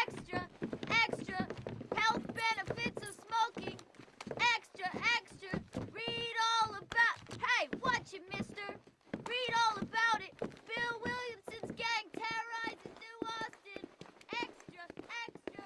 Extra, extra, health benefits of smoking. Extra, extra, read all about... Hey, watch it, mister. Read all about it. Bill Williamson's gang terrorizing New Austin. Extra, extra.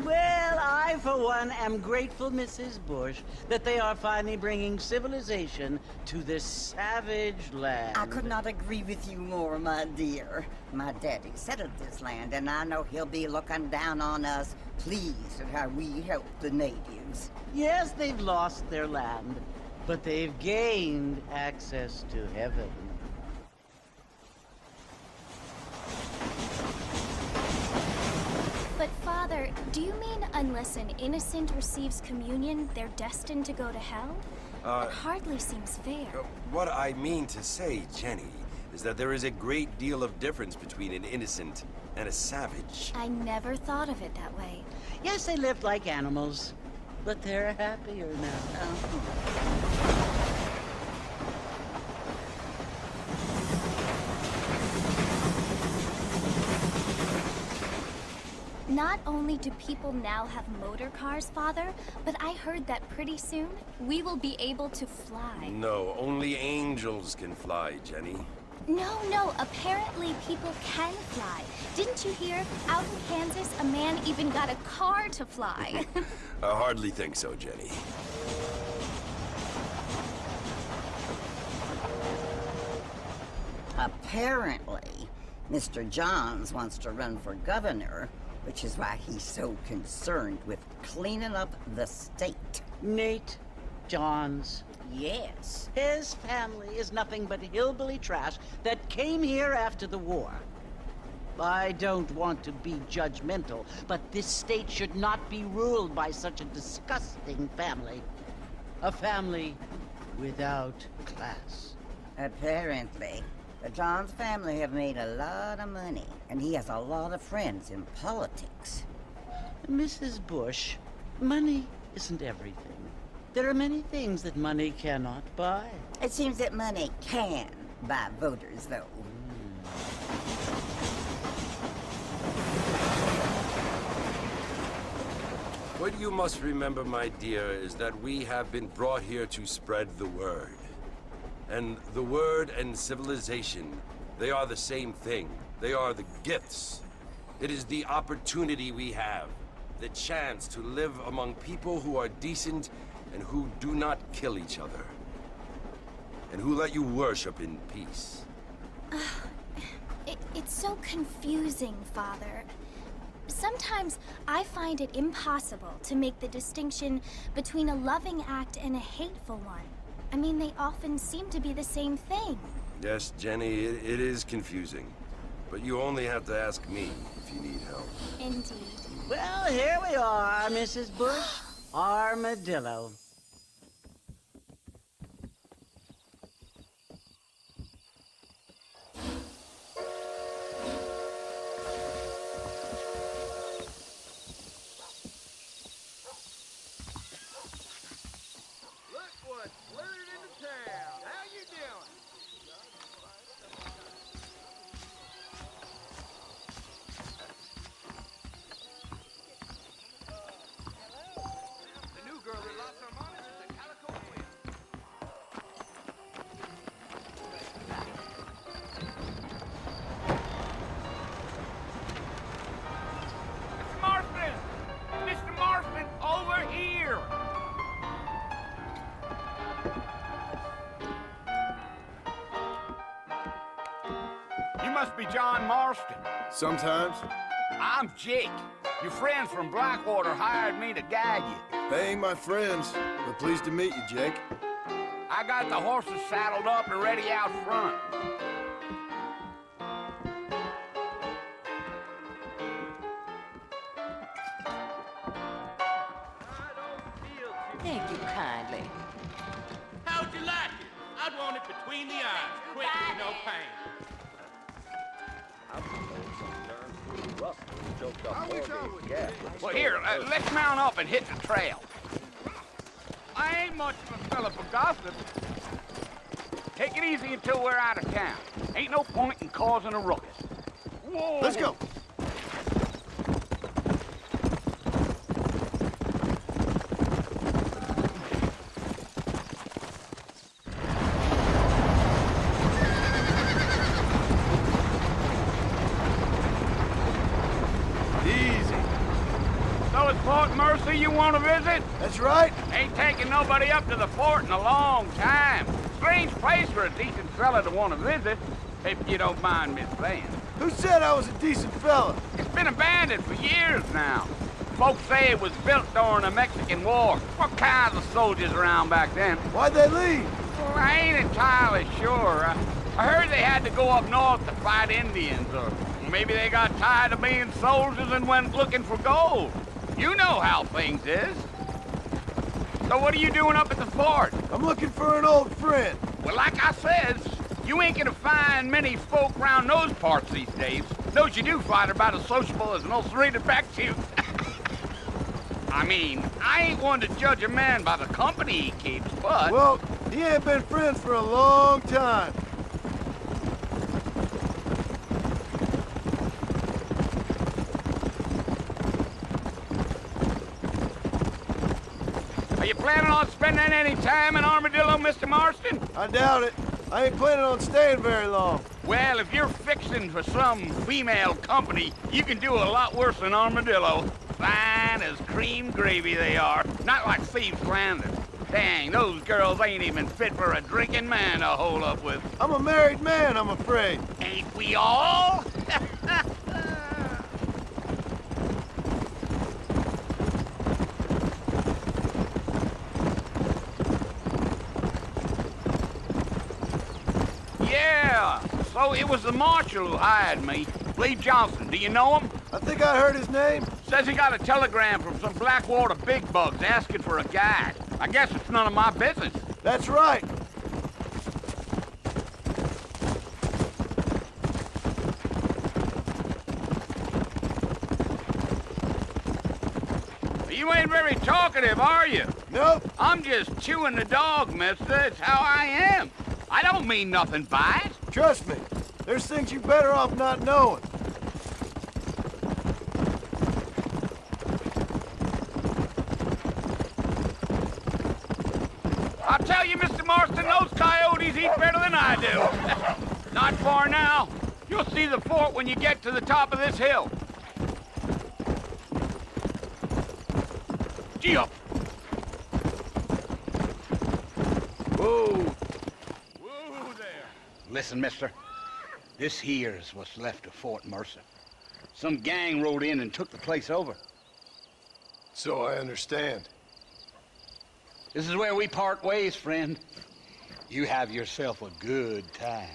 Well, I, for one, am grateful, Mrs. Bush, that they are finally bringing civilization to this savage land. I could not agree with you more, my dear. My daddy settled this land, and I know he'll be looking down on us, pleased at how we help the natives. Yes, they've lost their land, but they've gained access to heaven. But Father, do you mean unless an innocent receives communion, they're destined to go to hell? That hardly seems fair. What I mean to say, Jenny, is that there is a great deal of difference between an innocent and a savage. I never thought of it that way. Yes, they lived like animals, but they're happier now. Not only do people now have motor cars, Father, but I heard that pretty soon we will be able to fly. No, only angels can fly, Jenny. No, apparently people can fly. Didn't you hear? Out in Kansas, a man even got a car to fly. I hardly think so, Jenny. Apparently, Mr. Johns wants to run for governor, which is why he's so concerned with cleaning up the state. Nate Johns. Yes. His family is nothing but hillbilly trash that came here after the war. I don't want to be judgmental, but this state should not be ruled by such a disgusting family. A family without class. Apparently. The Johns family have made a lot of money, and he has a lot of friends in politics. Mrs. Bush, money isn't everything. There are many things that money cannot buy. It seems that money can buy voters, though. What you must remember, my dear, is that we have been brought here to spread the word. And the word and civilization, they are the same thing. They are the gifts. It is the opportunity we have, the chance to live among people who are decent and who do not kill each other. And who let you worship in peace. It's so confusing, Father. Sometimes I find it impossible to make the distinction between a loving act and a hateful one. I mean, they often seem to be the same thing. Yes, Jenny, it is confusing. But you only have to ask me if you need help. Indeed. Well, here we are, Mrs. Bush. Armadillo. John Marston? Sometimes. I'm Jake. Your friends from Blackwater hired me to guide you. They ain't my friends, but pleased to meet you, Jake. I got the horses saddled up and ready out front. Thank you kindly. How'd you like it? I'd want it between the eyes, quick with no pain. Well, here, let's mount up and hit the trail. I ain't much of a fella for gossip. Take it easy until we're out of town. Ain't no point in causing a ruckus. Whoa. Let's go. Fort Mercer you want to visit? That's right. Ain't taking nobody up to the fort in a long time. Strange place for a decent fella to want to visit, if you don't mind me saying. Who said I was a decent fella? It's been abandoned for years now. Folks say it was built during the Mexican War. What kinds of soldiers around back then? Why'd they leave? Well, I ain't entirely sure. I heard they had to go up north to fight Indians, or maybe they got tired of being soldiers and went looking for gold. You know how things is. So what are you doing up at the fort? I'm looking for an old friend. Well, like I says, you ain't gonna find many folk around those parts these days. Those you do find are about as sociable as an ulcerated back tooth. I mean, I ain't one to judge a man by the company he keeps, but... Well, he ain't been friends for a long time. Are you planning on spending any time in Armadillo, Mr. Marston? I doubt it. I ain't planning on staying very long. Well, if you're fixing for some female company, you can do a lot worse than Armadillo. Fine as cream gravy they are. Not like Thieves Landing. Dang, those girls ain't even fit for a drinking man to hole up with. I'm a married man, I'm afraid. Ain't we all? Yeah, so it was the marshal who hired me. Lee Johnson, do you know him? I think I heard his name. Says he got a telegram from some Blackwater big bugs asking for a guide. I guess it's none of my business. That's right. You ain't very talkative, are you? Nope. I'm just chewing the dog, mister. It's how I am. I don't mean nothing by it. Trust me. There's things you better off not knowing. I'll tell you, Mr. Marston, those coyotes eat better than I do. Not far now. You'll see the fort when you get to the top of this hill. Gee up. Whoa. Whoa there. Listen, mister. This here's what's left of Fort Mercer. Some gang rode in and took the place over. So I understand. This is where we part ways, friend. You have yourself a good time.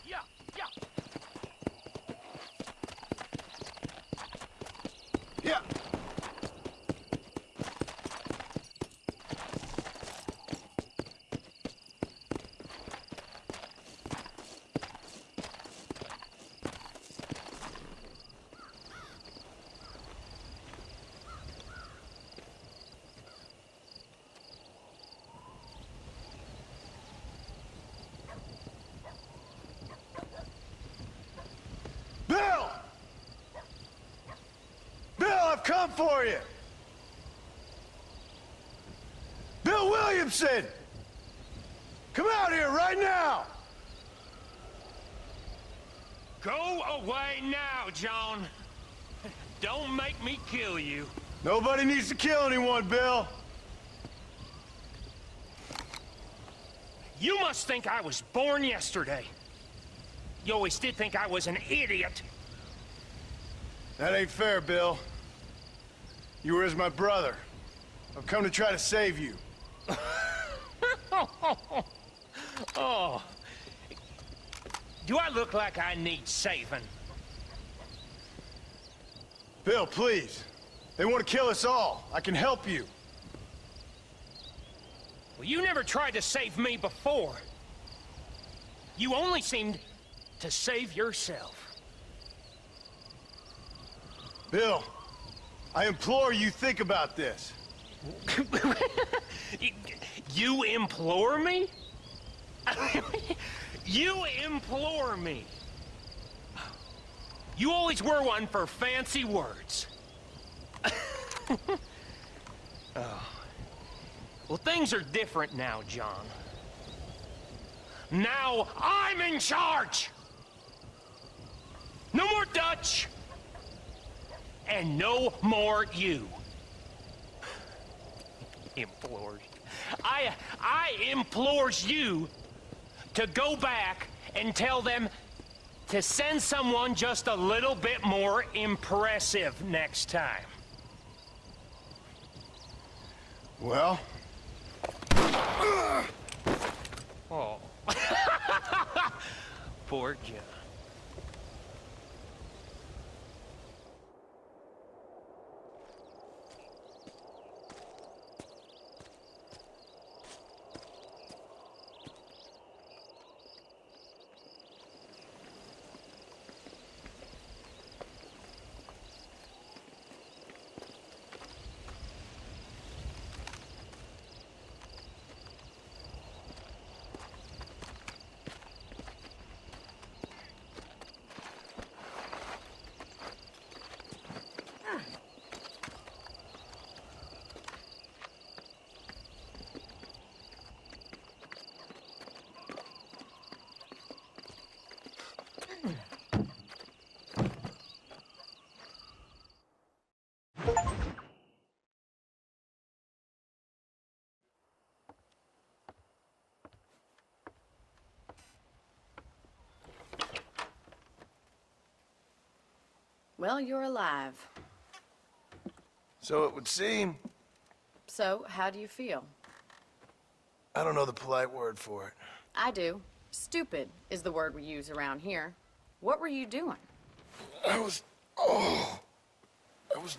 Yeah, yeah. Yeah. Bill! Bill, I've come for you! Bill Williamson! Come out here right now! Go away now, John. Don't make me kill you. Nobody needs to kill anyone, Bill. You must think I was born yesterday. You always did think I was an idiot. That ain't fair, Bill. You were as my brother. I've come to try to save you. Oh. Do I look like I need saving? Bill, please. They want to kill us all. I can help you. Well, you never tried to save me before. You only seemed to save yourself. Bill, I implore you think about this. You implore me? You implore me. You always were one for fancy words. Oh. Well, things are different now, John. Now I'm in charge! No more Dutch! And no more you. Implores. I implores you to go back and tell them to send someone just a little bit more impressive next time. Well? Oh. Poor John. Well, you're alive. So it would seem. So, how do you feel? I don't know the polite word for it. I do. Stupid is the word we use around here. What were you doing? I was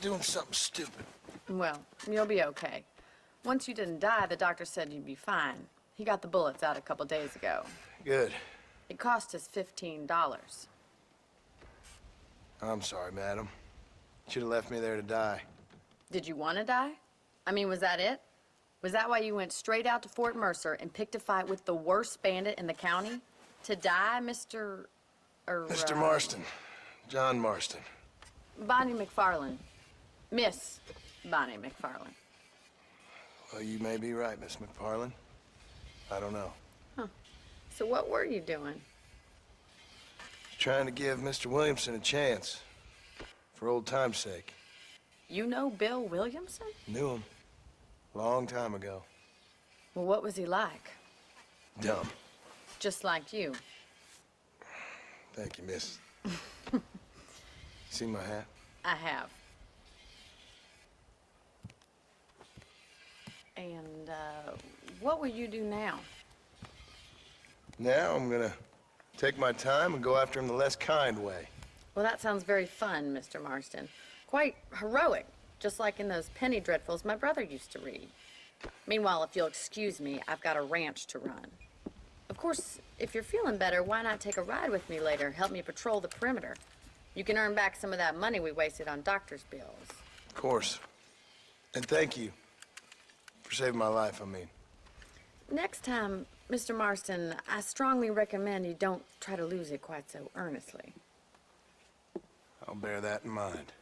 doing something stupid. Well, you'll be okay. Once you didn't die, the doctor said you'd be fine. He got the bullets out a couple days ago. Good. It cost us $15. I'm sorry, madam. Should have left me there to die. Did you want to die? I mean, was that it? Was that why you went straight out to Fort Mercer and picked a fight with the worst bandit in the county? To die, Mr. Mr. Marston. John Marston. Bonnie MacFarlane. Miss Bonnie MacFarlane. Well, you may be right, Miss MacFarlane. I don't know. Huh. So what were you doing? Trying to give Mr. Williamson a chance. For old time's sake. You know Bill Williamson? Knew him. Long time ago. Well, what was he like? Dumb. Just like you. Thank you, miss. See my hat? I have. And, what will you do now? Now I'm gonna take my time and go after him the less kind way. Well, that sounds very fun, Mr. Marston. Quite heroic, just like in those penny dreadfuls my brother used to read. Meanwhile, if you'll excuse me, I've got a ranch to run. Of course, if you're feeling better, why not take a ride with me later? Help me patrol the perimeter. You can earn back some of that money we wasted on doctor's bills. Of course. And thank you for saving my life, I mean. Next time, Mr. Marston, I strongly recommend you don't try to lose it quite so earnestly. I'll bear that in mind.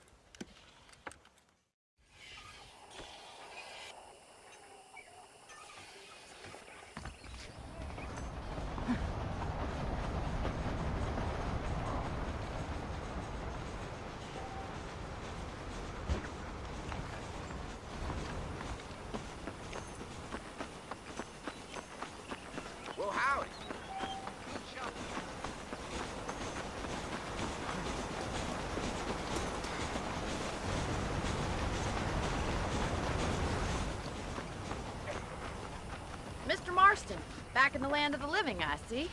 Marston. Back in the land of the living, I see.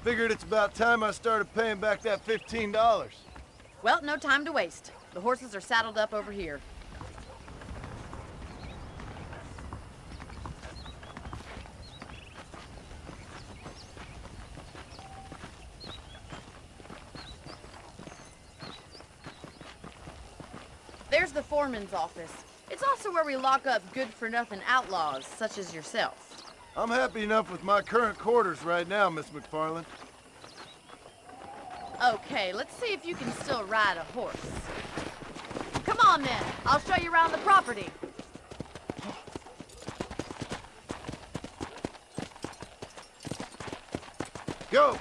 Figured it's about time I started paying back that $15. Well, no time to waste. The horses are saddled up over here. There's the foreman's office. It's also where we lock up good-for-nothing outlaws, such as yourself. I'm happy enough with my current quarters right now, Miss MacFarlane. Okay, let's see if you can still ride a horse. Come on then, I'll show you around the property. Go!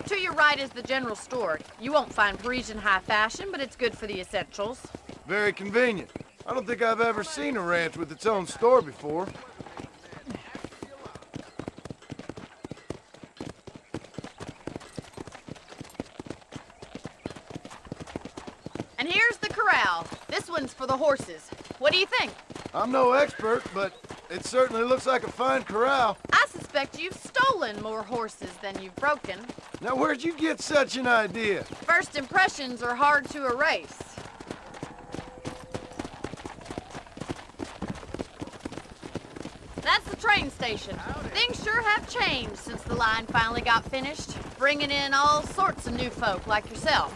To your right is the general store. You won't find Parisian high fashion, but it's good for the essentials. Very convenient. I don't think I've ever seen a ranch with its own store before. And here's the corral. This one's for the horses. What do you think? I'm no expert, but it certainly looks like a fine corral. I suspect you've stolen more horses than you've broken. Now, where'd you get such an idea? First impressions are hard to erase. That's the train station. Things sure have changed since the line finally got finished, bringing in all sorts of new folk like yourself.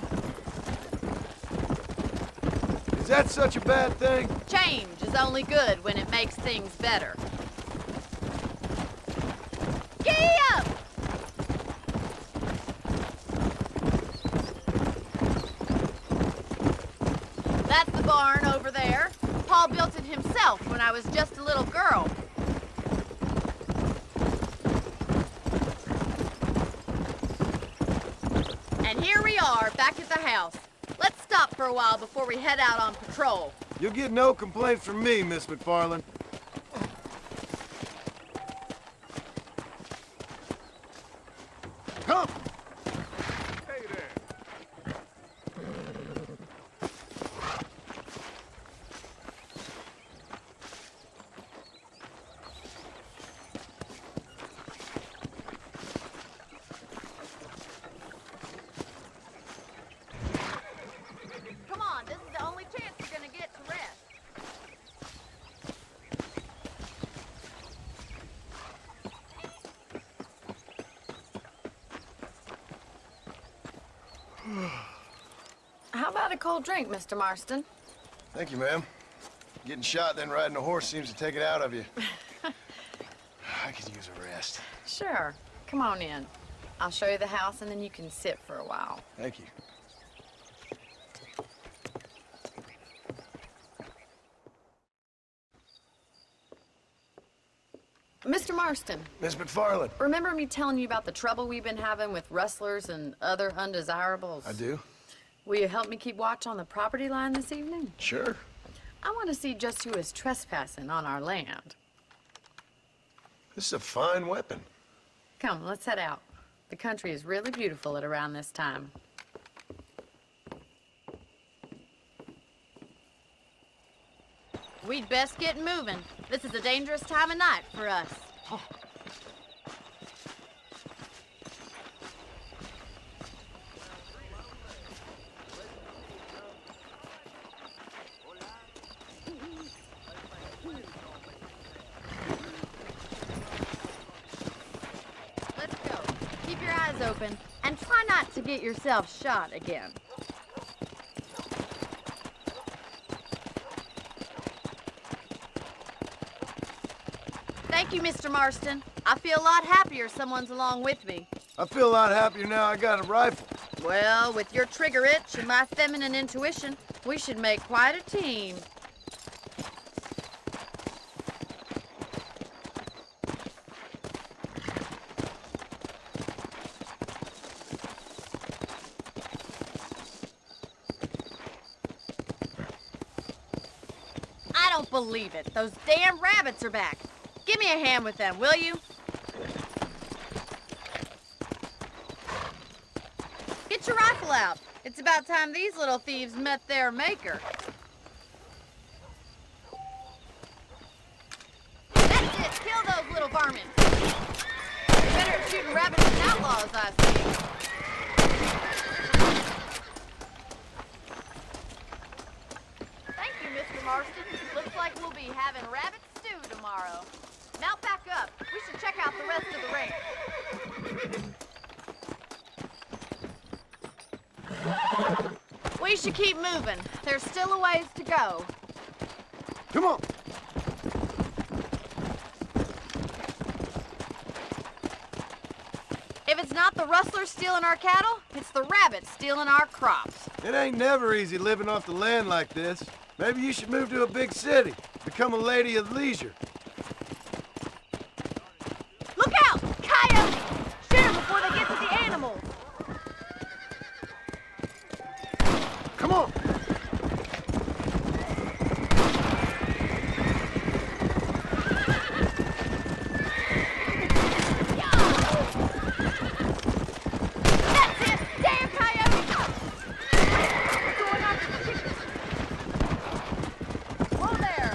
Is that such a bad thing? Change is only good when it makes things better. Giddy up! That's the barn over there. Paul built it himself when I was just a little girl. And here we are, back at the house. Let's stop for a while before we head out on patrol. You'll get no complaints from me, Miss MacFarlane. Come! Hey there. Come on, this is the only chance you're gonna get to rest. How about a cold drink, Mr. Marston? Thank you, ma'am. Getting shot, then riding a horse seems to take it out of you. I could use a rest. Sure. Come on in. I'll show you the house and then you can sit for a while. Thank you. Mr. Marston, Miss MacFarlane. remember me telling you about the trouble we've been having with rustlers and other undesirables? I do? Will you help me keep watch on the property line this evening? Sure. I want to see just who is trespassing on our land. This is a fine weapon. Come, let's head out. The country is really beautiful at around this time. We'd best get moving. This is a dangerous time of night for us. Let's go. Keep your eyes open and try not to get yourself shot again. Thank you, Mr. Marston. I feel a lot happier someone's along with me. I feel a lot happier now I got a rifle. Well, with your trigger itch and my feminine intuition, we should make quite a team. I don't believe it. Those damn rabbits are back. Give me a hand with them, will you? Get your rifle out. It's about time these little thieves met their maker. That's it. Kill those little varmints. You're better at shooting rabbits than outlaws, I see. Thank you, Mr. Marston. Looks like we'll be having rabbit stew tomorrow. Mount back up. We should check out the rest of the range. We should keep moving. There's still a ways to go. Come on. If it's not the rustlers stealing our cattle, it's the rabbits stealing our crops. It ain't never easy living off the land like this. Maybe you should move to a big city. Become a lady of leisure. Look out! Coyotes! Shoot them before they get to the animals. Come on. That's it! Damn coyotes! What's going on with the chickens? Whoa there!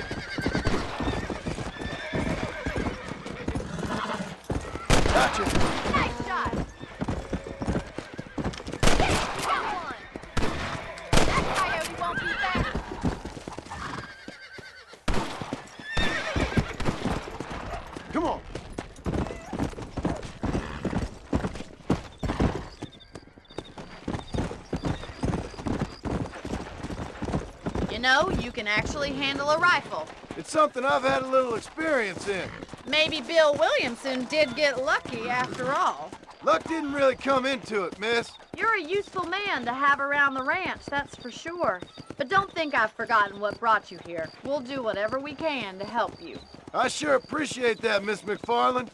Gotcha. Nice shot! Yes, you got one! That coyote won't be back. Come on. You know, you can actually handle a rifle. It's something I've had a little experience in. Maybe Bill Williamson did get lucky after all. Luck didn't really come into it, miss. You're a useful man to have around the ranch, that's for sure. But don't think I've forgotten what brought you here. We'll do whatever we can to help you. I sure appreciate that, Miss MacFarlane.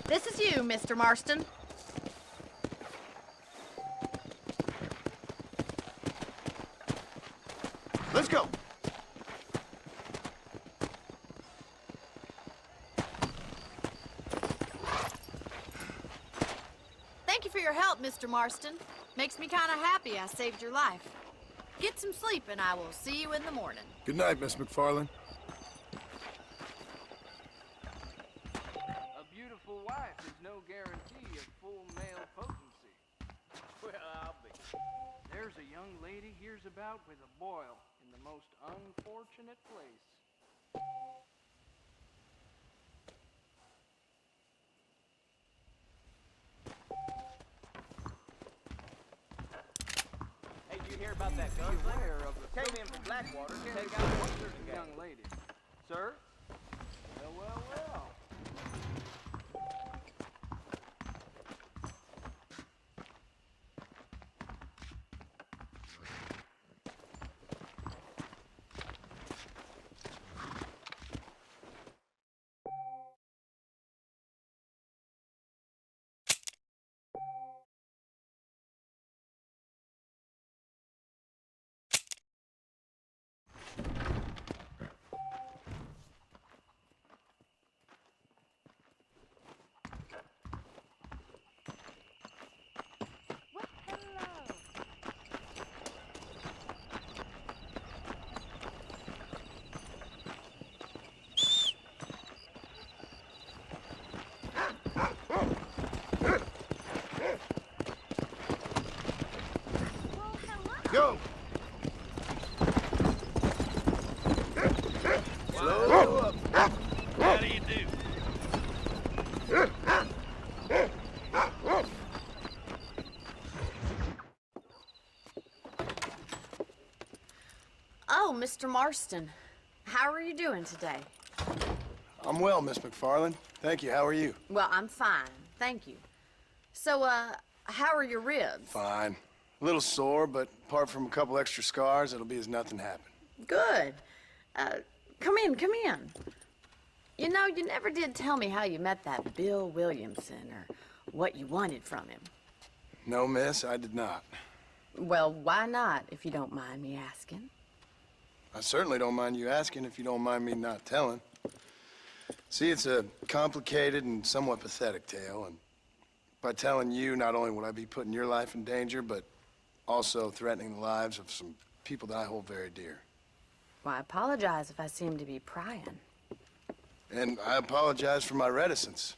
This is you, Mr. Marston. Let's go. Thank you for your help, Mr. Marston. Makes me kind of happy I saved your life. Get some sleep and I will see you in the morning. Good night, Miss MacFarlane. A beautiful wife is no guarantee of full male potency. Well, I'll be. There's a young lady hears about with a boil in the most unfortunate place. Hey, did you hear about that gun? Beware of the Came in from Blackwater to take carried out by one a certain young gang. lady. Sir? Well, well, well. Go. Slow up. How do you do? Oh, Mr. Marston. How are you doing today? I'm well, Miss MacFarlane. Thank you. How are you? Well, I'm fine. Thank you. So, how are your ribs? Fine. A little sore, but apart from a couple extra scars, it'll be as nothing happened. Good. Come in, come in. You know, you never did tell me how you met that Bill Williamson or what you wanted from him. No, miss, I did not. Well, why not, if you don't mind me asking? I certainly don't mind you asking if you don't mind me not telling. See, it's a complicated and somewhat pathetic tale, and by telling you, not only would I be putting your life in danger, but also threatening the lives of some people that I hold very dear. Well, I apologize if I seem to be prying. And I apologize for my reticence.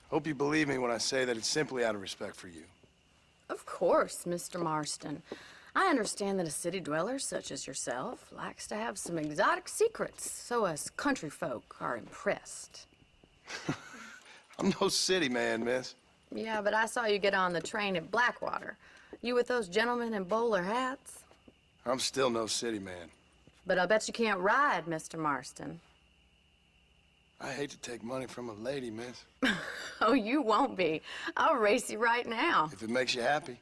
Hope you believe me when I say that it's simply out of respect for you. Of course, Mr. Marston. I understand that a city dweller such as yourself likes to have some exotic secrets, so us country folk are impressed. I'm no city man, miss. Yeah, but I saw you get on the train at Blackwater. You with those gentlemen in bowler hats? I'm still no city man. But I bet you can't ride, Mr. Marston. I hate to take money from a lady, miss. Oh, you won't be. I'll race you right now. If it makes you happy.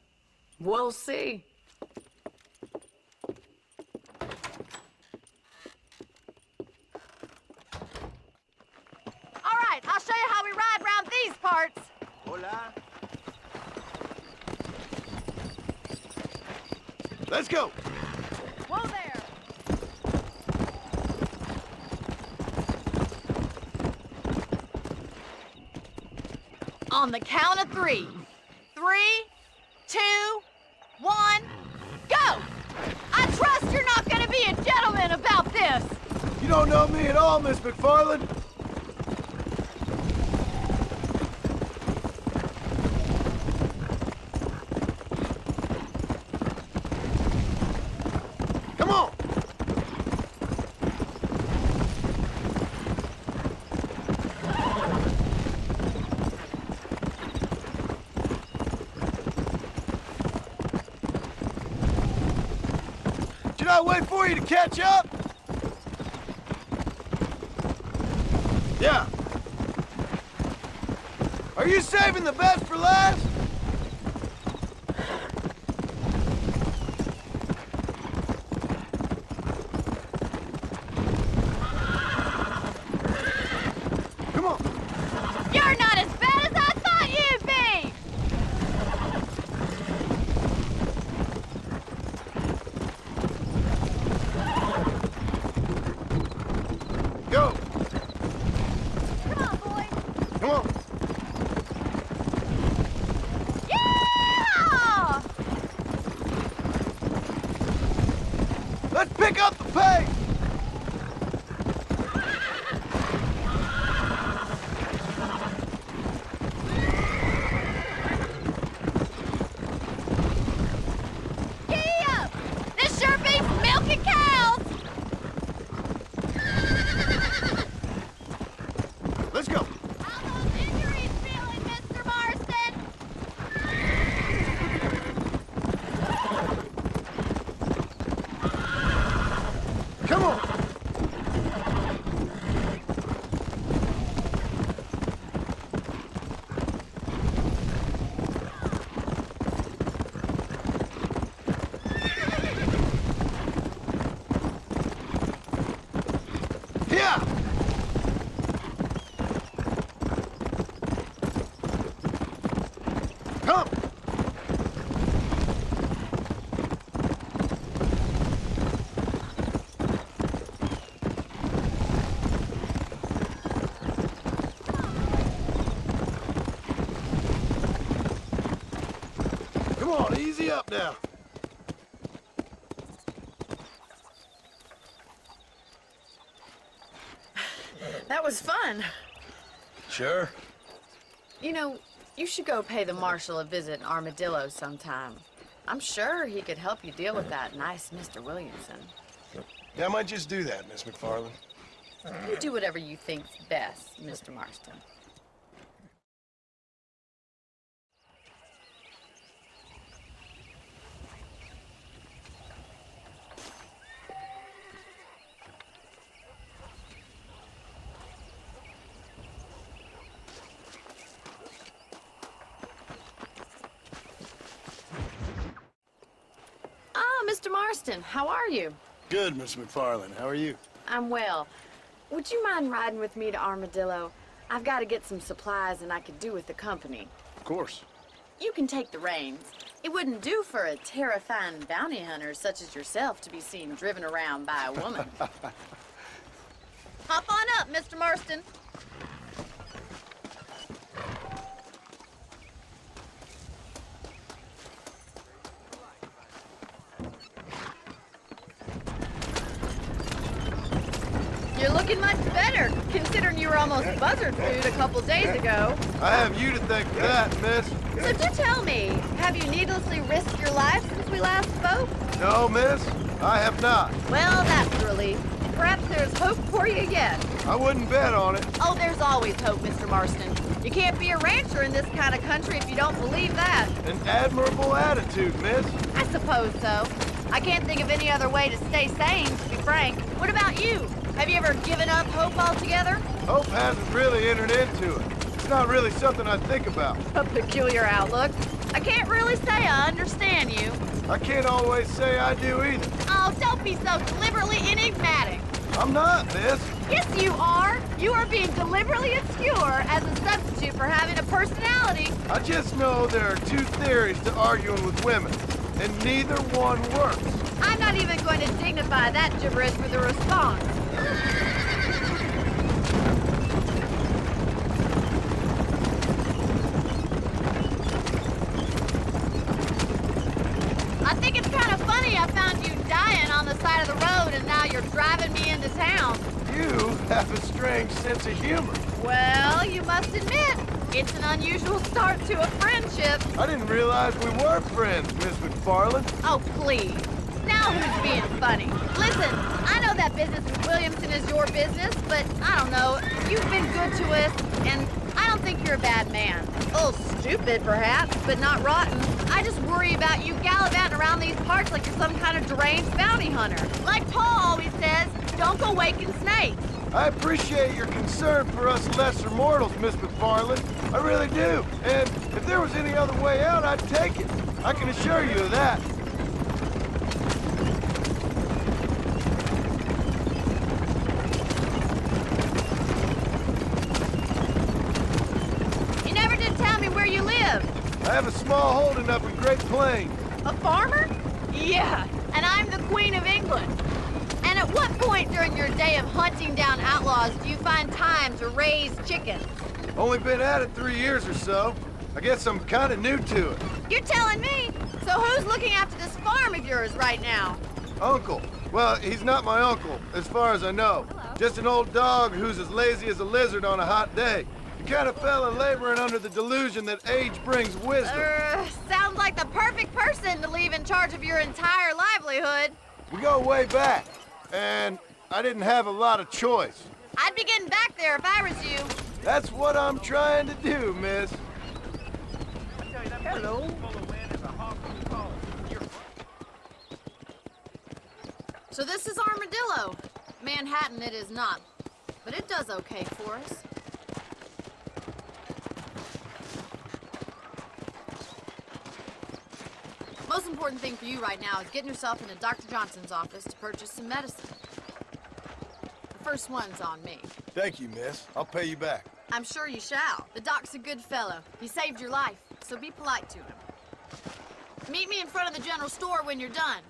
We'll see. All right, I'll show you how we ride around these parts. Hola. Let's go. Whoa there. On the count of 3. 3, 2, 1, go! I trust you're not gonna be a gentleman about this. You don't know me at all, Miss MacFarlane. Come on. Should I wait for you to catch up? Yeah. Are you saving the best for last? Come on. You're not as bad as I thought you'd be. Go. Come on, boys. Come on. Yeah! Let's pick up the pace. Giddy up! This sure beats milking cows. Let's go. How those injuries feeling, Mr. Marston? Come on. Yeah. Come. Come on, easy up now. That was fun. Sure. You know, you should go pay the marshal a visit in Armadillo sometime. I'm sure he could help you deal with that nice Mr. Williamson. Yeah, I might just do that, Miss MacFarlane. You do whatever you think's best, Mr. Marston. Ah, Mr. Marston, how are you? Good, Miss MacFarlane. How are you? I'm well. would you mind riding with me to Armadillo? I've got to get some supplies and I could do with the company. Of course. You can take the reins. It wouldn't do for a terrifying bounty hunter such as yourself to be seen driven around by a woman. Hop on up, Mr. Marston. You're looking much better, considering you were almost buzzard food a couple days ago. I have you to thank for that, miss. So do tell me, have you needlessly risked your life since we last spoke? No, miss, I have not. Well, that's a relief. Perhaps there's hope for you yet. I wouldn't bet on it. Oh, there's always hope, Mr. Marston. You can't be a rancher in this kind of country if you don't believe that. An admirable attitude, miss. I suppose so. I can't think of any other way to stay sane, to be frank. What about you? Have you ever given up hope altogether? Hope hasn't really entered into it. It's not really something I think about. A peculiar outlook. I can't really say I understand you. I can't always say I do either. Oh, don't be so deliberately enigmatic. I'm not, miss. Yes, you are. You are being deliberately obscure as a substitute for having a personality. I just know there are two theories to arguing with women, and neither one works. I'm not even going to dignify that gibberish with a response. I think it's kind of funny I found you dying on the side of the road and now you're driving me into town. You have a strange sense of humor. Well, you must admit, it's an unusual start to a friendship. I didn't realize we were friends, Miss MacFarlane. Oh, please. Now who's being funny? Listen, I know that business with Williamson is your business, but I don't know. You've been good to us, and I don't think you're a bad man. A little stupid, perhaps, but not rotten. I just worry about you gallivanting around these parts like you're some kind of deranged bounty hunter. Like Paul always says, don't go waking snakes. I appreciate your concern for us lesser mortals, Miss MacFarlane. I really do. And if there was any other way out, I'd take it. I can assure you of that. You never did tell me where you live. I have a small holding up in Great Plains. A farmer? Yeah, and I'm the Queen of England. And at what point during your day of hunting down outlaws do you find time to raise chickens? Only been at it 3 years or so. I guess I'm kind of new to it. You're telling me? So who's looking after this farm of yours right now? Uncle. Well, he's not my uncle, as far as I know. Just an old dog who's as lazy as a lizard on a hot day. The kind of fella laboring under the delusion that age brings wisdom. Sounds like the perfect person to leave in charge of your entire livelihood. We go way back, and I didn't have a lot of choice. I'd be getting back there if I was you. That's what I'm trying to do, miss. Hello. So this is Armadillo. Manhattan it is not, but it does okay for us. Most important thing for you right now is getting yourself into Dr. Johnson's office to purchase some medicine. The first one's on me. Thank you, miss. I'll pay you back. I'm sure you shall. The doc's a good fellow. He saved your life, so be polite to him. Meet me in front of the general store when you're done.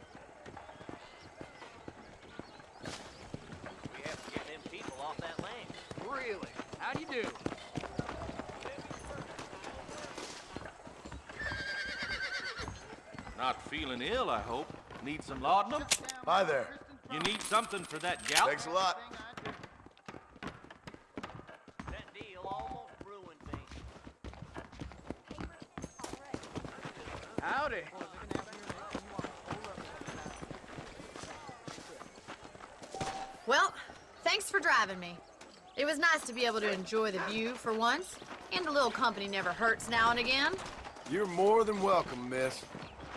We have to get them people off that land. Really? How do you do? Not feeling ill, I hope. Need some laudanum? Hi there. You need something for that gout? Thanks a lot. That deal almost ruined me. Howdy. Well, thanks for driving me. It was nice to be able to enjoy the view for once, and a little company never hurts now and again. You're more than welcome, miss.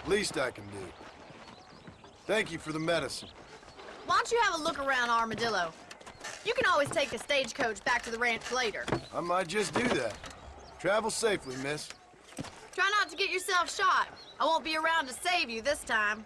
Least I can do. Thank you for the medicine. Why don't you have a look around Armadillo? You can always take a stagecoach back to the ranch later. I might just do that. Travel safely, miss. Try not to get yourself shot. I won't be around to save you this time.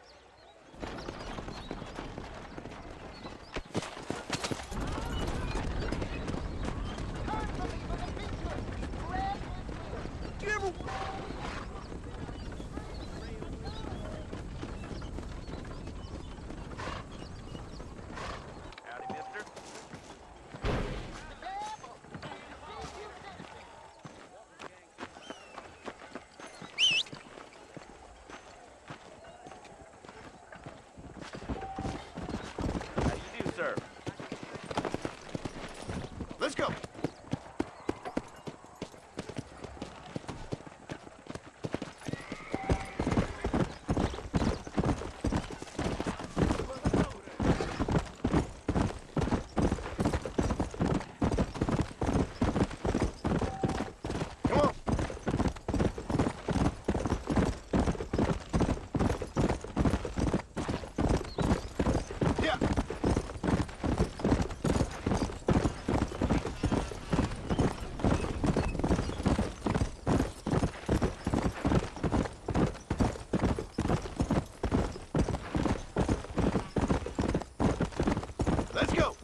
Let's go.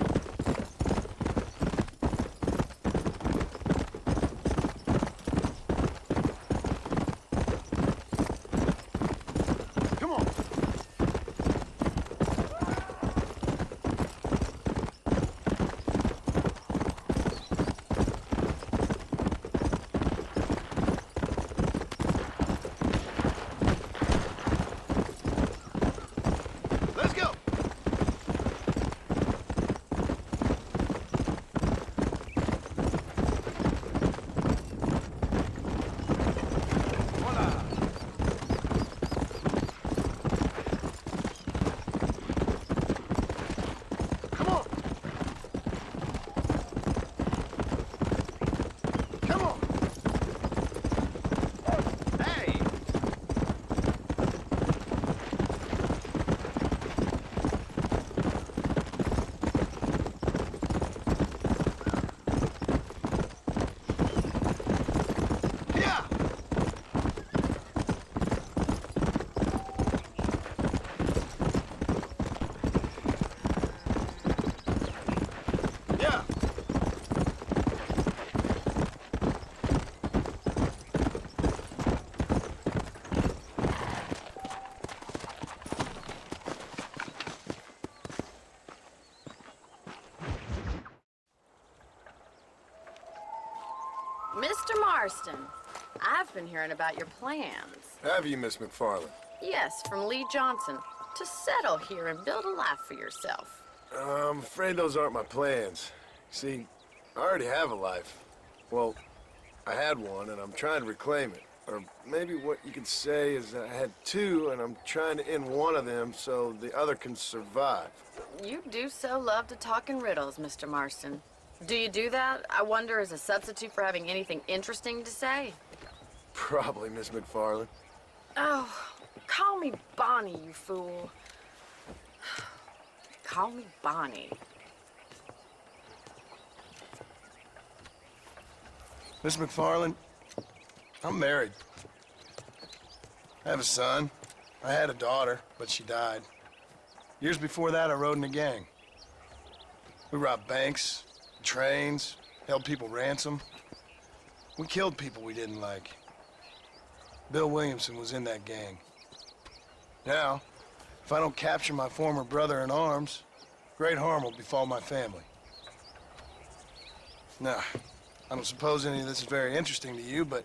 Come on. Let's go. Come on. Come on. Hey. Yeah. Yeah. Mr. Marston, I've been hearing about your plans. Have you, Miss MacFarlane? Yes, from Lee Johnson, to settle here and build a life for yourself. I'm afraid those aren't my plans. See, I already have a life. Well, I had one, and I'm trying to reclaim it. Or maybe what you could say is that I had two, and I'm trying to end one of them so the other can survive. You do so love to talk in riddles, Mr. Marston. Do you do that, I wonder, as a substitute for having anything interesting to say? Probably, Miss MacFarlane. Oh, call me Bonnie, you fool. Call me Bonnie. Miss MacFarlane, I'm married. I have a son. I had a daughter, but she died. Years before that, I rode in a gang. We robbed banks, trains, held people ransom. We killed people we didn't like. Bill Williamson was in that gang. Now, if I don't capture my former brother in arms, great harm will befall my family. Now, I don't suppose any of this is very interesting to you, but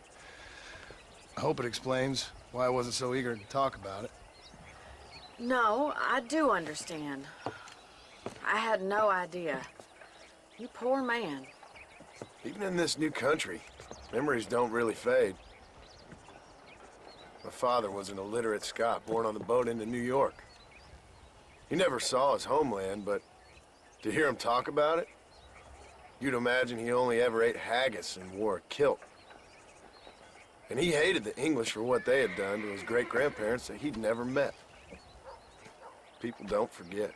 I hope it explains why I wasn't so eager to talk about it. No, I do understand. I had no idea. You poor man. Even in this new country, memories don't really fade. My father was an illiterate Scot born on the boat into New York. He never saw his homeland, but to hear him talk about it, you'd imagine he only ever ate haggis and wore a kilt. And he hated the English for what they had done to his great-grandparents that he'd never met. People don't forget.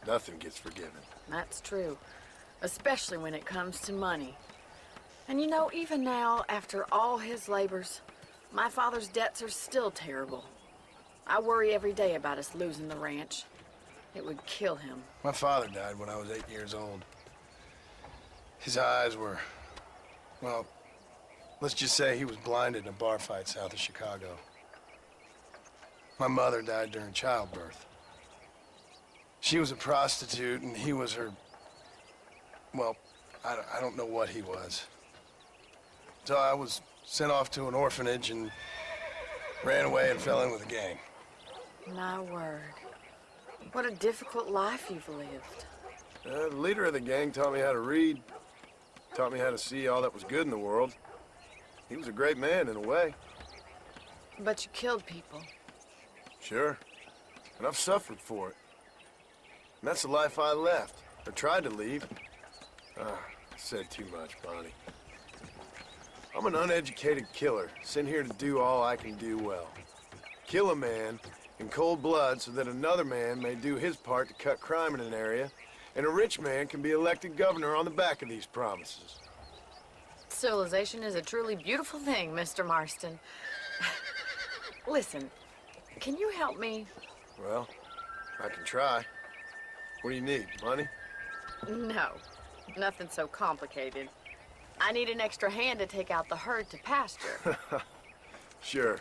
Nothing gets forgiven. That's true, especially when it comes to money. And you know, even now, after all his labors, my father's debts are still terrible. I worry every day about us losing the ranch. It would kill him. My father died when I was 8 years old. His eyes were, well, let's just say he was blinded in a bar fight south of Chicago. My mother died during childbirth. She was a prostitute, and he was her, well, I don't know what he was. So I was sent off to an orphanage and ran away and fell in with a gang. My word. What a difficult life you've lived. The leader of the gang taught me how to read, taught me how to see all that was good in the world. He was a great man in a way. But you killed people. Sure. And I've suffered for it. And that's the life I left, or tried to leave. I said too much, Bonnie. I'm an uneducated killer, sent here to do all I can do well. Kill a man in cold blood so that another man may do his part to cut crime in an area, and a rich man can be elected governor on the back of these promises. Civilization is a truly beautiful thing, Mr. Marston. Listen, can you help me? Well, I can try. What do you need, money? No, nothing so complicated. I need an extra hand to take out the herd to pasture. Sure.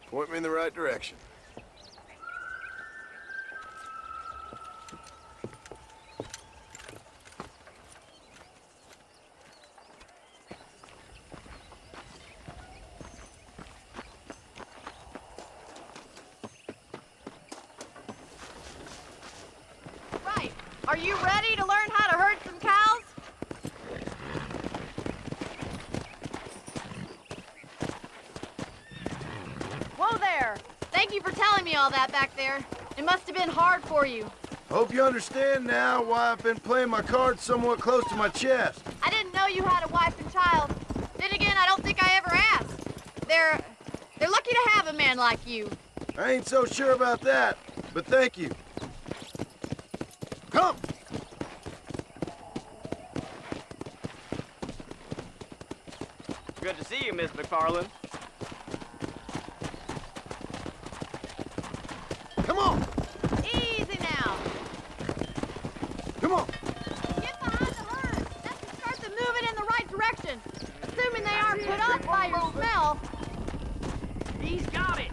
Point me in the right direction. Right. Are you ready to learn how to herd some cows? Whoa there. Thank you for telling me all that back there. It must have been hard for you. Hope you understand now why I've been playing my cards somewhat close to my chest. I didn't know you had a wife and child. Then again, I don't think I ever asked. They're lucky to have a man like you. I ain't so sure about that, but thank you. Come! Good to see you, Miss MacFarlane. Come on! Easy now. Come on! Get behind the herd. That should start them moving in the right direction. Assuming they aren't put off by your smell. He's got it.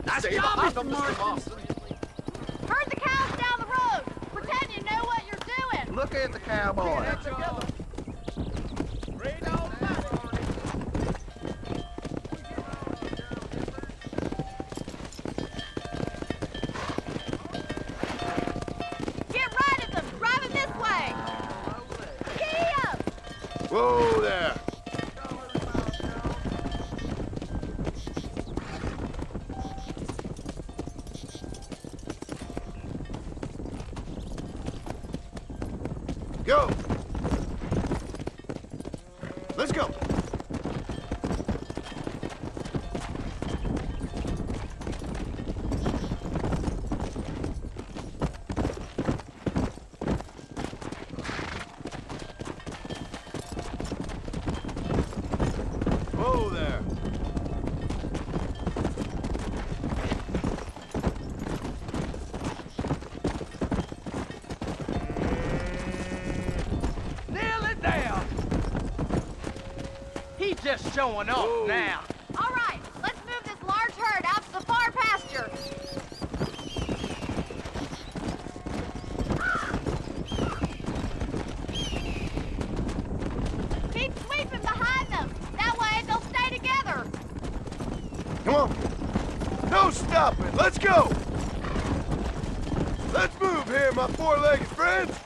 Nice job, Mr. Marston. Herd the cows down the road. Pretend you know what you're doing. Look at the cowboy. Get right at them. Drive them this way. Giddy up. Whoa there! Go! Let's go! Whoa there! Nail it down. He's just showing off now. All right, let's move this large herd out to the far pasture. Keep sweeping behind them. That way they'll stay together. Come on! No stopping! Let's go! Let's move here, my four-legged friends!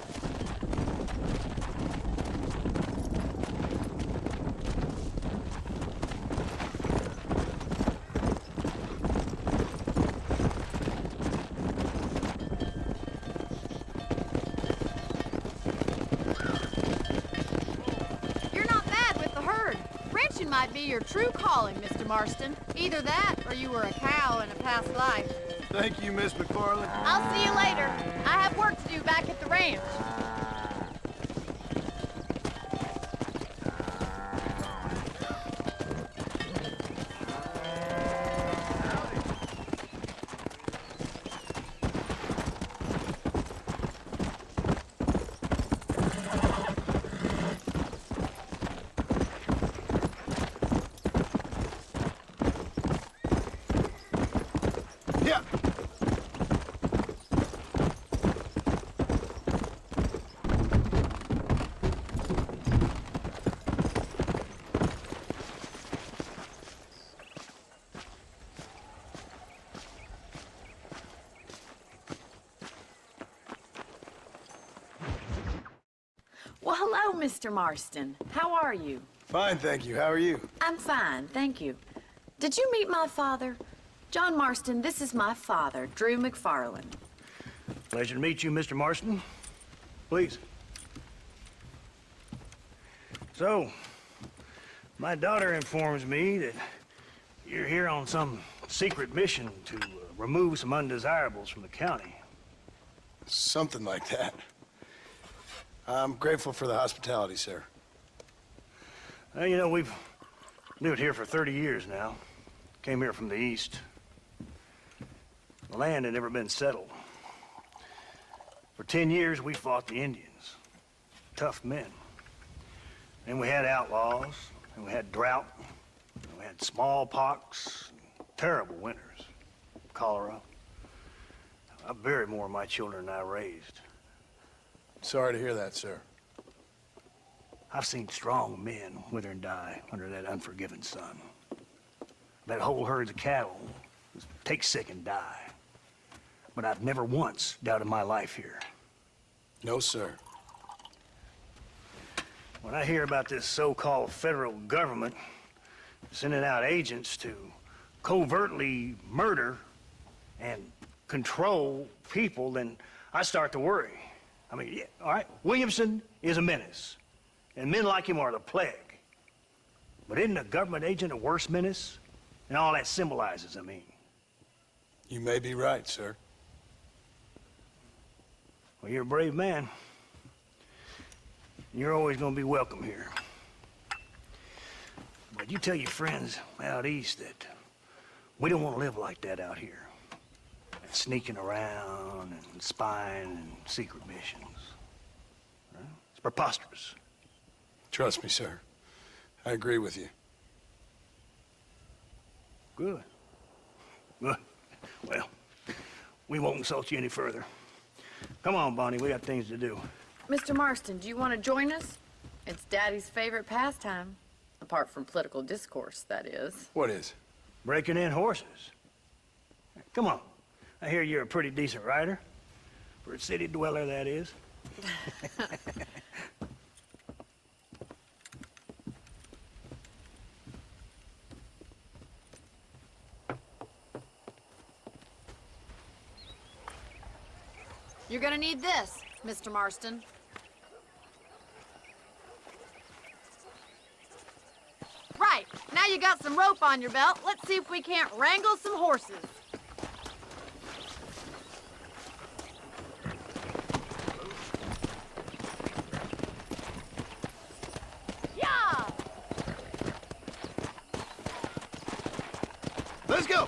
You're not bad with the herd. Ranching might be your true calling, Mr. Marston. Either that, or you were a cow in a past life. Thank you, Miss MacFarlane. I'll see you later. I have work to do back at the ranch. Yeah! Well, hello, Mr. Marston. How are you? Fine, thank you. How are you? I'm fine, thank you. Did you meet my father? John Marston, this is my father, Drew MacFarlane. Pleasure to meet you, Mr. Marston. Please. So, my daughter informs me that you're here on some secret mission to remove some undesirables from the county. Something like that. I'm grateful for the hospitality, sir. Well, you know, we've lived here for 30 years now. Came here from the east. The land had never been settled. For 10 years, we fought the Indians. Tough men. Then we had outlaws, and we had drought, and we had smallpox, terrible winters, cholera. I buried more of my children than I raised. Sorry to hear that, sir. I've seen strong men wither and die under that unforgiving sun. That whole herds of cattle take sick and die. But I've never once doubted my life here. No, sir. When I hear about this so-called federal government sending out agents to covertly murder and control people, then I start to worry. I mean, yeah, all right, Williamson is a menace, and men like him are the plague. But isn't a government agent a worse menace? And all that symbolizes, I mean. You may be right, sir. Well, you're a brave man. You're always gonna be welcome here. But you tell your friends out east that we don't want to live like that out here. Sneaking around and spying and secret missions. Right? It's preposterous. Trust me, sir. I agree with you. Good. Good. Well, we won't insult you any further. Come on, Bonnie, we got things to do. Mr. Marston, do you want to join us? It's Daddy's favorite pastime. Apart from political discourse, that is. What is? Breaking in horses. Come on. I hear you're a pretty decent rider. For a city dweller, that is. You're gonna need this, Mr. Marston. Right, now you got some rope on your belt. Let's see if we can't wrangle some horses. Yeah! Let's go!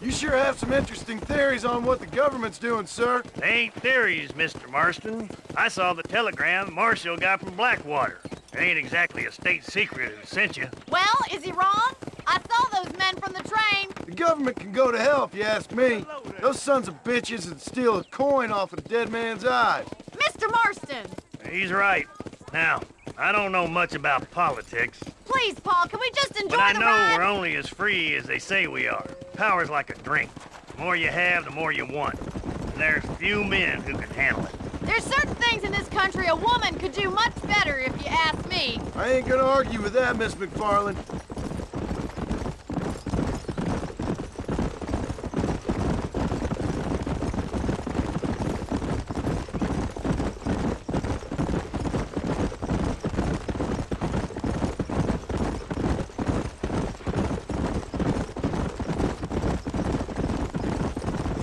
You sure have some interesting theories on what the government's doing, sir. They ain't theories, Mr. Marston. I saw the telegram Marshall got from Blackwater. It ain't exactly a state secret who sent you. Well, is he wrong? I saw those men from the train. The government can go to hell if you ask me. Those sons of bitches would steal a coin off a dead man's eyes. Mr. Marston! He's right. Now, I don't know much about politics, Please, Paul, can we just enjoy but I the know ride? we're only as free as they say we are. Power's like a drink. The more you have, the more you want. And there's few men who can handle it. There's certain things in this country a woman could do much better, if you ask me. I ain't gonna argue with that, Miss MacFarlane.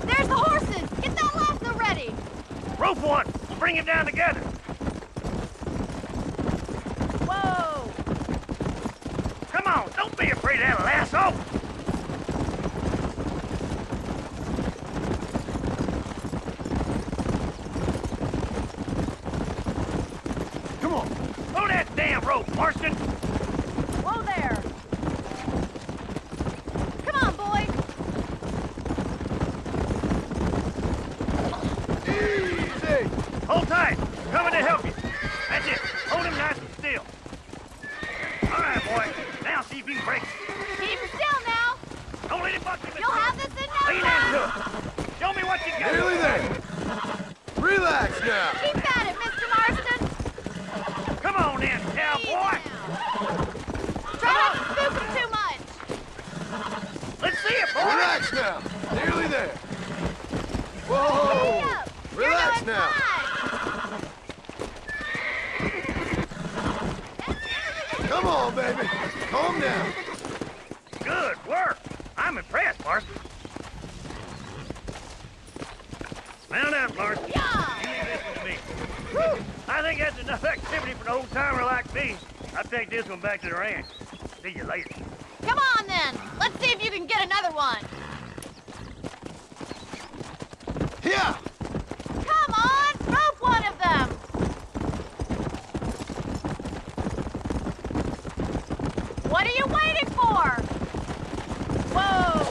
There's the horses! Get that lasso ready! Rope one! We'll bring it down together! Whoa! Come on, don't be afraid of that lasso! Come on. Pull that damn rope, Marston! Whoa there! Come on, boy! Easy! Hold tight! Coming to help you. That's it. Hold him nice and still. All right, boy. Now see if you can break it. Keep still now! Don't let it buck you. You'll have this in no Lean time! into it. Show me what you got. Nearly there. Relax now. Keep at it, Mr. Marston! Come on in, Easy cowboy. now. Try not to spook him too much! Let's see it, boy. Relax now. Nearly there. Hurry Whoa! up! Relax You're no now. inside. Come on, baby. Calm down. Good work. I'm impressed, Marston. Mount up, Marston. Yeah! You leave this with me. Whew. I think that's enough activity for an old-timer like me. I'll take this one back to the ranch. See you later. again. Let's see if you can get another one. Yeah! Come on, rope one of them. What are you waiting for? Whoa!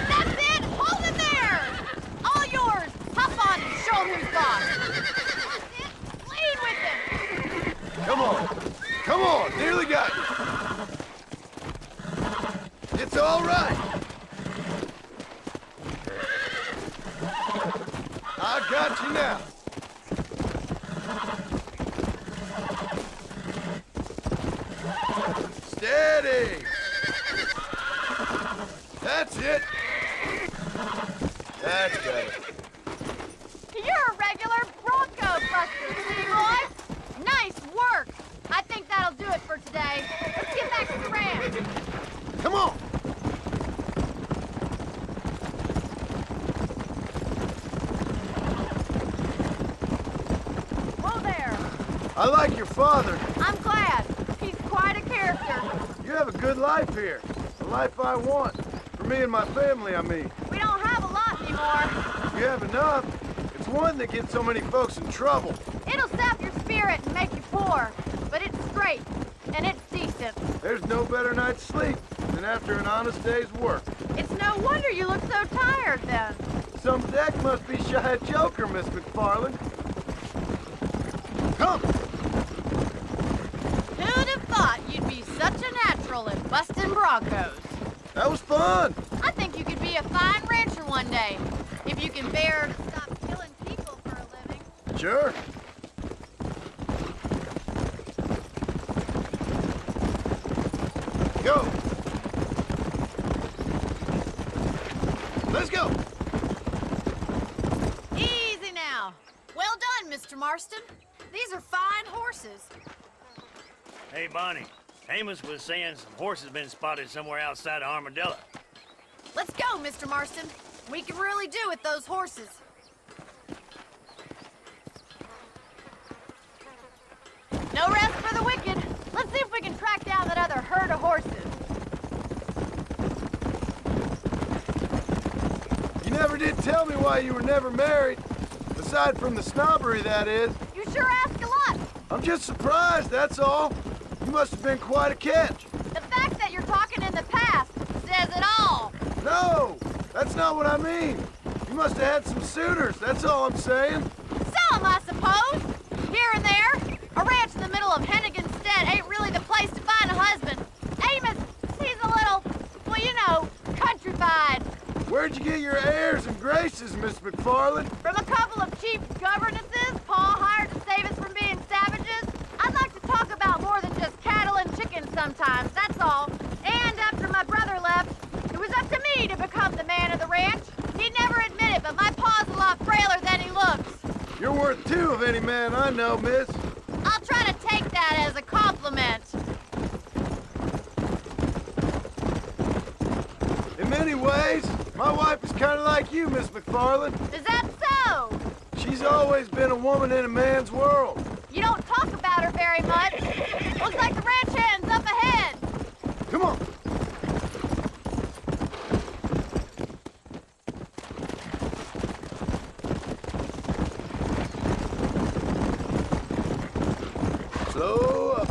That's it! Hold it there! All yours! Hop on and show him who's boss! That's it! Lead with him! Come on! Come on! Nearly got you! It's all right! I got you now! Steady! That's it! That's better. You're a regular Bronco buster, Leroy! Nice work! I think that'll do it for today. Let's get back to the ranch. Come on! Whoa there! I like your father. I'm glad. He's quite a character. You have a good life here. The life I want. For me and my family, I mean. We don't have a lot anymore. You have enough. It's one that gets so many folks in trouble. It'll sap your spirit and make you poor. But it's straight. And it's decent. There's no better night's sleep than after an honest day's work. It's no wonder you look so tired then. Some deck must be shy a joker, Miss MacFarlane. Come! Who'd have thought you'd be such a natural at busting Broncos? That was fun! I think you could be a fine rancher one day. If you can bear to stop killing people for a living. Sure. Go! Let's go! Easy now. Well done, Mr. Marston. These are fine horses. Hey, Bonnie. Amos was saying some horses been spotted somewhere outside of Armadillo. Let's go, Mr. Marston. We can really do with those horses. No rest for the wicked. Let's see if we can track down that other herd of horses. You never did tell me why you were never married. Aside from the snobbery, that is. You sure ask a lot. I'm just surprised, that's all. You must have been quite a catch. The fact that you're talking in the past says it all. No, that's not what I mean. You must have had some suitors, that's all I'm saying. Some, I suppose. Here and there. A ranch in the middle of Hennigan's Stead ain't really the place to find a husband. Amos, he's a little, well, you know, countrified. Where'd you get your airs and graces, Miss MacFarlane? From a couple of cheap governesses Pa hired to save us from being savages. I'd like to talk about more than just cattle and chickens sometimes, that's all. And after my brother left, it was up to me to become the man of the ranch. He'd never admit it, but my pa's a lot frailer than he looks. You're worth two of any man I know, miss. I'll try to take that as a compliment. In many ways, my wife is kind of like you, Miss MacFarlane. Is that so? She's always been a woman in a man's world. You don't talk about her very much. Looks like the ranch hand's up ahead. Come on. Slow up.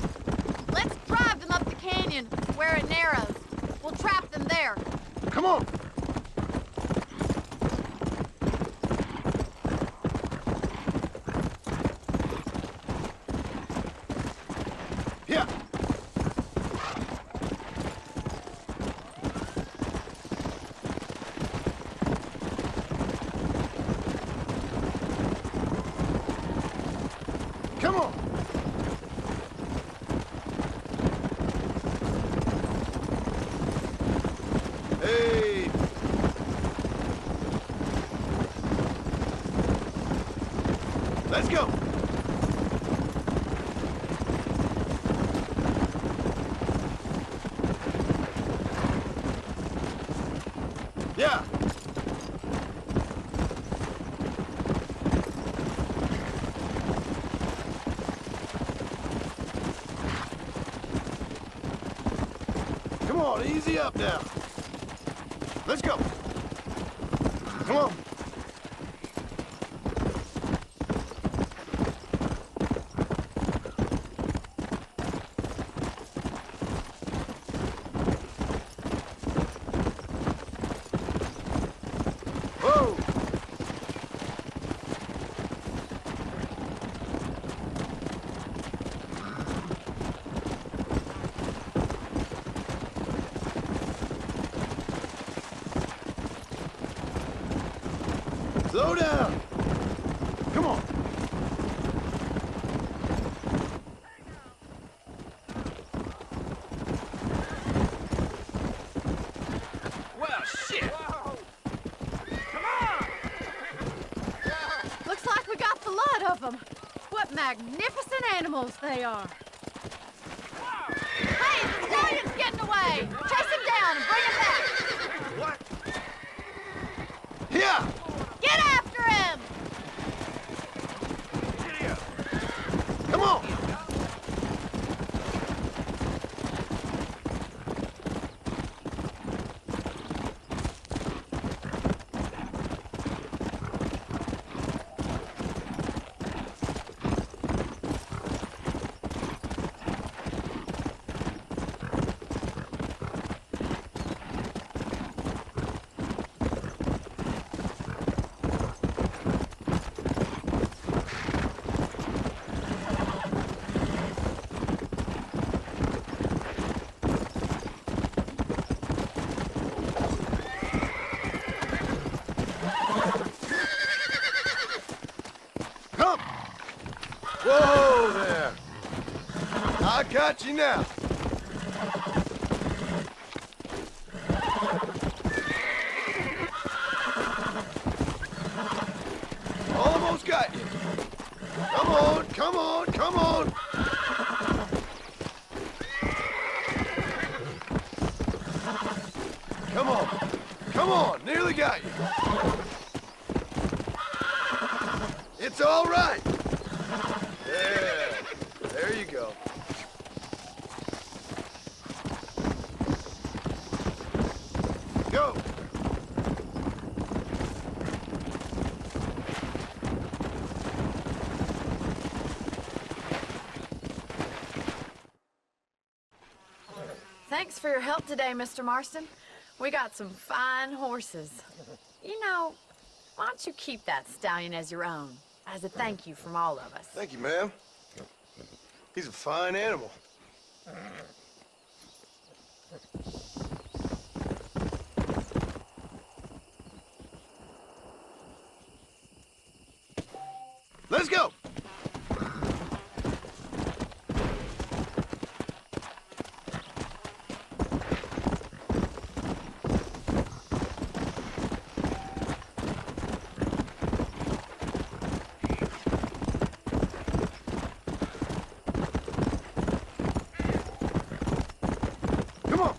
Let's drive them up the canyon where it narrows. We'll trap them there. Come on. Yeah. Come on. Hey. Let's go. Yeah. Come on, easy up now. Let's go. Come on. Whoa! Slow down! Come on! Well, shit! Looks like we got the lot of them. What magnificent animals they are. Hey, the stallion's getting away! Chase him down and bring him back! What? Here! Get after him! Come on! Come! Whoa there! I got you now. Almost got you. Come on, come on, come on! Come on, come on, nearly got you. It's all right. There you go. Go. Thanks for your help today, Mr. Marston. We got some fine horses. You know, why don't you keep that stallion as your own, as a thank you from all of us? Thank you, ma'am. He's a fine animal. Let's go! Come on!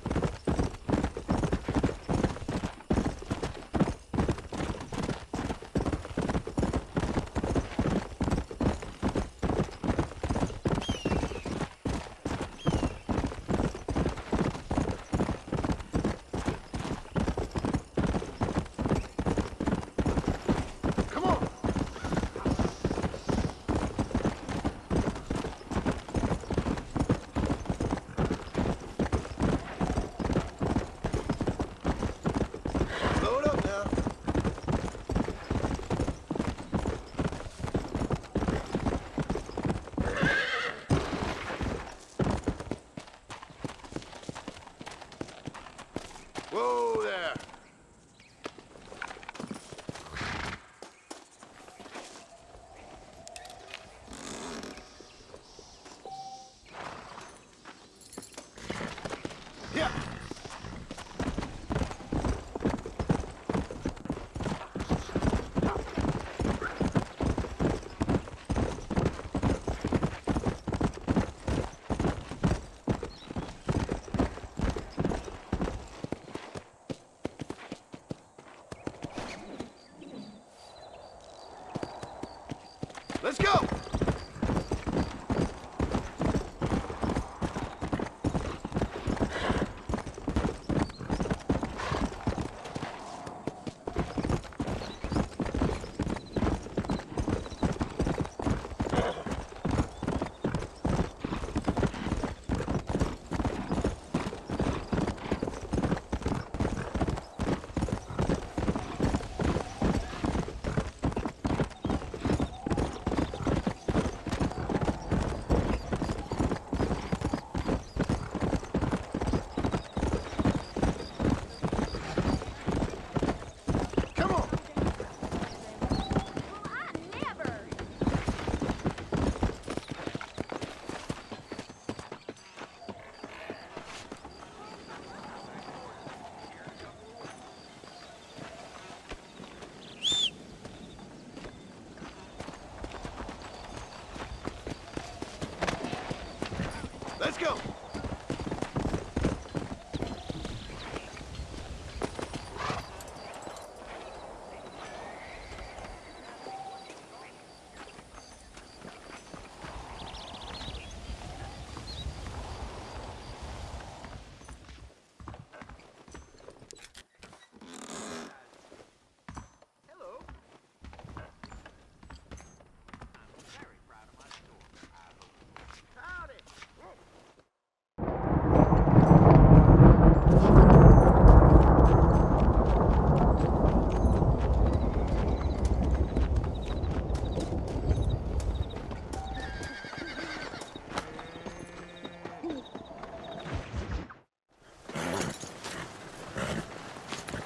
Come on! Load up now. Whoa there. Yeah. Let's go!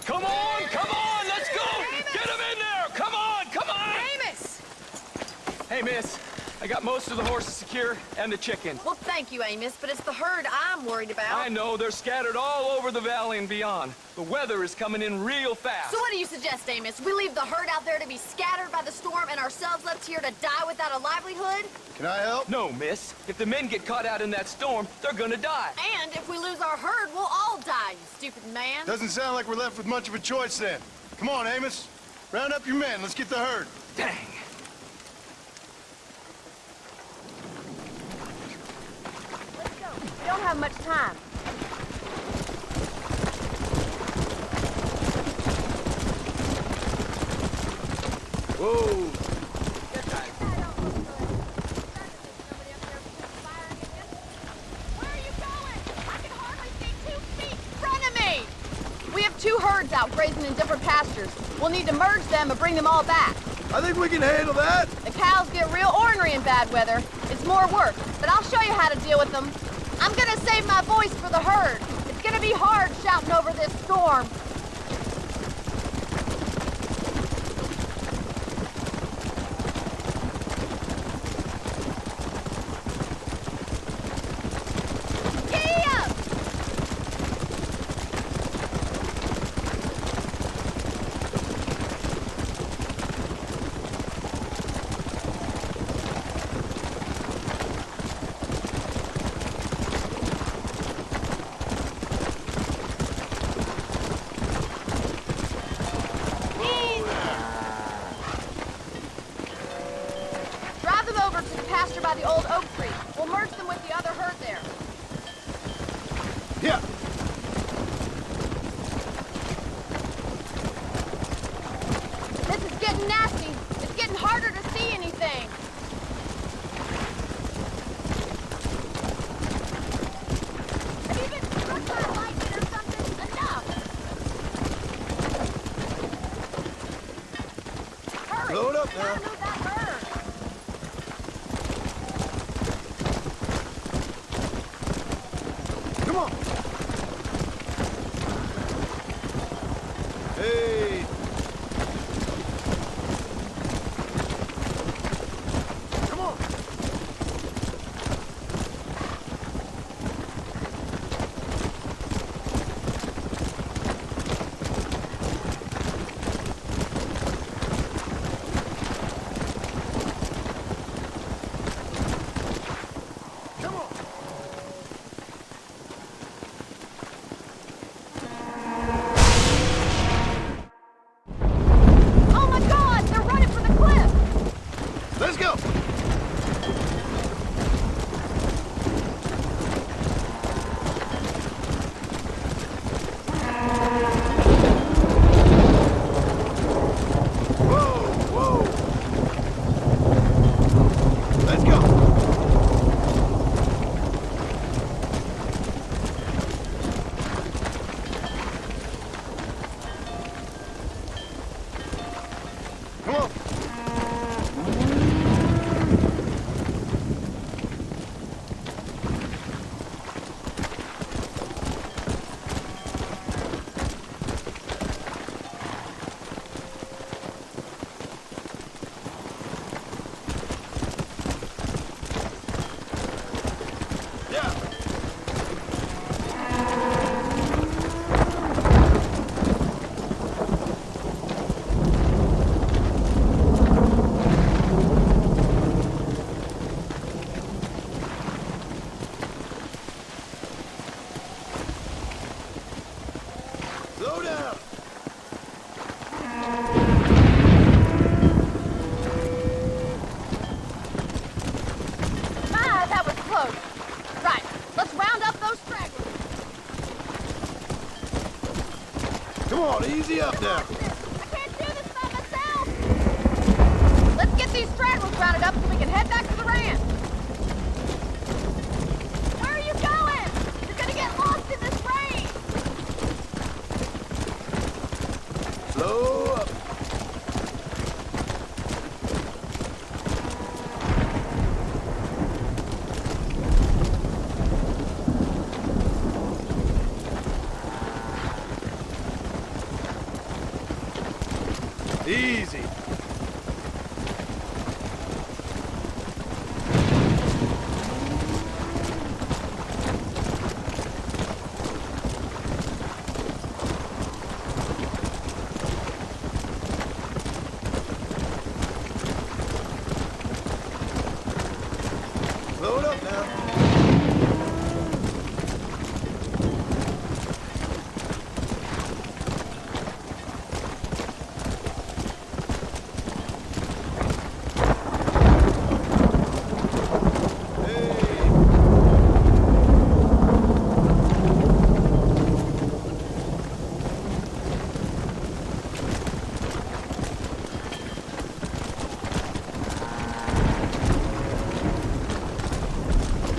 Come on, let's go! Get him in there! Come on! Amos! Hey, miss, I got most of the horses secure and the chicken. Well, thank you, Amos, but it's the herd I'm worried about. I know, they're scattered all over the valley and beyond. The weather is coming in real fast. So what do you suggest, Amos? We leave the herd out there to be scattered by the storm and ourselves left here to die without a livelihood? Can I help? No, miss. If the men get caught out in that storm, they're gonna die. And if we lose our herd, we'll all die, you stupid man. Doesn't sound like we're left with much of a choice then. Come on, Amos. Round up your men. Let's get the herd. Dang. Let's go. We don't have much time. Whoa. Where are you going? I can hardly see 2 feet in front of me. We have 2 herds out grazing in different pastures. We'll need to merge them and bring them all back. I think we can handle that. The cows get real ornery in bad weather. It's more work, but I'll show you how to deal with them. I'm gonna save my voice for the herd. It's gonna be hard shouting over this storm. By the old oak tree. We'll merge them with the other herd there. Yeah. This is getting nasty. It's getting harder to see anything. Have you been struck by lightning or something? Enough! Hurry! Load up We gotta now. move that herd! Come on. Hey. Come on. Come on. Oh my God! They're running for the cliff! Let's go. Whoa, whoa. Let's go. Come on. Yeah. Slow down. Ah, that was close. Right, let's round up those stragglers. Come on, easy up now. I can't do this by myself! Let's get these stragglers rounded up so we can head back to the ranch. Where are you going? You're gonna get lost in this rain! Slow up. Easy. Load up now.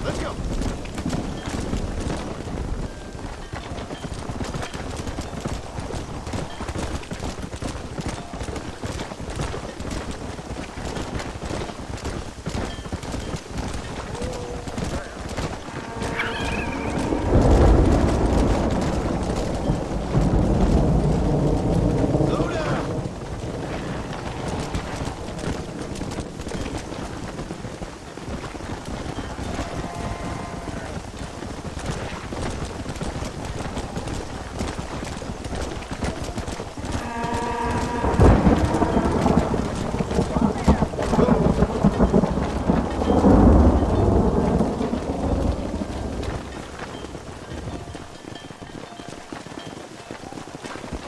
Let's go. Slow down.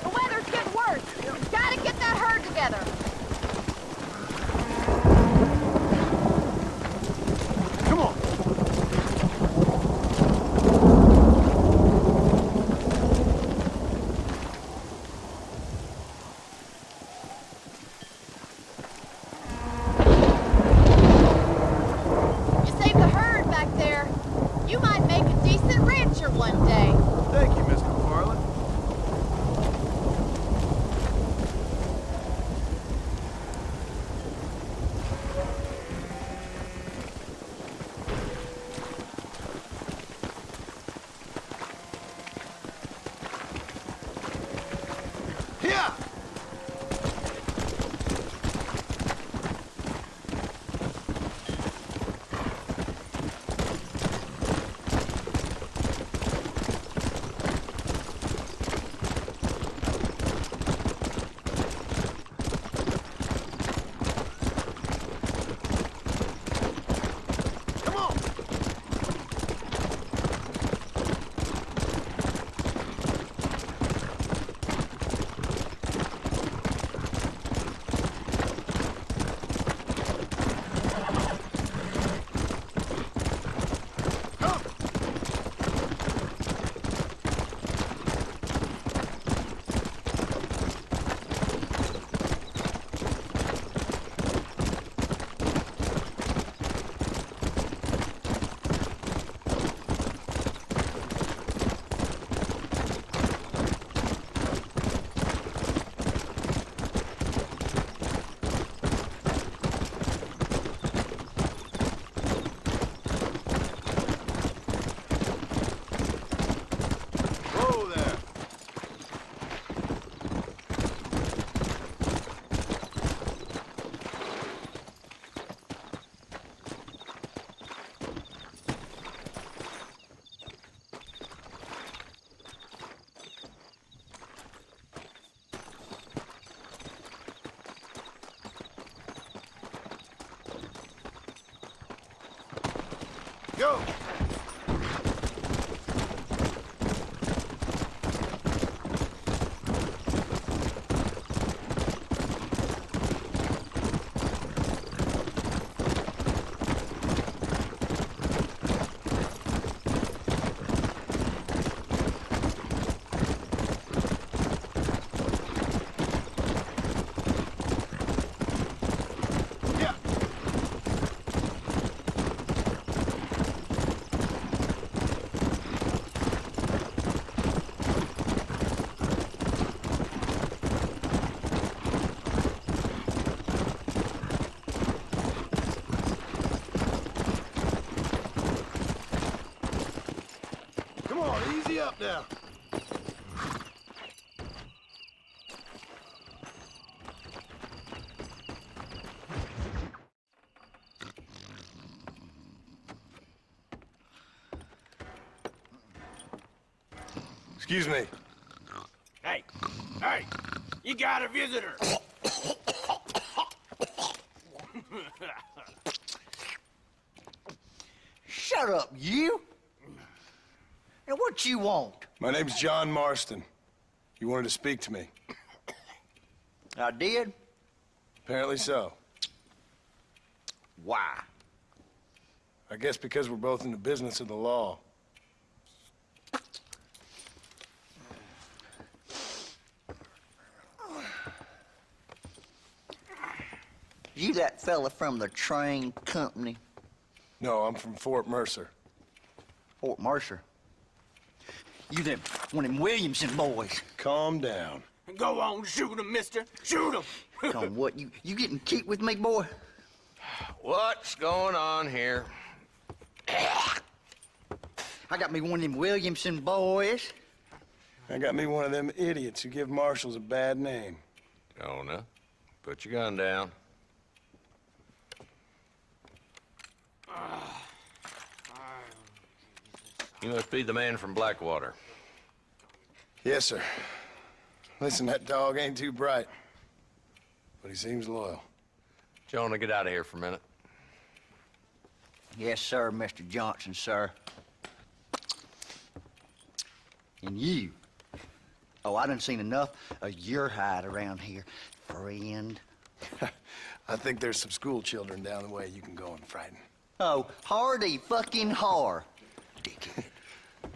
The weather's getting worse. Gotta get that herd together. Come on. You saved the herd back there. You might make a decent rancher one day. Thank you, Miss MacFarlane. Here! Come on! Come! Whoa there! Go! Yeah! Excuse me. Hey, hey, you got a visitor. Shut up, you! And what you want? My name's John Marston. You wanted to speak to me. I did? Apparently so. Why? I guess because we're both in the business of the law. You that fella from the train company? No, I'm from Fort Mercer. Fort Mercer? You them one of them Williamson boys? Calm down. Go on, shoot him, mister. Shoot him. Come what, you getting cute with me, boy? What's going on here? I got me one of them Williamson boys. I got me one of them idiots who give marshals a bad name. Jonah, put your gun down. You must be the man from Blackwater. Yes, sir. Listen, that dog ain't too bright, but he seems loyal. Jonah, get out of here for a minute. Yes, sir, Mr. Johnson, sir. And you. Oh, I done seen enough of your hide around here, friend. I think there's some school children down the way you can go and frighten. Oh, hardy fucking har. Dickhead.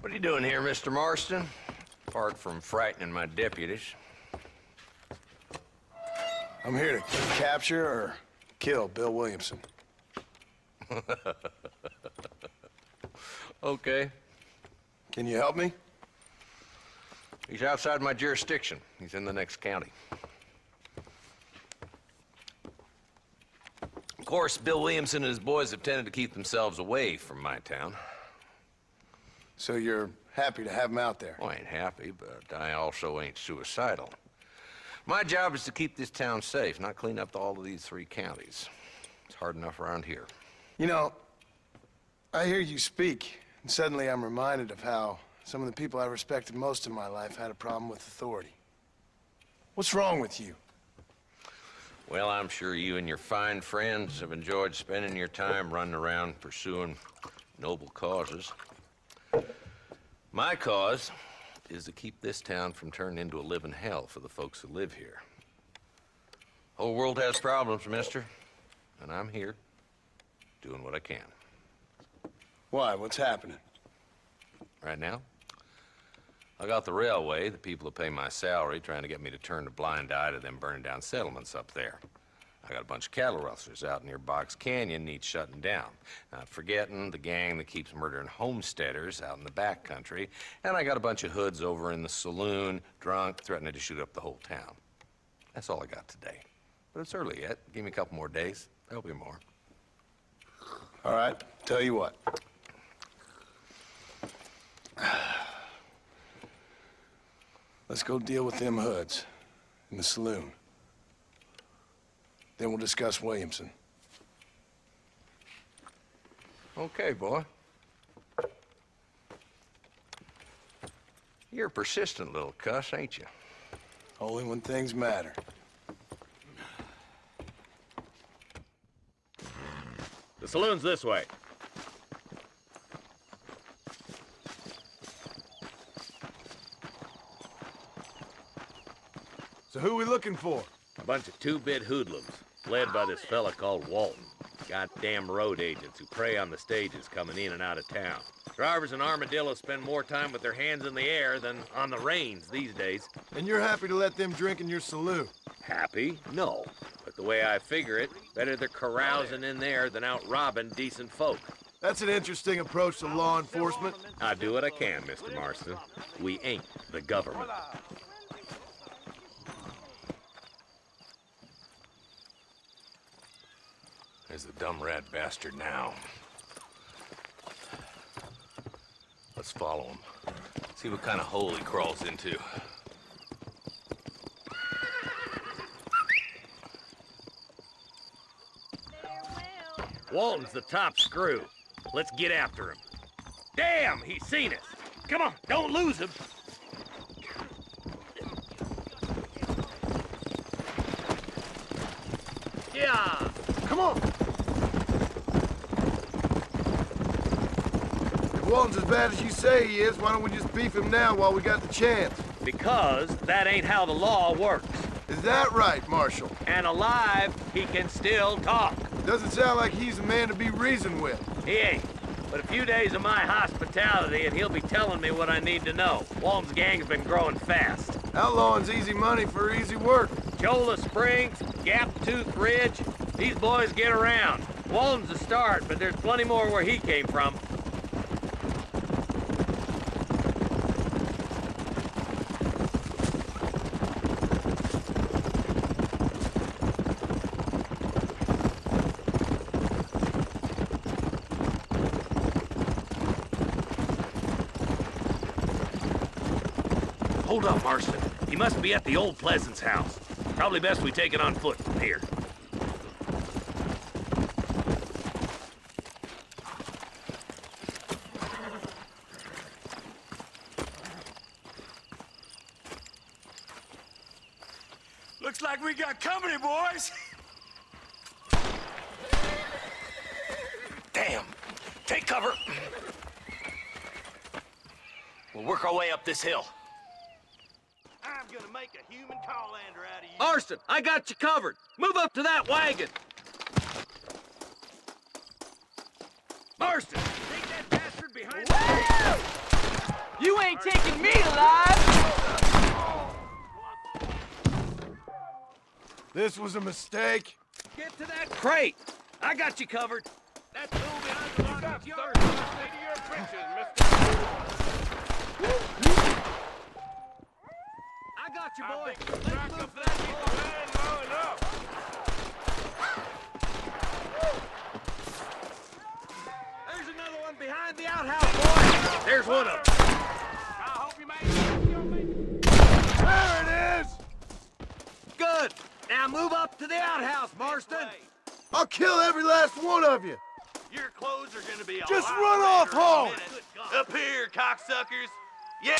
What are you doing here, Mr. Marston? Apart from frightening my deputies. I'm here to capture or kill Bill Williamson. Okay. Can you help me? He's outside my jurisdiction. He's in the next county. Of course, Bill Williamson and his boys have tended to keep themselves away from my town. So you're happy to have him out there? Well, I ain't happy, but I also ain't suicidal. My job is to keep this town safe, not clean up all of these 3 counties. It's hard enough around here. You know, I hear you speak, and suddenly I'm reminded of how some of the people I respected most in my life had a problem with authority. What's wrong with you? Well, I'm sure you and your fine friends have enjoyed spending your time running around pursuing noble causes. My cause is to keep this town from turning into a living hell for the folks who live here. Whole world has problems, mister, and I'm here doing what I can. Why? What's happening? Right now, I got the railway, the people who pay my salary, trying to get me to turn a blind eye to them burning down settlements up there. I got a bunch of cattle rustlers out near Box Canyon needs shutting down. Not forgetting the gang that keeps murdering homesteaders out in the back country. And I got a bunch of hoods over in the saloon, drunk, threatening to shoot up the whole town. That's all I got today. But it's early yet. Give me a couple more days. There'll be more. All right, tell you what. Let's go deal with them hoods in the saloon. Then we'll discuss Williamson. Okay, boy. You're a persistent little cuss, ain't you? Only when things matter. The saloon's this way. So who are we looking for? A bunch of 2-bit hoodlums, led by this fella called Walton. Goddamn road agents who prey on the stages coming in and out of town. Drivers in Armadillo spend more time with their hands in the air than on the reins these days. And you're happy to let them drink in your saloon? Happy? No. But the way I figure it, better they're carousing in there than out robbing decent folk. That's an interesting approach to law enforcement. I do what I can, Mr. Marston. We ain't the government. There's the dumb rat bastard now. Let's follow him. See what kind of hole he crawls into. Walton's the top screw. Let's get after him. Damn, he's seen us. Come on, don't lose him. Gotcha! Come on! If Walton's as bad as you say he is, why don't we just beef him now while we got the chance? Because that ain't how the law works. Is that right, Marshal? And alive, he can still talk. Doesn't sound like he's a man to be reasoned with. He ain't. But a few days of my hospitality and he'll be telling me what I need to know. Walton's gang's been growing fast. Outlawing's easy money for easy work. Cholla Springs, Gap Tooth Ridge, these boys get around. Walton's the start, but there's plenty more where he came from. Hold up, Marston. He must be at the old Pleasance house. Probably best we take it on foot from here. Looks like we got company, boys. Damn. Take cover. We'll work our way up this hill. I'm gonna make a human Callander out of you. Marston, I got you covered. Move up to that wagon. Marston, take that bastard behind the... You ain't taking me alive! This was a mistake. Get to that crate. I got you covered. That's who behind the large yard. I got you, boy. Let's move that There's another one behind the outhouse, boy. There's one of them. I hope you made it. There it is! Good. Now move up to the outhouse, Marston. I'll kill every last one of you. Your clothes are gonna be a Just lot run off redder in a home. minute. Up here, cocksuckers. Yeah.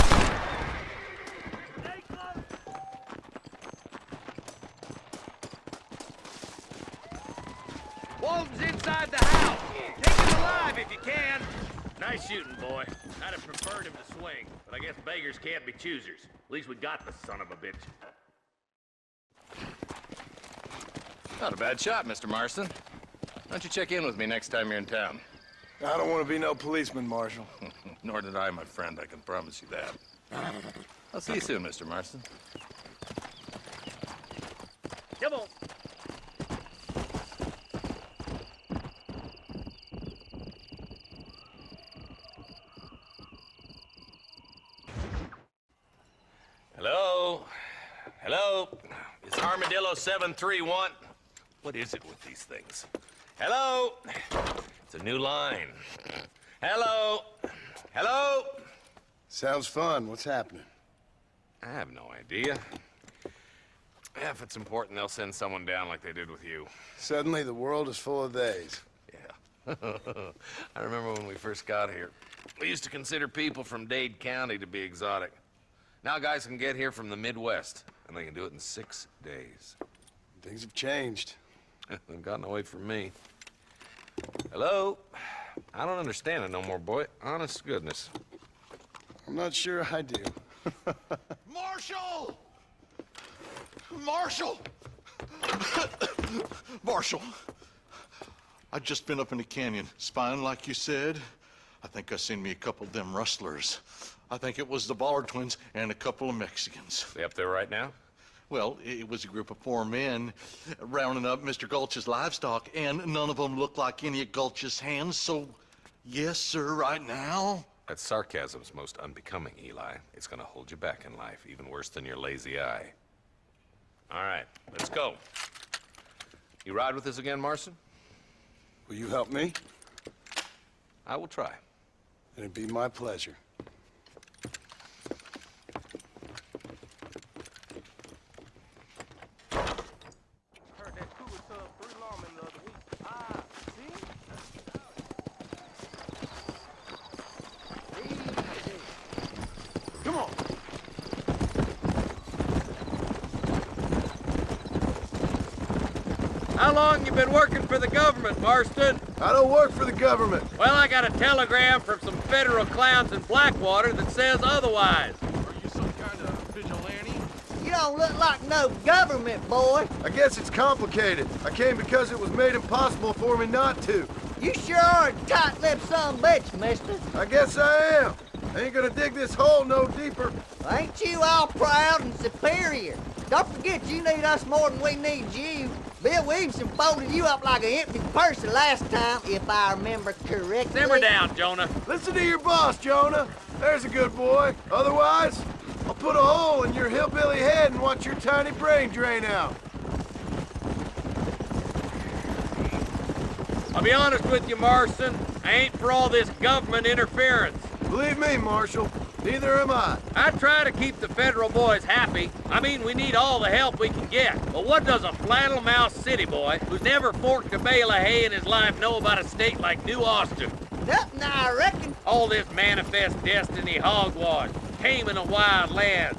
Stay close. Walton's inside the house. Take him alive if you can. Nice shooting, boy. I'd have preferred him to swing, but I guess beggars can't be choosers. At least we got the son of a bitch. Not a bad shot, Mr. Marston. Why don't you check in with me next time you're in town? I don't want to be no policeman, Marshal. Nor did I, my friend. I can promise you that. I'll see you soon, Mr. Marston. Come on. Hello? Hello? It's Armadillo 731. What is it with these things? Hello? It's a new line. Hello? Hello? Sounds fun. What's happening? I have no idea. If it's important, they'll send someone down like they did with you. Suddenly, the world is full of theys. Yeah. I remember when we first got here. We used to consider people from Dade County to be exotic. Now guys can get here from the Midwest, and they can do it in 6 days. Things have changed. They've gotten away from me. Hello? I don't understand it no more, boy. Honest to goodness. I'm not sure I do. Marshal! Marshal! Marshal! I just been up in the canyon, spying like you said. I think I seen me a couple of them rustlers. I think it was the Ballard twins and a couple of Mexicans. They up there right now? Well, it was a group of 4 men rounding up Mr. Gulch's livestock, and none of them looked like any of Gulch's hands, so yes, sir, right now. That sarcasm's most unbecoming, Eli. It's gonna hold you back in life, even worse than your lazy eye. All right, let's go. You ride with us again, Marston? Will you help me? I will try. It'd be my pleasure. How long you been working for the government, Marston? I don't work for the government. Well, I got a telegram from some federal clowns in Blackwater that says otherwise. Are you some kind of vigilante? You don't look like no government, boy. I guess it's complicated. I came because it was made impossible for me not to. You sure are a tight-lipped son of a bitch, mister. I guess I am. I ain't gonna dig this hole no deeper. Ain't you all proud and superior? Don't forget you need us more than we need you. Bill Williamson folded you up like an empty purse the last time, if I remember correctly. Simmer down, Jonah. Listen to your boss, Jonah. There's a good boy. Otherwise, I'll put a hole in your hillbilly head and watch your tiny brain drain out. I'll be honest with you, Marston. I ain't for all this government interference. Believe me, Marshal, neither am I. I try to keep the federal boys happy. I mean, we need all the help we can get. But what does a flannel-mouthed city boy who's never forked a bale of hay in his life know about a state like New Austin? Nothing, I reckon. All this manifest destiny hogwash, taming a wild land.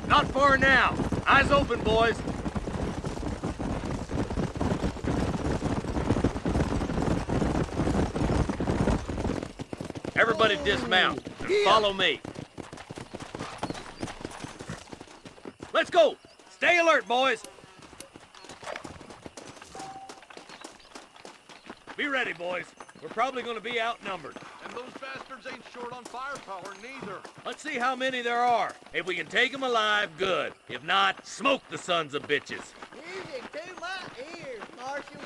Not far now. Eyes open, boys. Everybody dismount and follow me. Let's go! Stay alert, boys! Be ready, boys. We're probably gonna be outnumbered. And those bastards ain't short on firepower, neither. Let's see how many there are. If we can take them alive, good. If not, smoke the sons of bitches. Music to my ears, Marshal.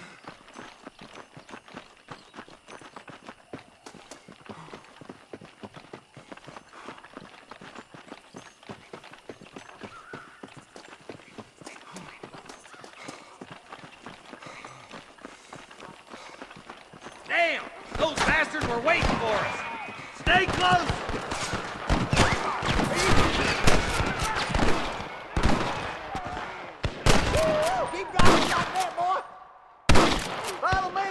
Damn! Those bastards were waiting for us! Stay close! Keep driving like that, boy. Follow me.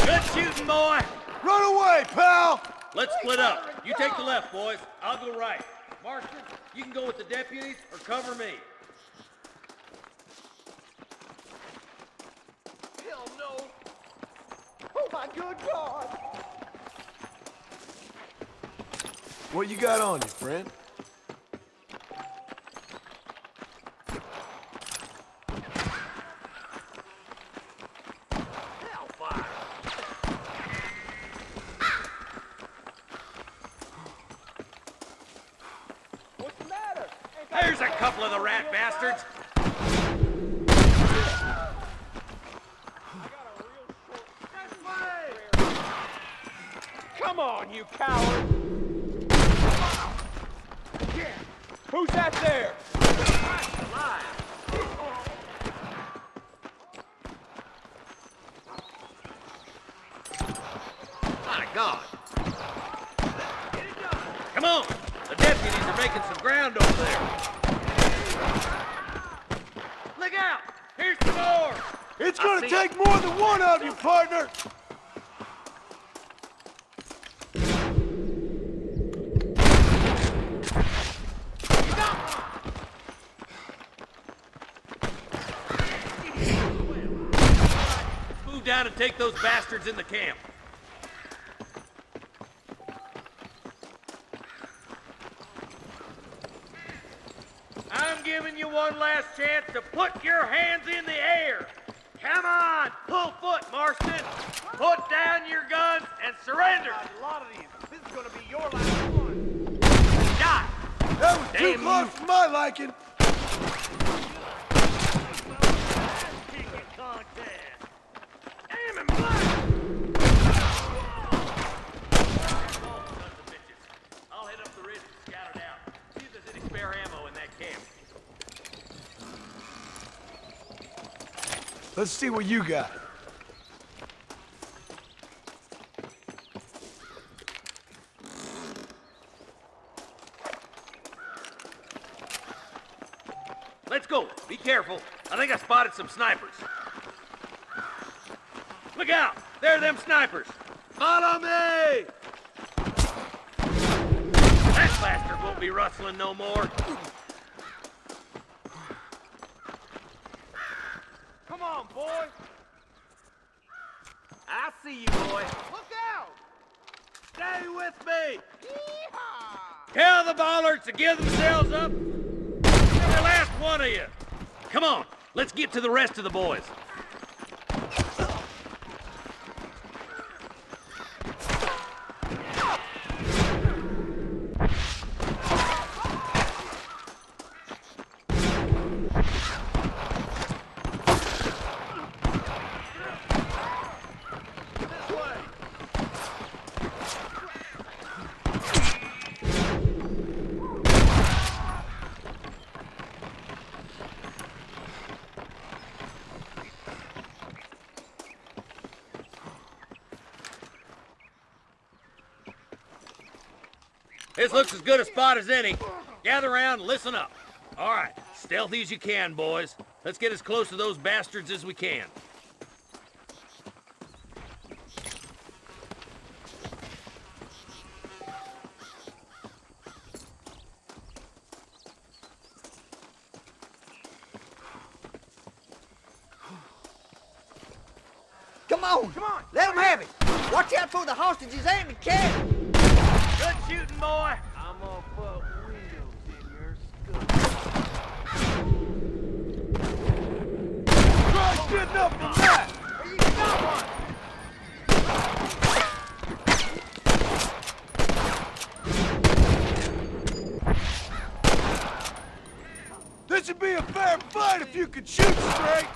Good shooting, boy! Run away, pal! Let's split up. You take the left, boys. I'll go right. Marston, you can go with the deputies or cover me. Hell no! Oh my good God! What you got on you, friend? Hellfire! What's the matter? There's a couple of the rat bastards. Come on, you coward! Who's that there? My God! Come on! The deputies are making some ground over there. Look out! Here's some more! It's gonna take more than one of you, partner! Move down and take those bastards in the camp. I'm giving you one last chance to put your hands in the air. Come on, pull foot, Marston. Put down your guns and surrender. A lot of these. This is gonna be your last one. Die. That was too Damn close you. for my liking! Damn him, blood! I'll head up the ridge and scout it out. See if there's any spare ammo in that camp. Let's see what you got. Let's go. Be careful. I think I spotted some snipers. Look out! There are them snipers. Follow me! That bastard won't won't be rustling no more. Come on, boy. I see you, boy. Look out! Stay with me! Yeehaw! Tell the Ballards to give themselves up. Every last one of you. Come on, let's get to the rest of the boys. This looks as good a spot as any. Gather around and listen up. All right, stealthy as you can, boys. Let's get as close to those bastards as we can. Come on! Come on! Let them have it! Watch out for the hostages and the cat! Good shooting, boy. I'm gonna put windows in your skull. Try getting up from that! You got one! This would be a fair fight if you could shoot straight!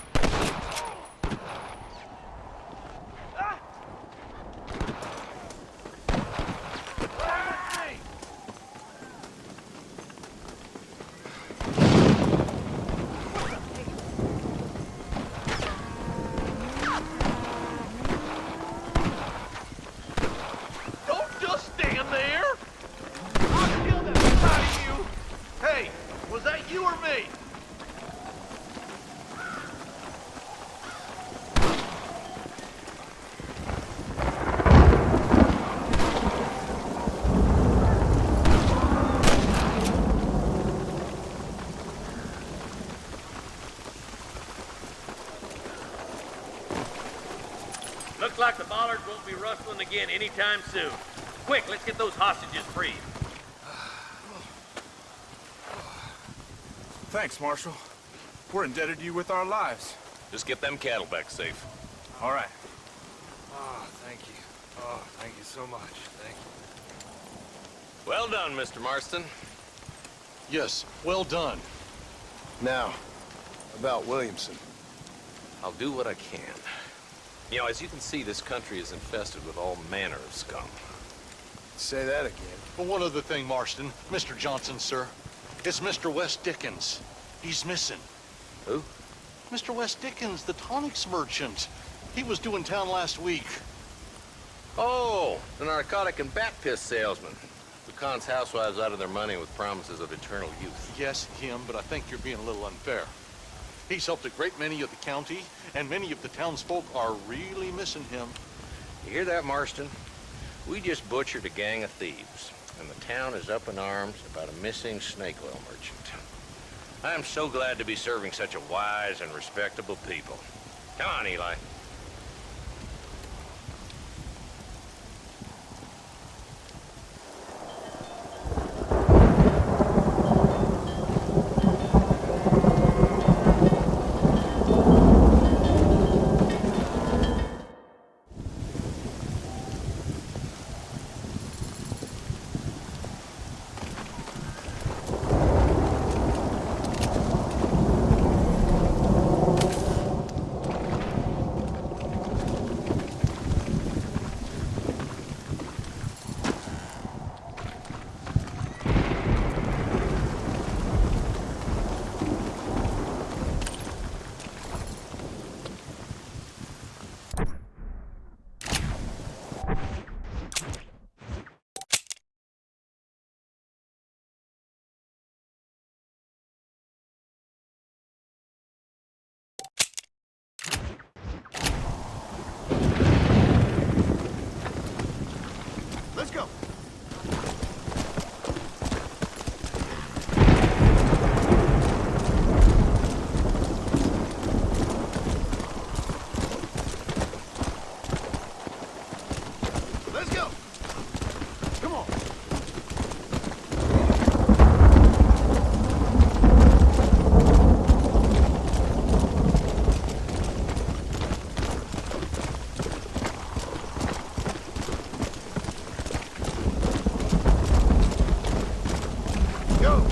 Looks like the Ballards won't be rustling again anytime soon. Quick, let's get those hostages freed. Thanks, Marshal. We're indebted to you with our lives. Just get them cattle back safe. All right. Oh, thank you. Oh, thank you so much. Thank you. Well done, Mr. Marston. Yes, well done. Now, about Williamson. I'll do what I can. You know, as you can see, this country is infested with all manner of scum. Say that again. Well, one other thing, Marston. Mr. Johnson, sir. It's Mr. Wes Dickens. He's missing. Who? Mr. Wes Dickens, the tonics merchant. He was due in town last week. Oh, the narcotic and bat piss salesman. Who cons housewives out of their money with promises of eternal youth. Yes, him, but I think you're being a little unfair. He's helped a great many of the county, and many of the townsfolk are really missing him. You hear that, Marston? We just butchered a gang of thieves, and the town is up in arms about a missing snake oil merchant. I am so glad to be serving such a wise and respectable people. Come on, Eli. Go!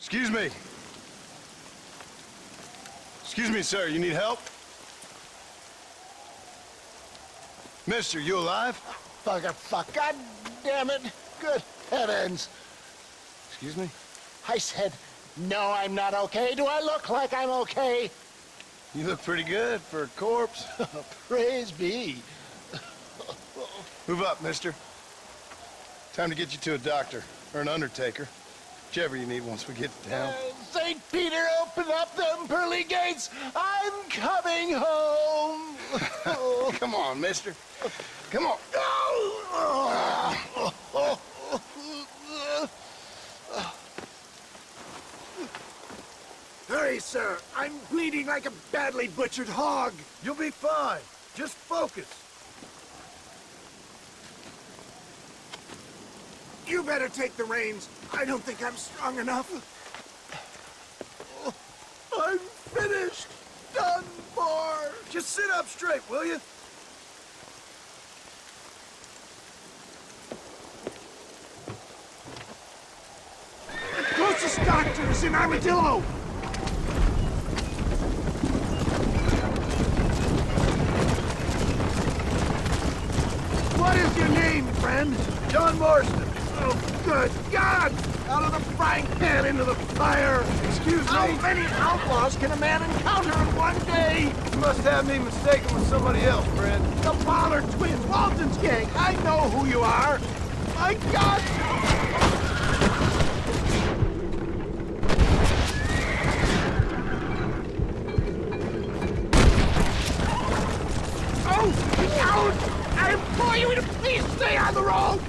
Excuse me. Excuse me, sir. You need help? Mister, you alive? Fuck. God damn it. Good heavens. Excuse me? I said, no, I'm not okay. Do I look like I'm okay? You look pretty good for a corpse. Praise be. Move up, mister. Time to get you to a doctor, or an undertaker. Whichever you need once we get to town. St. Peter, open up them pearly gates. I'm coming home. Come on, mister. Come on. Hurry, sir. I'm bleeding like a badly butchered hog. You'll be fine. Just focus. You better take the reins. I don't think I'm strong enough. I'm finished. Done for. Just sit up straight, will you? The closest doctor is in Armadillo. What is your name, friend? John Marston. Oh, good God! Out of the frying pan into the fire! Excuse me? How many outlaws can a man encounter in one day? You must have me mistaken with somebody else, friend. The Ballard twins, Walton's gang! I know who you are! My God! Oh, you coward! I implore you to please stay on the road!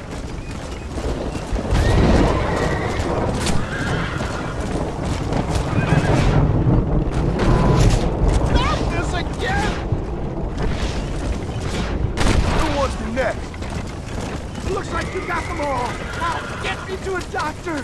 Looks like you got them all. Now, get me to a doctor.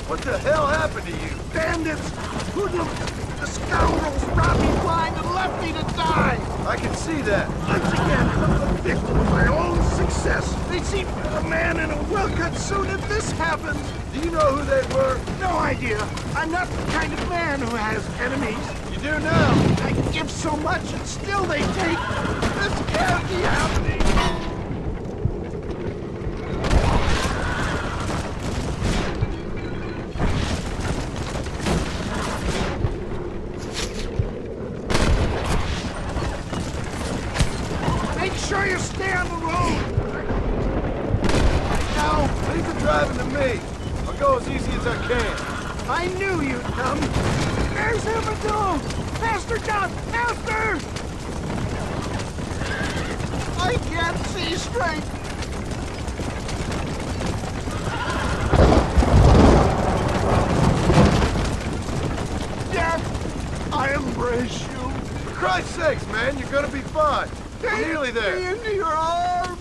What the hell happened to you? Bandits, hoodlums, the scoundrels robbed me blind and left me to die. I can see that. Once again, I'm the victim of my own success. They see a man in a well-cut suit and this happens. Do you know who they were? No idea. I'm not the kind of man who has enemies. You do now. I give so much and still they take. This can't be happening. Make sure you stay on the road. Right now, leave the driving to me. I'll go as easy as I can. I knew you'd come. Where's Armadillo? Faster, John! Faster! I can't see straight. Death, I embrace you. For Christ's sakes, man, you're gonna be fine. We're nearly there. Take me into your arms.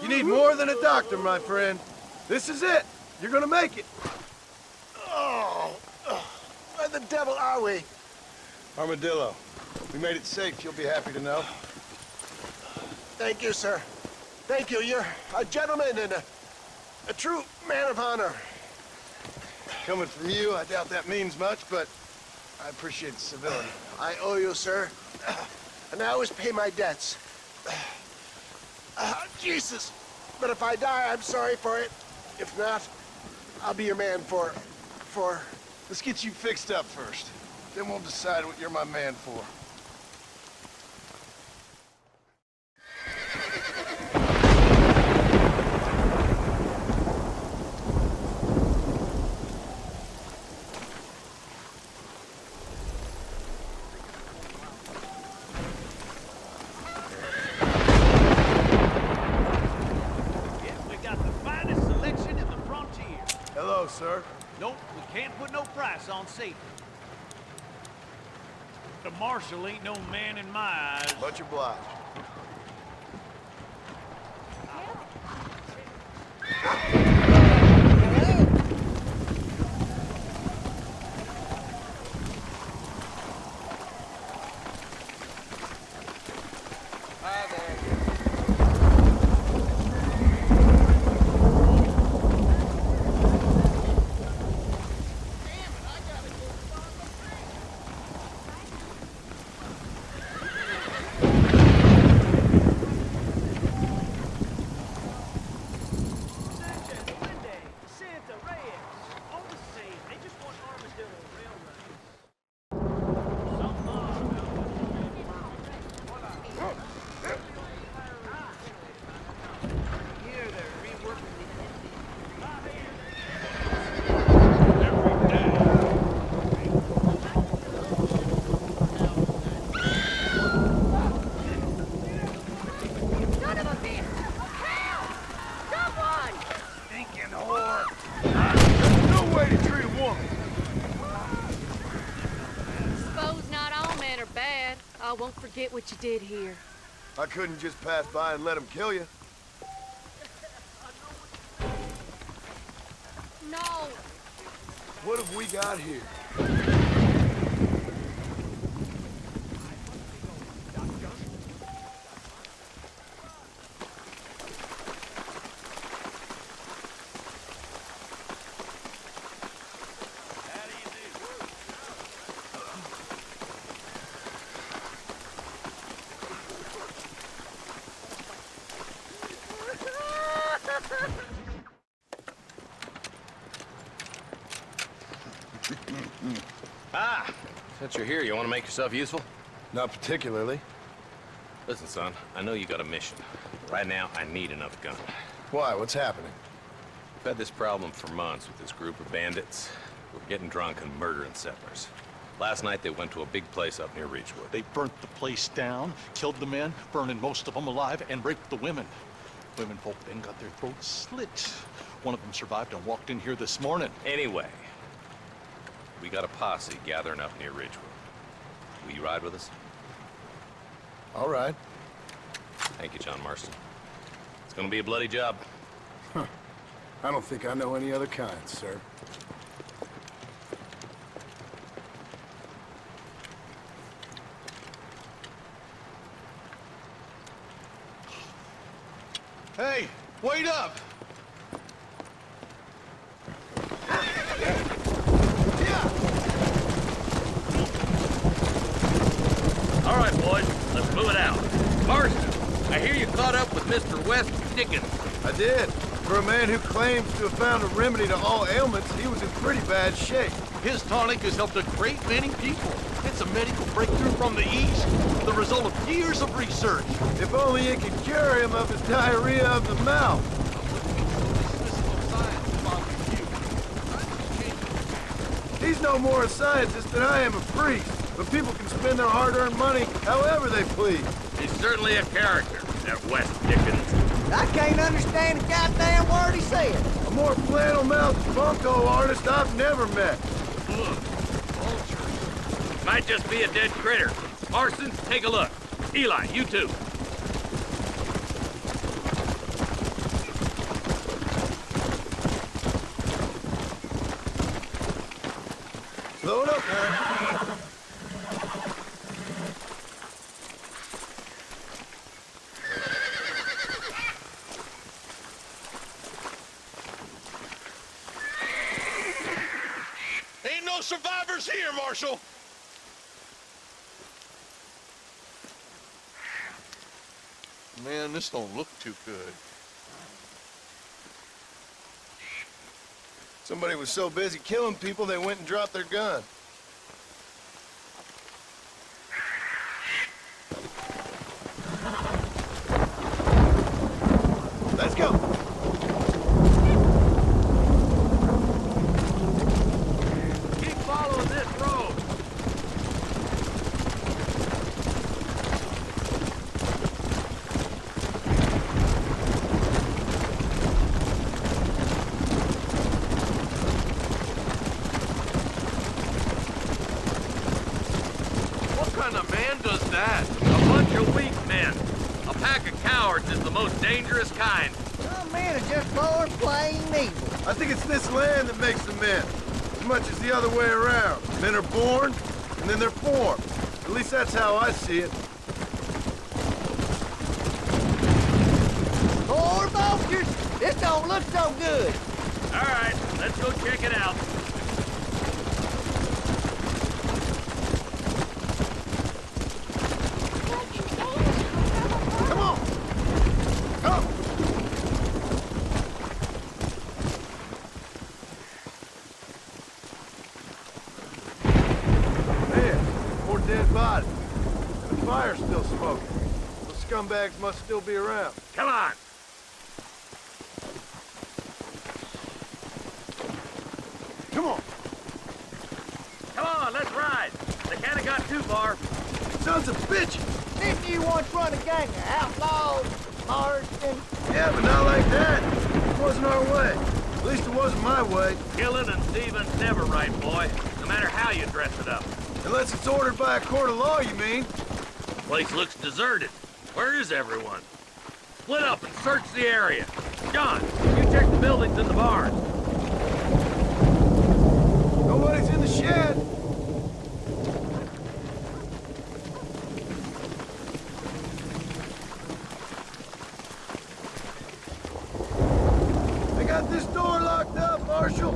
You need more than a doctor, my friend. This is it. You're gonna make it. Oh, where the devil are we? Armadillo, we made it safe. You'll be happy to know. Thank you, sir. Thank you. You're a gentleman and a true man of honor. Coming from you, I doubt that means much, but I appreciate the civility. I owe you, sir. And I always pay my debts. Jesus. But if I die, I'm sorry for it. If not, I'll be your man for... Let's get you fixed up first. Then we'll decide what you're my man for. Hello, sir. Nope, we can't put no price on safety. The marshal ain't no man in my eyes. Much obliged. I won't forget what you did here. I couldn't just pass by and let him kill you. No! What have we got here? Since you're here, you want to make yourself useful? Not particularly. Listen, son, I know you got a mission. Right now, I need another gun. Why? What's happening? We've had this problem for months with this group of bandits. We're getting drunk and murdering settlers. Last night, they went to a big place up near Ridgewood. They burnt the place down, killed the men, burning most of them alive, and raped the women. Women folk then got their throats slit. One of them survived and walked in here this morning. Anyway, we got a posse gathering up near Ridgewood. Will you ride with us? All right. Thank you, John Marston. It's gonna be a bloody job. Huh. I don't think I know any other kind, sir. Hey, wait up! All right, boys, let's move it out. Marston, I hear you caught up with Mr. West Dickens. I did. For a man who claims to have found a remedy to all ailments, he was in pretty bad shape. His tonic has helped a great many people. It's a medical breakthrough from the East, the result of years of research. If only it could cure him of his diarrhea of the mouth. Physical science, Father. He's no more a scientist than I am a priest. But people can spend their hard-earned money however they please. He's certainly a character, that West Dickens. I can't understand a goddamn word he said. A more flannel-mouthed bunco artist I've never met. Look, vultures. Might just be a dead critter. Marston, take a look. Eli, you too. Load up, man. Ain't no survivors here, Marshal. Man, this don't look too good. Somebody was so busy killing people, they went and dropped their gun. Let's go. Keep following this road. What kind of man does that? A bunch of weak men. A pack of cowards is the most dangerous kind. Some men are just born plain evil. I think it's this land that makes them men, as much as the other way around. Men are born, and then they're formed. At least that's how I see it. Poor vultures! This don't look so good. All right, let's go check it out. Come on! Come! Man, more dead bodies. And the fire's still smoking. Those scumbags must still be around. Come on. Come on! Come on, let's ride. They can't have got too far. Sons of bitches! Didn't you once run a gang of outlaws, Marston? Yeah, but not like that. It wasn't our way. At least it wasn't my way. Killing and thieving's never right, boy. No matter how you dress it up. Unless it's ordered by a court of law, you mean? The place looks deserted. Where is everyone? Split up and search the area. John, you check the buildings in the barn. Nobody's in the shed. They got this door locked up, Marshal.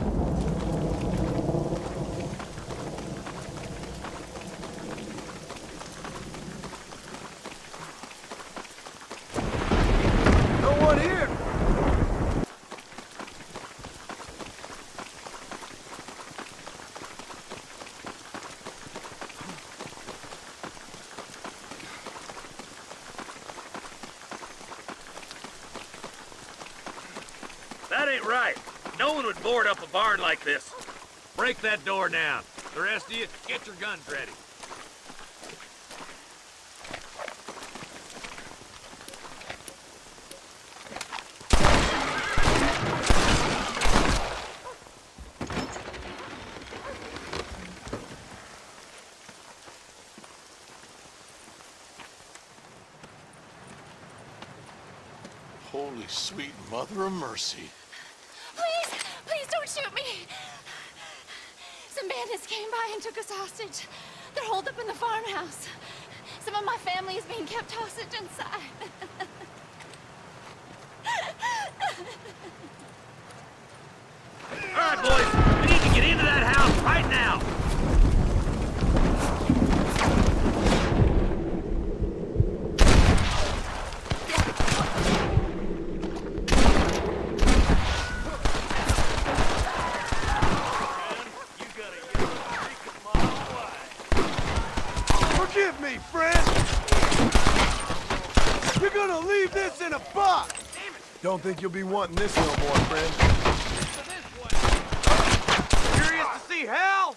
No one here. That ain't right. No one would board up a barn like this. Break that door down. The rest of you, get your guns ready. Holy sweet mother of mercy. Please, please don't shoot me. Some bandits came by and took us hostage. They're holed up in the farmhouse. Some of my family is being kept hostage inside. All right, boys. We need to get into that house right now. Forgive me, friend! You're gonna leave this in a box! Don't think you'll be wanting this no more, friend. Curious to see hell?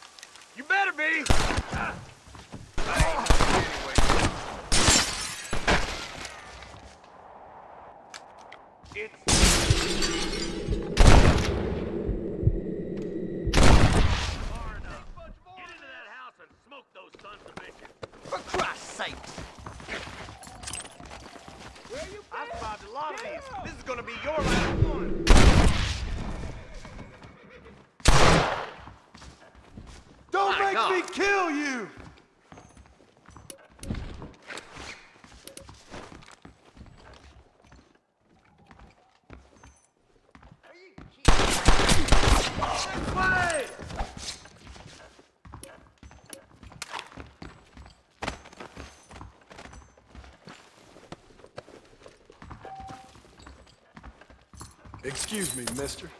Make me kill you! This way! Excuse me, mister.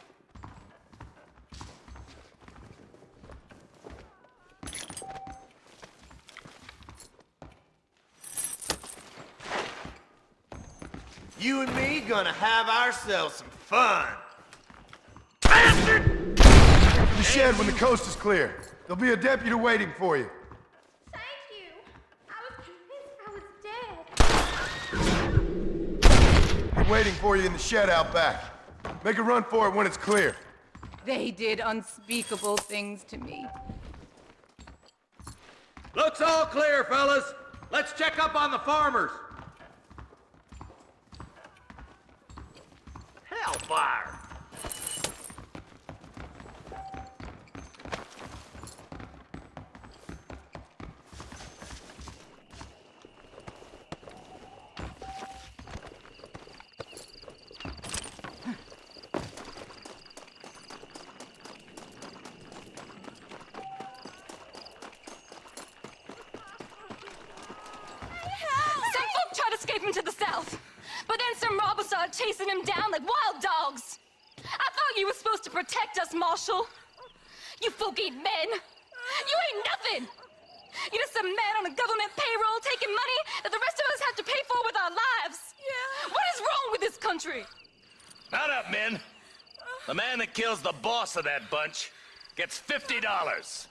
You and me gonna have ourselves some fun. Bastard! To the shed when the coast is clear. There'll be a deputy waiting for you. Thank you. I was dead. Be waiting for you in the shed out back. Make a run for it when it's clear. They did unspeakable things to me. Looks all clear, fellas. Let's check up on the farmers. Hellfire! Some folk tried to escape him to the south, but then some robbers started chasing him down like wild dogs. I thought you were supposed to protect us, Marshal. You folk ain't men. You ain't nothing. You're just a man on a government payroll taking money that the rest of us have to pay for with our lives. Yeah. What is wrong with this country? Not up, men. The man that kills the boss of that bunch gets $50.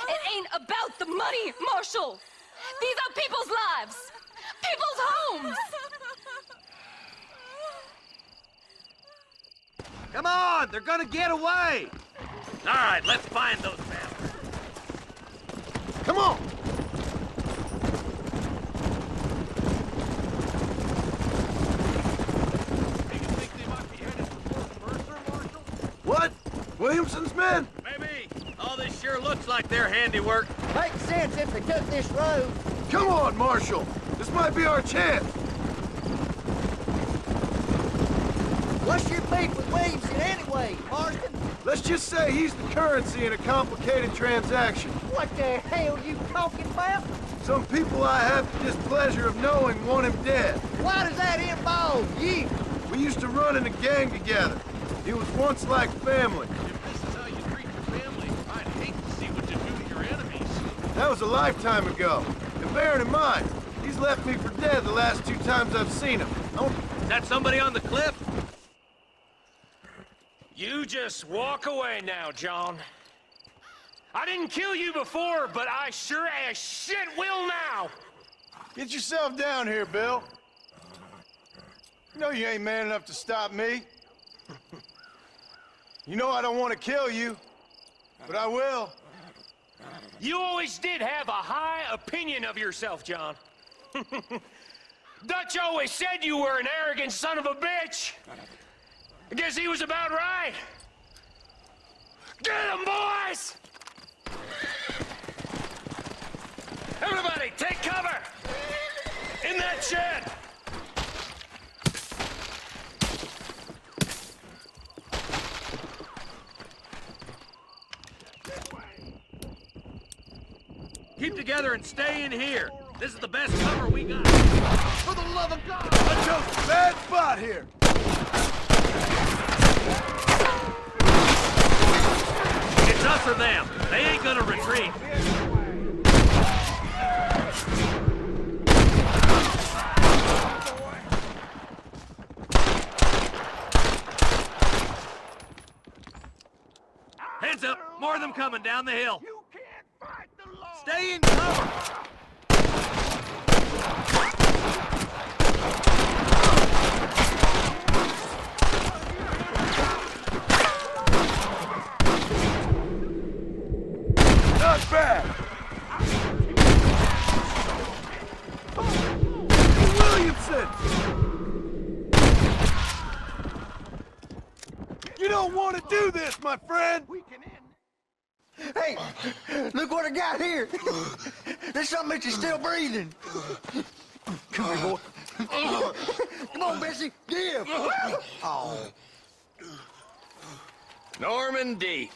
It ain't about the money, Marshal. These are people's lives. People's homes. Come on, they're gonna get away! All right, let's find those bastards. Come on! What? Williamson's men? Maybe. All this sure looks like their handiwork. Makes sense if they took this road. Come on, Marshal! This might be our chance! What's your beef with Williamson anyway, Marston? Let's just say he's the currency in a complicated transaction. What the hell you talking about? Some people I have the displeasure of knowing want him dead. Why does that involve you? We used to run in a gang together. He was once like family. If this is how you treat your family, I'd hate to see what you do to your enemies. That was a lifetime ago. And bearing in mind, he's left me for dead the last 2 times I've seen him. Is that somebody on the cliff? You just walk away now, John. I didn't kill you before, but I sure as shit will now. Get yourself down here, Bill. You know you ain't man enough to stop me. You know I don't want to kill you, but I will. You always did have a high opinion of yourself, John. Dutch always said you were an arrogant son of a bitch. I guess he was about right. Get him, boys! Everybody, take cover! In that shed! Keep together and stay in here. This is the best cover we got. For the love of God! I chose a bad spot here. It's us or them. They ain't gonna retreat. Heads up. More of them coming down the hill. Stay in cover. Not bad. Williamson! You don't want to do this, my friend! We can end. Hey, look what I got here. There's something that you're still breathing. Come here, boy. Come on, Bessie, give. Oh. Norman Deek.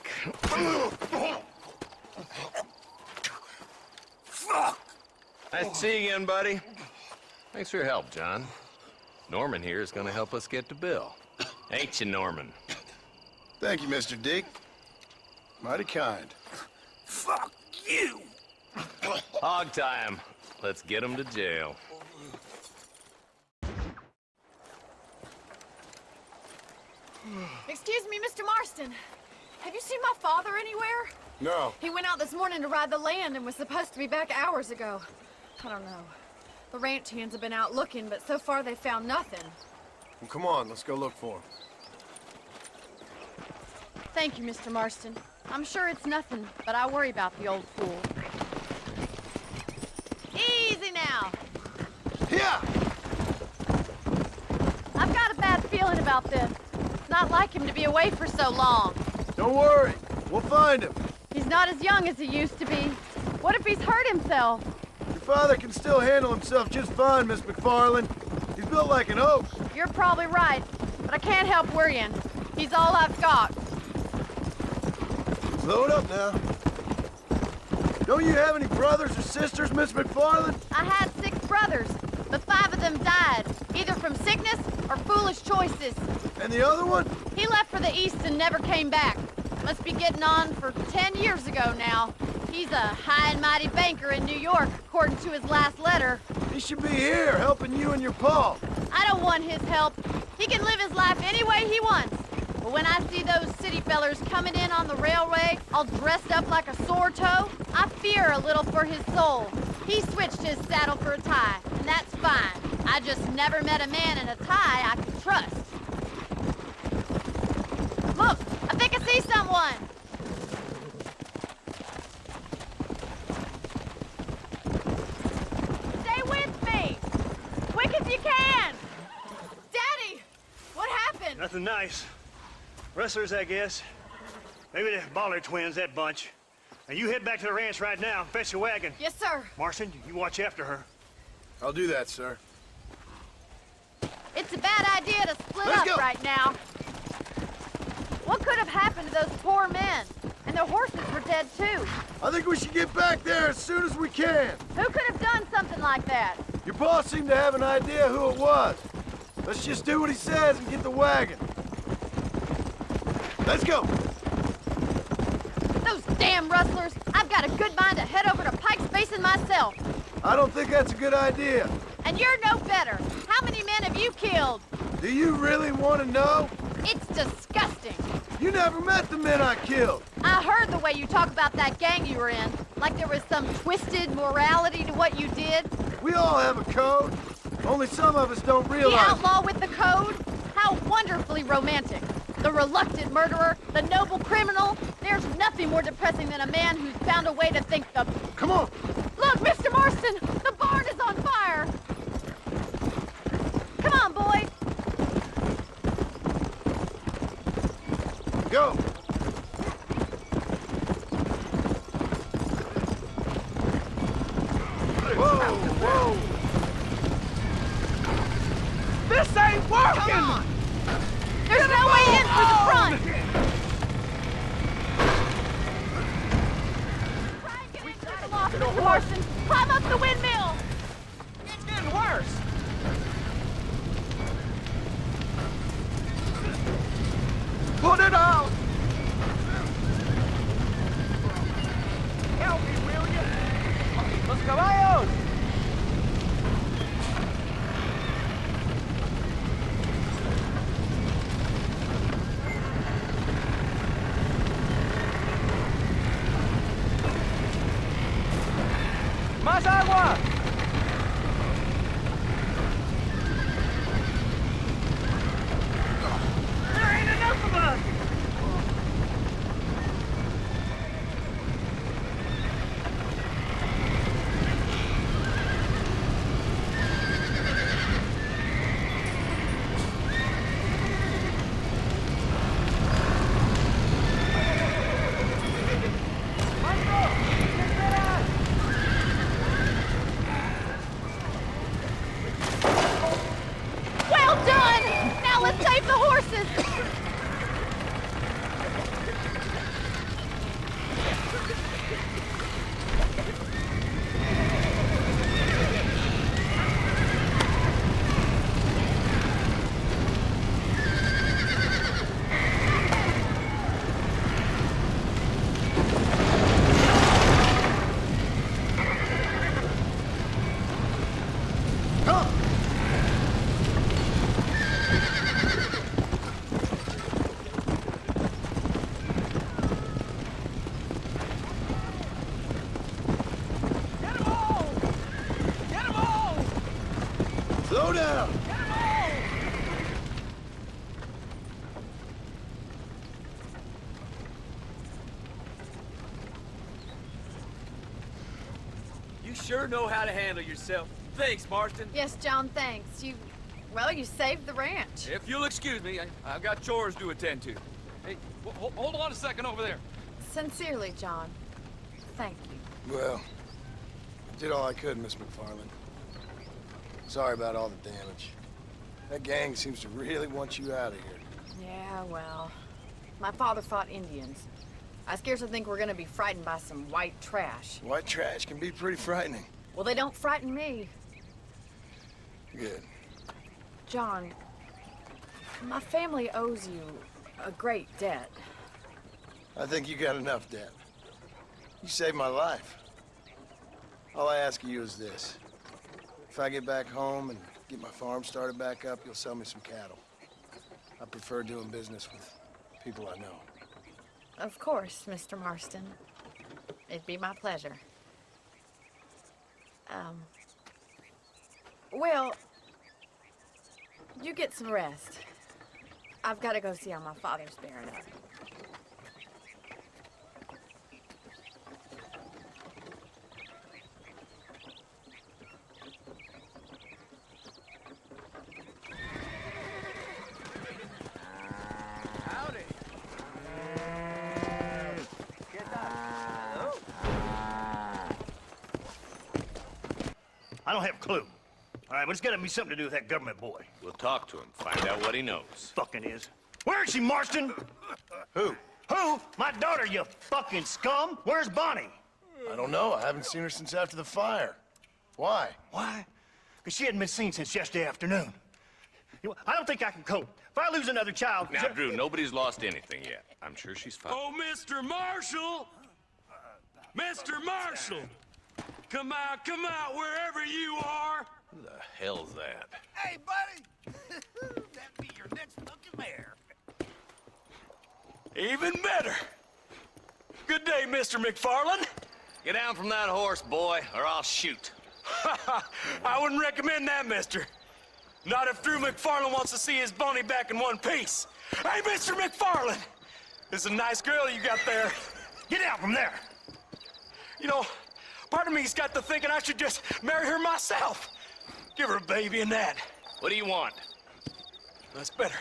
Fuck! Nice to see you again, buddy. Thanks for your help, John. Norman here is gonna help us get to Bill. Ain't you, Norman? Thank you, Mr. Dick. Mighty kind. Fuck you! Hog time. Let's get him to jail. Excuse me, Mr. Marston. Have you seen my father anywhere? No. He went out this morning to ride the land and was supposed to be back hours ago. I don't know. The ranch hands have been out looking, but so far they found nothing. Well, come on, let's go look for him. Thank you, Mr. Marston. I'm sure it's nothing, but I worry about the old fool. Easy now. Yeah. I've got a bad feeling about this. It's not like him to be away for so long. Don't worry, we'll find him. He's not as young as he used to be. What if he's hurt himself? Your father can still handle himself just fine, Miss MacFarlane. He's built like an oak. You're probably right, but I can't help worrying. He's all I've got. Slow it up now. Don't you have any brothers or sisters, Miss MacFarlane? I had 6 brothers, but 5 of them died, either from sickness or foolish choices. And the other one? He left for the east and never came back. Must be getting on for 10 years ago now. He's a high and mighty banker in New York, according to his last letter. He should be here, helping you and your pa. I don't want his help. He can live his life any way he wants. But when I see those city fellers coming in on the railway, all dressed up like a sore toe, I fear a little for his soul. He switched his saddle for a tie, and that's fine. I just never met a man in a tie I could trust. Look, I think I see someone. Stay with me. Quick as you can. Daddy, what happened? Nothing nice. Rustlers, I guess. Maybe the Ballard twins, that bunch. Now you head back to the ranch right now and fetch a wagon. Yes, sir. Marston, you watch after her. I'll do that, sir. It's a bad idea to split Let's up go. right now. What could have happened to those poor men? And their horses were dead, too. I think we should get back there as soon as we can. Who could have done something like that? Your boss seemed to have an idea who it was. Let's just do what he says and get the wagon. Let's go. Those damn rustlers! I've got a good mind to head over to Pike's Basin myself. I don't think that's a good idea. And you're no better. How many men have you killed? Do you really want to know? It's disgusting. You never met the men I killed. I heard the way you talk about that gang you were in. Like there was some twisted morality to what you did. We all have a code. Only some of us don't realize. The outlaw with the code? How wonderfully romantic. The reluctant murderer, the noble criminal. There's nothing more depressing than a man who's found a way to think the... Come on. Look, Mr. Marston, the barn is on fire. Come on, boy. Go. Whoa, whoa. This ain't working! Come on. There's no way in through the front. Try and get into the loft, Mr. Marston. Climb up the windmill. It's getting worse. Put it out! Help me, will you? Los caballos! ¡Más agua! There ain't enough of us! Yeah! You sure know how to handle yourself. Thanks, Marston. Yes, John, thanks. Well, you saved the ranch. If you'll excuse me, I've got chores to attend to. Hey, hold on a second over there. Sincerely, John. Thank you. Well, I did all I could, Miss MacFarlane. Sorry about all the damage. That gang seems to really want you out of here. Yeah, well, my father fought Indians. I scarcely think we're gonna be frightened by some white trash. White trash can be pretty frightening. Well, they don't frighten me. Good. John, my family owes you a great debt. I think you got enough debt. You saved my life. All I ask of you is this. If I get back home and get my farm started back up, you'll sell me some cattle. I prefer doing business with people I know. Of course, Mr. Marston. It'd be my pleasure. Well, you get some rest. I've got to go see how my father's bearing up. I don't have a clue. All right, but it's gotta be something to do with that government boy. We'll talk to him, find out what he knows. Fucking is. Where is she, Marston? Who? Who? My daughter, you fucking scum! Where's Bonnie? I don't know. I haven't seen her since after the fire. Why? Why? Because she hadn't been seen since yesterday afternoon. You know, I don't think I can cope. If I lose another child... Now, Drew, nobody's lost anything yet. I'm sure she's fine. Oh, Mr. Marshall! Mr. Marshall! Come out, wherever you are! Who the hell's that? Hey, buddy! That'd be your next fucking mayor. Even better! Good day, Mr. MacFarlane. Get down from that horse, boy, or I'll shoot. I wouldn't recommend that, mister. Not if Drew MacFarlane wants to see his Bonnie back in one piece. Hey, Mr. MacFarlane! This is a nice girl you got there. Get out from there! You know, part of me's got to thinking I should just marry her myself. Give her a baby and that. What do you want? That's better.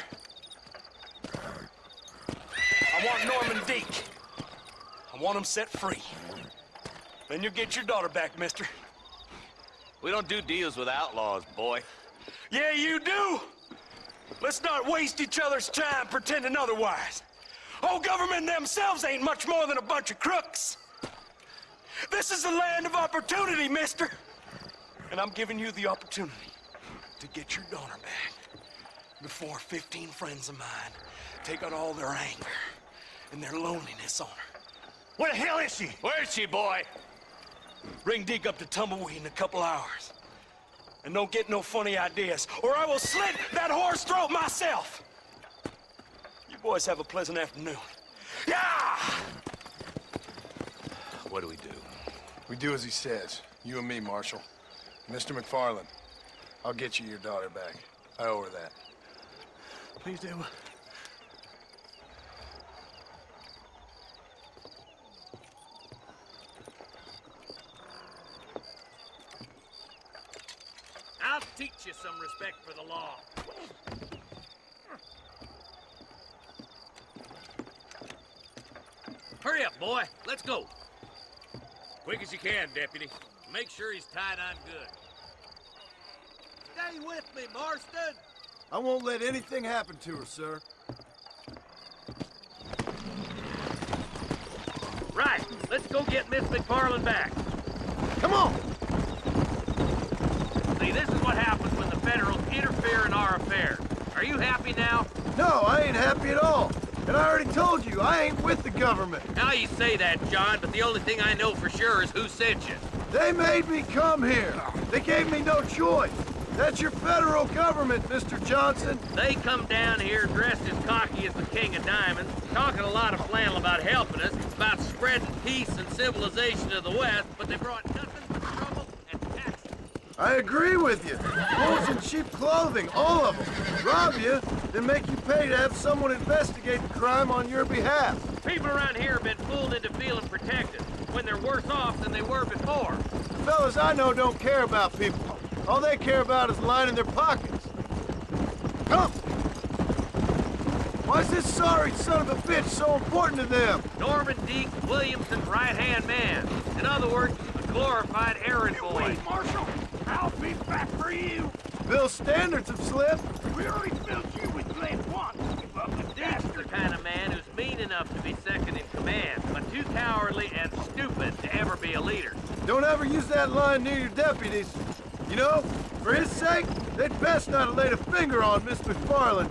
I want Norman Deek. I want him set free. Then you'll get your daughter back, mister. We don't do deals with outlaws, boy. Yeah, you do. Let's not waste each other's time pretending otherwise. Oh, government themselves ain't much more than a bunch of crooks. This is the land of opportunity, mister. And I'm giving you the opportunity to get your daughter back before 15 friends of mine take out all their anger and their loneliness on her. Where the hell is she? Where is she, boy? Bring Deke up to Tumbleweed in a couple hours. And don't get no funny ideas, or I will slit that horse throat myself. You boys have a pleasant afternoon. Yeah! What do we do? We do as he says. You and me, Marshal. Mr. MacFarlane, I'll get you your daughter back. I owe her that. Please do. I'll teach you some respect for the law. Hurry up, boy. Let's go. Quick as you can, Deputy. Make sure he's tied on good. Stay with me, Marston! I won't let anything happen to her, sir. Right. Let's go get Miss MacFarlane back. Come on! See, this is what happens when the Federals interfere in our affairs. Are you happy now? No, I ain't happy at all. And I already told you, I ain't with the government. Now you say that, John, but the only thing I know for sure is who sent you. They made me come here. They gave me no choice. That's your federal government, Mr. Johnson. They come down here dressed as cocky as the King of Diamonds, talking a lot of flannel about helping us, about spreading peace and civilization to the West, but they brought nothing but trouble and taxes. I agree with you. Wolves in sheep clothing, all of them. Rob you, then make you pay to have someone investigate the crime on your behalf. People around here have been fooled into feeling protected when they're worse off than they were before. The fellas I know don't care about people. All they care about is lining their pockets. Come! Why is this sorry son of a bitch so important to them? Norman Deke Williamson's right-hand man. In other words, a glorified errand boy. Wait, Marshal! I'll be back for you! Bill's standards have slipped. We already filled you with blame once. You ugly Deke's the kind of man who's mean enough to be second in command, but too cowardly and stupid to ever be a leader. Don't ever use that line near your deputies. You know, for his sake, they'd best not have laid a finger on Miss MacFarlane.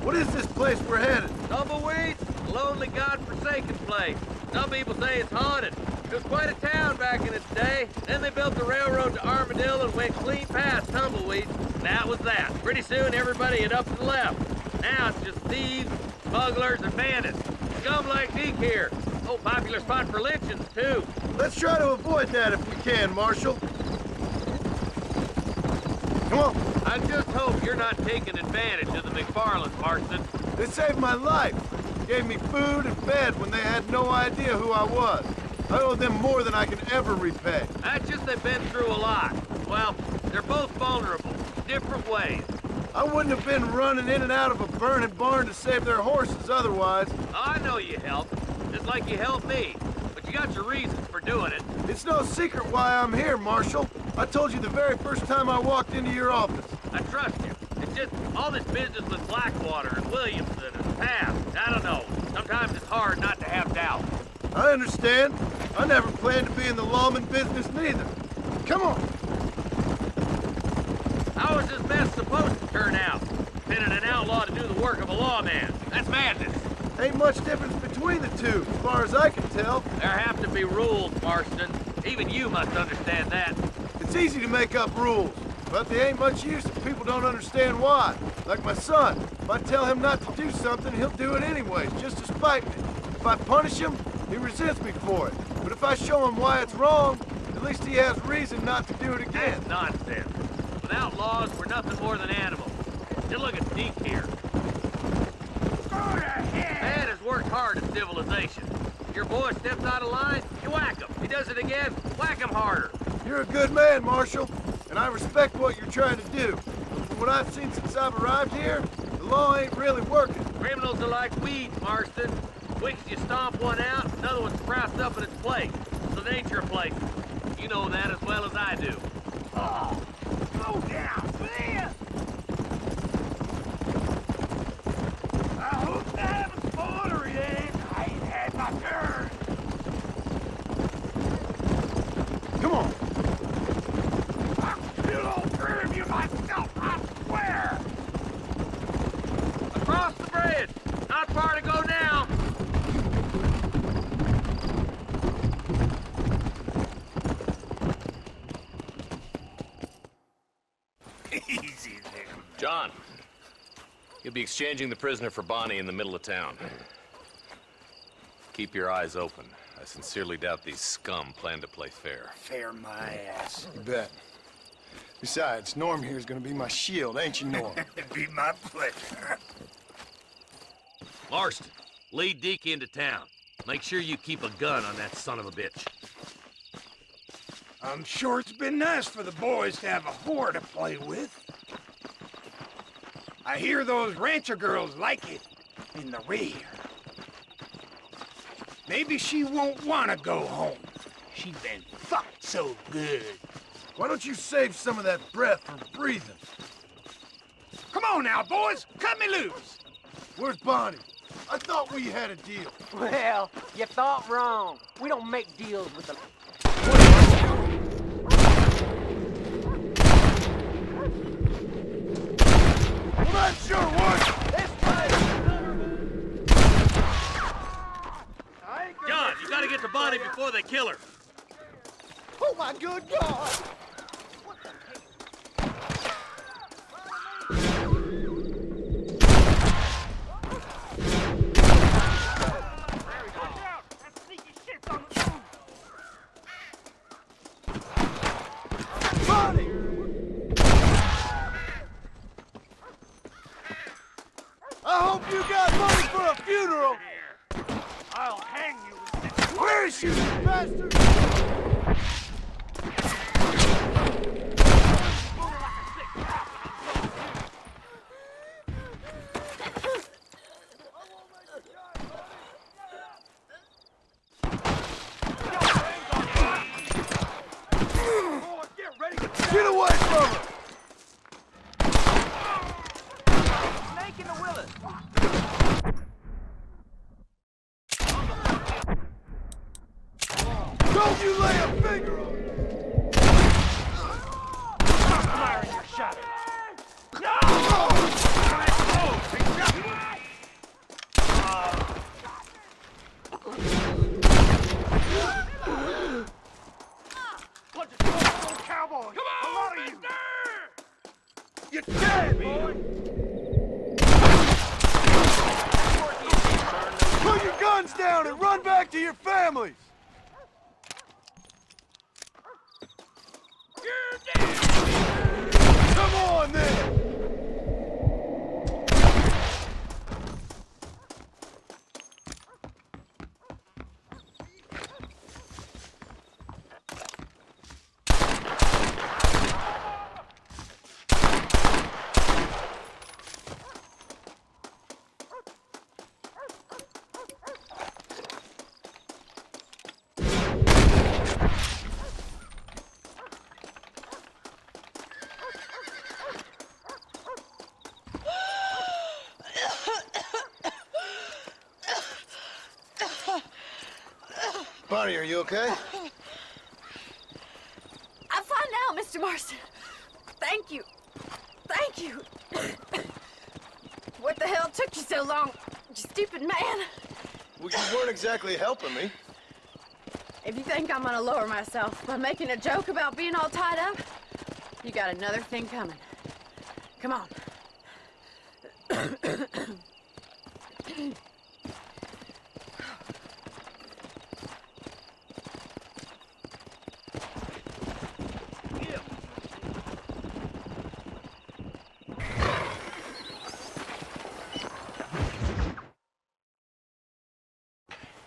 What is this place we're headed? Tumbleweeds, a lonely, god-forsaken place. Some people say it's haunted. It was quite a town back in its day. Then they built the railroad to Armadillo and went clean past Tumbleweeds. And that was that. Pretty soon, everybody had up and left. Now it's just thieves, smugglers, and bandits. Scum like Deke here. Oh, popular spot for lynchings, too. Let's try to avoid that if we can, Marshal. Come on. I just hope you're not taking advantage of the MacFarlanes, Marston. They saved my life. Gave me food and bed when they had no idea who I was. I owe them more than I can ever repay. That's just they've been through a lot. Well, they're both vulnerable, different ways. I wouldn't have been running in and out of a burning barn to save their horses otherwise. I know you helped, just like you helped me. But you got your reasons for doing it. It's no secret why I'm here, Marshal. I told you the very first time I walked into your office. I trust you. It's just all this business with Blackwater and Williamson and past. I don't know. Sometimes it's hard not to have doubt. I understand. I never planned to be in the lawman business neither. Come on. How is this mess supposed to turn out? Pinning an outlaw to do the work of a lawman. That's madness. Ain't much difference between the two, as far as I can tell. There have to be rules, Marston. Even you must understand that. It's easy to make up rules, but they ain't much use if people don't understand why. Like my son. If I tell him not to do something, he'll do it anyways, just to spite me. If I punish him, he resents me for it. But if I show him why it's wrong, at least he has reason not to do it again. That's nonsense. Without laws, we're nothing more than animals. Just look at Deke here. Man has worked hard at civilization. If your boy steps out of line, you whack him. He does it again, whack him harder. You're a good man, Marshal, and I respect what you're trying to do. But from what I've seen since I've arrived here, the law ain't really working. Criminals are like weeds, Marston. Quick as you stomp one out, another one sprouts up in its place. It's the nature of places. You know that as well as I do. Oh, slow down, man! I hope I haven't spoilery, eh? I ain't had my turn. Come on. I'll still all three of you myself, I swear! Across the bridge! Not far to go now! Easy there. John, you'll be exchanging the prisoner for Bonnie in the middle of town. Keep your eyes open. I sincerely doubt these scum plan to play fair. Fair my ass. You bet. Besides, Norm here's gonna be my shield, ain't you, Norm? It'd be my pleasure. Marston, lead Deke into town. Make sure you keep a gun on that son of a bitch. I'm sure it's been nice for the boys to have a whore to play with. I hear those rancher girls like it in the rear. Maybe she won't want to go home. She been fucked so good. Why don't you save some of that breath for breathing? Come on now, boys. Cut me loose. Where's Bonnie? I thought we had a deal. Well, you thought wrong. We don't make deals with the... Well, that sure would. John, you gotta get to Bonnie before they kill her. Oh, my good God! You got money for a funeral? I'll hang you. Where is you, you bastard? Get away from her! Snake in the willows. Don't you lay a finger on me! Stop firing your shot. Cowboy! Come on, a lot of you! You're dead, boy! Put your guns down and run back to your families! You're dead! Come on, then! Bonnie, are you okay? I'm fine now, Mr. Marston. Thank you. Thank you. What the hell took you so long, you stupid man? Well, you weren't exactly helping me. If you think I'm gonna lower myself by making a joke about being all tied up, you got another thing coming. Come on.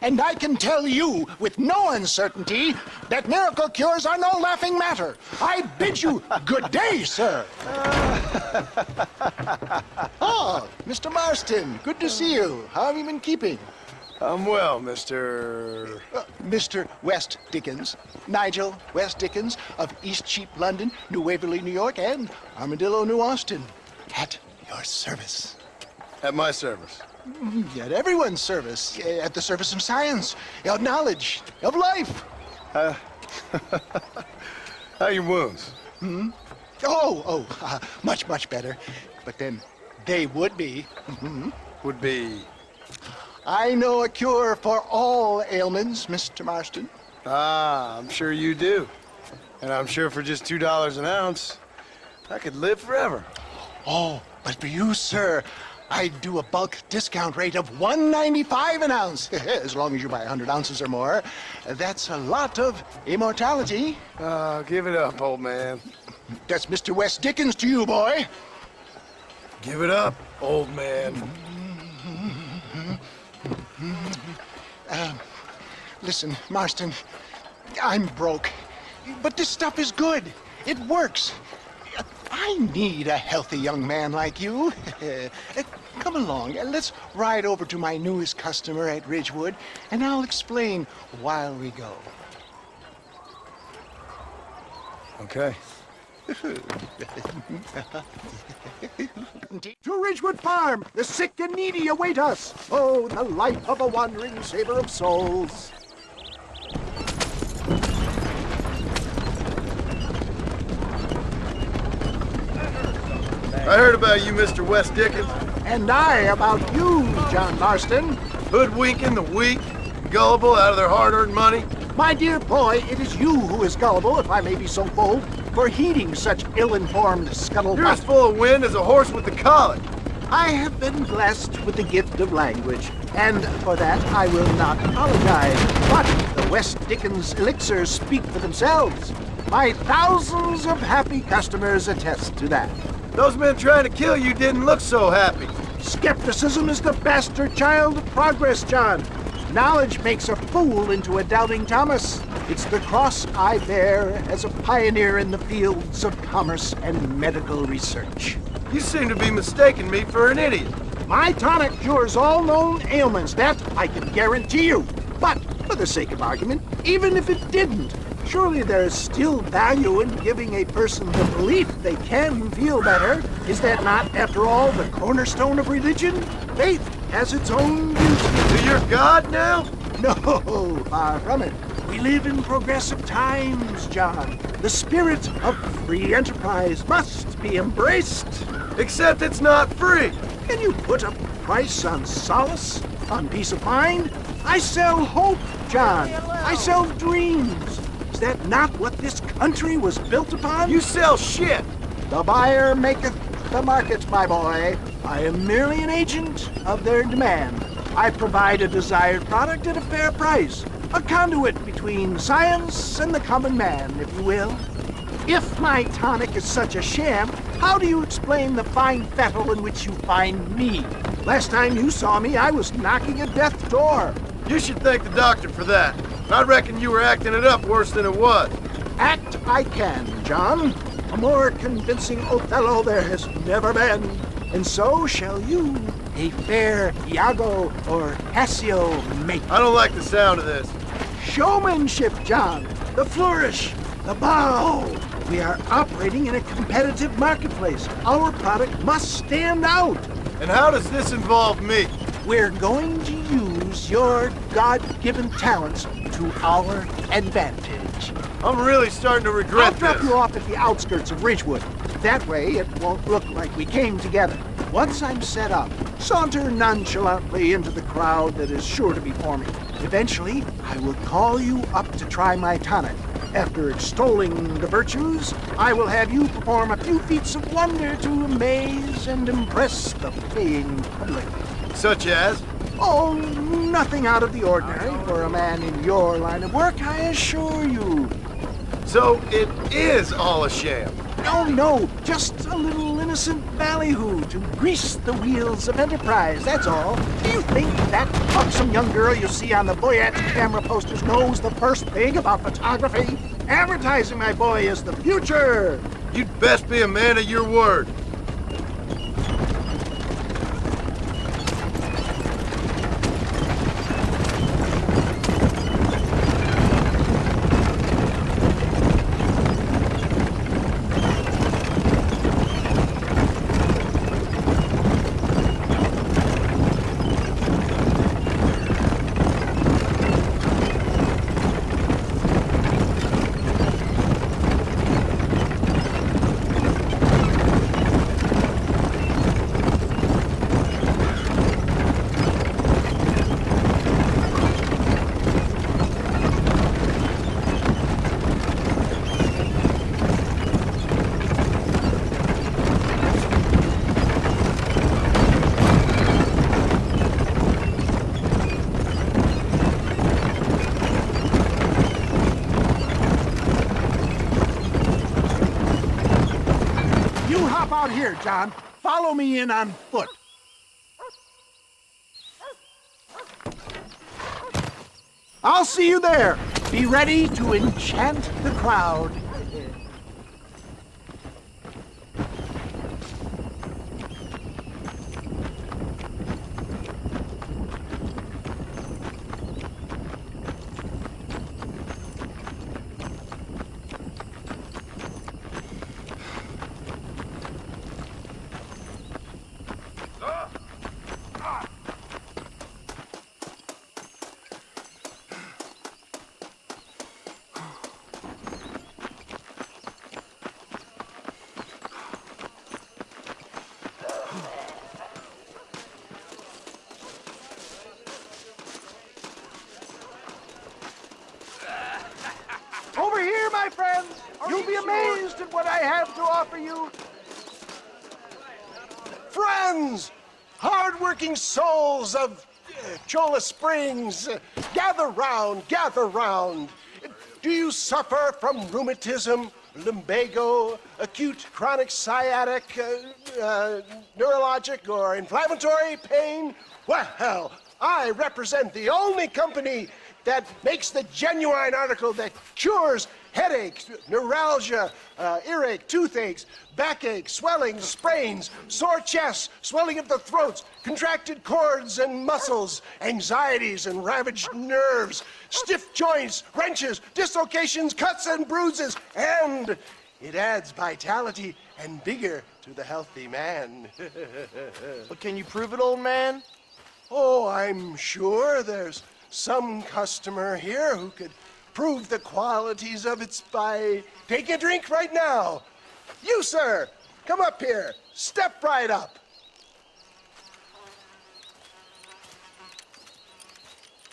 And I can tell you with no uncertainty that miracle cures are no laughing matter. I bid you good day, sir. Oh, Mr. Marston, good to see you. How have you been keeping? I'm well, Mr. Mr. West Dickens. Nigel West Dickens of East Cheap, London, New Waverly, New York, and Armadillo, New Austin. At your service. At my service. At everyone's service. At the service of science, of knowledge, of life. How are your wounds? Much, much better. But then they would be. Would be? I know a cure for all ailments, Mr. Marston. Ah, I'm sure you do. And I'm sure for just $2 an ounce, I could live forever. Oh, but for you, sir, I'd do a bulk discount rate of $1.95 an ounce, as long as you buy 100 ounces or more. That's a lot of immortality. Give it up, old man. That's Mr. West Dickens to you, boy. Give it up, old man. Listen, Marston, I'm broke, but this stuff is good. It works. I need a healthy young man like you. Come along, let's ride over to my newest customer at Ridgewood, and I'll explain while we go. Okay. To Ridgewood Farm, the sick and needy await us. Oh, the life of a wandering saver of souls. I heard about you, Mr. West Dickens. And I about you, John Marston. Hoodwinking the weak, gullible out of their hard-earned money. My dear boy, it is you who is gullible, if I may be so bold, for heeding such ill-informed scuttlebutt. You're as full of wind as a horse with the colic. I have been blessed with the gift of language, and for that I will not apologize. But the West Dickens elixirs speak for themselves. My thousands of happy customers attest to that. Those men trying to kill you didn't look so happy. Skepticism is the bastard child of progress, John. Knowledge makes a fool into a doubting Thomas. It's the cross I bear as a pioneer in the fields of commerce and medical research. You seem to be mistaking me for an idiot. My tonic cures all known ailments, that I can guarantee you. But, for the sake of argument, even if it didn't, surely there is still value in giving a person the belief they can feel better. Is that not, after all, the cornerstone of religion? Faith has its own beauty. So you're God now? No, far from it. We live in progressive times, John. The spirit of free enterprise must be embraced. Except it's not free. Can you put a price on solace, on peace of mind? I sell hope, John. I sell dreams. Is that not what this country was built upon? You sell shit. The buyer maketh the market, my boy. I am merely an agent of their demand. I provide a desired product at a fair price. A conduit between science and the common man, if you will. If my tonic is such a sham, how do you explain the fine fettle in which you find me? Last time you saw me, I was knocking at death's door. You should thank the doctor for that. I reckon you were acting it up worse than it was. Act I can, John. A more convincing Othello there has never been. And so shall you, a fair Iago or Cassio make. I don't like the sound of this. Showmanship, John. The flourish, the bow. We are operating in a competitive marketplace. Our product must stand out. And how does this involve me? We're going to use your God-given talents to our advantage. I'm really starting to regret I'll drop you off at the outskirts of Ridgewood. That way, it won't look like we came together. Once I'm set up, saunter nonchalantly into the crowd that is sure to be forming. Eventually, I will call you up to try my tonic. After extolling the virtues, I will have you perform a few feats of wonder to amaze and impress the paying public. Such as? Oh, nothing out of the ordinary for a man in your line of work, I assure you. So it is all a sham? No, just a little innocent ballyhoo to grease the wheels of enterprise, that's all. Do you think that buxom young girl you see on the Boyat's camera posters knows the first thing about photography? Advertising, my boy, is the future. You'd best be a man of your word. Out here, John. Follow me in on foot. I'll see you there. Be ready to enchant the crowd. Over here, my friends. You'll be amazed at what I have to offer you. Friends, hard-working souls of Cholla Springs, gather round, gather round. Do you suffer from rheumatism, lumbago, acute chronic sciatic, neurologic, or inflammatory pain? Well, I represent the only company that makes the genuine article that cures headaches, neuralgia, earache, toothaches, backache, swelling, sprains, sore chests, swelling of the throats, contracted cords and muscles, anxieties and ravaged nerves, stiff joints, wrenches, dislocations, cuts and bruises, and it adds vitality and vigor to the healthy man. But can you prove it, old man? Oh, I'm sure there's some customer here who could prove the qualities of it by taking a drink right now. You, sir, come up here. Step right up.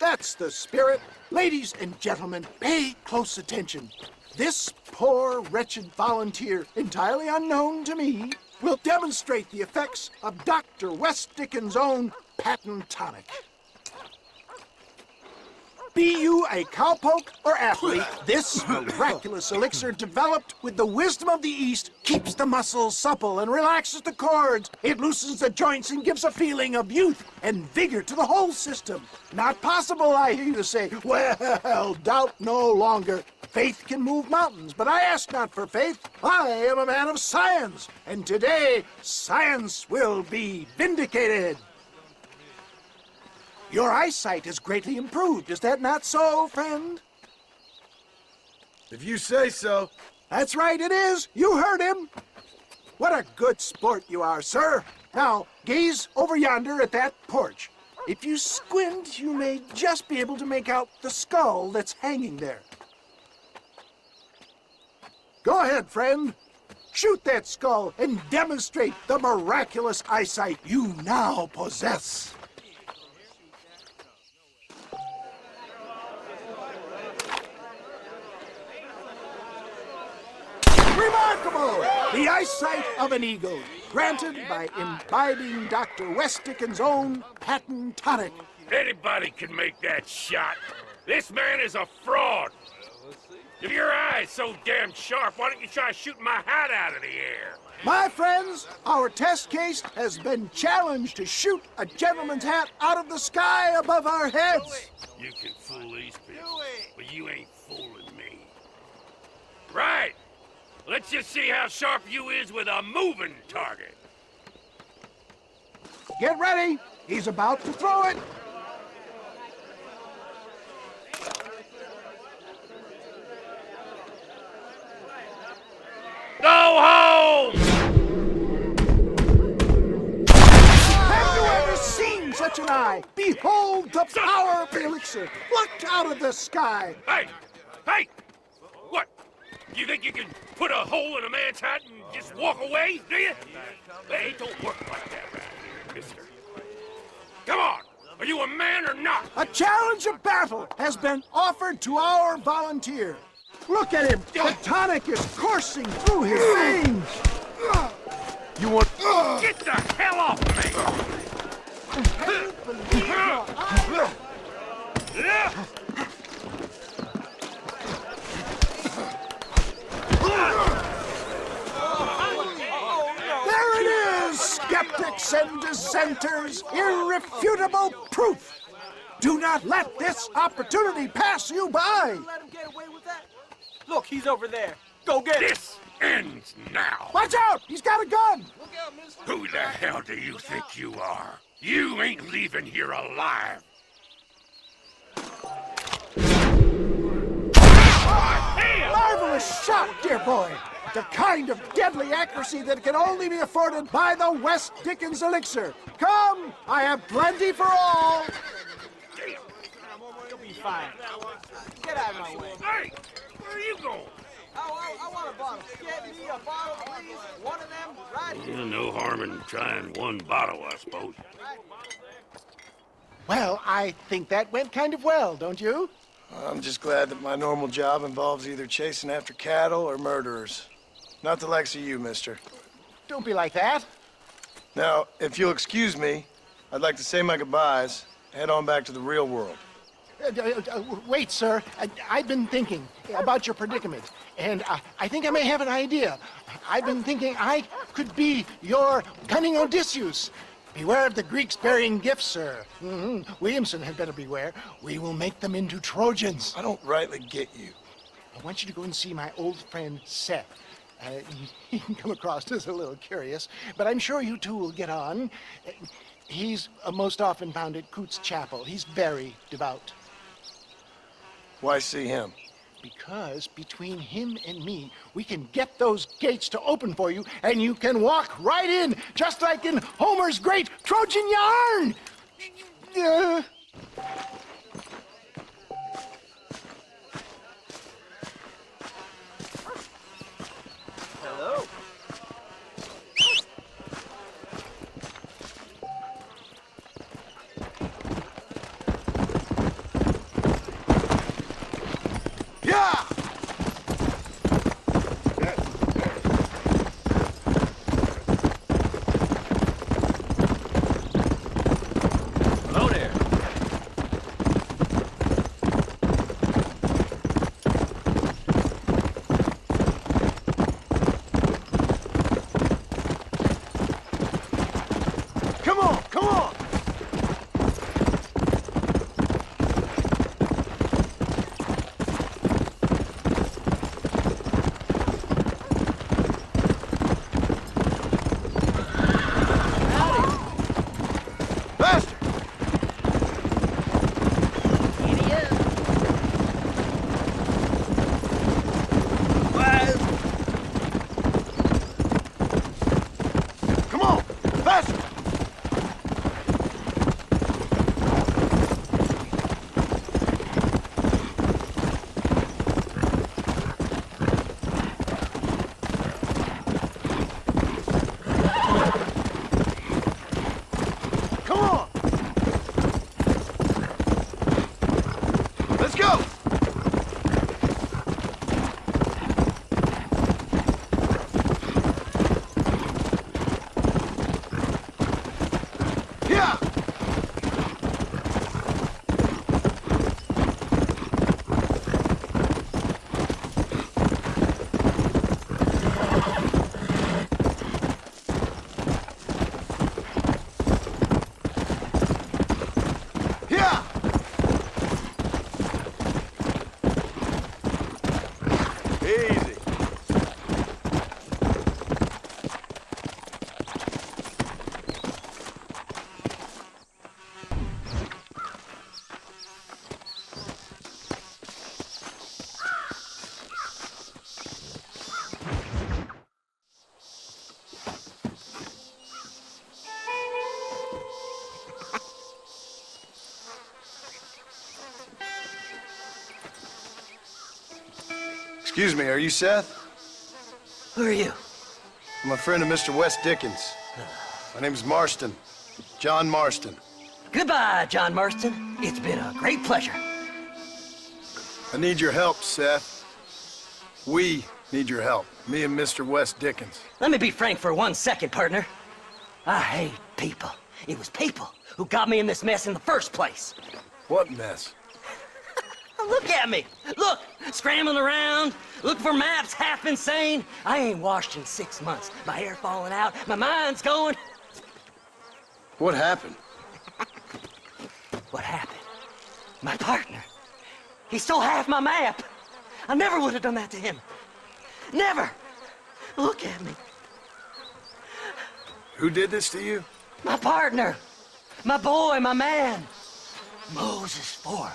That's the spirit. Ladies and gentlemen, pay close attention. This poor, wretched volunteer, entirely unknown to me, will demonstrate the effects of Dr. West Dickens' own patent tonic. Be you a cowpoke or athlete, this miraculous elixir developed with the wisdom of the East keeps the muscles supple and relaxes the cords. It loosens the joints and gives a feeling of youth and vigor to the whole system. Not possible, I hear you say. Well, doubt no longer. Faith can move mountains, but I ask not for faith. I am a man of science, and today science will be vindicated. Your eyesight has greatly improved. Is that not so, friend? If you say so. That's right, it is. You heard him. What a good sport you are, sir. Now, gaze over yonder at that porch. If you squint, you may just be able to make out the skull that's hanging there. Go ahead, friend. Shoot that skull and demonstrate the miraculous eyesight you now possess. Remarkable! The eyesight of an eagle, granted by imbibing Dr. West Dickens' own patent tonic. Anybody can make that shot. This man is a fraud. If your eye's so damn sharp, why don't you try shooting my hat out of the air? My friends, our test case has been challenged to shoot a gentleman's hat out of the sky above our heads. You can fool these people, but you ain't fooling me. Right. Let's just see how sharp you is with a moving target. Get ready. He's about to throw it. Go home! Have you ever seen such an eye? Behold the power of the elixir plucked out of the sky. Hey! Hey! What? You think you can put a hole in a man's hat and just walk away, do you? Hey, don't work like that around here, mister. Come on! Are you a man or not? A challenge of battle has been offered to our volunteer. Look at him! The tonic is coursing through his veins! You want... Get the hell off me! Can you believe your eyes? There it is, skeptics and dissenters, irrefutable proof. Do not let this opportunity pass you by. Let him get away with that? Look, he's over there. Go get him. This ends now. Watch out! He's got a gun! Look out, mister. Who the hell do you think you are? You ain't leaving here alive. Marvelous shot, dear boy. The kind of deadly accuracy that can only be afforded by the West Dickens elixir. Come, I have plenty for all. You'll be fine. Get out of my way. Hey, where are you going? I want a bottle. Get me a bottle, please. One of them, right here. Yeah, no harm in trying one bottle, I suppose. Well, I think that went kind of well, don't you? I'm just glad that my normal job involves either chasing after cattle or murderers. Not the likes of you, mister. Don't be like that. Now, if you'll excuse me, I'd like to say my goodbyes, head on back to the real world. Wait, sir. I've been thinking about your predicament, and I think I may have an idea. I've been thinking I could be your cunning Odysseus. Beware of the Greeks burying gifts, sir. Williamson had better beware. We will make them into Trojans. I don't rightly get you. I want you to go and see my old friend Seth. He can come across as a little curious, but I'm sure you two will get on. He's most often found at Coots Chapel. He's very devout. Why see him? Because between him and me, we can get those gates to open for you, and you can walk right in, just like in Homer's great Trojan yarn! Hello. Yeah! Hello there. Come on, come on! Faster! Come on, faster! Come on! Let's go! Yeah! Yeah! Easy. Excuse me, are you Seth? Who are you? I'm a friend of Mr. Wes Dickens. My name's Marston. John Marston. Goodbye, John Marston. It's been a great pleasure. I need your help, Seth. We need your help. Me and Mr. Wes Dickens. Let me be frank for 1 second, partner. I hate people. It was people who got me in this mess in the first place. What mess? Look at me. Look, scrambling around, looking for maps, half insane. I ain't washed in 6 months. My hair falling out, my mind's going. What happened? What happened? My partner. He stole half my map. I never would have done that to him. Never. Look at me. Who did this to you? My partner. My boy, my man. Moses Ford.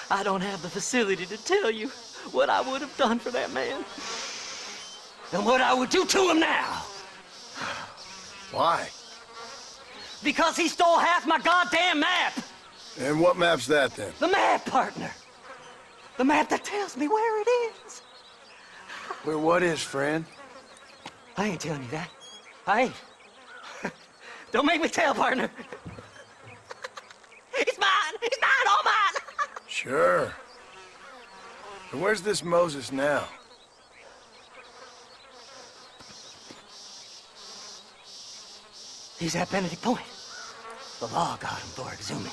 I don't have the facility to tell you what I would have done for that man. And what I would do to him now. Why? Because he stole half my goddamn map. And what map's that then? The map, partner. The map that tells me where it is. Where what is, friend? I ain't telling you that. I ain't. Don't make me tell, partner. It's mine! It's mine! All mine! Sure. And where's this Moses now? He's at Benedict Point. The law got him for exhuming.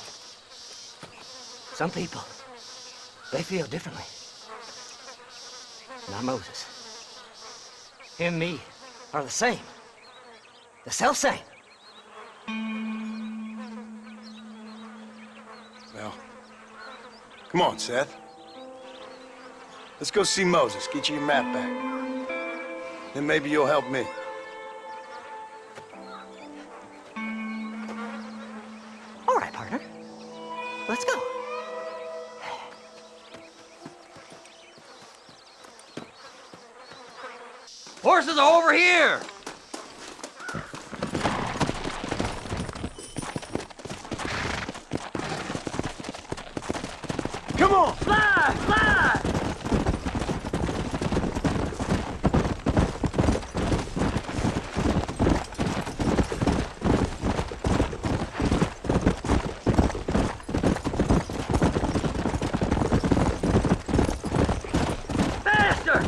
Some people, they feel differently. Now Moses, him and me are the same. The self-same. Well, come on, Seth. Let's go see Moses, get you your map back. Then maybe you'll help me. All right, partner. Let's go. Horses are over here! Come on! Fly! Fly! Faster!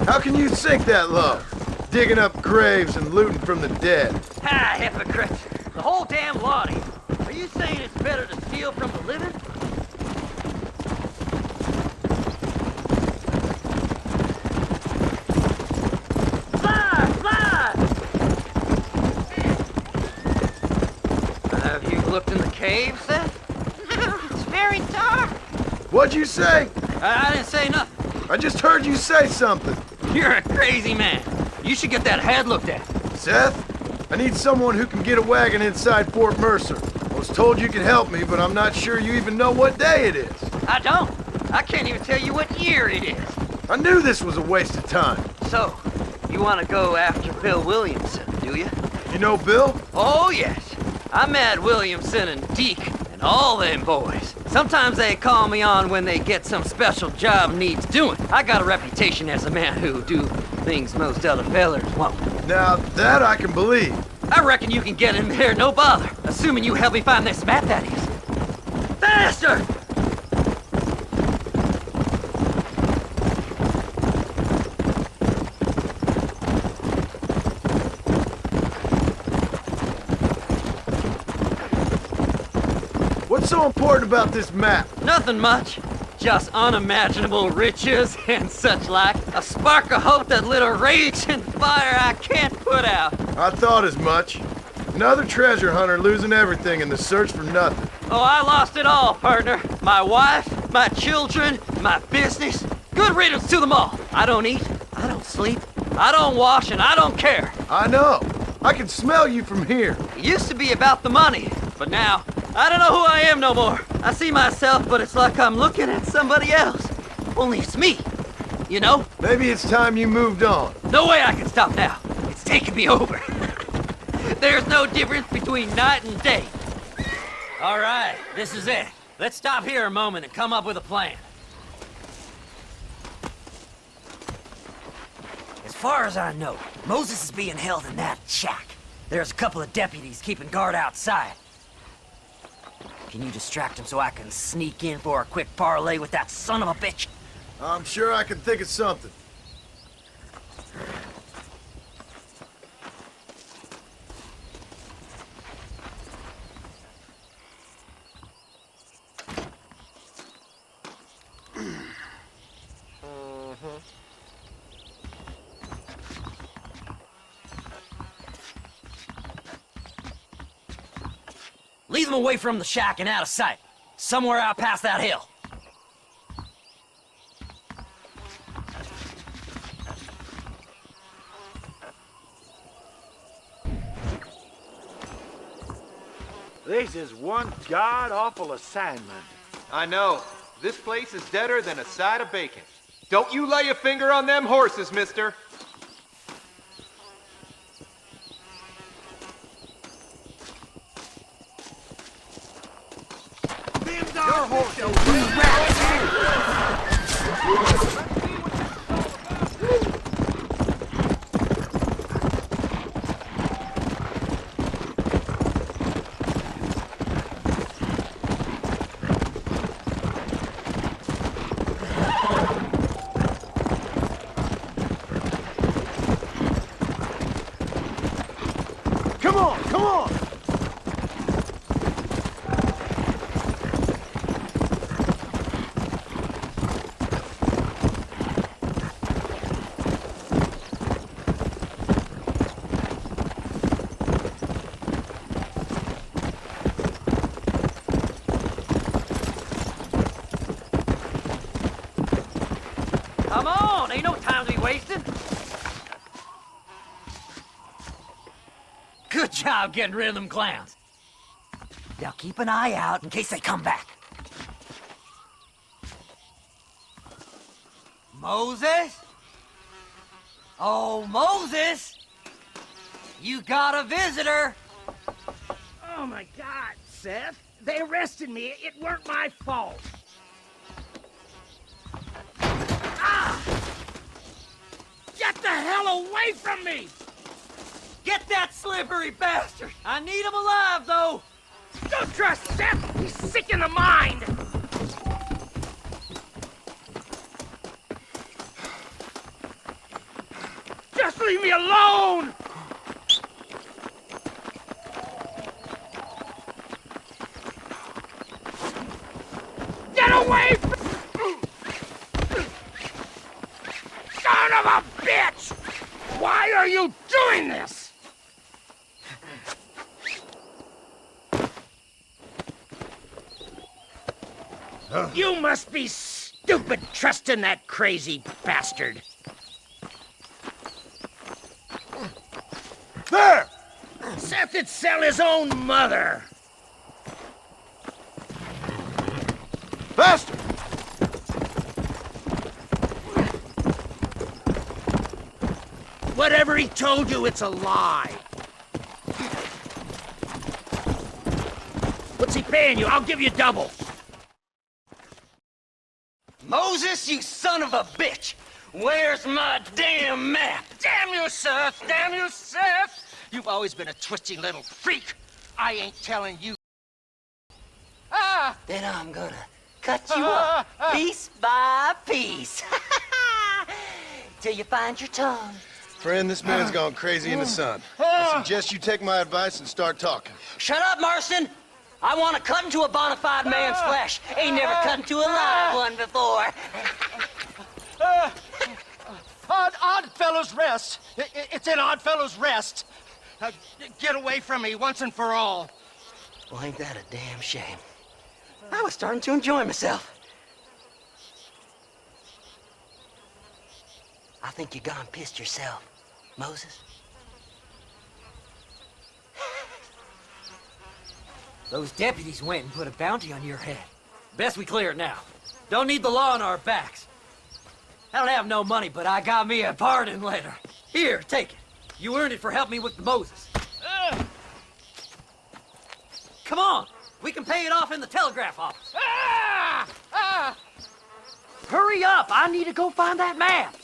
How can you sink that low? Digging up graves and looting from the dead. Ah, hypocrite. The whole damn lot of you. Are you saying it's better to steal from the living? Fly! Fly! Have you looked in the cave, Seth? It's very dark. What'd you say? I didn't say nothing. I just heard you say something. You're a crazy man. You should get that head looked at. Seth, I need someone who can get a wagon inside Fort Mercer. I was told you could help me, but I'm not sure you even know what day it is. I don't. I can't even tell you what year it is. I knew this was a waste of time. So, you want to go after Bill Williamson, do you? You know Bill? Oh, yes. I met Williamson and Deke and all them boys. Sometimes they call me on when they get some special job needs doing. I got a reputation as a man who do things most other fellers won't. Now, that I can believe. I reckon you can get in there, no bother. Assuming you help me find this map, that is. Faster! What's so important about this map? Nothing much. Just unimaginable riches and such like. A spark of hope that lit a raging fire I can't put out. I thought as much. Another treasure hunter losing everything in the search for nothing. Oh, I lost it all, partner. My wife, my children, my business. Good riddance to them all. I don't eat, I don't sleep, I don't wash, and I don't care. I know. I can smell you from here. It used to be about the money, but now, I don't know who I am no more. I see myself, but it's like I'm looking at somebody else. Only it's me, you know? Maybe it's time you moved on. No way I can stop now. It's taking me over. There's no difference between night and day. All right, this is it. Let's stop here a moment and come up with a plan. As far as I know, Moses is being held in that shack. There's a couple of deputies keeping guard outside. Can you distract him so I can sneak in for a quick parlay with that son of a bitch? I'm sure I can think of something. Lead them away from the shack and out of sight. Somewhere out past that hill. This is one god-awful assignment. I know. This place is deader than a side of bacon. Don't you lay a finger on them horses, mister. Your horse is right here. Come on, come on! Come on, ain't no time to be wasting. Good job getting rid of them clowns. Now keep an eye out in case they come back. Moses? Oh, Moses! You got a visitor! Oh my God, Seth. They arrested me. It weren't my fault. Ah! Get the hell away from me! Get that slippery bastard! I need him alive, though! Don't trust Seth! He's sick in the mind! Just leave me alone! Get away from... Son of a bitch! Why are you doing this? You must be stupid trusting that crazy bastard. There! Seth would sell his own mother. Faster! Whatever he told you, it's a lie. What's he paying you? I'll give you double. Moses, you son of a bitch! Where's my damn map? Damn you, Seth! Damn you, Seth! You've always been a twisty little freak. I ain't telling you. Ah! Then I'm gonna cut you up piece by piece. Till you find your tongue. Friend, this man's gone crazy in the sun. I suggest you take my advice and start talking. Shut up, Marston! I want to cut into a bona fide man's flesh. Ain't never cut into a live one before. Odd Fellow's Rest. It's in Odd Fellow's Rest. Get away from me once and for all. Well, ain't that a damn shame? I was starting to enjoy myself. I think you gone pissed yourself, Moses. Those deputies went and put a bounty on your head. Best we clear it now. Don't need the law on our backs. I don't have no money, but I got me a pardon letter. Here, take it. You earned it for helping me with the Moses. Come on, we can pay it off in the telegraph office. Hurry up, I need to go find that map.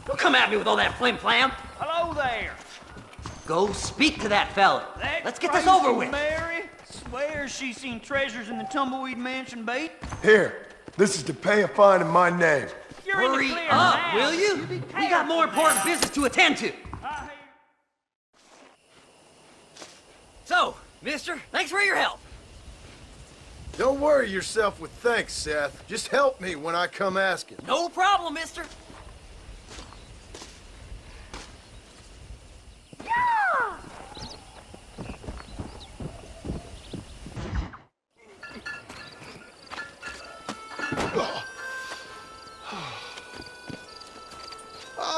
Don't come at me with all that flim-flam. Hello there. Go speak to that fella. That Let's get this crazy over with. Mary swears she's seen treasures in the Tumbleweed Mansion bait. Here, this is to pay a fine in my name. You're in the Hurry clear up, now. will you? We got more important business to attend to. So, mister, thanks for your help. Don't worry yourself with thanks, Seth. Just help me when I come asking. No problem, mister.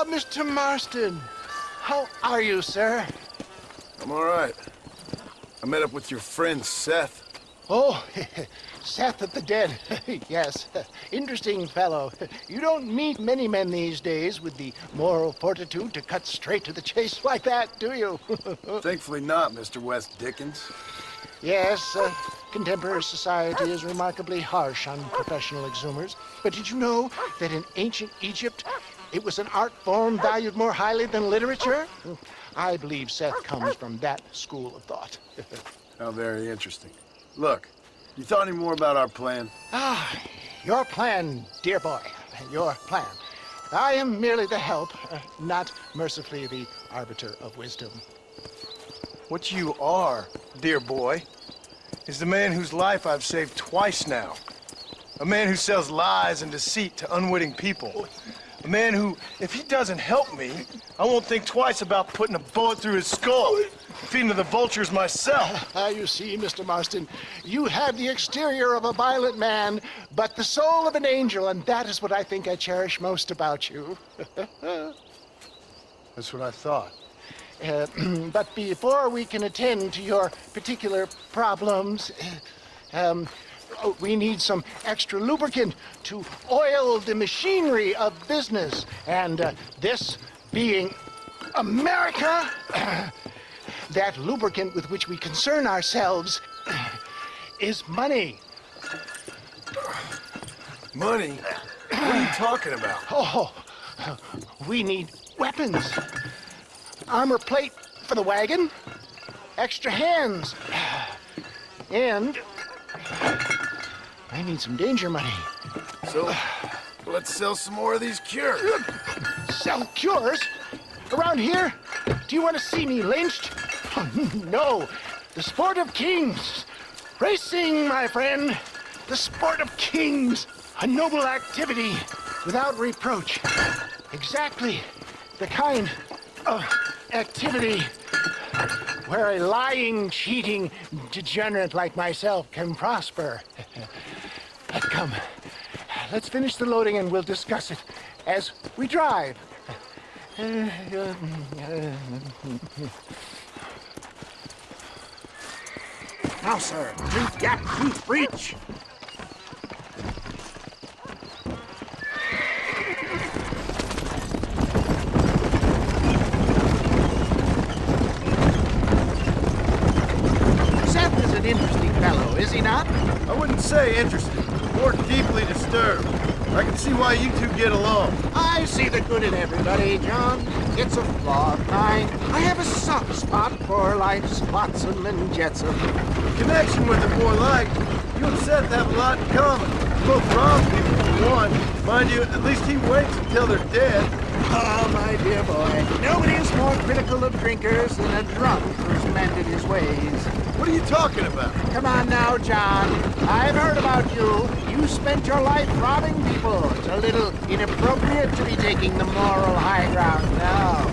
Mr. Marston. How are you, sir? I'm all right. I met up with your friend, Seth. Oh, Seth of the Dead. Yes, interesting fellow. You don't meet many men these days with the moral fortitude to cut straight to the chase like that, do you? Thankfully not, Mr. West Dickens. Yes, contemporary society is remarkably harsh on professional exhumers. But did you know that in ancient Egypt, it was an art form valued more highly than literature? I believe Seth comes from that school of thought. How very interesting. Look, you thought any more about our plan? Your plan, dear boy, your plan. I am merely the help, not mercifully the arbiter of wisdom. What you are, dear boy, is the man whose life I've saved twice now. A man who sells lies and deceit to unwitting people. A man who, if he doesn't help me, I won't think twice about putting a bullet through his skull, feeding to the vultures myself. You see, Mr. Marston, you have the exterior of a violent man, but the soul of an angel, and that is what I think I cherish most about you. That's what I thought. But before we can attend to your particular problems, we need some extra lubricant to oil the machinery of business. And this being America, that lubricant with which we concern ourselves is money. Money? What are you talking about? Oh, we need weapons. Armor plate for the wagon, extra hands, and I need some danger money. So, let's sell some more of these cures. Sell cures? Around here? Do you want to see me lynched? Oh, no. The sport of kings. Racing, my friend. The sport of kings. A noble activity without reproach. Exactly the kind of activity where a lying, cheating degenerate like myself can prosper. Come, let's finish the loading and we'll discuss it as we drive. Now, sir, tooth gap, tooth breach. Seth is an interesting fellow, is he not? I wouldn't say interesting, more deeply disturbed. I can see why you two get along. I see the good in everybody, John. It's a flaw of mine. I have a soft spot for life's flotsam and jetsam. Connection with it, more like. You and Seth have a lot in common. You both rob people for one. Mind you, at least he waits until they're dead. Oh, my dear boy. Nobody is more critical of drinkers than a drunk who's mended his ways. What are you talking about? Come on now, John. I've heard about you. You spent your life robbing people. It's a little inappropriate to be taking the moral high ground now.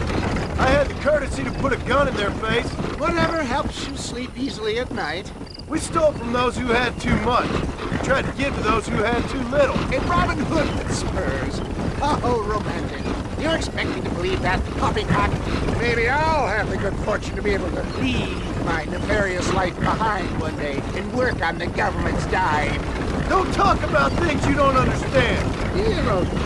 I had the courtesy to put a gun in their face. Whatever helps you sleep easily at night. We stole from those who had too much. We tried to give to those who had too little. A Robin Hood with spurs. Oh, romantic. You're expecting to believe that poppycock? Maybe I'll have the good fortune to be able to leave my nefarious life behind one day and work on the government's dime. Don't talk about things you don't understand.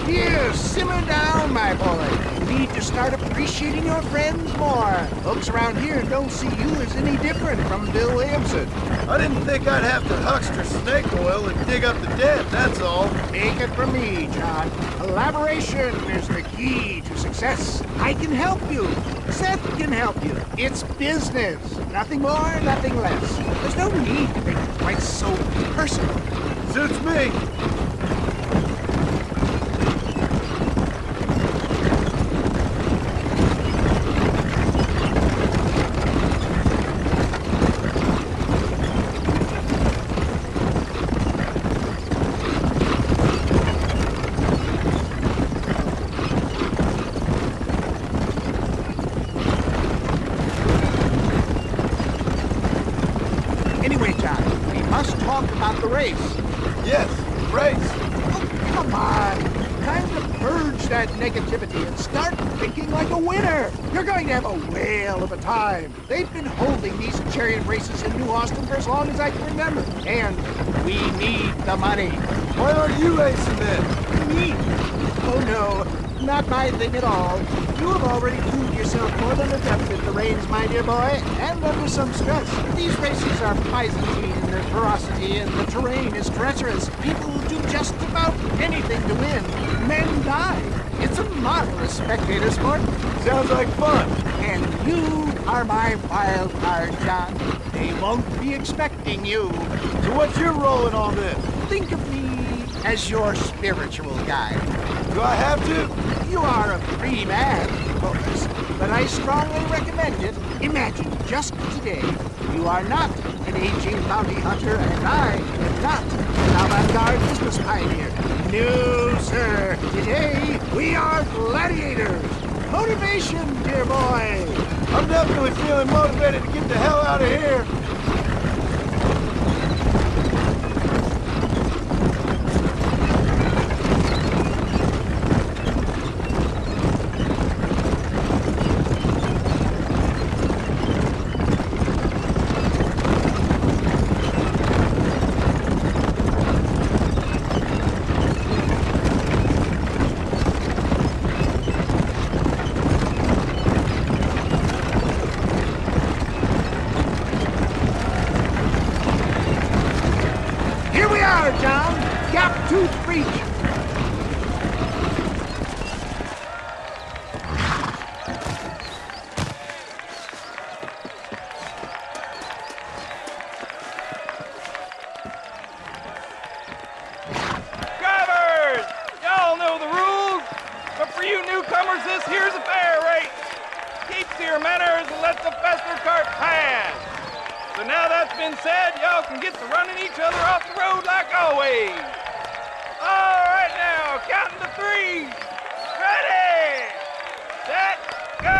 Here, simmer down, my boy. You need to start appreciating your friends more. Folks around here don't see you as any different from Bill Williamson. I didn't think I'd have to huckster snake oil and dig up the dead, that's all. Take it from me, John. Collaboration is the key to success. I can help you. Seth can help you. It's business. Nothing more, nothing less. There's no need to make it quite so personal. Suits me. Anyway, John, we must talk about the race. Yes, race. Oh, come on. Time to purge that negativity and start thinking like a winner. You're going to have a whale of a time. They've been holding these chariot races in New Austin for as long as I can remember. And we need the money. Why aren't you racing then? Me? Oh, no. Not my thing at all. You have already proved yourself more than adept at the reins, my dear boy, and under some stress. These races are Byzantine in their ferocity, and the terrain is treacherous. People will do just about anything to win. Men die. It's a marvelous spectator sport. Sounds like fun. And you are my wild card, John. They won't be expecting you. So what's your role in all this? Think of me as your spiritual guide. Do I have to? You are a free man, of course, but I strongly recommend it. Imagine, just today, you are not an aging bounty hunter, and I am not an avant-garde business pioneer. No, sir. Today, we are gladiators. Motivation, dear boy. I'm definitely feeling motivated to get the hell out of here. John. Gap tooth breach. Drivers! Y'all know the rules, but for you newcomers, this here's a fair race. Keep to your manners and let the faster cart pass. So now that's been said, y'all can get to running each other off the road like always. All right now, counting to 3. Ready, set, go!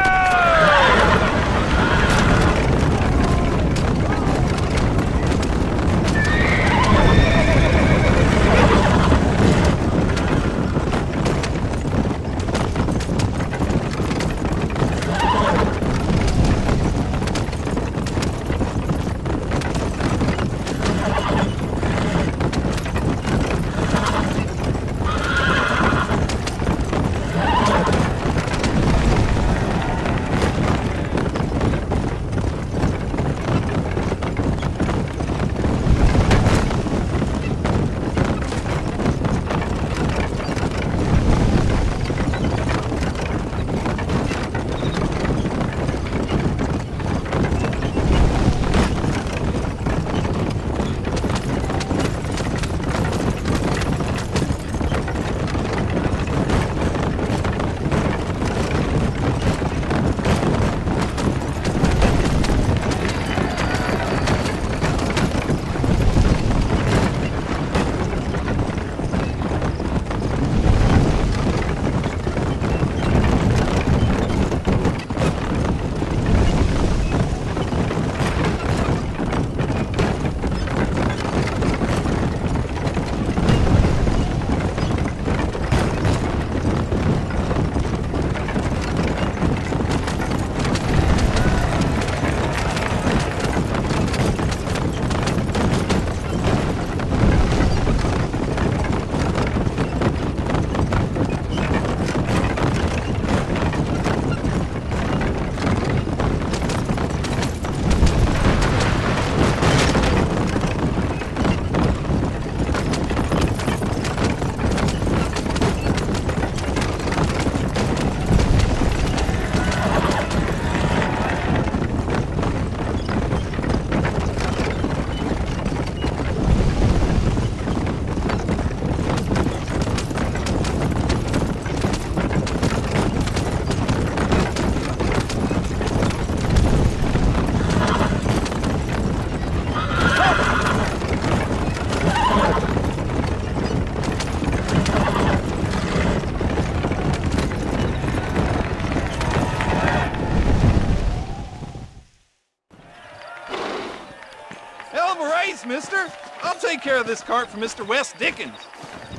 Mister. I'll take care of this cart for Mr. West Dickens.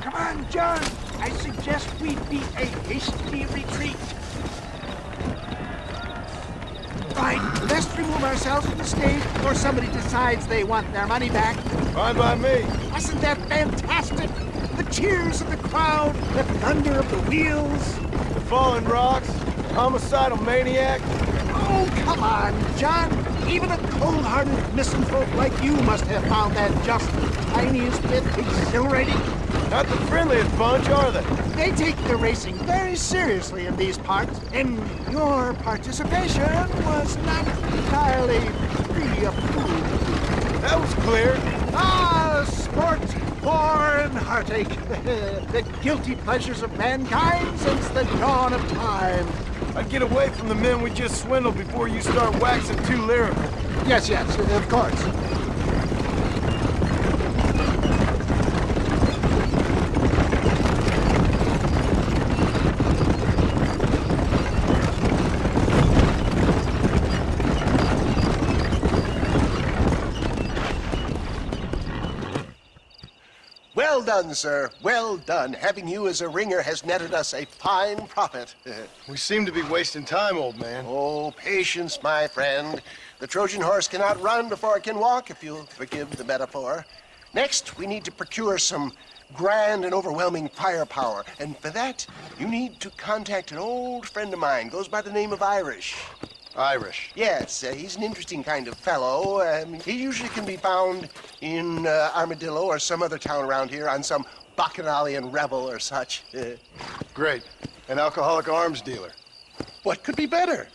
Come on, John. I suggest we beat a hasty retreat. Fine. Let's remove ourselves from the stage before somebody decides they want their money back. Fine by me. Wasn't that fantastic? The cheers of the crowd, the thunder of the wheels. The falling rocks, homicidal maniac. Oh, come on, John. Even a cold-hearted misanthrope like you must have found that just the tiniest bit exhilarating. Not the friendliest bunch, are they? They take the racing very seriously in these parts, and your participation was not entirely pre-approved. That was clear. Ah, sport, war, and heartache. The guilty pleasures of mankind since the dawn of time. I'd get away from the men we just swindled before you start waxing too lyrical. Yes, of course. Well done, sir. Well done. Having you as a ringer has netted us a fine profit. We seem to be wasting time, old man. Oh, patience, my friend. The Trojan horse cannot run before it can walk, if you'll forgive the metaphor. Next, we need to procure some grand and overwhelming firepower. And for that, you need to contact an old friend of mine. Goes by the name of Irish. Irish? Yes, he's an interesting kind of fellow. He usually can be found in Armadillo or some other town around here on some bacchanalian revel or such. Great. An alcoholic arms dealer. What could be better?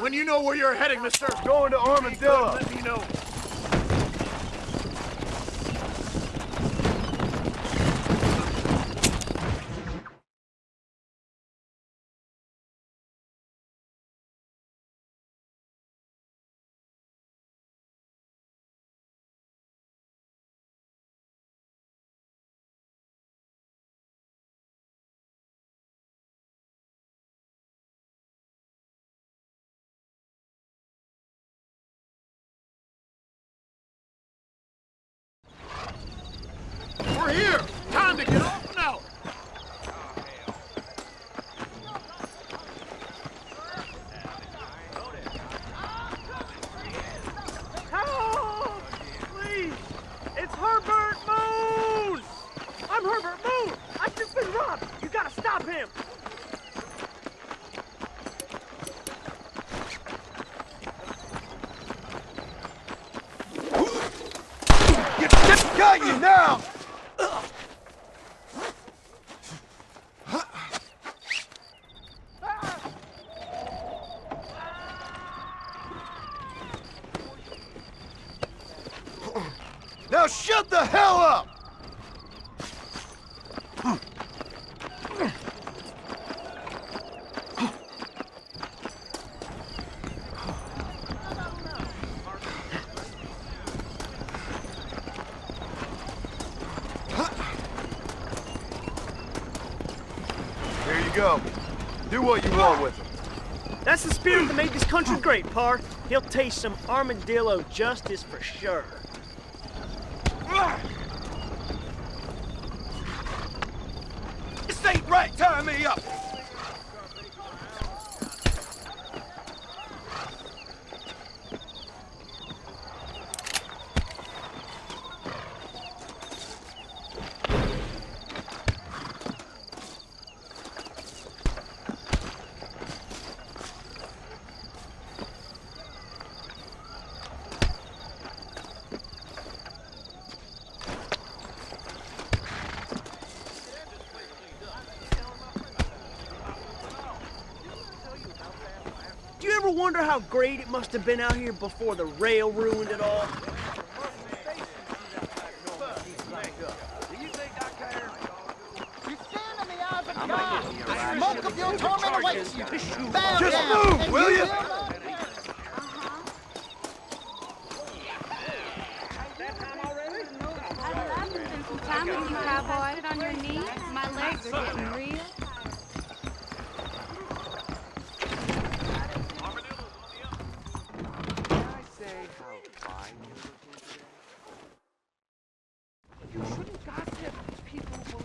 When you know where you're heading, mister. Going to Armadillo. Let me know. We're here! Time to get off and out! Help! Please! It's Herbert Moon! I'm Herbert Moon! I've just been robbed! You gotta stop him! Got you now! Now shut the hell up! There you go. Do what you want with him. That's the spirit that made this country great, Par. He'll taste some Armadillo justice for sure. This ain't right! Tie me up! Do you ever wonder how great it must have been out here before the rail ruined it all? The smoke of your torment awaits you. Bow Just down, move, will you? you, cowboy. Sit on your knees. My legs are getting real. You shouldn't gossip. People will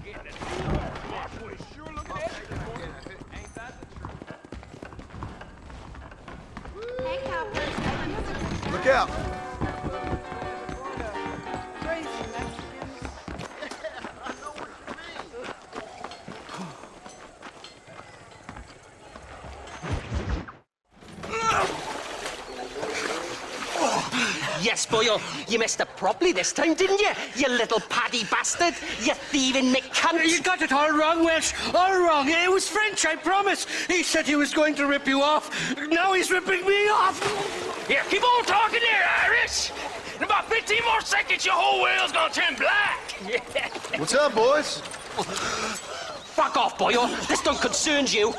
get it. Sure look at it. Ain't that the truth? Hey, cowboy. Look out. Yes, boyo, you messed up properly this time, didn't you? You little paddy bastard. You thieving McCunt. You got it all wrong, Welsh. All wrong. It was French, I promise. He said he was going to rip you off. Now he's ripping me off. Here, keep on talking there, Irish. In about 15 more seconds, your whole world's gonna turn black. What's up, boys? Fuck off, boyo. This don't concern you.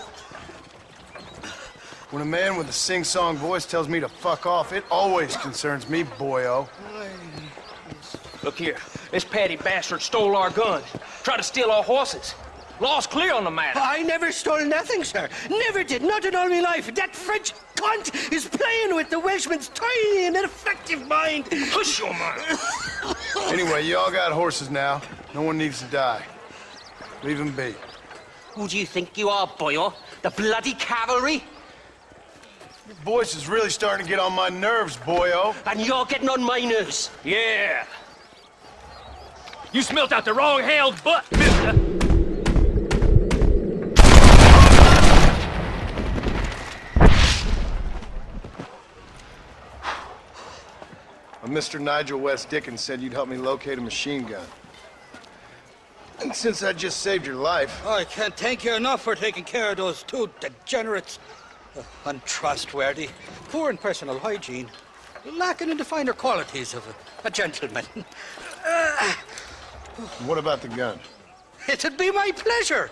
When a man with a sing-song voice tells me to fuck off, it always concerns me, boyo. Look here, this Paddy bastard stole our guns, tried to steal our horses. Law's clear on the matter. I never stole nothing, sir. Never did. Not in all my life. That French cunt is playing with the Welshman's tiny and ineffective mind. Hush your mouth. Anyway, you all got horses now. No one needs to die. Leave them be. Who do you think you are, boyo? The bloody cavalry? Your voice is really starting to get on my nerves, boyo. And you're getting on my nerves. Yeah. You smelt out the wrong hound's butt, mister. Mr. Nigel West Dickens said you'd help me locate a machine gun. And since I just saved your life... I can't thank you enough for taking care of those two degenerates. Untrustworthy, poor in personal hygiene, lacking in the finer qualities of a gentleman. What about the gun? It'd be my pleasure.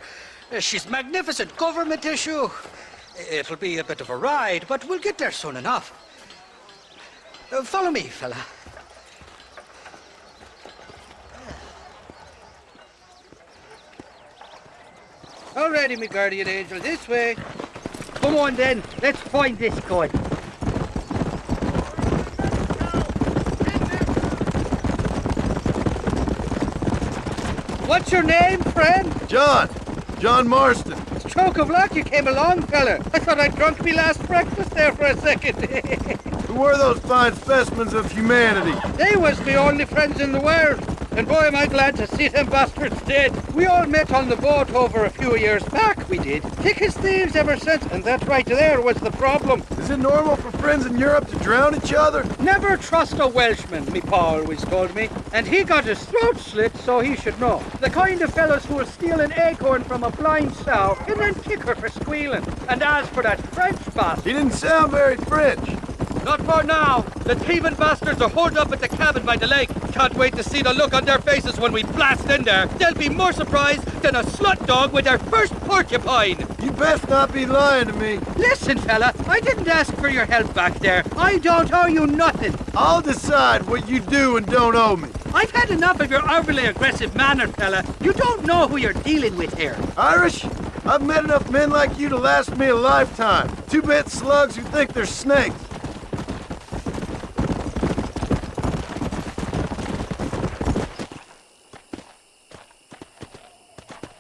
She's magnificent, government issue. It'll be a bit of a ride, but we'll get there soon enough. Follow me, fella. Alrighty, me guardian angel, this way. Come on then, let's find this guy. What's your name, friend? John Marston. Stroke of luck, you came along, fella. I thought I'd drunk me last breakfast there for a second. Who were those fine specimens of humanity? They was me only friends in the world. And boy, am I glad to see them bastards dead. We all met on the boat over a few years back, we did. Thick as thieves ever since, and that right there was the problem. Is it normal for friends in Europe to drown each other? Never trust a Welshman, me pa always told me. And he got his throat slit, so he should know. The kind of fellows who will steal an acorn from a blind sow and then kick her for squealing. And as for that French bastard... He didn't sound very French. Not for now. The thieving bastards are holed up at the cabin by the lake. Can't wait to see the look on their faces when we blast in there. They'll be more surprised than a slut dog with their first porcupine. You best not be lying to me. Listen, fella, I didn't ask for your help back there. I don't owe you nothing. I'll decide what you do and don't owe me. I've had enough of your overly aggressive manner, fella. You don't know who you're dealing with here. Irish, I've met enough men like you to last me a lifetime. Two-bit slugs who think they're snakes.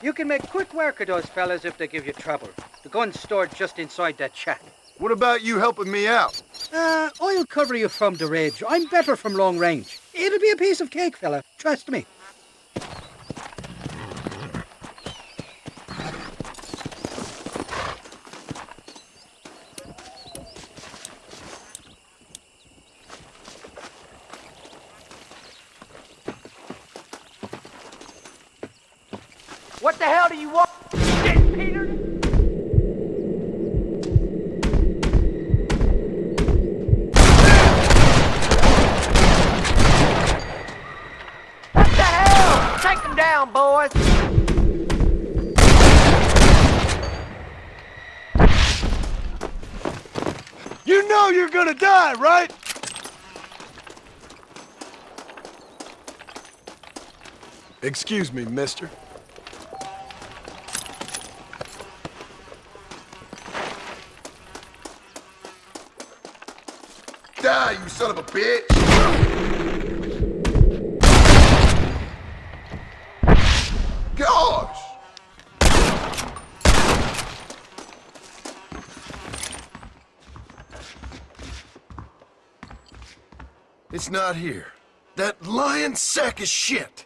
You can make quick work of those fellas if they give you trouble. The gun's stored just inside that shack. What about you helping me out? I'll cover you from the ridge. I'm better from long range. It'll be a piece of cake, fella. Trust me. What the hell do you want? Shit, Peter! What the hell? Take them down, boys! You know you're gonna die, right? Excuse me, mister. Die, you son of a bitch! Gosh! It's not here. That lying sack of shit!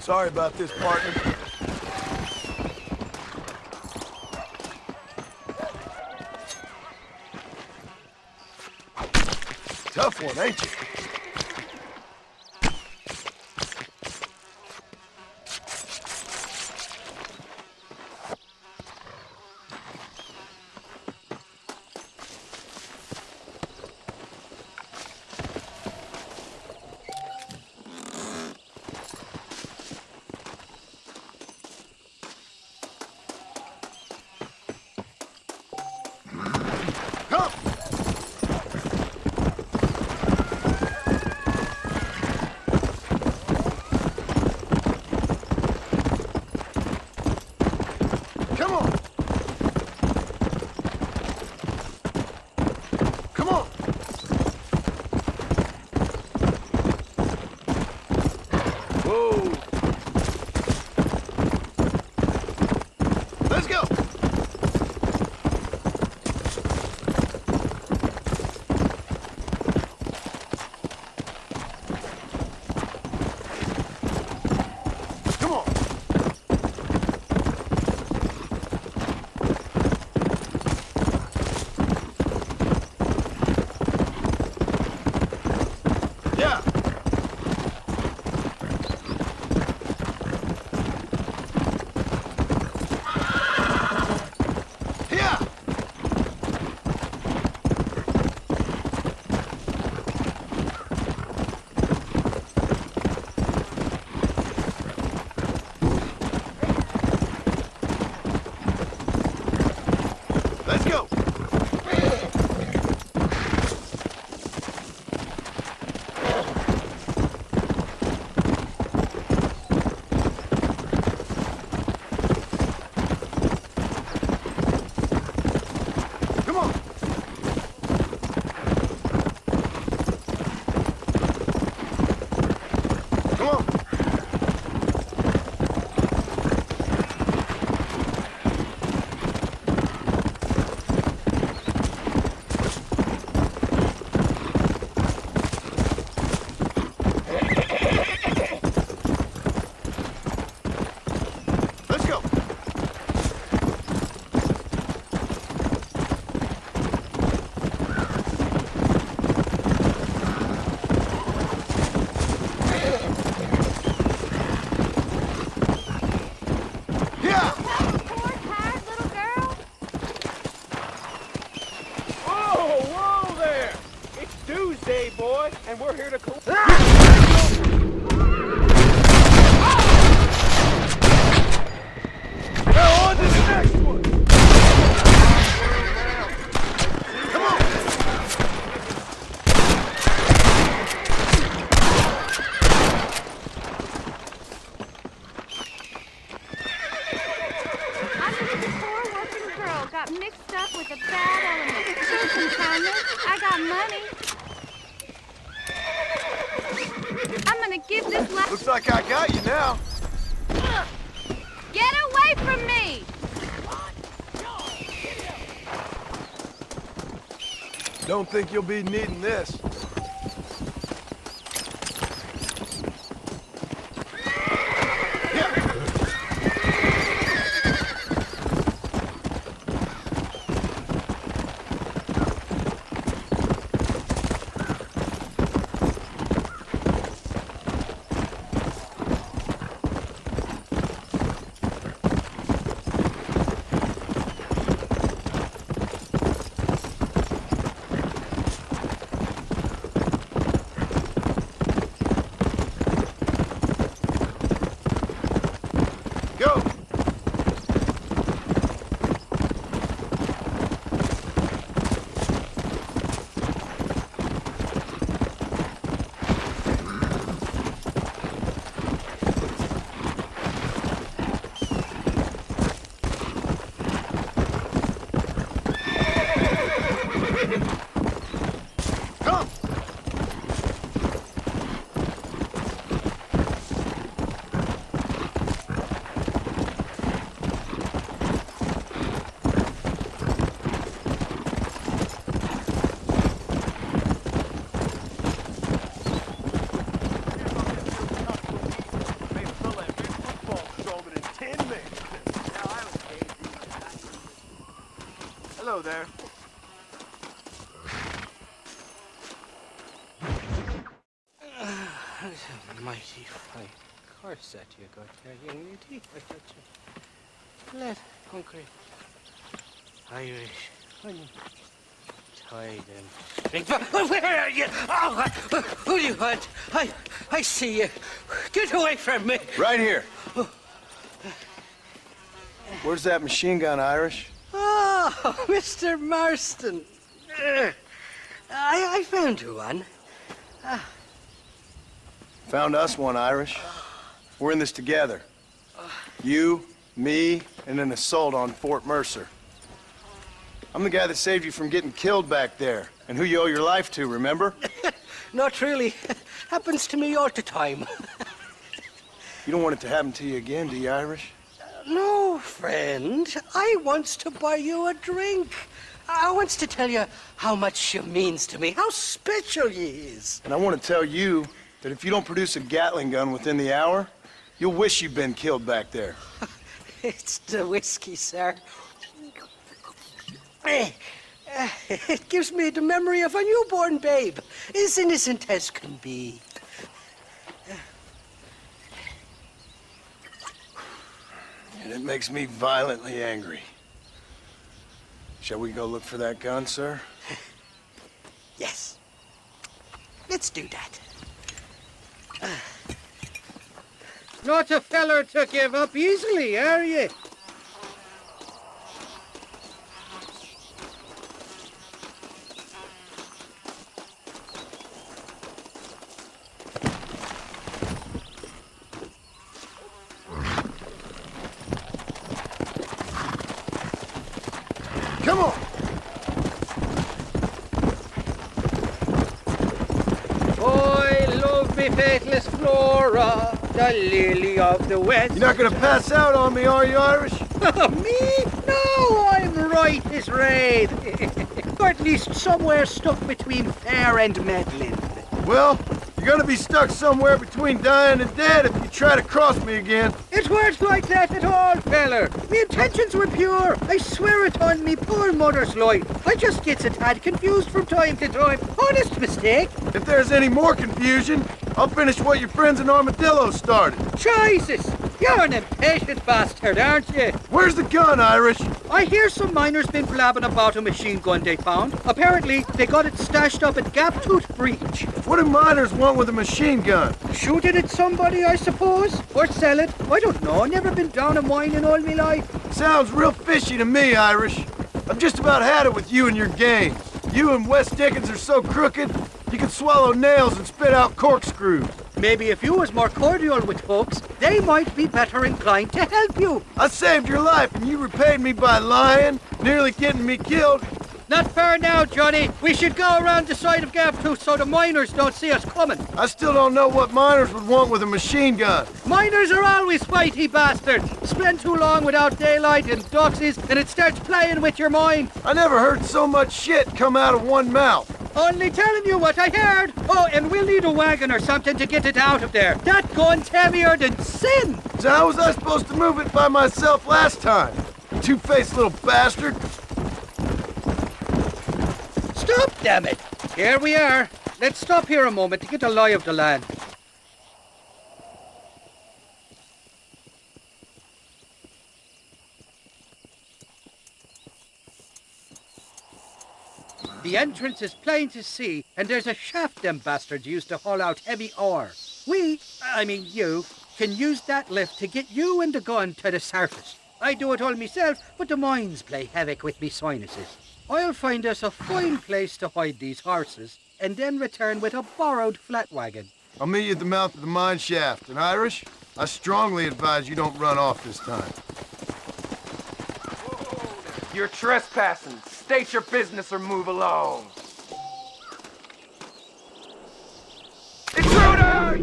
Sorry about this, partner. Tough one, ain't you? and we're here to cool. Now on to the next one. Come on. I'm gonna got mixed up with a bad element. Show some kindness. I got money. I'm gonna give this Looks like I got you now. Get away from me! Don't think you'll be needing this. Hello there. Mighty fine course that you got there, young lady. I thought you let hungry Irish honey tie them. Where are you? Oh, who do you want? I see you. Get away from me. Right here. Where's that machine gun, Irish? Oh, Mr. Marston. I found you one. Found us one, Irish. We're in this together. You, me, and an assault on Fort Mercer. I'm the guy that saved you from getting killed back there, and who you owe your life to, remember? Not really. Happens to me all the time. You don't want it to happen to you again, do you, Irish? No, friend. I wants to buy you a drink. I wants to tell you how much she means to me, how special you is. And I want to tell you that if you don't produce a Gatling gun within the hour, you'll wish you'd been killed back there. It's the whiskey, sir. It gives me the memory of a newborn babe, as innocent as can be. And it makes me violently angry. Shall we go look for that gun, sir? Yes. Let's do that. Not a feller to give up easily, are you? Come on! I love me faithless Flora, the lily of the west. You're not gonna pass out on me, are you, Irish? Me? No, I'm right as rain. Or at least somewhere stuck between fair and meddling. Well, you're gonna be stuck somewhere between dying and dead if you try to cross me again. It weren't like that at all, feller. Me intentions were pure. I swear it on me poor mother's life. I just gets a tad confused from time to time. Honest mistake. If there's any more confusion, I'll finish what your friends in Armadillo started. Jesus! You're an impatient bastard, aren't you? Where's the gun, Irish? I hear some miners been blabbing about a machine gun they found. Apparently, they got it stashed up at Gap Tooth Breach. What do miners want with a machine gun? Shoot it at somebody, I suppose? Or sell it? I don't know. Never been down a mine in all my life. Sounds real fishy to me, Irish. I've just about had it with you and your games. You and West Dickens are so crooked, you can swallow nails and spit out corkscrews. Maybe if you was more cordial with folks, they might be better inclined to help you. I saved your life and you repaid me by lying, nearly getting me killed. Not fair now, Johnny. We should go around the side of Gap 2 so the miners don't see us coming. I still don't know what miners would want with a machine gun. Miners are always fighty bastards. Spend too long without daylight and doxies and it starts playing with your mind. I never heard so much shit come out of one mouth. Only telling you what I heard. Oh, and we'll need a wagon or something to get it out of there. That gun's heavier than sin. So how was I supposed to move it by myself last time? Two-faced little bastard. Stop, damn it! Here we are. Let's stop here a moment to get a lie of the land. The entrance is plain to see, and there's a shaft them bastards used to haul out heavy ore. You, can use that lift to get you and the gun to the surface. I do it all myself, but the mines play havoc with me sinuses. I'll find us a fine place to hide these horses, and then return with a borrowed flat wagon. I'll meet you at the mouth of the mine shaft. And Irish, I strongly advise you don't run off this time. You're trespassing. State your business or move along. Intruder!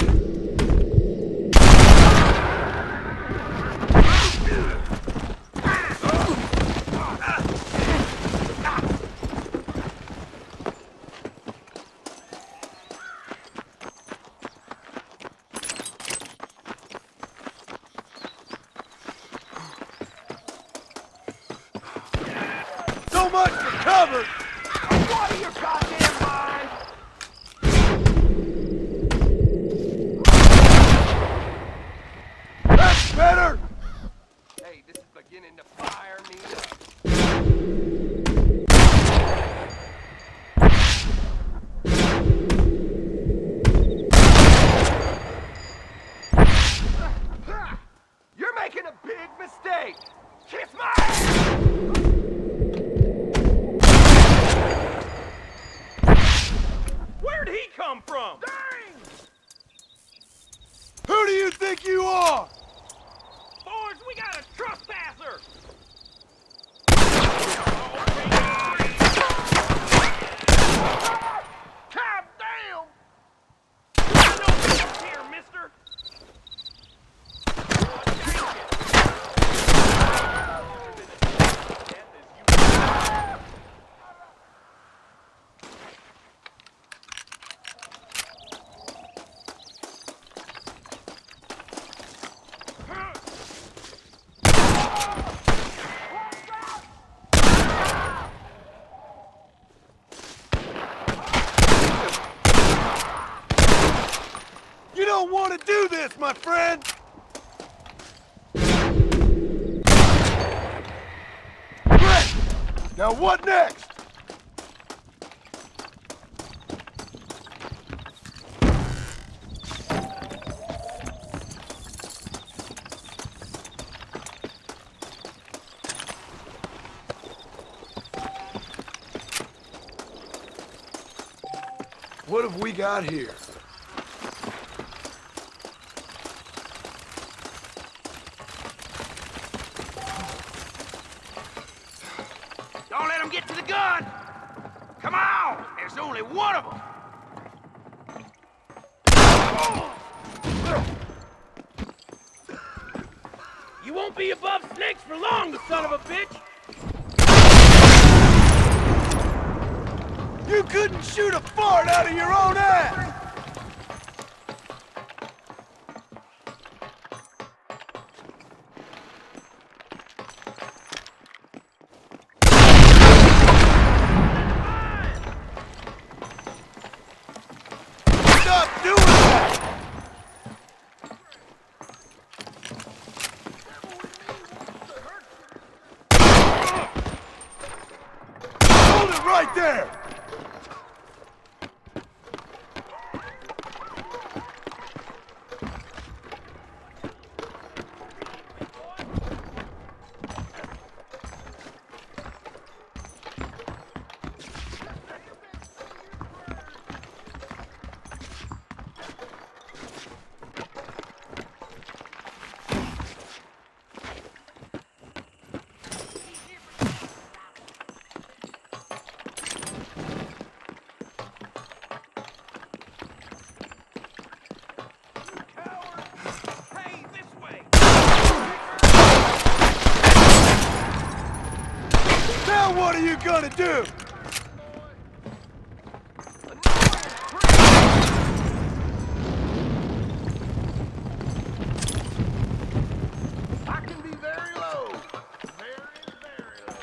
So much for cover! What are your goddamn mind? That's better! Hey, this is beginning to fire me up. You're making a big mistake! Kiss my ass! Where'd he come from? Dang! Who do you think you are? Boys, we got a trespasser! God damn! No here, mister! You don't want to do this, my friend! Great! Now what next? What have we got here? Don't let him get to the gun! Come on! There's only one of them! You won't be above snakes for long, you son of a bitch! You couldn't shoot a fart out of your own ass! Stop doing that! Hold it right there! What are you gonna do? I can be very low. Very low.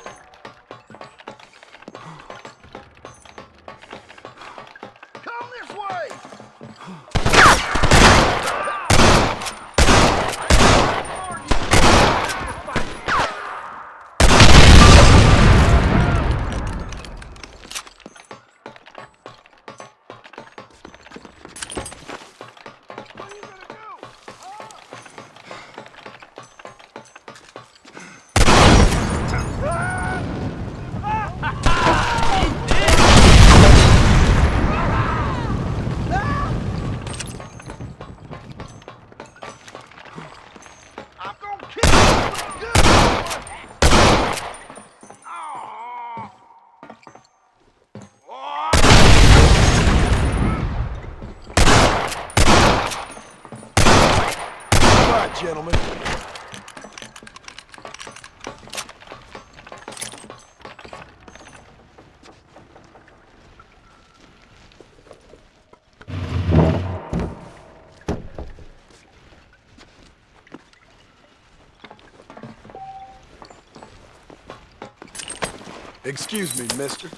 Come this way! Gentlemen. Excuse me, mister.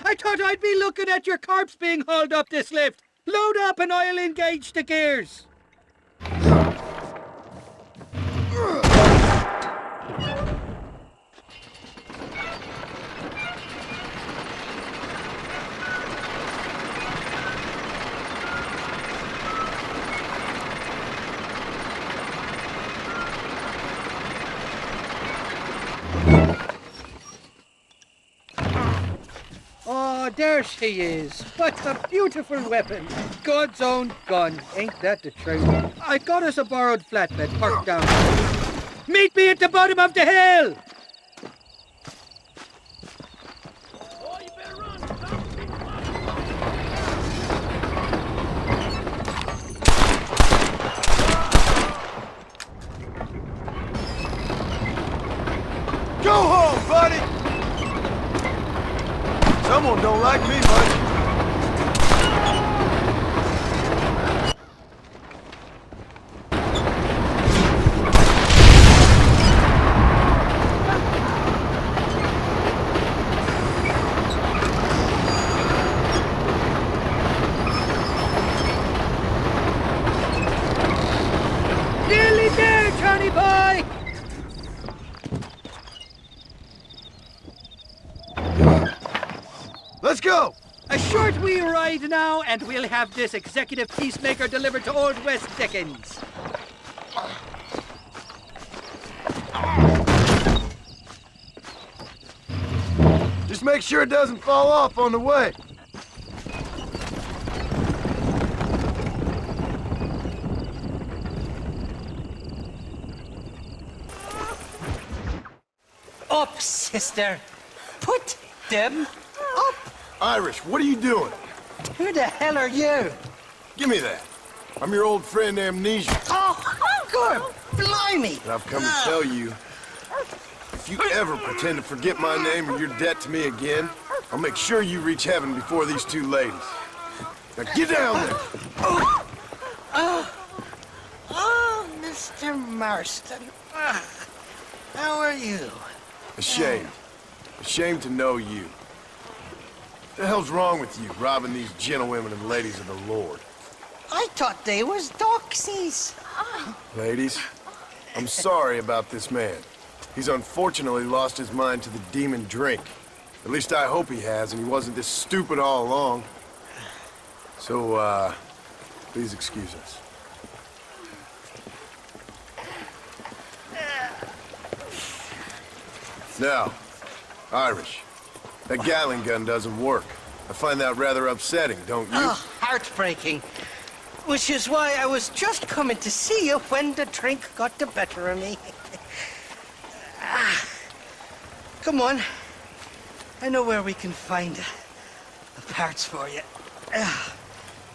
I thought I'd be looking at your corpse being hauled up this lift. Load up and I'll engage the gears. Oh, there she is. What a beautiful weapon. God's own gun. Ain't that the truth? I got us a borrowed flatbed parked down. Meet me at the bottom of the hill! Go home, buddy! Someone don't like me much. Nearly there, Johnny boy! Let's go! A short wee ride now, and we'll have this executive peacemaker delivered to Old West Dickens. Just make sure it doesn't fall off on the way. Up, sister. Put them up. Irish, what are you doing? Who the hell are you? Give me that. I'm your old friend Amnesia. Oh, good. Blimey. And I've come to tell you, if you ever pretend to forget my name or your debt to me again, I'll make sure you reach heaven before these two ladies. Now get down there. Oh, Mr. Marston. How are you? Ashamed. Ashamed to know you. What the hell's wrong with you, robbing these gentlewomen and ladies of the Lord? I thought they was doxies. Ladies, I'm sorry about this man. He's unfortunately lost his mind to the demon drink. At least I hope he has, and he wasn't this stupid all along. So, please excuse us. Now, Irish, that Gatling gun doesn't work. I find that rather upsetting, don't you? Oh, heartbreaking. Which is why I was just coming to see you when the drink got the better of me. Come on. I know where we can find the parts for you.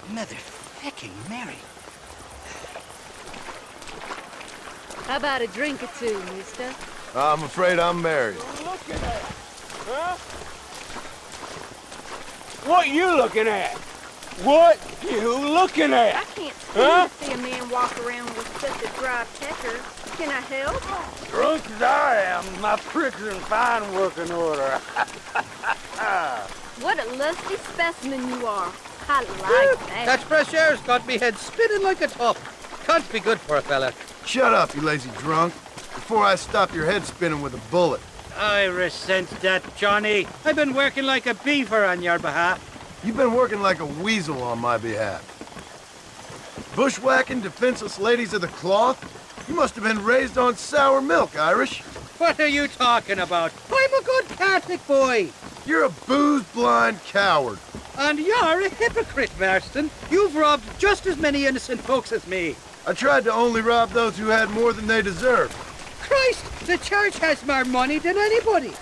Mother-fucking Mary. How about a drink or two, mister? I'm afraid I'm married. Looking at, huh? What you looking at? What you looking at? I can't stand to see a man walk around with such a dry pecker. Can I help? Drunk as I am, my prick's in fine working order. What a lusty specimen you are. I like that. That fresh air's got me head spinning like a top. Can't be good for a fella. Shut up, you lazy drunk, before I stop your head spinning with a bullet. I resent that, Johnny. I've been working like a beaver on your behalf. You've been working like a weasel on my behalf. Bushwhacking defenseless ladies of the cloth? You must have been raised on sour milk, Irish. What are you talking about? I'm a good Catholic boy. You're a booze-blind coward. And you're a hypocrite, Marston. You've robbed just as many innocent folks as me. I tried to only rob those who had more than they deserved. Christ, the church has more money than anybody.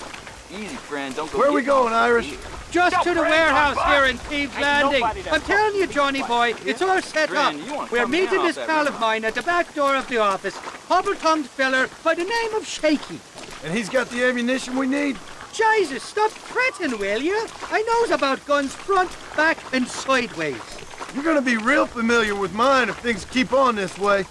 Easy, friend. Don't go. Where are we going, Irish? Just to the warehouse here in Thieves' Landing. I'm telling you, Johnny boy, it's all set up. We're meeting this pal of mine at the back door of the office, hobble-tongued feller by the name of Shaky. And he's got the ammunition we need? Jesus, stop fretting, will you? I knows about guns front, back, and sideways. You're gonna be real familiar with mine if things keep on this way.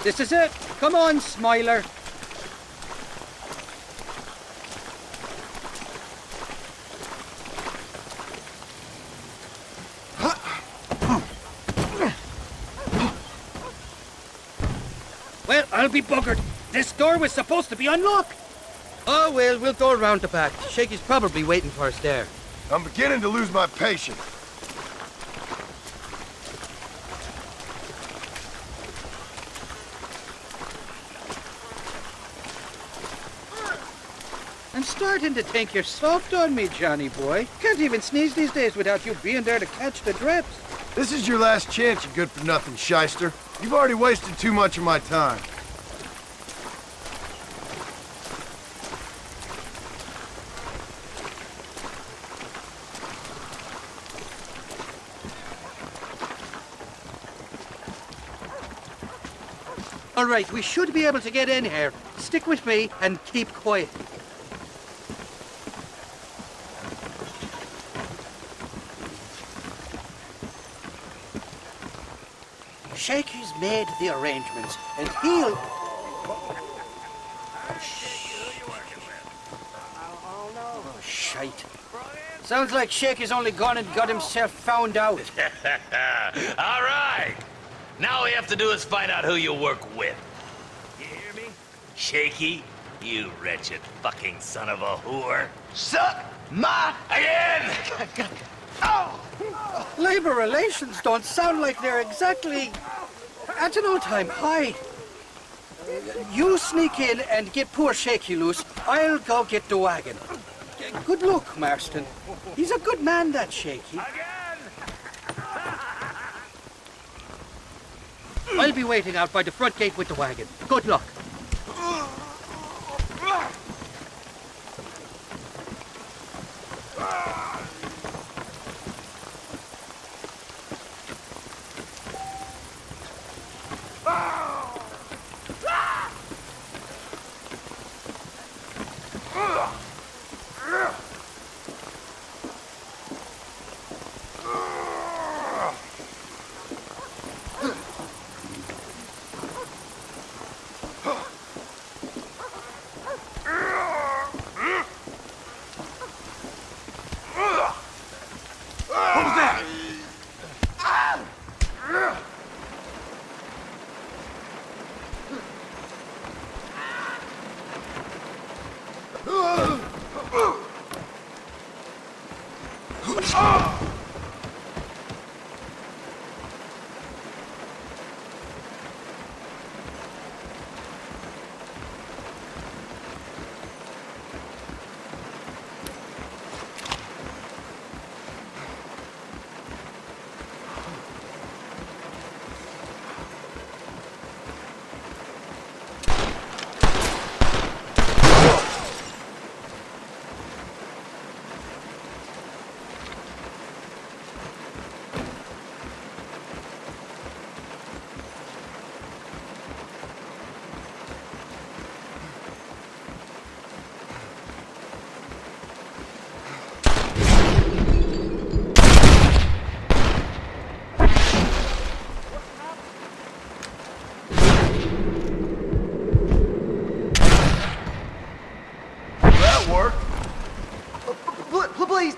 This is it. Come on, Smiler. Well, I'll be buggered. This door was supposed to be unlocked. Oh, well, we'll go around the back. Shaky's probably waiting for us there. I'm beginning to lose my patience. I'm starting to think you're soft on me, Johnny boy. Can't even sneeze these days without you being there to catch the drips. This is your last chance, you good-for-nothing shyster. You've already wasted too much of my time. All right, we should be able to get in here. Stick with me and keep quiet. Shaky's made the arrangements, and he'll... Oh, shite. Sounds like Shaky's only gone and got himself found out. All right. Now all we have to do is find out who you work with. You hear me? Shaky, you wretched fucking son of a whore. Suck my... Again! Oh! Labor relations don't sound like they're exactly at an all-time high. You sneak in and get poor Shaky loose. I'll go get the wagon. Good luck, Marston. He's a good man, that Shaky. I'll be waiting out by the front gate with the wagon. Good luck. What was that?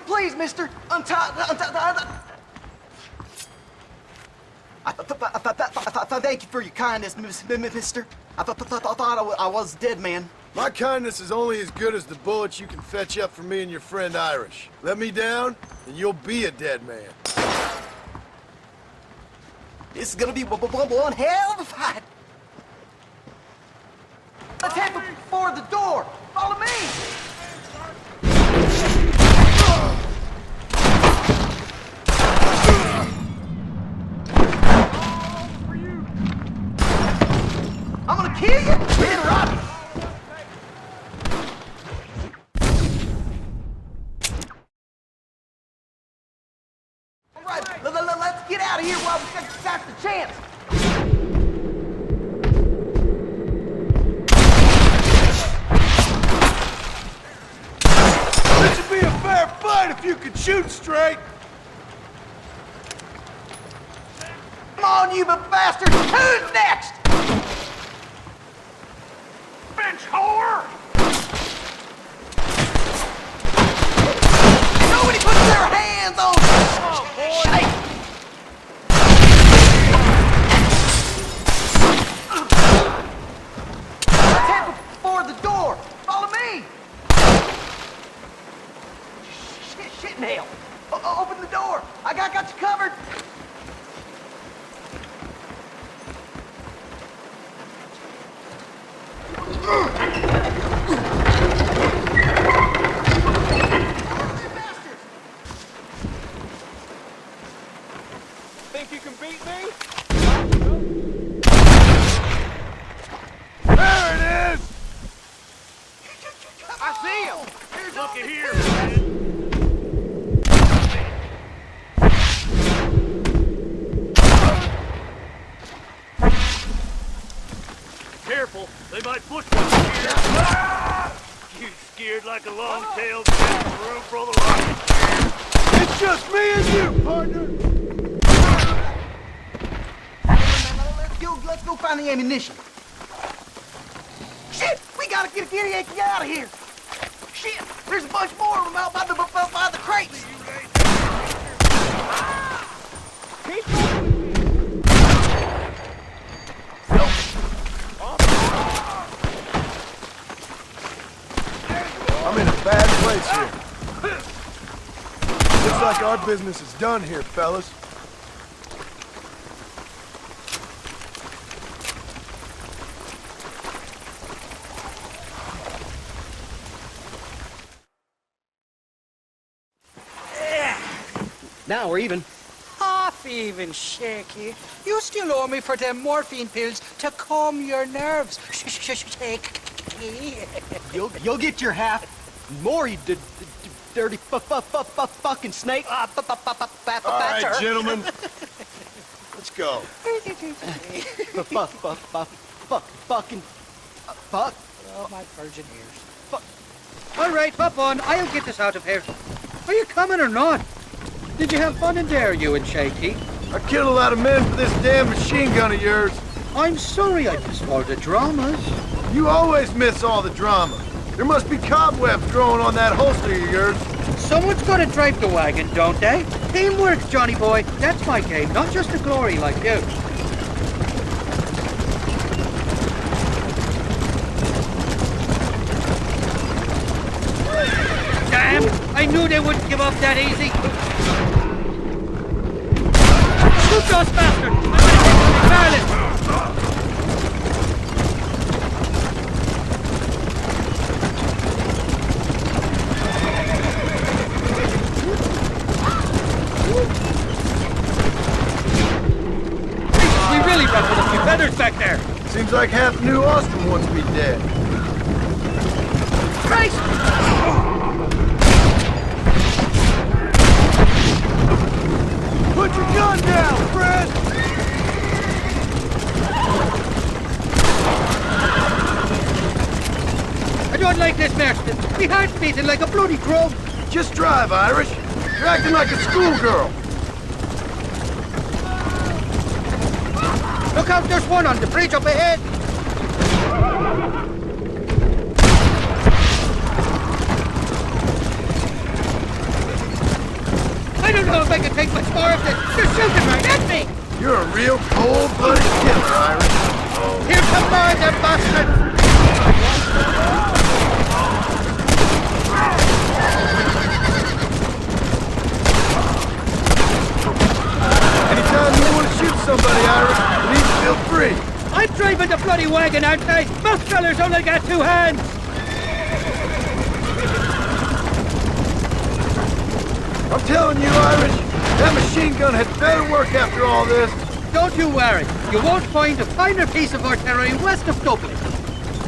Please, mister, untie. Thank you for your kindness, mister. I thought I was a dead man. My kindness is only as good as the bullets you can fetch up for me and your friend Irish. Let me down, and you'll be a dead man. This is gonna be one hell of a fight. Let's head for the door. Follow me. I'm gonna kill you and rob you. All right, let's get out of here while we got the chance. This would be a fair fight if you could shoot straight. Come on, you bastard! Who's next? Bench whore! Nobody puts their hands on shit! Let's head for the door! Follow me! Shit nail! Open the door! I got you covered! Think you can beat me? There it is! I see him! Looky here, man. Careful, they might push one here. You scared like a long-tailed cat in a room full of rockets. It's just me and you, partner! Let's go find the ammunition. Shit! We gotta get out of here! Shit! There's a bunch more of them out by the crates! I'm in a bad place here. Looks like our business is done here, fellas. Now we're even. Half even, Shaky. You still owe me for them morphine pills to calm your nerves. Shaky. You'll get your half. More, you dirty fucking snake. All right, gentlemen. Let's go. Fucking. Oh, my virgin ears. All right, up on. I'll get this out of here. Are you coming or not? Did you have fun in there, you and Shaky? I killed a lot of men for this damn machine gun of yours. I'm sorry I missed all the dramas. You always miss all the drama. There must be cobwebs growing on that holster of yours. Someone's got to drive the wagon, don't they? Teamwork, Johnny boy. That's my game, not just the glory like you. Damn! I knew they wouldn't give up that easy. Shoot those bastards! I'm gonna take MacFarlane! We really ruffled a few feathers back there. Seems like half New Austin wants to be dead. Christ! Put your gun down, friend! I don't like this, Mercer. My heart's beating like a bloody drum. Just drive, Irish. You're acting like a schoolgirl. Look out, there's one on the bridge up ahead. I don't know if I can take much more of this. They're shooting right at me. You're a real cold-blooded killer, Irish. Here's some more of them bastards. Anytime you want to shoot somebody, Irish, please feel free. I'm driving the bloody wagon, aren't I? Most fellas only got two hands. I'm telling you, Irish, that machine gun had better work after all this. Don't you worry. You won't find a finer piece of artillery west of Dublin.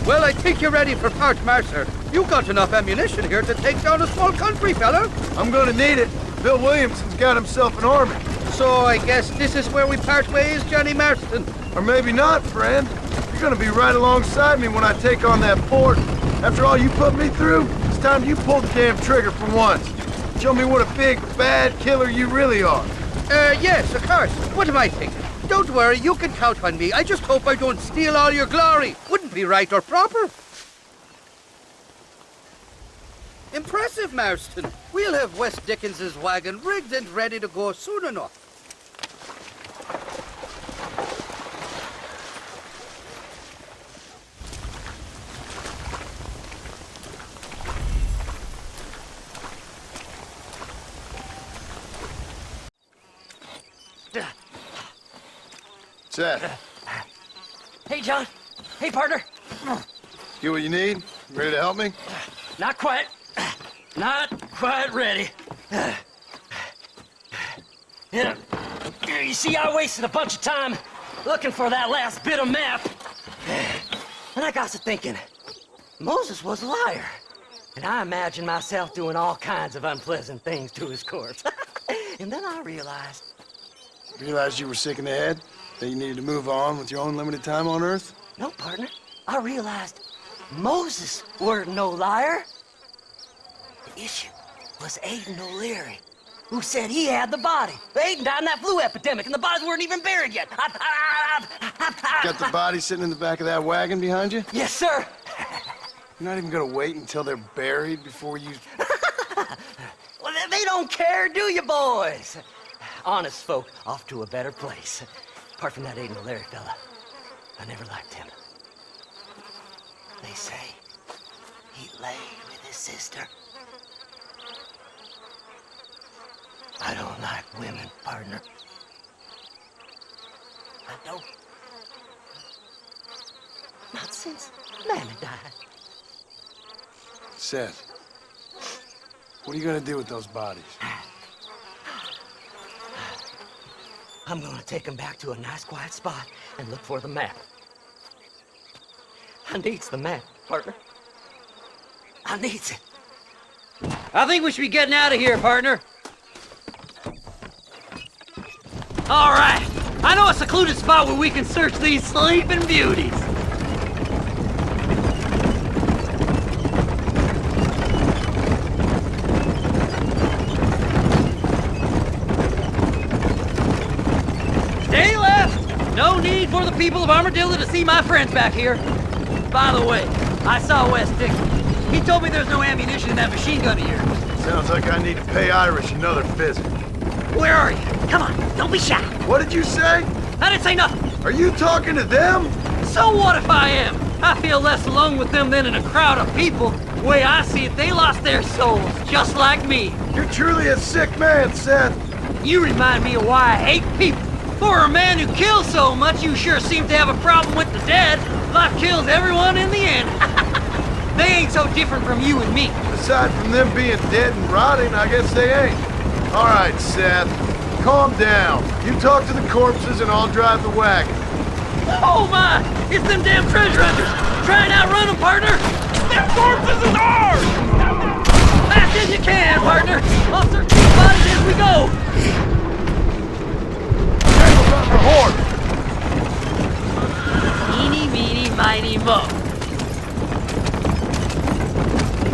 Well, I think you're ready for part, Mercer. You got enough ammunition here to take down a small country, fella. I'm gonna need it. Bill Williamson's got himself an army. So I guess this is where we part ways, Johnny Marston. Or maybe not, friend. You're gonna be right alongside me when I take on that port. After all you put me through, it's time you pull the damn trigger for once. Show me what a big, bad killer you really are. Yes, of course. What am I thinking? Don't worry, you can count on me. I just hope I don't steal all your glory. Wouldn't be right or proper. Impressive, Marston. We'll have West Dickens's wagon rigged and ready to go soon enough. Seth, Hey, John. Hey, partner. get what you need? Ready to help me? Not quite. Not quite ready. Yeah. You see, I wasted a bunch of time looking for that last bit of map. And I got to thinking, Moses was a liar. And I imagined myself doing all kinds of unpleasant things to his corpse. And then I realized... Realized you were sick in the head? That you needed to move on with your own limited time on Earth? No, partner. I realized Moses weren't no liar. The issue was Aiden O'Leary, who said he had the body. Aiden died in that flu epidemic, and the bodies weren't even buried yet. Got the body sitting in the back of that wagon behind you? Yes, sir. You're not even gonna wait until they're buried before you... Well, they don't care, do you, boys? Honest folk off to a better place. Apart from that Aiden O'Leary fella, I never liked him. They say he lay with his sister. I don't like women, partner. I don't. Not since Mammy died. Seth, what are you gonna do with those bodies? I'm gonna take him back to a nice quiet spot and look for the map. I needs the map, partner. I needs it. I think we should be getting out of here, partner. All right. I know a secluded spot where we can search these sleeping beauties. Stay left. No need for the people of Armadillo to see my friends back here. By the way, I saw West Dickens. He told me there's no ammunition in that machine gun of yours. Sounds like I need to pay Irish another visit. Where are you? Come on, don't be shy. What did you say? I didn't say nothing. Are you talking to them? So what if I am? I feel less alone with them than in a crowd of people. The way I see it, they lost their souls, just like me. You're truly a sick man, Seth. You remind me of why I hate people. For a man who kills so much, you sure seem to have a problem with the dead. Life kills everyone in the end. They ain't so different from you and me. Aside from them being dead and rotting, I guess they ain't. All right, Seth. Calm down. You talk to the corpses and I'll drive the wagon. Oh my! It's them damn treasure hunters! Try and outrun them, partner! Them corpses is ours! Fast as you can, partner! I'll search these bodies as we go! Careful about the horse! Eeny, meeny, miny, mo.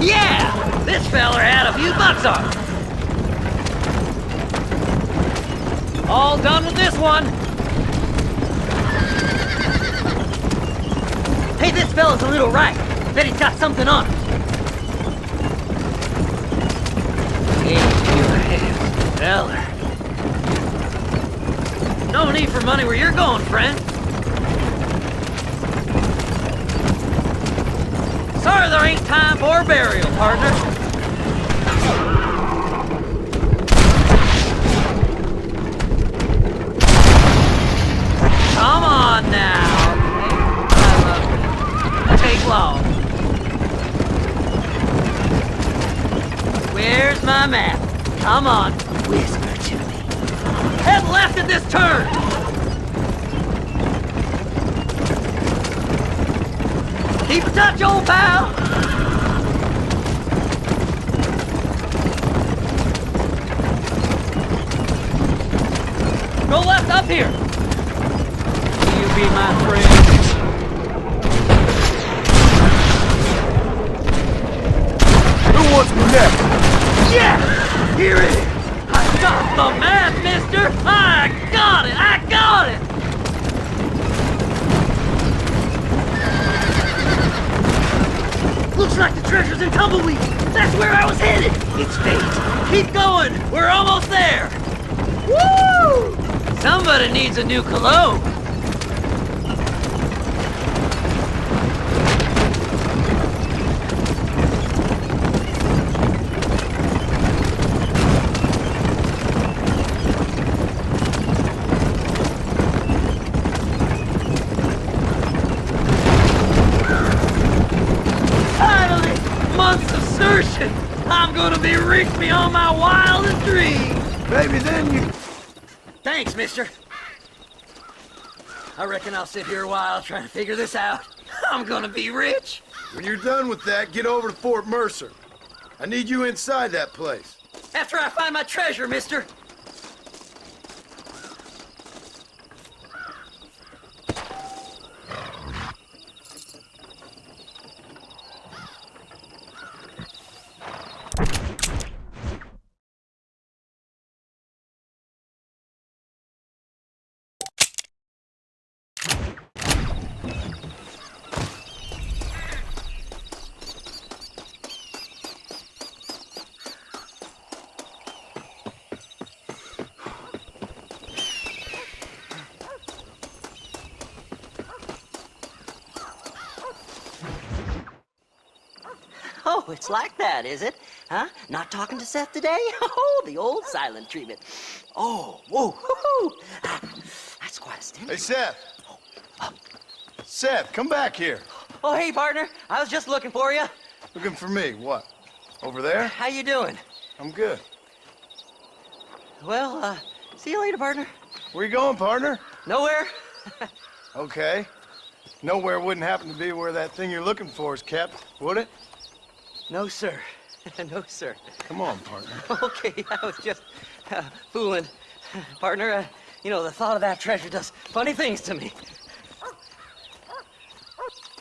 Yeah! This feller had a few bucks on him. All done with this one. Hey, this fella's a little right. Bet he's got something on him. Hey, feller. No need for money where you're going, friend. Sorry there ain't time for a burial, partner. Come on now. Take long. Where's my map? Come on, whisper to me. Head left at this turn. Keep in touch, old pal. Go left up here. Will you be my friend? What's next? Yeah! Here it is! I got the map, mister! I got it! I got it! Looks like the treasure's in Tumbleweed! That's where I was headed! It's fate! Keep going! We're almost there! Woo! Somebody needs a new cologne! I'm gonna be rich beyond my wildest dreams! Maybe then you... Thanks, mister. I reckon I'll sit here a while trying to figure this out. I'm gonna be rich! When you're done with that, get over to Fort Mercer. I need you inside that place. After I find my treasure, mister! Oh, it's like that, is it? Huh? Not talking to Seth today? Oh, the old silent treatment. Oh, whoa, hoo-hoo. That's quite a stimulus. Hey, Seth. Seth, come back here. Oh, hey, partner. I was just looking for you. Looking for me? What? Over there? How you doing? I'm good. Well, see you later, partner. Where you going, partner? Nowhere. Okay. Nowhere wouldn't happen to be where that thing you're looking for is kept, would it? No, sir. No, sir. Come on, partner. Okay, I was just fooling. Partner, you know, the thought of that treasure does funny things to me.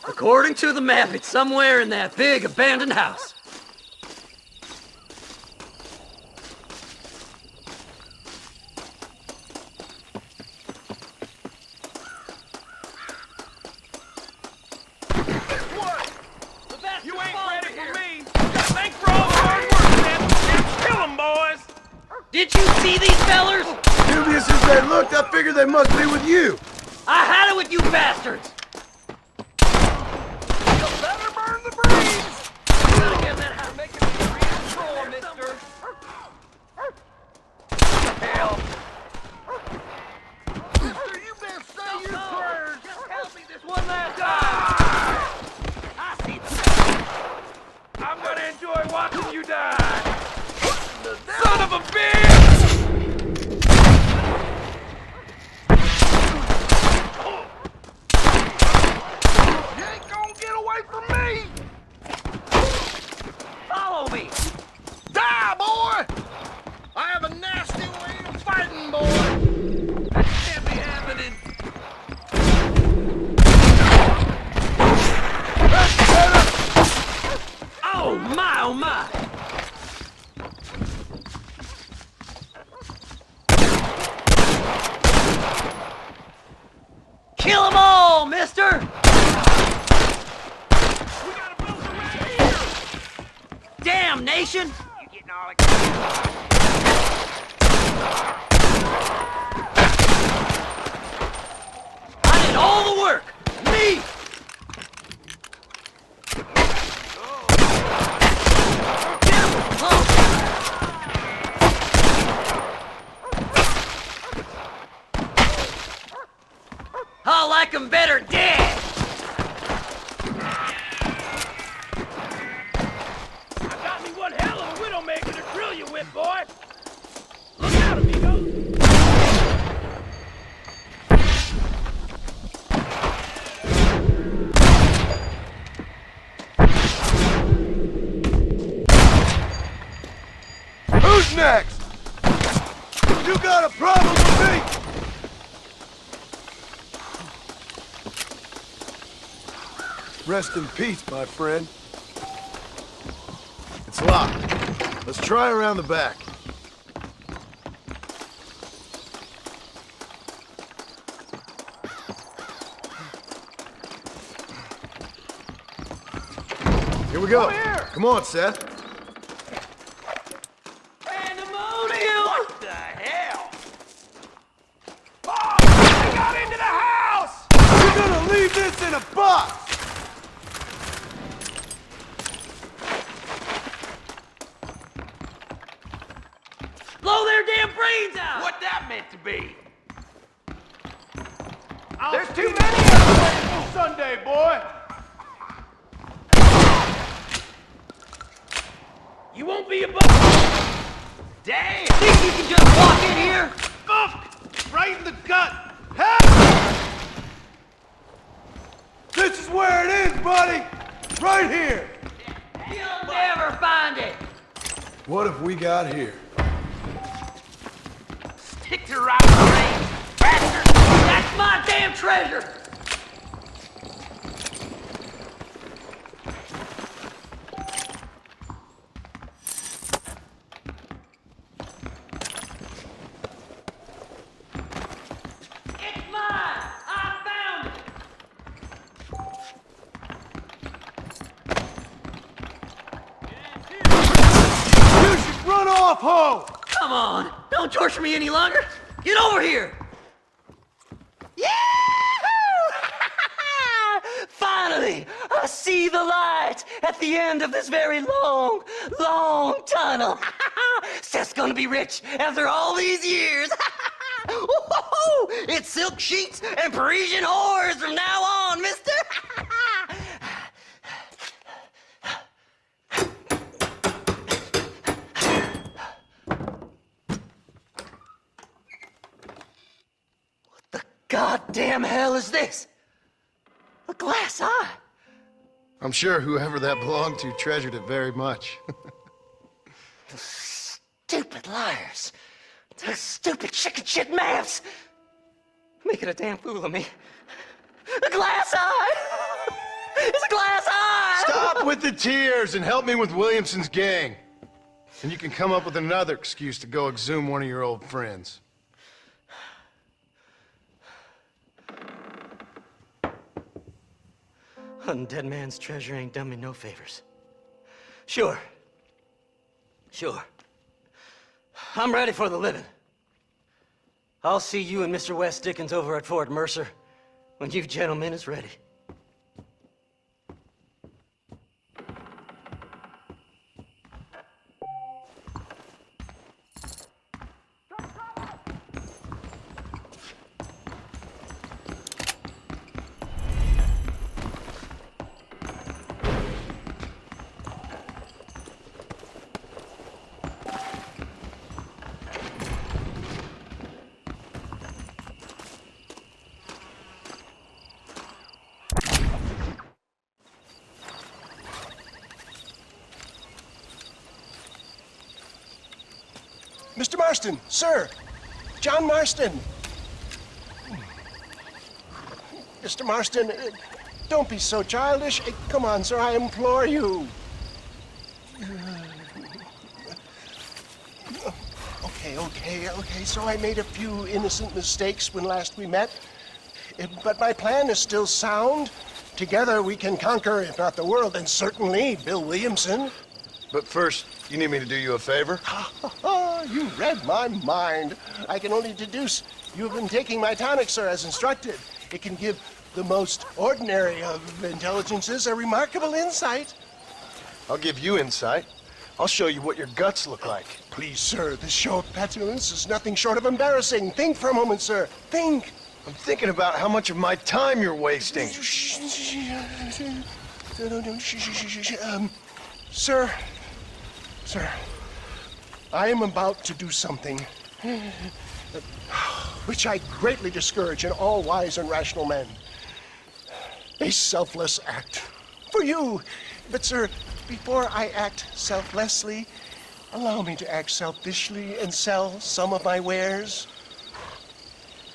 According to the map, it's somewhere in that big abandoned house. You ain't ready for me. Thanks for all the hard work, man. Kill 'em, boys. Did you see these fellas? dubious as they looked, I figured they must be with you. I had it with you bastards! You better burn the breeze! Gotta get that house making me real mister. Hell. Mister, you best say your prayers! Just help me this one last time! I see the I'm gonna enjoy watching you die! Son of a bitch! You ain't gonna get away from me! Follow me! Die, boy! I have a nasty way of fighting, boy! That can't be happening! Oh my, oh my! Kill them all, mister! We gotta build some right here! Damnation! You getting all excited? I did all the work! Me! I like them better dead! I got me one hell of a widowmaker to drill you with, boy! Look out, amigo! Who's next? You got a problem with me? Rest in peace, my friend. It's locked. Let's try around the back. Here we go. Come on, Seth. Pandemonium! What the hell? Oh, they got into the house! You're gonna leave this in a box! Blow their damn brains out! What that meant to be? There's too many of them waiting for Sunday, boy! You won't be a boss! Damn! Think you can just walk in here? Right in the gut! Help! This is where it is, buddy! Right here! You'll never find it! What have we got here? Stick to right brain! Bastard! That's my damn treasure! It's mine! I found it! You should run off home! Come on! Don't torture me any longer! Get over here! Yahoo! Finally! I see the light at the end of this very long, long tunnel. Seth's gonna be rich after all these years. Woo-hoo-hoo! It's silk sheets and Parisian whores from now on, mister! Goddamn hell is this? A glass eye? I'm sure whoever that belonged to treasured it very much. Stupid liars. Those stupid chicken shit maps. Making a damn fool of me. A glass eye! It's a glass eye! Stop with the tears and help me with Williamson's gang. And you can come up with another excuse to go exhume one of your old friends. Hunting dead man's treasure ain't done me no favors. Sure. I'm ready for the living. I'll see you and Mr. West Dickens over at Fort Mercer when you gentlemen is ready. Mr. Marston, sir. John Marston. Mr. Marston, don't be so childish. Come on, sir, I implore you. Okay. So I made a few innocent mistakes when last we met. But my plan is still sound. Together we can conquer, if not the world, then certainly Bill Williamson. But first, you need me to do you a favor? You read my mind. I can only deduce you have been taking my tonic, sir, as instructed. It can give the most ordinary of intelligences a remarkable insight. I'll give you insight. I'll show you what your guts look like. Please, sir, this show of petulance is nothing short of embarrassing. Think for a moment, sir. Think. I'm thinking about how much of my time you're wasting. Sir, I am about to do something which I greatly discourage in all wise and rational men. A selfless act for you. But, sir, before I act selflessly, allow me to act selfishly and sell some of my wares.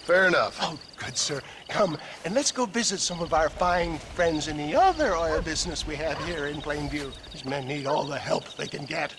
Fair enough. Oh, good, sir. Come, and let's go visit some of our fine friends in the other oil business we have here in Plainview. These men need all the help they can get.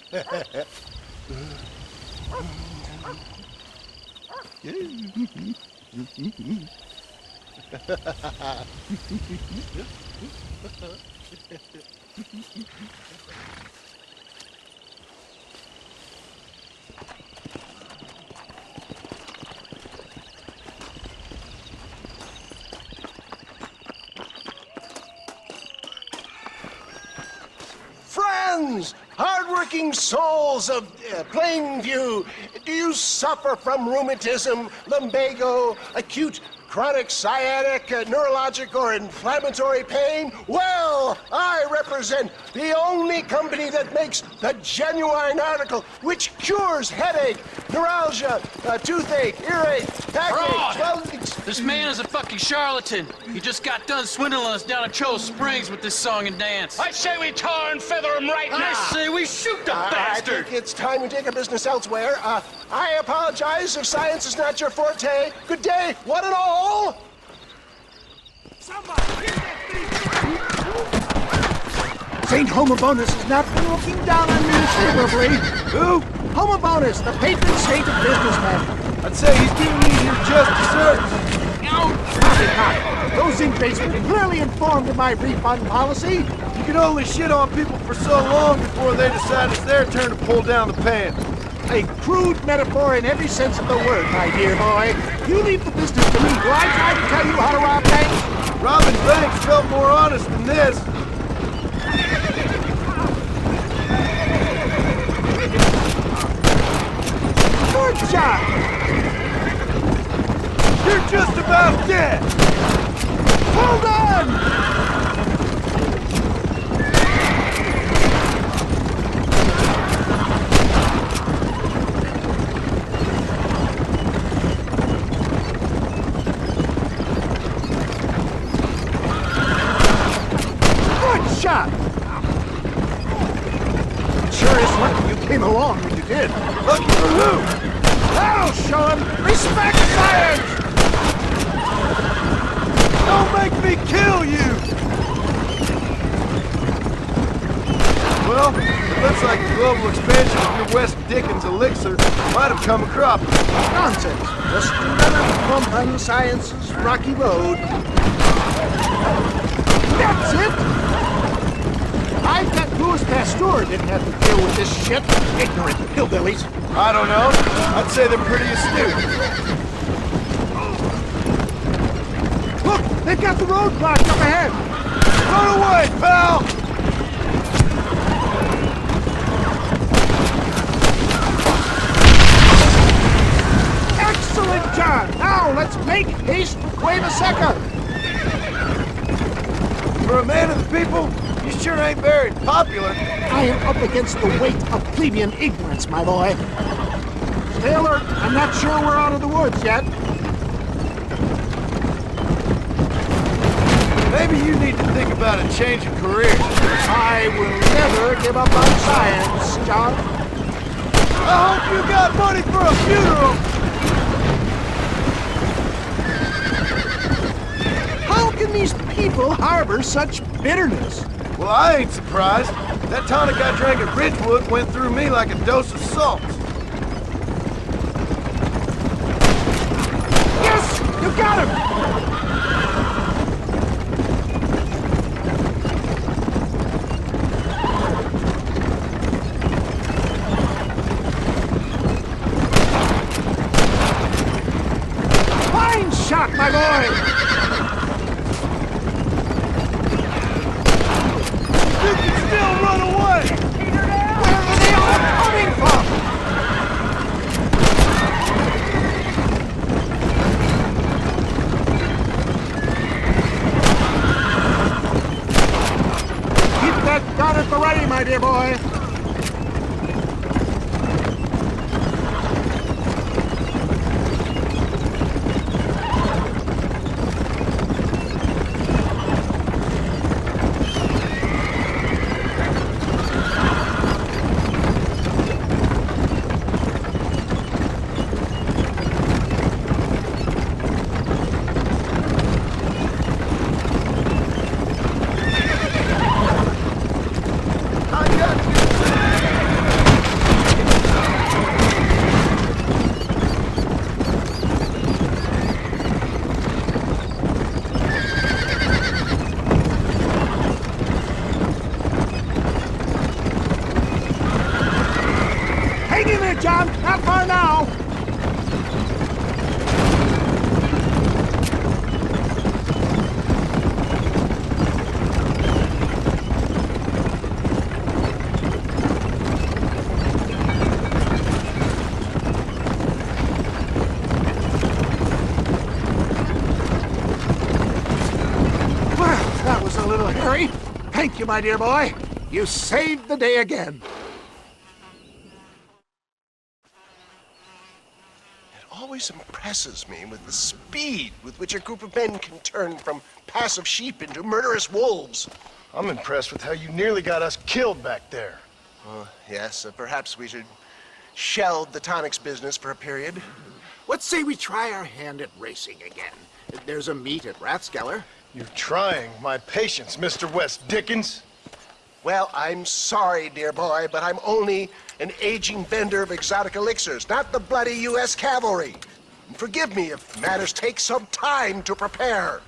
Friends, hardworking souls of Plainview, do you suffer from rheumatism, lumbago, acute chronic sciatic, neurologic, or inflammatory pain? Well, I represent the only company that makes the genuine article which cures headache, neuralgia, toothache, earache, backache, This man is a fucking charlatan. He just got done swindling us down at Cho Springs with this song and dance. I say we tar and feather him right now. I say we shoot the bastard. I think it's time we take our business elsewhere. I apologize if science is not your forte. Good day, one and all. St. Homobonus has not been looking down on me favorably. Who? Homobonus, the patron saint of businessmen. I'd say he's giving me your just desserts. Probably not. Those inmates were clearly informed of my refund policy. You can only shit on people for so long before they decide it's their turn to pull down the pants. A crude metaphor in every sense of the word, my dear boy. You leave the business to me. Do I try to tell you how to rob banks? Robbing banks felt more honest than this. Good shot! You're just about dead! Hold on! Shot! Sure is lucky you came along when you did. Lucky for who? That'll show him! Respect science! Don't make me kill you! Well, it looks like the global expansion of your West Dickens elixir might have come a crop. Nonsense! Just another bump on science's rocky road. That's it! I bet Louis Pasteur didn't have to deal with this shit. Ignorant hillbillies. I don't know. I'd say they're pretty astute. Check out the roadblocks up ahead! Run away, pal! Excellent, John! Now let's make haste for Cueva Seca! For a man of the people, you sure ain't very popular. I am up against the weight of plebeian ignorance, my boy. Stay alert. I'm not sure we're out of the woods yet. Maybe you need to think about a change of career. I will never give up on science, John. I hope you got money for a funeral. How can these people harbor such bitterness? Well, I ain't surprised. That tonic I drank at Ridgewood went through me like a dose of salt. Yes! You got him! Fine shot, my boy! You can still run away! Where are they all coming from? Keep that gun at the ready, my dear boy. John, not far now. Well, that was a little hairy. Thank you, my dear boy. You saved the day again. Always impresses me with the speed with which a group of men can turn from passive sheep into murderous wolves. I'm impressed with how you nearly got us killed back there. Yes, perhaps we should shelve the tonics business for a period. Let's say we try our hand at racing again. There's a meet at Rathskeller. You're trying my patience, Mr. West Dickens. Well, I'm sorry, dear boy, but I'm only an aging vendor of exotic elixirs, not the bloody U.S. cavalry. And forgive me if matters take some time to prepare.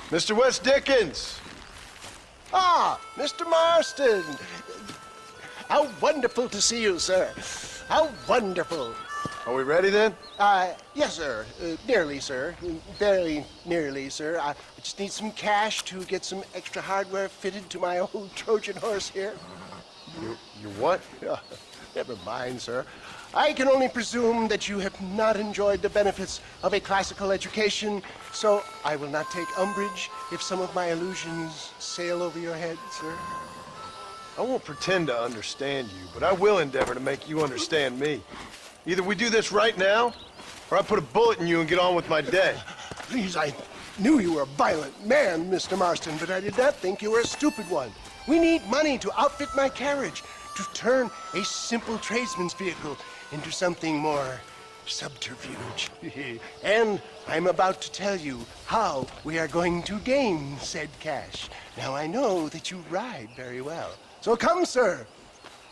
Mr. West Dickens! Ah, Mr. Marston! How wonderful to see you, sir. How wonderful. Are we ready then? Yes, sir. Nearly, sir. Very nearly, sir. I just need some cash to get some extra hardware fitted to my old Trojan horse here. You what? Never mind, sir. I can only presume that you have not enjoyed the benefits of a classical education, so I will not take umbrage if some of my illusions sail over your head, sir. I won't pretend to understand you, but I will endeavor to make you understand me. Either we do this right now, or I put a bullet in you and get on with my day. Please, I knew you were a violent man, Mr. Marston, but I did not think you were a stupid one. We need money to outfit my carriage, to turn a simple tradesman's vehicle into something more subterfuge. And I'm about to tell you how we are going to gain said cash. Now I know that you ride very well. So come, sir,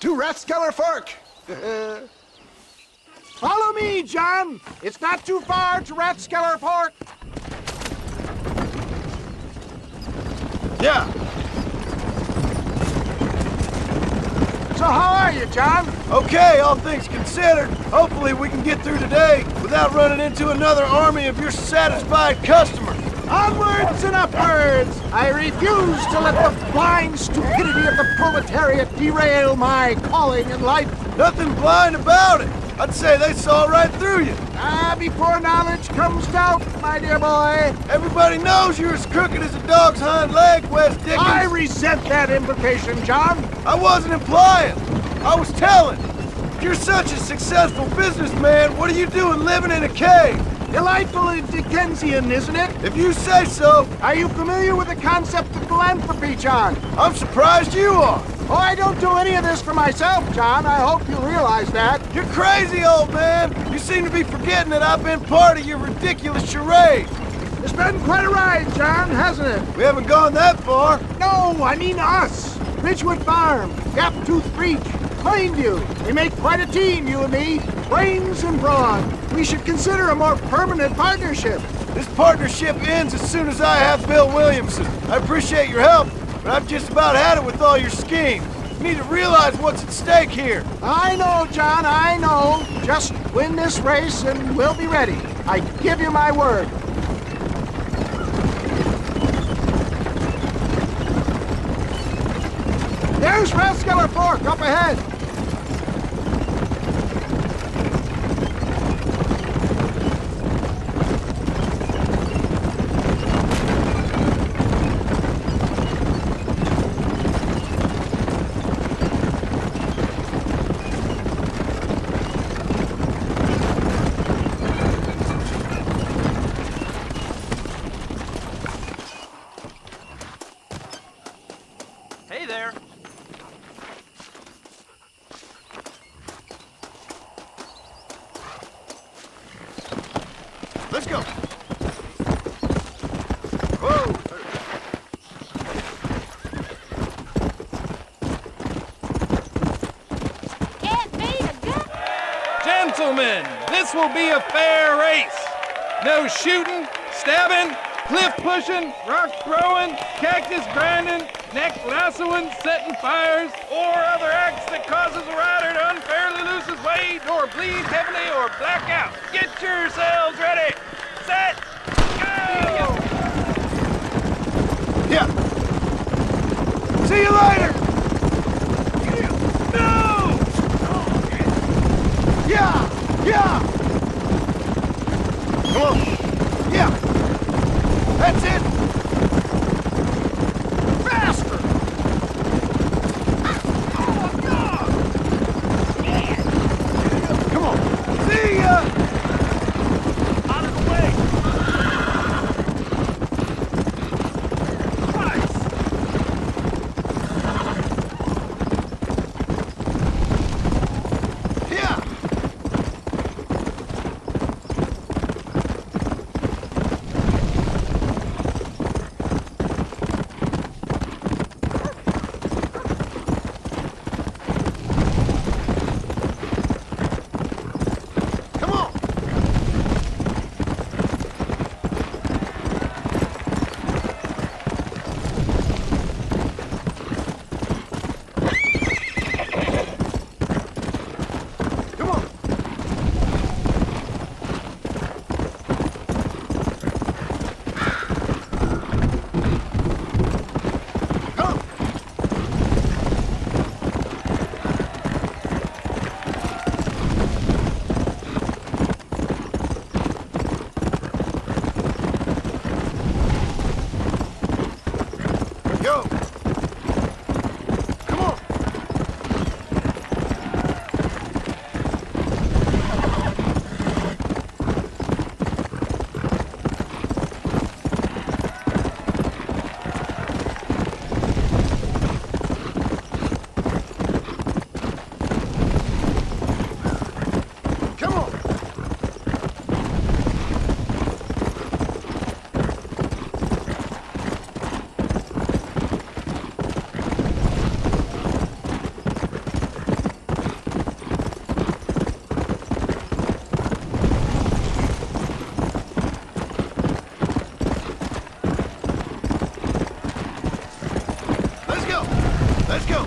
to Rathskeller Fork. Follow me, John. It's not too far to Rathskeller Fork. Yeah. So how are you, John? Okay, all things considered. Hopefully we can get through today without running into another army of your satisfied customers. Onwards and upwards! I refuse to let the blind stupidity of the proletariat derail my calling in life. Nothing blind about it. I'd say they saw right through you. Before knowledge comes doubt, my dear boy. Everybody knows you're as crooked as a dog's hind leg, West Dickens. I resent that implication, John. I wasn't implying. I was telling. If you're such a successful businessman, what are you doing living in a cave? Delightful and Dickensian, isn't it? If you say so. Are you familiar with the concept of philanthropy, John? I'm surprised you are. Oh, I don't do any of this for myself, John. I hope you realize that. You're crazy, old man. You seem to be forgetting that I've been part of your ridiculous charade. It's been quite a ride, John, hasn't it? We haven't gone that far. No, I mean us. Ridgewood Farm, Gaptooth Breach, Plainview. We make quite a team, you and me. Brains and brawn. We should consider a more permanent partnership. This partnership ends as soon as I have Bill Williamson. I appreciate your help, but I've just about had it with all your schemes. You need to realize what's at stake here. I know, John, I know. Just win this race and we'll be ready. I give you my word. There's Rathskeller Fork up ahead. Hey there. Let's go. Whoa. Gentlemen, this will be a fair race. No shooting, stabbing, cliff pushing, rock throwing, cactus grinding, neck lassoing, setting fires, or other acts that causes a rider to unfairly lose his weight, or bleed heavily, or black out. Get yourselves ready. Set. Go! Yeah. See you later. No! Yeah. Yeah. Come on. Yeah. That's it. Faster. Oh, God. Yeah. Come on. See ya. Out of the way. Let's go!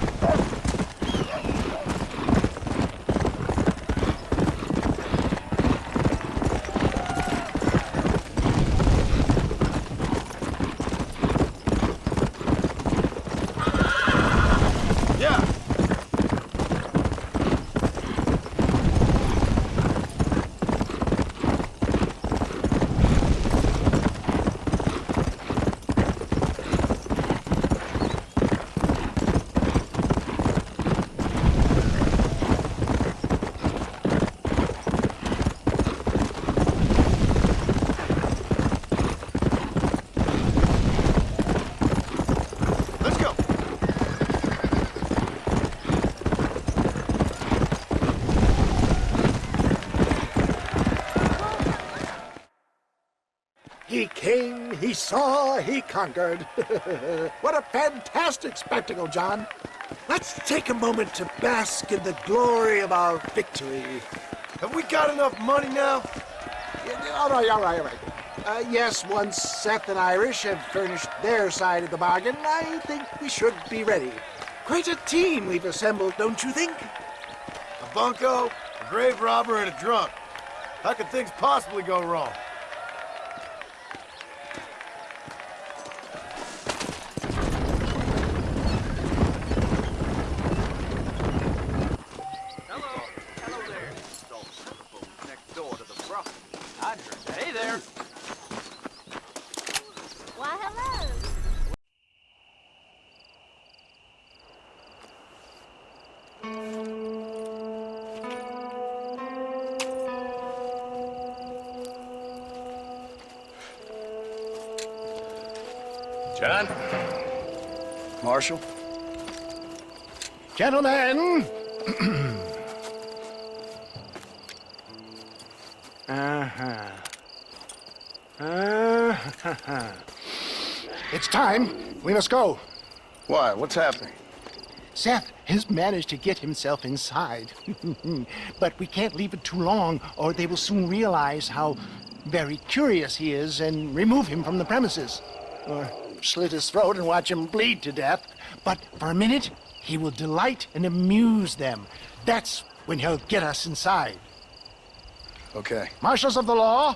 He came, he saw, he conquered. What a fantastic spectacle, John. Let's take a moment to bask in the glory of our victory. Have we got enough money now? All right. Yes, once Seth and Irish have furnished their side of the bargain, I think we should be ready. Quite a team we've assembled, don't you think? A bunco, a grave robber, and a drunk. How could things possibly go wrong? Hey there. Why, hello. John? Marshal? Gentlemen! It's time. We must go. Why? What's happening? Seth has managed to get himself inside. But we can't leave it too long, or they will soon realize how very curious he is and remove him from the premises. Or slit his throat and watch him bleed to death. But for a minute, he will delight and amuse them. That's when he'll get us inside. Okay. Marshals of the law,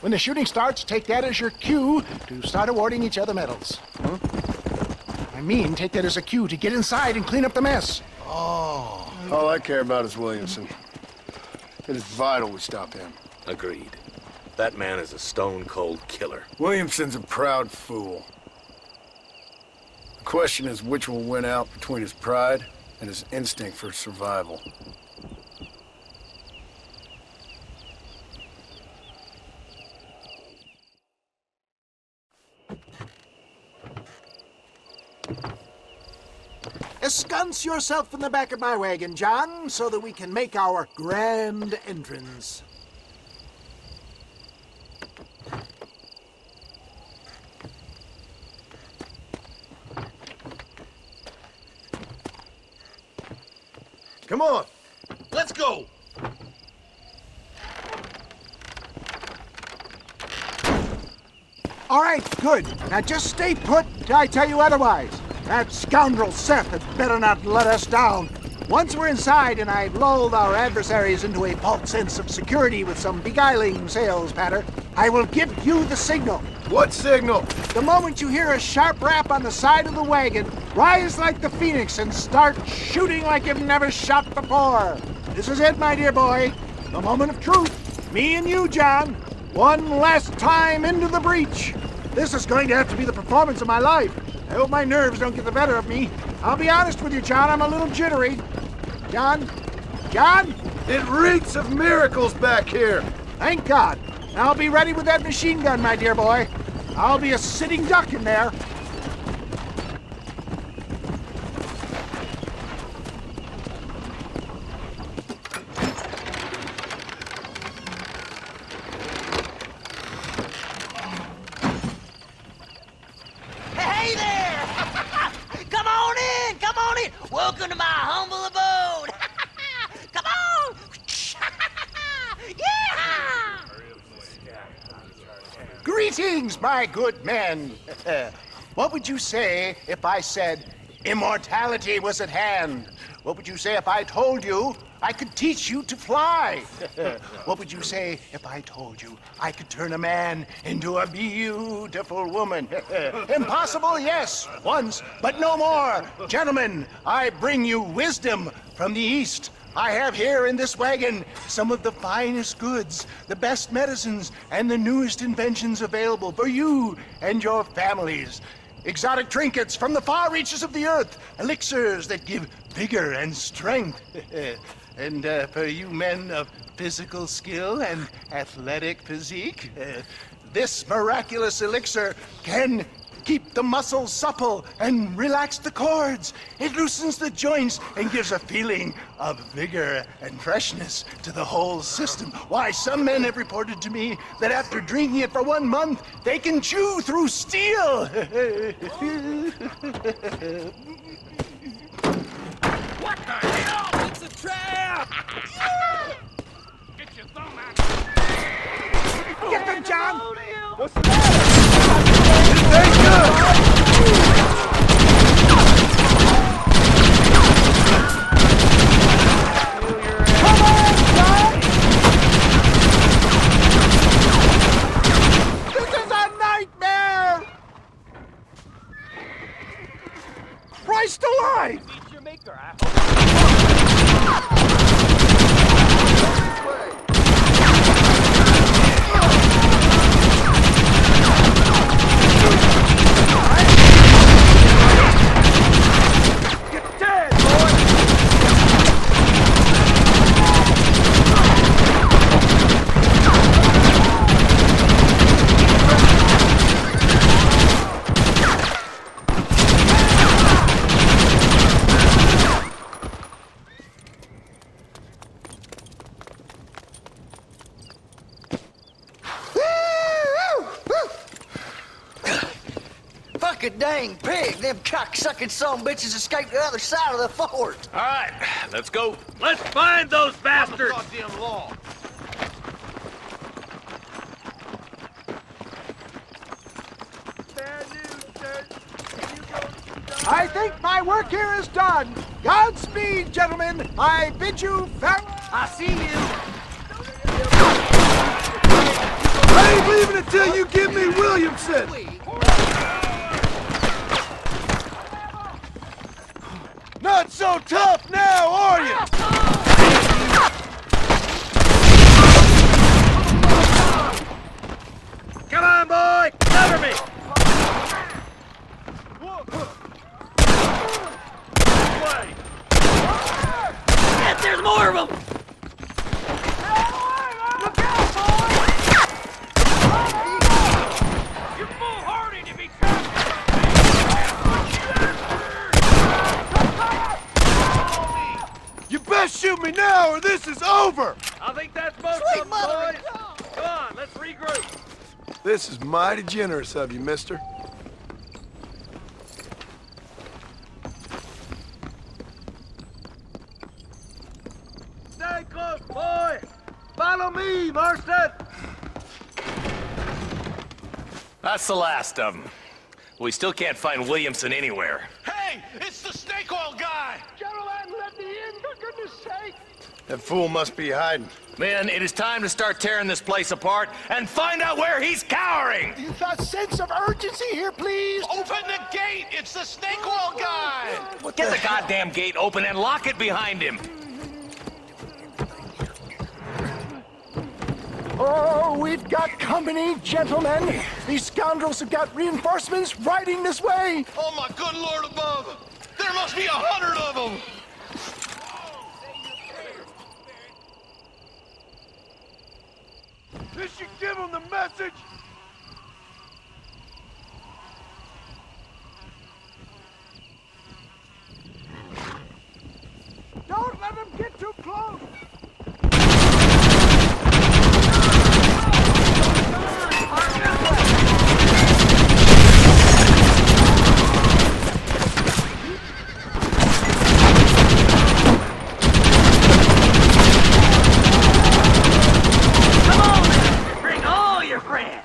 when the shooting starts, take that as your cue to start awarding each other medals. Huh? I mean, take that as a cue to get inside and clean up the mess. Oh. All I care about is Williamson. It is vital we stop him. Agreed. That man is a stone-cold killer. Williamson's a proud fool. The question is which will win out between his pride and his instinct for survival. Ensconce yourself in the back of my wagon, John, so that we can make our grand entrance. Come on. Let's go! All right, good. Now just stay put till I tell you otherwise. That scoundrel Seth had better not let us down. Once we're inside and I've lulled our adversaries into a false sense of security with some beguiling sales patter, I will give you the signal. What signal? The moment you hear a sharp rap on the side of the wagon, rise like the phoenix and start shooting like you've never shot before. This is it, my dear boy. The moment of truth. Me and you, John. One last time into the breach. This is going to have to be the performance of my life. I hope my nerves don't get the better of me. I'll be honest with you, John, I'm a little jittery. John? John? It reeks of miracles back here. Thank God. I'll be ready with that machine gun, my dear boy. I'll be a sitting duck in there. Hey there! Come on in! Come on in! Welcome to my humble abode! Come on! Yeah! Greetings, my good men. What would you say if I said, immortality was at hand. What would you say if I told you I could teach you to fly? What would you say if I told you I could turn a man into a beautiful woman? Impossible, yes, once, but no more. Gentlemen, I bring you wisdom from the East. I have here in this wagon some of the finest goods, the best medicines, and the newest inventions available for you and your families. Exotic trinkets from the far reaches of the earth, elixirs that give vigor and strength. And for you men of physical skill and athletic physique, this miraculous elixir can keep the muscles supple and relax the cords. It loosens the joints and gives a feeling of vigor and freshness to the whole system. Why, some men have reported to me that after drinking it for 1 month, they can chew through steel. What the hell? It's a trap! Get your thumb out. Get them, John! What's the matter? Very good! Come on, John! This is a nightmare! Christ alive! Meet your maker, Fucking dang pig! Them cocksucking son-bitches escaped the other side of the fort! All right, let's go. Let's find those bastards! goddamn law. I think my work here is done. Godspeed, gentlemen. I bid you farewell. I see you. I ain't leaving until you give me Williamson! Not so tough now, are you? Come on, boy! Cover me! Yes, there's more of them! Look out, boy! You're foolhardy to be trapped. You best shoot me now or this is over! I think that's most of them, boys. Come on, let's regroup. This is mighty generous of you, mister. Stay close, boy. Follow me, Mercer. That's the last of them. We still can't find Williamson anywhere. Hey, it's the snake oil guy. Gentlemen, let me in, for goodness sake! That fool must be hiding. Men, it is time to start tearing this place apart and find out where he's cowering! A sense of urgency here, please! Open the gate. It's the snake oil guy. Get the goddamn gate open and lock it behind him! Oh, we've got company, gentlemen. These scoundrels have got reinforcements riding this way. Oh my good Lord above. There must be 100 of them. This should give them the message! Don't let them get too close. Come on, bring all your friends.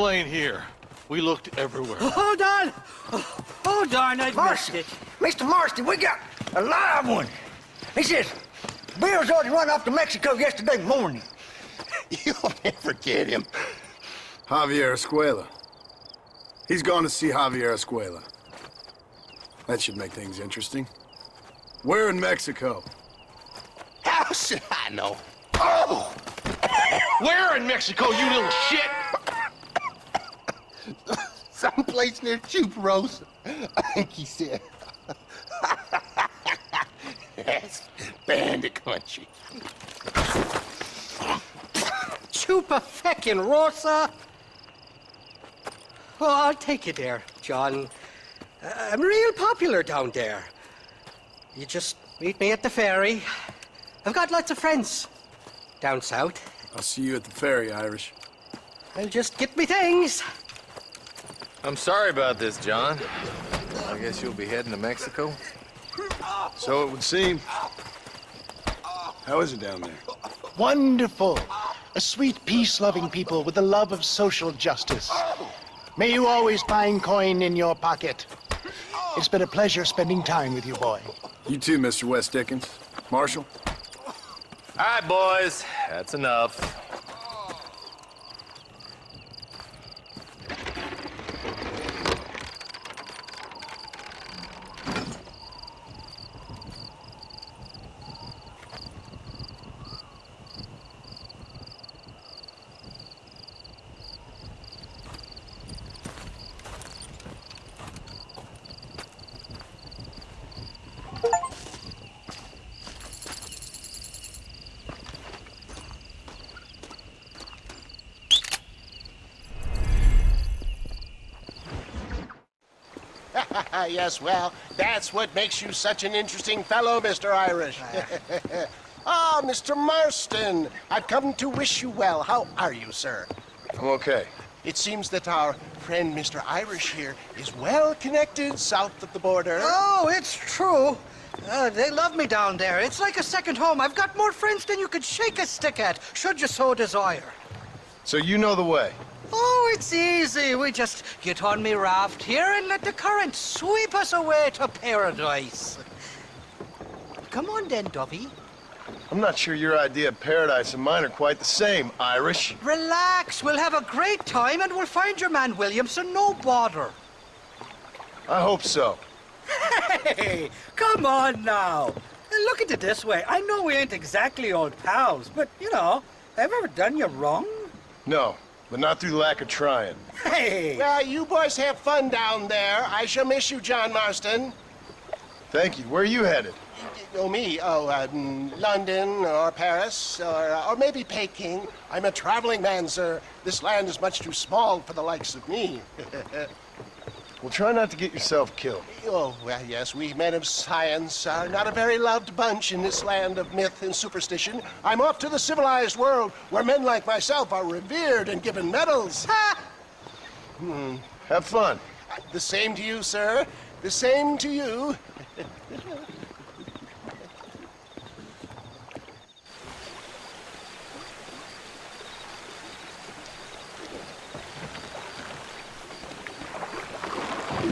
Still ain't here. We looked everywhere. Hold on! Oh, darn, I missed it. Mr. Marston, we got a live one. He says, Bill's already run off to Mexico yesterday morning. You'll never get him. Javier Escuela. He's gone to see Javier Escuela. That should make things interesting. Where in Mexico? How should I know? Oh! Where in Mexico, you little shit? Someplace near Chuparosa, I think he said. That's bandit country. Chupa-feckin' Well, I'll take you there, John. I'm real popular down there. You just meet me at the ferry. I've got lots of friends down south. I'll see you at the ferry, Irish. I'll just get me things. I'm sorry about this, John. I guess you'll be heading to Mexico? So it would seem. How is it down there? Wonderful. A sweet, peace-loving people with the love of social justice. May you always find coin in your pocket. It's been a pleasure spending time with you, boy. You too, Mr. West Dickens. Marshal? All right, boys. That's enough. Yes, well, that's what makes you such an interesting fellow, Mr. Irish. Ah, Mr. Marston, I've come to wish you well. How are you, sir? I'm okay. It seems that our friend Mr. Irish here is well connected south of the border. Oh, it's true. They love me down there. It's like a second home. I've got more friends than you could shake a stick at, should you so desire. So you know the way? Oh, it's easy. We just get on me raft here and let the current sweep us away to paradise. Come on then, Dovey. I'm not sure your idea of paradise and mine are quite the same, Irish. Relax. We'll have a great time and we'll find your man Williamson, no bother. I hope so. Hey, come on now. Look at it this way. I know we ain't exactly old pals, but, you know, have I ever done you wrong? No, but not through lack of trying. Hey! Well, you boys have fun down there. I shall miss you, John Marston. Thank you. Where are you headed? Oh, me? Oh, London or Paris or maybe Peking. I'm a traveling man, sir. This land is much too small for the likes of me. Well, try not to get yourself killed. Oh, well, yes, we men of science are not a very loved bunch in this land of myth and superstition. I'm off to the civilized world where men like myself are revered and given medals. Ha! Have fun. The same to you, sir. The same to you.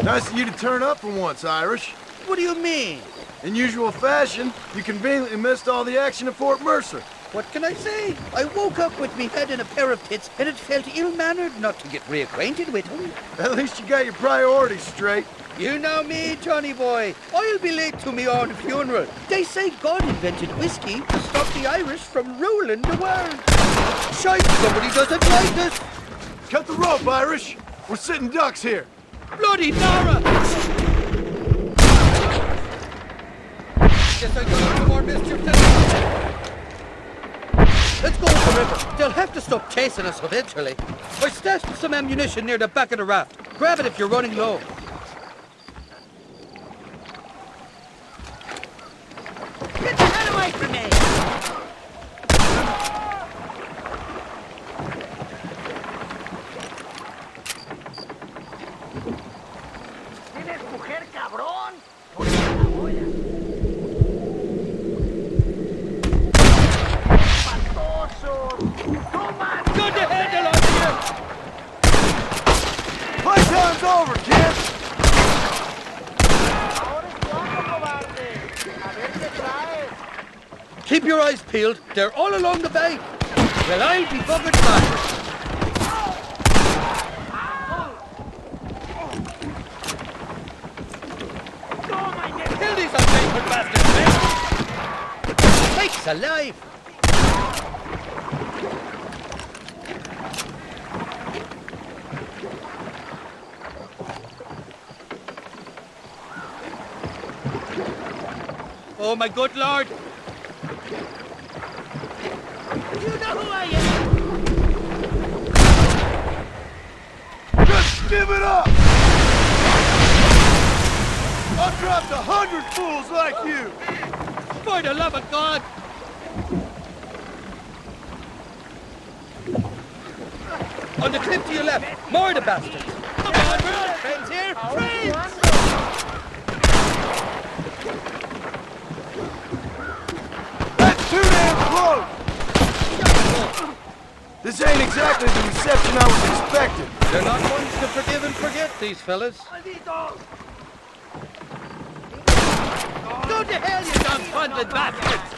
Nice of you to turn up for once, Irish. What do you mean? In usual fashion, you conveniently missed all the action at Fort Mercer. What can I say? I woke up with me head in a pair of tits, and it felt ill-mannered not to get reacquainted with him. At least you got your priorities straight. You know me, Johnny boy. I'll be late to me own funeral. They say God invented whiskey to stop the Irish from ruling the world. Shite, somebody doesn't like this. Cut the rope, Irish. We're sitting ducks here. Bloody Nara! Guess I got some more mischief tonight. Let's go up the river. They'll have to stop chasing us eventually. I stashed some ammunition near the back of the raft. Grab it if you're running low. Get the hell away from me! ¿Tienes mujer, cabrón? Good to handle on here! Playtime's over, kid! Keep your eyes peeled. They're all along the bank. Well, I'll be buggered back. Kill these unfaithful bastards, man! Sakes alive! Oh, my good lord! You know who I am! Just give it up! I've dropped 100 fools like you! For the love of God! On the cliff to your left, more of the bastards! Come on, we're all friends here! Friends! That's too damn close! This ain't exactly the reception I was expecting. They're not ones to forgive and forget, these fellas. Go to hell, you dumb-funded bastards!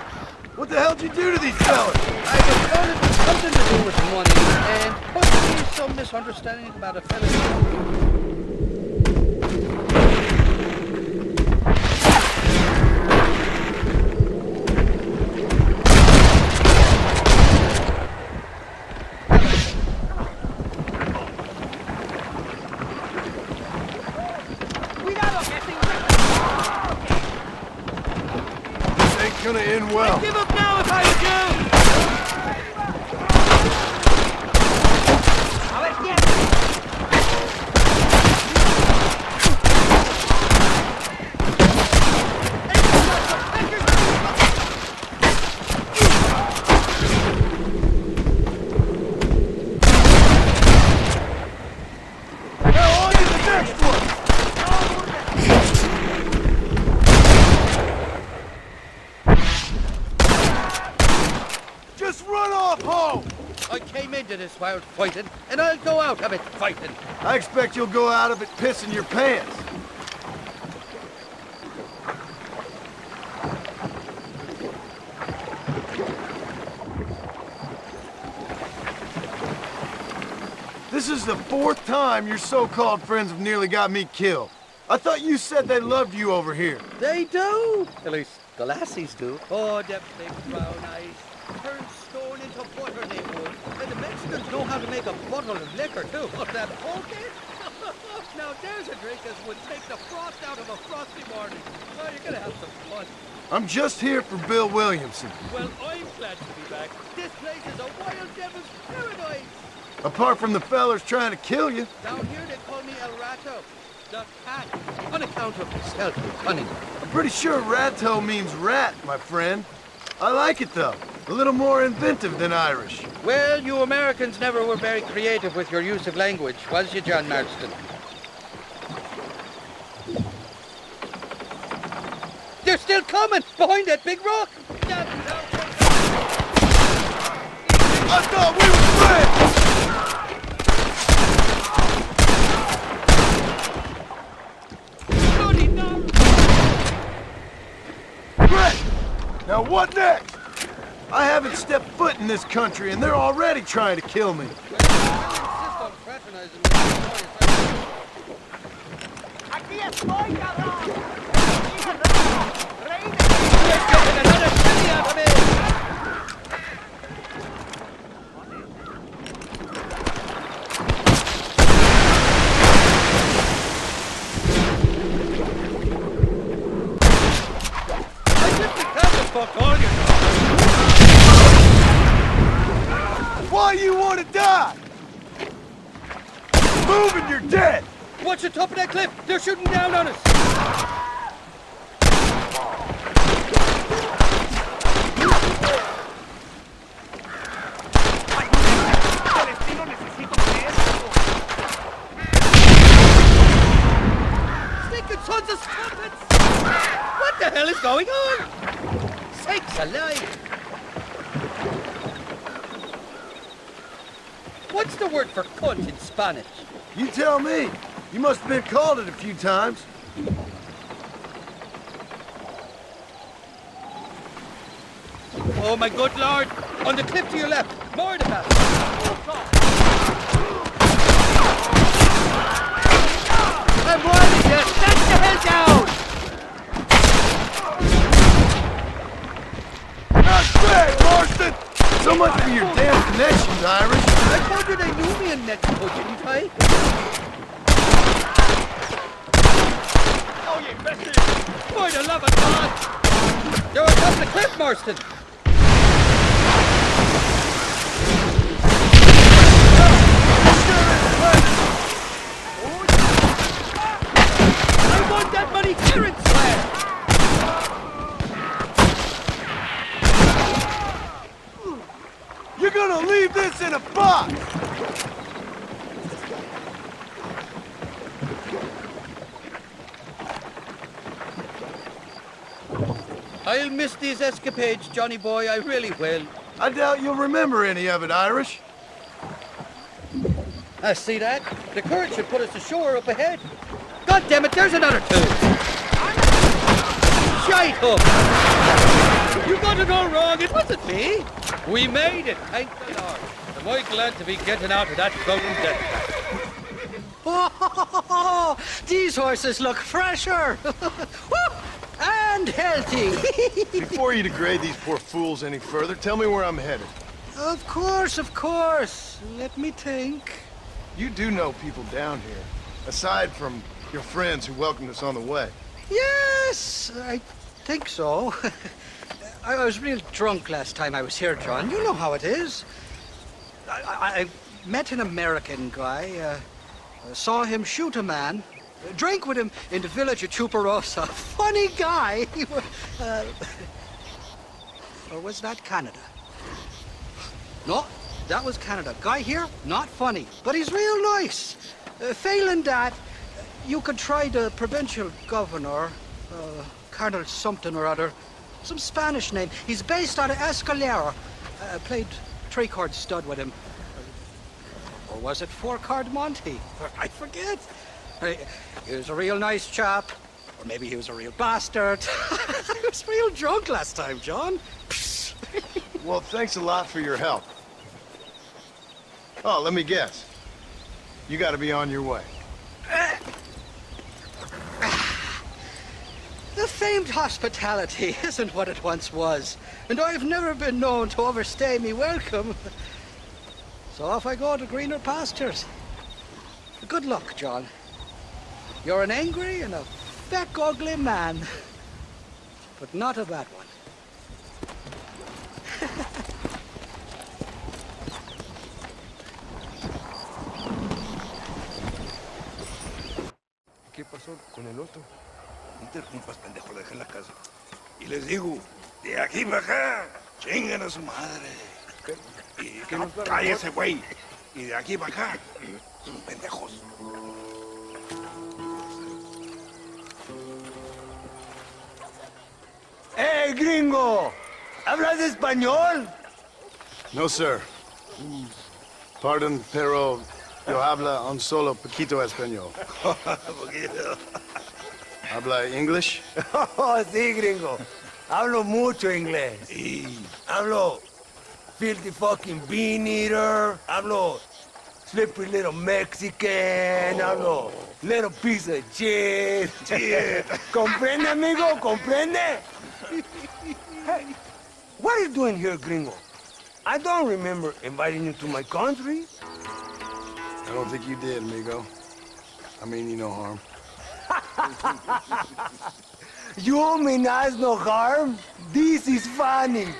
What the hell did you do to these fellas? I was told it was something to do with money, and possibly some misunderstanding about a fella's... Gonna end well. I'd give up now if I were you! Now on to the next one! Just run off home! I came into this world fighting, and I'll go out of it fighting. I expect you'll go out of it pissing your pants. This is the 4th time your so-called friends have nearly got me killed. I thought you said they loved you over here. They do. At least the lassies do. Oh, them big brown eyes. Turn stone into butter they would. And the Mexicans know how to make a bottle of liquor, too. Oh, that poker? Now there's a drink that would take the frost out of a frosty morning. Oh, you're gonna have some fun. I'm just here for Bill Williamson. Well, I'm glad to be back. This place is a wild devil's paradise. Apart from the fellers trying to kill you. Down here they call me El Rato, the cat, on account of his stealth and cunning. I'm pretty sure Rato means rat, my friend. I like it, though. A little more inventive than Irish. Well, you Americans never were very creative with your use of language, was you, John Marston? They're still coming! Behind that big rock! I thought we were friends! Great! Now what next? I haven't stepped foot in this country and they're already trying to kill me. ¡Aquí estoy, cabrón! Why you want to die? Move and you're dead! Watch the top of that cliff! They're shooting down on us! Stinking sons of trumpets! What the hell is going on? Sakes alive! What's the word for cunt in Spanish? You tell me. You must have been called it a few times. Oh, my good lord! On the cliff to your left! More to that! I'm warning you! Stand the hell down! Not bad, Marston! So much for your damn connections, Irish. I told you they knew me in Mexico, didn't I? Oh, you bastard! For the love of God! You're up the cliff, Marston! I want that money clearance flag! You're gonna leave this in a box! I'll miss these escapades, Johnny boy, I really will. I doubt you'll remember any of it, Irish. I see that. The current should put us ashore up ahead. God damn it, there's another two! Shite up! You got it all wrong, it wasn't me! We made it, thank the Lord. Am I glad to be getting out of that floating death trap. Oh, these horses look fresher! And healthy! Before you degrade these poor fools any further, tell me where I'm headed. Of course, of course. Let me think. You do know people down here, aside from your friends who welcomed us on the way. Yes, I think so. I was real drunk last time I was here, John. You know how it is. I met an American guy, saw him shoot a man, drank with him in the village of Chuparosa. Funny guy. Or was that Canada? No, that was Canada. Guy here, not funny, but he's real nice. Failing that, you could try the provincial governor, Colonel something or other. Some Spanish name. He's based out of Escalera. Played three-chord stud with him. Or was it four-chord Monty? I forget. He was a real nice chap. Or maybe he was a real bastard. I was real drunk last time, John. Well, thanks a lot for your help. Oh, let me guess. You gotta be on your way. The famed hospitality isn't what it once was, and I've never been known to overstay me welcome. So off I go to greener pastures. Good luck, John. You're an angry and a feck ugly man, but not a bad one. ¿Qué pasó con el otro? No interrumpas, pendejo, lo dejé en la casa. Y les digo, de aquí para acá, chingan a su madre. ¿Qué nos va a cállese, güey. Y de aquí para acá, son pendejos. ¡Hey, gringo! ¿Hablas español? No, sir. Pardon, pero yo habla un solo poquito español. ¿Habla English? Oh, sí, gringo. Hablo mucho inglés. Hablo filthy fucking bean eater. Hablo slippery little Mexican. Hablo little piece of shit. ¿Comprende, amigo? ¿Comprende? Hey, what are you doing here, gringo? I don't remember inviting you to my country. I don't think you did, amigo. I mean you no harm. You mean us no harm? This is funny.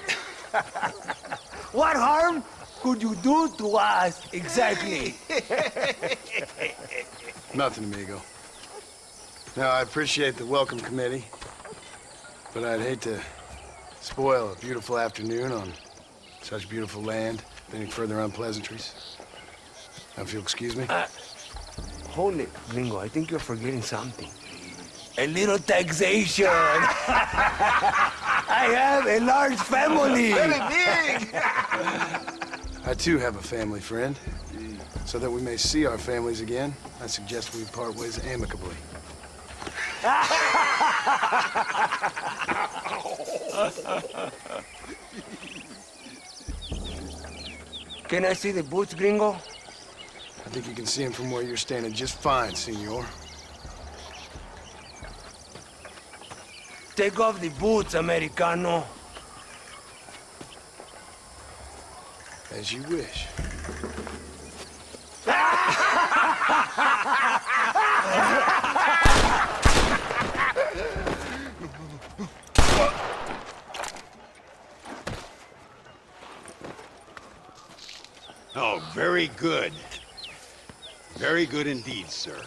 What harm could you do to us, exactly? Nothing, amigo. Now, I appreciate the welcome committee, but I'd hate to spoil a beautiful afternoon on such beautiful land with any further unpleasantries. Now, if you'll excuse me. Hold it, gringo. I think you're forgetting something. A little taxation. I have a large family. Very big. I, too, have a family, friend. So that we may see our families again, I suggest we part ways amicably. Can I see the boots, gringo? I think you can see him from where you're standing just fine, senor. Take off the boots, Americano. As you wish. Oh, very good. Very good indeed, sir.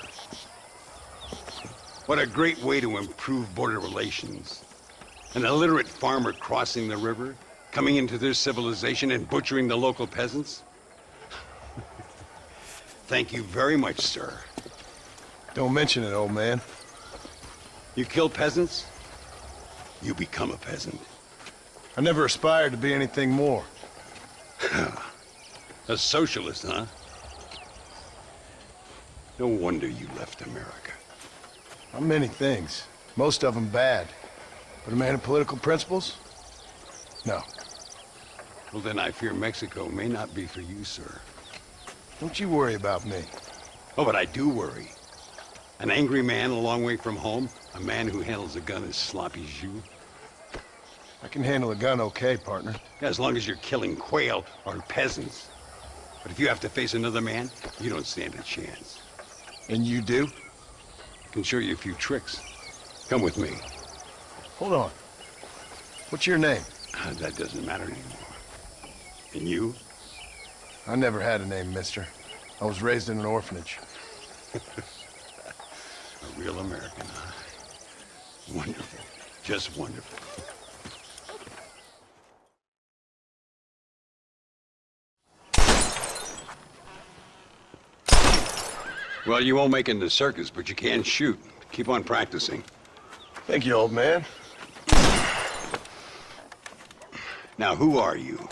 What a great way to improve border relations. An illiterate farmer crossing the river, coming into their civilization and butchering the local peasants? Thank you very much, sir. Don't mention it, old man. You kill peasants, you become a peasant. I never aspired to be anything more. A socialist, huh? No wonder you left America. I'm many things. Most of them bad. But a man of political principles? No. Well, then I fear Mexico may not be for you, sir. Don't you worry about me. Oh, but I do worry. An angry man a long way from home, a man who handles a gun as sloppy as you. I can handle a gun okay, partner. Yeah, as long as you're killing quail or peasants. But if you have to face another man, you don't stand a chance. And you do? I can show you a few tricks. Come with me. Hold on. What's your name? That doesn't matter anymore. And you? I never had a name, mister. I was raised in an orphanage. A real American, huh? Wonderful. Just wonderful. Well, you won't make it in the circus, but you can shoot. Keep on practicing. Thank you, old man. Now, who are you?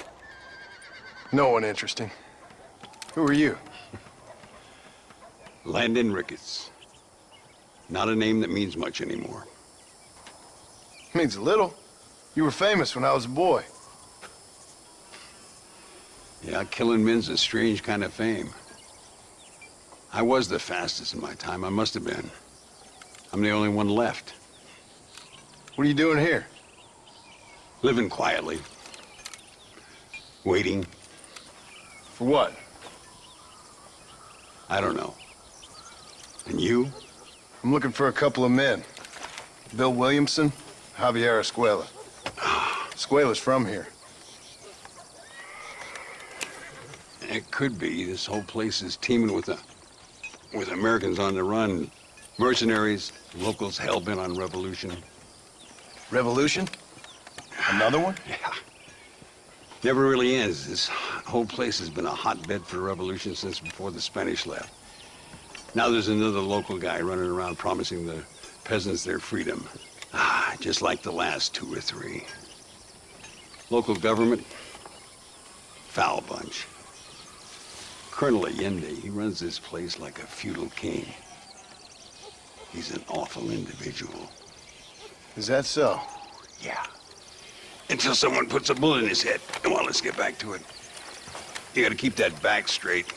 No one interesting. Who are you? Landon Ricketts. Not a name that means much anymore. Means a little. You were famous when I was a boy. Yeah, killing men's a strange kind of fame. I was the fastest in my time. I must have been. I'm the only one left. What are you doing here? Living quietly. Waiting. For what? I don't know. And you? I'm looking for a couple of men. Bill Williamson, Javier Escuela. Escuela's from here. It could be. This whole place is teeming with Americans on the run. Mercenaries, locals hell-bent on revolution. Revolution? Another one? Yeah. Never really ends. This whole place has been a hotbed for revolution since before the Spanish left. Now there's another local guy running around promising the peasants their freedom. Just like the last two or three. Local government, foul bunch. Colonel Allende, he runs this place like a feudal king. He's an awful individual. Is that so? Yeah. Until someone puts a bullet in his head. Come on, let's get back to it. You gotta keep that back straight.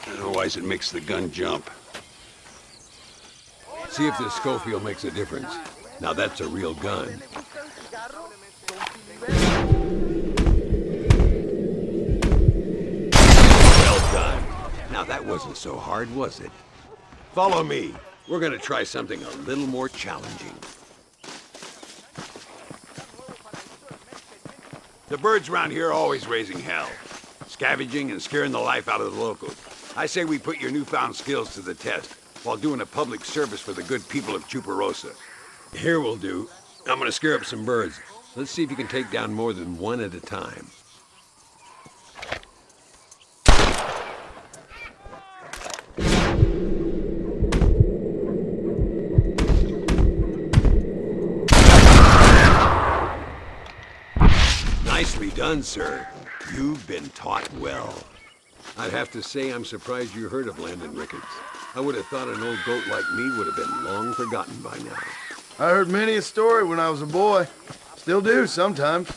Otherwise it makes the gun jump. See if this Schofield makes a difference. Now that's a real gun. Well done. Now that wasn't so hard, was it? Follow me. We're gonna try something a little more challenging. The birds around here are always raising hell. Scavenging and scaring the life out of the locals. I say we put your newfound skills to the test while doing a public service for the good people of Chuparosa. Here we'll do. I'm gonna scare up some birds. Let's see if you can take down more than one at a time. Nicely done, sir. You've been taught well. I'd have to say I'm surprised you heard of Landon Ricketts. I would have thought an old goat like me would have been long forgotten by now. I heard many a story when I was a boy. Still do sometimes.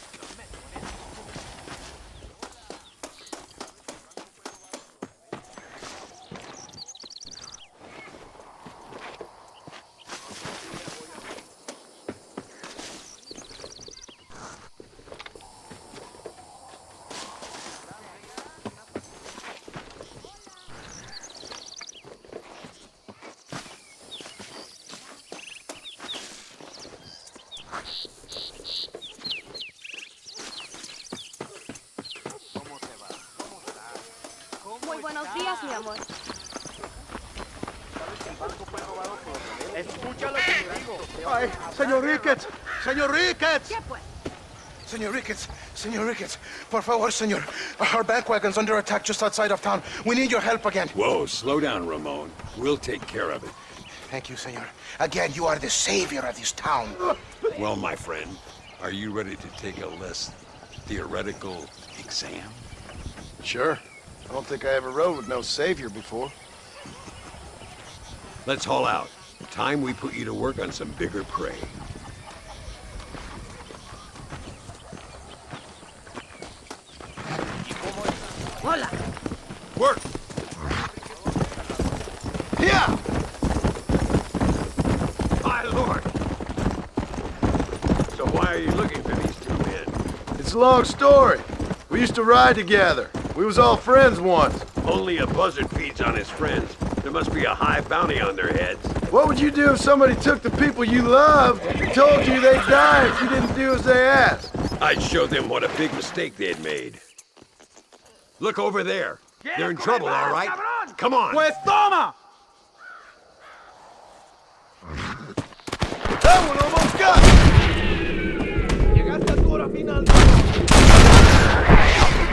Muy buenos días, mi amor. Escucha lo que te digo. Ay, señor Ricketts. Señor Ricketts. ¿Qué fue? Señor Ricketts, por favor, señor. Our bank wagon's under attack just outside of town. We need your help again. Whoa, slow down, Ramon. We'll take care of it. Thank you, senor. Again, you are the savior of this town. Well, my friend, are you ready to take a less theoretical exam? Sure. I don't think I ever rode with no savior before. Let's haul out. Time we put you to work on some bigger prey. Hola. Work! Yeah! My lord! So why are you looking for these two men? It's a long story. We used to ride together. We was all friends once. Only a buzzard feeds on his friends. There must be a high bounty on their heads. What would you do if somebody took the people you loved and told you they'd die if you didn't do as they asked? I'd show them what a big mistake they'd made. Look over there. They're in trouble, all right? Come on. Pues toma! That one almost got me! Llegaste a tu hora final.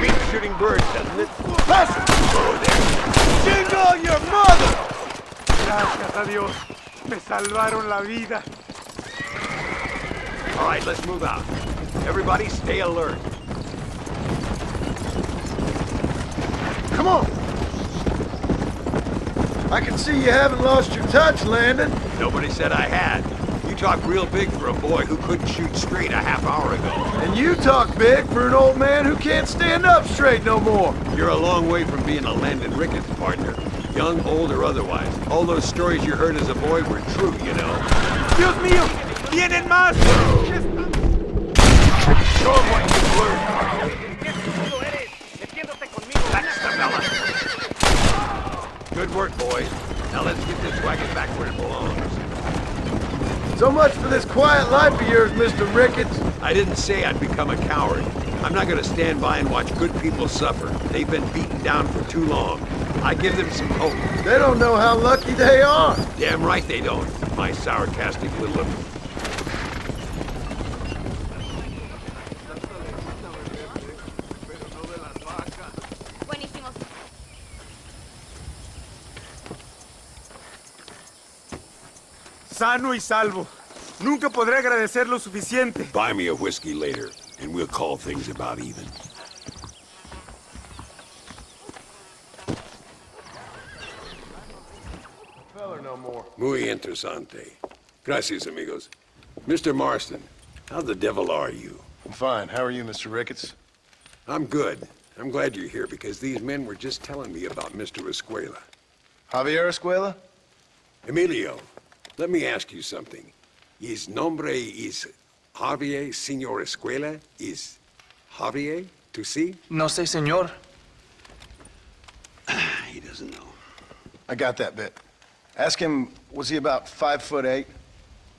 Beats shooting birds, doesn't it? Pass it! Oh, there. Jingle your mother! Gracias a Dios. Me salvaron la vida. All right, let's move out. Everybody stay alert. Come on! I can see you haven't lost your touch, Landon. Nobody said I had. You talk real big for a boy who couldn't shoot straight a half hour ago. And you talk big for an old man who can't stand up straight no more. You're a long way from being a Landon Ricketts partner. Young, old, or otherwise. All those stories you heard as a boy were true, you know. Dios mío! ¡Vienen más! Show 'em what you've learned. That's the fella. Good work, boys. Now let's get this wagon back where it belongs. So much for this quiet life of yours, Mr. Ricketts. I didn't say I'd become a coward. I'm not gonna stand by and watch good people suffer. They've been beaten down for too long. I give them some hope. They don't know how lucky they are. Damn right they don't. My sarcastic little... Buenísimos. Sano y salvo. Nunca podré agradecer lo suficiente. Buy me a whiskey later, and we'll call things about even. Feller no more. Muy interesante. Gracias, amigos. Mr. Marston, how the devil are you? I'm fine. How are you, Mr. Ricketts? I'm good. I'm glad you're here because these men were just telling me about Mr. Escuela. Javier Escuela? Emilio, let me ask you something. His nombre is Javier, Señor Escuela? Is Javier, to see? No sé, señor. He doesn't know. I got that bit. Ask him, was he about 5'8"?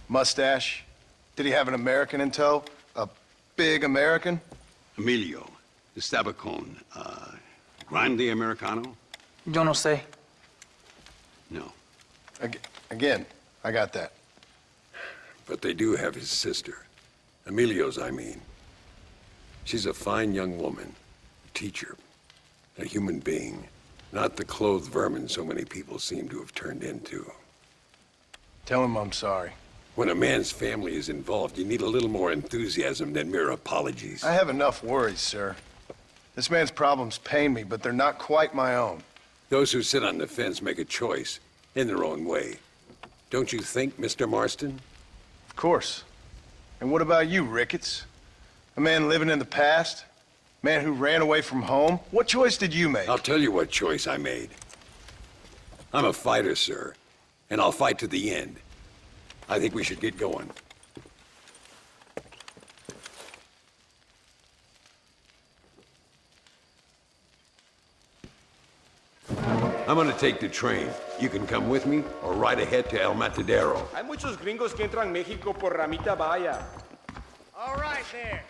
Mustache? Did he have an American in tow? A big American? Emilio, estaba con, Grande Americano? Yo no sé. No. Again, I got that. But they do have his sister. Emilio's, I mean. She's a fine young woman. A teacher. A human being. Not the clothed vermin so many people seem to have turned into. Tell him I'm sorry. When a man's family is involved, you need a little more enthusiasm than mere apologies. I have enough worries, sir. This man's problems pain me, but they're not quite my own. Those who sit on the fence make a choice, in their own way. Don't you think, Mr. Marston? Of course. And what about you, Ricketts? A man living in the past? Man who ran away from home? What choice did you make? I'll tell you what choice I made. I'm a fighter, sir, and I'll fight to the end. I think we should get going. I'm gonna take the train. You can come with me or ride ahead to El Matadero. Hay muchos gringos que entran México por Ramita Bahía. All right there.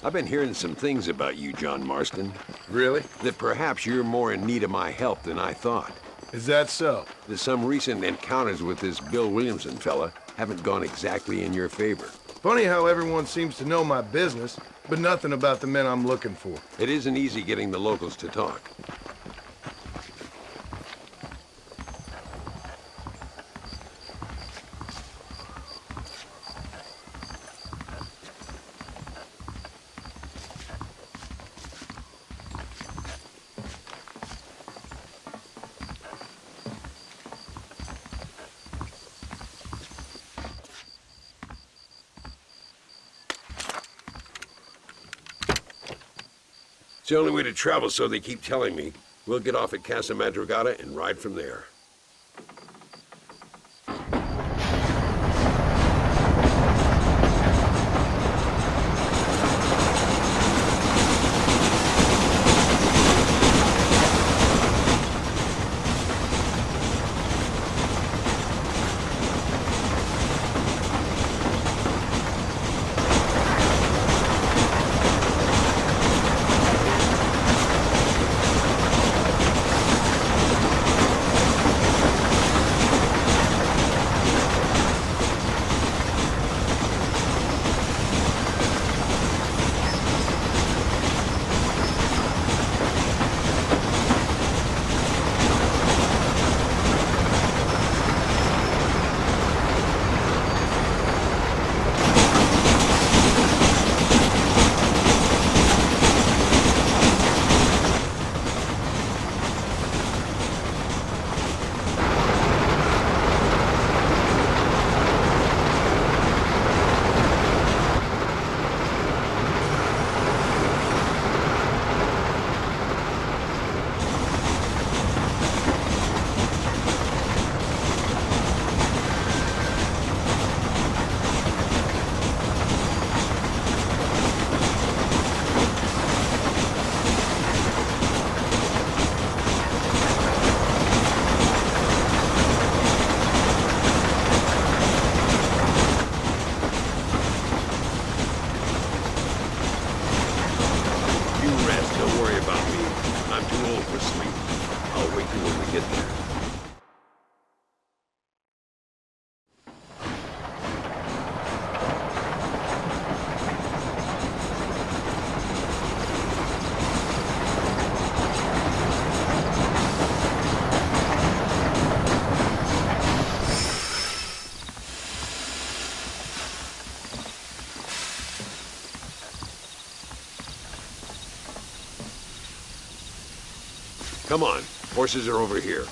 I've been hearing some things about you, John Marston. Really? That perhaps you're more in need of my help than I thought. Is that so? That some recent encounters with this Bill Williamson fella haven't gone exactly in your favor. Funny how everyone seems to know my business, but nothing about the men I'm looking for. It isn't easy getting the locals to talk. It's the only way to travel, so they keep telling me. We'll get off at Casa Madrugada and ride from there. Come on, horses are over here.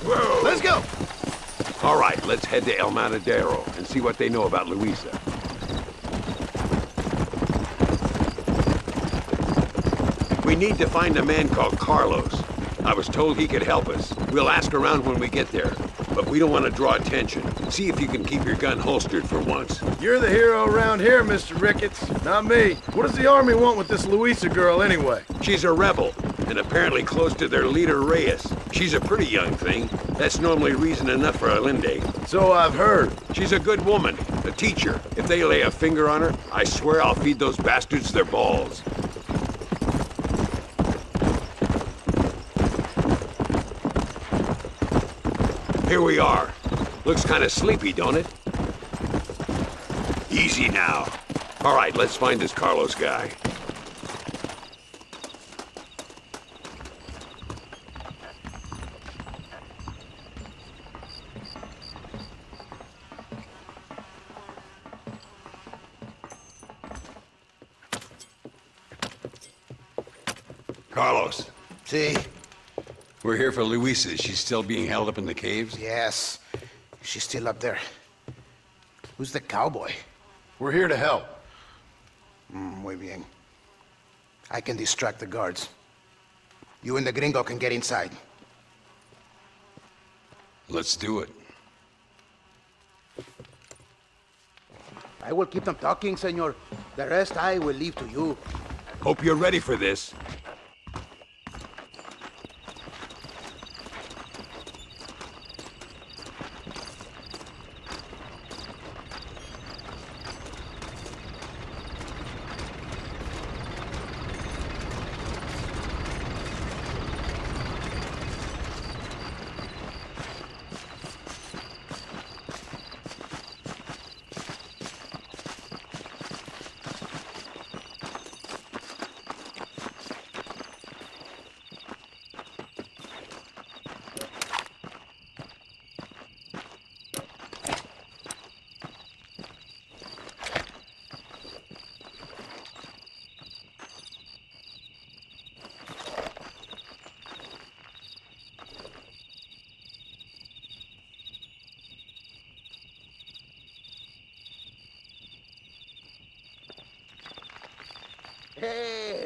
Whoa! Let's go! All right, let's head to El Matadero and see what they know about Luisa. We need to find a man called Carlos. I was told he could help us. We'll ask around when we get there, but we don't want to draw attention. See if you can keep your gun holstered for once. You're the hero around here, Mr. Ricketts, not me. What does the army want with this Luisa girl anyway? She's a rebel, and apparently close to their leader, Reyes. She's a pretty young thing. That's normally reason enough for Allende. So I've heard. She's a good woman, a teacher. If they lay a finger on her, I swear I'll feed those bastards their balls. Here we are. Looks kind of sleepy, don't it? Easy now. All right, let's find this Carlos guy. Carlos. See? We're here for Luisa. She's still being held up in the caves? Yes. She's still up there. Who's the cowboy? We're here to help. Muy bien. I can distract the guards. You and the gringo can get inside. Let's do it. I will keep them talking, senor. The rest I will leave to you. Hope you're ready for this.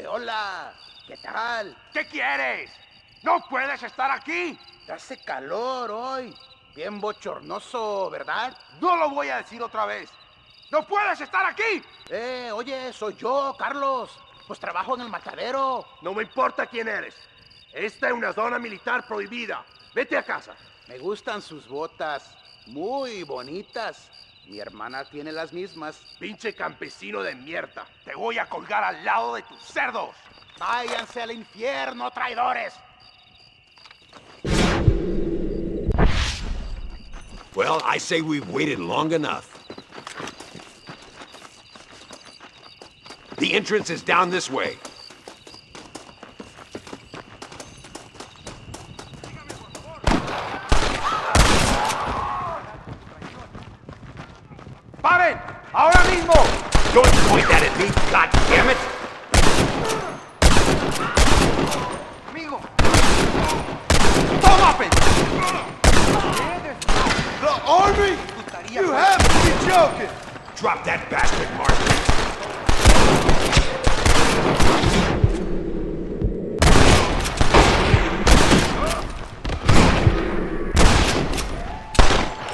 Hola. ¿Qué tal? ¿Qué quieres? ¡No puedes estar aquí! Hace calor hoy. Bien bochornoso, ¿verdad? No lo voy a decir otra vez. ¡No puedes estar aquí! Oye, soy yo, Carlos. Pues trabajo en el matadero. No me importa quién eres. Esta es una zona militar prohibida. Vete a casa. Me gustan sus botas. Muy bonitas. Mi hermana tiene las mismas. Pinche campesino de mierda. Te voy a colgar al lado de tus cerdos. Váyanse al infierno, traidores. Well, I say we've waited long enough. The entrance is down this way. ¡Paren! ¡Ahora mismo! Don't point that at me, God damn it! Amigo. Stop it! The army? You have to be joking! Drop that bastard, Martin.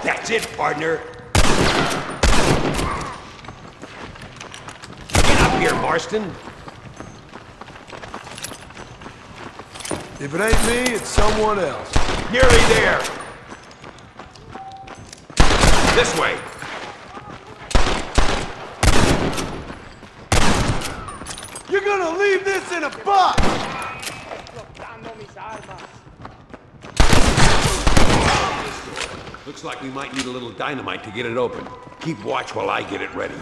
That's it, partner. Get up here, Marston. If it ain't me, it's someone else. Nearly there. This way. You're gonna leave this in a box! Looks like we might need a little dynamite to get it open. Keep watch while I get it ready.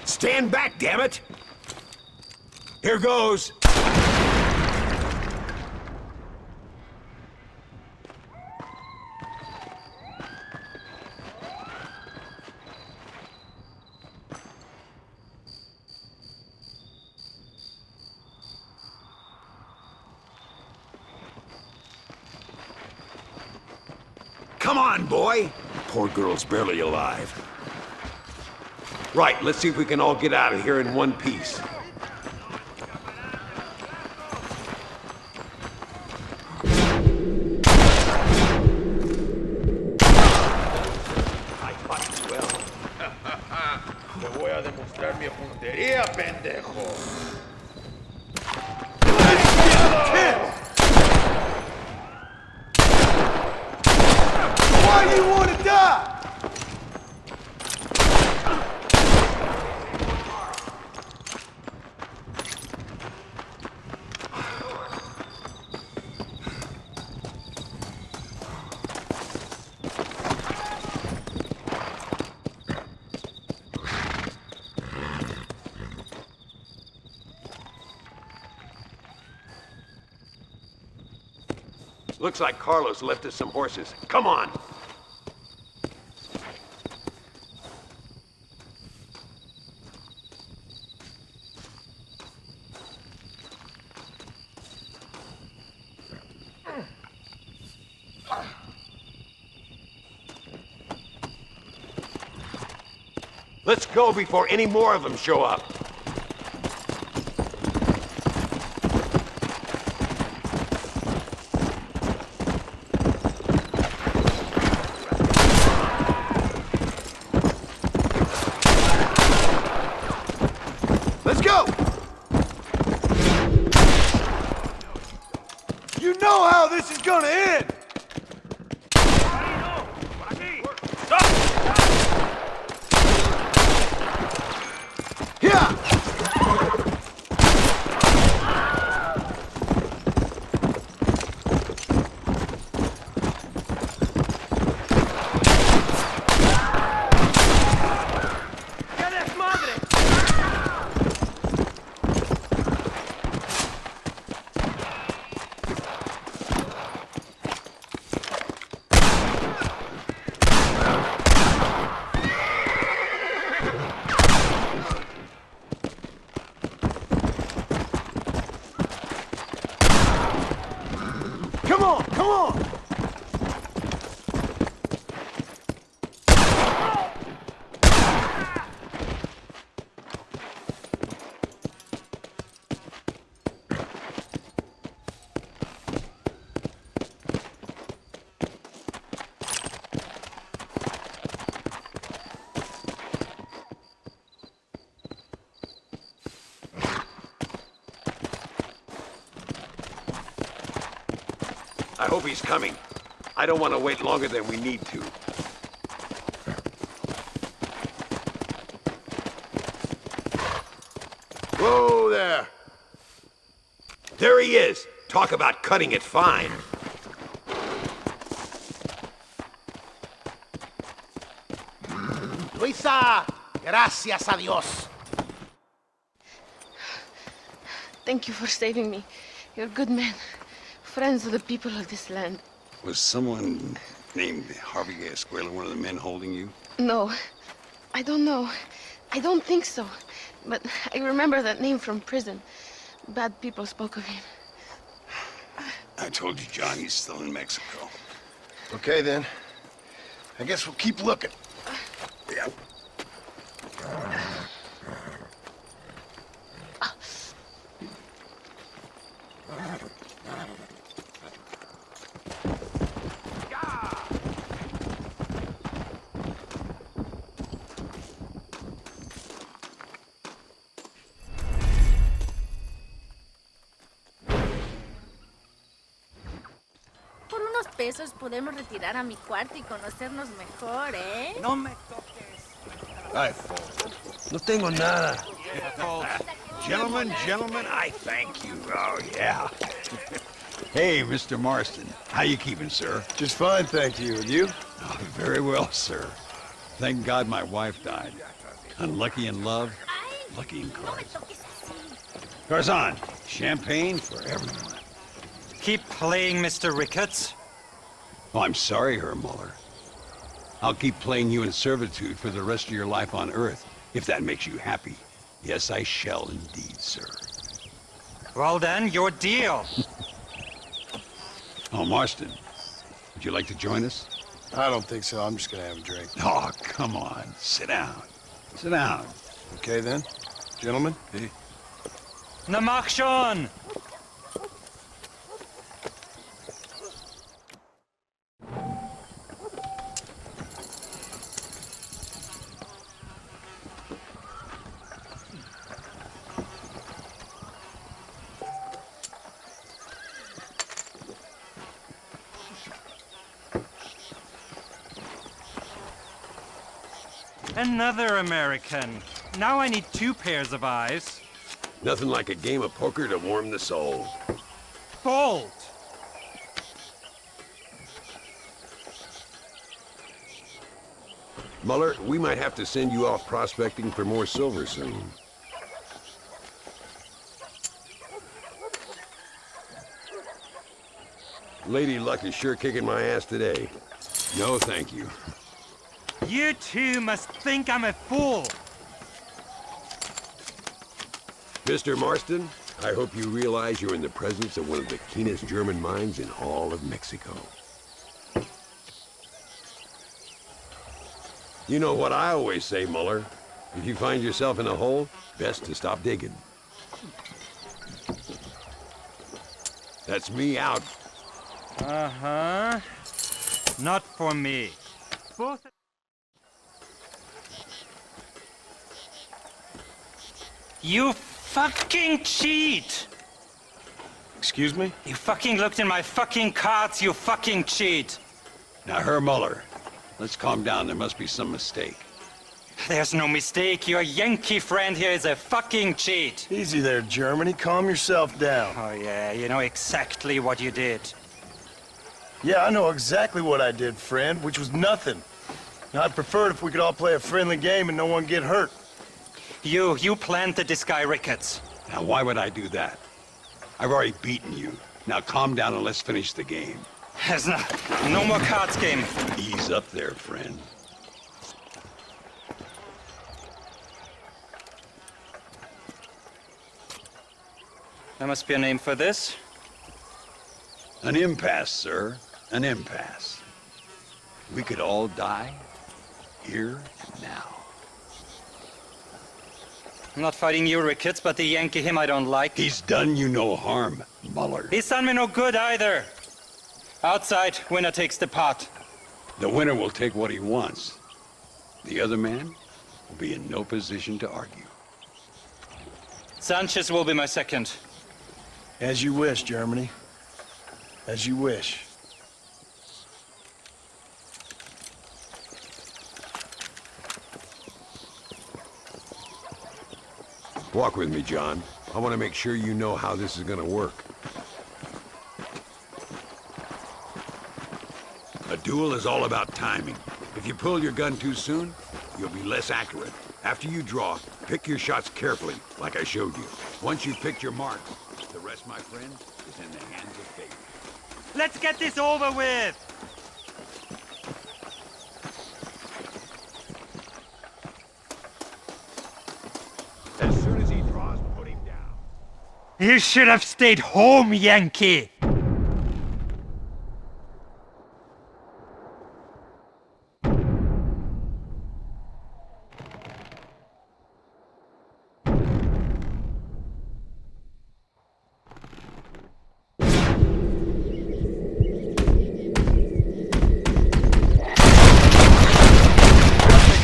Stand back, damn it! Here goes. Come on, boy. Poor girl's barely alive. Right, let's see if we can all get out of here in one piece. Te voy a demostrar mi puntería, pendejo. Why do you want to die? Looks like Carlos left us some horses. Come on! Let's go before any more of them show up. Let's go! You know how this is gonna end! Yeah! Come on, come on! I hope he's coming. I don't want to wait longer than we need to. Whoa there! There he is! Talk about cutting it fine. Luisa, gracias a Dios. Thank you for saving me. You're a good man. Friends of the people of this land. Was someone named Javier Escuela one of the men holding you? No, I don't know. I don't think so. But I remember that name from prison. Bad people spoke of him. I told you, John, he's still in Mexico. Okay, then. I guess we'll keep looking. Yeah. Por unos pesos podemos retirar a mi cuarto y conocernos mejor, ¿eh? No me toques. Ay, no tengo nada. Gentlemen, I thank you. Oh, yeah. Hey, Mr. Marston. How you keeping, sir? Just fine, thank you. And you? Oh, very well, sir. Thank God my wife died. Unlucky in love, lucky in cards. Garzon, champagne for everyone. Keep playing, Mr. Ricketts. Oh, I'm sorry, Herr Muller. I'll keep playing you in servitude for the rest of your life on Earth, if that makes you happy. Yes, I shall indeed, sir. Well then, your deal. Oh, Marston, would you like to join us? I don't think so. I'm just gonna have a drink. Oh, come on. Sit down. Sit down. Okay, then. Gentlemen? Hey. Na mach schon! Another American. Now I need 2 pairs of eyes. Nothing like a game of poker to warm the soul. Bold! Muller, we might have to send you off prospecting for more silver soon. Lady Luck is sure kicking my ass today. No, thank you. You two must think I'm a fool. Mr. Marston, I hope you realize you're in the presence of one of the keenest German minds in all of Mexico. You know what I always say, Muller. If you find yourself in a hole, best to stop digging. That's me out. Uh-huh. Not for me. Both... You fucking cheat! Excuse me? You fucking looked in my fucking cards, you fucking cheat! Now, Herr Muller, let's calm down. There must be some mistake. There's no mistake. Your Yankee friend here is a fucking cheat. Easy there, Germany. Calm yourself down. Oh, yeah, you know exactly what you did. Yeah, I know exactly what I did, friend, which was nothing. Now, I'd prefer it if we could all play a friendly game and no one get hurt. You planted this guy Ricketts. Now, why would I do that? I've already beaten you. Now, calm down and let's finish the game. There's no more cards game. Ease up there, friend. There must be a name for this. An impasse, sir. An impasse. We could all die here and now. I'm not fighting you, Ricketts, but the Yankee him I don't like. He's done you no harm, Muller. He's done me no good either. Outside, winner takes the pot. The winner will take what he wants. The other man will be in no position to argue. Sanchez will be my second. As you wish, Germany. As you wish. Walk with me, John. I want to make sure you know how this is going to work. A duel is all about timing. If you pull your gun too soon, you'll be less accurate. After you draw, pick your shots carefully, like I showed you. Once you've picked your mark, the rest, my friend, is in the hands of fate. Let's get this over with! As soon as he draws, put him down. You should have stayed home, Yankee!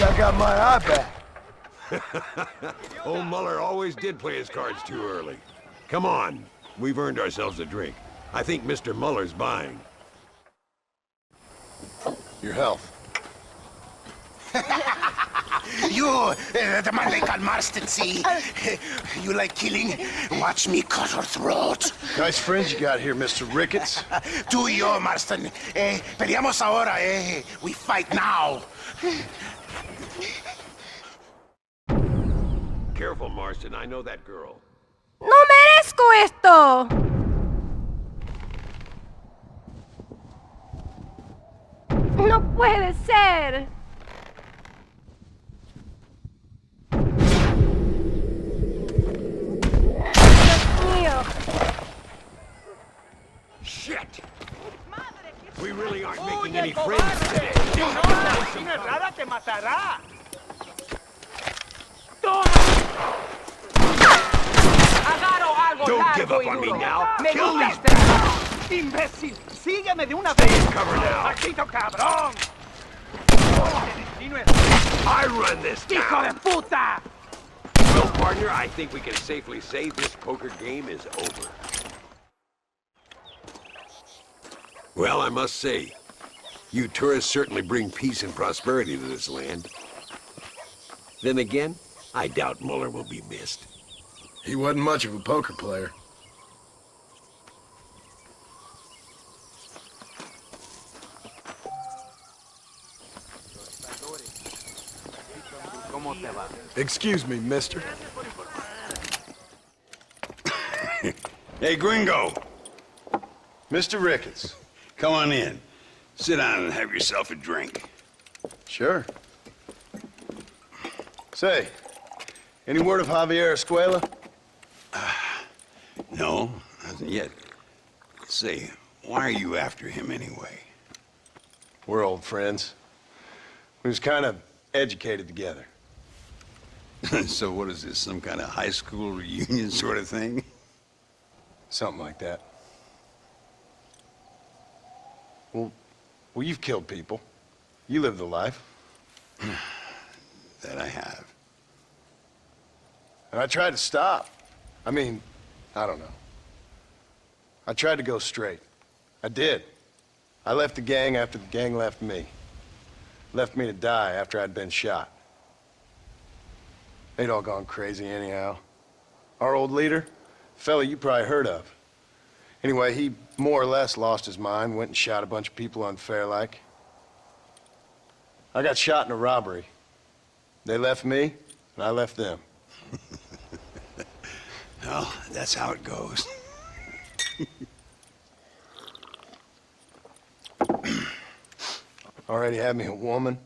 I got my eye back. Old Muller always did play his cards too early. Come on, we've earned ourselves a drink. I think Mr. Muller's buying. Your health. You, the man they call Marston, see? You like killing? Watch me cut her throat. Nice friends you got here, Mr. Ricketts. Tú y yo, Marston. Peleamos ahora, We fight now. Careful, Marston. I know that girl. ¡No merezco esto! ¡No puede ser! ¡Dios mío! Shit! We really aren't making any friends today. matará. Agarro algo Don't largo give up y on me duro. now. Me Kill gusta these este. ¡Imbécil! ¡Sígueme de una vez! cover now. ¡Maldito cabrón! I run this ¡Hijo town. de puta! Well, partner, I think we can safely say this poker game is over. Well, I must say, you tourists certainly bring peace and prosperity to this land. Then again, I doubt Muller will be missed. He wasn't much of a poker player. Excuse me, mister. Hey, Gringo. Mr. Ricketts. Come on in. Sit down and have yourself a drink. Sure. Say, any word of Javier Escuela? No, hasn't yet. Say, why are you after him anyway? We're old friends. We was kind of educated together. So what is this, some kind of high school reunion sort of thing? Something like that. Well, you've killed people. You lived the life. That I have. And I tried to stop. I mean, I don't know. I tried to go straight. I did. I left the gang after the gang left me. Left me to die after I'd been shot. They'd all gone crazy anyhow. Our old leader, fella you probably heard of. Anyway, he more or less lost his mind, went and shot a bunch of people unfair like. I got shot in a robbery. They left me, and I left them. Well, that's how it goes. Already had me a woman,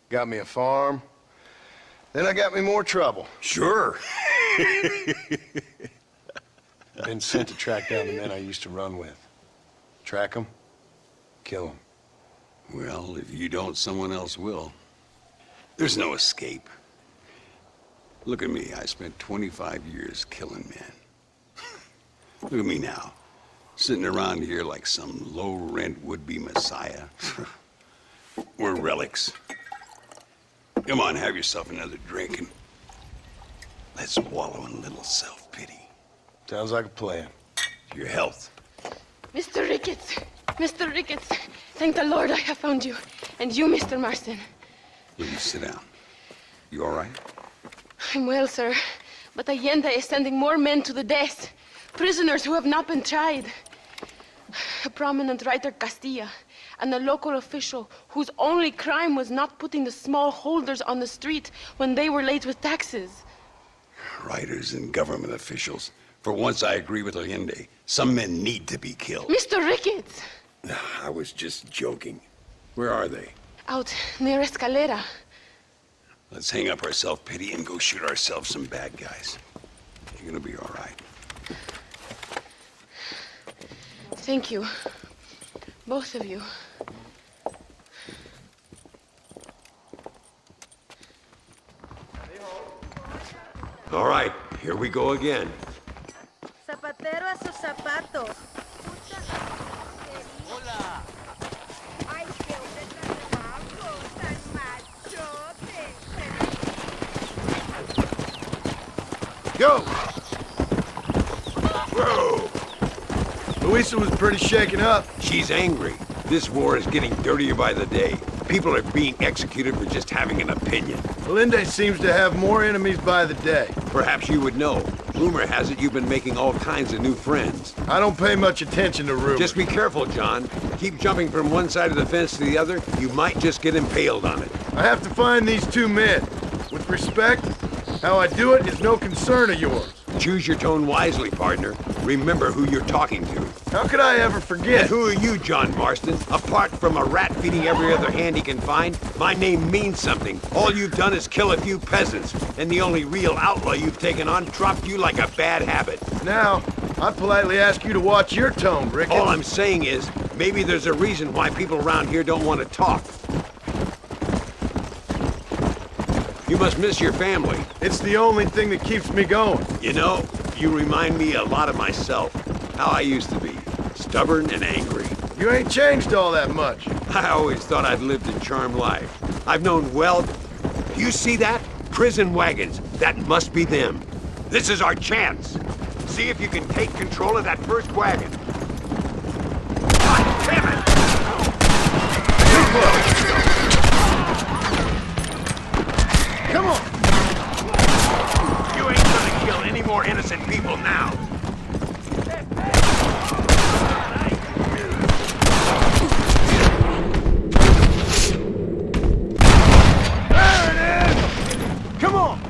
got me a farm, then I got me more trouble. Sure. Been sent to track down the men I used to run with. Track them, kill them. Well, if you don't, someone else will. There's no escape. Look at me, I spent 25 years killing men. Look at me now, sitting around here like some low-rent would-be messiah. We're relics. Come on, have yourself another drink and let's wallow in a little self-pity. Sounds like a plan. Your health. Mr. Ricketts! Mr. Ricketts! Thank the Lord I have found you. And you, Mr. Marston. Will you sit down? You all right? I'm well, sir. But Allende is sending more men to the death. Prisoners who have not been tried. A prominent writer, Castilla, and a local official whose only crime was not putting the small holders on the street when they were late with taxes. Writers and government officials. For once I agree with Allende. Some men need to be killed. Mr. Ricketts! I was just joking. Where are they? Out near Escalera. Let's hang up our self-pity and go shoot ourselves some bad guys. You're gonna be all right. Thank you. Both of you. All right, here we go again. Zapatero a sus zapatos. Hola. Ay, qué hombre tan guapo, tan machote. Go! Whoa! Luisa was pretty shaken up. She's angry. This war is getting dirtier by the day. People are being executed for just having an opinion. Allende seems to have more enemies by the day. Perhaps you would know. Rumor has it you've been making all kinds of new friends. I don't pay much attention to rumors. Just be careful, John. Keep jumping from one side of the fence to the other, you might just get impaled on it. I have to find these two men. With respect, how I do it is no concern of yours. Choose your tone wisely, partner. Remember who you're talking to. How could I ever forget? And who are you, John Marston? Apart from a rat feeding every other hand he can find, my name means something. All you've done is kill a few peasants, and the only real outlaw you've taken on dropped you like a bad habit. Now, I politely ask you to watch your tone, Ricketts. All I'm saying is, maybe there's a reason why people around here don't want to talk. You must miss your family. It's the only thing that keeps me going. You know, you remind me a lot of myself. How I used to be. Stubborn and angry. You ain't changed all that much. I always thought I'd lived a charmed life. I've known wealth. Do you see that? Prison wagons. That must be them. This is our chance. See if you can take control of that first wagon. God damn it! Too close! Come on! You ain't gonna kill any more innocent people now. Come on!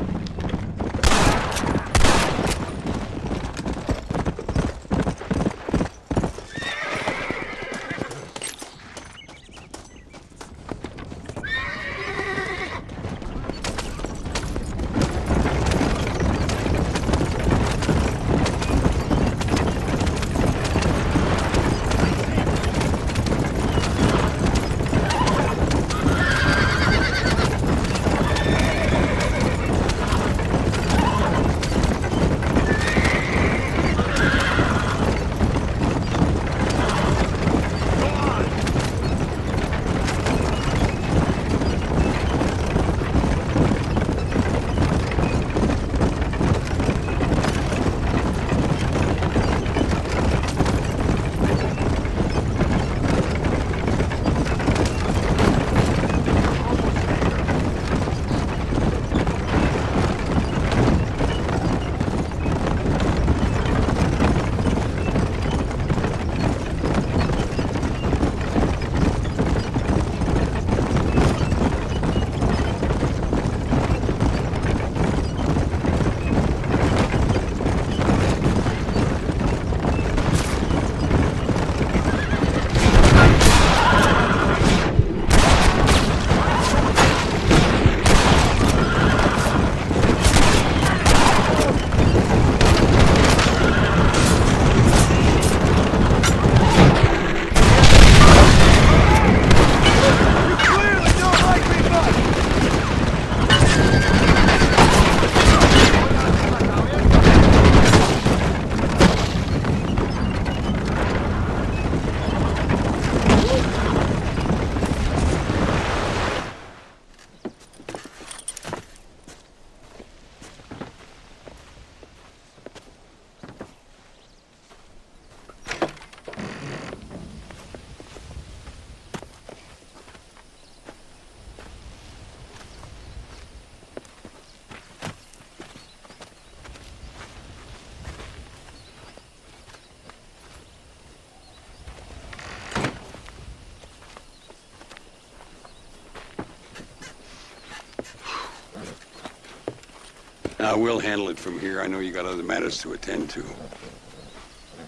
I will handle it from here. I know you got other matters to attend to.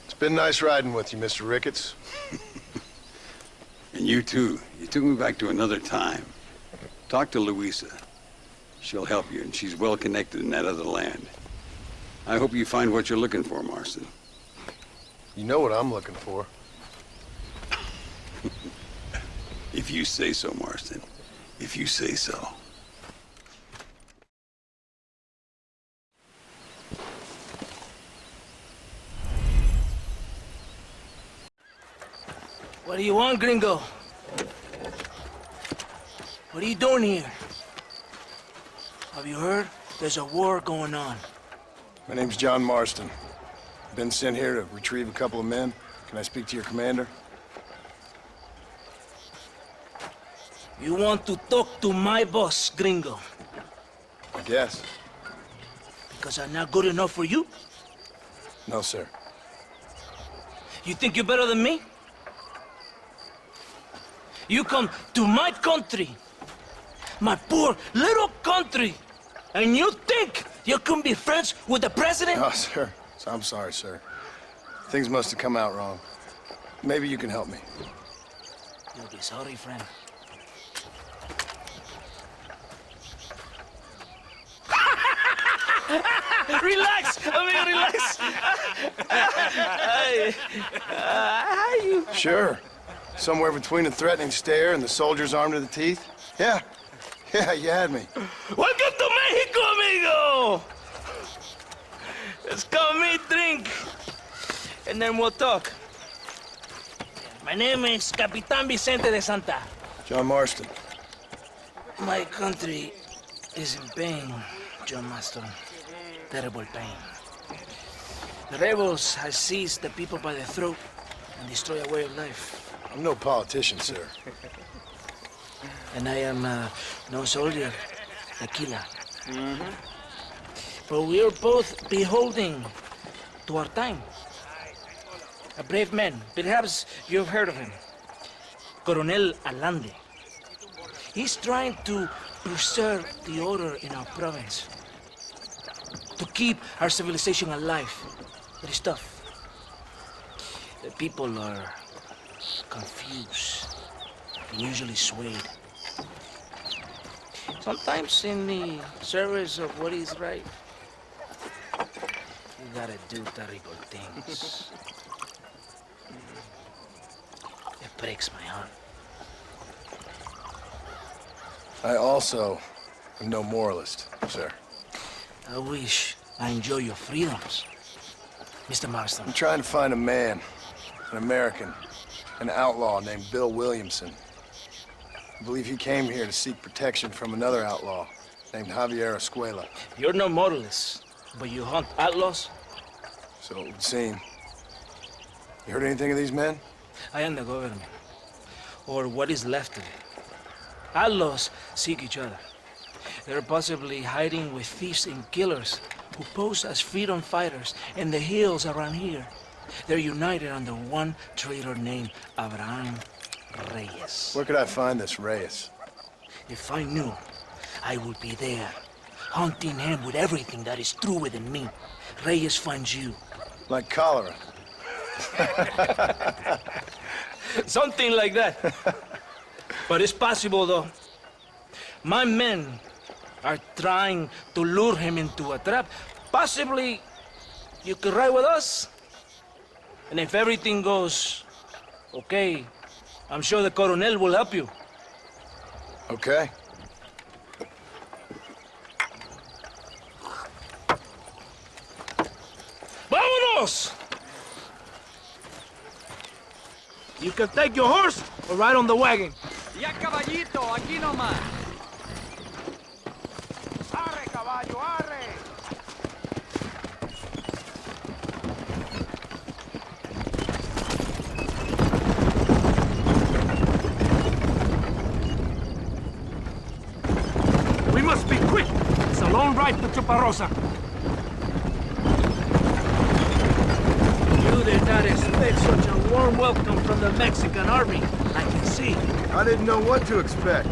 It's been nice riding with you, Mr. Ricketts. And you too. You took me back to another time. Talk to Louisa. She'll help you, and she's well connected in that other land. I hope you find what you're looking for, Marston. You know what I'm looking for. If you say so, Marston. If you say so. What do you want, gringo? What are you doing here? Have you heard? There's a war going on. My name's John Marston. Been sent here to retrieve a couple of men. Can I speak to your commander? You want to talk to my boss, gringo? I guess. Because I'm not good enough for you? No, sir. You think you're better than me? You come to my country, my poor little country, and you think you can be friends with the president? No, sir. I'm sorry, sir. Things must have come out wrong. Maybe you can help me. You'll be sorry, friend. Relax! relax! How you... Sure. Somewhere between a threatening stare and the soldier's armed to the teeth? Yeah. Yeah, you had me. Welcome to and then we'll talk. My name is Capitan Vicente de Santa. John Marston. My country is in pain, John Marston. Terrible pain. The rebels have seized the people by the throat and destroy a way of life. I'm no politician, sir. And I am no soldier, a killer. But we are both beholding to our time. A brave man, perhaps you've heard of him. Coronel Allende. He's trying to preserve the order in our province. To keep our civilization alive. But it's tough. The people are confused and usually swayed. Sometimes in the service of what is right, you gotta do terrible things. It breaks my heart. I also am no moralist, sir. I wish I enjoy your freedoms, Mr. Marston. I'm trying to find a man, an American, an outlaw named Bill Williamson. I believe he came here to seek protection from another outlaw named Javier Escuela. You're no moralist, but you hunt outlaws? So it would seem. You heard anything of these men? I am the government, or what is left of it. Outlaws seek each other. They're possibly hiding with thieves and killers who pose as freedom fighters in the hills around here. They're united under one traitor named Abraham Reyes. Where could I find this Reyes? If I knew, I would be there, hunting him with everything that is true within me. Reyes finds you. Like cholera. Something like that. But it's possible, though. My men are trying to lure him into a trap. Possibly, you could ride with us. And if everything goes okay, I'm sure the Coronel will help you. Okay. ¡Vámonos! You can take your horse or ride on the wagon. Ya caballito, aquí nomás. Arre, caballo, arre. We must be quick. It's a long ride to Chuparosa. You did not expect such a warm welcome from the Mexican army. I can see. I didn't know what to expect.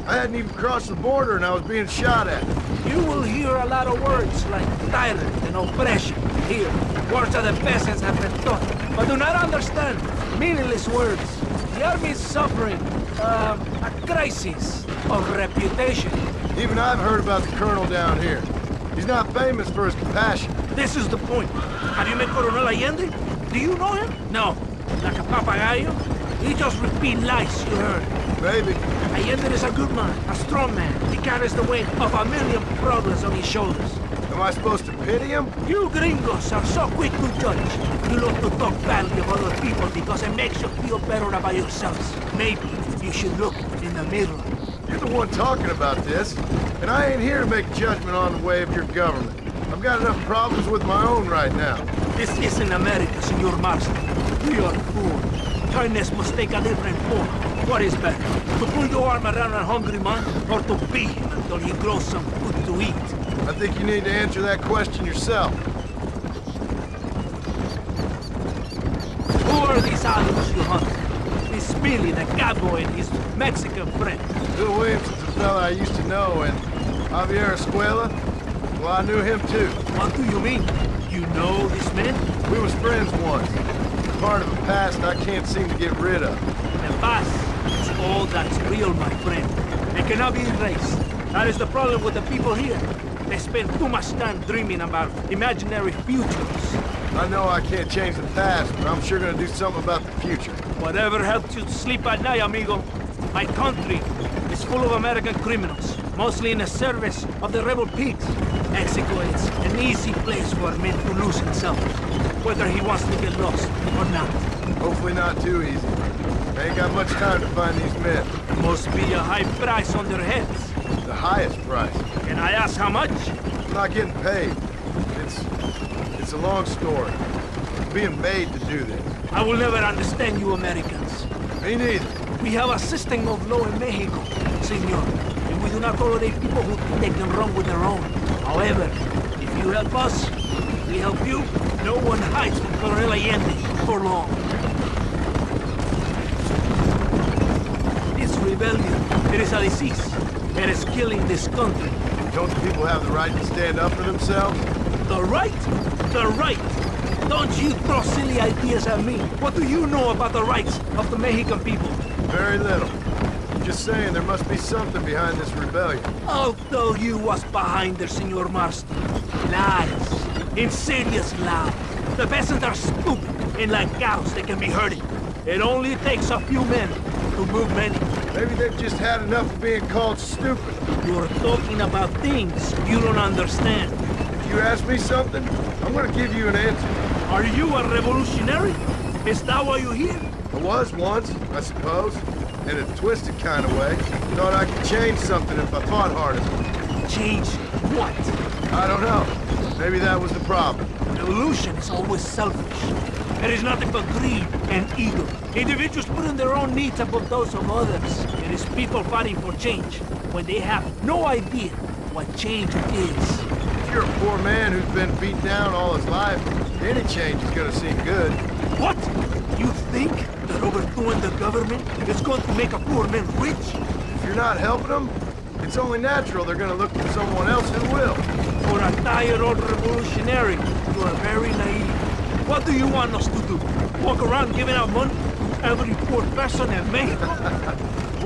I hadn't even crossed the border and I was being shot at. You will hear a lot of words like tyrant and oppression here. Words that the peasants have been taught, but do not understand. Meaningless words. The army is suffering a crisis of reputation. Even I've heard about the colonel down here. He's not famous for his compassion. This is the point. Have you met Coronel Allende? Do you know him? No. Like a papagayo? He just repeats lies you heard. Maybe. Allende is a good man, a strong man. He carries the weight of a million problems on his shoulders. Am I supposed to pity him? You gringos are so quick to judge. You love to talk badly of other people because it makes you feel better about yourselves. Maybe you should look in the mirror. You're the one talking about this, and I ain't here to make judgment on the way of your government. I've got enough problems with my own right now. This isn't America, Senor Marston. We are poor. Kindness must take a different form. What is better, to put your arm around a hungry man, or to beat him until he grows some food to eat? I think you need to answer that question yourself. Who are these outlaws you hunt? This Billy, the cowboy, and his Mexican friend. Bill Williamson's a fella I used to know, and Javier Escuela, well, I knew him too. What do you mean? You know this man? We was friends once. Part of a past I can't seem to get rid of. The past is all that's real, my friend. It cannot be erased. That is the problem with the people here. They spend too much time dreaming about imaginary futures. I know I can't change the past, but I'm sure gonna do something about the future. Whatever helps you sleep at night, amigo. My country is full of American criminals, mostly in the service of the rebel pigs. Mexico is an easy place for a man to lose himself, whether he wants to get lost or not. Hopefully not too easy. I ain't got much time to find these men. Must be a high price on their heads. The highest price. Can I ask how much? I'm not getting paid. It's a long story. I'm being made to do this. I will never understand you Americans. Me neither. We have a system of law in Mexico, senor, and we do not tolerate people who think they can run with their own. However, if you help us, we help you. No one hides from Coronel Allende for long. This rebellion, it is a disease. It is killing this country. Don't the people have the right to stand up for themselves? The right? The right! Don't you throw silly ideas at me. What do you know about the rights of the Mexican people? Very little. I'm just saying there must be something behind this rebellion. I'll tell you what's behind there, Senor Marston. Lies. Insidious lies. The peasants are stupid, and like cows, they can be herded. It only takes a few men to move many. Maybe they've just had enough of being called stupid. You're talking about things you don't understand. If you ask me something, I'm gonna give you an answer. Are you a revolutionary? Is that why you're here? I was once, I suppose. In a twisted kind of way. Thought I could change something if I fought hard enough. Change what? I don't know. Maybe that was the problem. Revolution is always selfish. It is nothing but greed and ego. Individuals putting their own needs above those of others. It is people fighting for change when they have no idea what change is. If you're a poor man who's been beat down all his life, any change is gonna seem good. What? You think that overthrowing the government is going to make a poor man rich? If you're not helping them, it's only natural they're gonna look for someone else who will. For a tired old revolutionary, you are very naive. What do you want us to do? Walk around giving out money to every poor person in Mexico?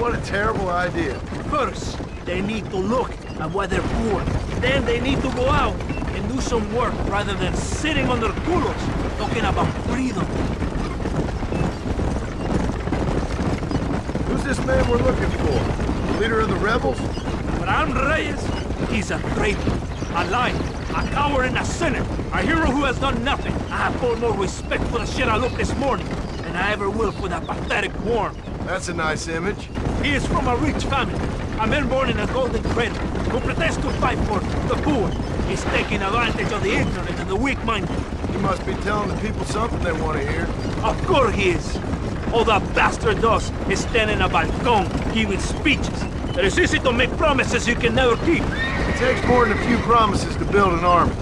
What a terrible idea. First, they need to look at why they're poor. Then they need to go out and do some work rather than sitting on their culos talking about freedom. Who's this man we're looking for? Leader of the rebels? Bran Reyes, he's a traitor, a liar, a coward and a sinner. A hero who has done nothing. I have far more respect for the shit I looked this morning than I ever will for that pathetic worm. That's a nice image. He is from a rich family. A man born in a golden cradle who pretends to fight for the poor. He's taking advantage of the ignorant and the weak-minded. He must be telling the people something they want to hear. Of course he is. All that bastard does is stand in a balcon giving speeches. It is easy to make promises you can never keep. It takes more than a few promises to build an army.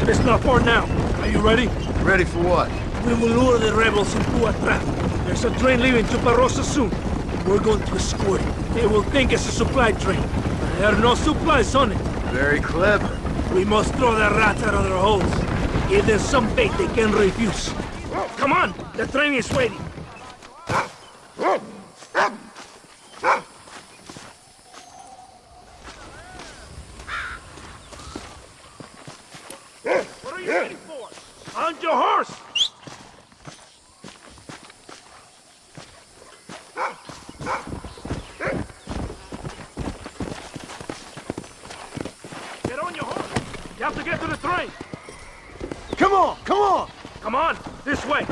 It's not far now. Are you ready? Ready for what? We will lure the rebels into a trap. There's a train leaving to Barrosa soon. We're going to escort it. They will think it's a supply train. There are no supplies on it. Very clever. We must throw the rats out of their holes. Give them some bait they can refuse. Come on! The train is waiting. What are you waiting for? On your horse! Get on your horse! You have to get to the train! Come on! Come on! Come on! This way!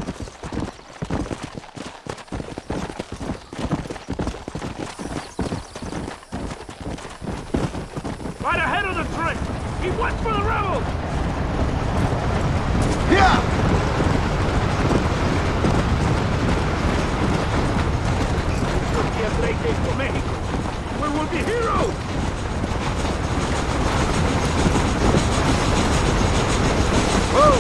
Right ahead of the train! He went for the rebels! Yeah! This will be a great day for Mexico. We will be heroes! Whoa!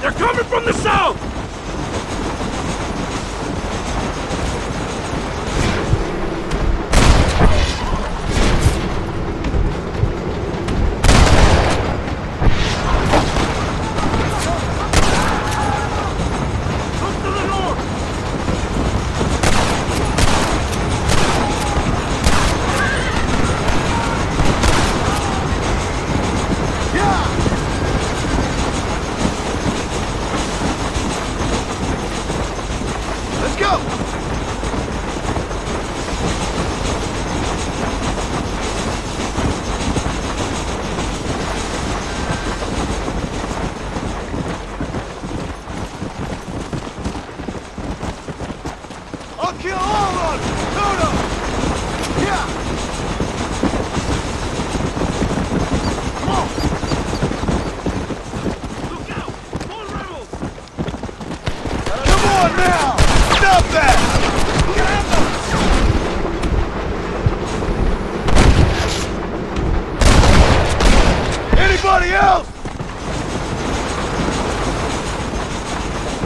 They're coming from the south! Anybody else?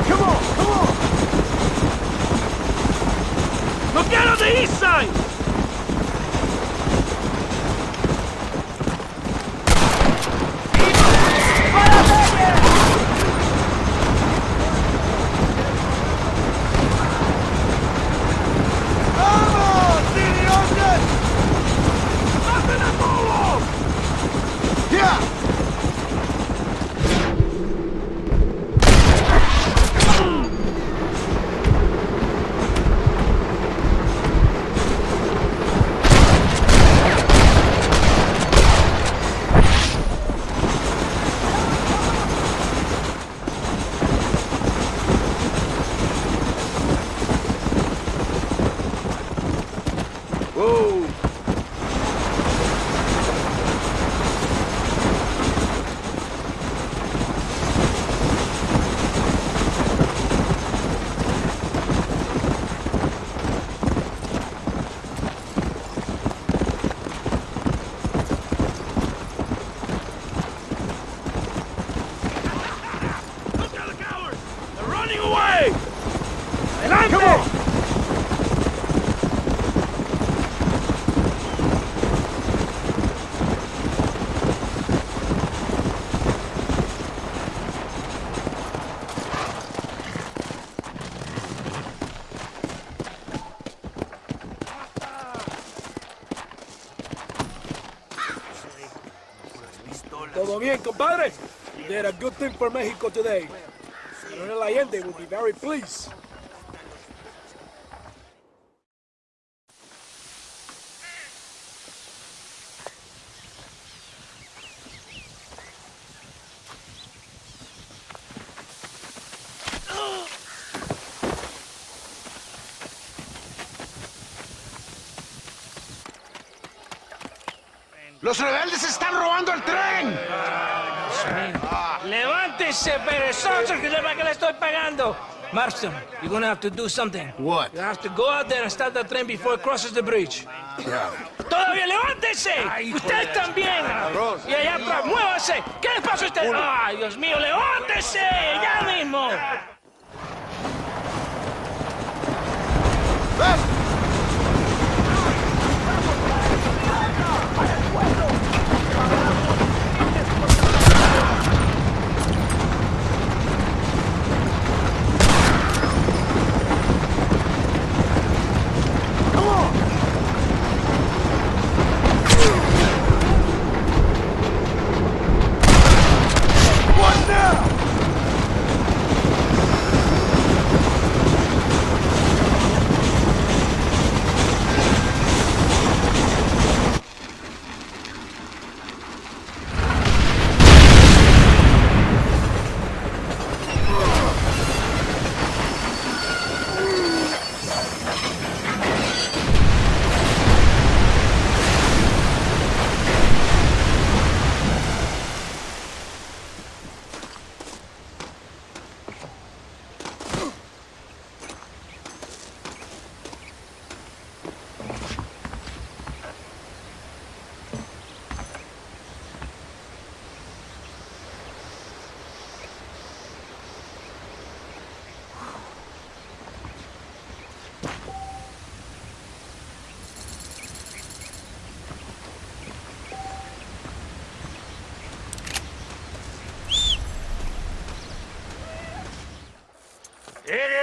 Come on, come on! Look out on the east side! Todo bien, compadre? You did a good thing for Mexico today. Coronel Allende will be very pleased. ¡Los rebeldes están robando el tren! ¡Levántese, perezosos, que le estoy pagando! Marston, you're gonna have to do something. What? You have to go out there and stop the train before it crosses the bridge. Yeah. ¡Todavía levántese! ¡Usted también! Y allá atrás, muévase. ¿Qué les pasa a usted? ¡Ay, Dios mío, levántese! ¡Ya mismo!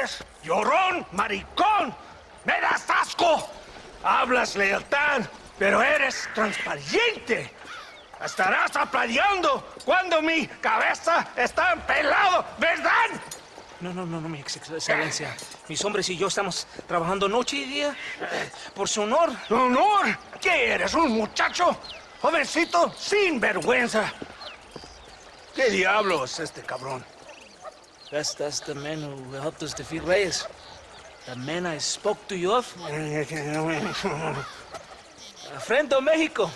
eres? Llorón, maricón. Me das asco. Hablas lealtad, pero eres transparente. Estarás aplaudiendo cuando mi cabeza está pelado, ¿verdad? No, mi excelencia. Mis hombres y yo estamos trabajando noche y día por su honor. ¿Honor? ¿Qué eres, un muchacho? Jovencito, sin vergüenza. ¿Qué diablo es este cabrón? That's the man who helped us defeat Reyes. The man I spoke to you of. A friend of Mexico.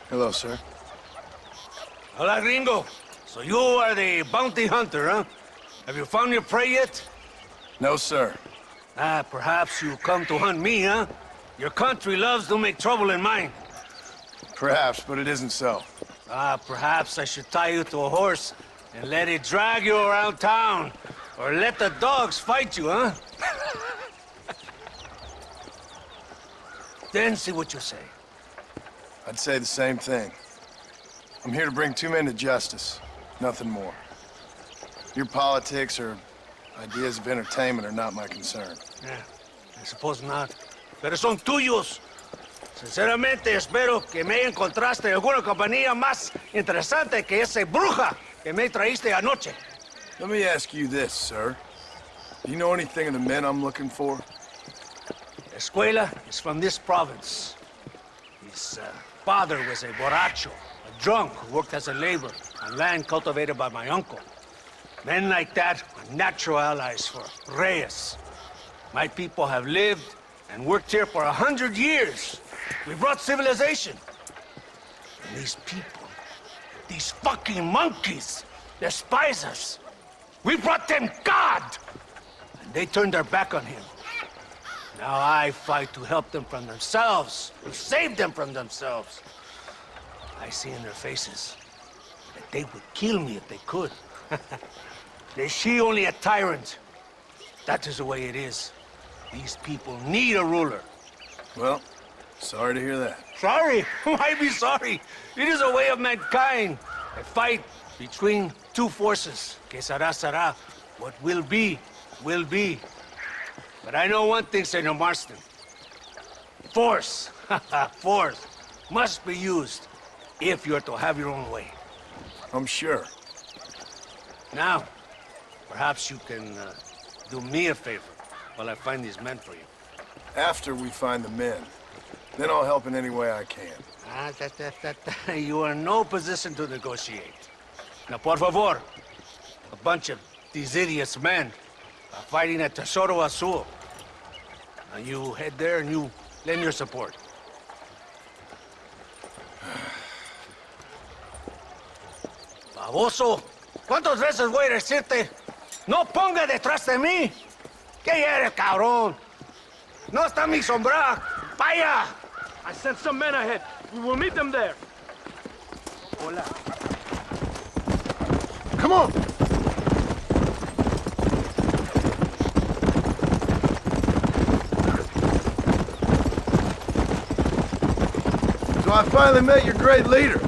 Hello, sir. Hola, gringo. So you are the bounty hunter, huh? Have you found your prey yet? No, sir. Perhaps you come to hunt me, huh? Your country loves to make trouble in mine. Perhaps, but it isn't so. Perhaps I should tie you to a horse and let it drag you around town. Or let the dogs fight you, huh? Then see what you say. I'd say the same thing. I'm here to bring two men to justice. Nothing more. Your politics or ideas of entertainment are not my concern. Yeah, I suppose not. Pero son tuyos. Sinceramente, espero que me encontraste alguna compañía más interesante que esa bruja que me traíste anoche. Let me ask you this, sir. Do you know anything of the men I'm looking for? Escuela is from this province. His father was a borracho, a drunk who worked as a laborer on land cultivated by my uncle. Men like that are natural allies for Reyes. My people have lived and worked here for 100 years. We brought civilization. And these people, these fucking monkeys, despise us. We brought them God! And they turned their back on him. Now I fight to help them from themselves, to save them from themselves. I see in their faces that they would kill me if they could. They see only a tyrant. That is the way it is. These people need a ruler. Well, sorry to hear that. Sorry? Why be sorry? It is a way of mankind. A fight between two forces. Que será, será. What will be, will be. But I know one thing, Senor Marston. Force, force, must be used if you're to have your own way. I'm sure. Now, perhaps you can do me a favor while I find these men for you. After we find the men, then I'll help in any way I can. You are in no position to negotiate. Now, por favor, a bunch of these idiots men are fighting at Tesoro Azul. Now you head there and you lend your support. Baboso, ¿cuántas veces voy a decirte? No ponga detrás de mí. ¿Qué eres, cabrón? No está mi sombra. Vaya. I sent some men ahead. We will meet them there. Hola. Come on! So I finally met your great leader.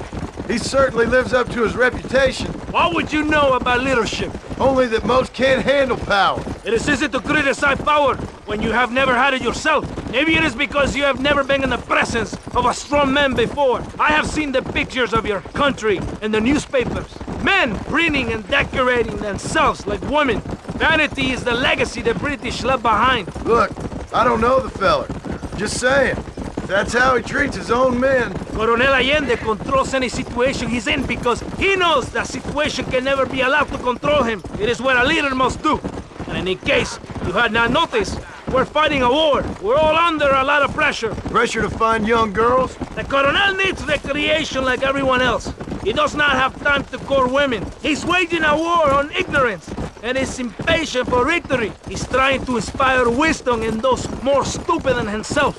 He certainly lives up to his reputation. What would you know about leadership? Only that most can't handle power. It is easy to criticize power when you have never had it yourself. Maybe it is because you have never been in the presence of a strong man before. I have seen the pictures of your country in the newspapers. Men printing and decorating themselves like women. Vanity is the legacy the British left behind. Look, I don't know the feller. Just saying. That's how he treats his own men. Coronel Allende controls any situation he's in because he knows that situation can never be allowed to control him. It is what a leader must do. And in case you had not noticed, we're fighting a war. We're all under a lot of pressure. Pressure to find young girls? The Coronel needs recreation like everyone else. He does not have time to court women. He's waging a war on ignorance and is impatient for victory. He's trying to inspire wisdom in those more stupid than himself.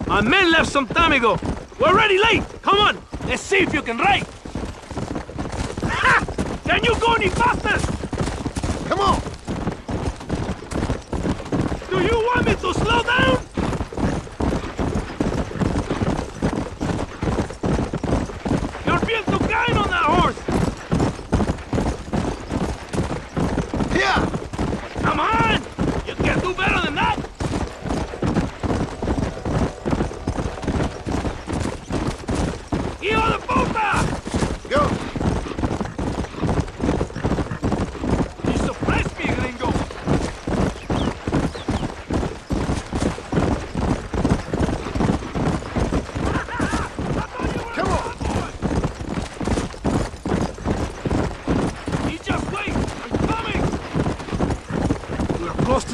My men left some time ago. We're already late. Come on, let's see if you can write. Ha! Can you go any faster? Come on! Do you want me to slow down? You're being too kind on that horse. Yeah! Come on! You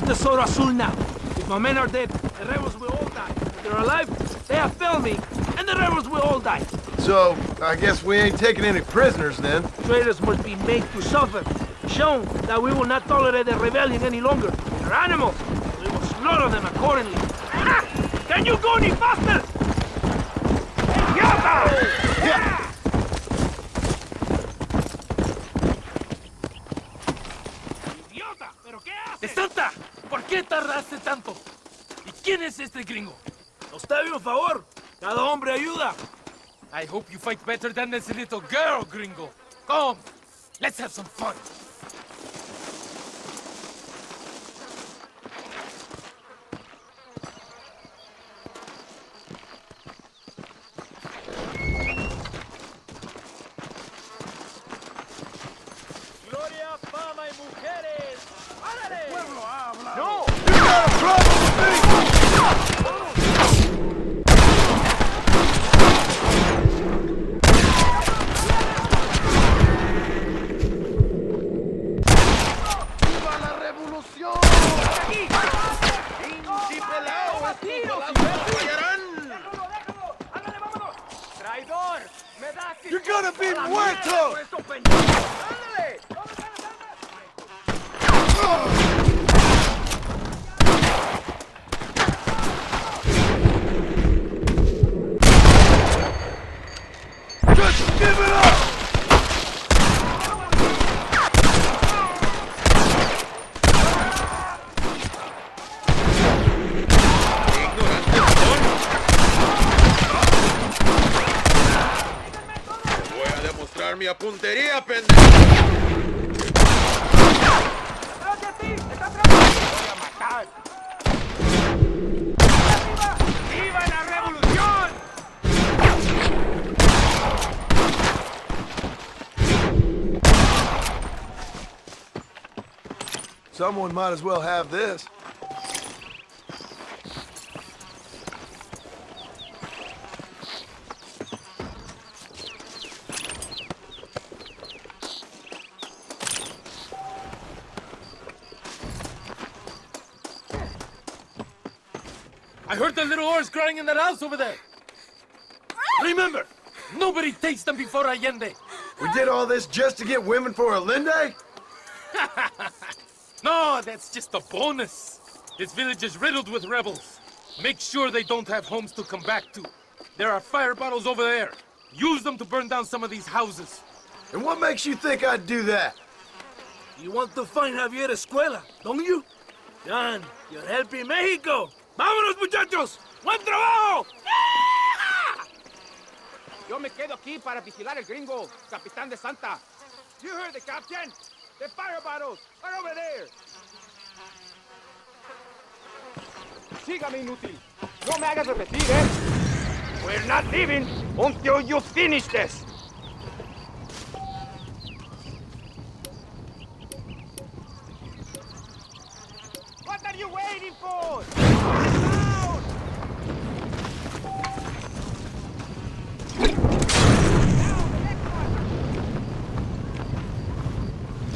Tesoro Azul now. If my men are dead, the rebels will all die. If they're alive, they have failed me, and the rebels will all die. So, I guess we ain't taking any prisoners then. Traitors must be made to suffer. Shown that we will not tolerate the rebellion any longer. They're animals. We will slaughter them accordingly. Ah! Can you go any faster? Yeah. ¡Idiota! ¿Pero qué haces? ¡Santa! ¿Por qué tardaste tanto? ¿Y quién es este gringo? Nos debe un favor. Cada hombre ayuda. I hope you fight better than this little girl, gringo. Come, let's have some fun. Gloria, fama y mujeres. ¡Árale! ¡Pueblo habla! ¡No! You got a problem with me! ¡Viva la revolución! ¡Pinche pelao! ¡Estos balazos fallarán! ¡Traidor! ¡Me da que... You're gonna be muerto! ¡Ándale! Just give it up! Voy a demostrar mi puntería, pendejo. Voy a matar. ¡Viva la revolución! Someone might as well have this. I heard the little oars crying in that house over there. Remember, nobody takes them before Allende. We did all this just to get women for Allende? No, that's just a bonus. This village is riddled with rebels. Make sure they don't have homes to come back to. There are fire bottles over there. Use them to burn down some of these houses. And what makes you think I'd do that? You want to find Javier Escuela, don't you? John, you're helping Mexico. ¡Vámonos, muchachos! ¡Buen trabajo! Yo me quedo aquí para vigilar el gringo, capitán de Santa. You heard the captain? The fire bottles are over there. Sígame, inútil. No me hagas repetir, ¿eh? We're not leaving until you finish this. What are you waiting for?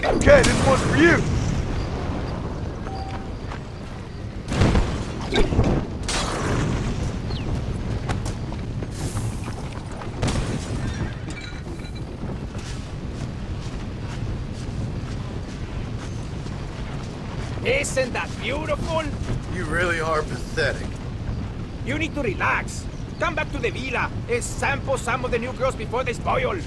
Okay, this one's for you. Isn't that beautiful? You really are pathetic. You need to relax. Come back to the villa and sample some of the new girls before they spoil.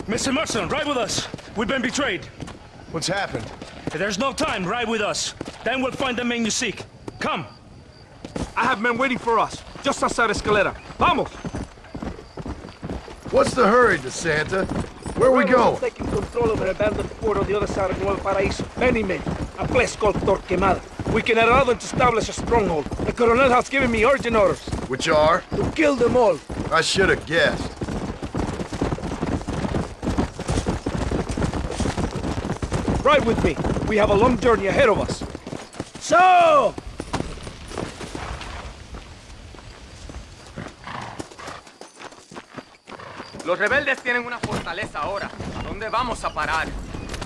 Mr. Mercer, ride with us. We've been betrayed. What's happened? There's no time. Ride with us. Then we'll find the men you seek. Come. I have men waiting for us, just outside Escalera. Vamos! What's the hurry, DeSanta? Where are we going? Taking control of an abandoned port on the other side of Nuevo Paraíso. Many men. A place called Torquemada. We can allow them to establish a stronghold. The Colonel has given me urgent orders. Which are? To kill them all. I should have guessed. Ride with me. We have a long journey ahead of us. So! Los rebeldes tienen una fortaleza ahora. ¿Dónde vamos a parar?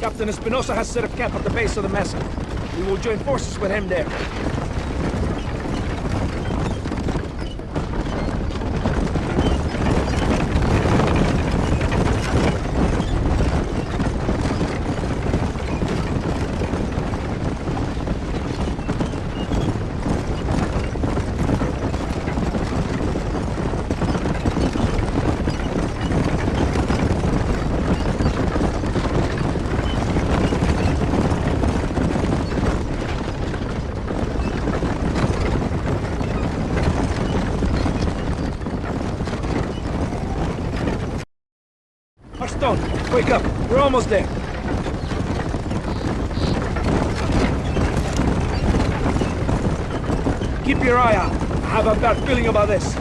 Captain Espinosa has set up camp at the base of the Mercer. We will join forces with him there. Wake up! We're almost there. Keep your eye out. I have a bad feeling about this.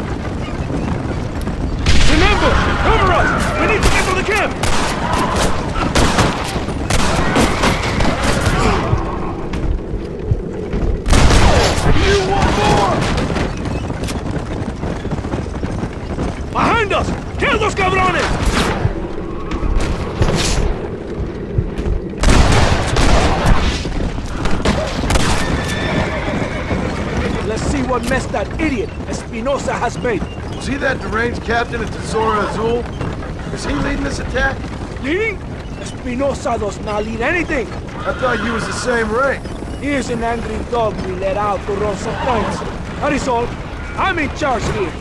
Remember! Cover us! We need to get to the camp! You want more! Behind us! Kill those cabrones! Let's see what mess that idiot Espinosa has made. Was he that deranged captain at Tesoro Azul? Is he leading this attack? Leading? Espinosa does not lead anything. I thought you was the same rank. He is an angry dog we let out to run some points. That is all. I'm in charge here.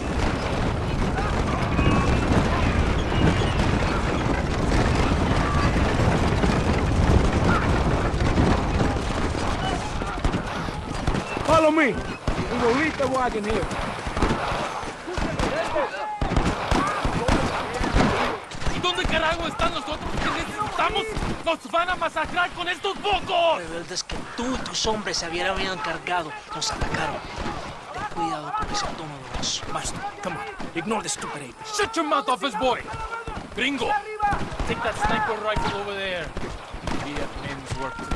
Follow me. We will leave the wagon here. ¿Y dónde carajo están los otros que necesitamos? ¡Nos van a masacrar con estos bocos! Rebeldes que tú y tus hombres se habían encargado nos atacaron. Ten cuidado con ese tono de voz. Master, come on. Ignore the stupid ape. Shut your mouth off his boy! Gringo! Take that sniper rifle over there. We have men's work to do.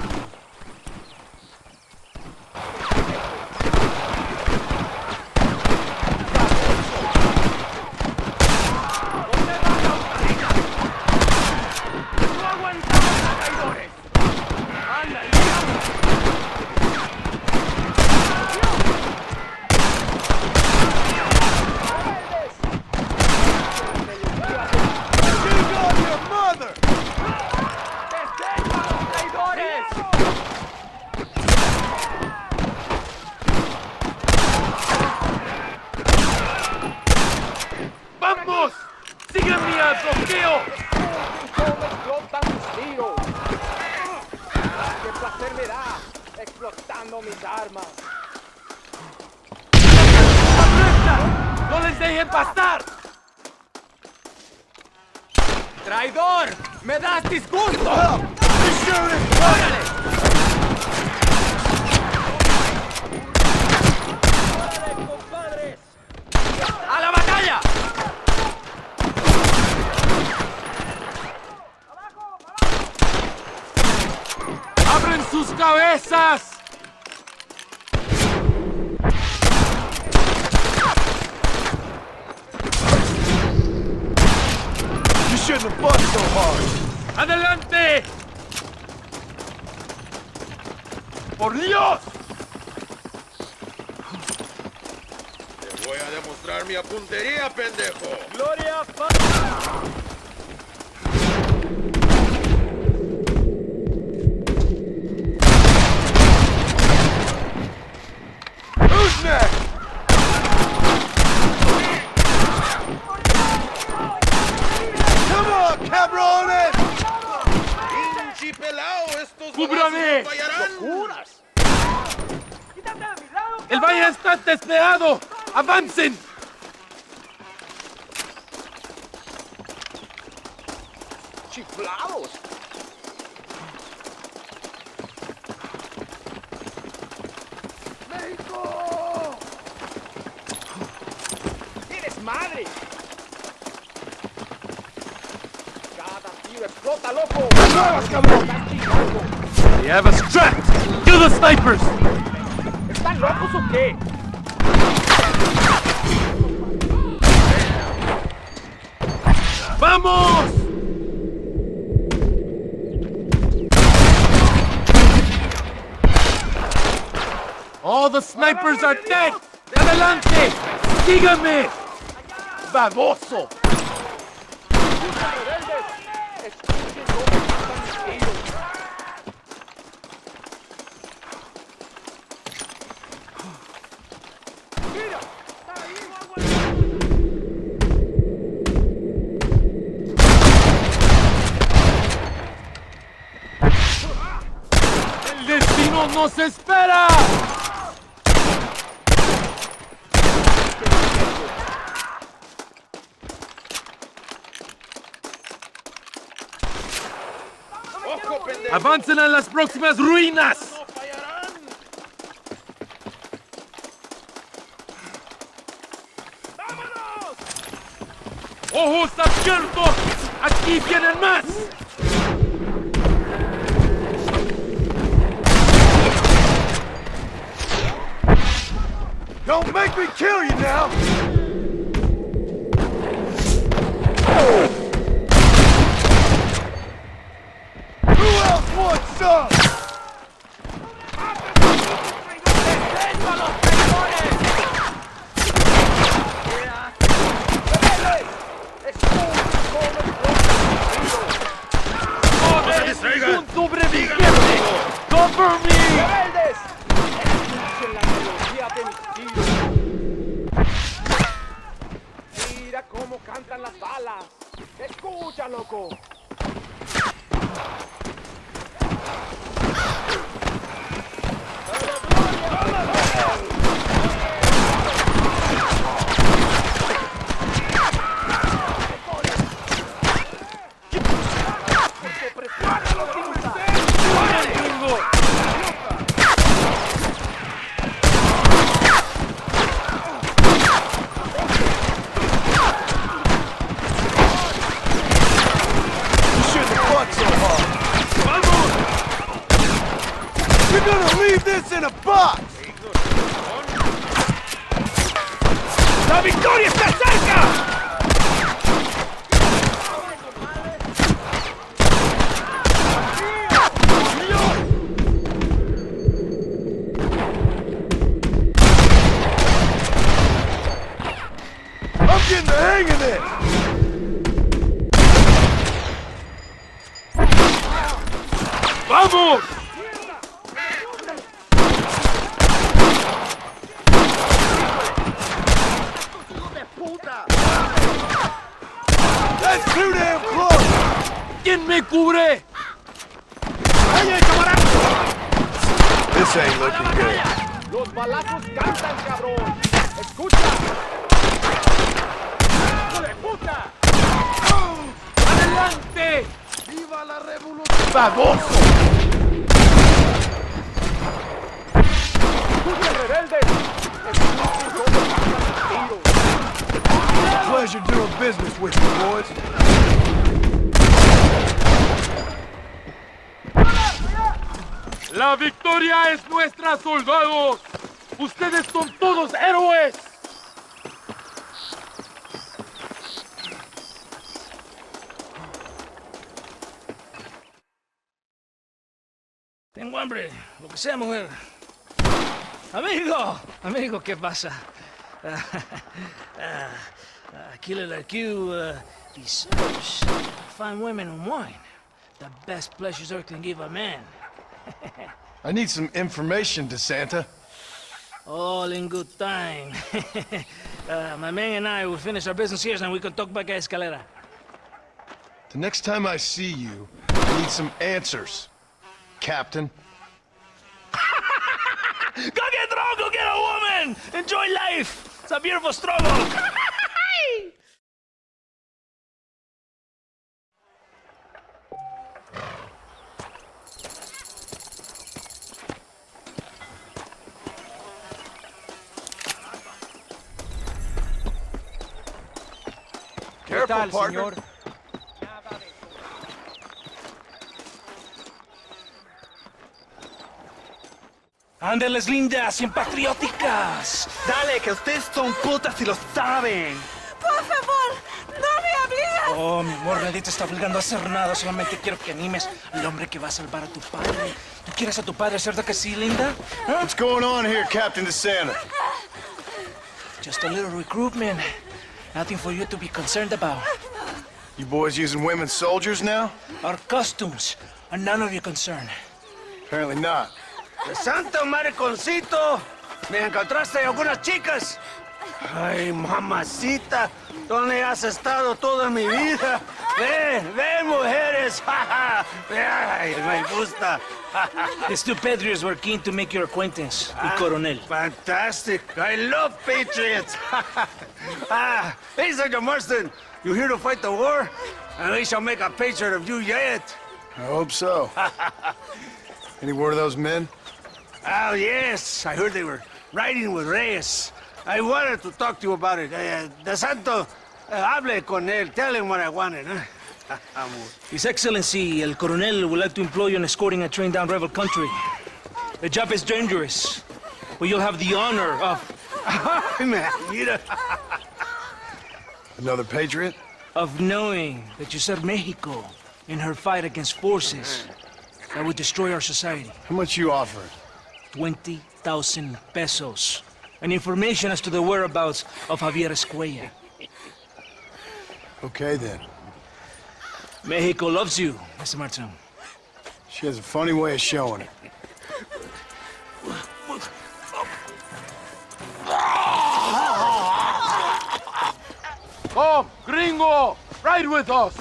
¡Traidor! ¡Me das disgusto! ¡Órale! ¡A la batalla! ¡Abren sus cabezas! Shouldn't have fought so hard. ¡Adelante! ¡Por Dios! Te voy a demostrar mi puntería, pendejo. ¡Gloria! Who's next? ¡Cabrones! ¡Pinche pelao! ¡Estos ¡Cúbrame! ¡Locuras! ¡El valle está desplegado! ¡Avancen! ¡Chiflados! ¡México! ¡Tienes madre! explota, loco! They have us trapped! Kill the snipers! ¿Están locos o qué? ¡Vamos! All the snipers are dead! ¡Adelante! ¡Síganme! ¡Baboso! ¡El destino nos espera! ¡Avancen a las próximas ruinas! ¡Ojos abiertos! ¡Aquí vienen más! Don't make me kill you now! Who else wants some? ¡Un sobreviviente! ¡Cover me! ¡Rebeldes! Escuchen la melodía de mis tiros. Mira cómo cantan las balas. Escucha, loco. You're gonna leave this in a box! ¡La victoria está cerca! I'm getting the hang of this! ¡Vamos! That's too damn close! ¿Quién me cubre? This ain't looking good. Los balazos cantan, cabrón. Escucha. ¡Hijo de puta! ¡Adelante! ¡Viva la revolución! ¡Baboso! ¡Escuchen, rebeldes! Escuchen cómo cantan mis tiros. Pleasure doing business with you, boys. ¡La victoria es nuestra, soldados! ¡Ustedes son todos héroes! Tengo hambre, lo que sea, mujer. Amigo, ¿qué pasa? A killer like you deserves fine women and wine. The best pleasures Earth can give a man. I need some information, DeSanta. All in good time. My man and I will finish our business here and we can talk back at Escalera. The next time I see you, I need some answers, Captain. Go get drunk, go get a woman! Enjoy life! It's a beautiful struggle! Careful, partner. Ándeles lindas y patrióticas. Dale, que ustedes son putas y lo saben. Por favor, no me obligas. Oh, mi amor, nadie te está obligando a hacer nada. Solamente quiero que animes al hombre que va a salvar a tu padre. ¿Tú quieres a tu padre, cierto que sí, linda? ¿Ah? What's going on here, Captain DeSanta? Just a little recruitment. Nothing for you to be concerned about. You boys using women soldiers now? Our costumes are none of your concern. Apparently not. ¡Santo mariconcito! ¿Me encontraste algunas chicas? Ay, mamacita, ¿dónde has estado toda mi vida? Ven, ven, mujeres. Ay, me gusta. These two patriots were keen to make your acquaintance with Coronel. Fantastic. I love patriots. Hey, Sergeant Marston, you here to fight the war? And we shall make a patriot of you yet. I hope so. Any word of those men? Oh, yes. I heard they were riding with Reyes. I wanted to talk to you about it. De Santo, hable con él. Tell him what I wanted. His Excellency, El Coronel, would like to employ you in escorting a train down rebel country. The job is dangerous, but you'll have the honor of... Another patriot? Of knowing that you served Mexico in her fight against forces that would destroy our society. How much you offering? 20,000 pesos. And information as to the whereabouts of Javier Escuella. Okay, then. Mexico loves you, Mr. Martin. She has a funny way of showing it. Come, gringo! Ride with us!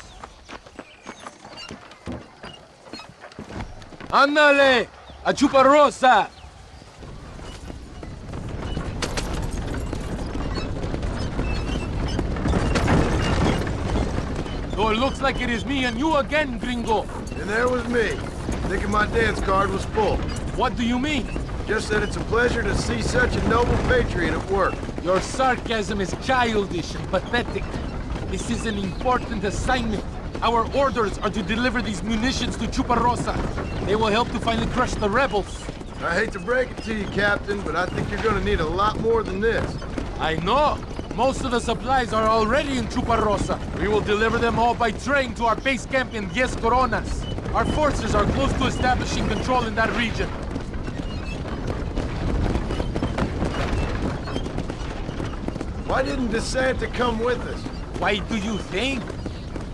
Ándale! A Chuparrosa! So it looks like it is me and you again, gringo. And there was me, thinking my dance card was full. What do you mean? Just that it's a pleasure to see such a noble patriot at work. Your sarcasm is childish and pathetic. This is an important assignment. Our orders are to deliver these munitions to Chuparrosa. They will help to finally crush the rebels. I hate to break it to you, Captain, but I think you're gonna need a lot more than this. I know. Most of the supplies are already in Chuparrosa. We will deliver them all by train to our base camp in 10 Coronas. Our forces are close to establishing control in that region. Why didn't DeSanta come with us? Why do you think?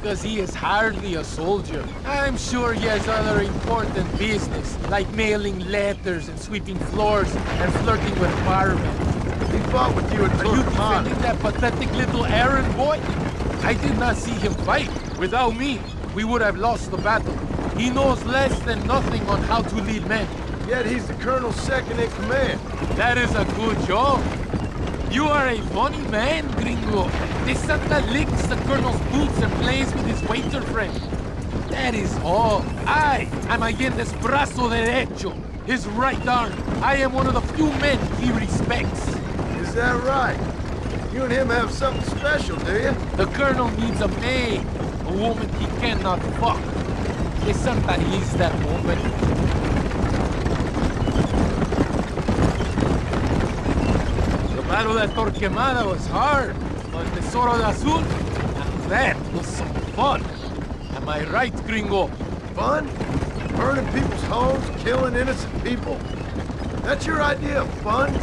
Because he is hardly a soldier. I'm sure he has other important business, like mailing letters and sweeping floors and flirting with barmen. He fought with you at Are you defending that pathetic little errand boy? I did not see him fight. Without me, we would have lost the battle. He knows less than nothing on how to lead men. Yet he's the colonel's second in command. That is a good job. You are a funny man, gringo. DeSanta licks the colonel's boots and plays with his waiter friend. That is all. I am Allende's brazo derecho, his right arm. I am one of the few men he respects. Is that right? You and him have something special, do you? The colonel needs a maid, a woman he cannot fuck. DeSanta is that woman. The Battle at Torquemada was hard, but Tesoro de Azul, now that was some fun. Am I right, gringo? Fun? Burning people's homes, killing innocent people? That's your idea of fun?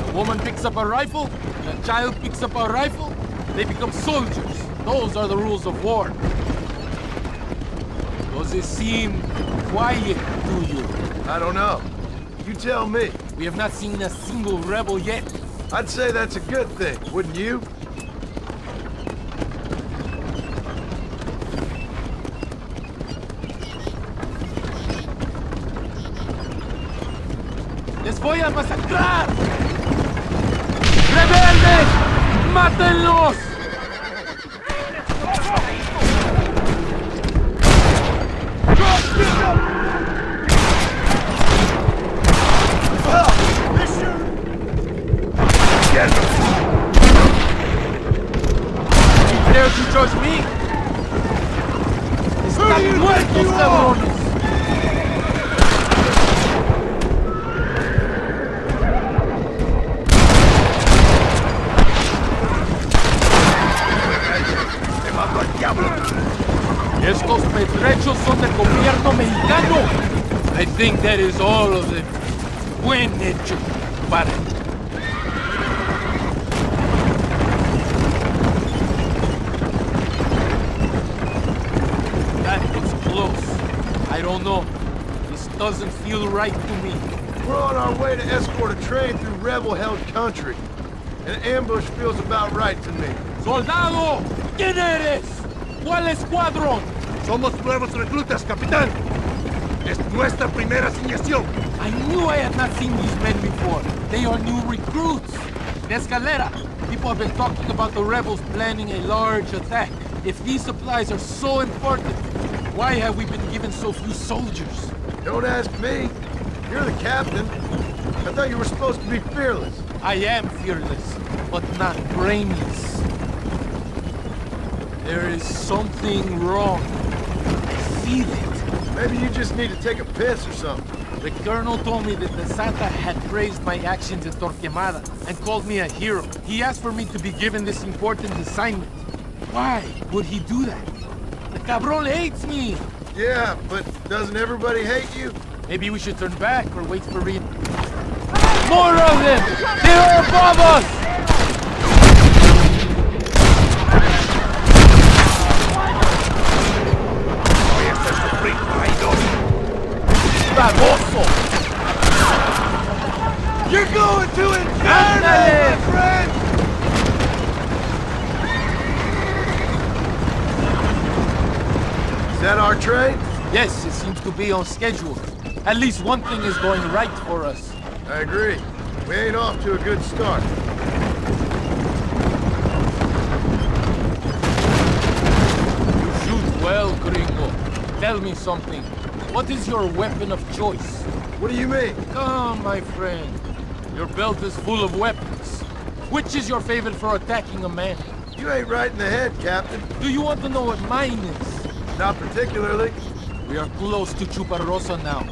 A woman picks up a rifle, and a child picks up a rifle, they become soldiers. Those are the rules of war. Does it seem quiet to you? I don't know. You tell me. We have not seen a single rebel yet. I'd say that's a good thing, wouldn't you? ¡Les voy a masacrar! ¡Rebeldes! ¡Mátenlos! Dare to judge me? ¡Están muertos, cabrones! los pertrechos son del gobierno mexicano. I think that is all of them. Buen hecho, padre. That was close. I don't know. This doesn't feel right to me. We're on our way to escort a train through rebel-held country. An ambush feels about right to me. ¡Soldado! ¿Quién eres? ¿Cuál escuadrón? Somos nuevos reclutas, capitán. Es nuestra primera asignación. I knew I had not seen these men before. They are new recruits. De Escalera, people have been talking about the rebels planning a large attack. If these supplies are so important, why have we been given so few soldiers? Don't ask me. You're the captain. I thought you were supposed to be fearless. I am fearless, but not brainless. There is something wrong. I feel it. Maybe you just need to take a piss or something. The colonel told me that the Santa had praised my actions at Torquemada and called me a hero. He asked for me to be given this important assignment. Why would he do that? The cabron hates me! Yeah, but doesn't everybody hate you? Maybe we should turn back or wait for Reed. More of them! They're above us! ¡Baboso! You're going to inferno, my friend! Is that our train? Yes, it seems to be on schedule. At least one thing is going right for us. I agree. We ain't off to a good start. You shoot well, gringo. Tell me something. What is your weapon of choice? What do you mean? Come, my friend. Your belt is full of weapons. Which is your favorite for attacking a man? You ain't right in the head, Captain. Do you want to know what mine is? Not particularly. We are close to Chuparosa now.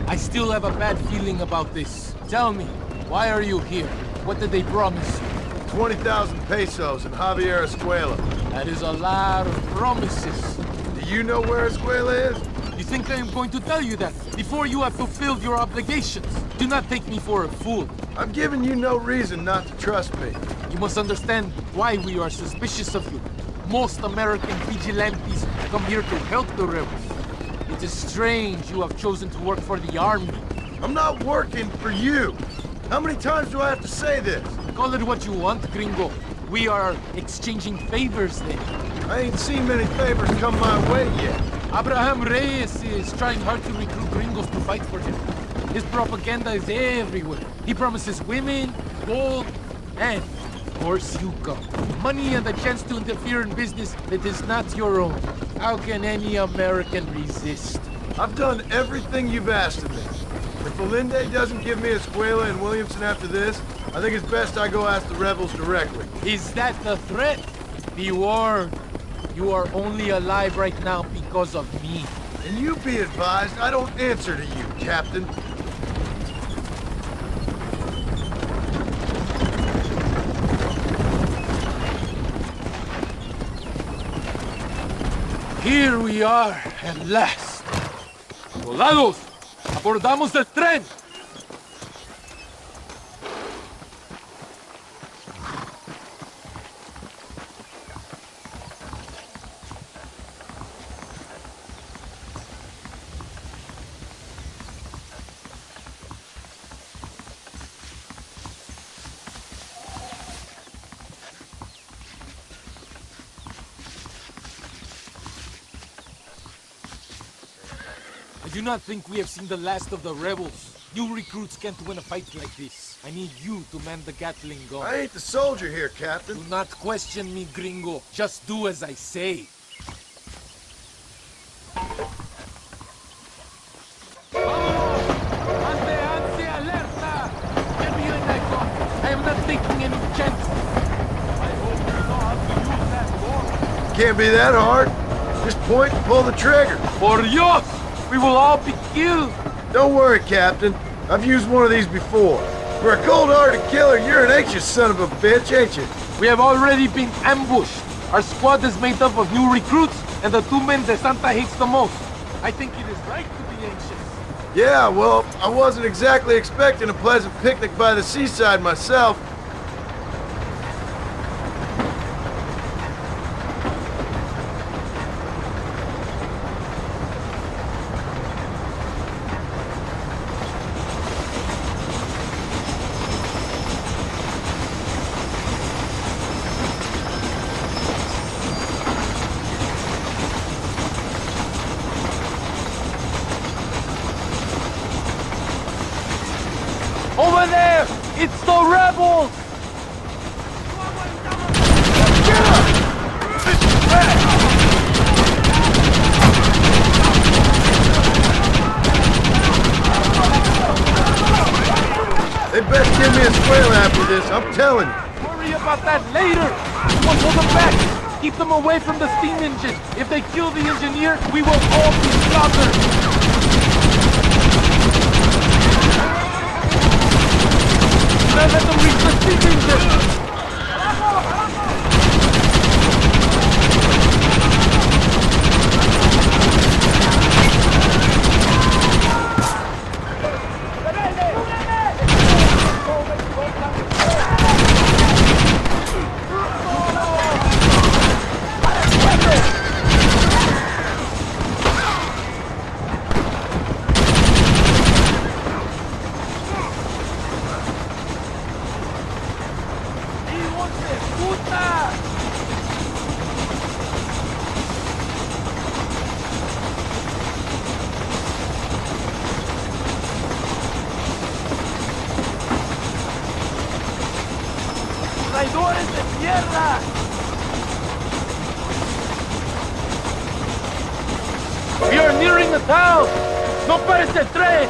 I still have a bad feeling about this. Tell me, why are you here? What did they promise you? 20,000 pesos in Javier Escuela. That is a lot of promises. Do you know where Escuela is? You think I am going to tell you that before you have fulfilled your obligations? Do not take me for a fool. I'm giving you no reason not to trust me. You must understand why we are suspicious of you. Most American vigilantes come here to help the rebels. It is strange you have chosen to work for the army. I'm not working for you. How many times do I have to say this? Call it what you want, gringo. We are exchanging favors then. I ain't seen many favors come my way yet. Abraham Reyes is trying hard to recruit gringos to fight for him. His propaganda is everywhere. He promises women, gold, and, of course, you come. Money and the chance to interfere in business that is not your own. How can any American resist? I've done everything you've asked of me. If Valinde doesn't give me Escuela and Williamson after this, I think it's best I go ask the rebels directly. Is that the threat? Be warned. You are only alive right now because of me. And you be advised, I don't answer to you, Captain. Here we are, at last. Soldados, abordamos el tren. I do not think we have seen the last of the rebels. New recruits can't win a fight like this. I need you to man the Gatling gun. I ain't the soldier here, Captain. Do not question me, gringo. Just do as I say. I am not taking any chances. I hope you know how to use that gun. Can't be that hard. Just point and pull the trigger. Por Dios! We will all be killed! Don't worry, Captain. I've used one of these before. For a cold-hearted killer, you're an anxious son of a bitch, ain't you? We have already been ambushed. Our squad is made up of new recruits and the 2 men that Santa hates the most. I think it is right to be anxious. Yeah, well, I wasn't exactly expecting a pleasant picnic by the seaside myself. Over there! It's the rebels! They best give me a square after this, I'm telling you. Worry about that later! We'll pull them back! Keep them away from the steam engine! If they kill the engineer, we will all be slaughtered! Let them reach the steam engine! ¡Traidores de tierra! We are nearing the town! ¡No pares el tren!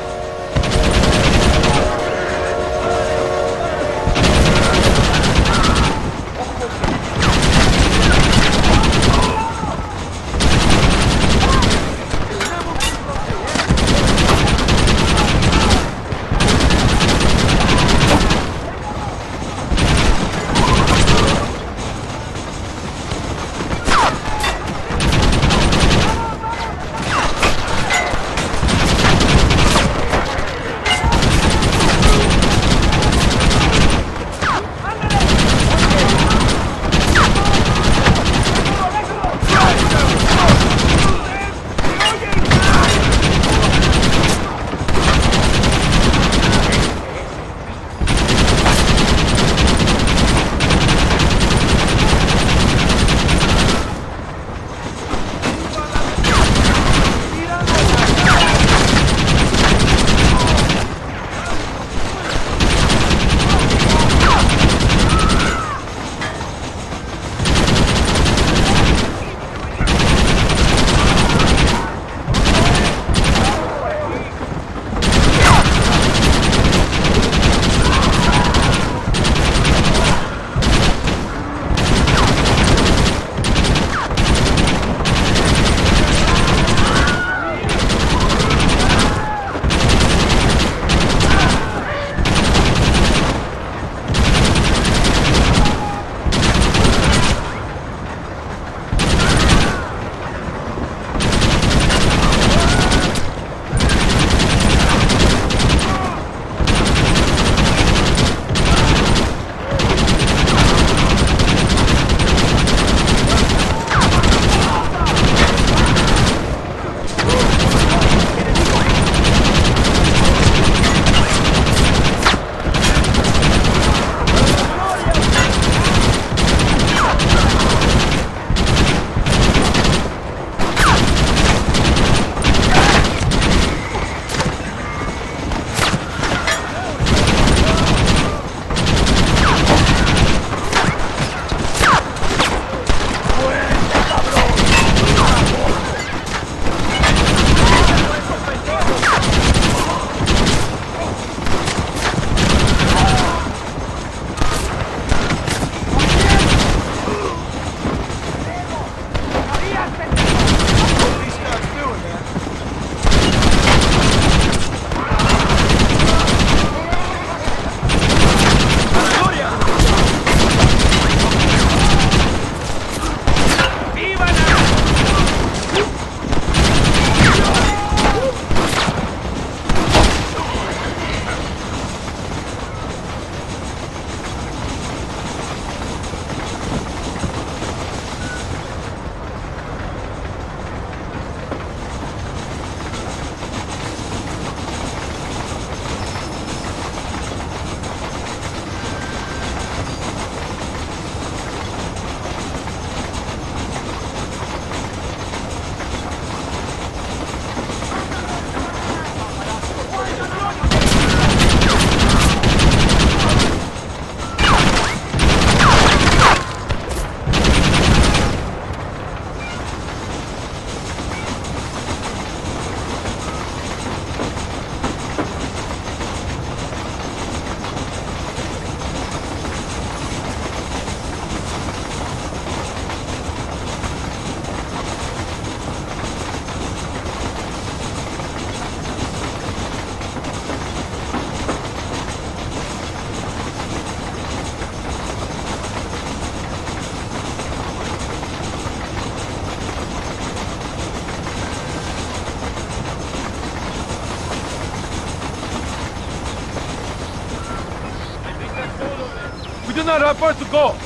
not have far to go.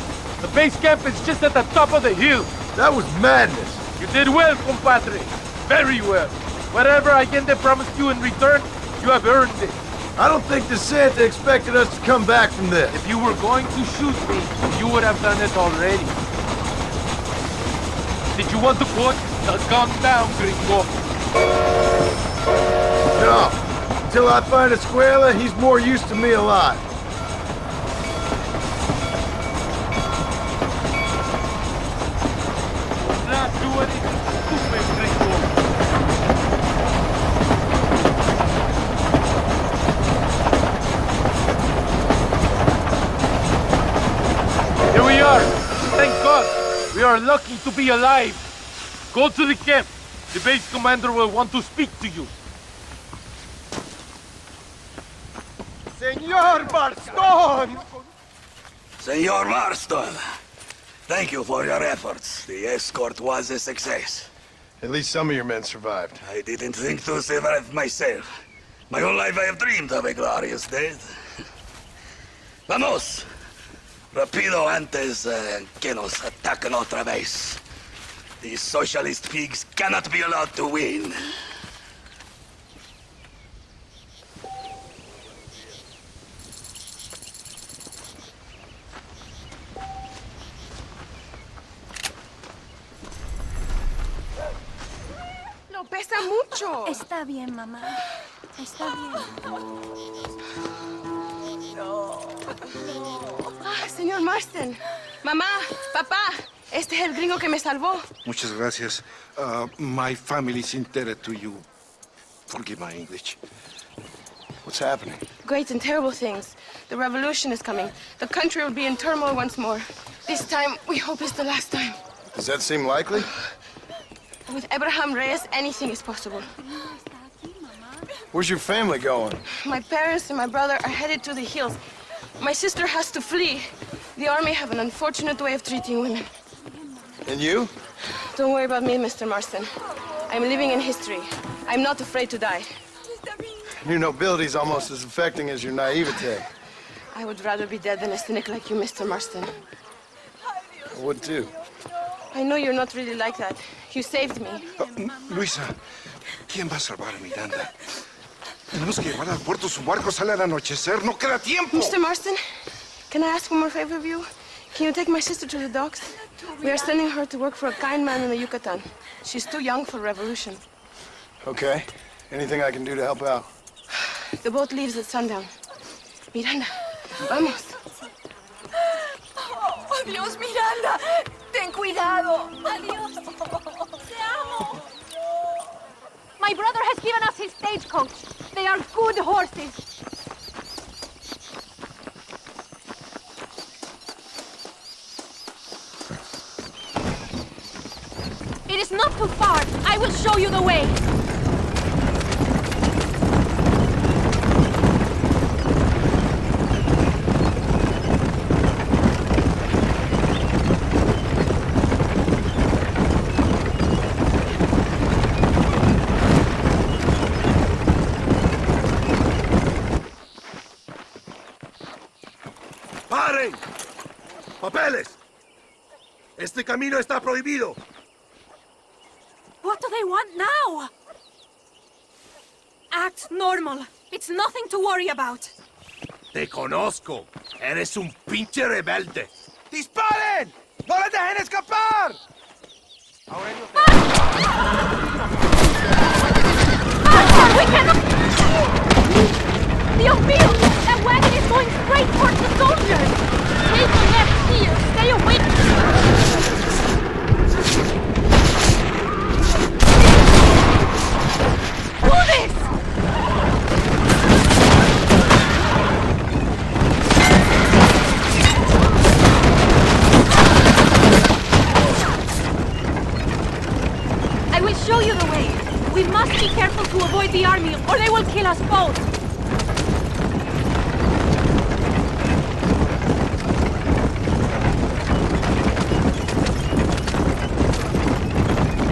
The base camp is just at the top of the hill. That was madness. You did well, compadre. Very well. Whatever Allende promised you in return, you have earned it. I don't think the Santa expected us to come back from this. If you were going to shoot me, you would have done it already. Did you want to put the gun down, gringo? No. Until I find Escuela, he's more used to me alive. Not do anything stupid, gringo. Here we are. Thank God. We are lucky to be alive. Go to the camp. The base commander will want to speak to you. Senor Marston! Senor Marston, thank you for your efforts. The escort was a success. At least some of your men survived. I didn't think to survive myself. My whole life I have dreamed of a glorious death. Vamos! Rapido antes que nos ataquen otra vez. These socialist pigs cannot be allowed to win. Lo pesa mucho. Está bien, mamá. Está bien. Señor Marston. Mamá, papá, este es el gringo que me salvó. Muchas gracias. My family's indebted to you. Forgive my English. What's happening? Great and terrible things. The revolution is coming. The country will be in turmoil once more. This time, we hope it's the last time. Does that seem likely? With Abraham Reyes, anything is possible. Where's your family going? My parents and my brother are headed to the hills. My sister has to flee. The army have an unfortunate way of treating women. And you? Don't worry about me, Mr. Marston. I'm living in history. I'm not afraid to die. Your nobility's almost as affecting as your naivete. I would rather be dead than a cynic like you, Mr. Marston. I would too. I know you're not really like that. You saved me. Luisa, ¿quién va a salvar a Miranda? Tenemos que llevar al puerto. Su barco sale al anochecer. No queda tiempo. Mr. Marston, can I ask one more favor of you? Can you take my sister to the docks? We are sending her to work for a kind man in the Yucatan. She's too young for revolution. Okay. Anything I can do to help out? The boat leaves at sundown. Miranda, vamos. Oh, Dios, Miranda. Ten cuidado. Adiós. Te amo. My brother has given us his stagecoach. They are good horses. It is not too far. I will show you the way. ¡Paren! ¡Papeles! Este camino está prohibido. What do they want now? Act normal. It's nothing to worry about. Te conozco. Eres un pinche rebelde. ¡Disparen! ¡No les dejen escapar! We cannot... Dios mío! That wagon is going straight towards the soldiers! Take the left here! Stay away! Do this! I will show you the way. We must be careful to avoid the army, or they will kill us both.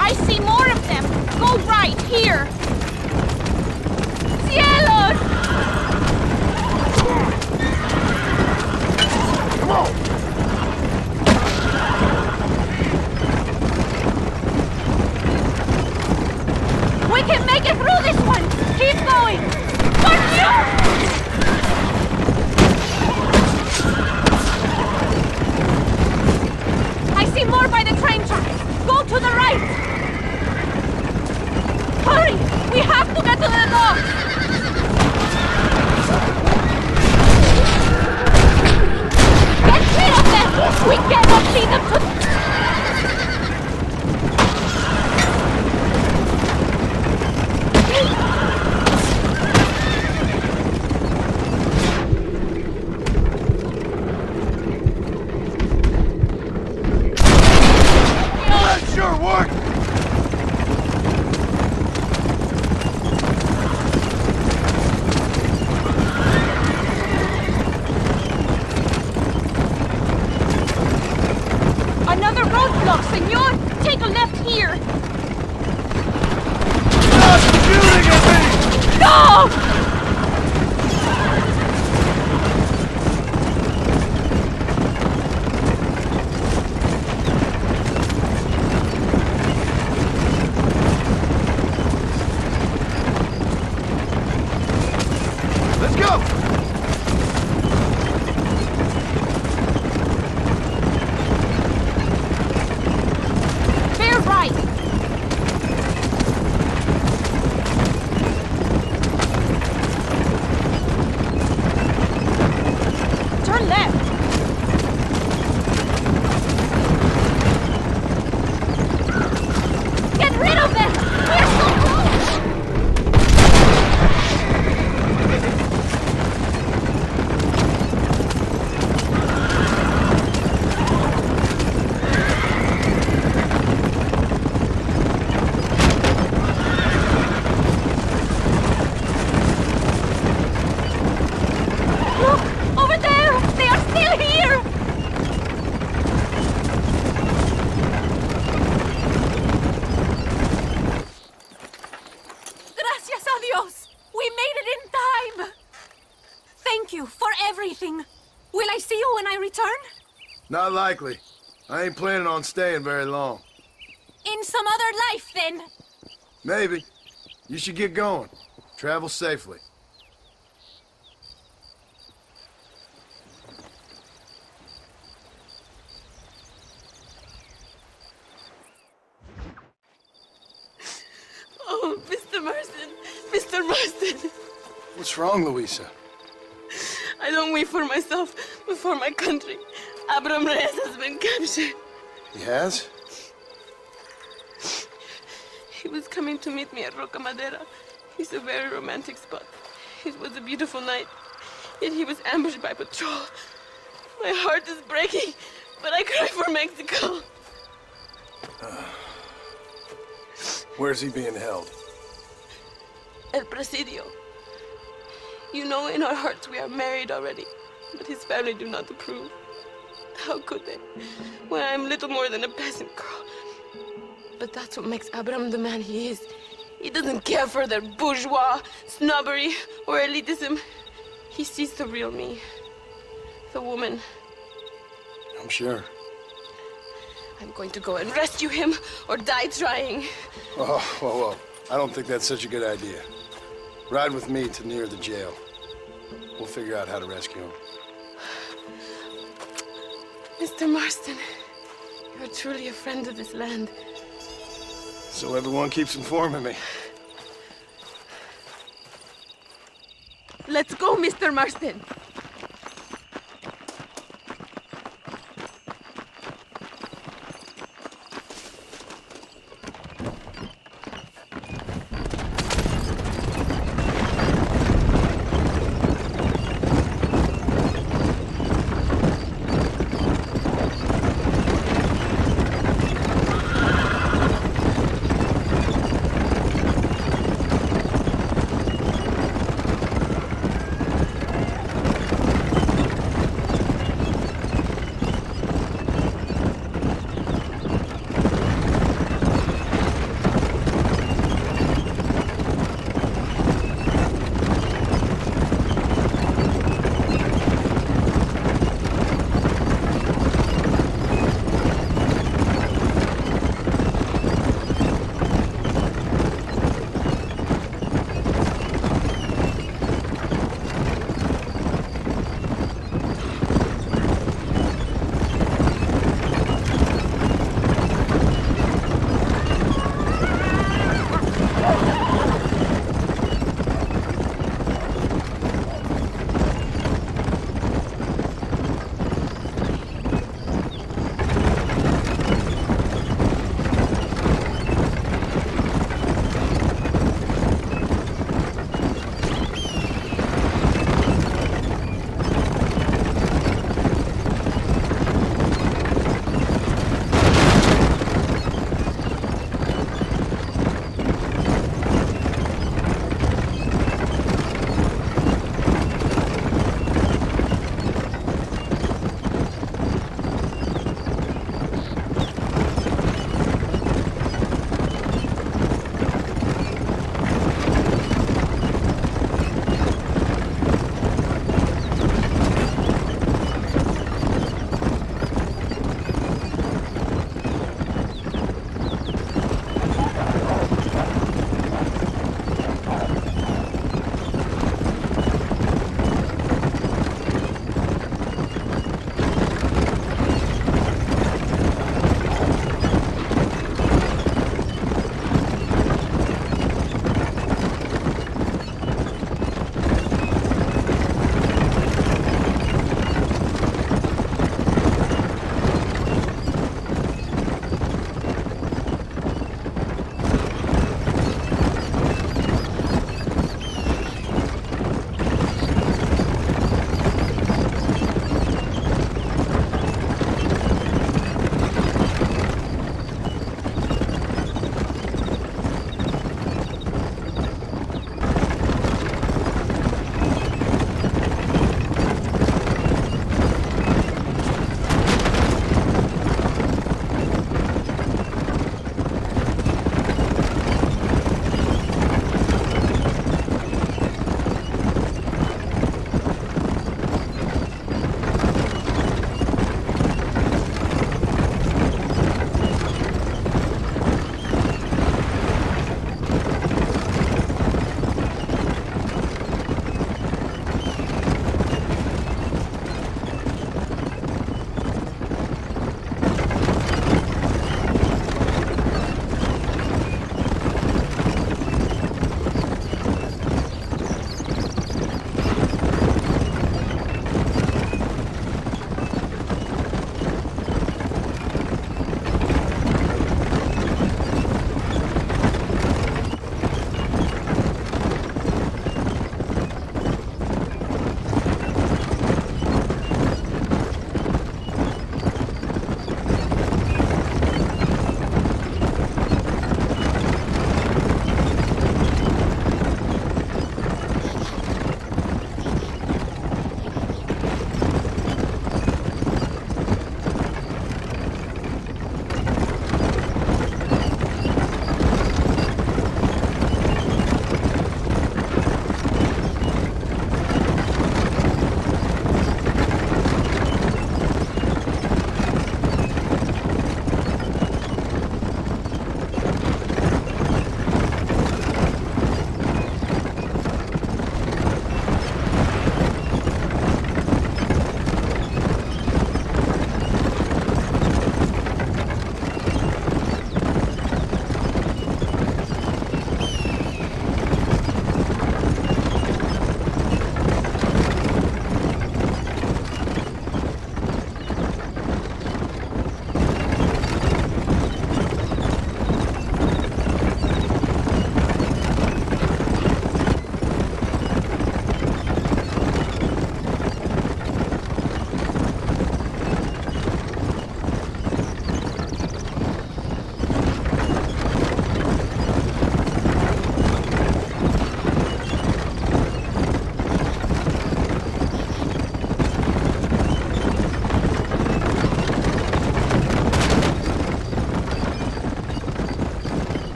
I see more of them. Go right, here. Cielos! Come on! can make it through this one! Keep going! For you! I see more by the train tracks! Go to the right! Hurry! We have to get to the dock! Get rid of them! We cannot leave them to... Not likely. I ain't planning on staying very long. In some other life, then? Maybe. You should get going. Travel safely. Oh, Mr. Marston. Mr. Marston. What's wrong, Louisa? I don't wait for myself, but for my country. Abram Reyes has been captured. He has? He was coming to meet me at Roca Madera. It's a very romantic spot. It was a beautiful night, yet he was ambushed by patrol. My heart is breaking, but I cry for Mexico. Where's he being held? El Presidio. You know, in our hearts we are married already, but his family do not approve. How could they, when I am little more than a peasant girl? But that's what makes Abram the man he is. He doesn't care for their bourgeois, snobbery, or elitism. He sees the real me, the woman. I'm sure. I'm going to go and rescue him, or die trying. Oh, whoa. I don't think that's such a good idea. Ride with me to near the jail. We'll figure out how to rescue him. Mr. Marston, you're truly a friend of this land. So everyone keeps informing me. Let's go, Mr. Marston.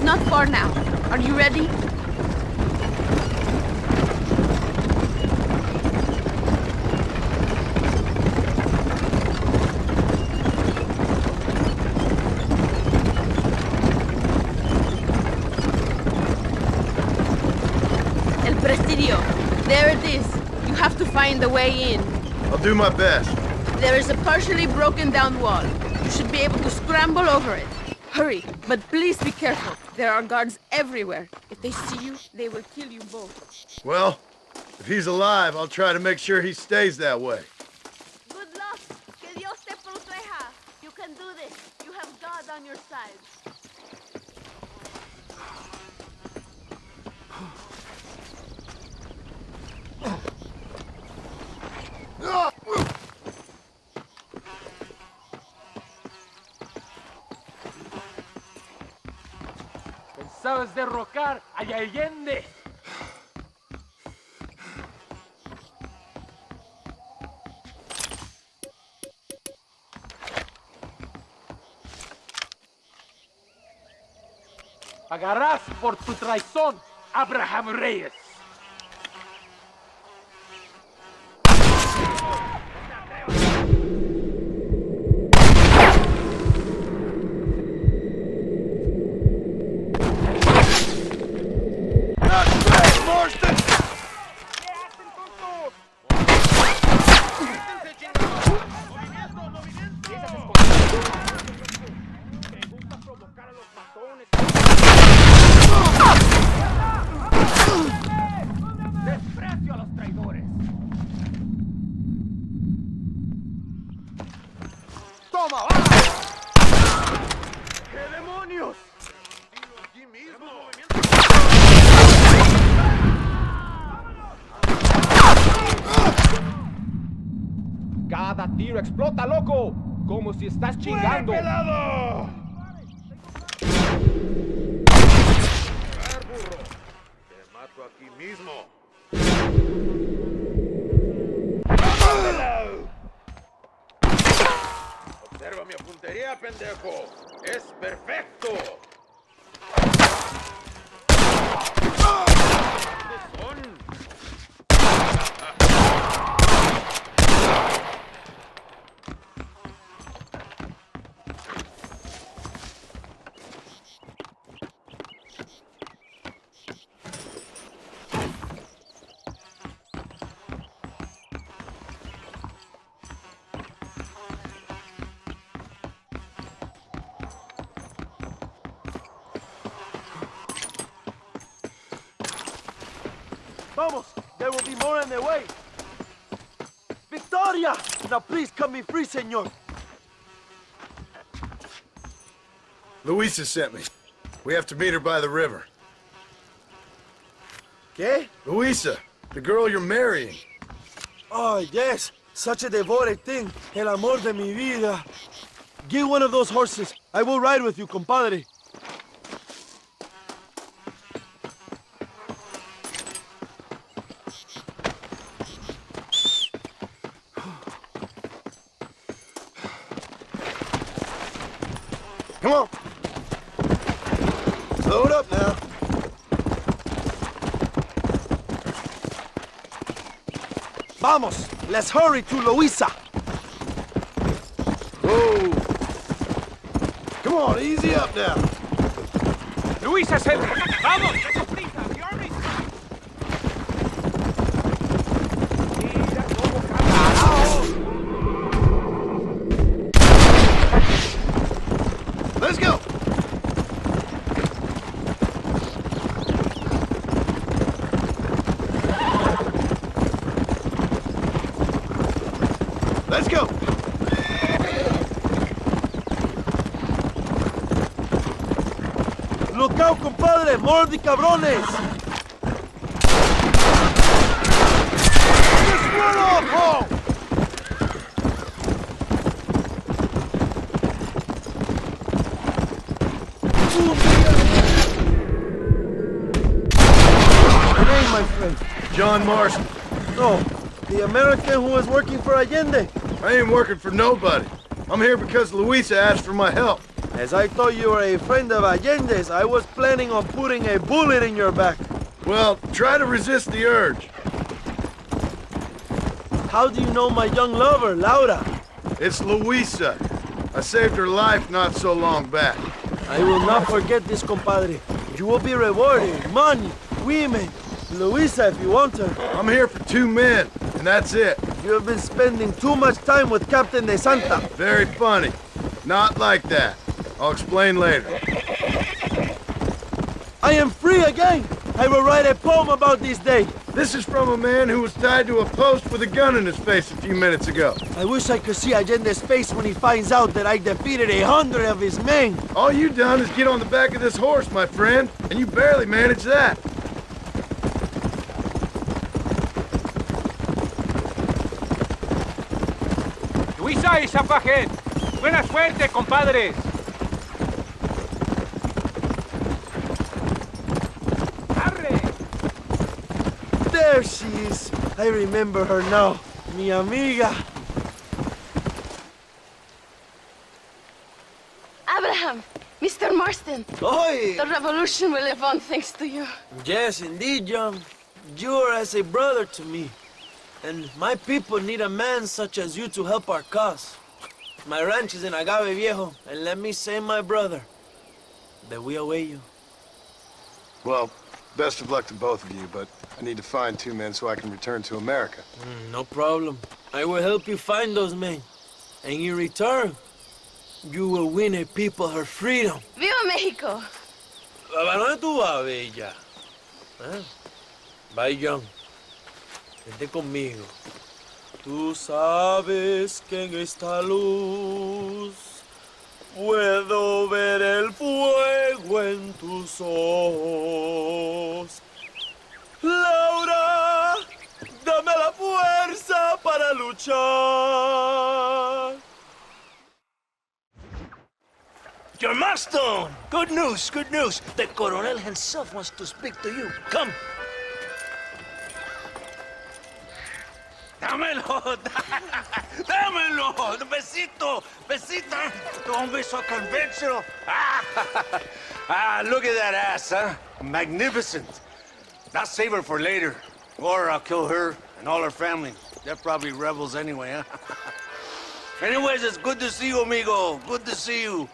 not far now. Are you ready? El Presidio. There it is. You have to find the way in. I'll do my best. There is a partially broken down wall. You should be able to scramble over it. Hurry, but please be careful. There are guards everywhere. If they see you, they will kill you both. Well, if he's alive, I'll try to make sure he stays that way. Good luck. Que Dios te proteja. You can do this. You have God on your side. ¿Sabes derrocar a Allende? Pagarás por tu traición, Abraham Reyes. ¡Toma, va! ¡Qué demonios! ¡Aquí mismo! Cada tiro explota, loco. Como si estás chingando. pelado! Burro. Te mato aquí mismo. Observa mi puntería, pendejo. Es perfecto. ¿Dónde son? Vamos! There will be more on their way. Victoria! Now please cut me free, senor. Luisa sent me. We have to meet her by the river. ¿Qué? Luisa, the girl you're marrying. Oh, yes. Such a devoted thing. El amor de mi vida. Give one of those horses. I will ride with you, compadre. Come on. Load up now. Vamos. Let's hurry to Luisa. Whoa. Come on, easy up now. Luisa, vamos. Deprisa, the army. Mira cómo carajo. Let's go. Let's go. Look out, compadre. More of the cabrones. Just run off home. Your name, my friend? John Marston. No, the American who was working for Allende. I ain't working for nobody. I'm here because Luisa asked for my help. As I thought you were a friend of Allende's, I was planning on putting a bullet in your back. Well, try to resist the urge. How do you know my young lover, Laura? It's Luisa. I saved her life not so long back. I will not forget this, compadre. You will be rewarded. Money, women, Luisa if you want her. I'm here for 2 men, and that's it. You have been spending too much time with Captain De Santa. Very funny. Not like that. I'll explain later. I am free again! I will write a poem about this day. This is from a man who was tied to a post with a gun in his face a few minutes ago. I wish I could see Allende's face when he finds out that I defeated 100 of his men. All you done is get on the back of this horse, my friend, and you barely managed that. Luisa is up ahead. Buena suerte, compadres. There she is. I remember her now. Mi amiga. Abraham, Mr. Marston. Oi! The revolution will live on thanks to you. Yes, indeed, John. You are as a brother to me. And my people need a man such as you to help our cause. My ranch is in Agave Viejo, and let me say, my brother, that we await you. Well, best of luck to both of you, but I need to find 2 men so I can return to America. No problem. I will help you find those men. And in return, you will win a people her freedom. ¡Viva México! ¿A dónde tú vas, bella? ¿Eh? Bye, John. Vente conmigo. Tú sabes que en esta luz puedo ver el fuego en tus ojos. Laura, dame la fuerza para luchar. Your Marston! Good news, good news. The Coronel himself wants to speak to you. Come. Dámelo, dámelo, besito, besita. Don't be so conventional. Look at that ass, huh? Magnificent. I'll save her for later. Or I'll kill her and all her family. They're probably rebels anyway, huh? Anyways, it's good to see you, amigo. Good to see you.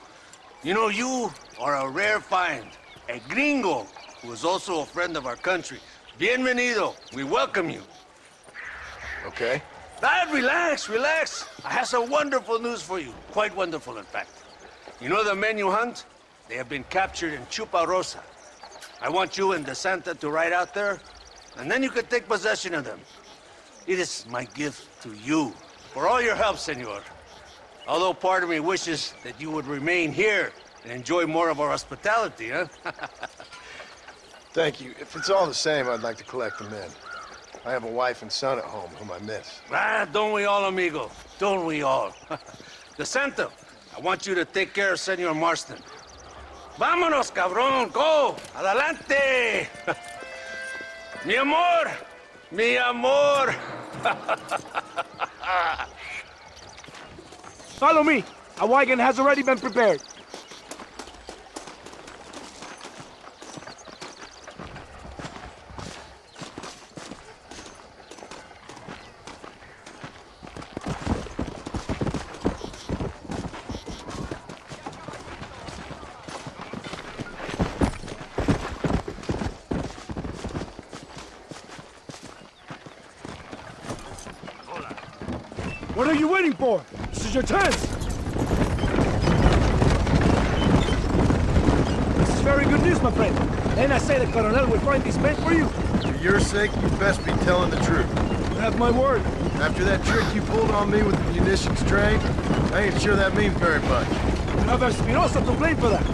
You know, you are a rare find. A gringo who is also a friend of our country. Bienvenido. We welcome you. Okay. Relax, relax. I have some wonderful news for you. Quite wonderful, in fact. You know the men you hunt? They have been captured in Chuparosa. I want you and De Santa to ride out there, and then you can take possession of them. It is my gift to you for all your help, senor. Although part of me wishes that you would remain here and enjoy more of our hospitality, huh? Thank you. If it's all the same, I'd like to collect them in. I have a wife and son at home whom I miss. Don't we all, amigo? Don't we all? De Santa, I want you to take care of Senor Marston. Vámonos, cabrón, go! Adelante! Mi amor! Mi amor! Follow me. A wagon has already been prepared. What are you waiting for? This is your chance! This is very good news, my friend. Then I say the Colonel will find these men for you. For your sake, you best be telling the truth. You have my word. After that trick you pulled on me with the munitions train, I ain't sure that means very much. You have Espinosa to blame for that.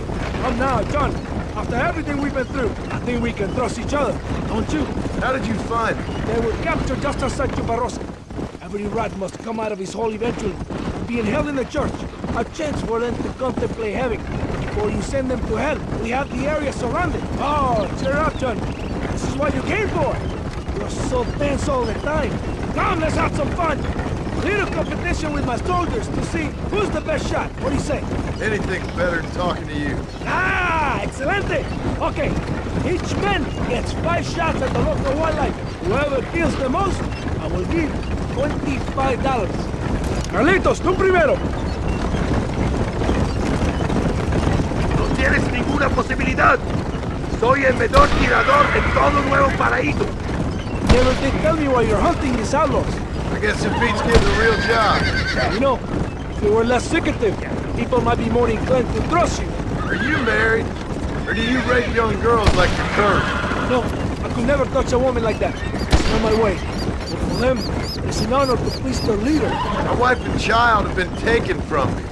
Come now, John. After everything we've been through, I think we can trust each other, don't you? How did you find them? They were captured just outside Chuparosa. Every rat must come out of his hole eventually. Being held in the church, a chance for them to contemplate heaven. Before you send them to hell, we have the area surrounded. Oh, cheer up, John. This is what you came for. You're so tense all the time. Come, let's have some fun. Little competition with my soldiers to see who's the best shot. What do you say? Anything's better than talking to you. Ah, excelente! Okay, each man gets 5 shots at the local wildlife. Whoever kills the most, I will give $25. Carlitos, tú primero. No tienes ninguna posibilidad. Soy el mejor tirador de todo Nuevo Paraíso. Never did tell me why you're hunting these outlaws. I guess it beats getting a real job. You know, if you were less secretive, people might be more inclined to trust you. Are you married? Or do you rape young girls like your curse? No, I could never touch a woman like that. It's not my way. But for them, it's an honor to please their leader. My wife and child have been taken from me.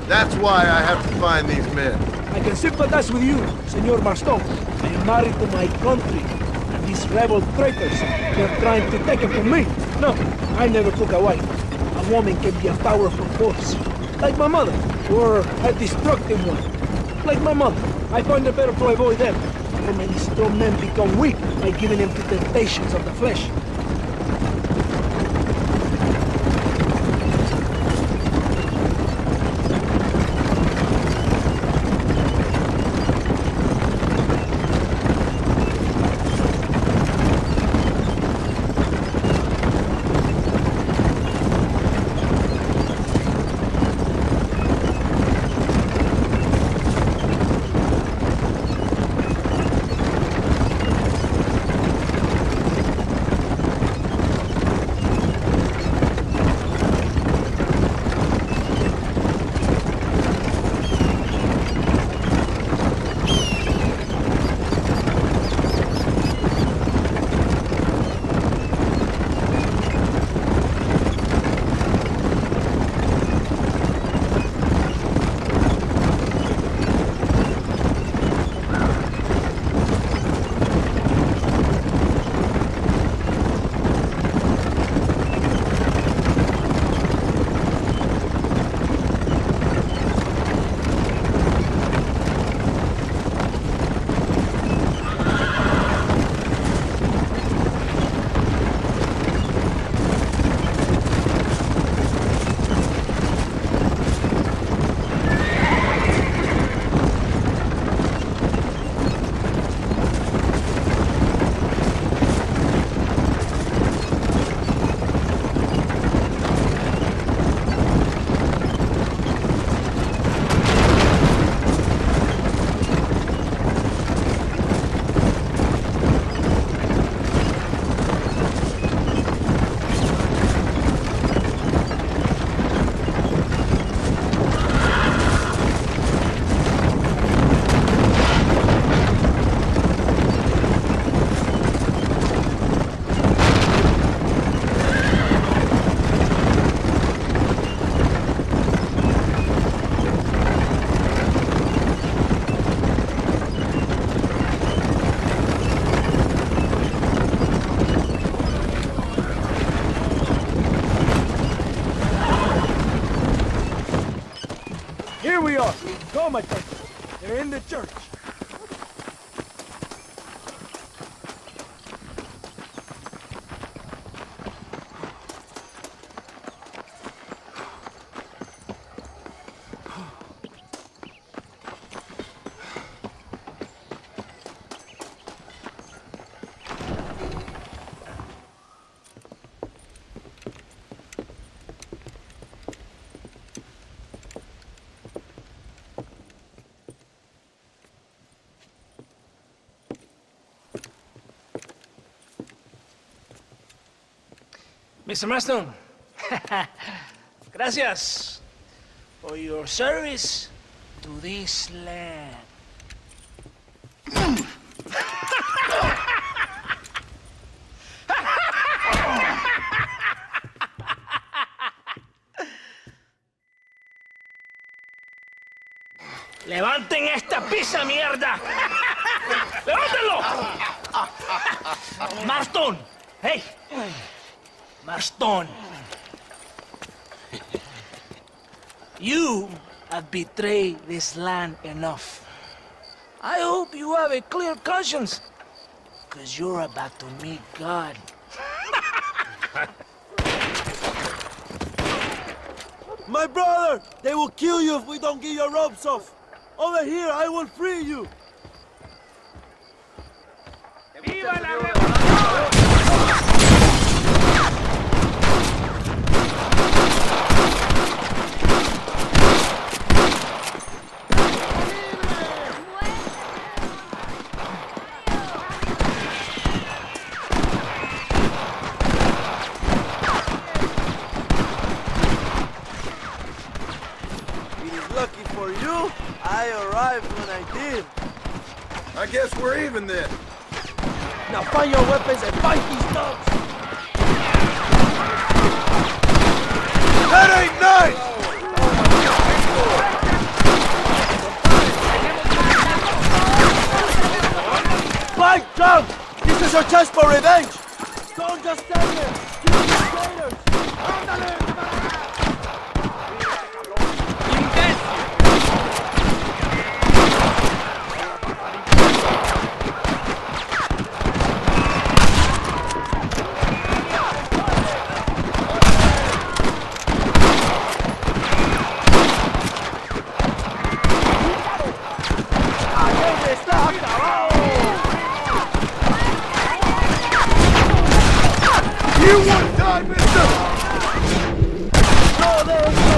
That's why I have to find these men. I can sympathize with you, Senor Marston. I am married to my country. And these rebel traitors, they're trying to take it from me. No, I never took a wife. A woman can be a powerful force. Like my mother, or a destructive one. Like my mother, I find it better to avoid them. For many strong men become weak by giving in to temptations of the flesh. Here we are. Go, my friend. They're in the church. Mr. Marston, gracias for your service to this land. ¡Levanten esta pizza, mierda! ¡Levántenlo! Marston, hey! Marston, you have betrayed this land enough. I hope you have a clear conscience, because you're about to meet God. My brother! They will kill you if we don't get your ropes off! Over here, I will free you! ¡Viva la revolución! Lucky for you, I arrived when I did. I guess we're even then. Now find your weapons and fight these dogs! That ain't nice! Fight, John! This is your chance for revenge! Don't just stand there! Kill the traitors! You want to die, mister? No, there is no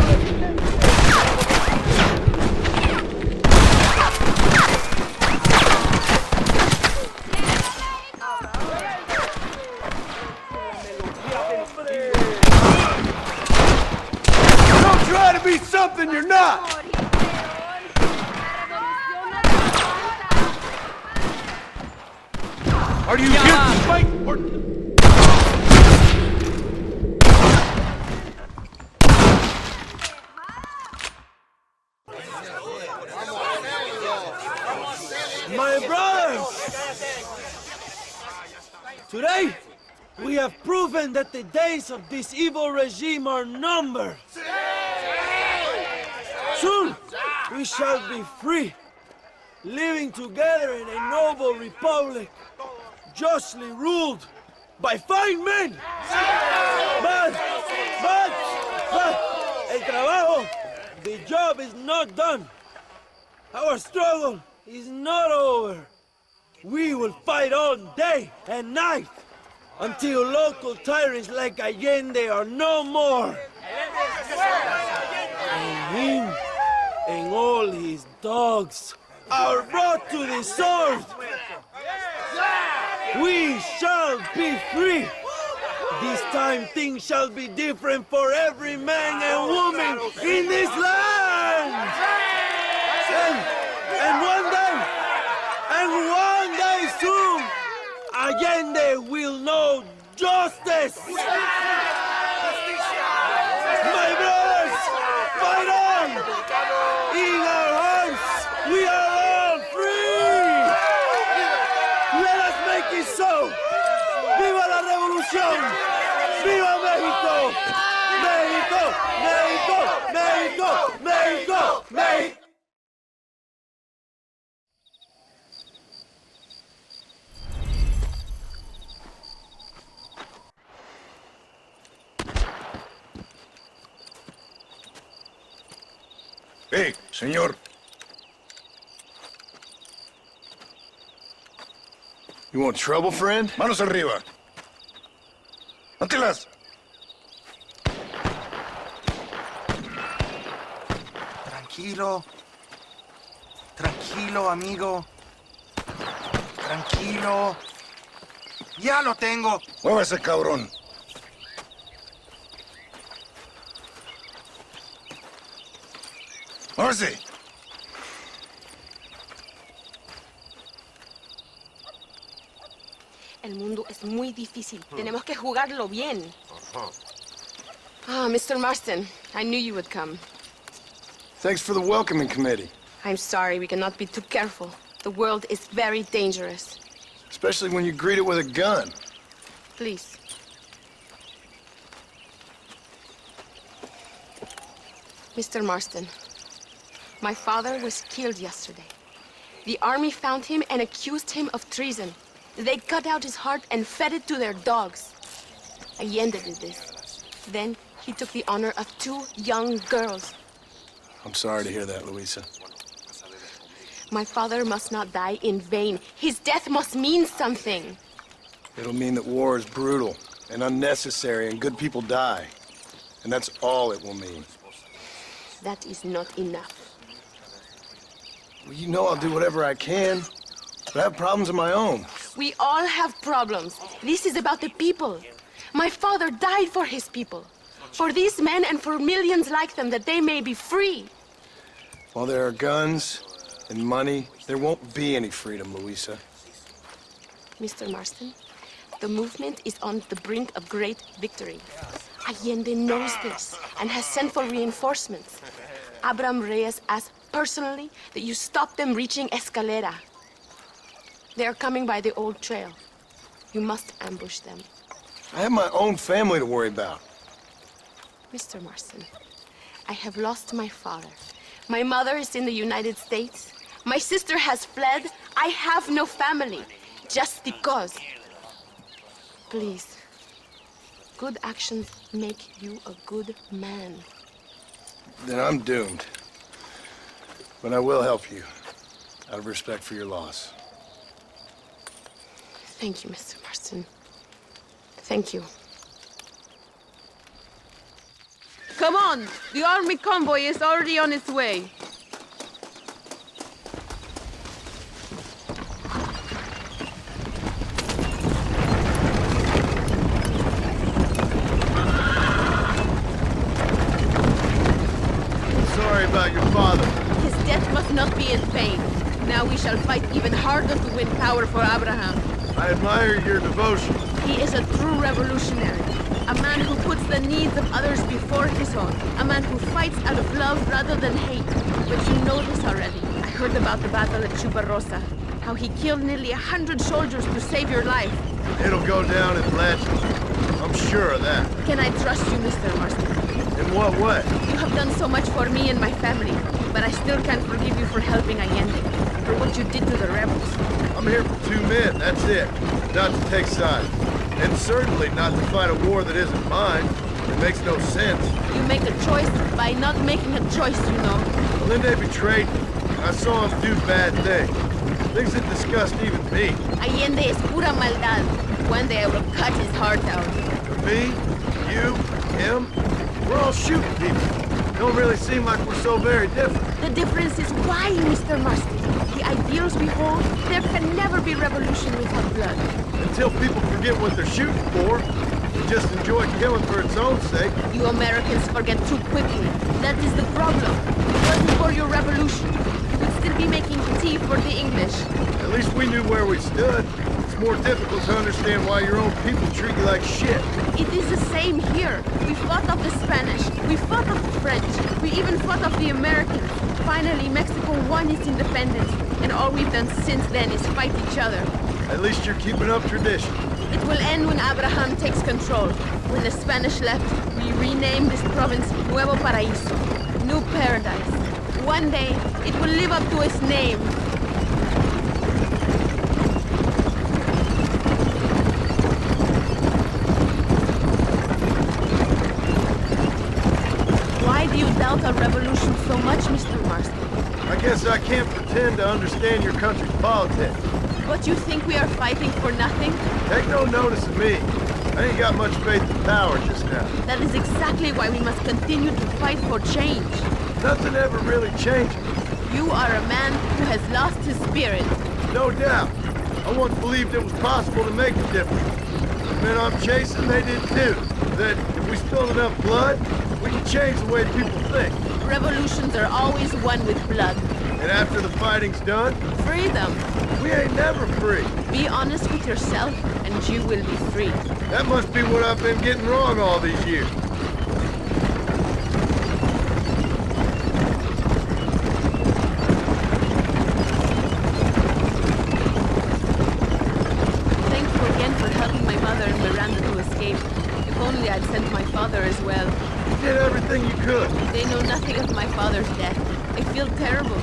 Don't try to be something you're not! Are you here to fight or... My brothers! Today, we have proven that the days of this evil regime are numbered. Soon, we shall be free, living together in a noble republic, justly ruled by fine men. But, el trabajo, the job is not done. Our struggle is not over. We will fight all day and night until local tyrants like Allende are no more. And him and all his dogs are brought to the sword. We shall be free. This time things shall be different for every man and woman in this land. And one day soon, Allende will know justice. My brothers, fight on! In our hearts, we are all free! Let us make it so! ¡Viva la revolución! ¡Viva México! ¡México! ¡México! ¡México! ¡México! ¡México! Hey, señor. You want trouble, friend? Manos arriba. ¡Antelas! Tranquilo. Tranquilo, amigo. Tranquilo. Ya lo tengo. Muévese, cabrón. Muévese. El mundo es muy difícil. Tenemos que jugarlo bien. Ah, Mr. Marston, I knew you would come. Thanks for the welcoming committee. I'm sorry, we cannot be too careful. The world is very dangerous. Especially when you greet it with a gun. Please. Mr. Marston, my father was killed yesterday. The army found him and accused him of treason. They cut out his heart and fed it to their dogs. Allende did this. Then He took the honor of 2 young girls. I'm sorry to hear that, Luisa. My father must not die in vain. His death must mean something. It'll mean that war is brutal and unnecessary and good people die. And that's all it will mean. That is not enough. Well, you know I'll do whatever I can, but I have problems of my own. We all have problems. This is about the people. My father died for his people. For these men and for millions like them, that they may be free. While there are guns and money, there won't be any freedom, Luisa. Mr. Marston, the movement is on the brink of great victory. Allende knows this and has sent for reinforcements. Abraham Reyes asked personally that you stop them reaching Escalera. They are coming by the old trail. You must ambush them. I have my own family to worry about. Mr. Marston, I have lost my father. My mother is in the United States. My sister has fled. I have no family, just because. Please, good actions make you a good man. Then I'm doomed. But I will help you, out of respect for your loss. Thank you, Mr. Marston. Thank you. Come on! The army convoy is already on its way. Sorry about your father. His death must not be in vain. Now we shall fight even harder to win power for Abraham. I admire your devotion. He is a true revolutionary. A man who puts the needs of others before his own. A man who fights out of love rather than hate. But you know this already. I heard about the battle at Chuparosa. How he killed nearly 100 soldiers to save your life. It'll go down in legend. I'm sure of that. Can I trust you, Mr. Marston? In what way? You have done so much for me and my family. But I still can't forgive you for helping Allende. For what you did to the rebels. I'm here for 2 men, that's it. Not to take sides. And certainly not to fight a war that isn't mine. It makes no sense. You make a choice by not making a choice, you know. Allende betrayed me. I saw him do bad things. Things that disgust even me. Allende es pura maldad. One day I will cut his heart out. Me, you, him, we're all shooting people. Don't really seem like we're so very different. The difference is why, Mr. Marston. The ideals we hold, there can never be revolution without blood. Until people forget what they're shooting for, and just enjoy killing for its own sake. You Americans forget too quickly. That is the problem. If it wasn't for your revolution, you would still be making tea for the English. At least we knew where we stood. It's more difficult to understand why your own people treat you like shit. It is the same here. We fought off the Spanish. We fought off the French. We even fought off the Americans. Finally, Mexico won its independence. And all we've done since then is fight each other. At least you're keeping up tradition. It will end when Abraham takes control. When the Spanish left, we renamed this province Nuevo Paraíso, New Paradise. One day, it will live up to its name. Why do you doubt our revolution so much, Mr. Marston? I guess I can't pretend to understand your country's politics. But you think we are fighting for nothing? Take no notice of me. I ain't got much faith in power just now. That is exactly why we must continue to fight for change. Nothing ever really changes. You are a man who has lost his spirit. No doubt. I once believed it was possible to make a difference. The men I'm chasing, they did too. That if we spilled enough blood, we could change the way people think. Revolutions are always won with blood. And after the fighting's done? Freedom. We ain't never free. Be honest with yourself, and you will be free. That must be what I've been getting wrong all these years. Thank you again for helping my mother and Miranda to escape. If only I'd sent my father as well. You did everything you could. They know nothing of my father's death. I feel terrible,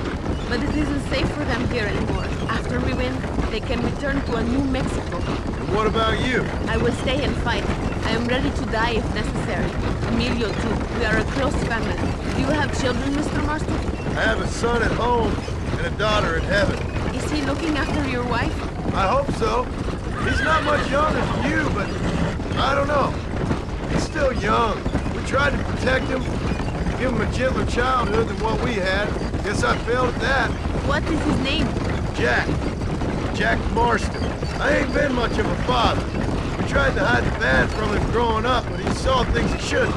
but it isn't safe for them here anymore. After we win, they can return to a New Mexico. And what about you? I will stay and fight. I am ready to die if necessary. Emilio, too. We are a close family. Do you have children, Mr. Marston? I have a son at home and a daughter in heaven. Is he looking after your wife? I hope so. He's not much younger than you, but I don't know. He's still young. We tried to protect him, give him a gentler childhood than what we had. Guess I failed at that. What is his name? Jack. Jack Marston. I ain't been much of a father. We tried to hide the bad from him growing up, but he saw things he shouldn't.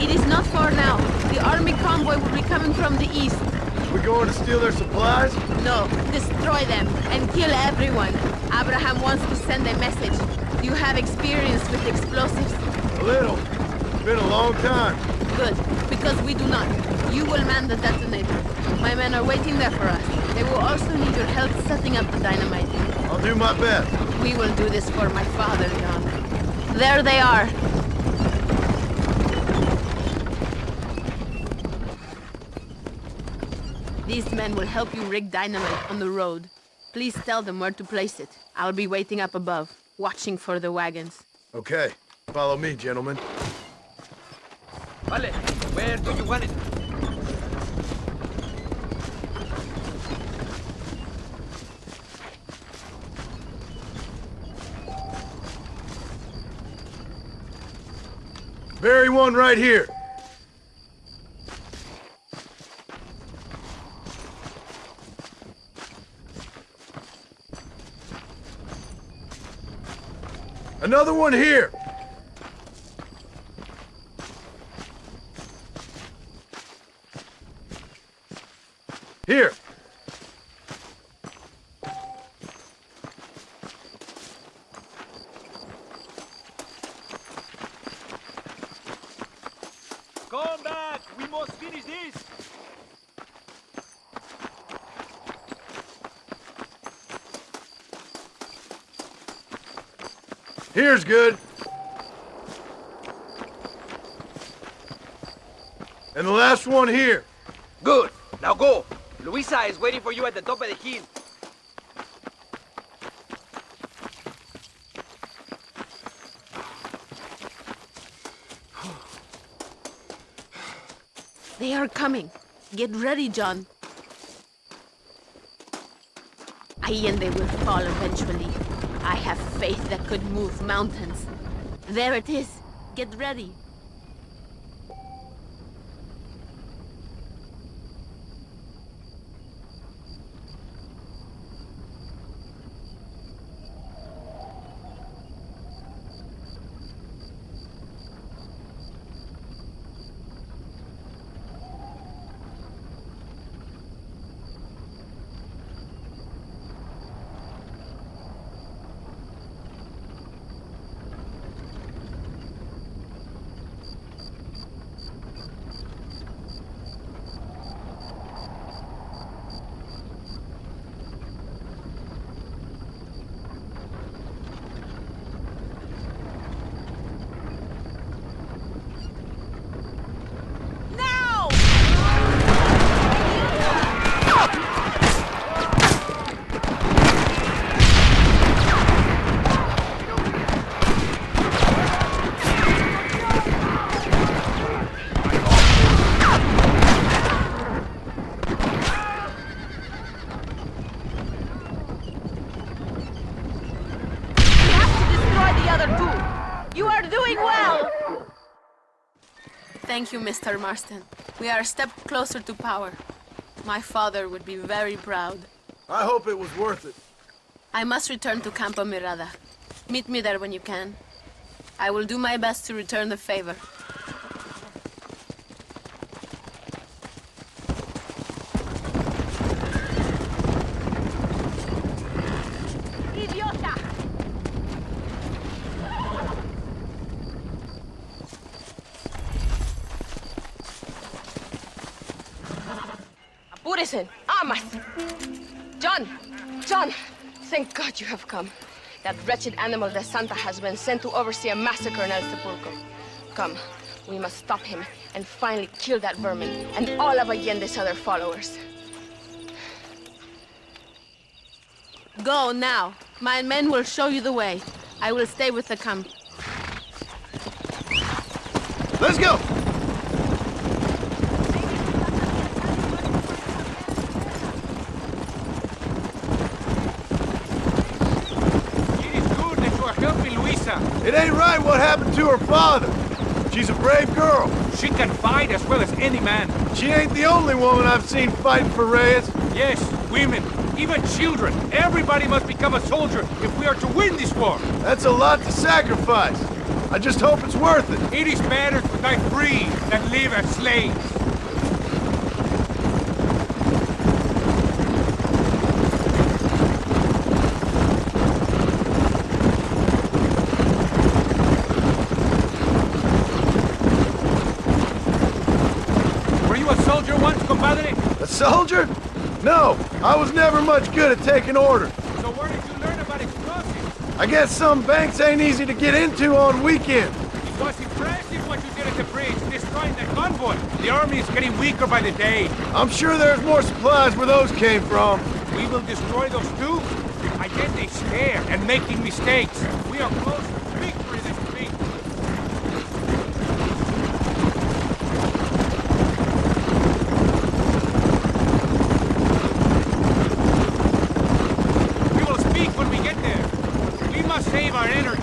It is not far now. The army convoy will be coming from the east. We going to steal their supplies? No, destroy them and kill everyone. Abraham wants to send a message. Do you have experience with explosives? A little. It's been a long time. Good, because we do not. You will man the detonator. My men are waiting there for us. They will also need your help setting up the dynamite. I'll do my best. We will do this for my father, John. There they are. These men will help you rig dynamite on the road. Please tell them where to place it. I'll be waiting up above, watching for the wagons. Okay. Follow me, gentlemen. Vale, where do you want it? Bury one right here. Another one here. Here. Come back! We must finish this! Here's good. And the last one here. Good. Now go. Luisa is waiting for you at the top of the hill. They are coming. Get ready, John. Allende will fall eventually. I have faith that could move mountains. There it is. Get ready. Thank you, Mr. Marston. We are a step closer to power. My father would be very proud. I hope it was worth it. I must return to Campo Mirada. Meet me there when you can. I will do my best to return the favor. ¡Idiota! Apúrese! ¡Amas! John! John! Thank God you have come. That wretched animal de Santa has been sent to oversee a massacre in El Sepulcro. Come, We must stop him and finally kill that vermin and all of Allende's other followers. Go now. My men will show you the way. I will stay with the camp. Let's go! It ain't right what happened to her father. She's a brave girl. She can fight as well as any man. She ain't the only woman I've seen fighting for Reyes. Yes, women, even children. Everybody must become a soldier if we are to win this war. That's a lot to sacrifice. I just hope it's worth it. It is better to die free than live as slaves. A soldier? No, I was never much good at taking orders. So where did you learn about explosives? I guess some banks ain't easy to get into on weekends. It was impressive what you did at the bridge, destroying the convoy. The army is getting weaker by the day. I'm sure there's more supplies where those came from. We will destroy those too. I get they scared and making mistakes. We are closer to victory than to me. Save our energy.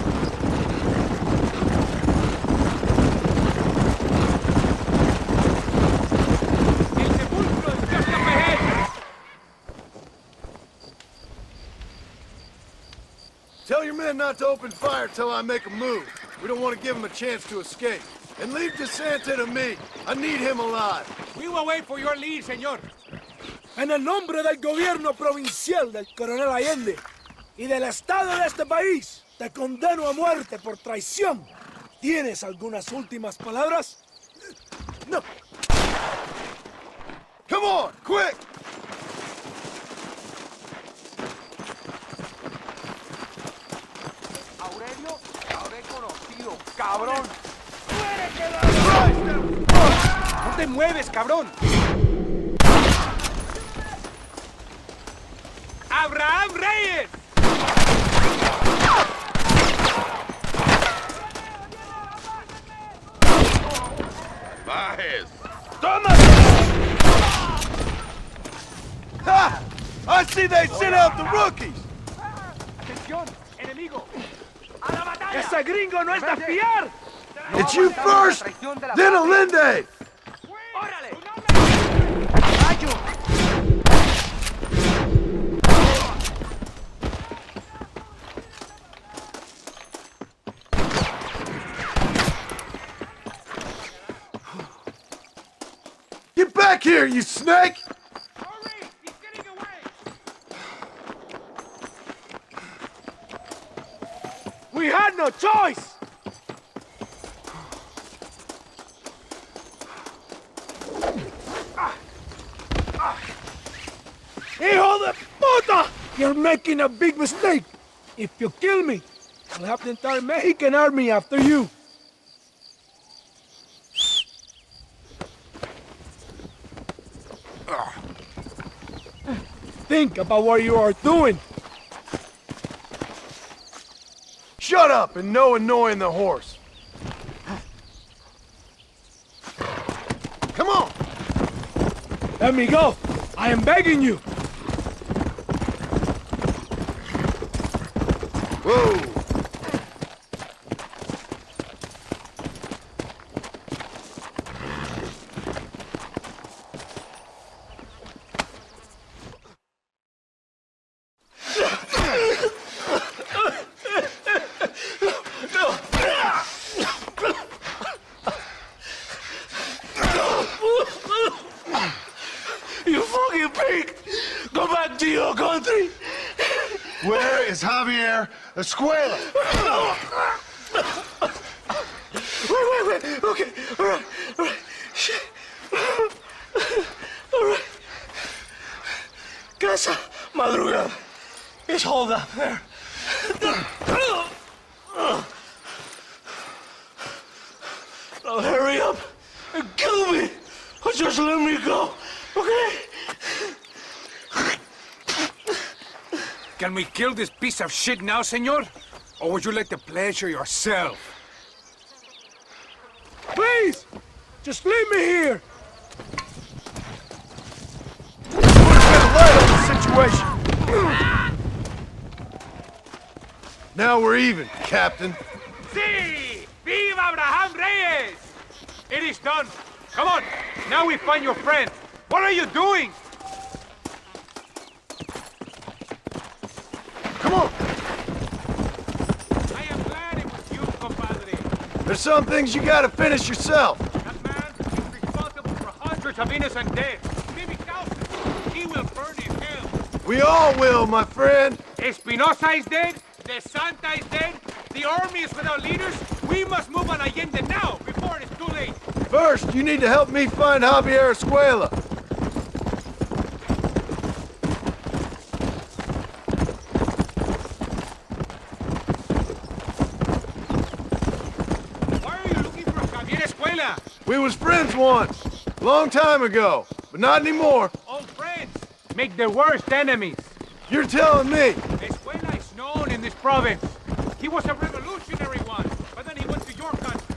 El sepulcro is just up ahead. Tell your men not to open fire till I make a move. We don't want to give them a chance to escape. And leave DeSanta to me. I need him alive. We will wait for your lead, señor. En el nombre del gobierno provincial del coronel Allende y del Estado de este país, te condeno a muerte por traición. ¿Tienes algunas últimas palabras? No. Come on, quick! Aurelio, ahora he conocido, cabrón. ¡No te mueves, cabrón! ¡Abraham Reyes! Bajes. ¡Toma! Ha! I see they sent out the rookies! ¡Atención! ¡Enemigo! ¡A la batalla! ¡Ese gringo no es de fiar! It's you first, then Allende! ¡Órale! Get back here, you snake! Hurry! He's getting away! We had no choice! Hijo de puta! You're making a big mistake. If you kill me, I'll have the entire Mexican army after you. Think about what you are doing. Shut up and no annoying the horse. Come on! Let me go. I am begging you. Whoa! You fucking pig! Go back to your country! Where is Javier Escuela? Wait. Okay, all right. Shit. All right. Casa Madrugada. It's hold up there. Oh, hurry up and kill me, or just let me go, okay? Can we kill this piece of shit now, senor? Or would you like the pleasure yourself? Please! Just leave me here! Put a bit of light on the situation! Now we're even, Captain. Sí! Viva Abraham Reyes! It is done. Come on, now we find your friend. What are you doing? Come on! I am glad it was you, compadre. There's some things you gotta finish yourself. That man is responsible for hundreds of innocent deaths, maybe thousands. He will burn in hell. We all will, my friend. Espinosa is dead. De Santa is dead. The army is without leaders. We must move on Allende now, before it is too late. First, you need to help me find Javier Escuela. We was friends once, long time ago, but not anymore. Old friends make the worst enemies. You're telling me? Escuela is known in this province. He was a revolutionary once, but then he went to your country.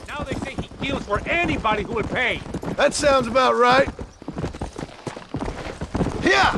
Now they say he kills for anybody who will pay. That sounds about right. Yeah!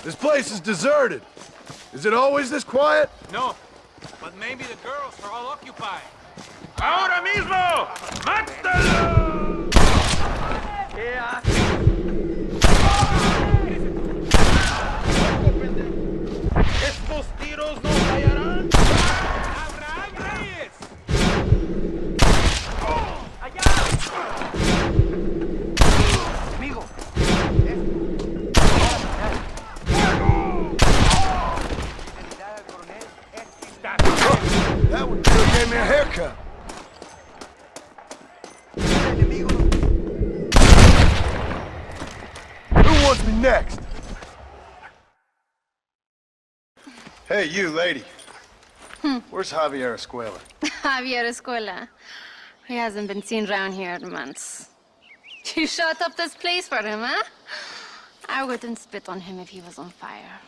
This place is deserted. Is it always this quiet? No, but maybe the girls are all occupied. ¡Ahora mismo! ¡Mátalo! ¿Qué haces? ¡Estos tiros no fallarán! ¡Abraham Reyes! ¡Allá! Amigo. That one gave me a haircut. Who wants me next? Hey, you, lady. Where's Javier Escuela? Javier Escuela. He hasn't been seen around here in months. You shut up this place for him, huh? I wouldn't spit on him if he was on fire.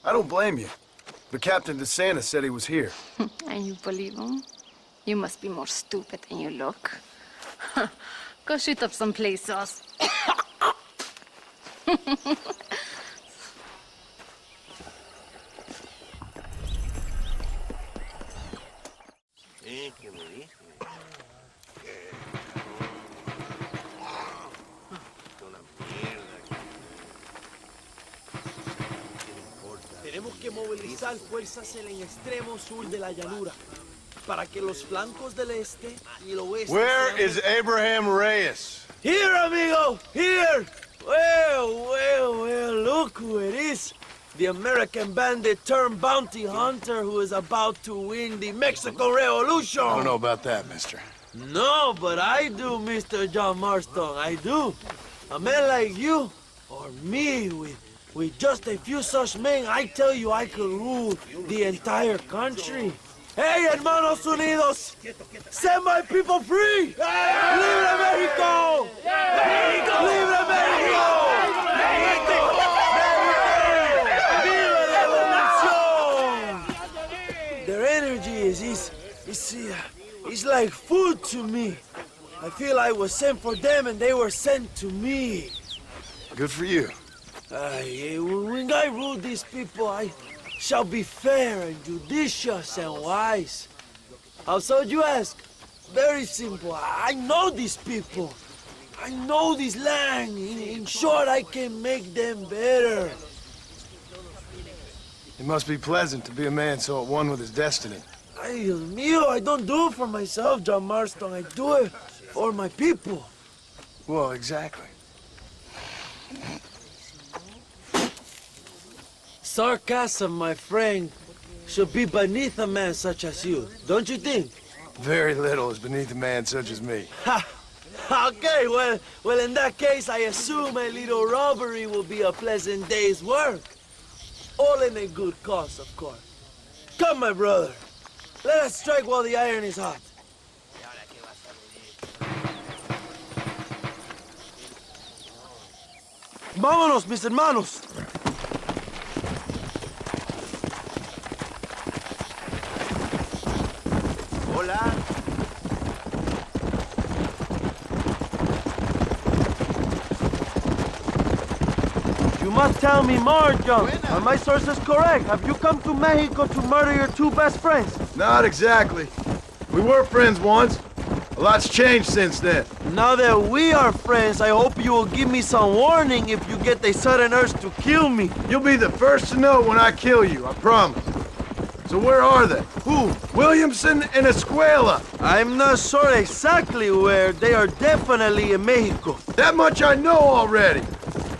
I don't blame you. But Captain DeSantis said he was here. And you believe him? You must be more stupid than you look. Go shoot up some play sauce. Tenemos que movilizar fuerzas en el extremo sur de la llanura para que los flancos del este y el oeste. Where is Abraham Reyes? Here, amigo! Here! Well, look who it is. The American bandit turned bounty hunter who is about to win the Mexican Revolution. I don't know about that, mister. No, but I do, Mr. John Marston, I do. A man like you, or me, with just a few such men, I tell you I could rule the entire country. Hey, hermanos unidos! Set my people free! Libre Mexico! Mexico! Libre Mexico! Mexico! Viva la revolución! Their energy is like food to me. I feel I was sent for them and they were sent to me. Good for you. When I rule these people, I shall be fair and judicious and wise. How so, you ask? Very simple. I know these people. I know this land. In short, I can make them better. It must be pleasant to be a man so at one with his destiny. Ay, Dios mío, I don't do it for myself, John Marston. I do it for my people. Well, exactly. Sarcasm, my friend, should be beneath a man such as you, don't you think? Very little is beneath a man such as me. Ha! Okay, well, in that case, I assume a little robbery will be a pleasant day's work. All in a good cause, of course. Come, my brother. Let us strike while the iron is hot. Vámonos, mis hermanos. Hola. You must tell me more, John. Are my sources correct? Have you come to Mexico to murder your two best friends? Not exactly. We were friends once. A lot's changed since then. Now that we are friends, I hope you will give me some warning if you get a sudden urge to kill me. You'll be the first to know when I kill you, I promise. So where are they? Who? Williamson and Escuela. I'm not sure exactly where. They are definitely in Mexico. That much I know already.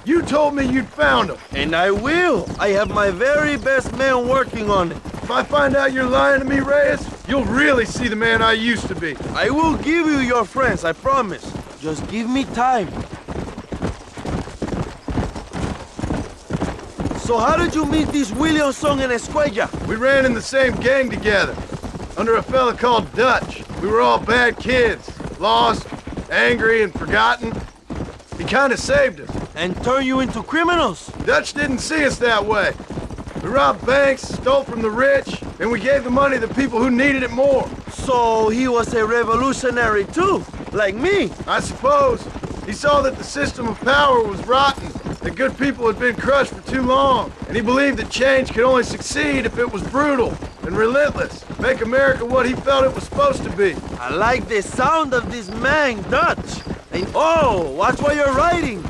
You told me you'd found them. And I will. I have my very best men working on it. If I find out you're lying to me, Reyes, you'll really see the man I used to be. I will give you your friends, I promise. Just give me time. So how did you meet these Williamson and Escuella? We ran in the same gang together, under a fella called Dutch. We were all bad kids, lost, angry, and forgotten. He kind of saved us. And turned you into criminals? Dutch didn't see us that way. We robbed banks, stole from the rich, and we gave the money to people who needed it more. So he was a revolutionary too, like me? I suppose. He saw that the system of power was rotten, that good people had been crushed for too long, and he believed that change could only succeed if it was brutal and relentless, make America what he felt it was supposed to be. I like the sound of this man, Dutch. And oh, watch what you're writing.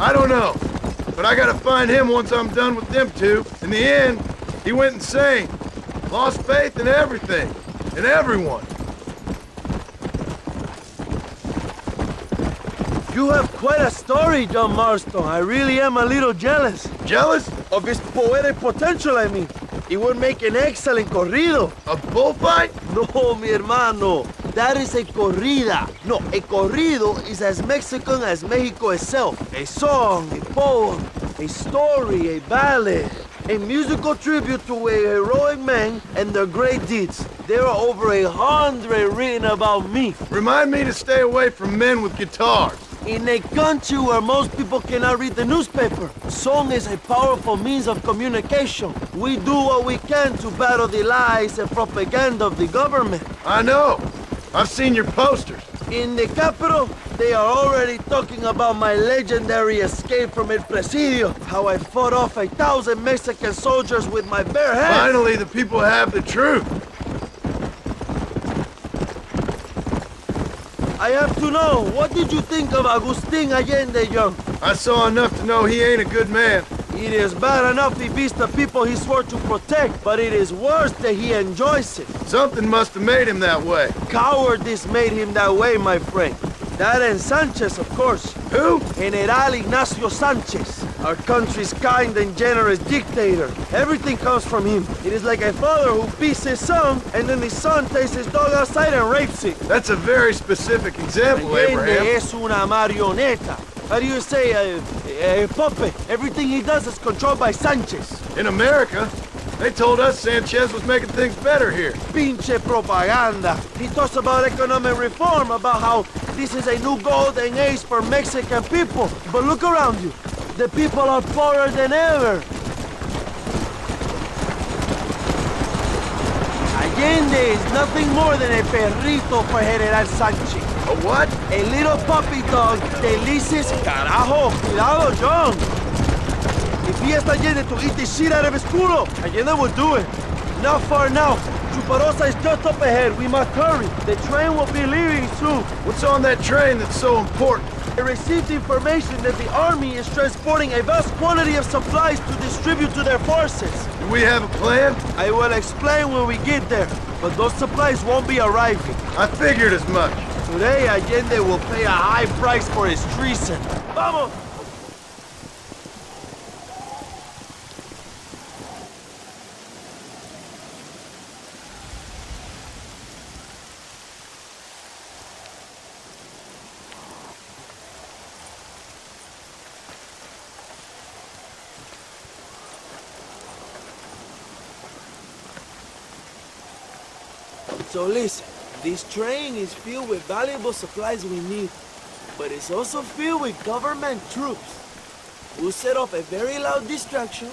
I don't know, but I gotta find him once I'm done with them two. In the end, he went insane. Lost faith in everything, and everyone. You have quite a story, John Marston. I really am a little jealous. Jealous? Of his poetic potential, I mean. It would make an excellent corrido. A bullfight? No, mi hermano. That is a corrida. No, a corrido is as Mexican as Mexico itself. A song, a poem, a story, a ballad. A musical tribute to a heroic man and their great deeds. There are over 100 written about me. Remind me to stay away from men with guitars. In a country where most people cannot read the newspaper, song is a powerful means of communication. We do what we can to battle the lies and propaganda of the government. I know. I've seen your posters. In the capital, they are already talking about my legendary escape from El Presidio, how I fought off 1,000 Mexican soldiers with my bare hands. Finally, the people have the truth. I have to know, what did you think of Agustin Allende, Young? I saw enough to know he ain't a good man. It is bad enough he beats the people he swore to protect, but it is worse that he enjoys it. Something must have made him that way. Cowardice made him that way, my friend. That and Sanchez, of course. Who? General Ignacio Sanchez, our country's kind and generous dictator. Everything comes from him. It is like a father who beats his son, and then the son takes his dog outside and rapes it. That's a very specific example, Allende Abraham. es una marioneta. How do you say, a puppet? Everything he does is controlled by Sanchez. In America, they told us Sanchez was making things better here. Pinche propaganda. He talks about economic reform, about how this is a new golden age for Mexican people. But look around you. The people are poorer than ever. Allende is nothing more than a perrito for General Sanchez. A what? A little puppy dog. Delices, carajo. Cuidado, John. If he asked Allende to eat the shit out of his culo, Allende would do it. Not far now. Chuparosa is just up ahead. We must hurry. The train will be leaving soon. What's on that train that's so important? I received information that the army is transporting a vast quantity of supplies to distribute to their forces. Do we have a plan? I will explain when we get there, but those supplies won't be arriving. I figured as much. Today, Allende will pay a high price for his treason. Vamos! So listen, this train is filled with valuable supplies we need, but it's also filled with government troops. We'll set off a very loud distraction.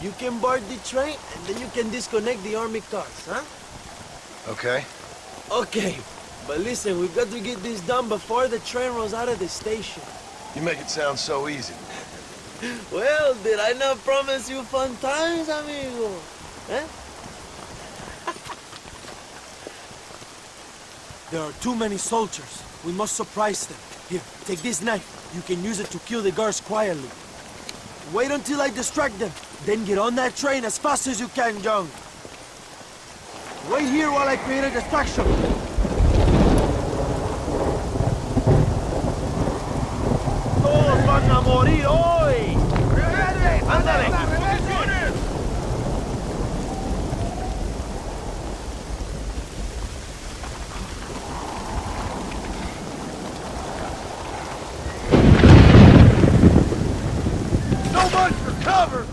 You can board the train, and then you can disconnect the army cars, huh? Okay. Okay, but listen, we've got to get this done before the train rolls out of the station. You make it sound so easy. Well, did I not promise you fun times, amigo? Eh? There are too many soldiers. We must surprise them. Here, take this knife. You can use it to kill the guards quietly. Wait until I distract them. Then get on that train as fast as you can, John. Wait here while I create a distraction. Todos van a morir hoy. ¡Ándale! Cover!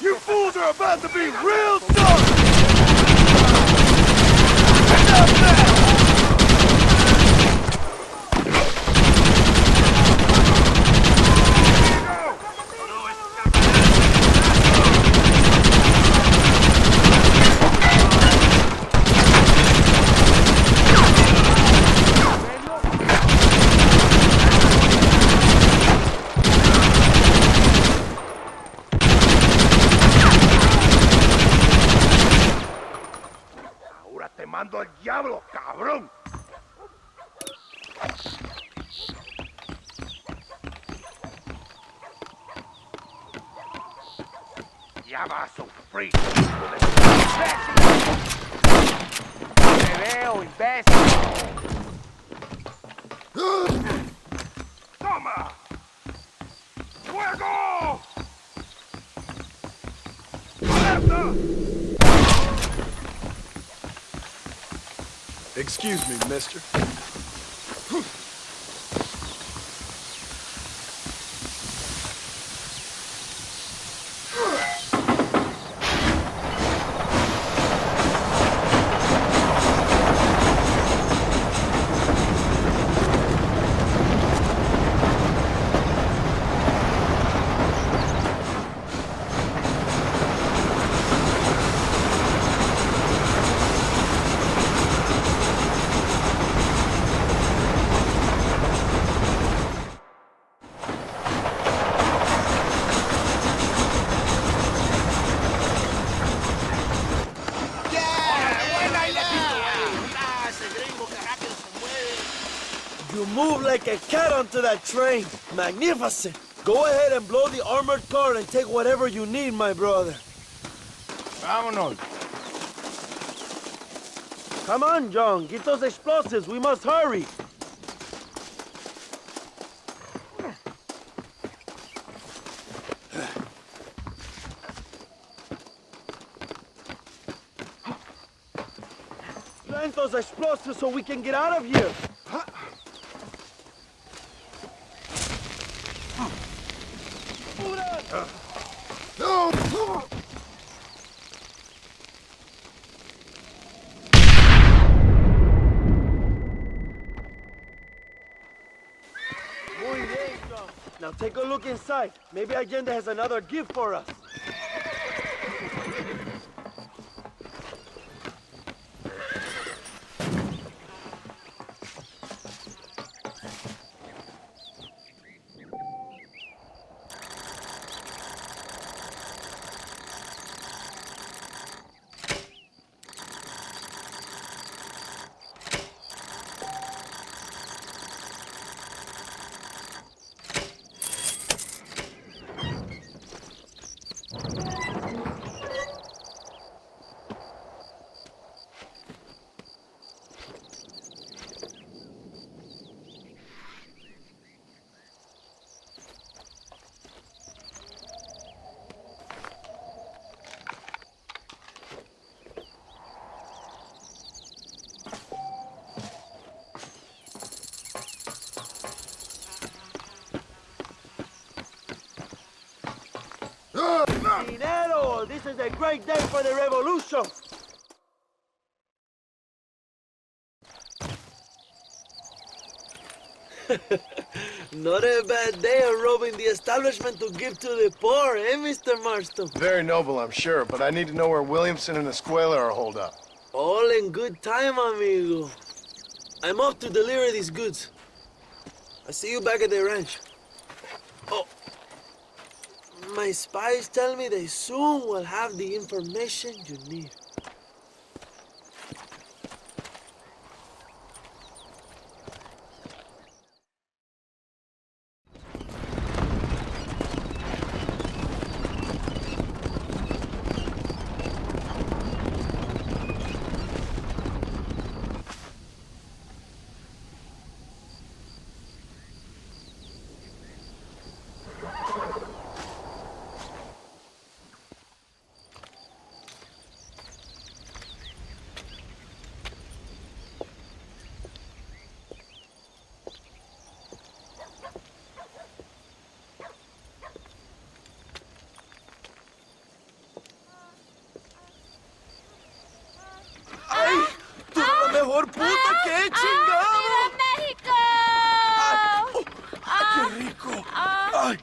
You fools are about to be real sorry! Enough now! ¡Mando al diablo, cabrón! Ya vas a sufrir. ¡Te veo, imbécil! ¡Toma! ¡Fuego! ¡Alerta! Excuse me, mister. You move like a cat onto that train. Magnificent. Go ahead and blow the armored car and take whatever you need, my brother. Vámonos. Come on, John. Get those explosives. We must hurry. Plant those explosives so we can get out of here. No! Muy bien, John. Now take a look inside. Maybe Allende has another gift for us. Dinero! This is a great day for the revolution! Not a bad day of robbing the establishment to give to the poor, eh, Mr. Marston? Very noble, I'm sure, but I need to know where Williamson and Escuela are holed up. All in good time, amigo. I'm off to deliver these goods. I'll see you back at the ranch. Oh, my spies tell me they soon will have the information you need. ¡Mejor puta que chingado! ¡México! ¡Qué rico! Ay.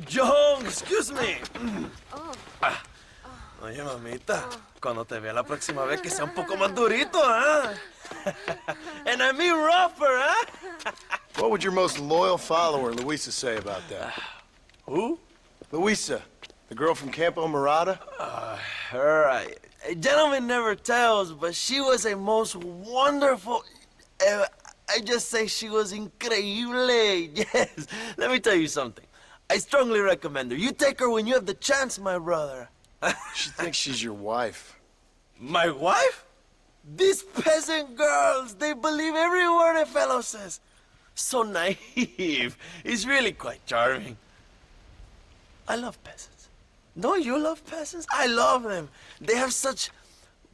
John, excuse me. Oye, mamita, cuando te vea la próxima vez que sea un poco más durito, ¿ah? And I mean rougher, huh? What would your most loyal follower, Luisa, say about that? Who? Luisa, the girl from Campo Morada? A gentleman never tells, but she was a most wonderful... I just say she was increíble. Yes. Let me tell you something. I strongly recommend her. You take her when you have the chance, my brother. She thinks she's your wife. My wife? These peasant girls, they believe every word a fellow says. So naive. It's really quite charming. I love peasants. Don't you love peasants? I love them. They have such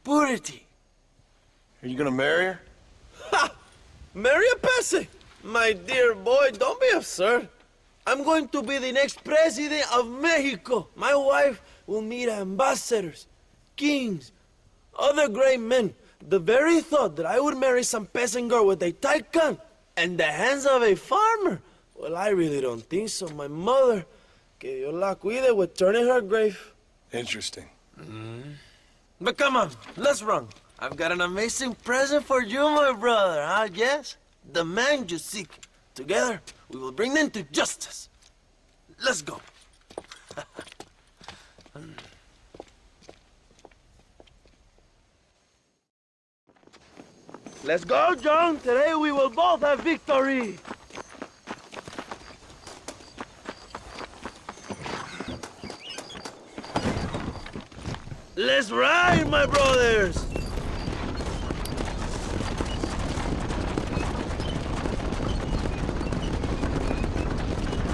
purity. Are you gonna marry her? Ha! Marry a peasant? My dear boy, don't be absurd. I'm going to be the next president of Mexico. My wife will meet ambassadors, kings, other great men. The very thought that I would marry some peasant girl with a tight gun and the hands of a farmer, well, I really don't think so. My mother, que Dios la cuide, would turn in her grave. Interesting. But come on, let's run. I've got an amazing present for you, my brother, huh? Yes? The man you seek. Together, we will bring them to justice. Let's go. Let's go, John. Today we will both have victory. Let's ride, my brothers!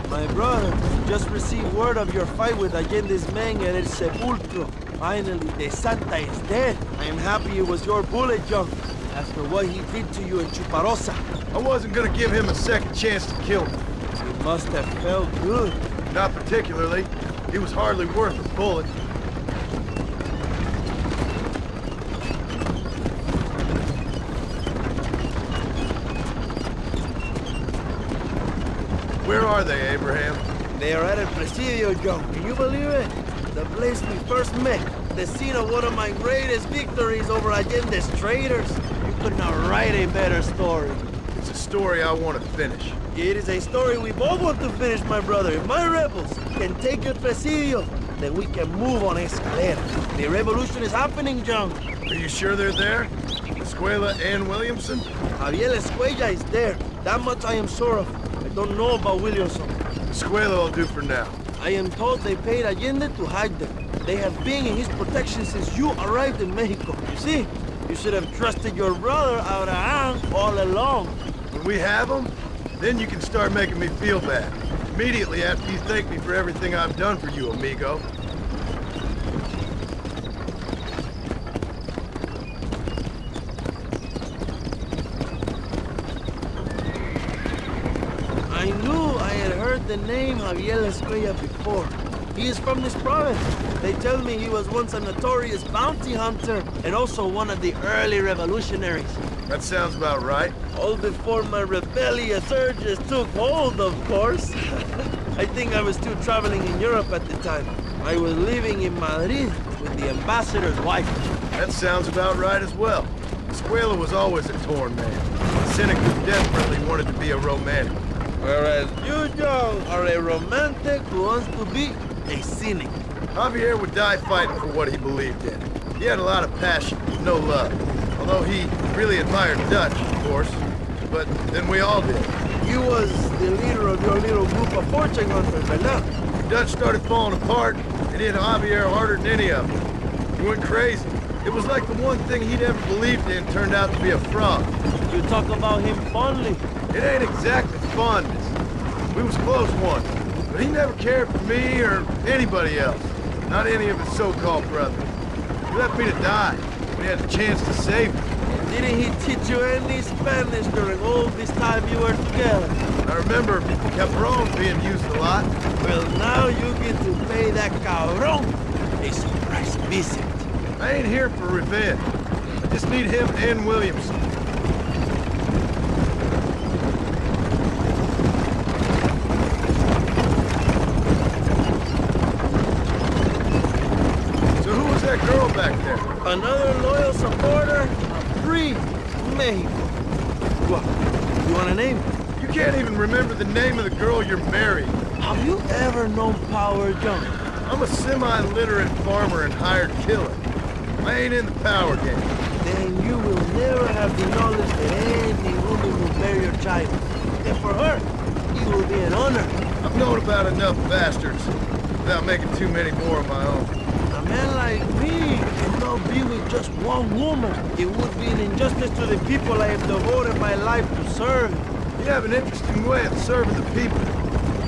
My brother, just received word of your fight with Allende's men at El Sepulcro. Finally, the Santa is dead. I am happy it was your bullet, John. After what he did to you in Chuparosa. I wasn't gonna give him a second chance to kill me. It must have felt good. Not particularly. He was hardly worth a bullet. Where are they, Abraham? They are at El Presidio, John. Can you believe it? The place we first met. The scene of one of my greatest victories over Allende's traitors. You could not write a better story. It's a story I want to finish. It is a story we both want to finish, my brother. If my rebels can take El Presidio, then we can move on Escalera. The revolution is happening, John. Are you sure they're there? Escuela and Williamson? Javier Escuella is there. That much I am sure of. I don't know about Williamson. Escuela will do for now. I am told they paid Allende to hide them. They have been in his protection since you arrived in Mexico. You see, you should have trusted your brother Abraham all along. When we have them, then you can start making me feel bad. Immediately after you thank me for everything I've done for you, amigo. I knew I had heard the name Javier Escuella before. He is from this province. They tell me he was once a notorious bounty hunter and also one of the early revolutionaries. That sounds about right. All before my rebellious urges took hold, of course. I think I was still traveling in Europe at the time. I was living in Madrid with the ambassador's wife. That sounds about right as well. Escuela was always a torn man. Seneca desperately wanted to be a romantic. Whereas you, John, are a romantic who wants to be a cynic. Javier would die fighting for what he believed in. He had a lot of passion, no love. Although he really admired Dutch, of course. But then we all did. He was the leader of your little group of fortune hunters, ¿verdad? Dutch started falling apart. It hit Javier harder than any of them. He went crazy. It was like the one thing he'd ever believed in turned out to be a fraud. You talk about him fondly. It ain't exactly fondness. We was close once, but he never cared for me or anybody else. Not any of his so-called brothers. He left me to die when he had the chance to save me. Didn't he teach you any Spanish during all this time you were together? I remember Cabron being used a lot. Well, now you get to pay that cabron a surprise visit. I ain't here for revenge. I just need him and Williamson. So who was that girl back there? Another loyal supporter of free Mexico. What? You want a name? You can't even remember the name of the girl you're married. Have you ever known power, John? I'm a semi-literate farmer and hired killer. I ain't in the power game. Then you will never have the knowledge that any woman will bear your child. And for her, it will be an honor. I've known about enough bastards without making too many more of my own. A man like me cannot be with just one woman. It would be an injustice to the people I have devoted my life to serve. You have an interesting way of serving the people.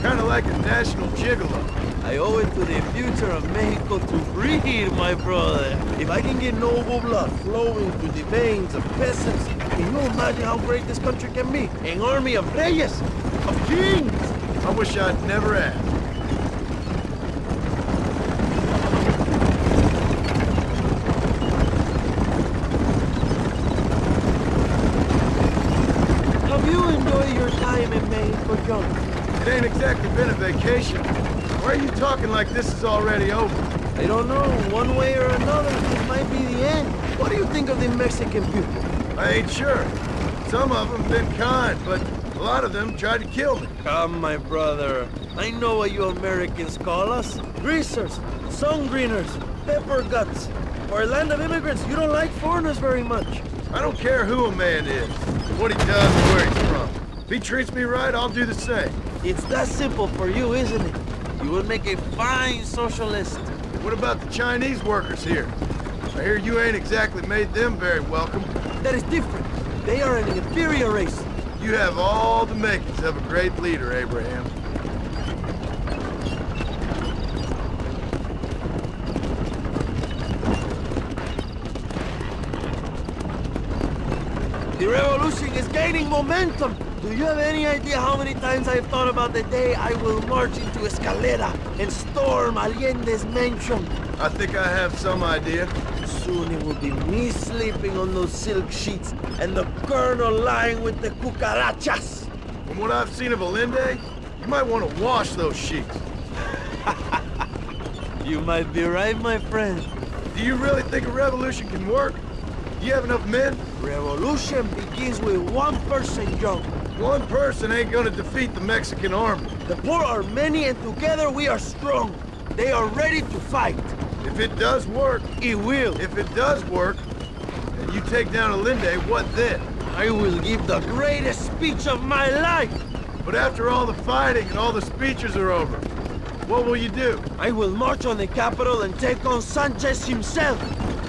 Kind of like a national gigolo. I owe it to the future of Mexico to breed, my brother. If I can get noble blood flowing through the veins of peasants, can you imagine how great this country can be? An army of reyes, of kings. I wish I'd never asked. Have you enjoyed your time in Mexico, John? It ain't exactly been a vacation. Why are you talking like this is already over? I don't know. One way or another, this might be the end. What do you think of the Mexican people? I ain't sure. Some of them been kind, but a lot of them tried to kill me. Come, my brother. I know what you Americans call us. Greasers, sun greeners, pepper guts. For a land of immigrants, you don't like foreigners very much. I don't care who a man is, what he does, and where he's from. If he treats me right, I'll do the same. It's that simple for you, isn't it? You would make a fine socialist. What about the Chinese workers here? I hear you ain't exactly made them very welcome. That is different. They are an inferior race. You have all the makings of a great leader, Abraham. The revolution is gaining momentum. Do you have any idea how many times I've thought about the day I will march into Escalera and storm Allende's mansion? I think I have some idea. Soon it will be me sleeping on those silk sheets and the colonel lying with the cucarachas. From what I've seen of Allende, you might want to wash those sheets. You might be right, my friend. Do you really think a revolution can work? Do you have enough men? Revolution begins with one person, John. One person ain't gonna defeat the Mexican army. The poor are many and together we are strong. They are ready to fight. If it does work, it will. If it does work, and you take down Allende, what then? I will give the greatest speech of my life. But after all the fighting and all the speeches are over, what will you do? I will march on the capital and take on Sanchez himself.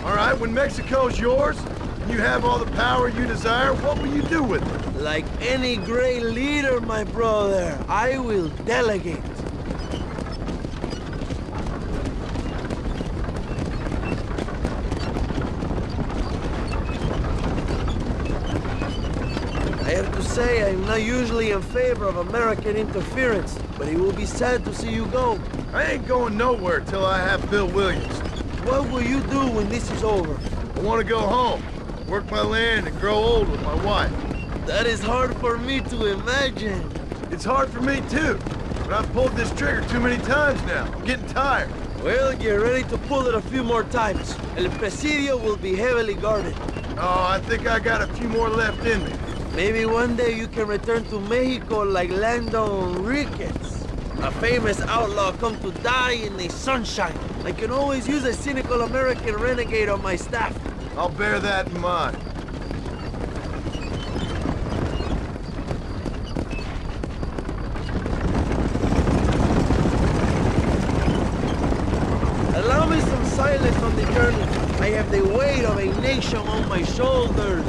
All right, when Mexico's yours, and you have all the power you desire, what will you do with it? Like any great leader, my brother, I will delegate. I have to say, I'm not usually in favor of American interference, but it will be sad to see you go. I ain't going nowhere till I have Bill Williams. What will you do when this is over? I want to go home, work my land, and grow old with my wife. That is hard for me to imagine. It's hard for me too, but I've pulled this trigger too many times now. I'm getting tired. Well, get ready to pull it a few more times. El Presidio will be heavily guarded. Oh, I think I got a few more left in me. Maybe one day you can return to Mexico like Lando Enriquez. A famous outlaw come to die in the sunshine. I can always use a cynical American renegade on my staff. I'll bear that in mind. Allow me some silence on the journey. I have the weight of a nation on my shoulders.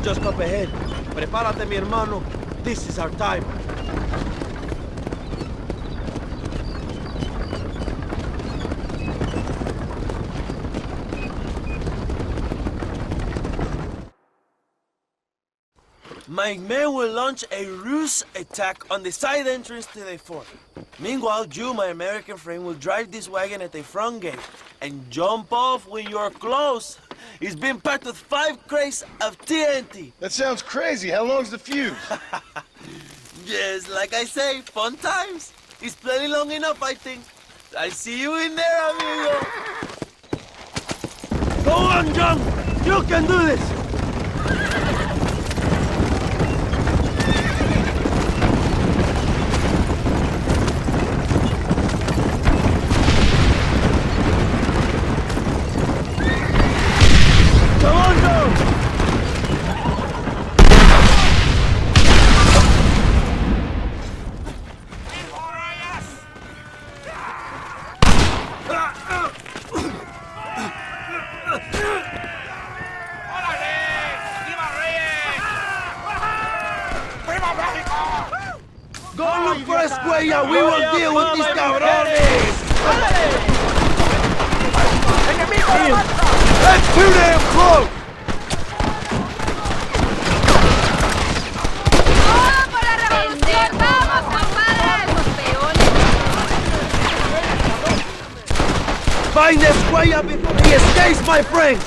Just up ahead. Prepárate, mi hermano. This is our time. My men will launch a ruse attack on the side entrance to the fort. Meanwhile, you, my American friend, will drive this wagon at the front gate and jump off when you're close. It's been packed with 5 crates of TNT. That sounds crazy. How long's the fuse? Yes, like I say, fun times. It's plenty long enough, I think. I see you in there, amigo. Go on, John. You can do this. We will deal with these cabrones! That's too damn close! Find this huella before he escapes, my friend!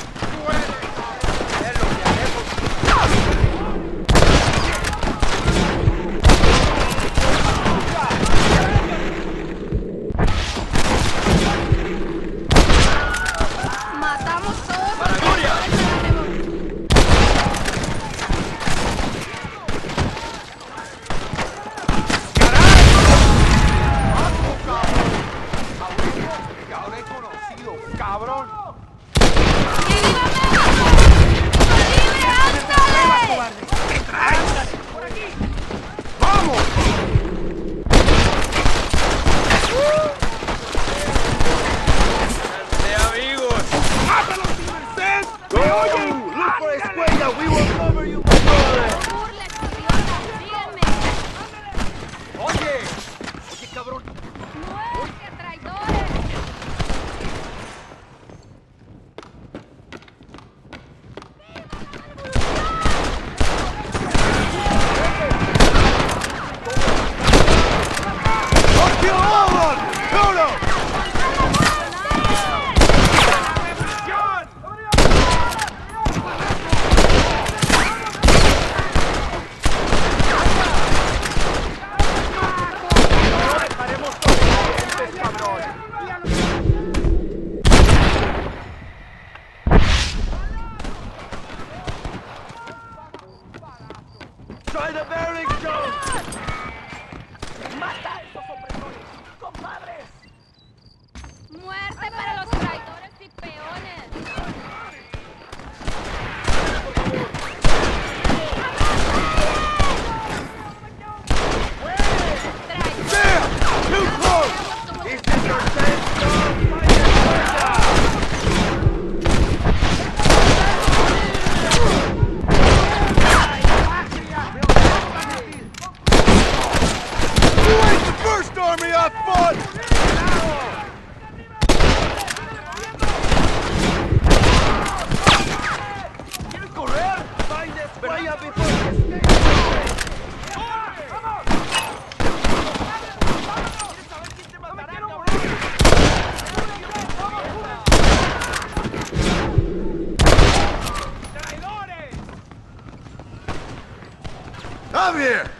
Javier!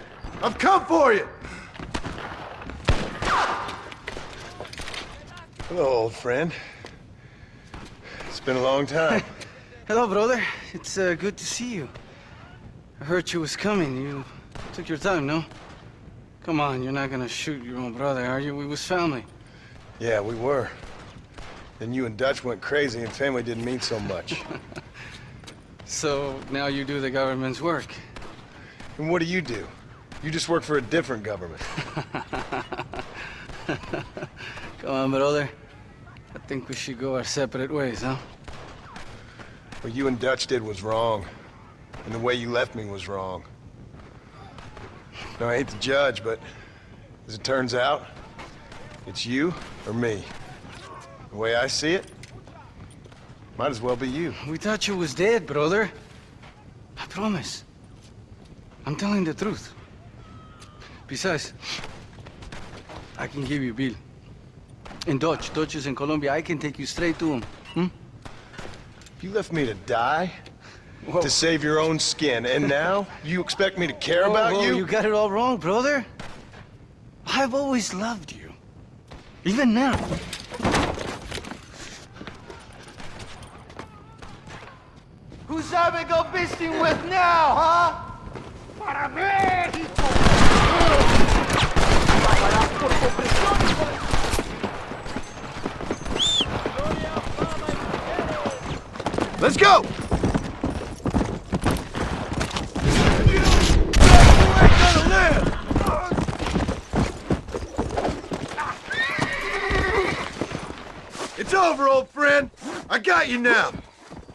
I've come for you! Hello, old friend. It's been a long time. Hello, brother. It's good to see you. I heard you was coming. You took your time, no? Come on, you're not gonna shoot your own brother, are you? We was family. Yeah, we were. Then you and Dutch went crazy and family didn't mean so much. So now you do the government's work. And what do? You just work for a different government. Come on, brother. I think we should go our separate ways, huh? What you and Dutch did was wrong. And the way you left me was wrong. Now, I hate to judge, but as it turns out, it's you or me. The way I see it, might as well be you. We thought you was dead, brother. I promise. I'm telling the truth. Besides, I can give you Bill. And Dutch is in Colombia. I can take you straight to him. Hmm? You left me to die? Whoa. To save your own skin, and now you expect me to care about you? You got it all wrong, brother. I've always loved you. Even now. Who's Javier go visiting with now, huh? Para México! Let's go! It's over, old friend. I got you now.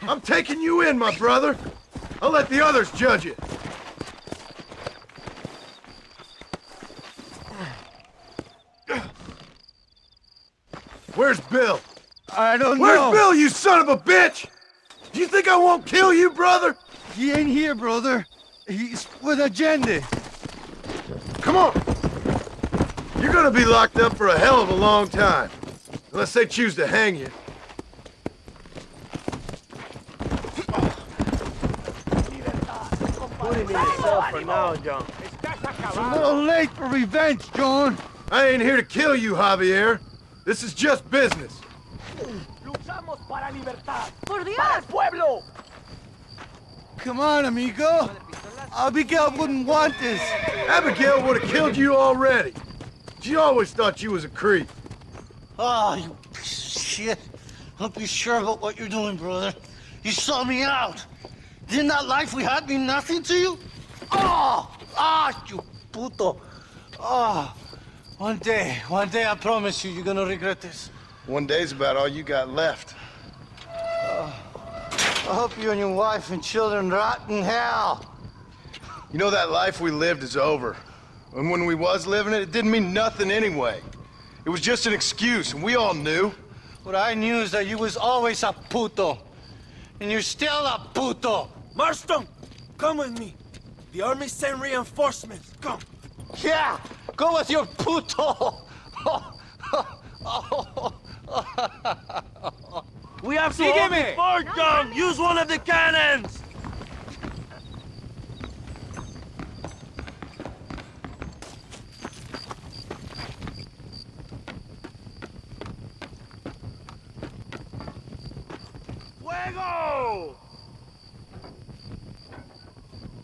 I'm taking you in, my brother. I'll let the others judge it. Where's Bill? I don't know. Where's Bill, you son of a bitch? Do you think I won't kill you, brother? He ain't here, brother. He's with Allende. Come on. You're gonna be locked up for a hell of a long time. Unless they choose to hang you. on, John. It's a little late for revenge, John. I ain't here to kill you, Javier. This is just business. Luchamos para libertad. Por Dios. Para el pueblo. Come on, amigo. Abigail wouldn't want this. Abigail would have killed you already. She always thought you was a creep. Oh, you piece of shit. Don't be sure about what you're doing, brother. You saw me out. Didn't that life we had mean nothing to you? Oh! Ah, you puto. Oh. One day, I promise you, you're gonna regret this. One day's about all you got left. I hope you and your wife and children rot in hell. You know, that life we lived is over. And when we was living it, it didn't mean nothing anyway. It was just an excuse, and we all knew. What I knew is that you was always a puto. And you're still a puto. Marston, come with me. The army sent reinforcements. Come. Yeah, go with your puto. We have to hold the fort, John. Use one of the cannons. Fuego!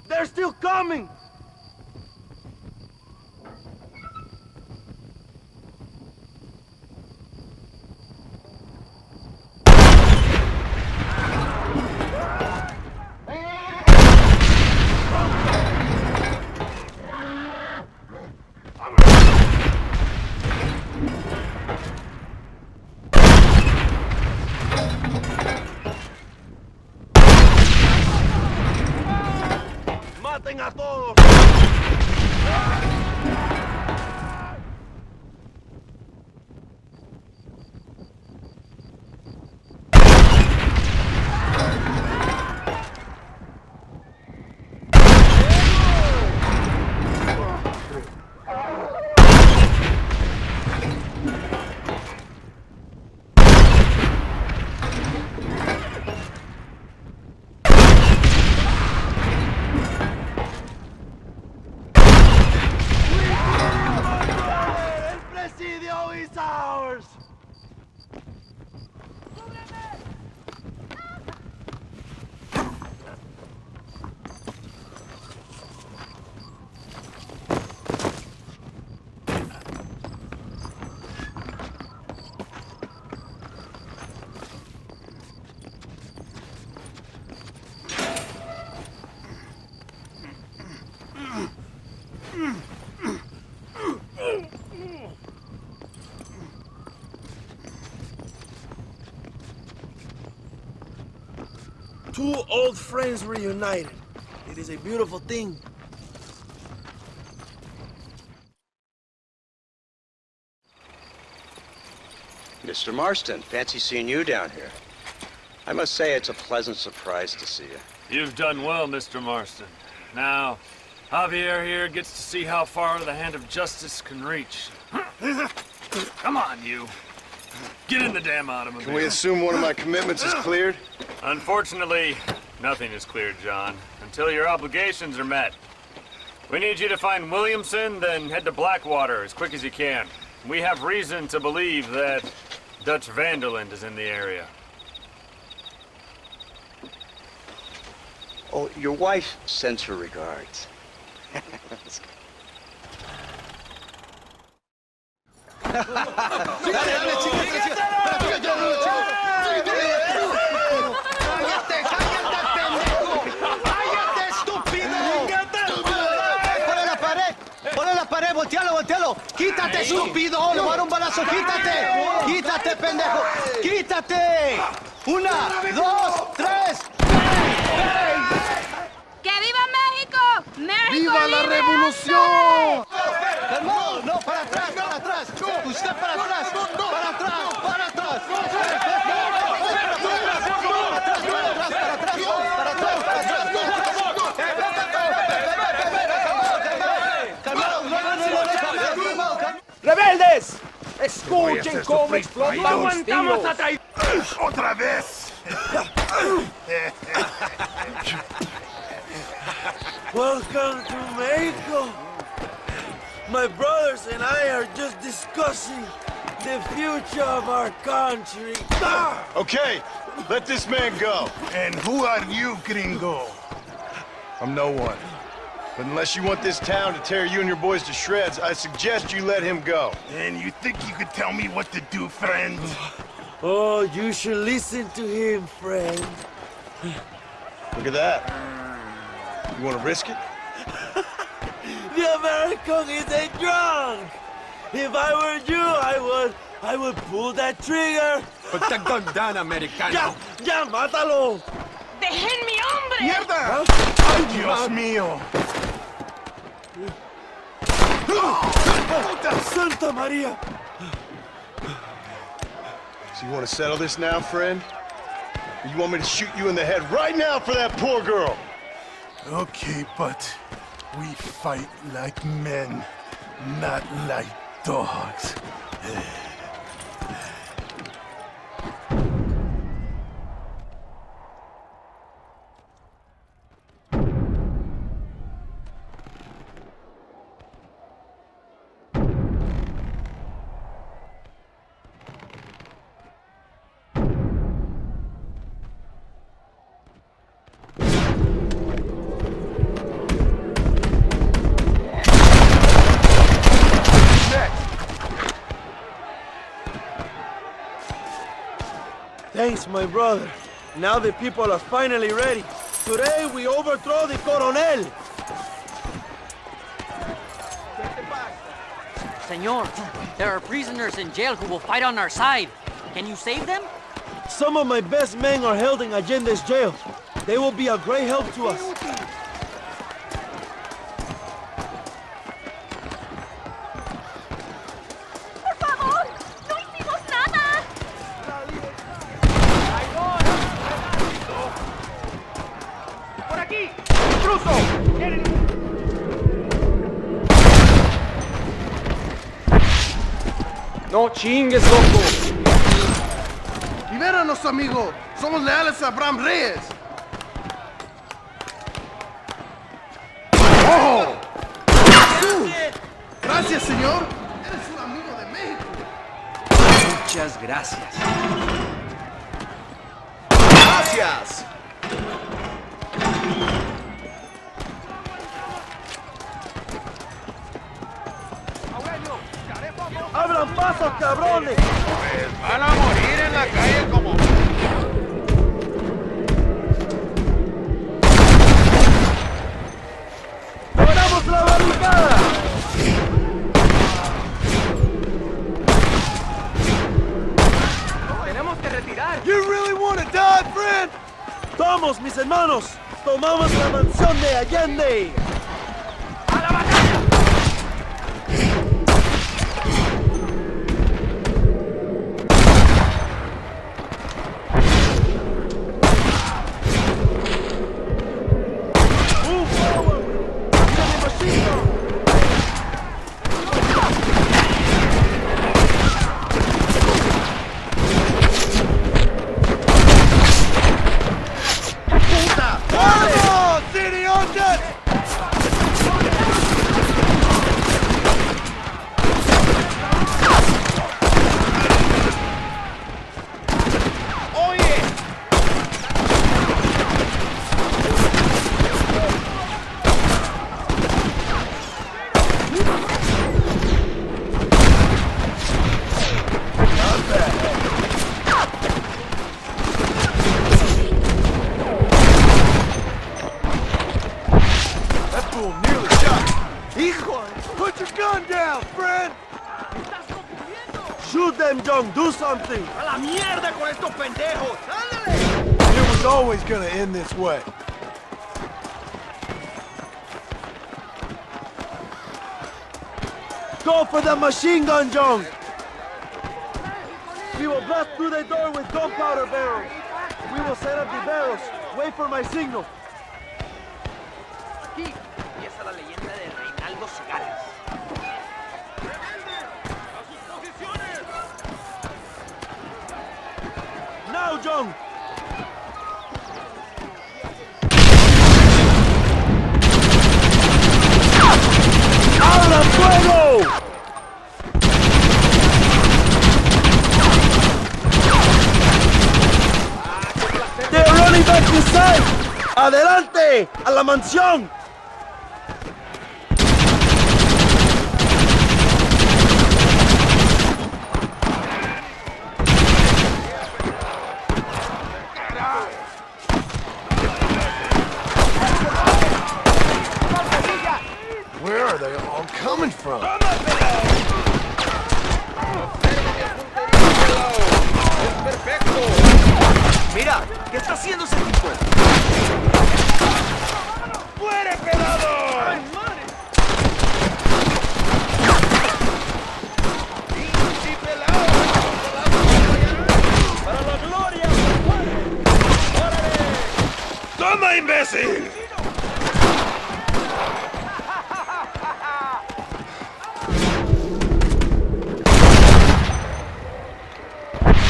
They're still coming. ¡Maten a todos! Two old friends reunited. It is a beautiful thing. Mr. Marston, fancy seeing you down here. I must say it's a pleasant surprise to see you. You've done well, Mr. Marston. Now, Javier here gets to see how far the hand of justice can reach. Come on, you. Get in the damn automobile. Can we assume one of my commitments is cleared? Unfortunately, nothing is cleared, John, until your obligations are met. We need you to find Williamson, then head to Blackwater as quick as you can. We have reason to believe that Dutch vanderlin is in the area. Oh, your wife sends her regards. Voltealo. Quítate, estúpido. Le voy a dar un balazo. Quítate. Quítate, pendejo. Quítate. 1, 2, 3. ¡Que viva México! ¡México ¡Viva la libre! revolución! Calmado, no, para atrás. Usted para atrás. Para atrás. ¡Rebeldes! ¡Escuchen cómo explota! ¡No aguantamos a traer! ¡Otra vez! Welcome to Mexico. My brothers and I are just discussing the future of our country. Okay, let this man go. And who are you, gringo? I'm no one. But unless you want this town to tear you and your boys to shreds, I suggest you let him go. And you think you could tell me what to do, friend? Oh, you should listen to him, friend. Look at that. You want to risk it? The American is a drunk. If I were you, I would pull that trigger. Put the gun down, Americano. Ya, mátalo. ¡Dejen mi hombre! ¡Mierda! ¡Ay, Dios mío! Santa Maria! So you want to settle this now, friend? Or you want me to shoot you in the head right now for that poor girl? Okay, but we fight like men, not like dogs. Thanks, my brother. Now the people are finally ready. Today we overthrow the Coronel. Senor, there are prisoners in jail who will fight on our side. Can you save them? Some of my best men are held in Allende's jail. They will be a great help to us. ¡Por favor! ¡No hicimos nada! ¡Por aquí! ¡Intruso! No chingues, loco. Libéranos, amigo. Somos leales a Abraham Reyes. ¡Oh! Gracias, señor. Eres un amigo de México. Muchas gracias. Gracias. ¡Abran paso, cabrones! Pues van a morir en la calle como... ¡Logramos la barricada! ¡Tenemos que retirar! You really want to die, friend? ¡Vamos, mis hermanos! ¡Tomamos la mansión de Allende! ¡A la batalla! Shoot them, John! Do something! ¡A la mierda con estos pendejos! ¡Ándale! It was always gonna end this way. Go for the machine gun, John! We will blast through the door with gunpowder barrels. We will set up the barrels. Wait for my signal. Aquí empieza la leyenda de Reinaldo Cigares. Now, John! ¡Adelante! ¡A la mansión! Where are they all coming from? Mira, ¿qué está haciendo ese tipo? ¡Muere, pelado! ¡Pinche pelado! ¡Para la gloria! ¡Órale! ¡Toma, imbécil!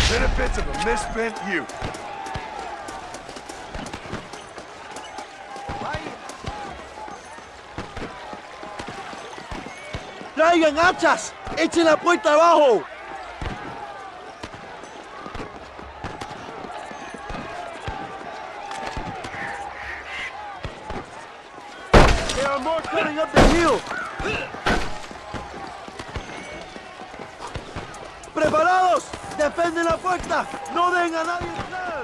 Benefits of a misspent youth. ¡Traigan hachas! ¡Echen la puerta abajo! There are more coming up the hill. ¡Preparados! ¡Defienden la puerta! ¡No den a nadie entrar!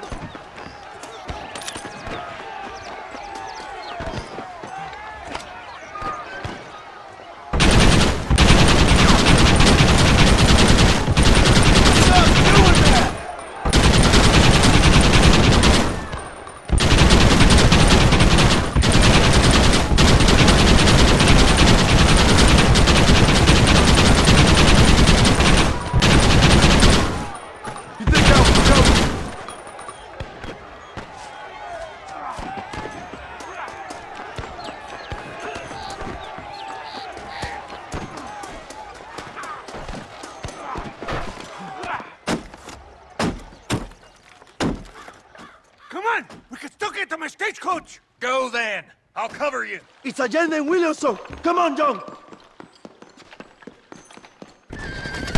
Come on! We can still get to my stagecoach! Go then. I'll cover you. It's Allende and Williamson! Come on, John!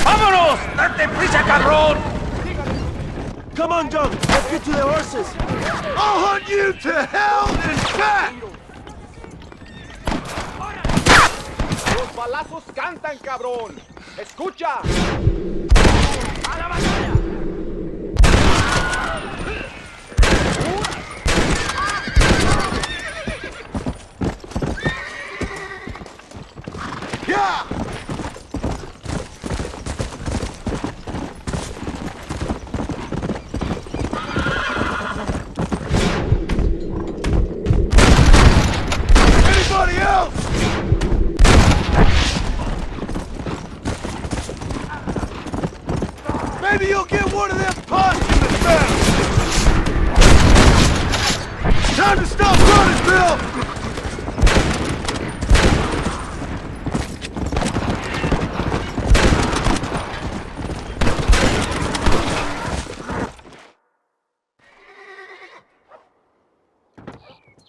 ¡Vámonos! ¡Date prisa, cabrón! Come on, John! Let's get to the horses! I'll hunt you to hell and back! ¡Los balazos cantan, cabrón! ¡Escucha! ¡A la batalla! Yeah! Anybody else? Maybe you'll get one of them punch in the mouth. Time to stop running, Bill!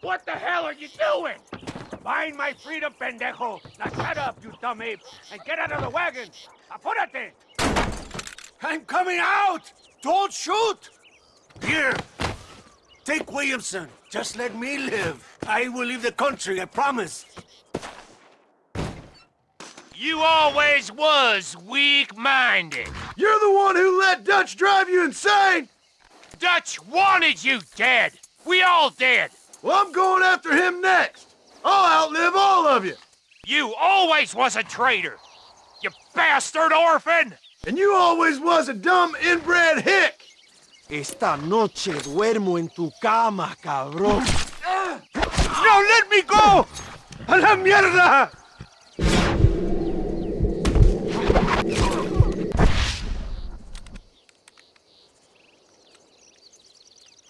What the hell are you doing? Find my freedom, pendejo! Now shut up, you dumb ape, and get out of the wagon! Apúrate! I'm coming out! Don't shoot! Here! Take Williamson. Just let me live. I will leave the country, I promise. You always was weak-minded. You're the one who let Dutch drive you insane! Dutch wanted you dead. We all did. Well, I'm going after him next. I'll outlive all of you. You always was a traitor. You bastard orphan. And you always was a dumb inbred hick. Esta noche duermo en tu cama, cabrón. No, let me go. A la mierda.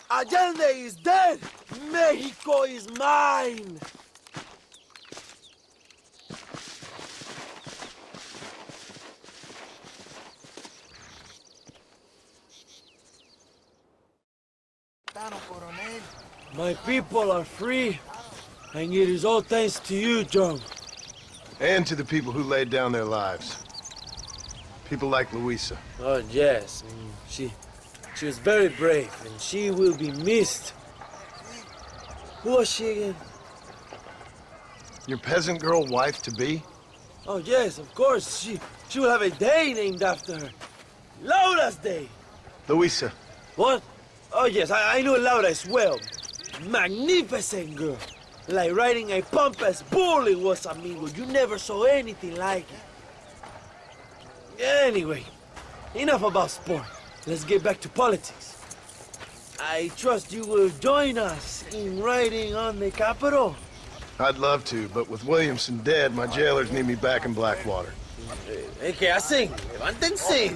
Allende is dead! Mexico is mine! My people are free, and it is all thanks to you, John. And to the people who laid down their lives. People like Luisa. Oh, yes. She was very brave, and she will be missed. Who was she again? Your peasant girl wife-to-be? Oh, yes, of course. She will have a day named after her. Laura's Day. Luisa. What? Oh, yes, I know Laura as well. Magnificent girl. Like riding a pompous bull it was, amigo. You never saw anything like it. Anyway, enough about sport. Let's get back to politics. I trust you will join us in riding on the Capitol. I'd love to, but with Williamson dead, my jailers need me back in Blackwater. ¿Qué hacen? Levántense.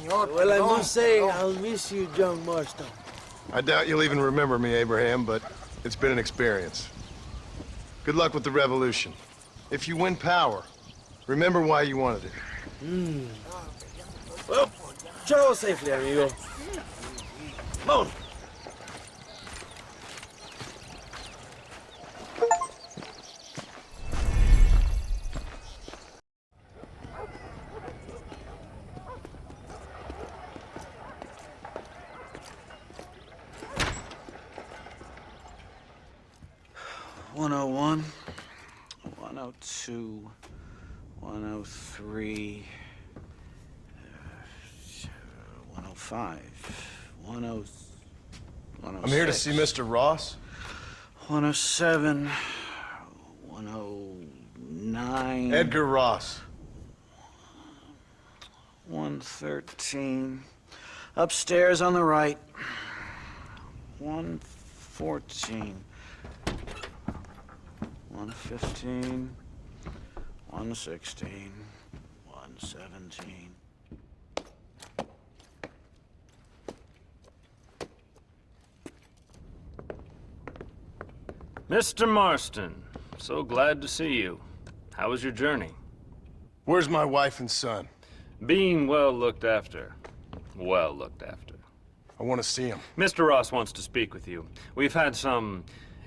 Well, I must say, I'll miss you, John Marston. I doubt you'll even remember me, Abraham, but it's been an experience. Good luck with the revolution. If you win power, remember why you wanted it. Well, travel safely, amigo. Come on. .101, 102, 103, 105, 106. I'm here to see Mr. Ross. 107, 109. Edgar Ross. 113. Upstairs on the right. 114. 115, 116, 117. Mr. Marston, so glad to see you. How was your journey? Where's my wife and son? Being well looked after. Well looked after. I want to see him. Mr. Ross wants to speak with you. We've had some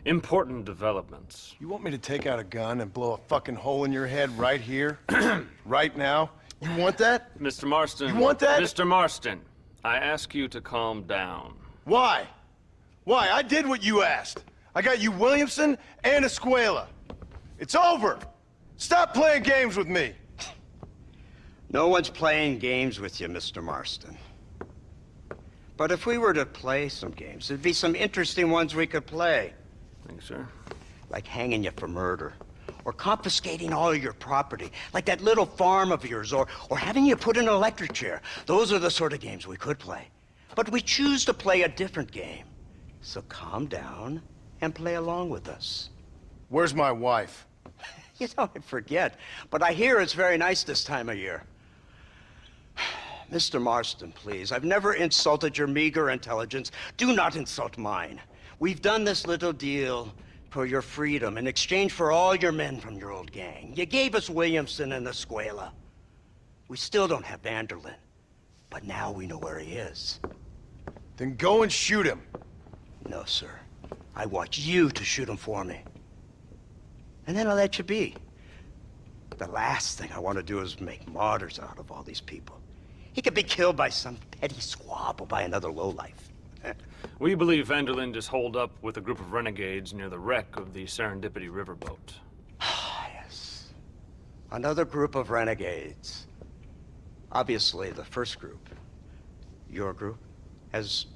important developments. You want me to take out a gun and blow a fucking hole in your head right here? Right now? You want that? Mr. Marston. You want that? Mr. Marston, I ask you to calm down. Why? Why? I did what you asked. I got you Williamson and Escuela. It's over. Stop playing games with me. No one's playing games with you, Mr. Marston. But if we were to play some games, there'd be some interesting ones we could play. Thanks, sir. Like hanging you for murder, or confiscating all of your property, like that little farm of yours, or having you put in an electric chair. Those are the sort of games we could play. But we choose to play a different game. So calm down and play along with us. Where's my wife? You know, I forget, but I hear it's very nice this time of year. Mr. Marston, please, I've never insulted your meager intelligence. Do not insult mine. We've done this little deal for your freedom in exchange for all your men from your old gang. You gave us Williamson and Escuela. We still don't have Vanderlin, but now we know where he is. Then go and shoot him. No, sir. I want you to shoot him for me. And then I'll let you be. The last thing I want to do is make martyrs out of all these people. He could be killed by some petty squabble by another lowlife. We believe Vanderlin just holed up with a group of renegades near the wreck of the Serendipity riverboat. Yes. Another group of renegades. Obviously, the first group, your group, has,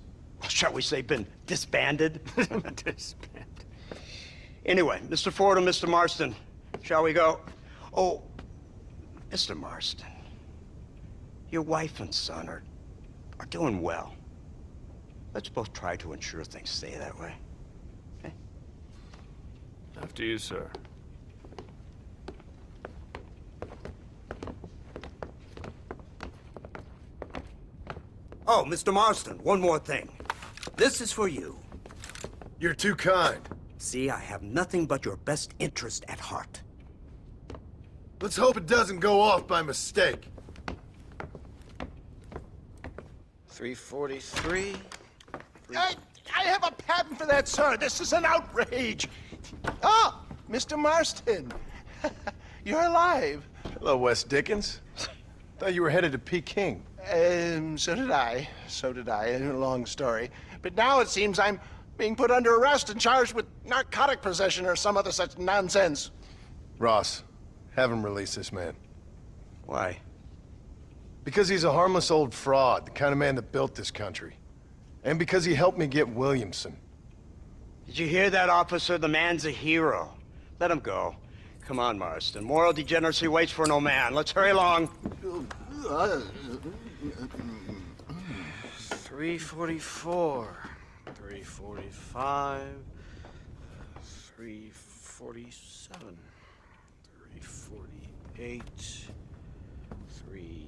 shall we say, been disbanded? Disbanded. Anyway, Mr. Ford and Mr. Marston, shall we go? Oh, Mr. Marston, your wife and son are doing well. Let's both try to ensure things stay that way. Okay? After you, sir. Oh, Mr. Marston, one more thing. This is for you. You're too kind. See, I have nothing but your best interest at heart. Let's hope it doesn't go off by mistake. 343. I have a patent for that, sir. This is an outrage. Ah, Mr. Marston. You're alive. Hello, West Dickens. Thought you were headed to Peking. So did I. So did I. A long story. But now it seems I'm being put under arrest and charged with narcotic possession or some other such nonsense. Ross, have him release this man. Why? Because he's a harmless old fraud, the kind of man that built this country. And because he helped me get Williamson. Did you hear that, officer? The man's a hero. Let him go. Come on, Marston. Moral degeneracy waits for no man. Let's hurry along. 344, 345, 347, 348, 3...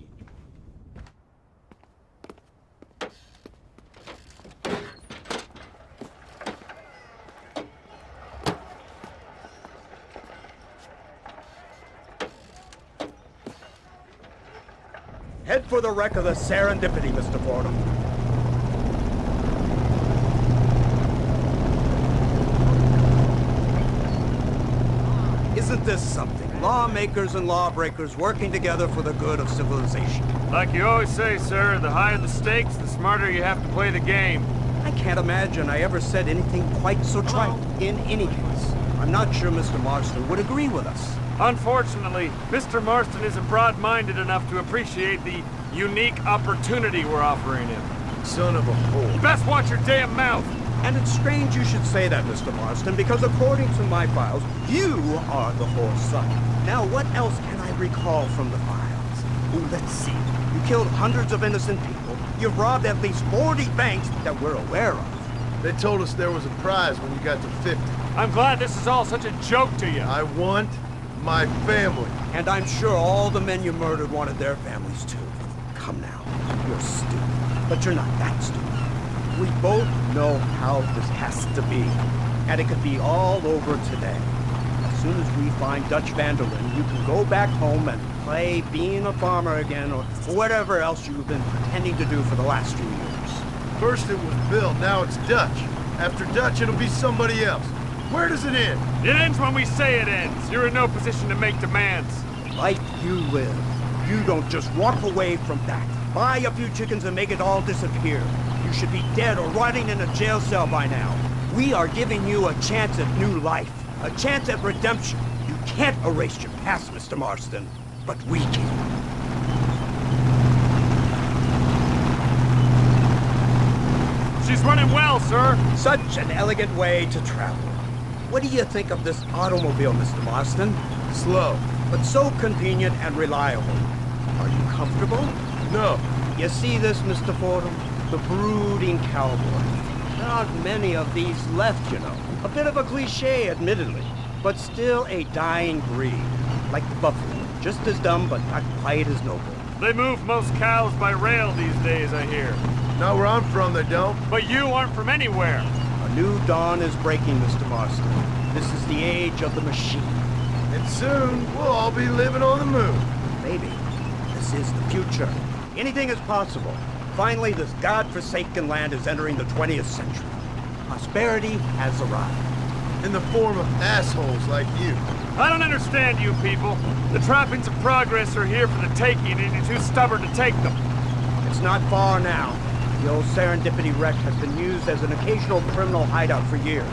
Head for the wreck of the Serendipity, Mr. Fordham. Isn't this something? Lawmakers and lawbreakers working together for the good of civilization. Like you always say, sir, the higher the stakes, the smarter you have to play the game. I can't imagine I ever said anything quite so trite. In any case, I'm not sure Mr. Marston would agree with us. Unfortunately, Mr. Marston isn't broad-minded enough to appreciate the unique opportunity we're offering him. Son of a whore. You best watch your damn mouth! And it's strange you should say that, Mr. Marston, because according to my files, you are the whore's son. Now, what else can I recall from the files? Oh, let's see. You killed hundreds of innocent people. You've robbed at least 40 banks that we're aware of. They told us there was a prize when you got to 50. I'm glad this is all such a joke to you. I want my family. And I'm sure all the men you murdered wanted their families too. Come now, you're stupid, but you're not that stupid. We both know how this has to be, and it could be all over today. As soon as we find Dutch Vanderlin, you can go back home and play being a farmer again, or whatever else you've been pretending to do for the last few years. First it was Bill, now it's Dutch. After Dutch, it'll be somebody else. Where does it end? It ends when we say it ends. You're in no position to make demands. Life you live. You don't just walk away from that. Buy a few chickens and make it all disappear. You should be dead or rotting in a jail cell by now. We are giving you a chance at new life. A chance at redemption. You can't erase your past, Mr. Marston. But we can. She's running well, sir. Such an elegant way to travel. What do you think of this automobile, Mr. Marston? Slow. But so convenient and reliable. Are you comfortable? No. You see this, Mr. Fordham? The brooding cowboy. There aren't many of these left, you know. A bit of a cliche, admittedly, but still a dying breed. Like the buffalo. Just as dumb, but not quite as noble. They move most cows by rail these days, I hear. Not where I'm from, they don't. But you aren't from anywhere. A new dawn is breaking, Mr. Marston. This is the age of the machine. And soon, we'll all be living on the moon. Maybe. This is the future. Anything is possible. Finally, this godforsaken land is entering the 20th century. Prosperity has arrived. In the form of assholes like you. I don't understand you people. The trappings of progress are here for the taking, and you're too stubborn to take them. It's not far now. The old Serendipity wreck has been used as an occasional criminal hideout for years.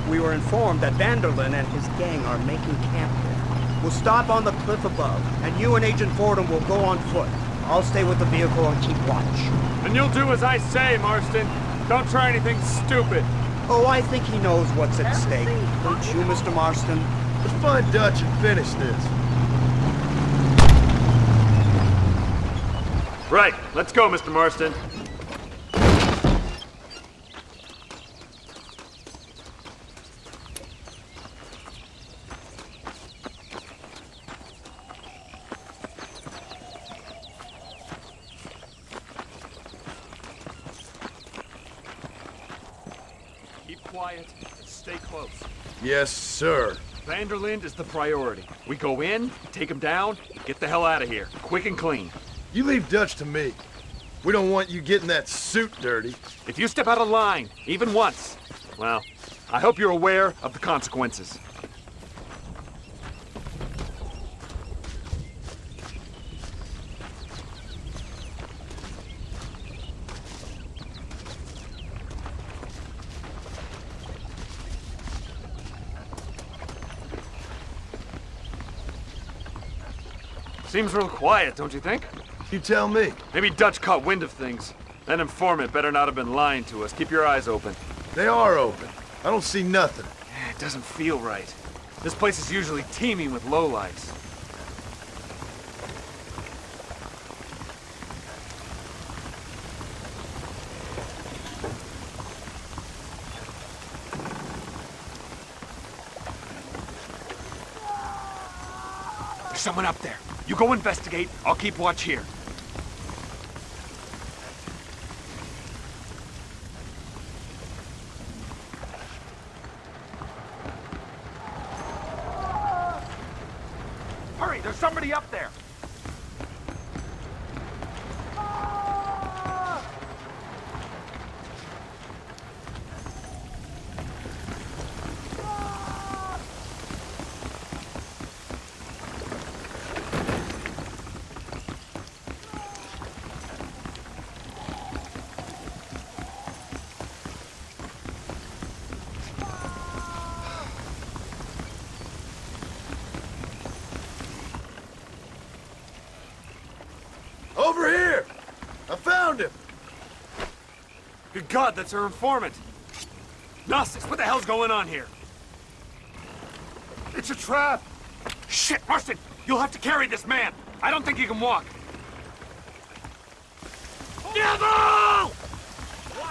We were informed that Vanderlin and his gang are making camp there. We'll stop on the cliff above, and you and Agent Fordham will go on foot. I'll stay with the vehicle and keep watch. And you'll do as I say, Marston. Don't try anything stupid. Oh, I think he knows what's at stake. Don't you, Mr. Marston? Let's find Dutch and finish this. Right. Let's go, Mr. Marston. Quiet and stay close. Yes, sir. Vanderlin is the priority. We go in, take him down, get the hell out of here. Quick and clean. You leave Dutch to me. We don't want you getting that suit dirty. If you step out of line, even once, well, I hope you're aware of the consequences. Seems real quiet, don't you think? You tell me. Maybe Dutch caught wind of things. That informant better not have been lying to us. Keep your eyes open. They are open. I don't see nothing. It doesn't feel right. This place is usually teeming with lowlifes. There's someone up there. You go investigate. I'll keep watch here. Hurry, there's somebody up there. Over here! I found him! Good God, that's our informant! Gnostics, what the hell's going on here? It's a trap! Shit, Marston! You'll have to carry this man! I don't think he can walk! Devil!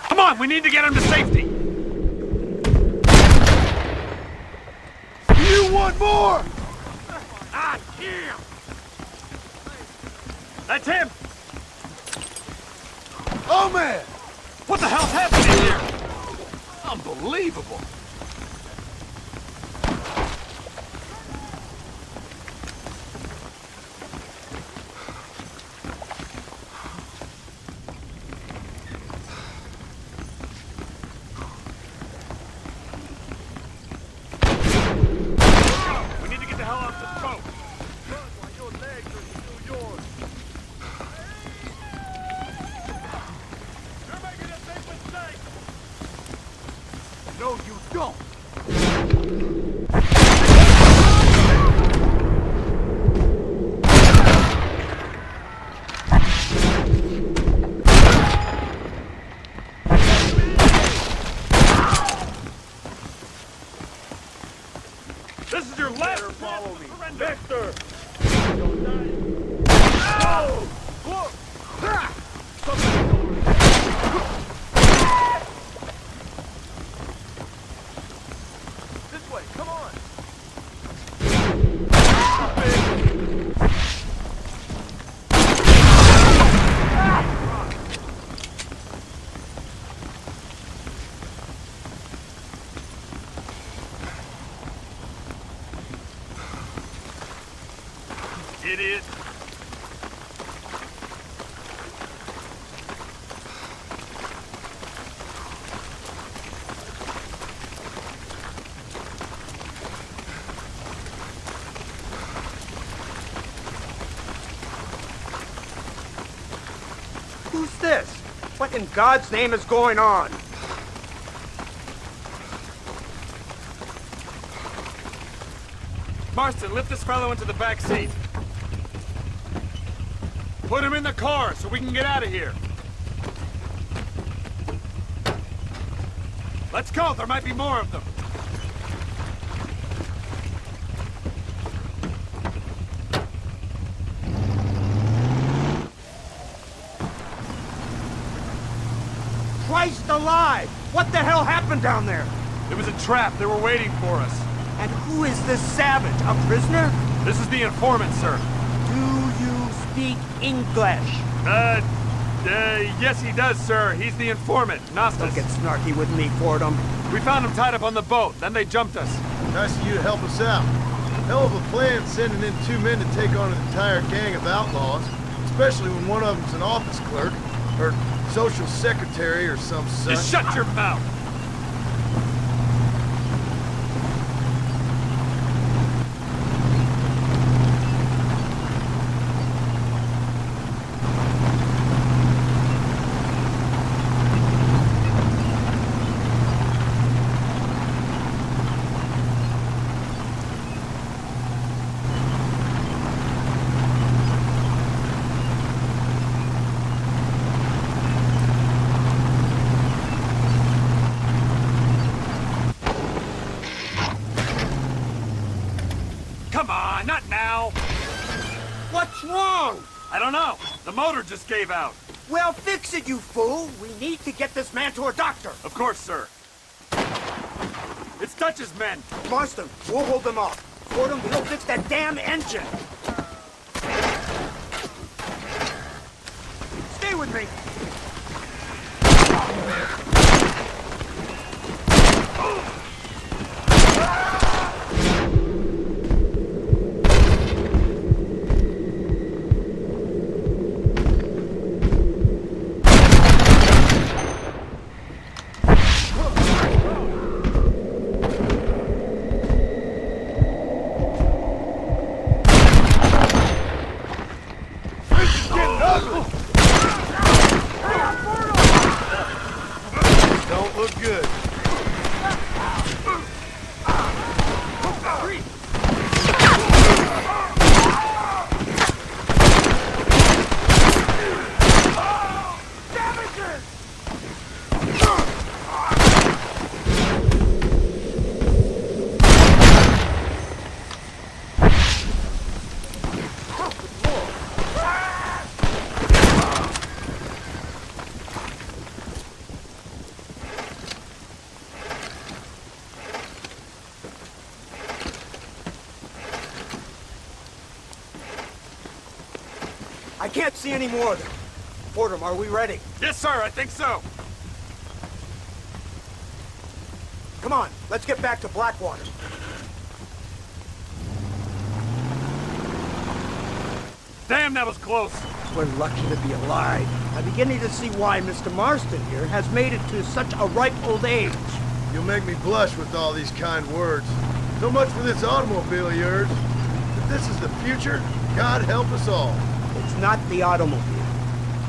Come on, we need to get him to safety! You want more? Ah, damn! That's him! Oh, man! What the hell's happening here? Unbelievable! We need to get the hell off this boat! Your legs are still yours. You're making a big mistake! No, you don't! This is your last Follow me. Mercer! No! Look! Ha! This way, come on! Idiot! Who's this? What in God's name is going on? Marston, lift this fellow into the back seat. Put him in the car so we can get out of here. Let's go, there might be more of them. Christ alive! What the hell happened down there? It was a trap, they were waiting for us. And who is this savage? A prisoner? This is the informant, sir. Do you speak English? Yes he does, sir. He's the informant, Gnostis. Don't get snarky with me, Fordham. We found him tied up on the boat, then they jumped us. Nice of you to help us out. Hell of a plan sending in 2 men to take on an entire gang of outlaws, especially when one of them's an office clerk, or social secretary, or some such. Just shut your mouth! What's wrong? I don't know. The motor just gave out. Well, fix it, you fool. We need to get this man to a doctor. Of course, sir. It's Dutch's men. Marston, we'll hold them off. Fordham, we'll fix that damn engine. Stay with me. Don't look good. I can't see any more of them. Fordham, are we ready? Yes, sir, I think so. Come on, let's get back to Blackwater. Damn, that was close. We're lucky to be alive. I'm beginning to see why Mr. Marston here has made it to such a ripe old age. You'll make me blush with all these kind words. So much for this automobile of yours. If this is the future, God help us all. It's not the automobile.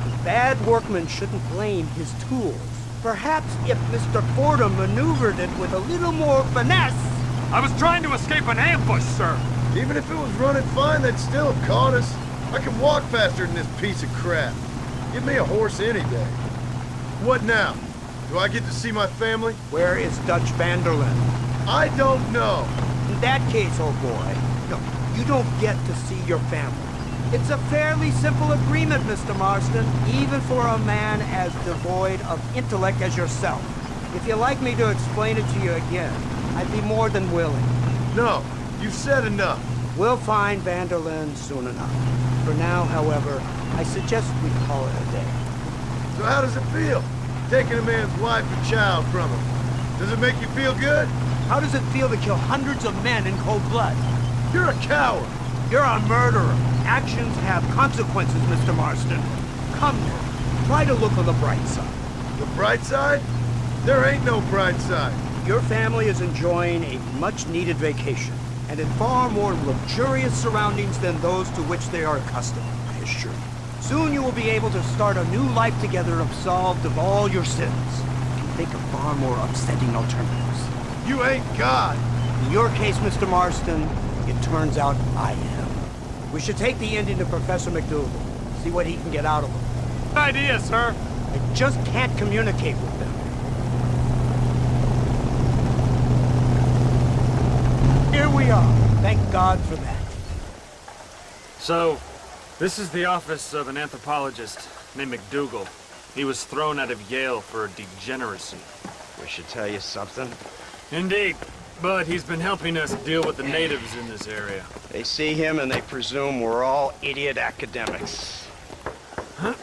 The bad workman shouldn't blame his tools. Perhaps if Mr. Fordham maneuvered it with a little more finesse... I was trying to escape an ambush, sir. Even if it was running fine, they'd still have caught us. I can walk faster than this piece of crap. Give me a horse any day. What now? Do I get to see my family? Where is Dutch Vanderlin? I don't know. In that case, old boy, no, you don't get to see your family. It's a fairly simple agreement, Mr. Marston, even for a man as devoid of intellect as yourself. If you'd like me to explain it to you again, I'd be more than willing. No, you've said enough. We'll find Vanderlin soon enough. For now, however, I suggest we call it a day. So how does it feel, taking a man's wife and child from him? Does it make you feel good? How does it feel to kill hundreds of men in cold blood? You're a coward. You're a murderer. Actions have consequences, Mr. Marston. Come now, try to look on the bright side. The bright side? There ain't no bright side. Your family is enjoying a much-needed vacation, and in far more luxurious surroundings than those to which they are accustomed, I assure you. Soon you will be able to start a new life together absolved of all your sins. And think of far more upsetting alternatives. You ain't God. In your case, Mr. Marston, it turns out I am. We should take the Indian to Professor McDougal, see what he can get out of him. Good idea, sir. I just can't communicate with them. Here we are. Thank God for that. So, this is the office of an anthropologist named McDougal. He was thrown out of Yale for degeneracy. We should tell you something. Indeed. But he's been helping us deal with the natives in this area. They see him and they presume we're all idiot academics. Huh?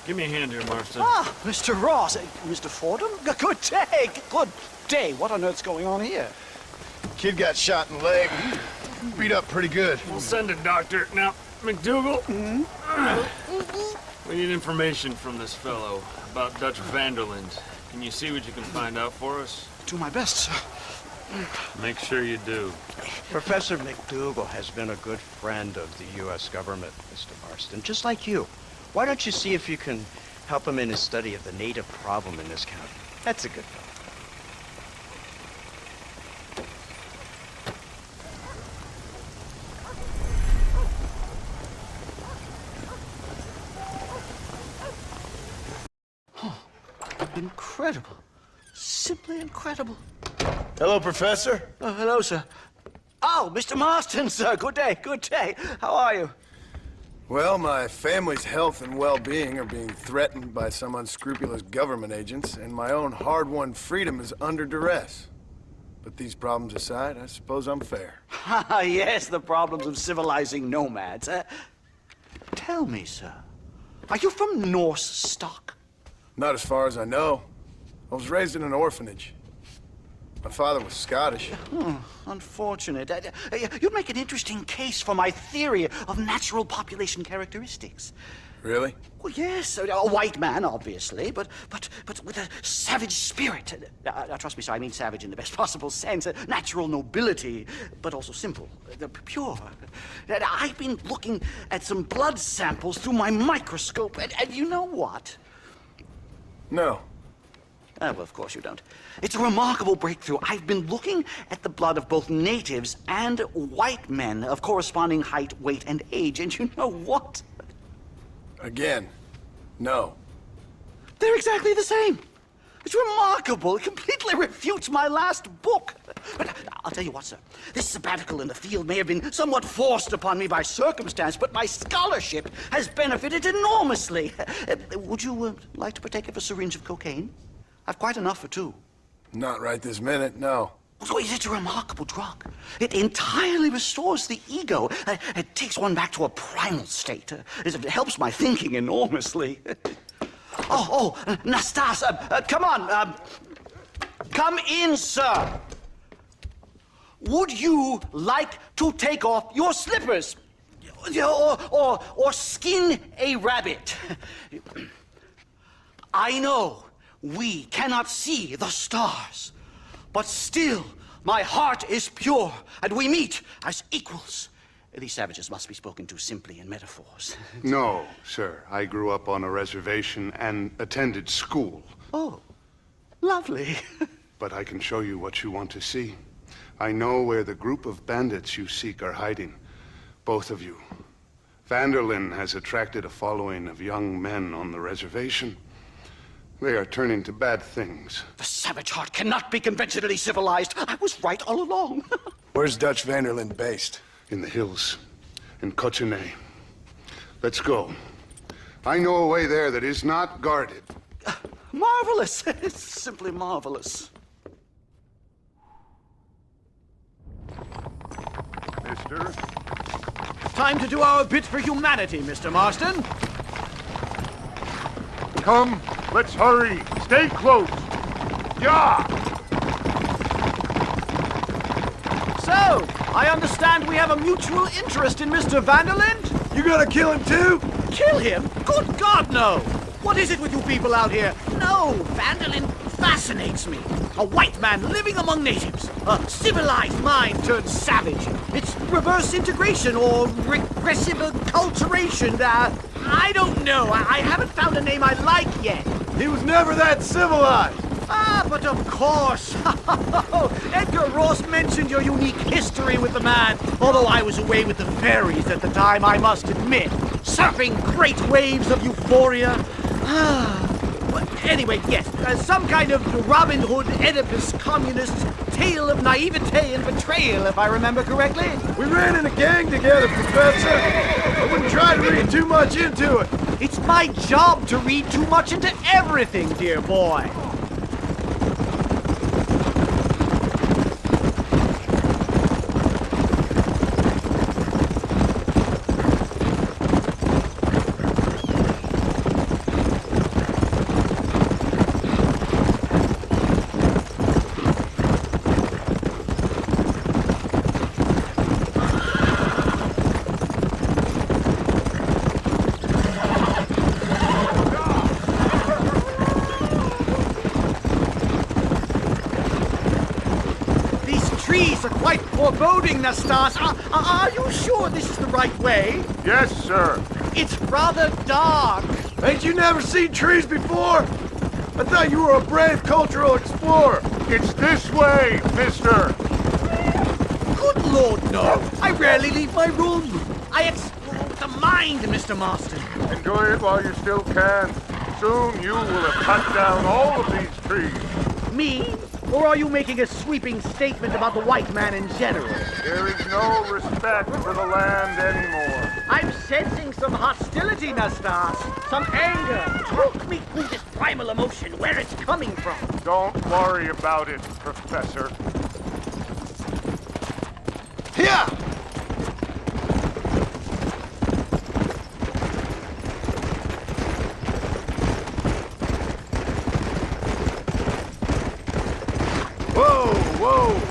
Give me a hand here, Marston. Ah, Mr. Ross. Mr. Fordham? Good day. Good day. What on earth's going on here? Kid got shot in the leg. Beat up pretty good. We'll send a doctor. Now, McDougal, we need information from this fellow about Dutch Vanderlin. Can you see what you can find out for us? Do my best, sir. Make sure you do. Professor McDougal has been a good friend of the U.S. government, Mr. Marston, just like you. Why don't you see if you can help him in his study of the native problem in this county? That's a good fellow. Incredible. Simply incredible. Hello, Professor. Oh, hello, sir. Oh, Mr. Marston, sir. Good day, good day. How are you? Well, my family's health and well-being are being threatened by some unscrupulous government agents, and my own hard-won freedom is under duress. But these problems aside, I suppose I'm fair. Yes, the problems of civilizing nomads. Tell me, sir, are you from Norse stock? Not as far as I know. I was raised in an orphanage. My father was Scottish. Unfortunate. You'd make an interesting case for my theory of natural population characteristics. Really? Well, yes, a white man, obviously, but with a savage spirit. Trust me, sir, I mean savage in the best possible sense. Natural nobility, but also simple, pure. I've been looking at some blood samples through my microscope, and you know what? No. Well, of course you don't. It's a remarkable breakthrough. I've been looking at the blood of both natives and white men of corresponding height, weight, and age, and you know what? Again, no. They're exactly the same. It's remarkable. It completely refutes my last book. But I'll tell you what, sir. This sabbatical in the field may have been somewhat forced upon me by circumstance, but my scholarship has benefited enormously. Would you like to partake of a syringe of cocaine? I've quite enough for two. Not right this minute, no. So it's a remarkable drug. It entirely restores the ego. It takes one back to a primal state. It helps my thinking enormously. Nastas, come on. Come in, sir. Would you like to take off your slippers? Or skin a rabbit? I know we cannot see the stars, but still my heart is pure, and we meet as equals. These savages must be spoken to simply in metaphors. No, sir. I grew up on a reservation and attended school. Oh, lovely. But I can show you what you want to see. I know where the group of bandits you seek are hiding. Both of you. Vanderlin has attracted a following of young men on the reservation. They are turning to bad things. The savage heart cannot be conventionally civilized. I was right all along. Where's Dutch Vanderlin based? In the hills, in Cochene. Let's go. I know a way there that is not guarded. Marvelous. It's simply marvelous. Mister? Time to do our bit for humanity, Mr. Marston. Come, let's hurry. Stay close. Yeah! So, I understand we have a mutual interest in Mr. Vanderlin? You gonna kill him too? Kill him? Good God, no! What is it with you people out here? No, Vanderlin fascinates me. A white man living among natives. A civilized mind turned savage. It's reverse integration or regressive acculturation. I don't know. I haven't found a name I like yet. He was never that civilized. But of course. Edgar Ross mentioned your unique history with the man. Although I was away with the fairies at the time, I must admit. Surfing great waves of euphoria. Anyway, yes, some kind of Robin Hood, Oedipus, communist tale of naivete and betrayal, if I remember correctly. We ran in a gang together, Professor. I wouldn't try to read too much into it. It's my job to read too much into everything, dear boy. Foreboding, Nastas. Are you sure this is the right way? Yes, sir. It's rather dark. Ain't you never seen trees before? I thought you were a brave cultural explorer. It's this way, mister. Good Lord, no. I rarely leave my room. I explore the mind, Mr. Marston. Enjoy it while you still can. Soon you will have cut down all of these trees. Me? Or are you making a sweeping statement about the white man in general? There is no respect for the land anymore. I'm sensing some hostility, Nastas. Some anger. Talk me through this primal emotion, where it's coming from. Don't worry about it, Professor. Here! Whoa, whoa!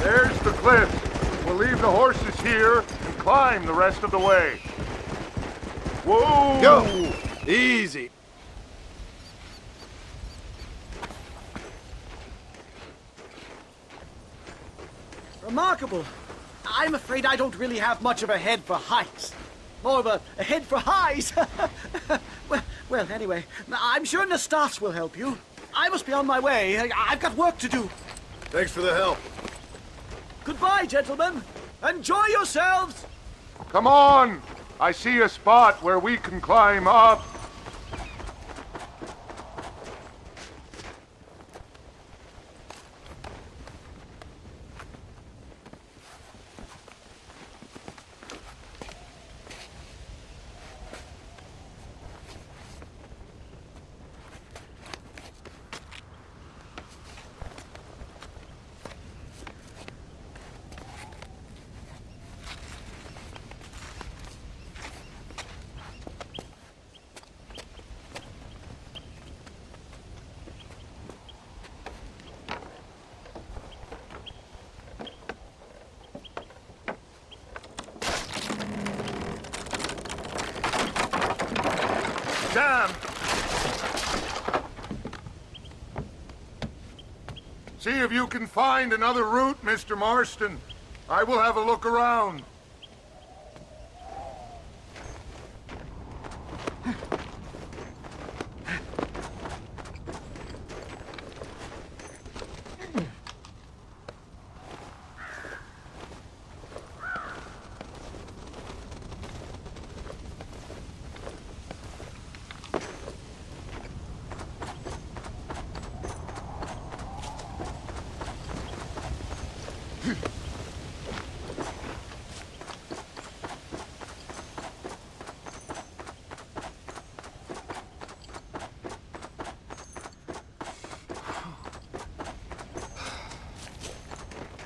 There's the cliffs. We'll leave the horses here and climb the rest of the way. Whoa! Go! Easy. Remarkable. I'm afraid I don't really have much of a head for heights. More of a head for highs. well, anyway, I'm sure Nastas will help you. I must be on my way. I've got work to do. Thanks for the help. Goodbye, gentlemen. Enjoy yourselves. Come on! I see a spot where we can climb up. Damn! See if you can find another route, Mr. Marston. I will have a look around.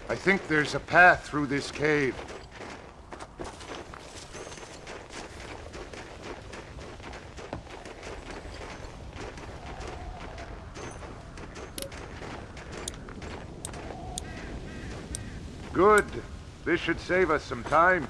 I think there's a path through this cave. Good. This should save us some time.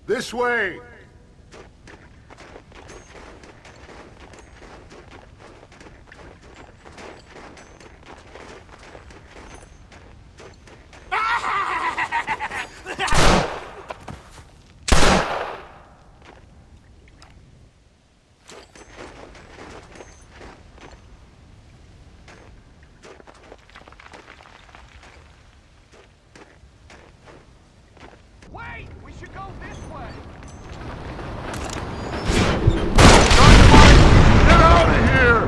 This way! Wait! We should go this way! Get out of here!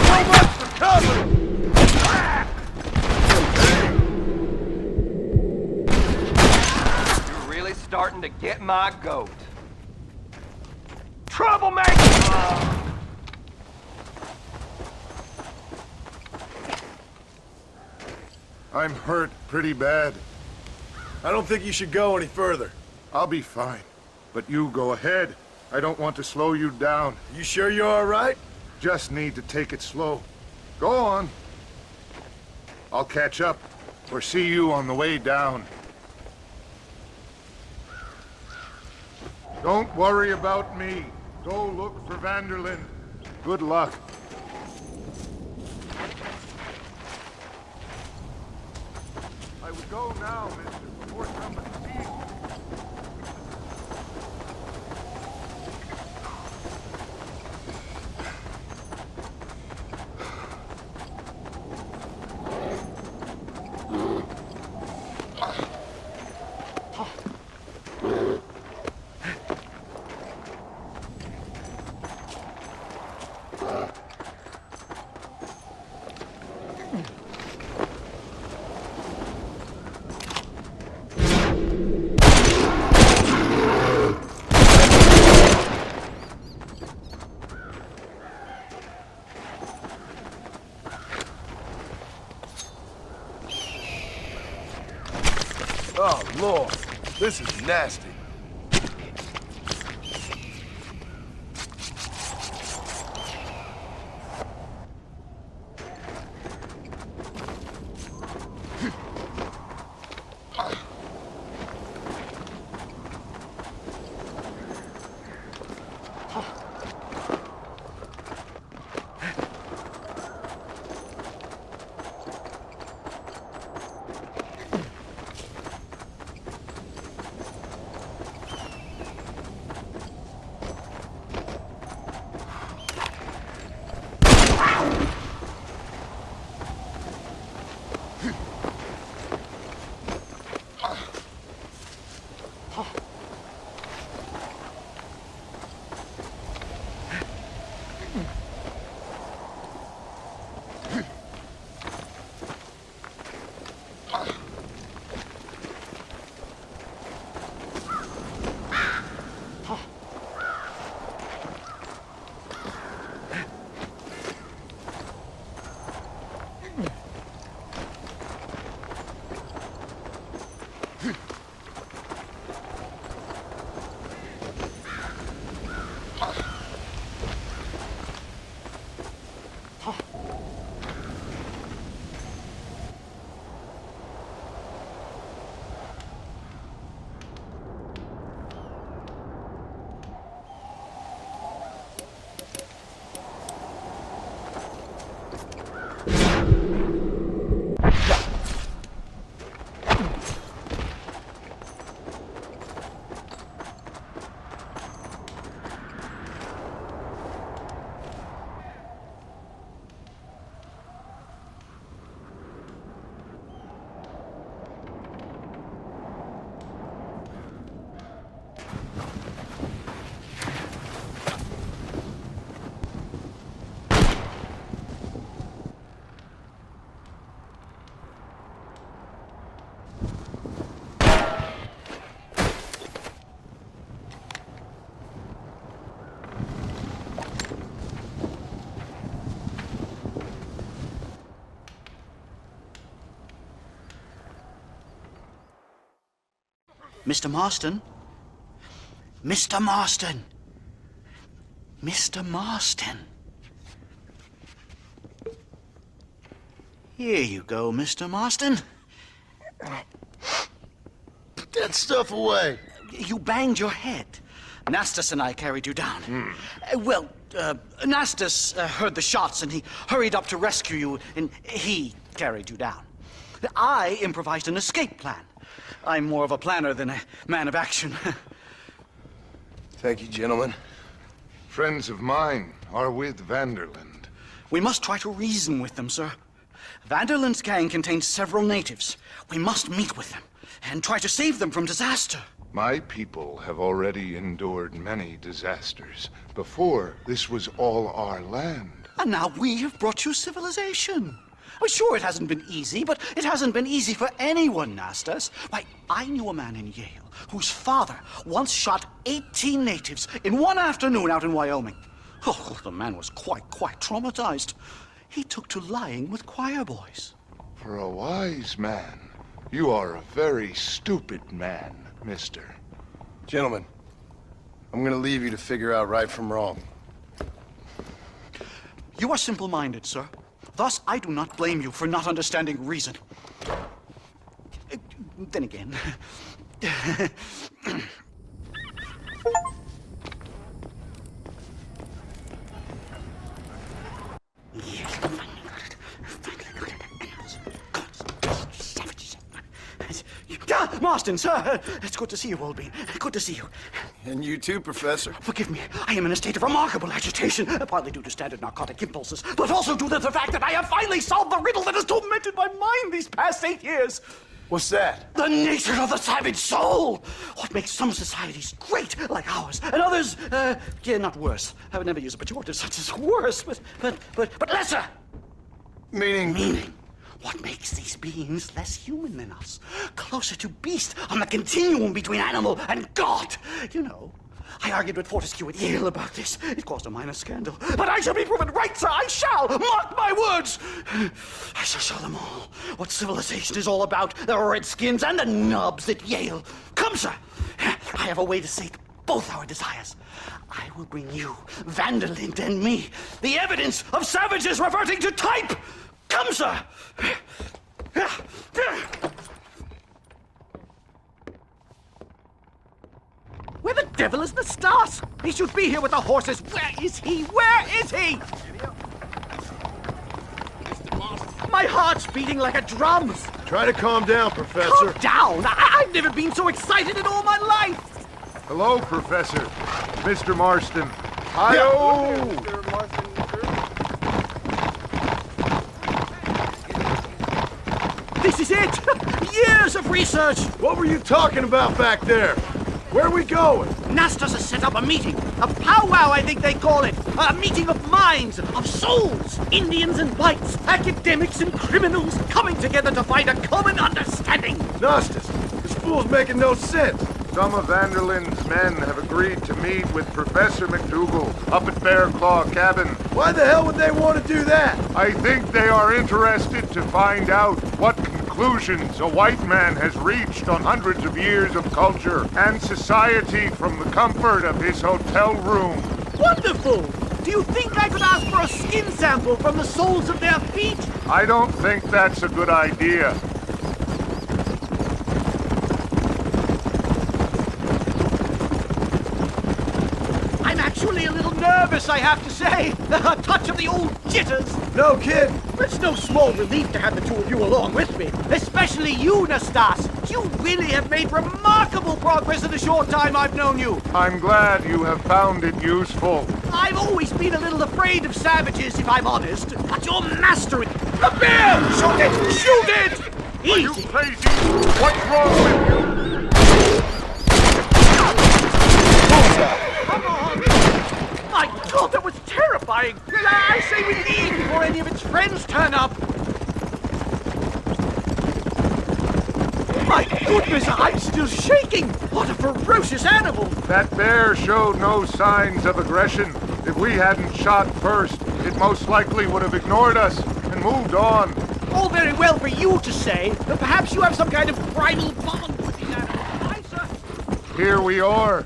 So much for cover! You're really starting to get my goat. Troublemaker! I'm hurt pretty bad. I don't think you should go any further. I'll be fine. But you go ahead. I don't want to slow you down. You sure you're all right? Just need to take it slow. Go on. I'll catch up, or see you on the way down. Don't worry about me. Go look for Vanderlin. Good luck. I would go now, mister, before somebody sees me. Oh, Lord. This is nasty. Mr. Marston? Mr. Marston! Mr. Marston! Here you go, Mr. Marston. Put that stuff away. You banged your head. Nastas and I carried you down. Nastas heard the shots and he hurried up to rescue you, and he carried you down. I improvised an escape plan. I'm more of a planner than a man of action. Thank you, gentlemen. Friends of mine are with Vanderlin. We must try to reason with them, sir. Vanderlin's gang contains several natives. We must meet with them and try to save them from disaster. My people have already endured many disasters. Before, this was all our land. And now we have brought you civilization. Well, sure, it hasn't been easy, but it hasn't been easy for anyone, Nastas. Why, I knew a man in Yale whose father once shot 18 natives in one afternoon out in Wyoming. Oh, the man was quite traumatized. He took to lying with choir boys. For a wise man, you are a very stupid man, mister. Gentlemen, I'm gonna leave you to figure out right from wrong. You are simple-minded, sir. Thus, I do not blame you for not understanding reason. Then again... Marston, sir! It's good to see you, old bean. Good to see you. And you too, Professor. Forgive me. I am in a state of remarkable agitation, partly due to standard narcotic impulses, but also due to the fact that I have finally solved the riddle that has tormented my mind these past 8 years. What's that? The nature of the savage soul! What makes some societies great, like ours, and others, not worse. I would never use a pejorative such as worse, but lesser! Meaning? What makes these beings less human than us? Closer to beast on the continuum between animal and God. You know, I argued with Fortescue at Yale about this. It caused a minor scandal. But I shall be proven right, sir. I shall. Mark my words. I shall show them all what civilization is all about. The redskins and the nubs at Yale. Come, sir. I have a way to sate both our desires. I will bring you, Vanderlin, and me, the evidence of savages reverting to type. Come, sir! Where the devil is Nastas? He should be here with the horses. Where is he? Where is he? My heart's beating like a drum. Try to calm down, Professor. Calm down? I've never been so excited in all my life. Hello, Professor. Mr. Marston. Hi-oh! This is it! Years of research! What were you talking about back there? Where are we going? Nastas has set up a meeting. A powwow, I think they call it. A meeting of minds, of souls. Indians and whites, academics and criminals coming together to find a common understanding. Nastas, this fool's making no sense. Some of Vanderlin's men have agreed to meet with Professor McDougal up at Bear Claw Cabin. Why the hell would they want to do that? I think they are interested to find out what conclusions a white man has reached on hundreds of years of culture and society from the comfort of his hotel room. Wonderful! Do you think I could ask for a skin sample from the soles of their feet? I don't think that's a good idea. Actually a little nervous, I have to say. A touch of the old jitters. No kid. It's no small relief to have the two of you along with me. Especially you, Nastas. You really have made remarkable progress in the short time I've known you. I'm glad you have found it useful. I've always been a little afraid of savages, if I'm honest. But you're mastering... A bear! Shoot it! Shoot it! Easy. Are you crazy? What's wrong with you? Come on! My God, that was terrifying! I say we leave before any of its friends turn up! My goodness, I'm still shaking! What a ferocious animal! That bear showed no signs of aggression. If we hadn't shot first, it most likely would have ignored us and moved on. All very well for you to say, but perhaps you have some kind of primal bond with the animal. Aye, sir? Here we are.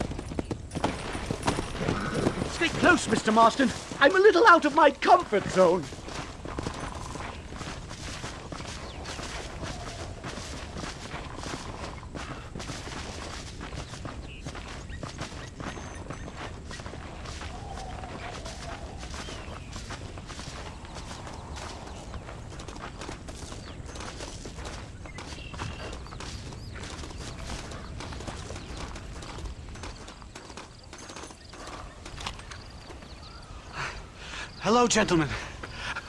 Stay close, Mr. Marston. I'm a little out of my comfort zone. Hello, gentlemen.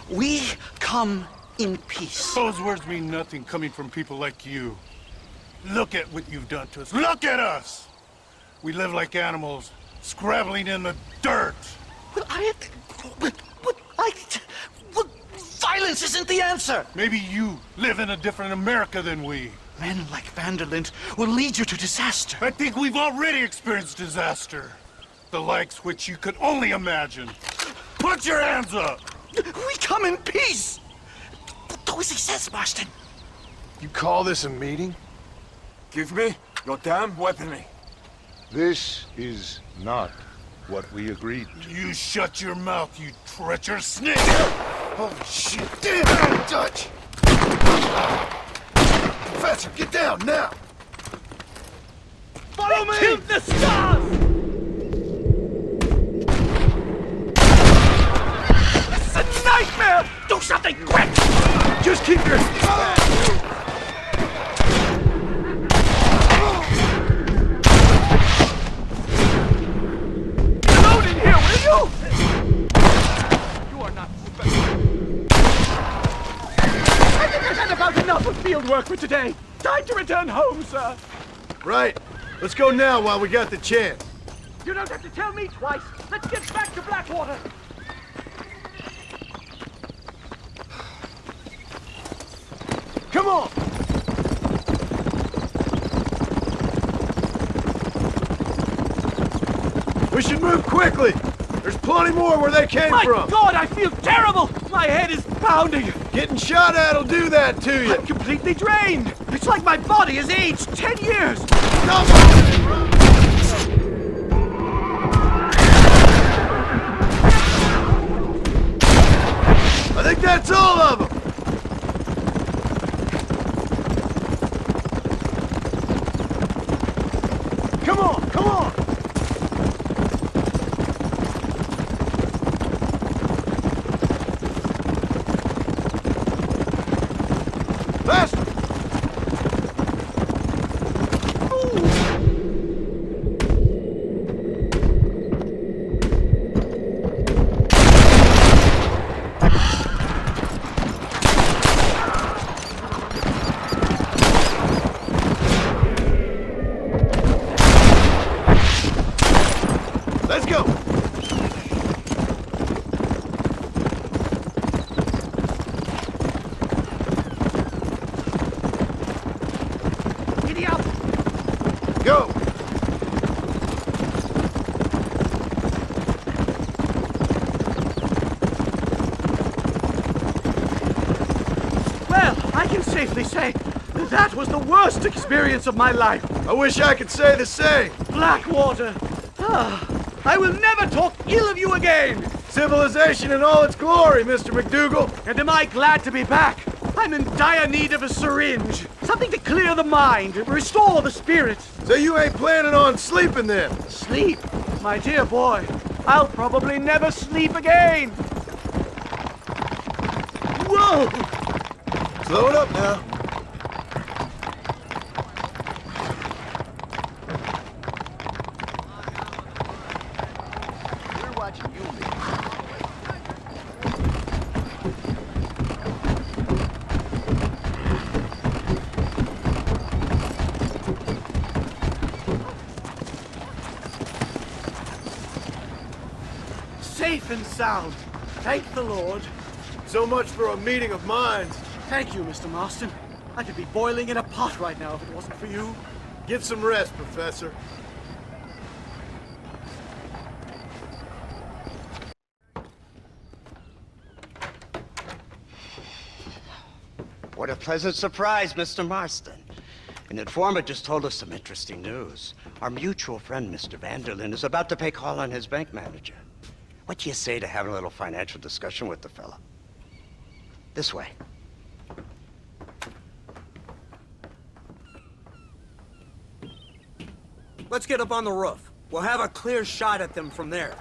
We come in peace. Those words mean nothing coming from people like you. Look at what you've done to us. Look at us! We live like animals, scrabbling in the dirt. Well, violence isn't the answer. Maybe you live in a different America than we. Men like Vanderlin will lead you to disaster. I think we've already experienced disaster. The likes which you could only imagine. Put your hands up! We come in peace! Do as he says, Marston. You call this a meeting? Give me your damn weaponry. This is not what we agreed to. You shut your mouth, you treacherous snake! Holy shit, damn it, Dutch! Professor, get down, now! Follow me! To the stars! It's a nightmare! Do something quick! Just keep your... Alone in here, will you? You are not... I think I've had about enough of field work for today. Time to return home, sir. Right. Let's go now while we got the chance. You don't have to tell me twice. Let's get back to Blackwater. Come on! We should move quickly! There's plenty more where they came from! My God, I feel terrible! My head is pounding! Getting shot at'll do that to you! I'm completely drained! It's like my body has aged 10 years! Come on! I think that's all of them! Come on, come on! Faster! Let's go! Giddy up! Go! Well, I can safely say that was the worst experience of my life. I wish I could say the same. Blackwater! Ah, I will never talk ill of you again! Civilization in all its glory, Mr. McDougal. And am I glad to be back? I'm in dire need of a syringe. Something to clear the mind, restore the spirit. So you ain't planning on sleeping then? Sleep? My dear boy, I'll probably never sleep again. Whoa! Slow it up now. We're watching you, man. Safe and sound. Thank the Lord. So much for a meeting of minds. Thank you, Mr. Marston. I could be boiling in a pot right now if it wasn't for you. Get some rest, Professor. What a pleasant surprise, Mr. Marston. An informant just told us some interesting news. Our mutual friend, Mr. Vanderlin, is about to pay call on his bank manager. What do you say to having a little financial discussion with the fella? This way. Let's get up on the roof. We'll have a clear shot at them from there.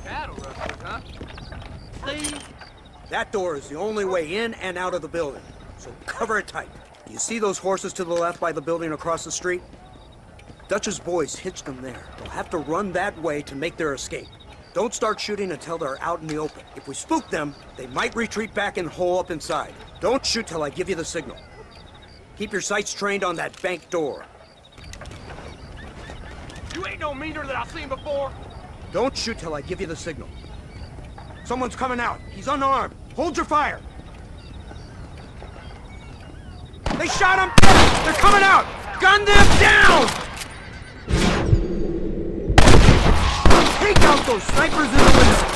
Cattle rustlers, huh? That door is the only way in and out of the building, so cover it tight. You see those horses to the left by the building across the street? Dutch's boys hitched them there. They'll have to run that way to make their escape. Don't start shooting until they're out in the open. If we spook them, they might retreat back and hole up inside. Don't shoot till I give you the signal. Keep your sights trained on that bank door. You ain't no meaner than I've seen before. Don't shoot till I give you the signal. Someone's coming out. He's unarmed. Hold your fire. They shot him dead! They're coming out! Gun them down! Take out those snipers in the window!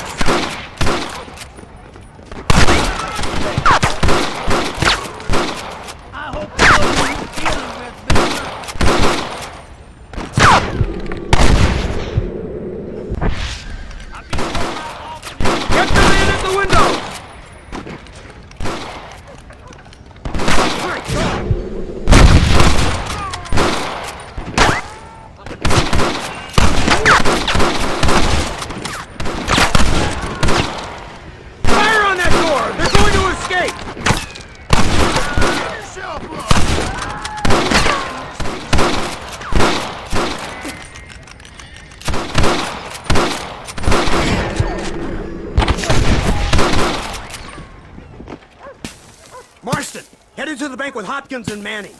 Marston, headed to the bank with Hopkins and Manning.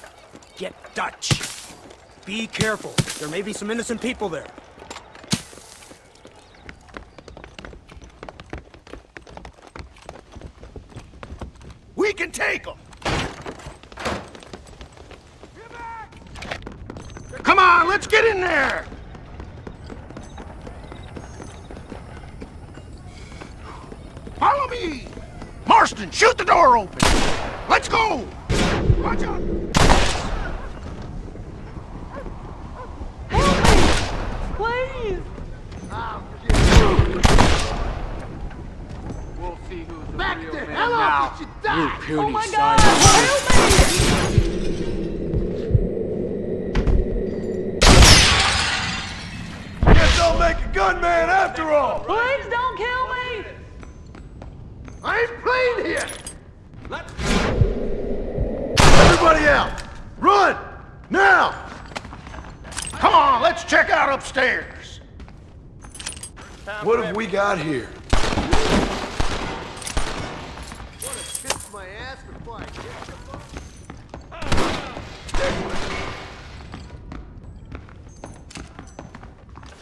Get Dutch. Be careful. There may be some innocent people there. We can take them! Come on, let's get in there! Follow me! Marston, shoot the door open! Let's go! Watch out! Please! We'll see who's the Back real the man hell now. off that you die! Oh my God! Help me! Guess I'll make a gunman after all! Please don't kill me! I ain't playing here! Everybody out! Run! Now! Come on, let's check out upstairs! What have we got here?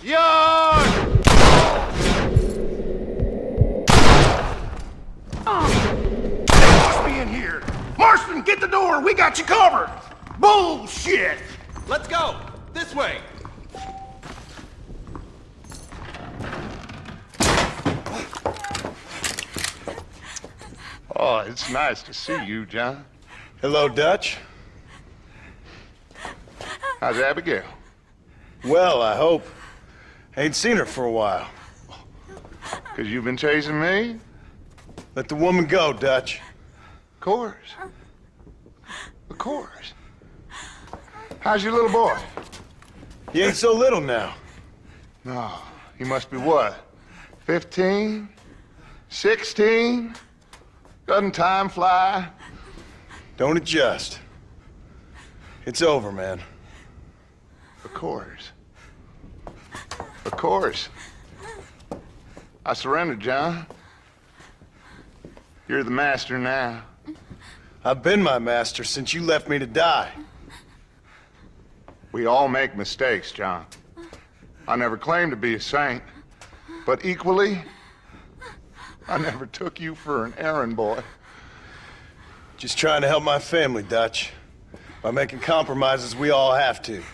Yard! They must be in here! Marston, get the door! We got you covered! Bullshit! Let's go! This way! Oh, it's nice to see you, John. Hello, Dutch. How's Abigail? Well, I hope. Ain't seen her for a while. 'Cause you've been chasing me? Let the woman go, Dutch. Of course. Of course. How's your little boy? He ain't so little now. No, he must be what? 15? 16? Doesn't time fly? Don't adjust. It's over, man. Of course. Of course. I surrendered, John. You're the master now. I've been my master since you left me to die. We all make mistakes, John. I never claimed to be a saint, but equally, I never took you for an errand boy. Just trying to help my family, Dutch. By making compromises we all have to.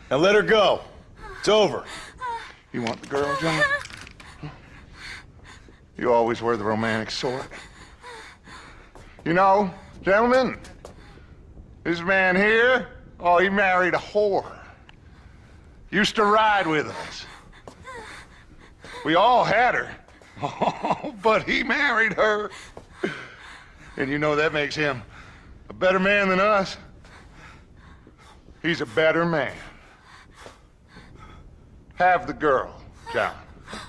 Now let her go. It's over. You want the girl, John? You always were the romantic sort. You know, gentlemen, this man here, oh, he married a whore. Used to ride with us. We all had her. Oh, but he married her. And you know that makes him a better man than us. He's a better man. Have the girl, John.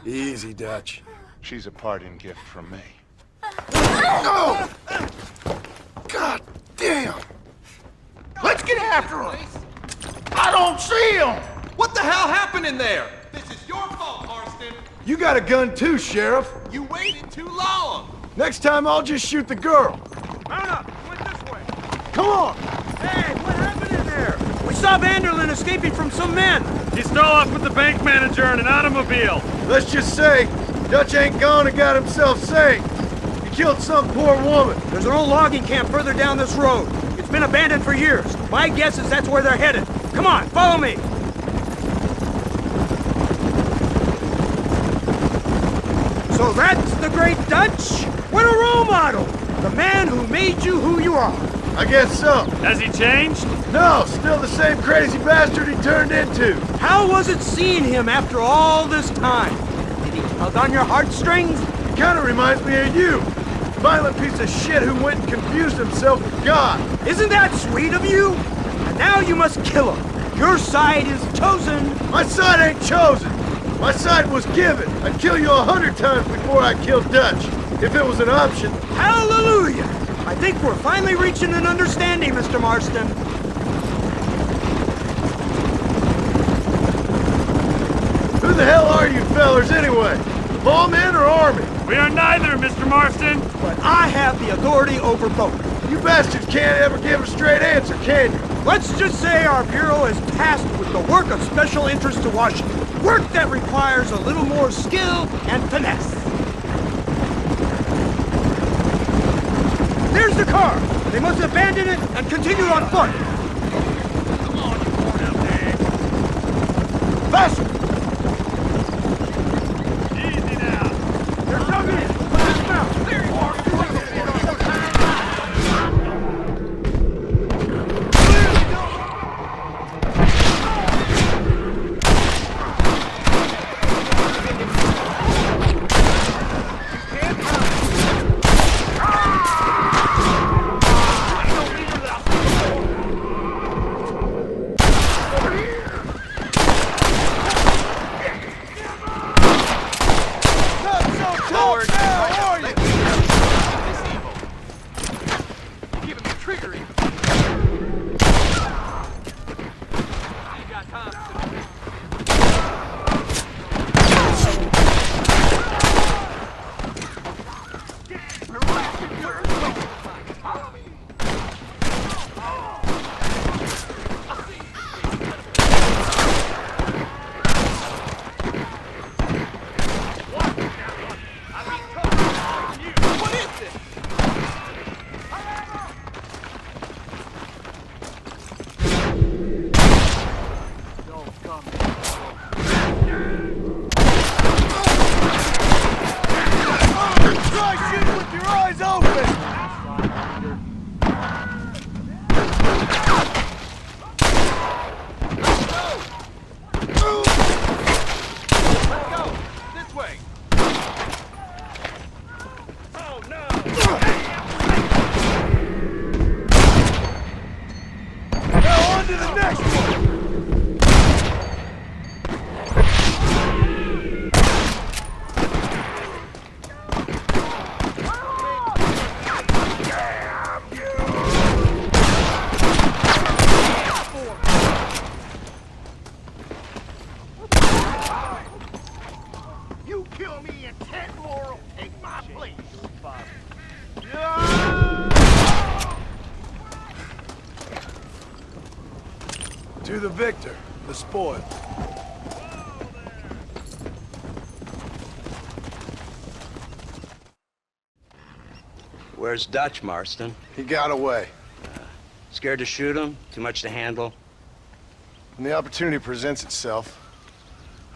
Easy, Dutch. She's a parting gift from me. No! God damn! Let's get after him! I don't see him! What the hell happened in there? This is your fault, Marston. You got a gun too, Sheriff. You waited too long. Next time I'll just shoot the girl. Mount up. You went this way. Come on! Hey, what happened in there? We saw Vanderlin escaping from some men. He stole off with the bank manager in an automobile. Let's just say, Dutch ain't gone and got himself saved. He killed some poor woman. There's an old logging camp further down this road. You It's been abandoned for years. My guess is that's where they're headed. Come on, follow me. So that's the great Dutch? What a role model! The man who made you who you are. I guess so. Has he changed? No, still the same crazy bastard he turned into. How was it seeing him after all this time? Did he tug on your heartstrings? He kind of reminds me of you. Violent piece of shit who went and confused himself with God. Isn't that sweet of you? And now you must kill him. Your side is chosen. My side ain't chosen. My side was given. I'd kill you 100 times before I killed Dutch, if it was an option. Hallelujah! I think we're finally reaching an understanding, Mr. Marston. Who the hell are you fellers anyway? Lawmen or army? We are neither, Mr. Marston. But I have the authority over both. You bastards can't ever give a straight answer, can you? Let's just say our bureau is tasked with the work of special interest to Washington. Work that requires a little more skill and finesse. There's the car! They must abandon it and continue on foot! Come on, you born out there. Faster! Easy now. They're coming in! Let's dismount! There you are. To the victor, the spoil. Where's Dutch, Marston? He got away. Scared to shoot him? Too much to handle? When the opportunity presents itself,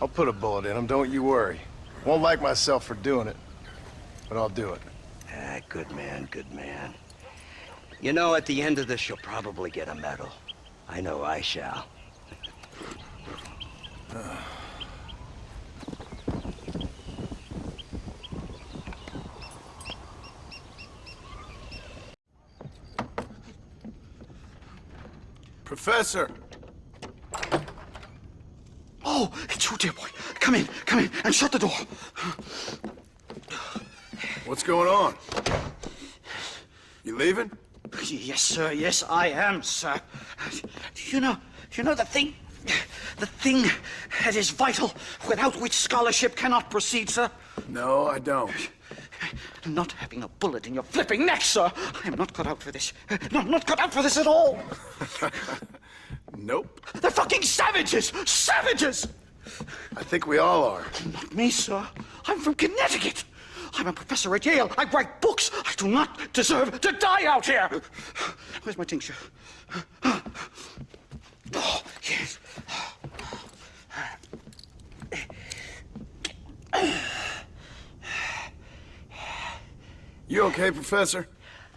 I'll put a bullet in him, don't you worry. Won't like myself for doing it, but I'll do it. Ah, good man, good man. You know, at the end of this, you'll probably get a medal. I know I shall. Professor! Oh, it's you, dear boy. Come in, and shut the door. What's going on? You leaving? Yes, sir. Yes, I am, sir. You know the thing that is vital, without which scholarship cannot proceed, sir? No, I don't. Not having a bullet in your flipping neck, sir. I am not cut out for this. Not cut out for this at all. Nope. They're fucking savages! Savages! I think we all are. Not me, sir. I'm from Connecticut. I'm a professor at Yale. I write books. I do not deserve to die out here. Where's my tincture? Oh, yes. You okay, Professor?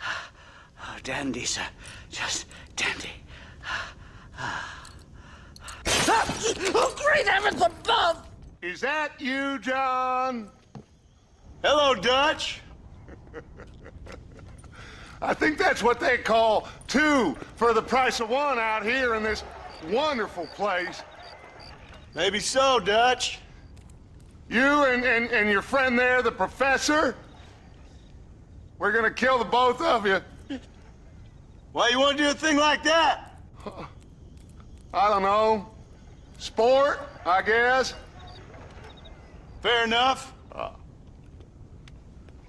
Oh, dandy, sir. Just dandy. Oh, great heavens above! Is that you, John? Hello, Dutch. I think that's what they call two for the price of one out here in this wonderful place. Maybe so, Dutch. You and your friend there, the professor, we're gonna kill the both of you. Why you want to do a thing like that? I don't know. Sport, I guess. Fair enough.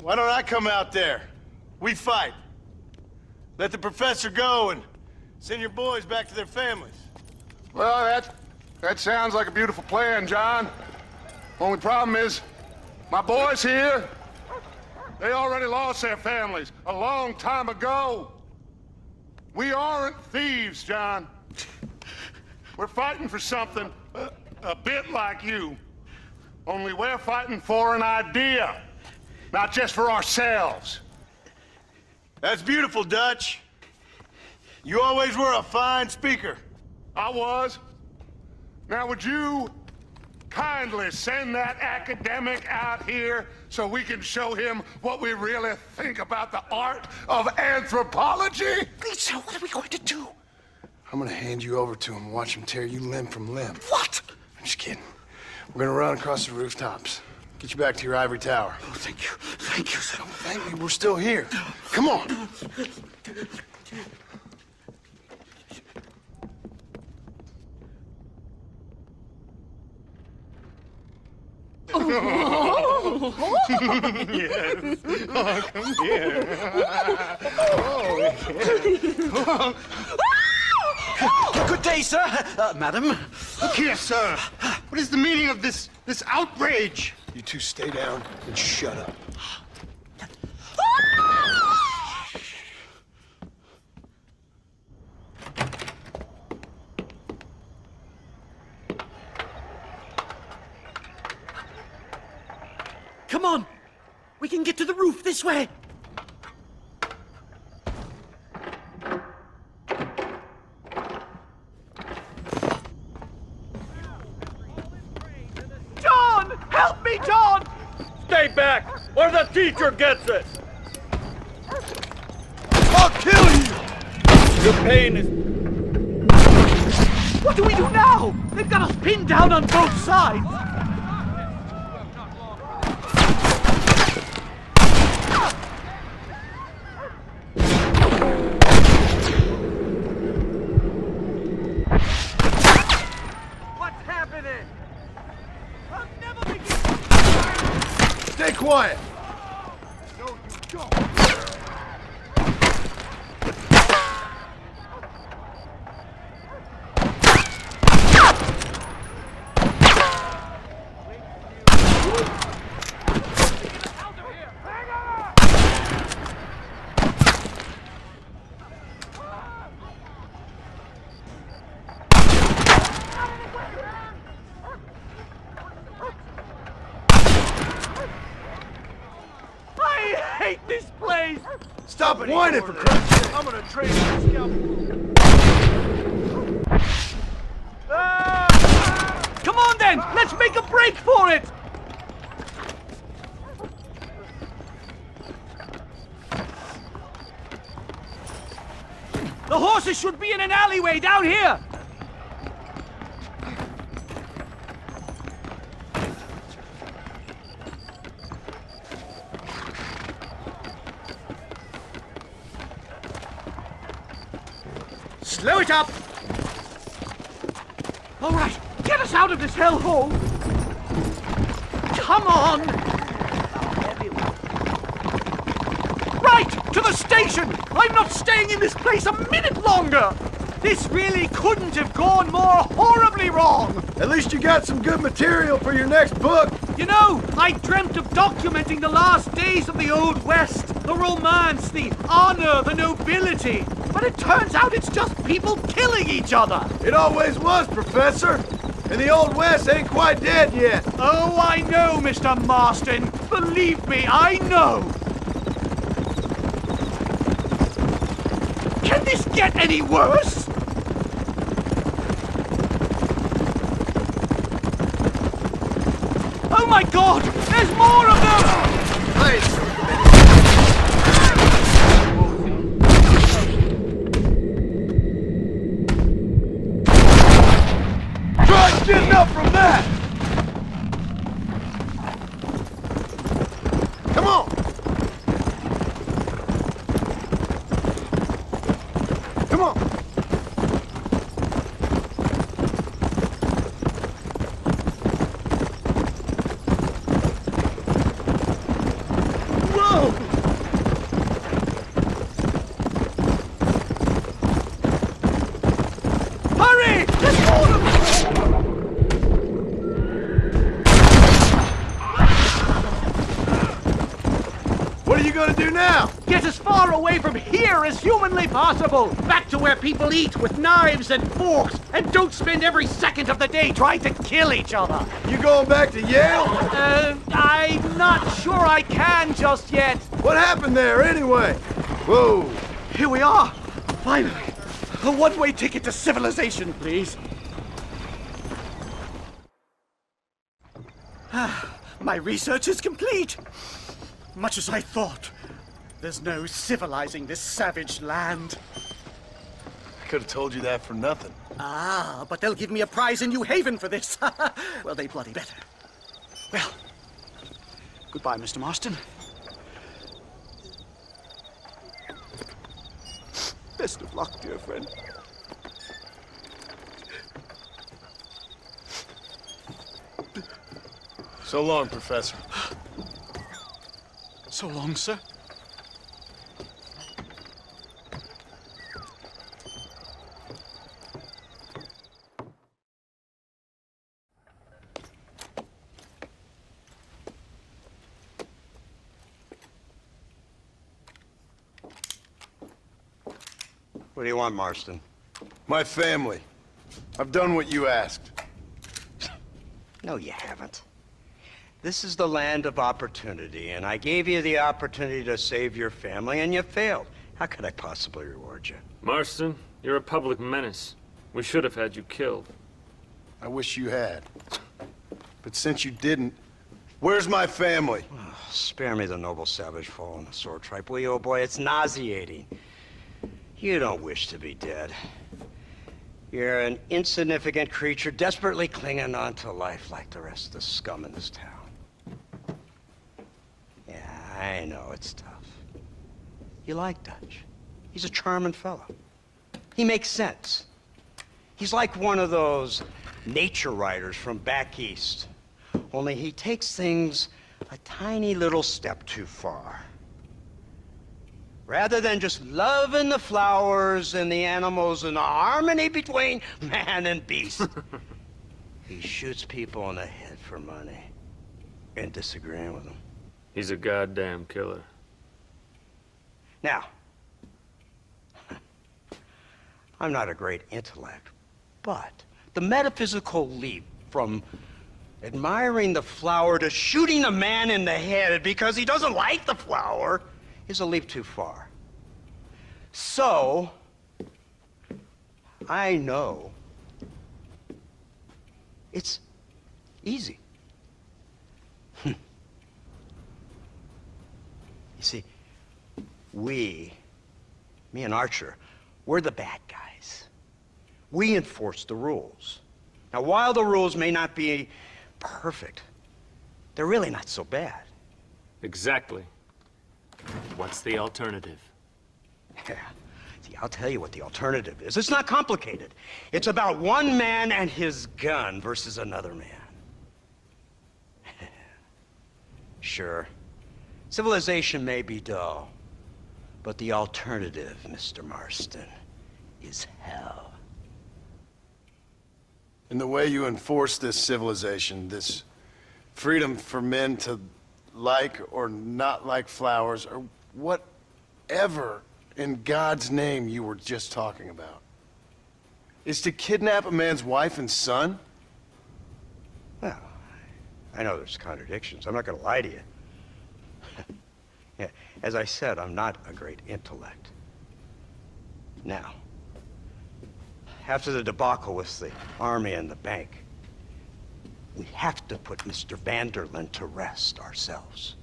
Why don't I come out there? We fight. Let the professor go and send your boys back to their families. Well, that sounds like a beautiful plan, John. Only problem is, my boys here, they already lost their families a long time ago. We aren't thieves, John. We're fighting for something a bit like you. Only we're fighting for an idea, not just for ourselves. That's beautiful, Dutch. You always were a fine speaker. I was. Now, would you kindly send that academic out here so we can show him what we really think about the art of anthropology? Lisa, what are we going to do? I'm gonna hand you over to him and watch him tear you limb from limb. What? I'm just kidding. We're gonna run across the rooftops. Get you back to your ivory tower. Oh, thank you. Thank you, sir. Don't thank me, we're still here. Come on. Yes. Oh, come here. Good day, sir. Madam. Look here, sir. What is the meaning of this outrage? You two stay down and shut up. Come on. We can get to the roof this way. John! Help me, John! Stay back, or the teacher gets it! I'll kill you! Your pain is... What do we do now? They've got us pinned down on both sides! What's happening? I'll never be... Stay quiet! No, you don't! I hate this place! Stop whining for Christ's sake! I'm gonna trade you scalp. Come on then! Let's make a break for it! The horses should be in an alleyway down here! Slow it up! All right, get us out of this hellhole! Come on! Right, to the station! I'm not staying in this place a minute longer! This really couldn't have gone more horribly wrong! At least you got some good material for your next book. You know, I dreamt of documenting the last days of the Old West. The romance, the honor, the nobility. But it turns out it's just people killing each other. It always was, Professor. And the Old West ain't quite dead yet. Oh, I know, Mr. Marston. Believe me, I know. Can this get any worse? Oh my God! There's more of them! Try getting up from that! Come on! Come on! Whoa! Hurry! There's more of them! What are you gonna do now? Get as far away from here as humanly possible! Back to where people eat with knives and forks, and don't spend every second of the day trying to kill each other! You going back to Yale? I'm not sure I can just yet. What happened there, anyway? Whoa! Here we are! Finally! A one-way ticket to civilization, please. My research is complete. Much as I thought. There's no civilizing this savage land. I could have told you that for nothing. Ah, but they'll give me a prize in New Haven for this. Well, they bloody better. Well, goodbye, Mr. Marston. Best of luck, dear friend. So long, Professor. So long, sir. What do you want, Marston? My family. I've done what you asked. No, you haven't. This is the land of opportunity, and I gave you the opportunity to save your family, and you failed. How could I possibly reward you? Marston, you're a public menace. We should have had you killed. I wish you had. But since you didn't, where's my family? Oh, spare me the noble savage fall on the sword tripe, will you, old boy? It's nauseating. You don't wish to be dead. You're an insignificant creature desperately clinging on to life like the rest of the scum in this town. Yeah, I know it's tough. You like Dutch. He's a charming fellow. He makes sense. He's like one of those nature writers from back east. Only he takes things a tiny little step too far. Rather than just loving the flowers and the animals and the harmony between man and beast, he shoots people in the head for money and disagreeing with them. He's a goddamn killer. Now, I'm not a great intellect, but the metaphysical leap from admiring the flower to shooting a man in the head because he doesn't like the flower is a leap too far. So, I know it's easy. You see, me and Archer, we're the bad guys. We enforce the rules. Now, while the rules may not be perfect, they're really not so bad. Exactly. What's the alternative? Yeah. See, I'll tell you what the alternative is. It's not complicated. It's about one man and his gun versus another man. Sure, civilization may be dull, but the alternative, Mr. Marston, is hell. in the way you enforce this civilization, this freedom for men to like or not like flowers, or whatever in God's name you were just talking about, is to kidnap a man's wife and son? Well, I know there's contradictions. I'm not going to lie to you. Yeah, as I said, I'm not a great intellect. Now, after the debacle with the army and the bank, we have to put Mr. Vanderlin to rest ourselves.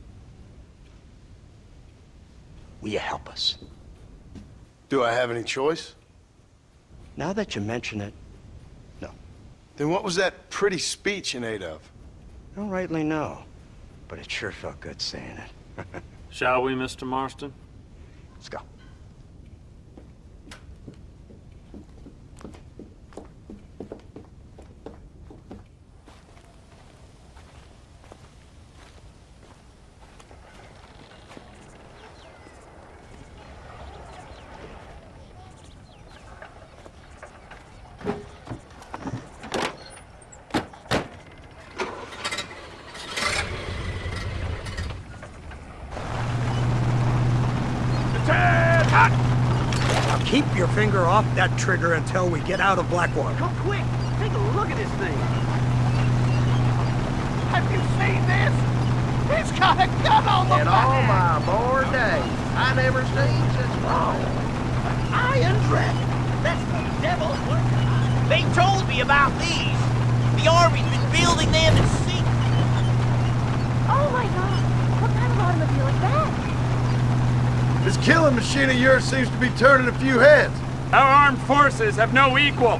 Will you help us? Do I have any choice? Now that you mention it, no. Then what was that pretty speech in aid of? I don't rightly know, but it sure felt good saying it. Shall we, Mr. Marston? Let's go. Now keep your finger off that trigger until we get out of Blackwater. Come quick! Take a look at this thing! Have you seen this? He's got a gun on the In all my born days, I never seen such wrong. Iron Dragon! That's the devil's work! They told me about these! The Army's been building them in secret! Oh my god! What kind of automobile is that? This killing machine of yours seems to be turning a few heads. Our armed forces have no equal.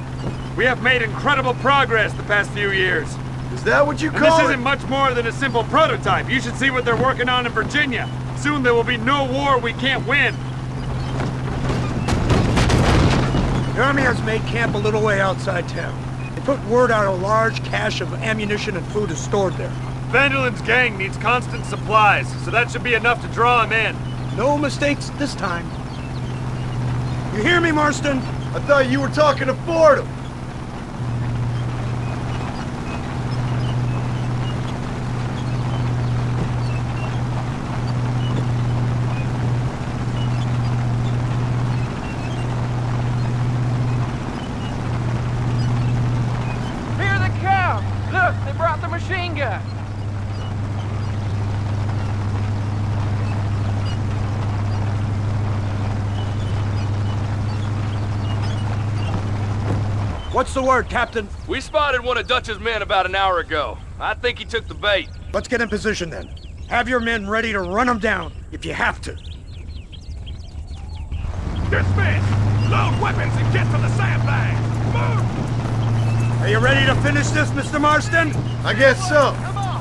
We have made incredible progress the past few years. Is that what you And call this it? isn't much more than a simple prototype. You should see what they're working on in Virginia. Soon there will be no war we can't win. The Army has made camp a little way outside town. They put word out a large cache of ammunition and food is stored there. Vanderlin's gang needs constant supplies, so that should be enough to draw him in. No mistakes this time. You hear me, Marston? I thought you were talking to Fordham. Here they come! Look, they brought the machine gun! What's the word, Captain? We spotted one of Dutch's men about an hour ago. I think he took the bait. Let's get in position then. Have your men ready to run them down, if you have to. Dismiss! Load weapons and get to the sandbag! Move! Are you ready to finish this, Mr. Marston? I guess so. Come on!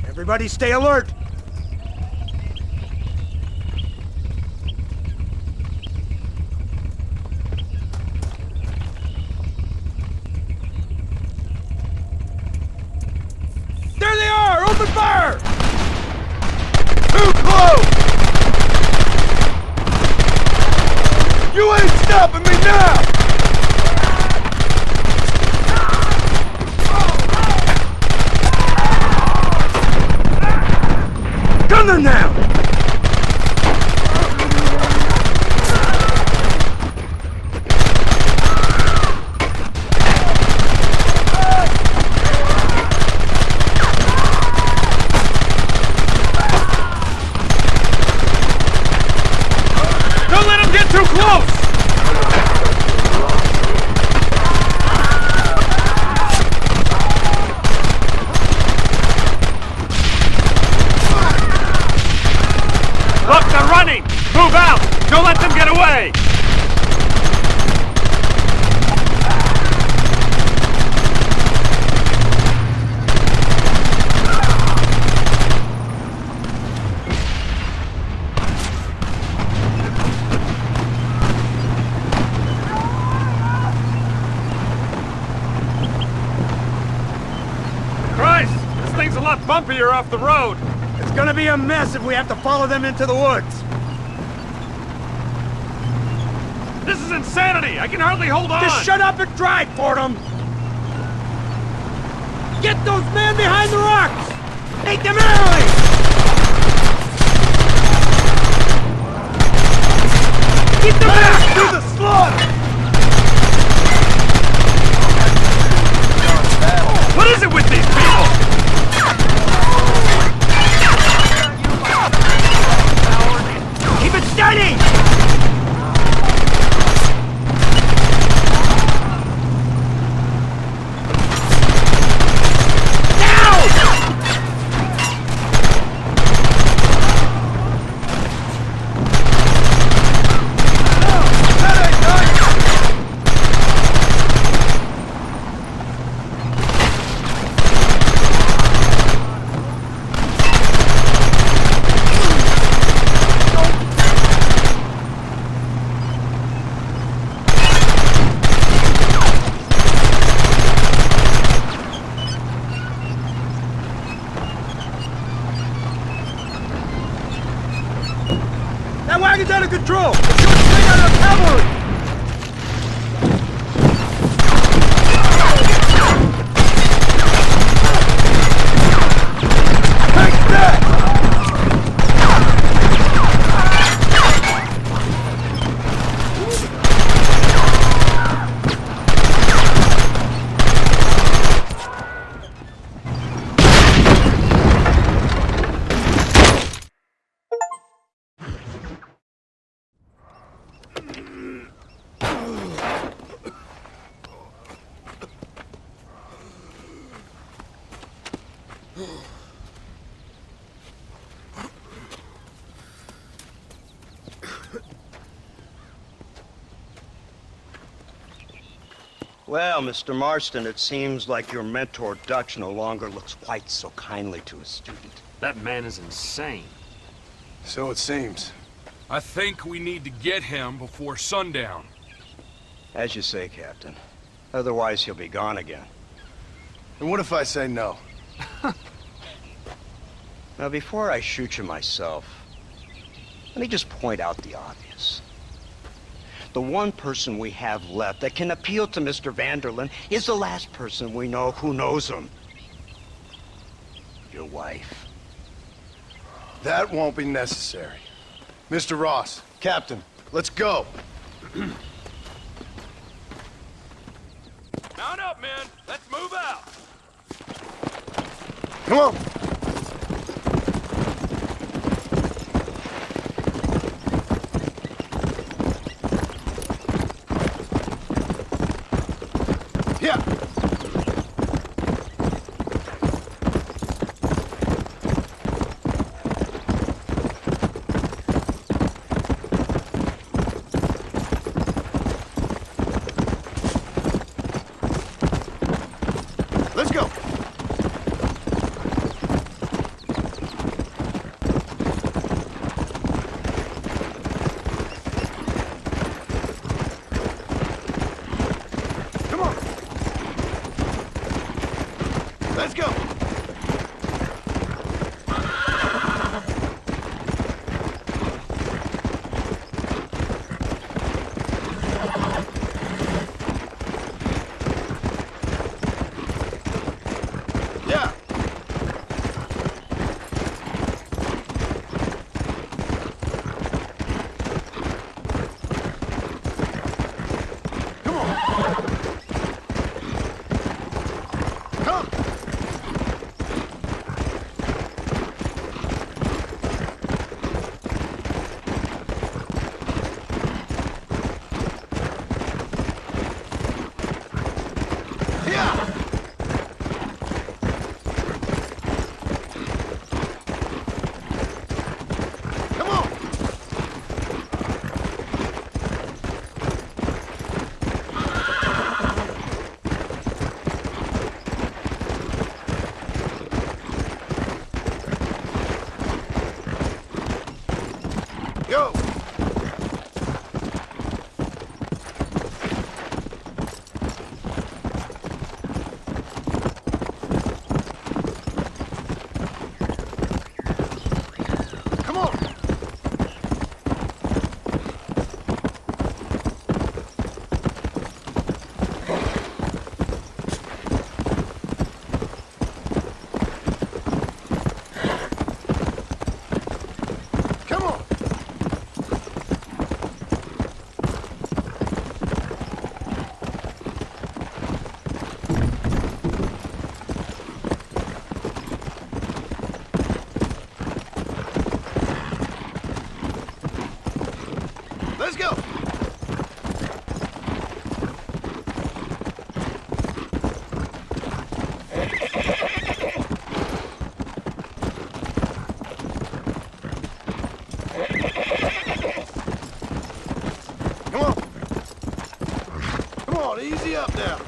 Everybody stay alert. There they are! Open fire! Too close! You ain't stopping me now! Gun them now! Don't let him get too close! Look, they're running! Move out! Don't let them get away! Christ! This thing's a lot bumpier off the road! It's It's gonna be a mess if we have to follow them into the woods. This is insanity! I can hardly hold on! Just shut up and drive, Fordham! Get those men behind the rocks! Take them early! Keep them back through the slaughter! What is it with these people? Keep it steady! Wagon's out of control! It's going straight out of cavalry! Take that! Well, Mr. Marston, it seems like your mentor Dutch no longer looks quite so kindly to his student. That man is insane. So it seems. I think we need to get him before sundown. As you say, Captain. Otherwise, he'll be gone again. And what if I say no? Now, before I shoot you myself, let me just point out the obvious. The one person we have left that can appeal to Mr. Vanderlin is the last person we know who knows him. Your wife. That won't be necessary. Mr. Ross, Captain, let's go. Mount up, men. Let's move out. Come on. Yeah. Let's go. on, easy up now.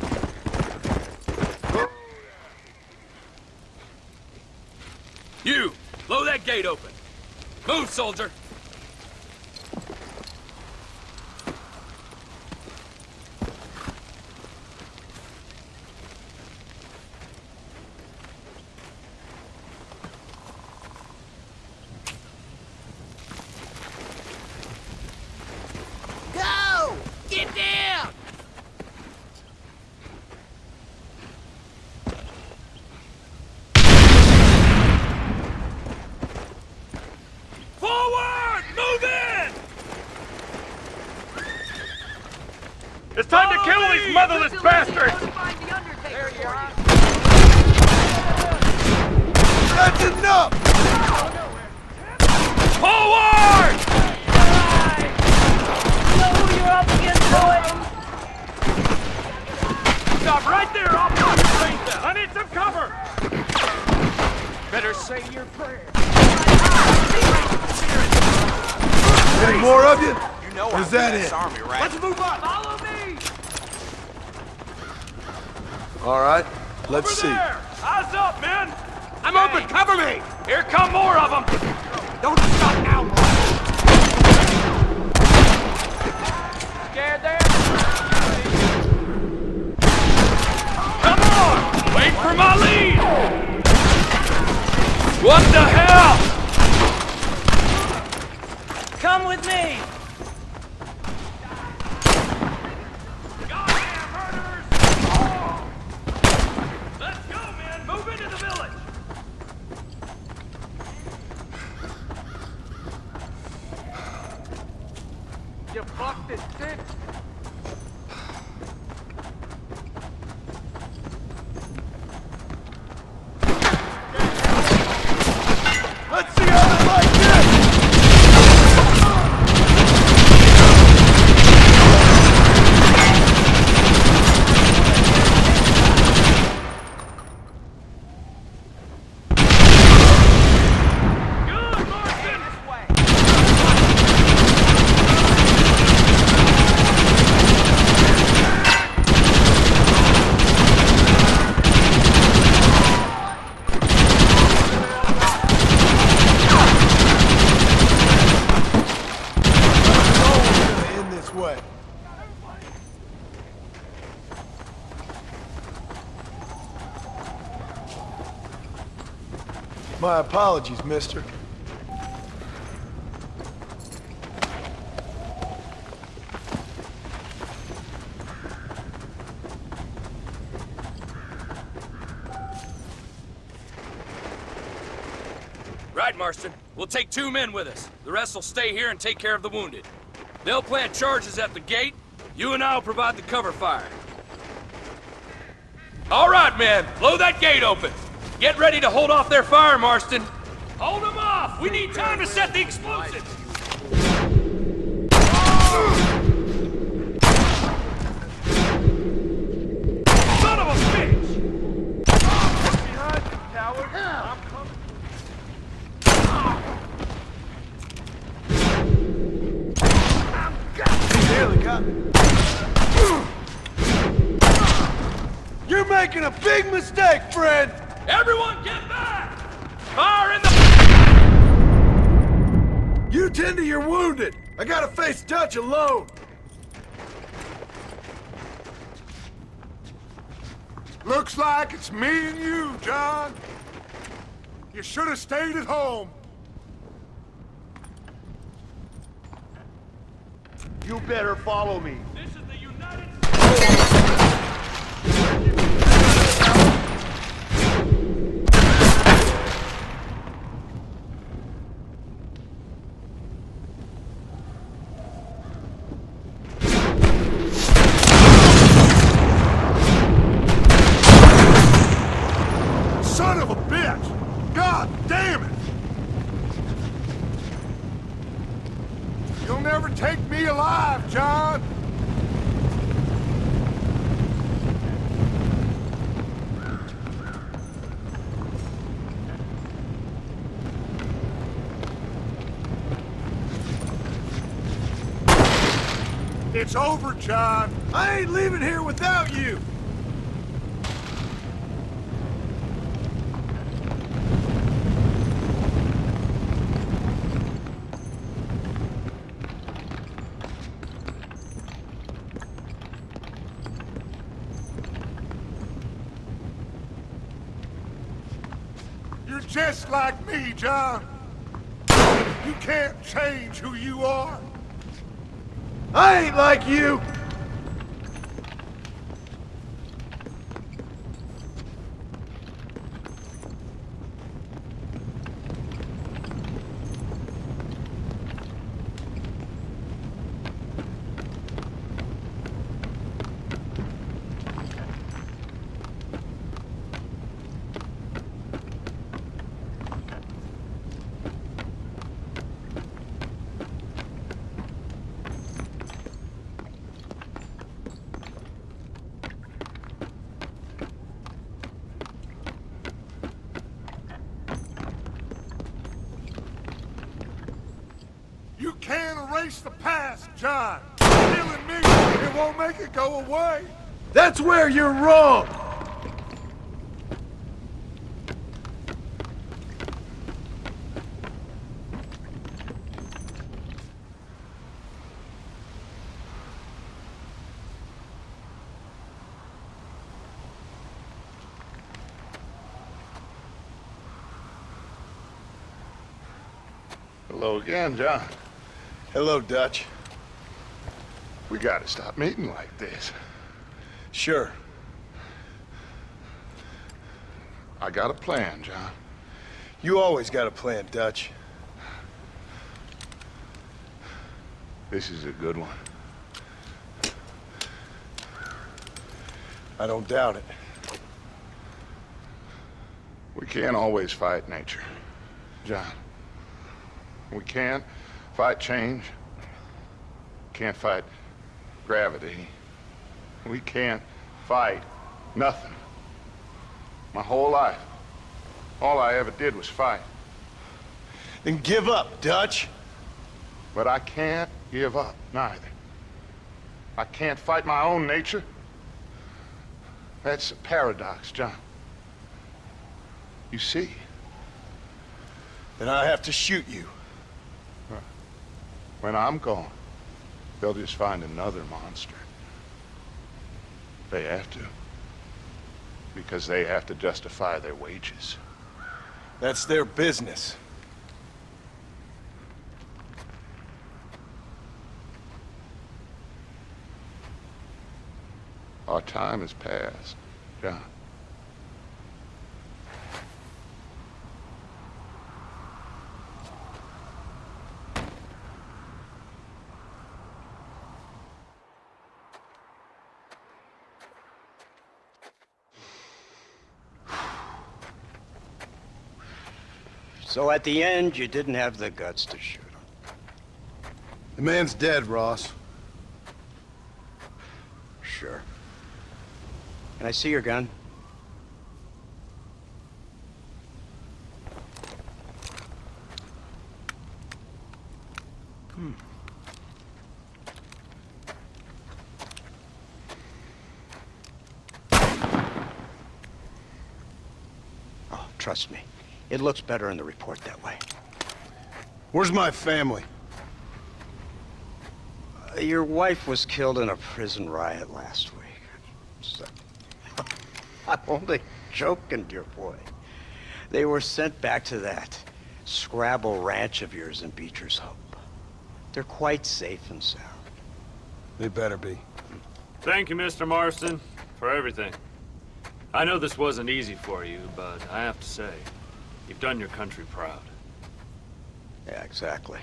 You, blow that gate open. Move, soldier. Go! Get down! Forward! Move in! It's time to kill these motherless bastards! There you are. That's enough! Forward! Stop right there! I'll put your face down! I need some cover! Better say your prayer. Any more of you? You know Or is that it? Army, right? Let's move on! Follow me! All right, let's see. There! Eyes up, men! I'm open! Cover me! Here come more of them! Don't stop now! Scared there? Come on! Wait for my lead! What the hell? Come with me! Goddamn murderers! Let's go, man! Move into the village! You fucked this shit! Let's see how they like this! Good, Martin! This way! In this way. My apologies, mister. Right, Marston. We'll take 2 men with us. The rest will stay here and take care of the wounded. They'll plant charges at the gate. You and I will provide the cover fire. All right, men. Blow that gate open. Get ready to hold off their fire, Marston. Hold them off! We need time to set the explosives! Son of a bitch! Behind you, coward! I'm coming. He nearly got me. You're making a big mistake, friend! Everyone get back! Fire in the... You tend to your wounded. I gotta face Dutch alone. Looks like it's me and you, John. You should have stayed at home. You better follow me. This is the United Son of a bitch! God damn it! You'll never take me alive, John! It's over, John. I ain't leaving here without you. You're just like me, John. You can't change who you are. I ain't like you. You can't erase the past, John. Killing me, it won't make it go away. That's where you're wrong. Hello again, John. Hello, Dutch. We gotta stop meeting like this. Sure. I got a plan, John. You always got a plan, Dutch. This is a good one. I don't doubt it. We can't always fight nature, John. We can't fight change. Can't fight gravity. We can't fight nothing. My whole life, all I ever did was fight. Then give up, Dutch. But I can't give up, neither. I can't fight my own nature. That's a paradox, John. You see? Then I have to shoot you. When I'm gone, they'll just find another monster. They have to. Because they have to justify their wages. That's their business. Our time has passed, John. So at the end, you didn't have the guts to shoot him. The man's dead, Ross. Sure. Can I see your gun? Oh, trust me. It looks better in the report that way. Where's my family? Your wife was killed in a prison riot last week. So, I'm only joking, dear boy. They were sent back to that Scrabble ranch of yours in Beecher's Hope. They're quite safe and sound. They better be. Thank you, Mr. Marston, for everything. I know this wasn't easy for you, but I have to say, you've done your country proud. Yeah, exactly.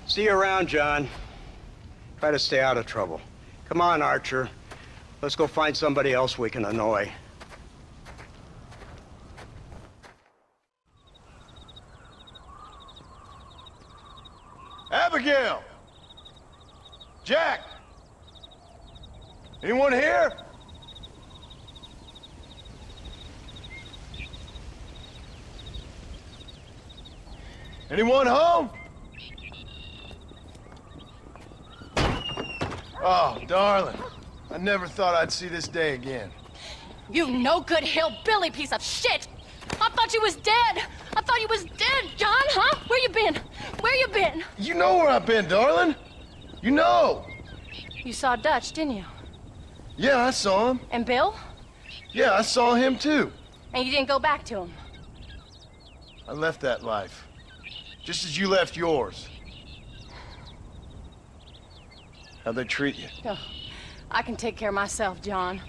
See you around, John. Try to stay out of trouble. Come on, Archer. Let's go find somebody else we can annoy. Abigail! Jack! Anyone here? Anyone home? Oh, darling. I never thought I'd see this day again. You no-good hillbilly piece of shit! I thought you was dead! I thought you was dead, John, huh? Where you been? Where you been? You know where I've been, darling. You know. You saw Dutch, didn't you? Yeah, I saw him. And Bill? Yeah, I saw him too. And you didn't go back to him? I left that life. Just as you left yours. How'd they treat you? Oh, I can take care of myself, John.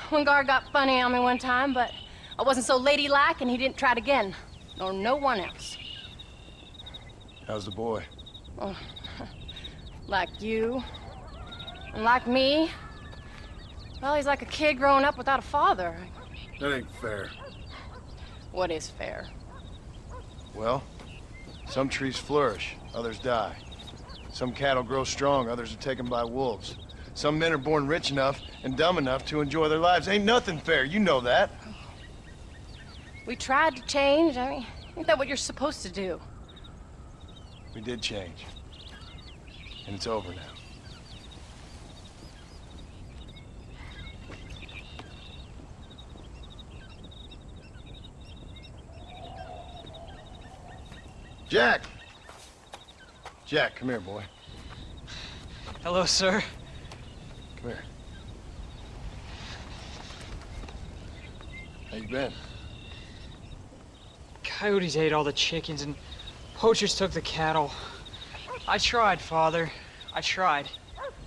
One guard got funny on me one time, but I wasn't so ladylike and he didn't try it again. Nor no one else. How's the boy? Oh, like you. And like me. Well, he's like a kid growing up without a father. That ain't fair. What is fair? Well, some trees flourish, others die. Some cattle grow strong, others are taken by wolves. Some men are born rich enough and dumb enough to enjoy their lives. Ain't nothing fair, you know that. We tried to change. I mean, ain't that what you're supposed to do? We did change. And it's over now. Jack! Jack, come here, boy. Hello, sir. Come here. How you been? Coyotes ate all the chickens and poachers took the cattle. I tried, Father. I tried.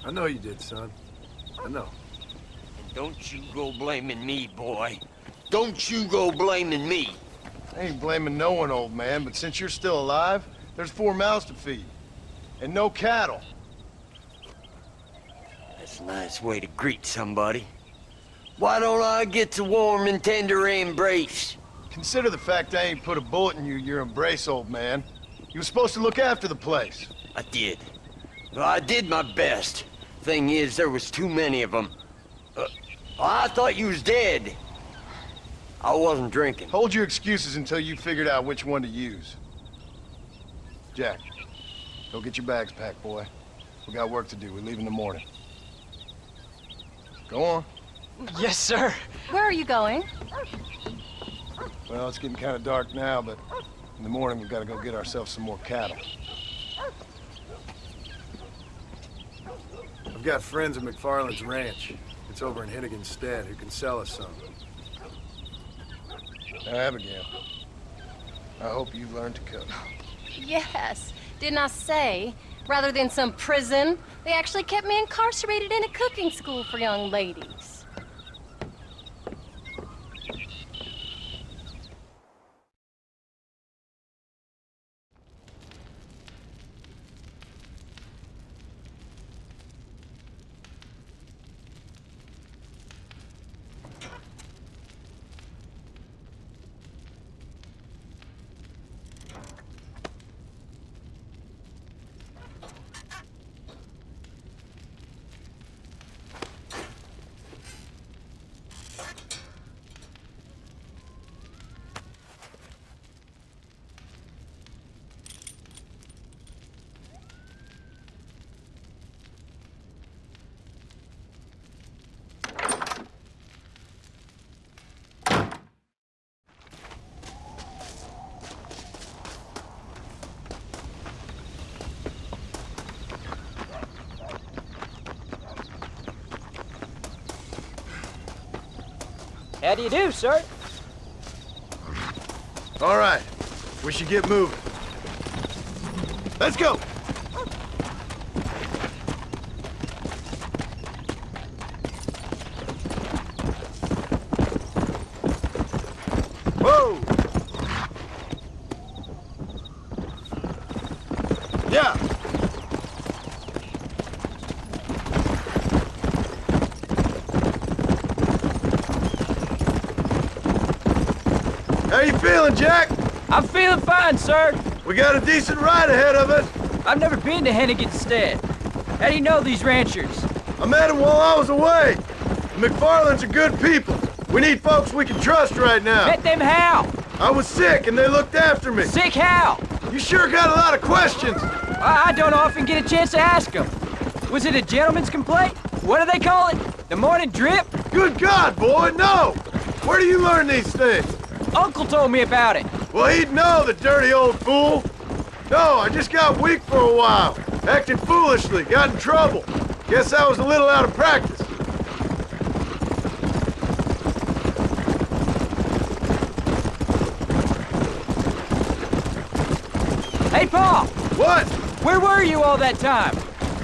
I know you did, son. I know. And don't you go blaming me, boy. Don't you go blaming me. I ain't blaming no one, old man, but since you're still alive, there's 4 mouths to feed. And no cattle. That's a nice way to greet somebody. Why don't I get the warm and tender embrace? Consider the fact I ain't put a bullet in your embrace, old man. You were supposed to look after the place. I did. Well, I did my best. Thing is, there was too many of them. I thought you was dead. I wasn't drinking. Hold your excuses until you figured out which one to use. Jack, go get your bags packed, boy. We got work to do. We leave in the morning. Go on. Yes, sir. Where are you going? Well, it's getting kind of dark now, but in the morning we've got to go get ourselves some more cattle. I've got friends at MacFarlane's ranch. It's over in Hennigan's stead who can sell us some. Now, Abigail, I hope you've learned to cook. Yes. Didn't I say, rather than some prison, they actually kept me incarcerated in a cooking school for young ladies. How do you do, sir? All right, we should get moving. Let's go! Whoa! Yeah! How you feeling, Jack? I'm feeling fine, sir. We got a decent ride ahead of us. I've never been to Hennigan's stead. How do you know these ranchers? I met them while I was away. The MacFarlanes are good people. We need folks we can trust right now. Met them how? I was sick and they looked after me. Sick how? You sure got a lot of questions. I don't often get a chance to ask them. Was it a gentleman's complaint? What do they call it? The morning drip? Good God, boy, no! Where do you learn these things? Uncle told me about it. Well, he'd know, the dirty old fool. No, I just got weak for a while. Acted foolishly, got in trouble. Guess I was a little out of practice. Hey, Paul! What? Where were you all that time?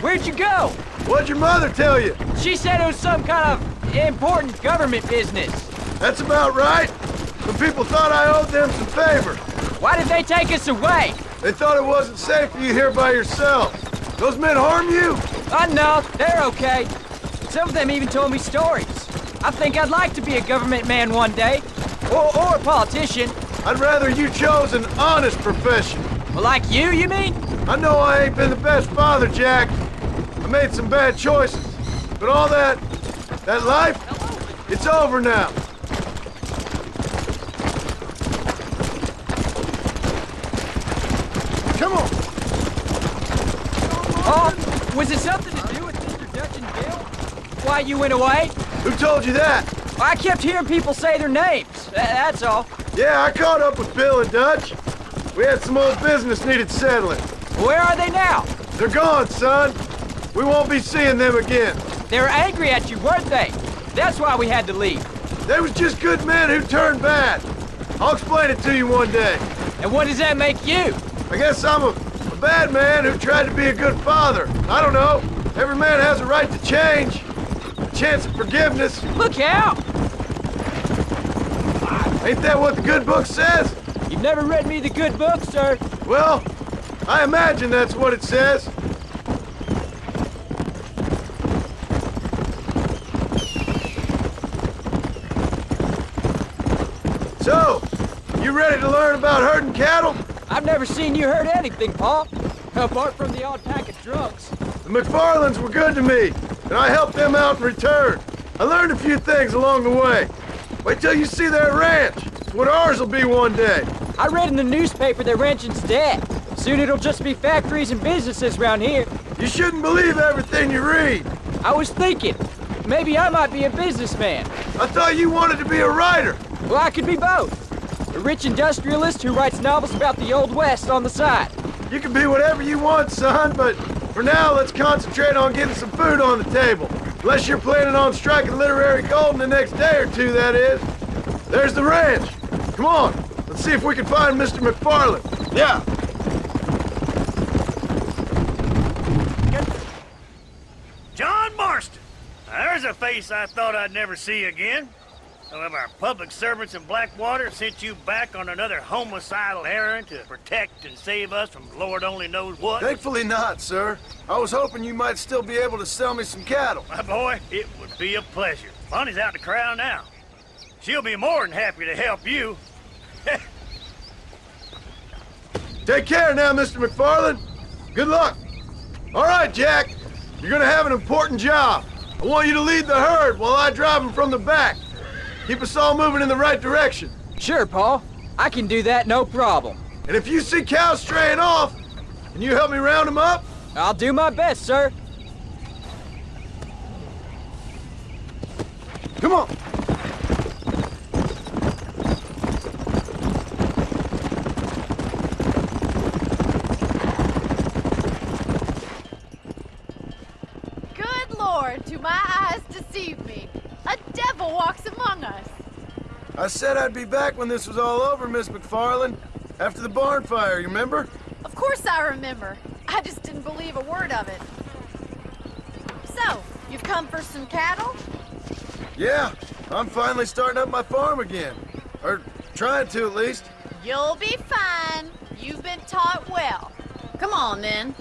Where'd you go? What'd your mother tell you? She said it was some kind of important government business. That's about right. Some people thought I owed them some favor. Why did they take us away? They thought it wasn't safe for you here by yourself. Those men harm you? No, they're okay. Some of them even told me stories. I think I'd like to be a government man one day. Or a politician. I'd rather you chose an honest profession. Well, like you mean? I know I ain't been the best father, Jack. I made some bad choices. But all that life, it's over now. Come on. Oh, was it something to do with Mr. Dutch and Bill? Why you went away? Who told you that? I kept hearing people say their names. That's all. Yeah, I caught up with Bill and Dutch. We had some old business needed settling. Where are they now? They're gone, son. We won't be seeing them again. They were angry at you, weren't they? That's why we had to leave. They was just good men who turned bad. I'll explain it to you one day. And what does that make you? I guess I'm a bad man who tried to be a good father. I don't know. Every man has a right to change. A chance of forgiveness. Look out! Ain't that what the good book says? You've never read me the good book, sir. Well, I imagine that's what it says. So, you ready to learn about herding cattle? I've never seen you herd anything, Paul. Apart from the odd pack of drugs. The MacFarlanes were good to me, and I helped them out in return. I learned a few things along the way. Wait till you see their ranch. It's what ours will be one day. I read in the newspaper that ranching's dead. Soon it'll just be factories and businesses around here. You shouldn't believe everything you read. I was thinking, maybe I might be a businessman. I thought you wanted to be a writer. Well, I could be both. A rich industrialist who writes novels about the Old West on the side. You can be whatever you want, son, but for now, let's concentrate on getting some food on the table. Unless you're planning on striking literary gold in the next day or two, that is. There's the ranch. Come on, let's see if we can find Mr. MacFarlane. Yeah. John Marston. Now, there's a face I thought I'd never see again. Some of our public servants in Blackwater sent you back on another homicidal errand to protect and save us from Lord only knows what. Thankfully not, sir. I was hoping you might still be able to sell me some cattle. My boy, it would be a pleasure. Bonnie's out in the crowd now. She'll be more than happy to help you. Take care now, Mr. MacFarlane. Good luck. All right, Jack. You're gonna have an important job. I want you to lead the herd while I drive them from the back. Keep us all moving in the right direction. Sure, Paul. I can do that, no problem. And if you see cows straying off, can you help me round them up? I'll do my best, sir. Come on. Good Lord, do my eyes deceive me? A devil walks among us. I said I'd be back when this was all over, Miss MacFarlane. After the barn fire, you remember? Of course I remember. I just didn't believe a word of it. So, you've come for some cattle? Yeah, I'm finally starting up my farm again. Or trying to, at least. You'll be fine. You've been taught well. Come on, then.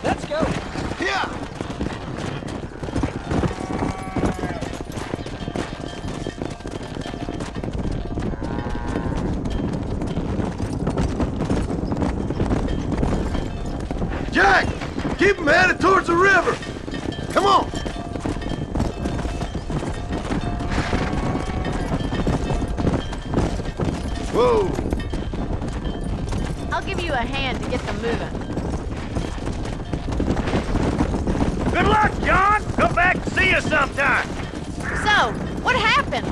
Let's go. Yeah. Jack, keep them headed towards the river. Come on. Whoa! I'll give you a hand to get them moving. Good luck, John! Come back and see us sometime! So, what happened?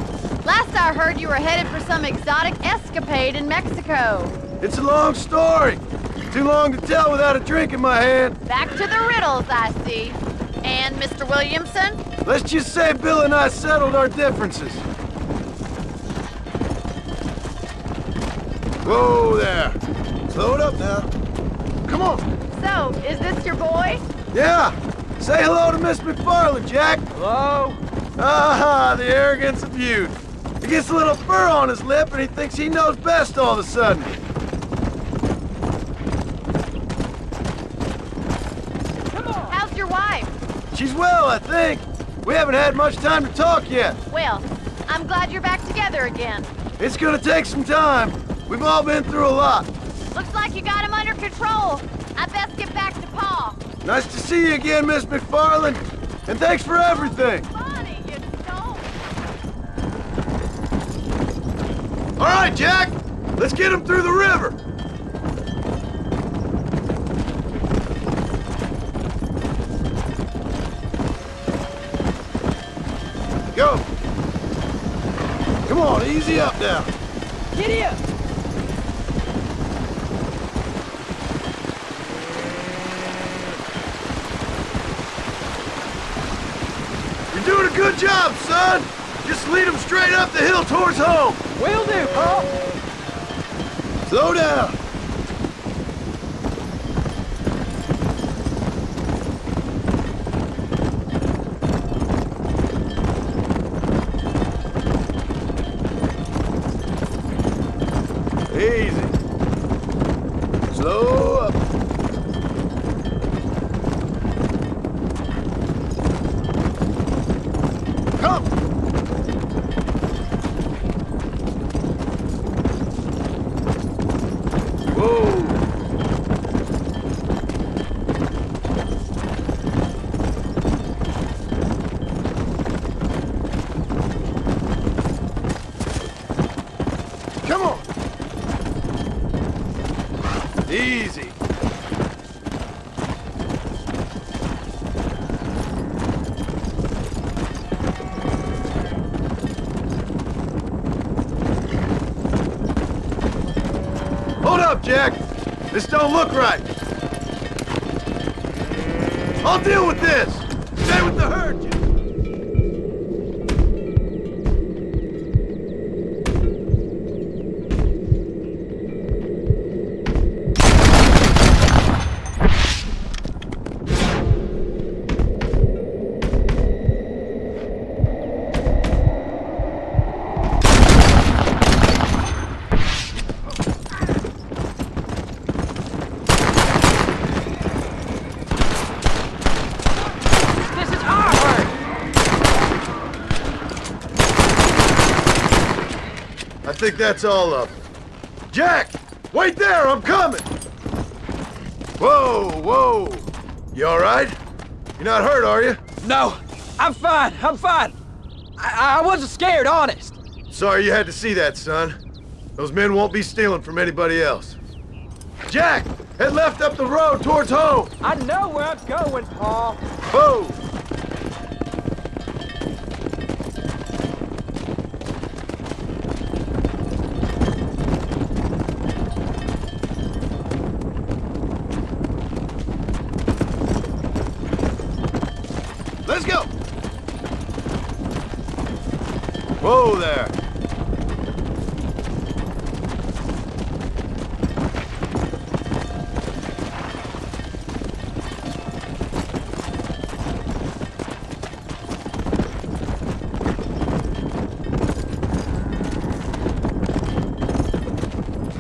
Last I heard you were headed for some exotic escapade in Mexico. It's a long story. Too long to tell without a drink in my hand. Back to the riddles, I see. And Mr. Williamson? Let's just say Bill and I settled our differences. Whoa there. Slow it up now. Come on. So, is this your boy? Yeah. Say hello to Miss MacFarlane, Jack. Hello? Ah, the arrogance of youth. He gets a little fur on his lip and he thinks he knows best all of a sudden. How's your wife? She's well, I think. We haven't had much time to talk yet. Well, I'm glad you're back together again. It's gonna take some time. We've all been through a lot. Looks like you got him under control. I best get back to Pa. Nice to see you again, Miss MacFarlane. And thanks for everything. Funny, you don't. All right, Jack. Let's get him through the river. Go. Come on, easy up now. Giddy up! You're doing a good job, son. Just lead him straight up the hill towards home. Will do, Pa. Slow down. Easy. Slow up. Come. Whoa. Come on. Easy. Hold up, Jack. This don't look right. I'll deal with this. Stay with the herd, Jack. I think that's all of them. Jack! Wait there, I'm coming! Whoa, whoa! You all right? You're not hurt, are you? No, I'm fine, I'm fine. I wasn't scared, honest. Sorry you had to see that, son. Those men won't be stealing from anybody else. Jack! Head left up the road towards home! I know where I'm going, Pa. Whoa! Let's go! Whoa there!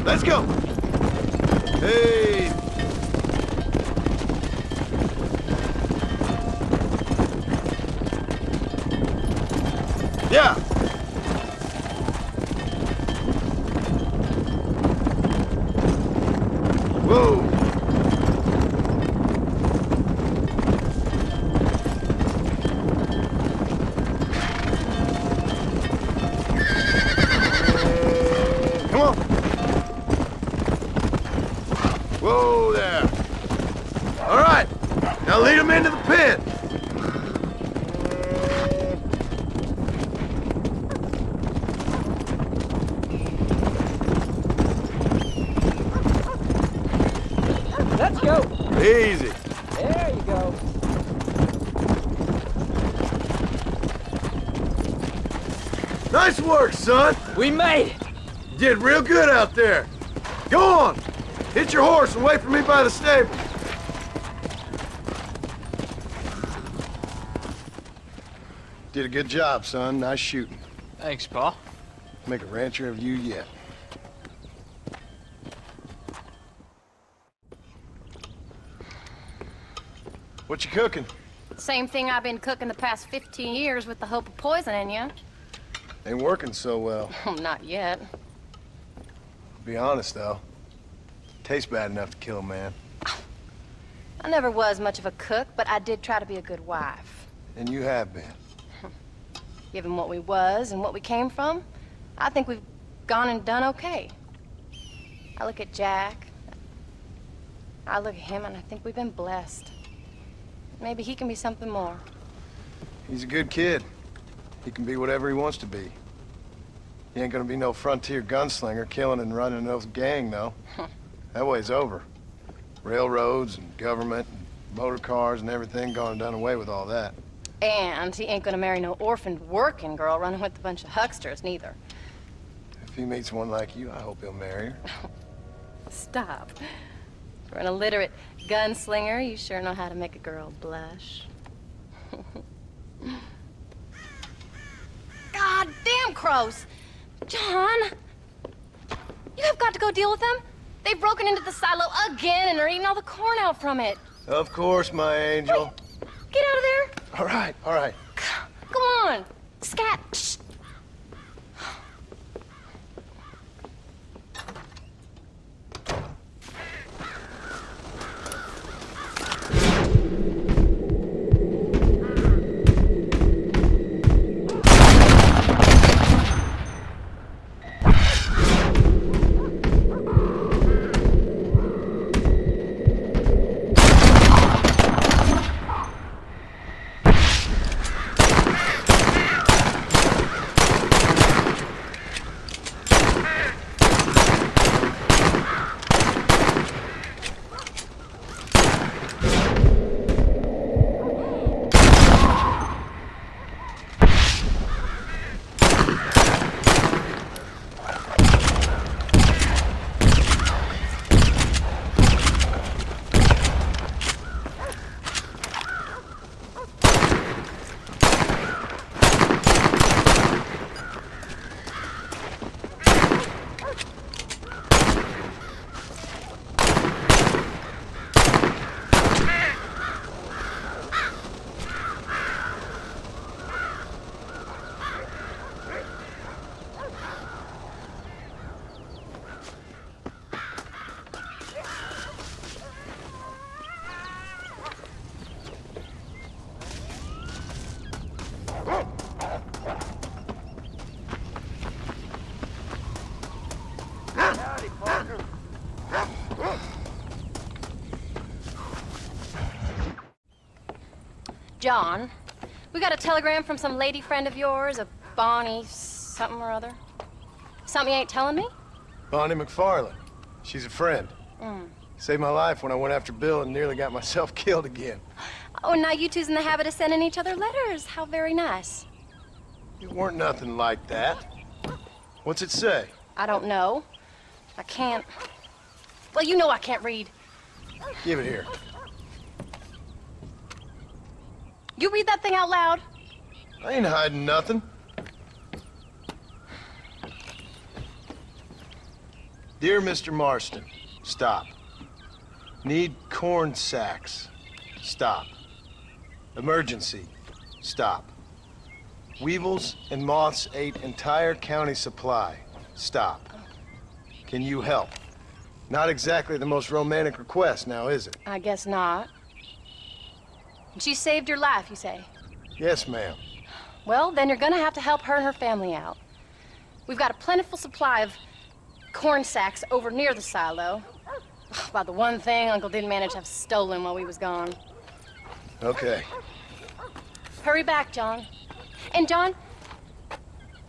Let's go! Hey! Yeah! Whoa! Come on! Whoa there. All right, now lead them into the pen. Let's go. Easy. There you go. Nice work, son. We made it. You did real good out there. Go on. Hit your horse and wait for me by the stable. Did a good job, son. Nice shooting. Thanks, Pa. Make a rancher of you yet. What you cooking? Same thing I've been cooking the past 15 years with the hope of poisoning you. Ain't working so well. Not yet. Be honest, though. Tastes bad enough to kill a man. I never was much of a cook, but I did try to be a good wife. And you have been. Given what we was and what we came from, I think we've gone and done okay. I look at Jack. I look at him, and I think we've been blessed. Maybe he can be something more. He's a good kid. He can be whatever he wants to be. He ain't gonna be no frontier gunslinger killing and running no gang, though. That way's over. Railroads and government and motor cars and everything gone and done away with all that. And he ain't gonna marry no orphaned working girl running with a bunch of hucksters, neither. If he meets one like you, I hope he'll marry her. Stop. For an illiterate gunslinger, you sure know how to make a girl blush. God damn crows! John! You have got to go deal with them. They've broken into the silo again and are eating all the corn out from it. Of course, my angel. Wait, get out of there. All right, all right. Come on. Scat. Shh. John, we got a telegram from some lady friend of yours, a Bonnie something or other. Something you ain't telling me? Bonnie MacFarlane. She's a friend. Mm. Saved my life when I went after Bill and nearly got myself killed again. Oh, and now you two's in the habit of sending each other letters. How very nice. It weren't nothing like that. What's it say? I don't know. I can't. Well, you know I can't read. Give it here. You read that thing out loud? I ain't hiding nothing. Dear Mr. Marston, stop. Need corn sacks. Stop. Emergency. Stop. Weevils and moths ate entire county supply. Stop. Can you help? Not exactly the most romantic request now, is it? I guess not. She saved your life, you say? Yes, ma'am. Well, then you're gonna have to help her and her family out. We've got a plentiful supply of corn sacks over near the silo. About the one thing Uncle didn't manage to have stolen while we was gone. Okay. Hurry back, John. And John,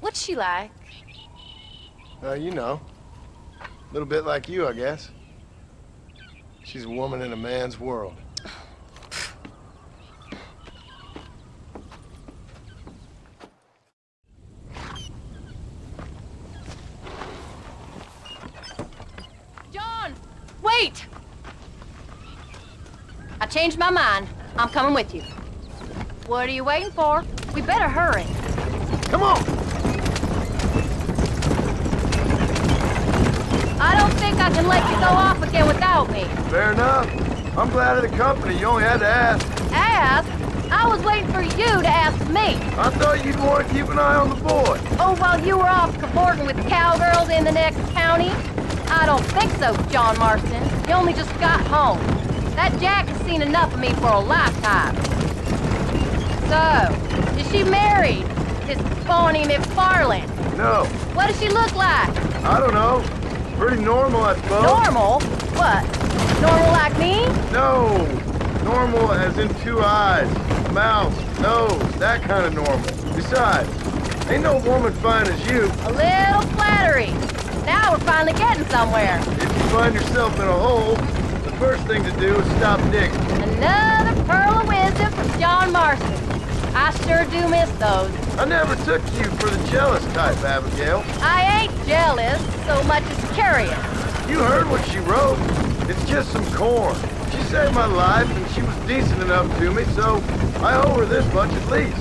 what's she like? You know. A little bit like you, I guess. She's a woman in a man's world. John! Wait! I changed my mind. I'm coming with you. What are you waiting for? We better hurry. Come on! I don't think I can let you go off again without me. Fair enough. I'm glad of the company. You only had to ask. Ask? I was waiting for you to ask me. I thought you'd want to keep an eye on the boy. Oh, while you were off cavorting with cowgirls in the next county? I don't think so, John Marston. You only just got home. That Jack has seen enough of me for a lifetime. So, is she married? This phony MacFarlane? No. What does she look like? I don't know. Pretty normal, I suppose. Normal? What? Normal like me? No. Normal as in 2 eyes, mouth, nose, that kind of normal. Besides, ain't no woman fine as you. A little flattery. Now we're finally getting somewhere. If you find yourself in a hole, the first thing to do is stop digging. Another pearl of wisdom from John Marston. I sure do miss those. I never took you for the jealous type, Abigail. I ain't jealous so much as curious. You heard what she wrote. It's just some corn. She saved my life, and she was decent enough to me, so I owe her this much at least.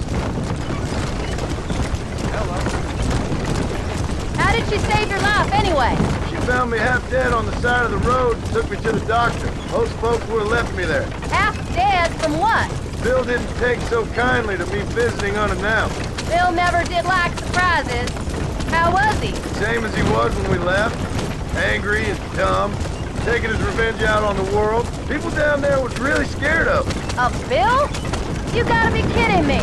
How did she save your life, anyway? She found me half dead on the side of the road and took me to the doctor. Most folks would have left me there. Half dead from what? Bill didn't take so kindly to me visiting unannounced. Bill never did like surprises. How was he? Same as he was when we left. Angry and dumb. Taking his revenge out on the world. People down there was really scared of him. Of Bill? You gotta be kidding me.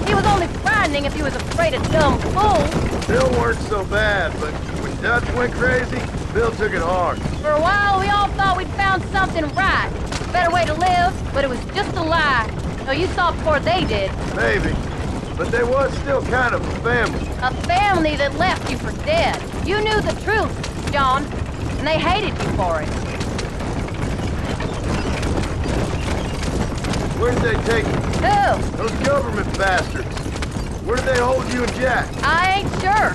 He was only frightening if he was afraid of dumb fools. Bill weren't so bad, but when Dutch went crazy, Bill took it hard. For a while, we all thought we'd found something right. A better way to live, but it was just a lie. No, you saw it before they did. Maybe. But they was still kind of a family. A family that left you for dead. You knew the truth, John, and they hated you for it. Where did they take you? Who? Those government bastards. Where did they hold you and Jack? I ain't sure.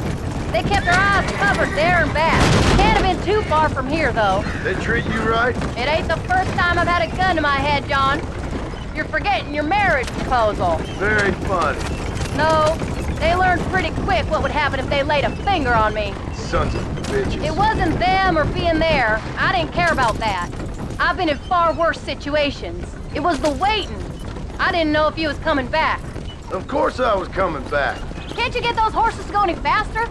They kept their eyes covered there and back. Can't have been too far from here, though. They treat you right? It ain't the first time I've had a gun to my head, John. You're forgetting your marriage proposal. Very funny. No, they learned pretty quick what would happen if they laid a finger on me. Sons of bitches. It wasn't them or being there. I didn't care about that. I've been in far worse situations. It was the waiting. I didn't know if you was coming back. Of course I was coming back. Can't you get those horses to go any faster?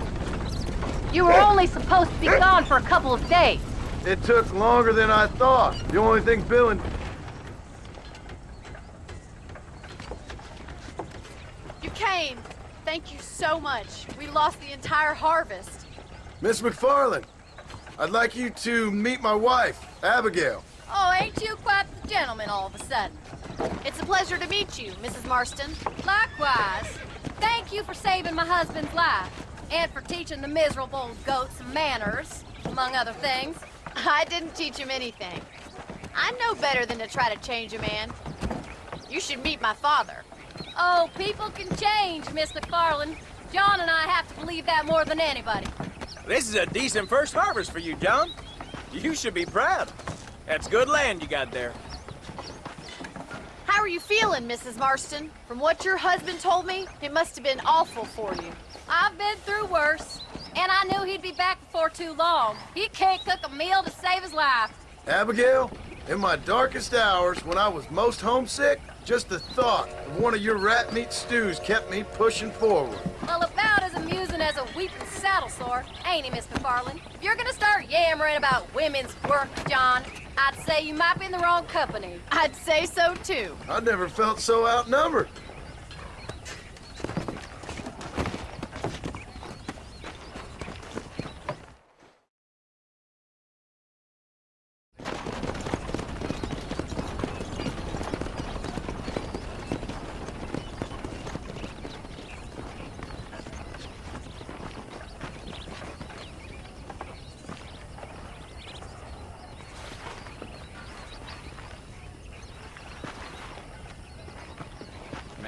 You were only supposed to be gone for a couple of days. It took longer than I thought. The only thing Bill and... You came. Thank you so much. We lost the entire harvest. Miss MacFarlane, I'd like you to meet my wife, Abigail. Oh, ain't you quite the gentleman all of a sudden? It's a pleasure to meet you, Mrs. Marston. Likewise. Thank you for saving my husband's life, and for teaching the miserable goat some manners, among other things. I didn't teach him anything. I know better than to try to change a man. You should meet my father. Oh, people can change, Miss MacFarlane. John and I have to believe that more than anybody. This is a decent first harvest for you, John. You should be proud. That's good land you got there. How are you feeling, Mrs. Marston? From what your husband told me, it must have been awful for you. I've been through worse, and I knew he'd be back before too long. He can't cook a meal to save his life. Abigail, in my darkest hours, when I was most homesick, just the thought of one of your rat meat stews kept me pushing forward. Well, about as amusing as a weeping saddle sore, ain't he, Miss MacFarlane? If you're gonna start yammering about women's work, John, I'd say you might be in the wrong company. I'd say so, too. I never felt so outnumbered.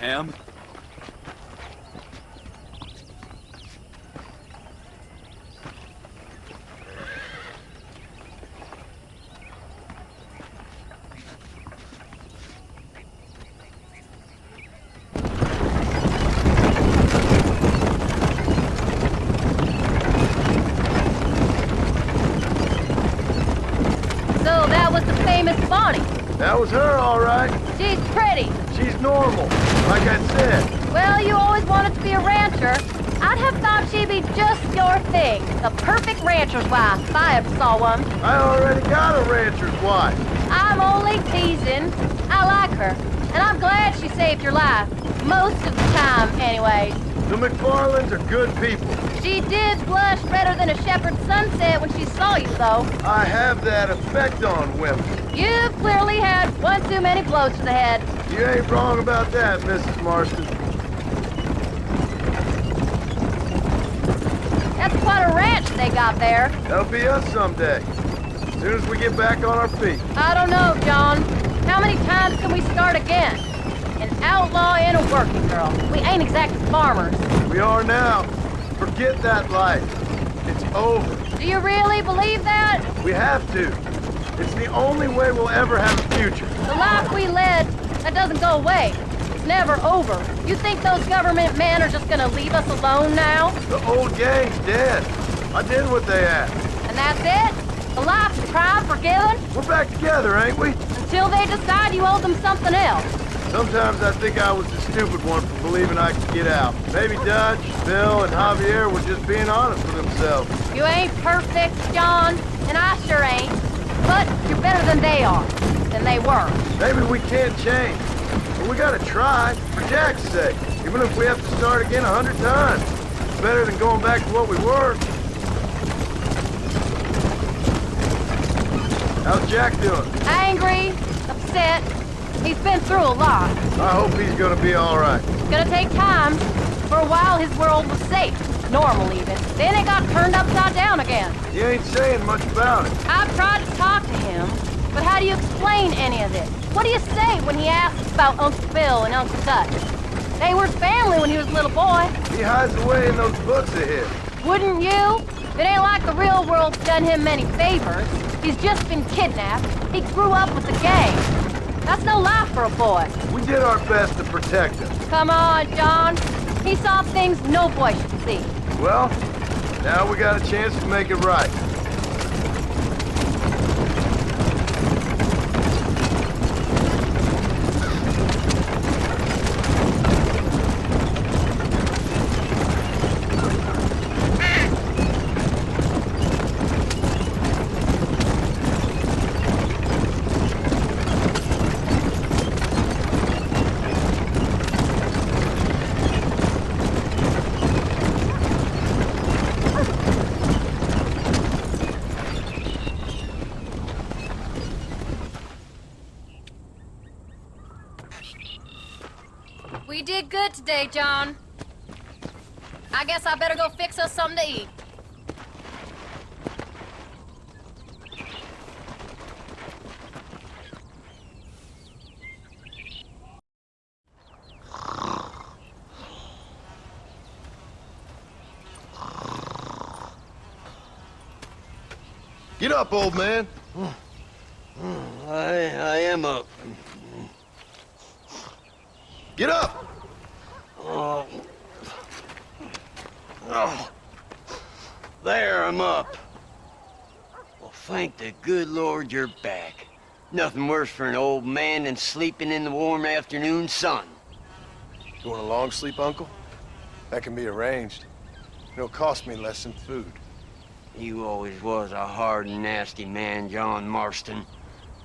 Ma'am? That was her, all right. She's pretty. She's normal, like I said. Well, you always wanted to be a rancher. I'd have thought she'd be just your thing. The perfect rancher's wife, if I ever saw one. I already got a rancher's wife. I'm only teasing. I like her, and I'm glad she saved your life. Most of the time, anyways. The MacFarlanes are good people. She did blush redder than a shepherd's sunset when she saw you, though. I have that effect on women. You've clearly had one too many blows to the head. You ain't wrong about that, Mrs. Marston. That's quite a ranch they got there. That'll be us someday. As soon as we get back on our feet. I don't know, John. How many times can we start again? An outlaw and a working girl. We ain't exactly farmers. We are now. Forget that life. It's over. Do you really believe that? We have to. It's the only way we'll ever have a future. The life we led, that doesn't go away. It's never over. You think those government men are just gonna leave us alone now? The old gang's dead. I did what they asked. And that's it? The life, the crime, forgiven? We're back together, ain't we? Until they decide you owe them something else. Sometimes I think I was the stupid one for believing I could get out. Maybe Dutch, Bill, and Javier were just being honest with themselves. You ain't perfect, John, and I sure ain't. But you're better than they are, than they were. Maybe we can't change, but we gotta try, for Jack's sake. Even if we have to start again 100 times. It's better than going back to what we were. How's Jack doing? Angry, upset. He's been through a lot. I hope he's gonna be all right. It's gonna take time. For a while, his world was safe. Normal, even. Then it got turned upside down again. You ain't saying much about it. I've tried to talk to him, but how do you explain any of this? What do you say when he asks about Uncle Bill and Uncle Dutch? They were family when he was a little boy. He hides away in those books of his. Wouldn't you? It ain't like the real world's done him many favors. He's just been kidnapped. He grew up with the gang. That's no life for a boy. We did our best to protect him. Come on, John. He saw things no boy should see. Well, now we got a chance to make it right. We did good today, John. I guess I better go fix us something to eat. Get up, old man. I am up. Get up! Oh. Oh. There, I'm up. Well, thank the good Lord you're back. Nothing worse for an old man than sleeping in the warm afternoon sun. You want a long sleep, Uncle? That can be arranged. It'll cost me less than food. You always was a hard and nasty man, John Marston.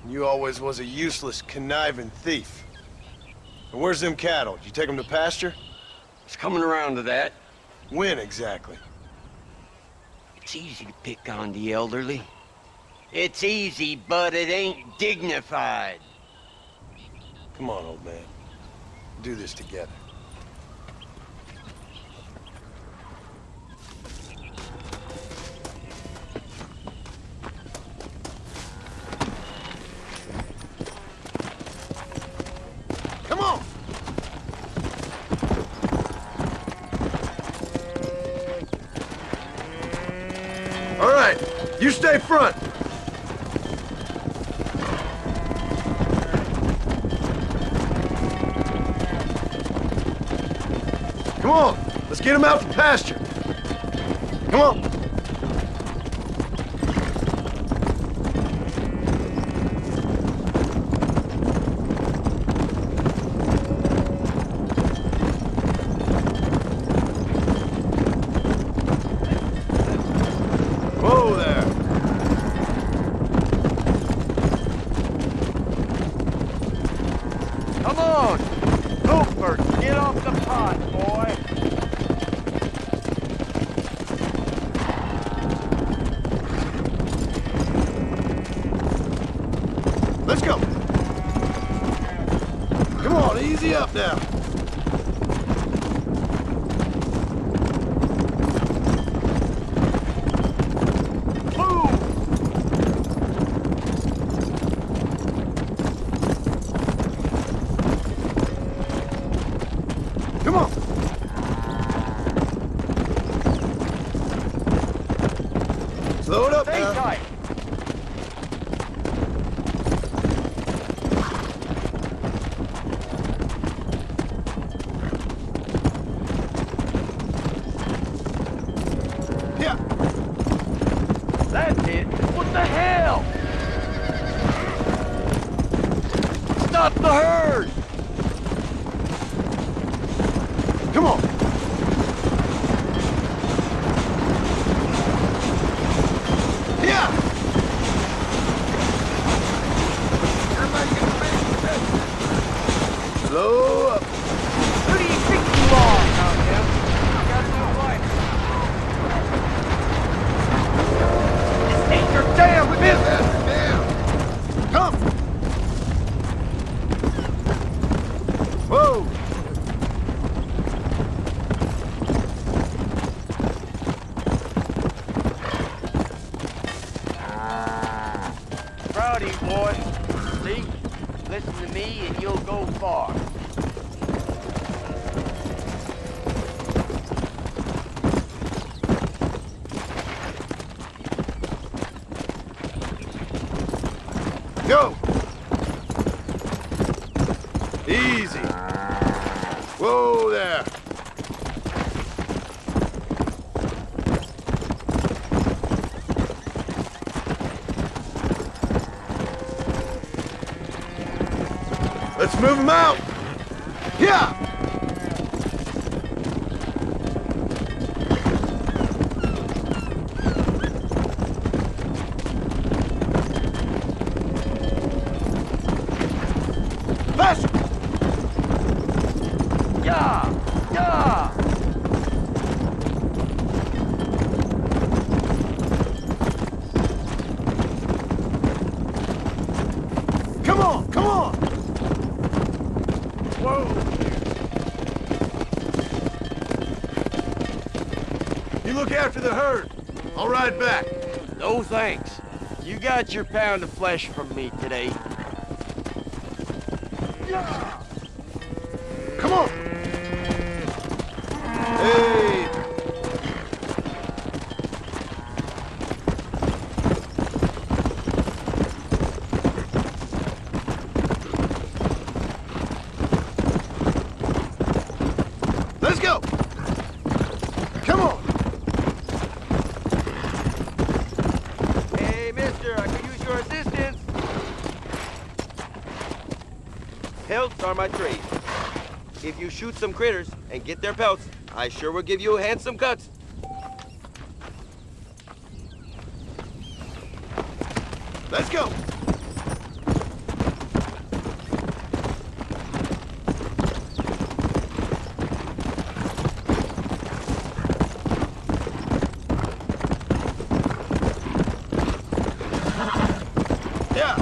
You always was a useless, conniving thief. And where's them cattle? Did you take them to pasture? It's coming around to that. When exactly? It's easy to pick on the elderly. It's easy, but it ain't dignified. Come on, old man. Do this together. Come on! You stay front. Come on, let's get him out to pasture. Come on. Whoa there. Come on! Cooper, get off the pot, boy! Let's go. Come on, easy up now. Come on. Slow it up now. Tight. Yeah. That's it. What the hell? Stop the herd! Come on. Yeah. Slow up. Who do you think you are, Javier? I got no life. This ain't your damn business! Damn. Come. Whoa. Proud of you, boy. See? Listen to me and you'll go far. Go. Easy. Whoa there. Let's move him out. Yeah. Faster. Yeah! Yeah! Come on, come on. Whoa! You look after the herd. I'll ride back. No thanks. You got your pound of flesh from me today. Come on. Hey. Let's go. Come on. Hey, mister, I can use your assistance. Pelts are my trade. If you shoot some critters and get their pelts, I sure will give you a handsome cut. Let's go. Yeah.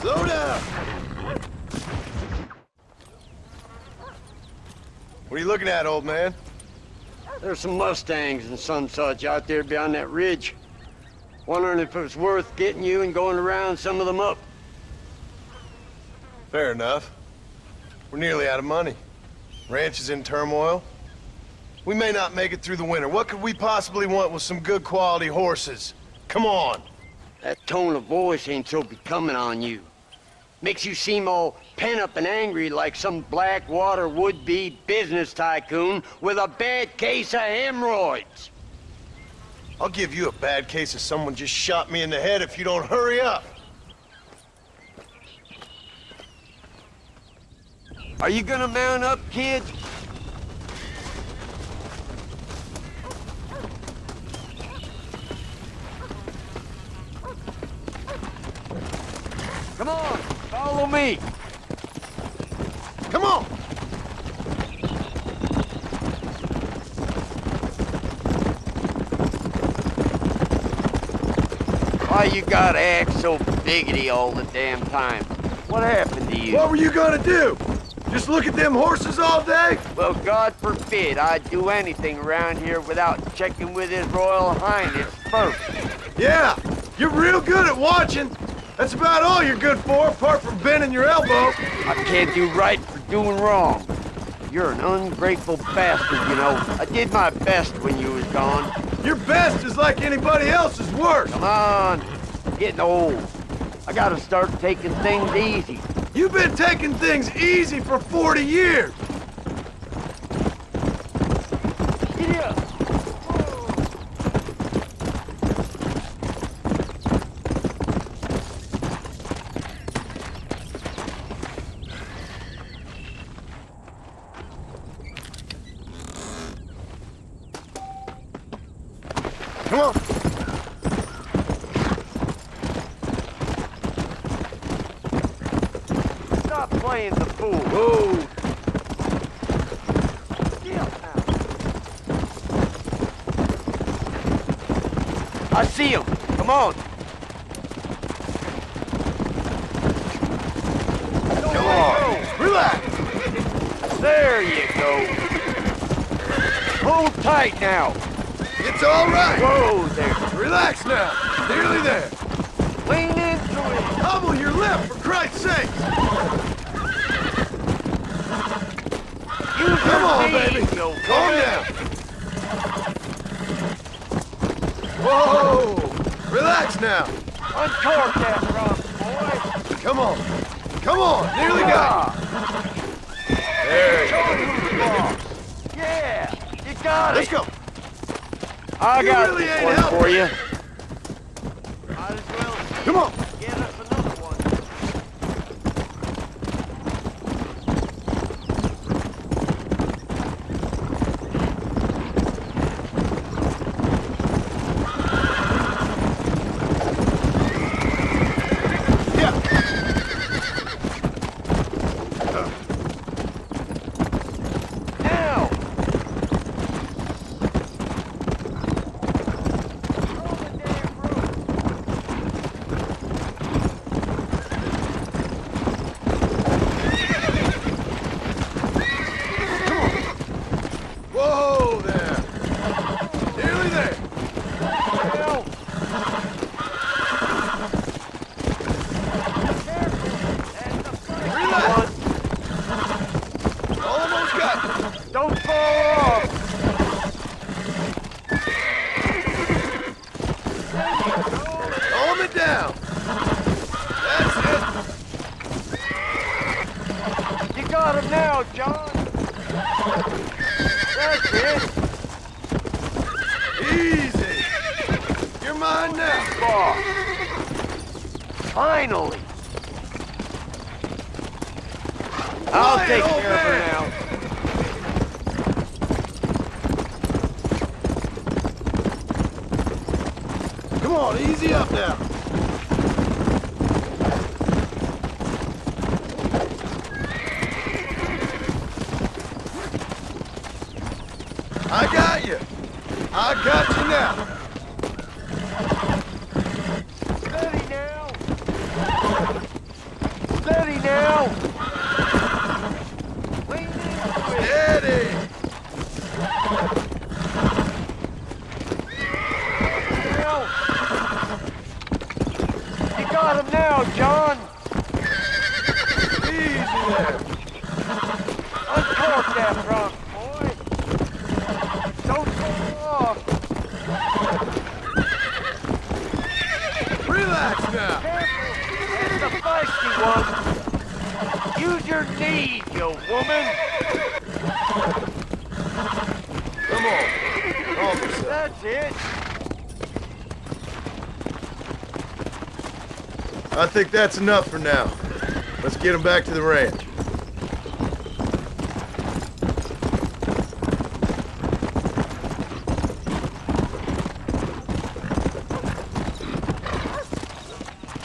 Slow down. What are you looking at, old man? There's some Mustangs and some such out there beyond that ridge. Wondering if it was worth getting you and going around some of them up. Fair enough. We're nearly out of money. Ranch is in turmoil. We may not make it through the winter. What could we possibly want with some good quality horses? Come on. That tone of voice ain't so becoming on you. Makes you seem all pent up and angry like some Blackwater would-be business tycoon with a bad case of hemorrhoids. I'll give you a bad case of someone just shot me in the head if you don't hurry up. Are you gonna mount up, kid? Come on, follow me. Come on. Why you gotta act so biggity all the damn time? What happened to you? What were you gonna do? Just look at them horses all day? Well, God forbid I'd do anything around here without checking with His Royal Highness first. Yeah, you're real good at watching. That's about all you're good for, apart from bending your elbow. I can't do right for doing wrong. You're an ungrateful bastard, you know. I did my best when you was gone. Your best is like anybody else's worst. Come on, I'm getting old. I gotta start taking things easy. You've been taking things easy for 40 years. Giddy up. Come on. Stop playing the fool. Whoa. Get up now. I see him. Come on. Come on. Relax. There you go. Hold tight now. It's all right. Whoa there. Relax now. Nearly there. Lean into it. Hobble your lip, for Christ's sake. Come on, baby. Calm down. Whoa. Relax now. Uncork that rock, boy. Come on. Come on. Nearly got it. There you go. Yeah, you got it. Let's go. I You got really this ain't one helping. for you. Might as well Come on. get us another one. Now. Whoa there. Nearly there. Relax. Almost got it. Don't fall off. Calm it down. That's it. You got him now, John. That's it. Easy. You're mine now. Boss. Finally. I'll Quiet, take old care of her man. now. Come on, easy up now. I got you. I got you now. Steady now. Steady now. Lean into it. Steady. Now. You got him now, John. Easy there. that drunk, boy. Don't fall off. Relax now. It's the feisty one. Use your knees, you woman. Come on. Officer. That's it. I think that's enough for now. Let's get him back to the ranch.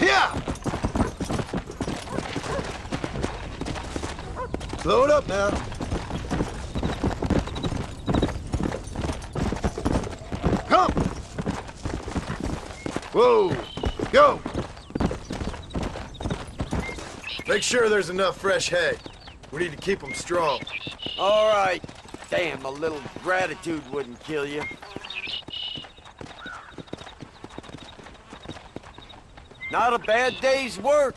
Yeah! Slow it up now. Come! Whoa! Go! Make sure there's enough fresh hay. We need to keep them strong. All right. Damn, a little gratitude wouldn't kill you. Not a bad day's work.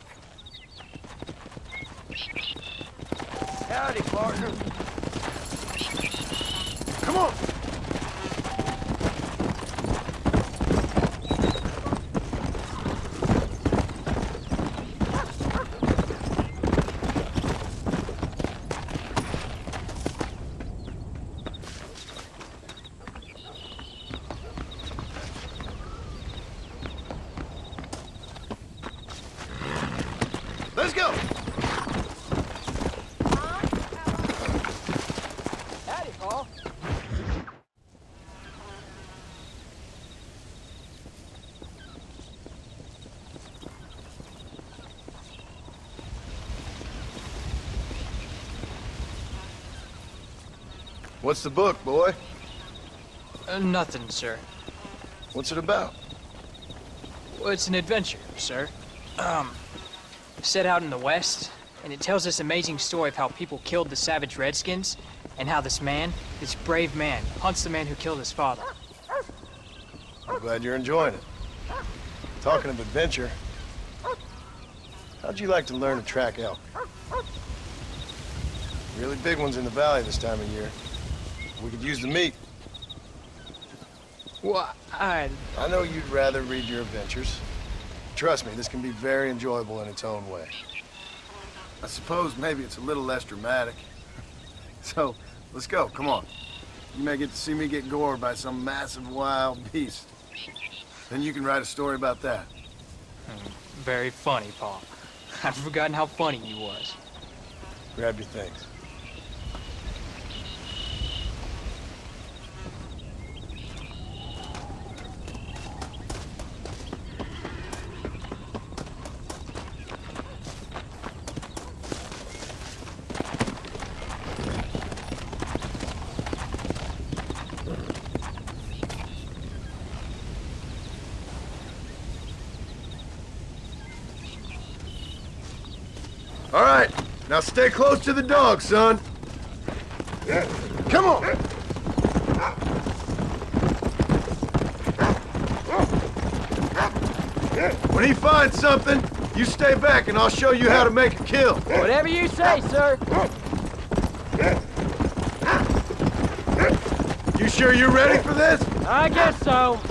Howdy, partner. Come on! Let's go! Howdy, Paul. What's the book, boy? Nothing, sir. What's it about? Well, it's an adventure, sir. Set out in the West, and it tells this amazing story of how people killed the savage Redskins, and how this man, this brave man, hunts the man who killed his father. I'm glad you're enjoying it. Talking of adventure, how'd you like to learn to track elk? Really big ones in the valley this time of year. We could use the meat. Well, I know you'd rather read your adventures. Trust me, this can be very enjoyable in its own way. I suppose maybe it's a little less dramatic. So, let's go, come on. You may get to see me get gored by some massive wild beast. Then you can write a story about that. Very funny, Paul. I've forgotten how funny you was. Grab your things. All right, now stay close to the dog, son. Come on. When he finds something, you stay back and I'll show you how to make a kill. Whatever you say, sir. You sure you're ready for this? I guess so.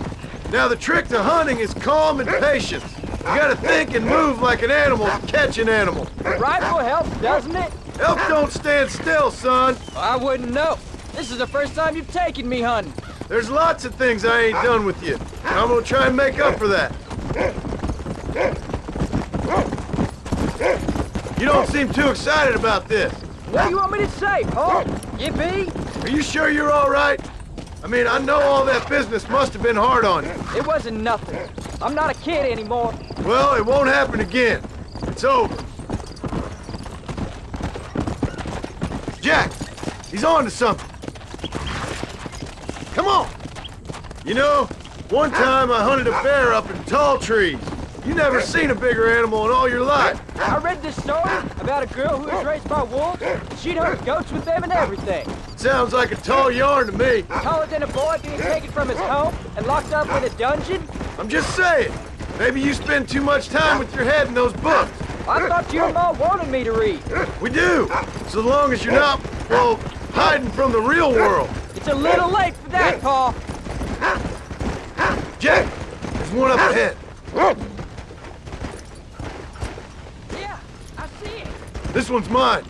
Now the trick to hunting is calm and patience. You gotta think and move like an animal to catch an animal. The rifle helps, doesn't it? Elk don't stand still, son. I wouldn't know. This is the first time you've taken me hunting. There's lots of things I ain't done with you. I'm gonna try and make up for that. You don't seem too excited about this. What do you want me to say, Paul? Yippee? Are you sure you're all right? I mean, I know all that business must have been hard on you. It wasn't nothing. I'm not a kid anymore. Well, it won't happen again. It's over. Jack, he's on to something. Come on. You know, one time I hunted a bear up in tall trees. You never seen a bigger animal in all your life. I read this story about a girl who was raised by wolves. She'd hunt goats with them and everything. Sounds like a tall yarn to me. Taller than a boy being taken from his home and locked up in a dungeon? I'm just saying. Maybe you spend too much time with your head in those books. I thought your mom wanted me to read. We do. So long as you're not, well, Hiding from the real world. It's a little late for that, Paul. Jack, there's one up ahead. Yeah, I see it. This one's mine.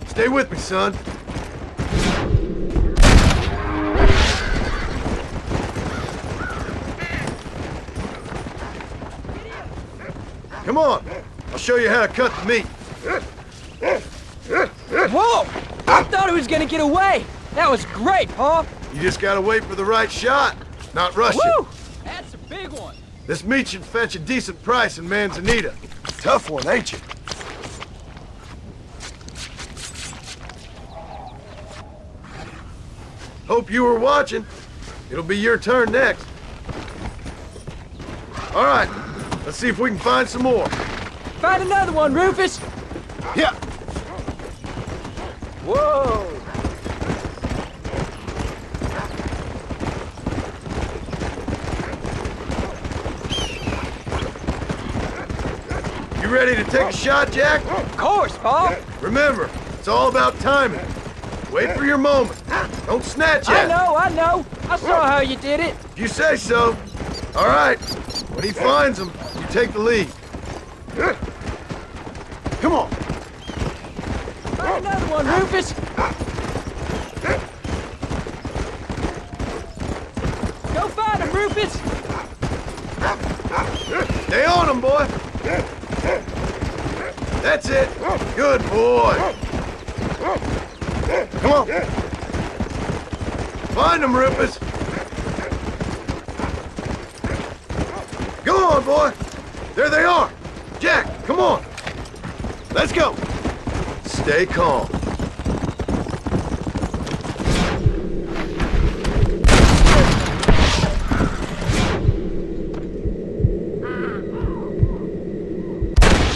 Stay with me, son. Come on. I'll show you how to cut the meat. Whoa! I thought he was gonna get away. That was great, Paul. You just gotta wait for the right shot, not rush Woo! it. That's a big one. This meat should fetch a decent price in Manzanita. Tough one, ain't you? Hope you were watching. It'll be your turn next. All right, let's see if we can find some more. Find another one, Rufus. Yeah. Whoa! You ready to take a shot, Jack? Of course, Paul. Remember, it's all about timing. Wait for your moment. Don't snatch at it. I know. I saw how you did it. If you say so. All right. When he finds them, you take the lead. Come on. Find another one, Rufus. Go find him, Rufus. Stay on him, boy. That's it. Good boy. Come on. Find him, Rufus. Go on, boy. There they are. Jack, come on. Let's go. Stay calm.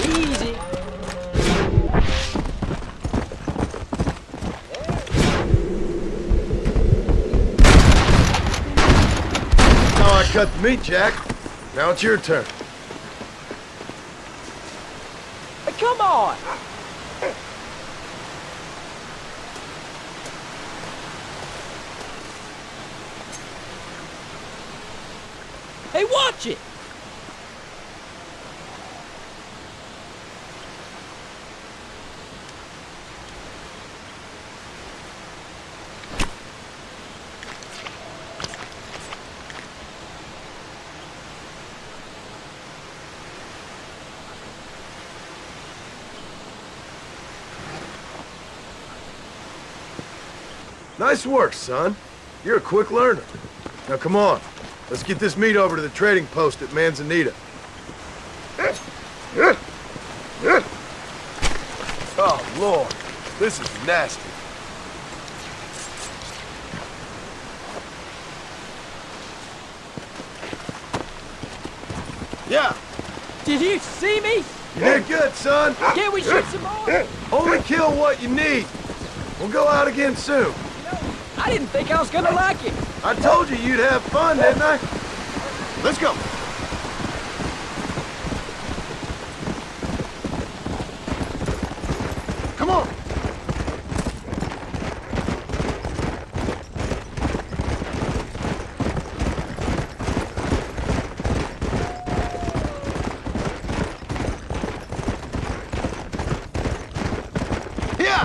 Easy. Now I cut the meat, Jack. Now it's your turn. Come on. Hey, watch it. Nice work, son. You're a quick learner. Now come on. Let's get this meat over to the trading post at Manzanita. Oh, Lord. This is nasty. Yeah. Did you see me? You did good, son. Can't we shoot some more? Only kill what you need. We'll go out again soon. I didn't think I was gonna like it. I told you you'd have fun, didn't I? Let's go. Come on. Yeah.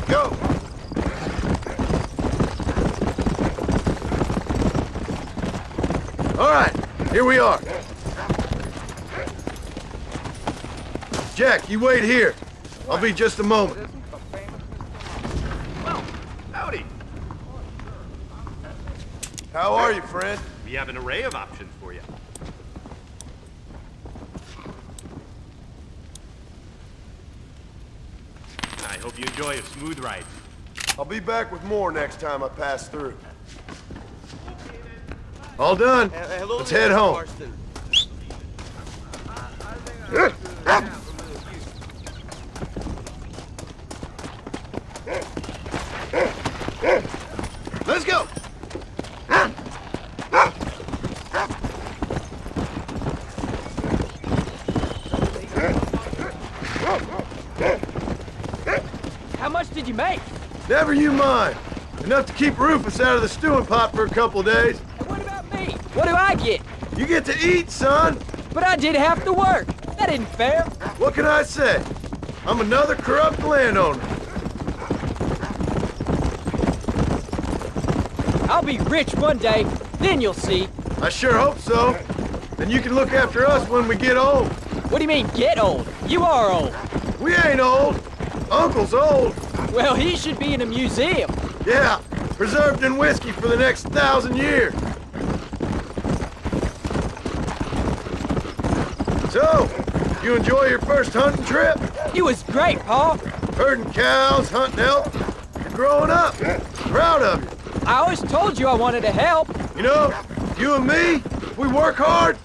Go! All right, here we are. Jack, you wait here. I'll be just a moment. Well, howdy. How are you, friend? We have an array of options for you. I hope you enjoy a smooth ride. I'll be back with more next time I pass through. All done. Let's head home. Whatever you mind. Enough to keep Rufus out of the stewing pot for a couple of days. What about me? What do I get? You get to eat, son. But I did half the work. That isn't fair. What can I say? I'm another corrupt landowner. I'll be rich one day, then you'll see. I sure hope so. Then you can look after us when we get old. What do you mean, get old? You are old. We ain't old. Uncle's old. Well, he should be in a museum. Yeah, preserved in whiskey for the next 1,000 years. So, you enjoy your first hunting trip? It was great, Pa. Herding cows, hunting elk. You're growing up. Proud of you. I always told you I wanted to help. You know, you and me, if we work hard,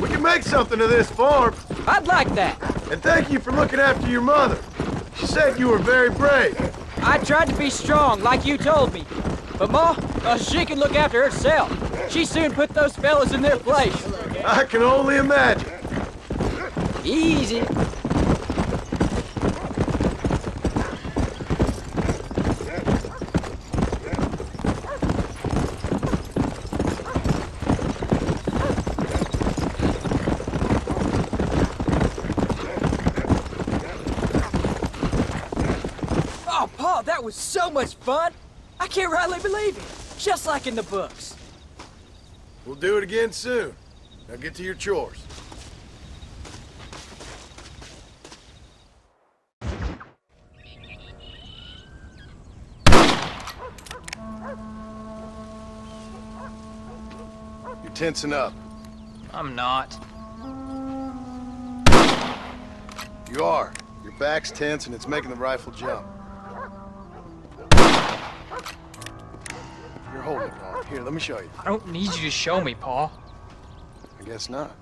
we can make something of this farm. I'd like that. And thank you for looking after your mother. She said you were very brave. I tried to be strong, like you told me. But Ma, she can look after herself. She soon put those fellas in their place. I can only imagine. Easy. Oh, Pa, that was so much fun. I can't rightly believe it. Just like in the books. We'll do it again soon. Now get to your chores. You're tensing up. I'm not. You are. Your back's tense and it's making the rifle jump. You're holding it wrong. Here, let me show you. I don't need you to show me, Pa. I guess not.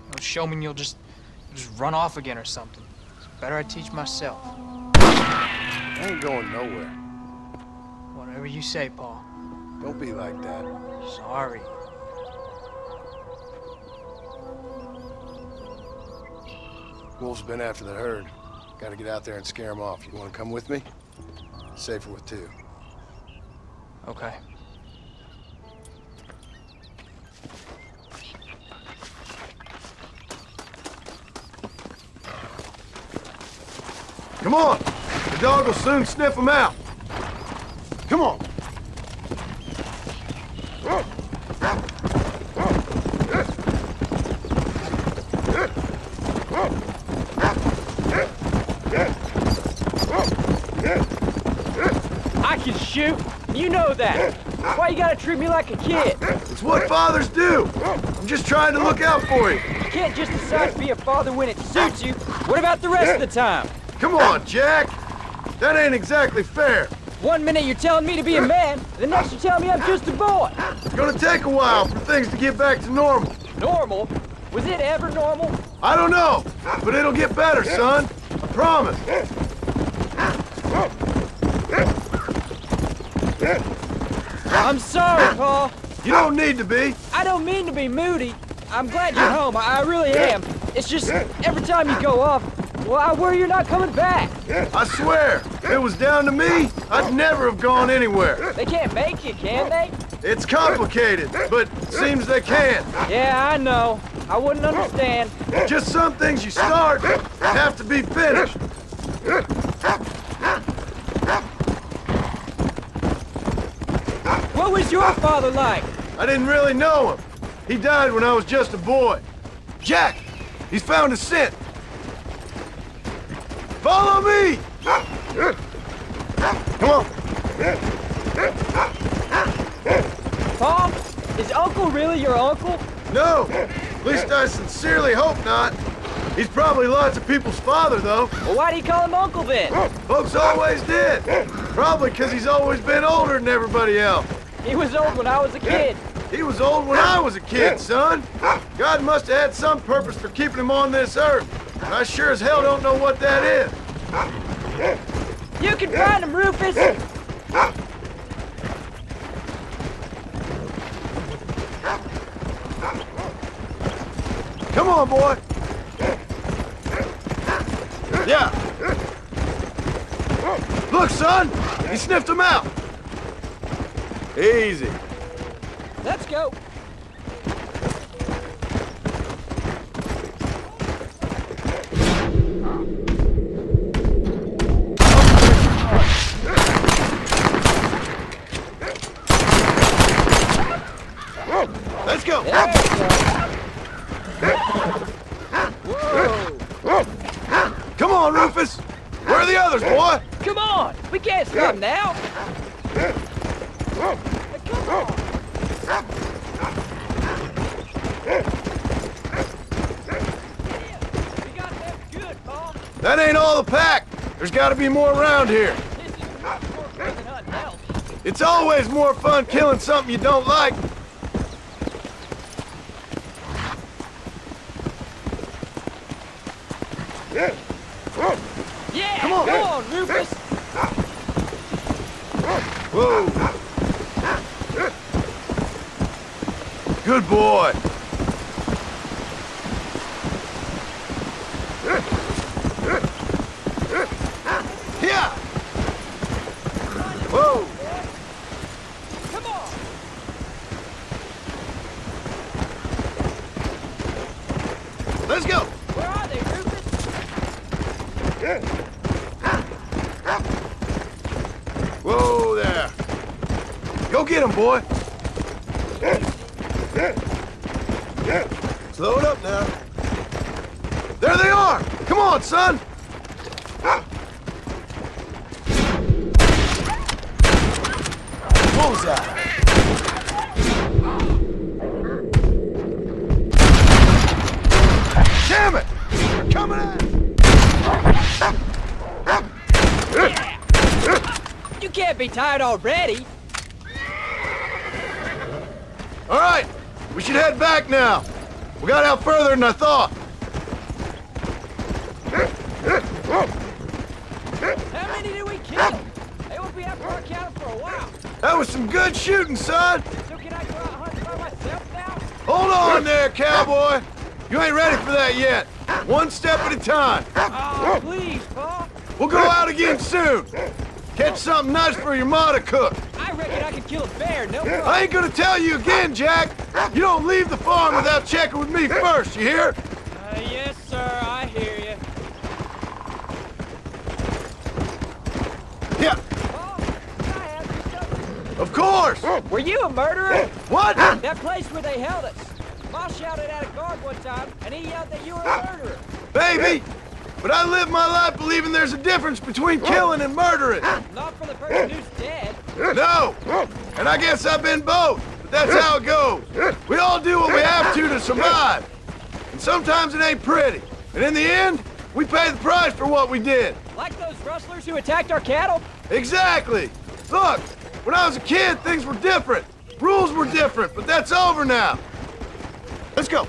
You'll show me and you'll just run off again or something. It's better I teach myself. I ain't going nowhere. Whatever you say, Pa. Don't be like that. Sorry. Wolf's been after the herd. Gotta get out there and scare him off. You wanna come with me? Safer with two. Okay. Come on! The dog will soon sniff him out. Come on! I can shoot. You know that. Why you gotta treat me like a kid? It's what fathers do. I'm just trying to look out for you. You can't just decide to be a father when it suits you. What about the rest of the time? Come on, Jack. That ain't exactly fair. One minute you're telling me to be a man, the next you're telling me I'm just a boy. It's gonna take a while for things to get back to normal. Normal? Was it ever normal? I don't know, but it'll get better, son. I promise. I'm sorry, Pa. You don't need to be. I don't mean to be moody. I'm glad you're home. I really am. It's just every time you go off, well, I worry you're not coming back. I swear, if it was down to me, I'd never have gone anywhere. They can't make you, can they? It's complicated, but it seems they can. Yeah, I know. I wouldn't understand. Just some things you start have to be finished. What was your father like? I didn't really know him. He died when I was just a boy. Jack, he's found a scent. Follow me! Come on. Pa, is Uncle really your uncle? No, at least I sincerely hope not. He's probably lots of people's father, though. Well, why do you call him Uncle then? Folks always did. Probably because he's always been older than everybody else. He was old when I was a kid. He was old when I was a kid, son. God must have had some purpose for keeping him on this earth. And I sure as hell don't know what that is. You can find him, Rufus. Come on, boy. Yeah. Look, son, He sniffed him out. Easy. Let's go. Let's go. Come on, Rufus. Where are the others, boy? Come on! We can't stop now! Come on! That ain't all the pack. There's got to be more around here. It's always more fun killing something you don't like. Yeah! Come on, Rufus! Whoa! Good boy. Yeah. Whoa! Come on! Let's go. Where are they, Rufus? Whoa there. Go get him, boy. Slow it up now. There they are. Come on, son. Bullseye. Damn it! They're coming at You can't be tired already. All right, we should head back now. We got out further than I thought. How many did we kill? They won't be after our cattle for a while. That was some good shooting, son. So can I go out hunting by myself now? Hold on there, cowboy. You ain't ready for that yet. One step at a time. Oh, please, Pa. We'll go out again soon. Catch something nice for your ma to cook. I reckon I could kill a bear, no problem. I ain't gonna tell you again, Jack. You don't leave the farm without checking with me first, you hear? Yes, sir, I hear you. Yeah. Of course. Were you a murderer? What? That place where they held us. Ma shouted at a guard one time, and he yelled that you were a murderer. Baby, but I live my life believing there's a difference between killing and murdering. Not for the person who's dead. No, and I guess I've been both, but that's how it goes. We all do what we have to survive. And sometimes it ain't pretty. And in the end, we pay the price for what we did. Like those rustlers who attacked our cattle? Exactly. Look, when I was a kid, things were different. Rules were different, but that's over now. Let's go.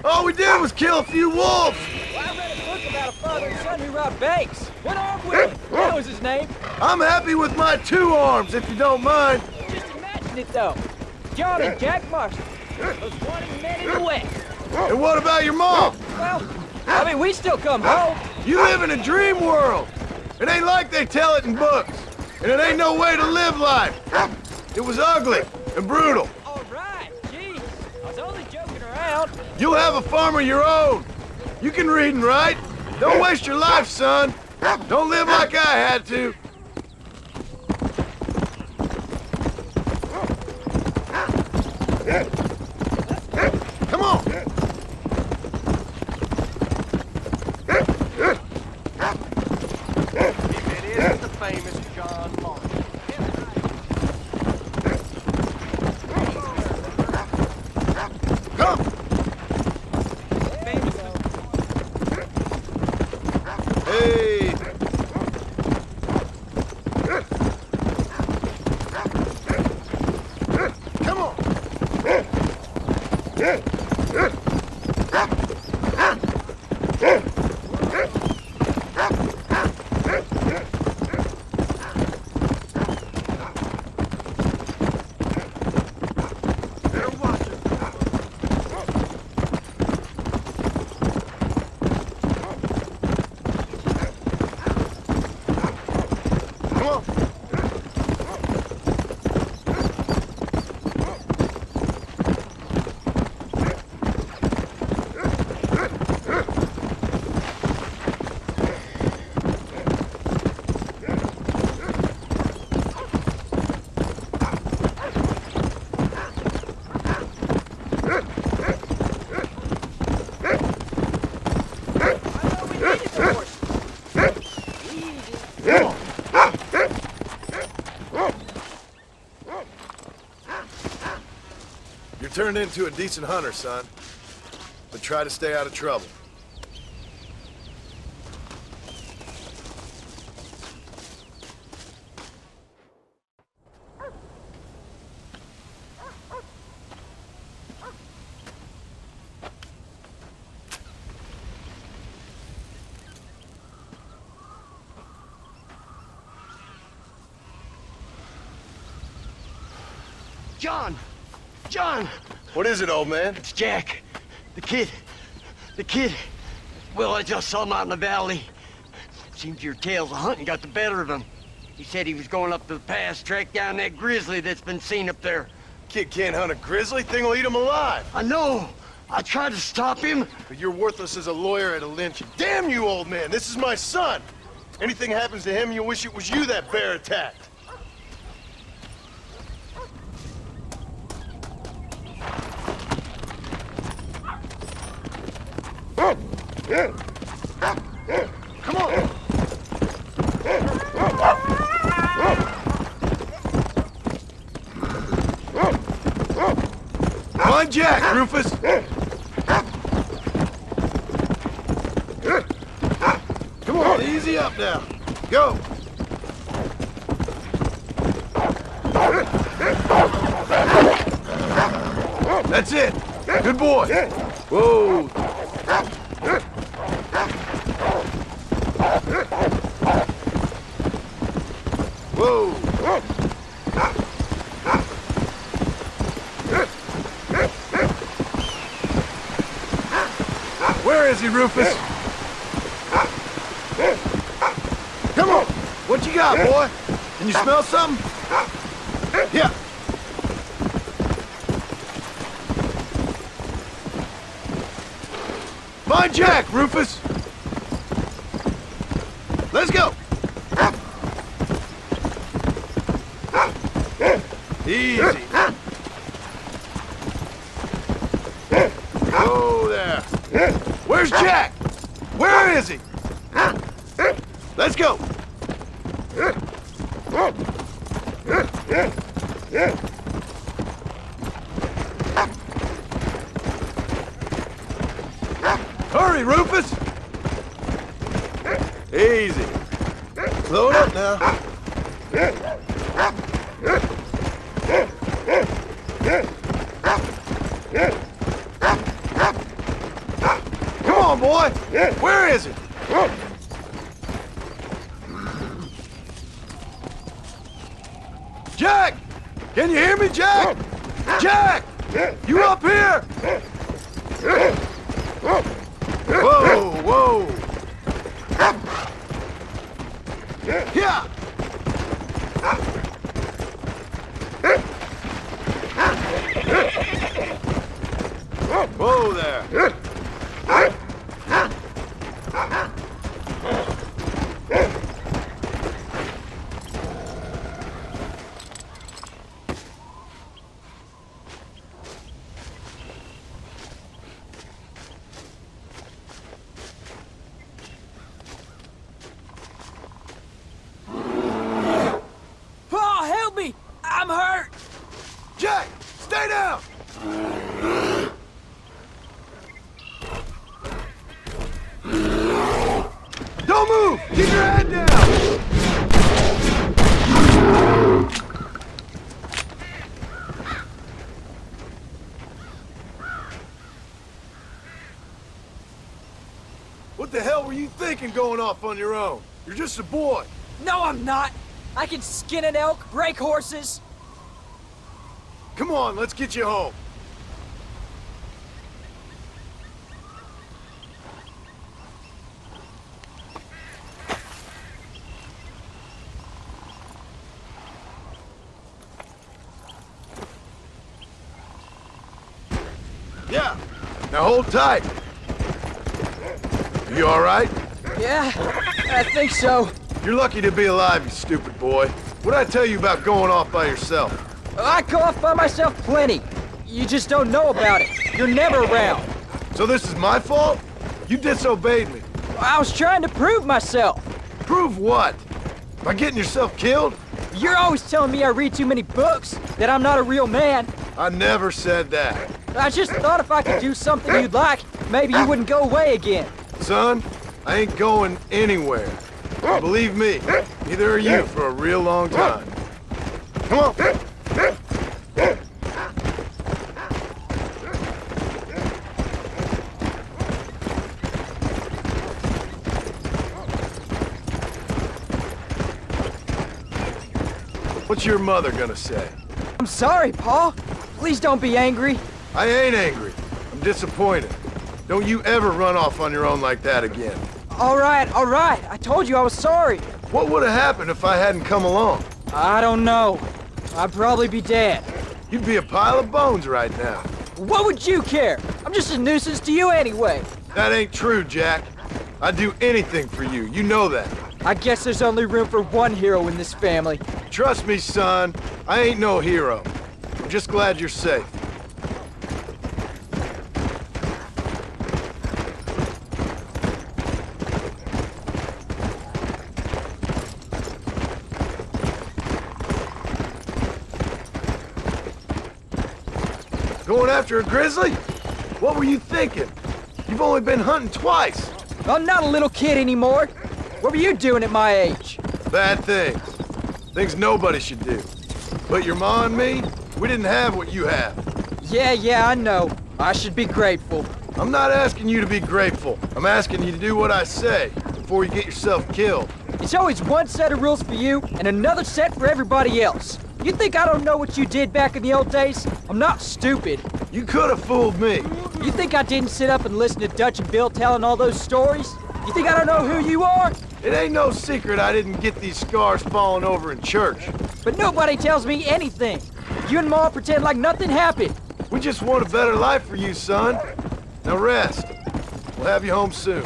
All we did was kill a few wolves. Well, I read a book about a father and son who robbed banks. Went off with him. That was his name. I'm happy with my 2 arms, if you don't mind. Just imagine it, though. John and Jack Marston, those wanting men in the West. And what about your mom? Well, I mean, we still come home. You live in a dream world. It ain't like they tell it in books. And it ain't no way to live life. It was ugly and brutal. All right, jeez. I was only joking around. You'll have a farm of your own. You can read and write. Don't waste your life, son. Don't live like I had to. Come on. If it isn't the famous John Marston. Come. Hey. Come on. Turned into a decent hunter, son. But try to stay out of trouble. John! John! What is it, old man? It's Jack. The kid. The kid. Well, I just saw him out in the valley. Seems your tales of hunting got the better of him. He said he was going up to the pass, track down that grizzly that's been seen up there. Kid can't hunt a grizzly. Thing will eat him alive. I know. I tried to stop him. But you're worthless as a lawyer at a lynching. Damn you, old man. This is my son. Anything happens to him, you'll wish it was you that bear attacked. Come on! Come on, Jack, Rufus! Come on, easy up now. Go! That's it! Good boy! Whoa! Whoa! Where is he, Rufus? Come on! What you got, boy? Can you smell something? Yeah. Find Jack, Rufus! Let's go! Easy. Oh, there. Where's Jack? Where is he? Let's go. Hurry, Rufus. Easy. Slow it up now. Come on, boy! Where is it? Jack! Can you hear me, Jack? Jack! You up here? Whoa, whoa! Yeah! Whoa there! Paul, help me! I'm hurt! Jack, stay down! Don't move! Keep your head down! What the hell were you thinking going off on your own? You're just a boy. No, I'm not! I can skin an elk, break horses. Come on, let's get you home. Now hold tight. You all right? Yeah, I think so. You're lucky to be alive, you stupid boy. What'd I tell you about going off by yourself? I go off by myself plenty. You just don't know about it. You're never around. So this is my fault? You disobeyed me. I was trying to prove myself. Prove what? By getting yourself killed? You're always telling me I read too many books, that I'm not a real man. I never said that. I just thought if I could do something you'd like, maybe you wouldn't go away again. Son, I ain't going anywhere. Believe me, neither are you for a real long time. Come on. What's your mother gonna say? I'm sorry, Pa. Please don't be angry. I ain't angry. I'm disappointed. Don't you ever run off on your own like that again. All right. I told you I was sorry. What would have happened if I hadn't come along? I don't know. I'd probably be dead. You'd be a pile of bones right now. What would you care? I'm just a nuisance to you anyway. That ain't true, Jack. I'd do anything for you. You know that. I guess there's only room for one hero in this family. Trust me, son. I ain't no hero. I'm just glad you're safe. Going after a grizzly? What were you thinking? You've only been hunting twice. I'm not a little kid anymore. What were you doing at my age? Bad things. Things nobody should do. But your ma and me, we didn't have what you have. Yeah, I know. I should be grateful. I'm not asking you to be grateful. I'm asking you to do what I say before you get yourself killed. It's always one set of rules for you and another set for everybody else. You think I don't know what you did back in the old days? I'm not stupid. You could have fooled me. You think I didn't sit up and listen to Dutch and Bill telling all those stories? You think I don't know who you are? It ain't no secret I didn't get these scars falling over in church. But nobody tells me anything. You and Ma pretend like nothing happened. We just want a better life for you, son. Now rest. We'll have you home soon.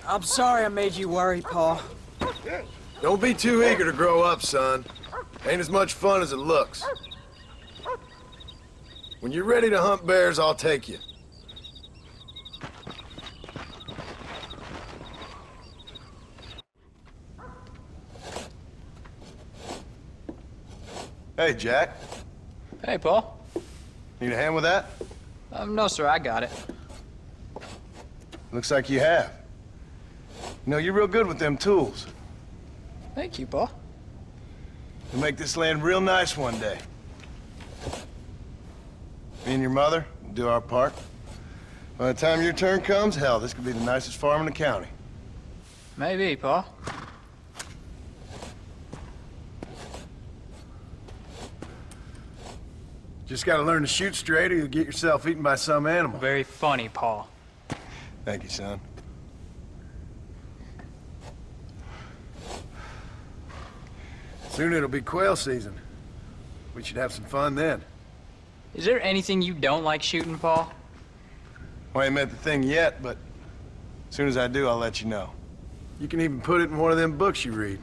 I'm sorry I made you worry, Pa. Don't be too eager to grow up, son. Ain't as much fun as it looks. When you're ready to hunt bears, I'll take you. Hey, Jack. Hey, Paul. Need a hand with that? No, sir, I got it. Looks like you have. You know, you're real good with them tools. Thank you, Paul. You'll make this land real nice one day. Me and your mother will do our part. By the time your turn comes, hell, this could be the nicest farm in the county. Maybe, Paul. Just gotta learn to shoot straight or you'll get yourself eaten by some animal. Very funny, Paul. Thank you, son. Soon it'll be quail season. We should have some fun then. Is there anything you don't like shooting, Paul? Well, I ain't met the thing yet, but as soon as I do, I'll let you know. You can even put it in one of them books you read.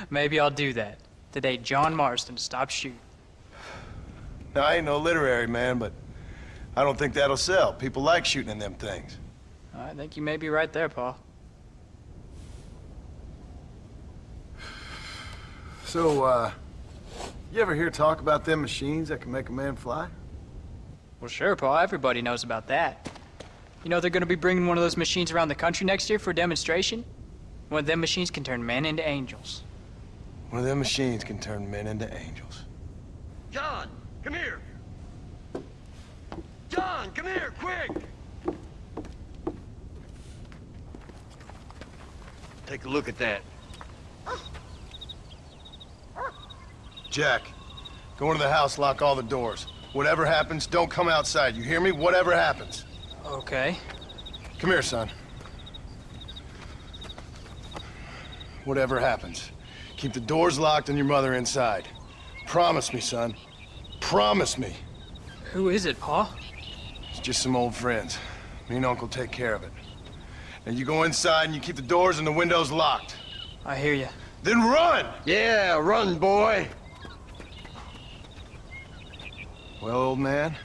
Maybe I'll do that. The day John Marston stopped shooting. Now, I ain't no literary man, but I don't think that'll sell. People like shooting in them things. I think you may be right there, Paul. So, you ever hear talk about them machines that can make a man fly? Well, sure, Paul. Everybody knows about that. You know they're gonna be bringing one of those machines around the country next year for a demonstration? One of them machines can turn men into angels. One of them machines can turn men into angels. John, come here. John, come here, quick! Take a look at that. Jack, go into the house, lock all the doors. Whatever happens, don't come outside. You hear me? Whatever happens. Okay. Come here, son. Whatever happens, keep the doors locked and your mother inside. Promise me, son. Promise me. Who is it, Pa? It's just some old friends. Me and Uncle take care of it. Now you go inside and you keep the doors and the windows locked. I hear you. Then run! Yeah, run, boy. Well, old man,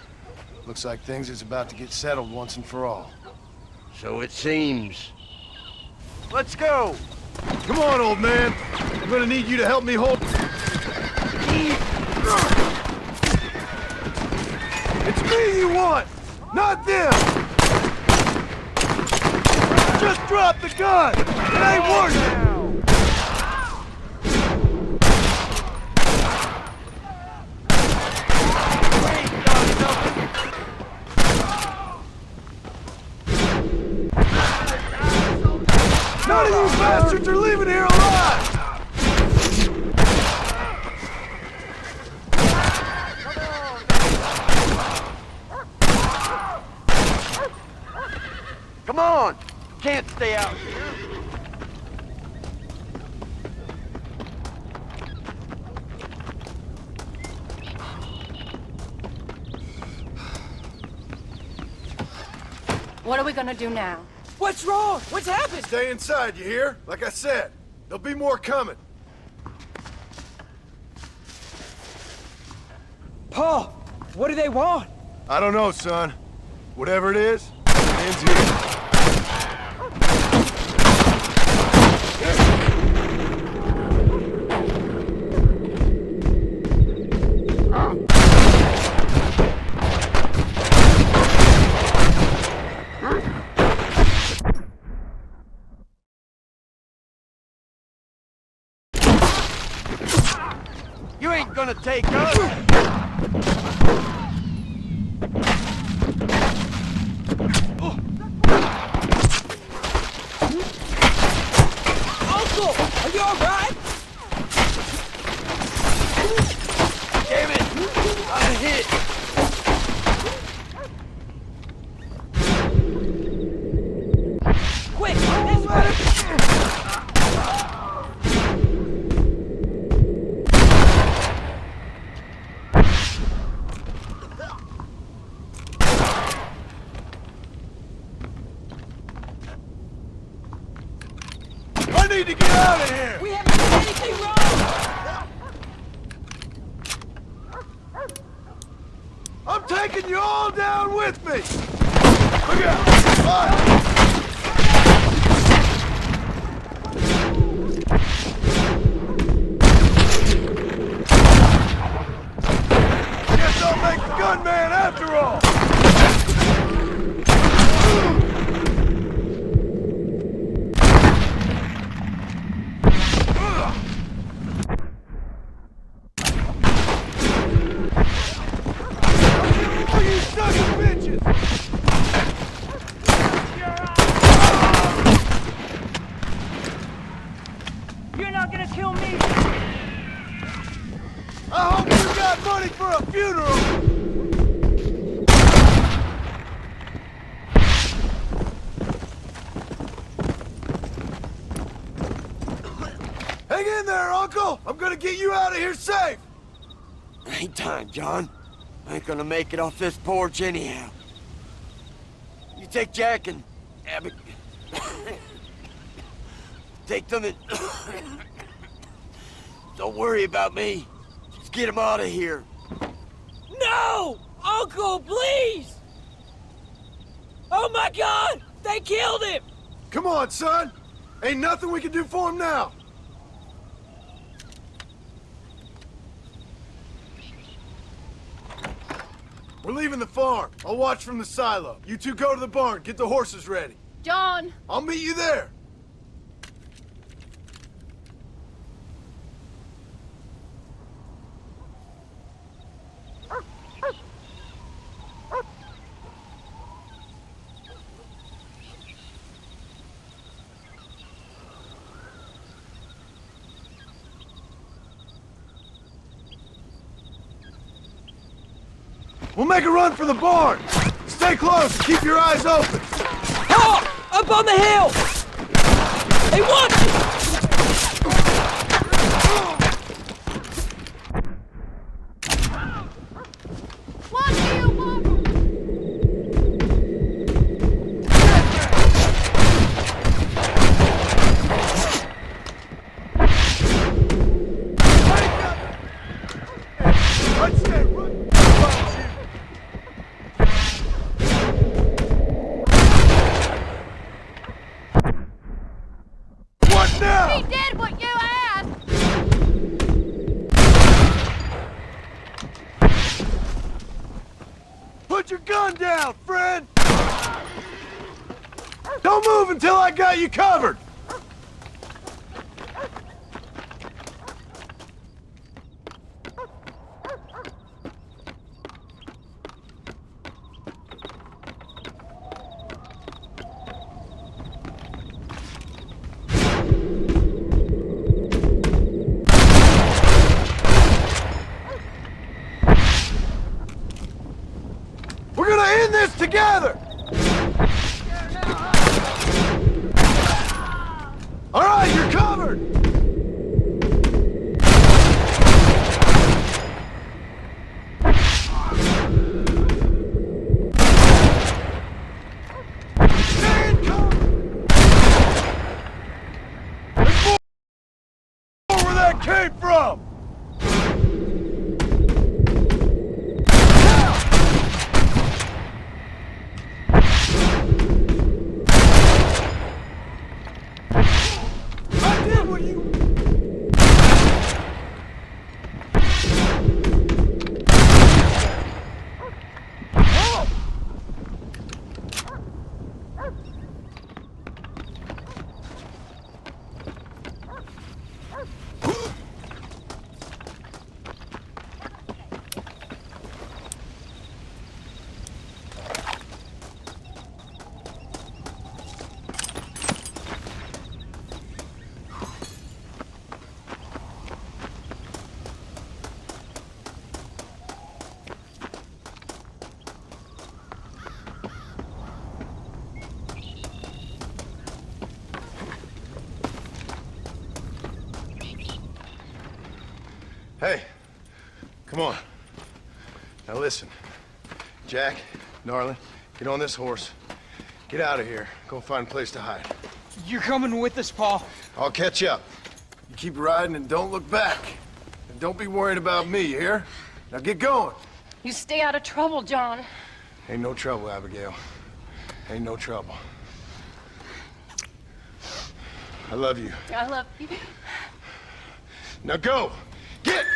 looks like things is about to get settled once and for all. So it seems. Let's go! Come on, old man. I'm gonna need you to help me hold... It's me you want, not them! Just drop the gun! It ain't working! None of you bastards are leaving here alive! Come on! Can't stay out here. What are we gonna do now? What's wrong? What's happened? Stay inside, you hear? Like I said, there'll be more coming. Pa, what do they want? I don't know, son. Whatever it is, it ends here. You ain't gonna take us! Uncle, are you all right? Damn it! I'm hit! Quick, this way! I need to get out of here! We haven't done anything wrong! I'm taking you all down with me! Look out! Guess I'll make the gunman after all! You son of bitches! You're not gonna kill me! I hope you got money for a funeral! Hang in there, Uncle! I'm gonna get you out of here safe! Ain't time, John. I ain't gonna make it off this porch anyhow. You take Jack and Abby. Take them and... Don't worry about me. Just get him out of here. No! Uncle, please! Oh my God! They killed him! Come on, son! Ain't nothing we can do for him now! We're leaving the farm. I'll watch from the silo. You two go to the barn, get the horses ready. John! I'll meet you there. We'll make a run for the barn. Stay close and keep your eyes open. Halt! Up on the hill! Hey, watch it! He did what you asked! Put your gun down, friend! Don't move until I got you covered! We're gonna end this together! All right, you're covered! Stand covered! There's more where that came from! Hey, come on. Now listen. Jack, darling, get on this horse. Get out of here. Go find a place to hide. You're coming with us, Paul. I'll catch up. You keep riding and don't look back. And don't be worried about me, you hear? Now get going. You stay out of trouble, John. Ain't no trouble, Abigail. Ain't no trouble. I love you. I love you. Now go! Get!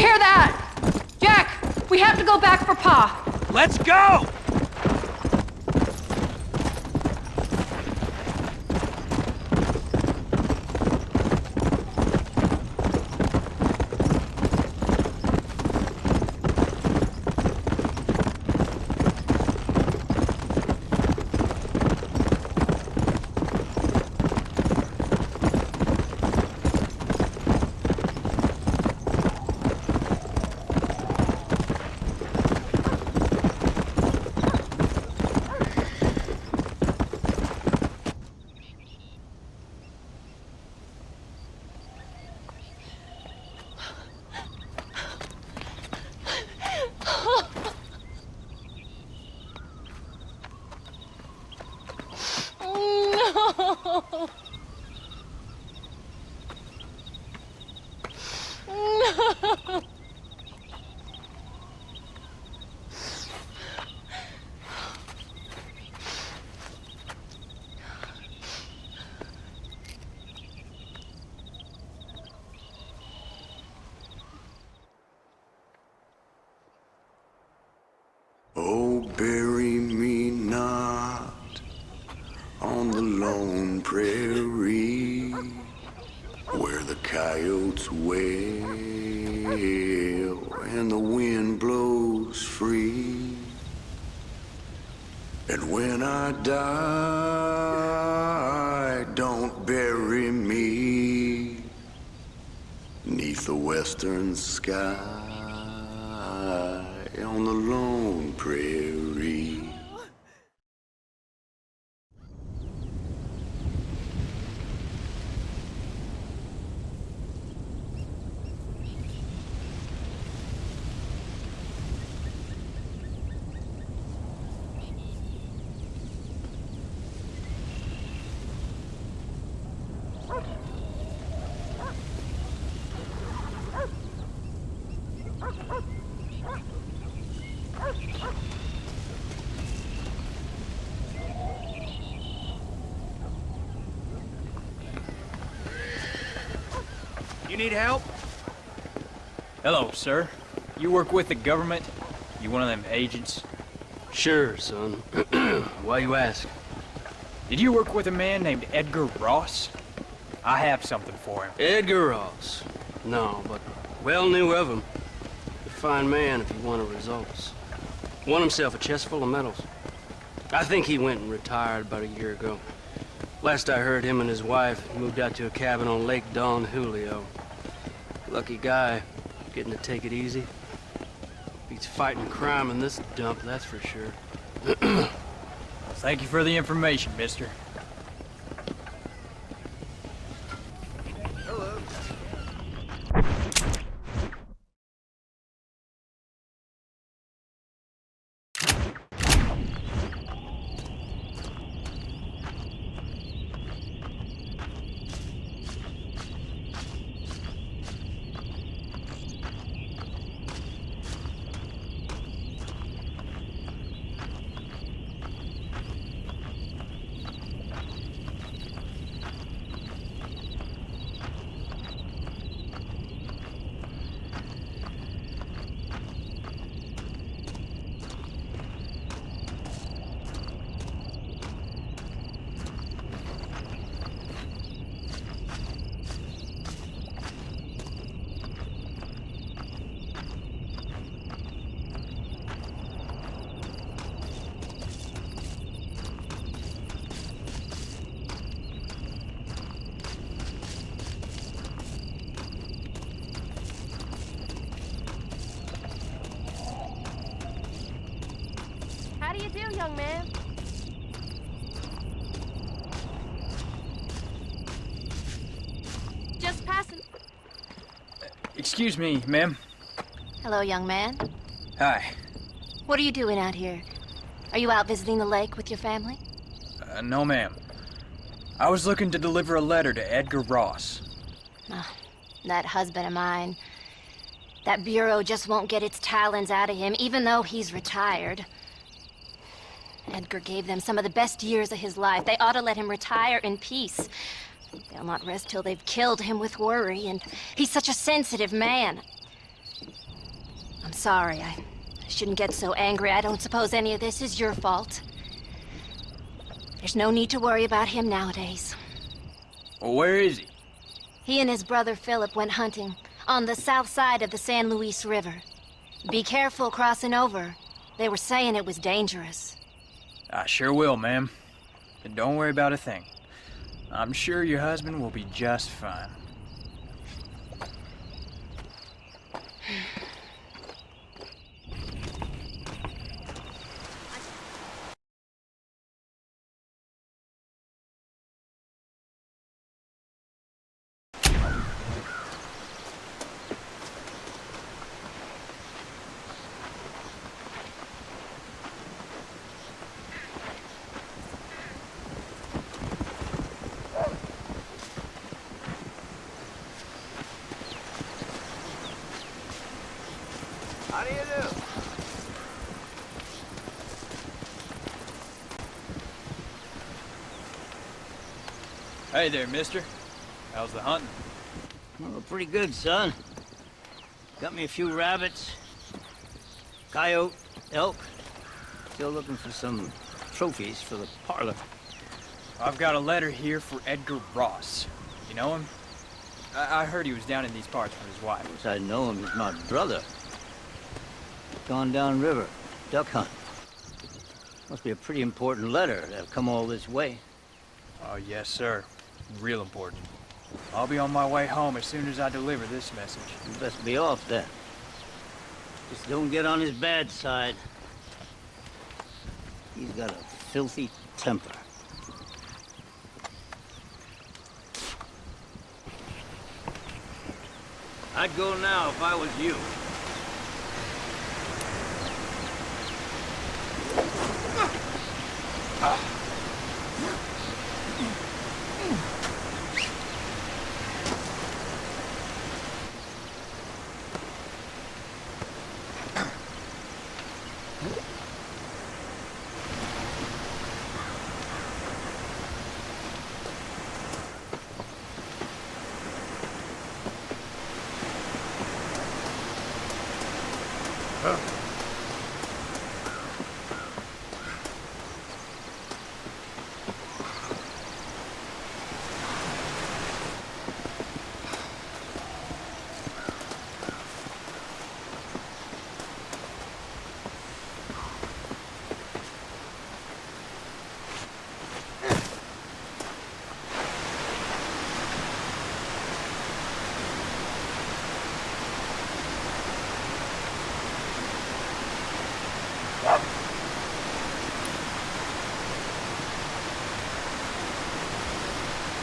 hear that? Jack, we have to go back for Pa. Let's go! Oh, bury me not on the lone prairie where the coyotes wail and the wind blows free. And when I die, don't bury me 'neath the western sky on the lone prairie. You need help? Hello, sir. You work with the government? You one of them agents? Sure, son. Why you ask? Did you work with a man named Edgar Ross? I have something for him. Edgar Ross? No, but well knew of him. A fine man if he wanted results. Won himself a chest full of medals. I think he went and retired about a year ago. Last I heard, him and his wife moved out to a cabin on Lake Don Julio. Lucky guy, getting to take it easy. Beats fighting crime in this dump, that's for sure. Thank you for the information, mister. How do you do, young man? Just passing. Excuse me, ma'am. Hello, young man. Hi. What are you doing out here? Are you out visiting the lake with your family? No, ma'am. I was looking to deliver a letter to Edgar Ross. Oh, that husband of mine. That bureau just won't get its talons out of him, even though he's retired. Edgar gave them some of the best years of his life. They ought to let him retire in peace. They'll not rest till they've killed him with worry, and he's such a sensitive man. I'm sorry. I shouldn't get so angry. I don't suppose any of this is your fault. There's no need to worry about him nowadays. Well, where is he? He and his brother Philip went hunting on the south side of the San Luis River. Be careful crossing over. They were saying it was dangerous. I sure will, ma'am. And don't worry about a thing. I'm sure your husband will be just fine. How do you do? Hey there, mister. How's the hunting? Oh, pretty good, son. Got me a few rabbits, coyote, elk. Still looking for some trophies for the parlor. I've got a letter here for Edgar Ross. You know him? I heard he was down in these parts with his wife. Of course I know him. He's my brother. Gone down river, duck hunt. Must be a pretty important letter to have come all this way. Oh, yes, sir. Real important. I'll be on my way home as soon as I deliver this message. You best be off then. Just don't get on his bad side. He's got a filthy temper. I'd go now if I was you.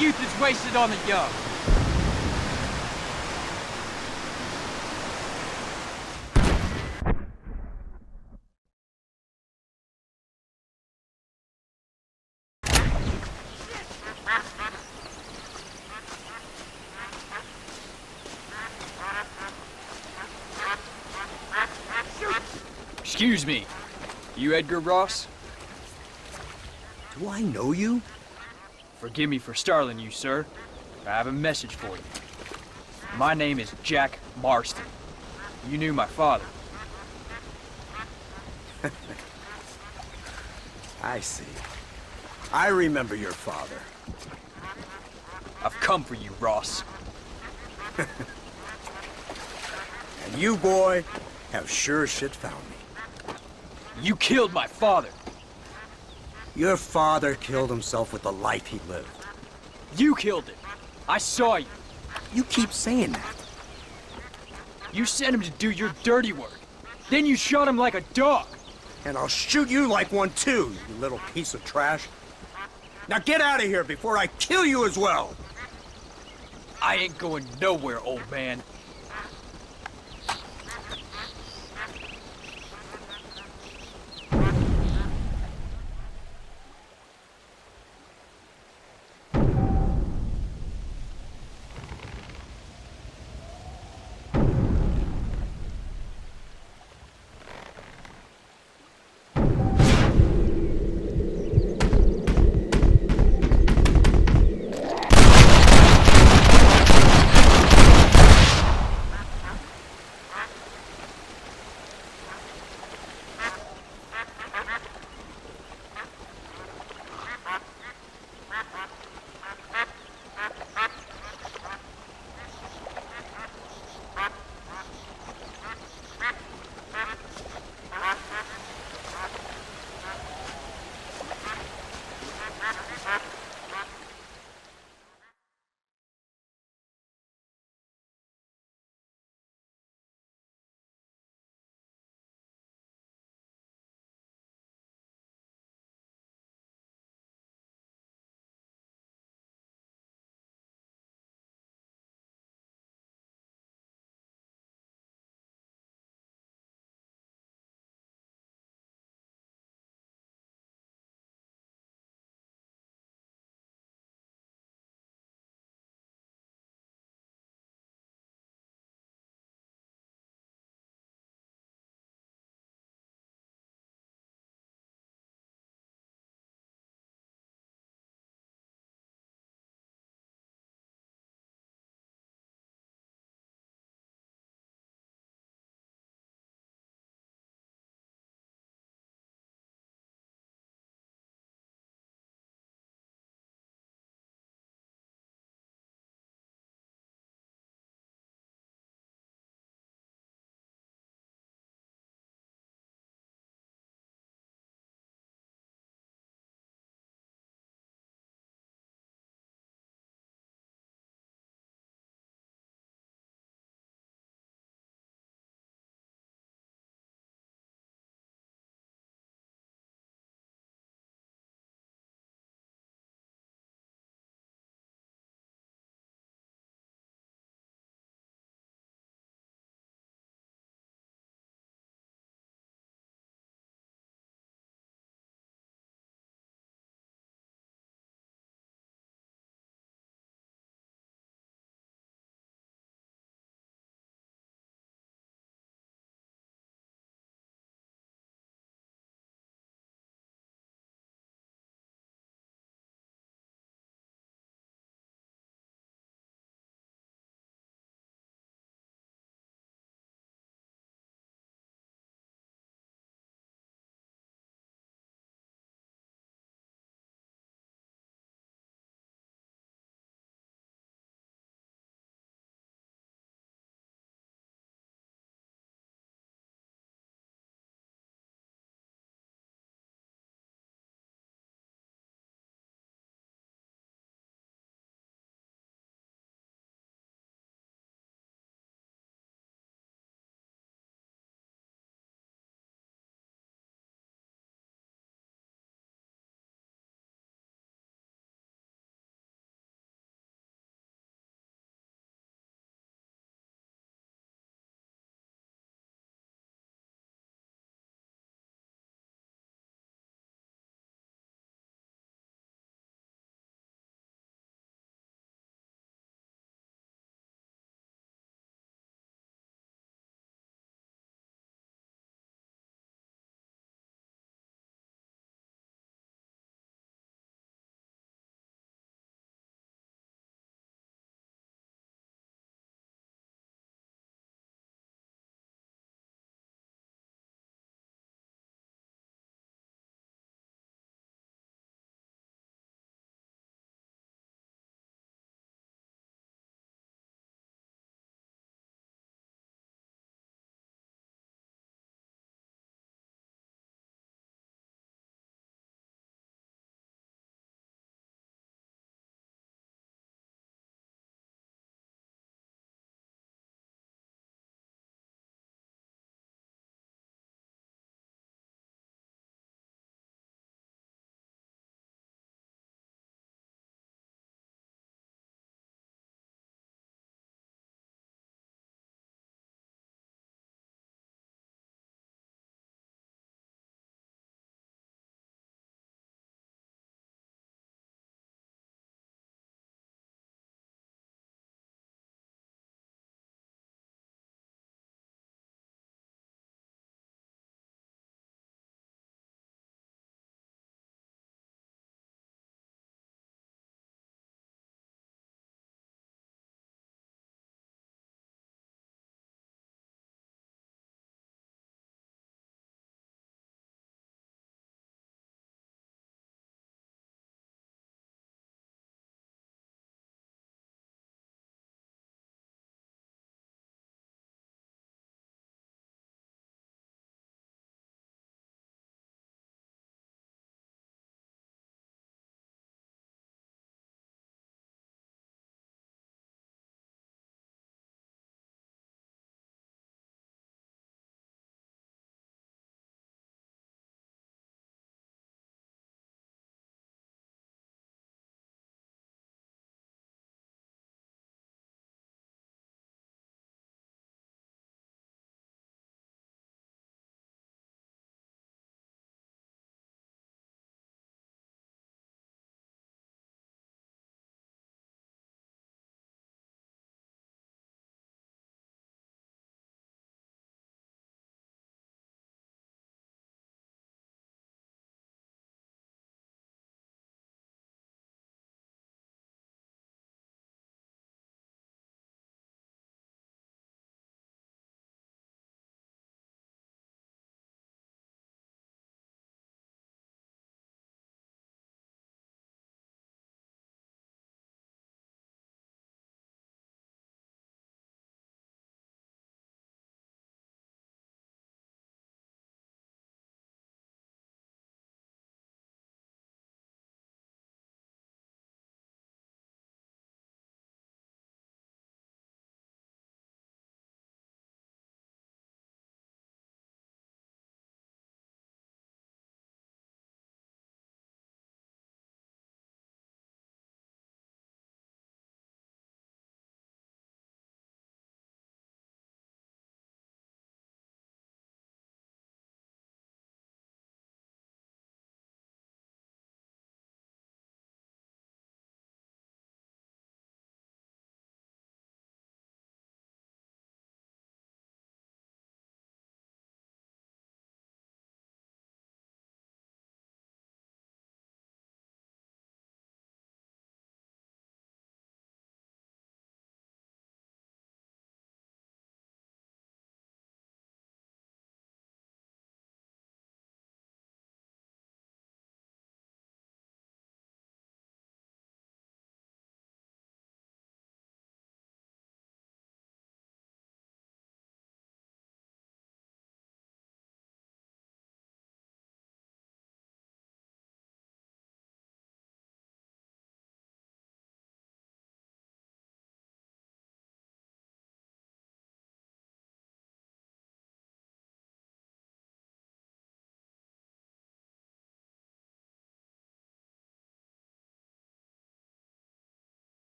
Youth is wasted on the young. Excuse me. You Edgar Ross? Do I know you? Forgive me for startling you, sir. I have a message for you. My name is Jack Marston. You knew my father. I see. I remember your father. I've come for you, Ross. And you, boy, have sure as shit found me. You killed my father. Your father killed himself with the life he lived. You killed him. I saw you. You keep saying that. You sent him to do your dirty work. Then you shot him like a dog. And I'll shoot you like one too, you little piece of trash. Now get out of here before I kill you as well. I ain't going nowhere, old man.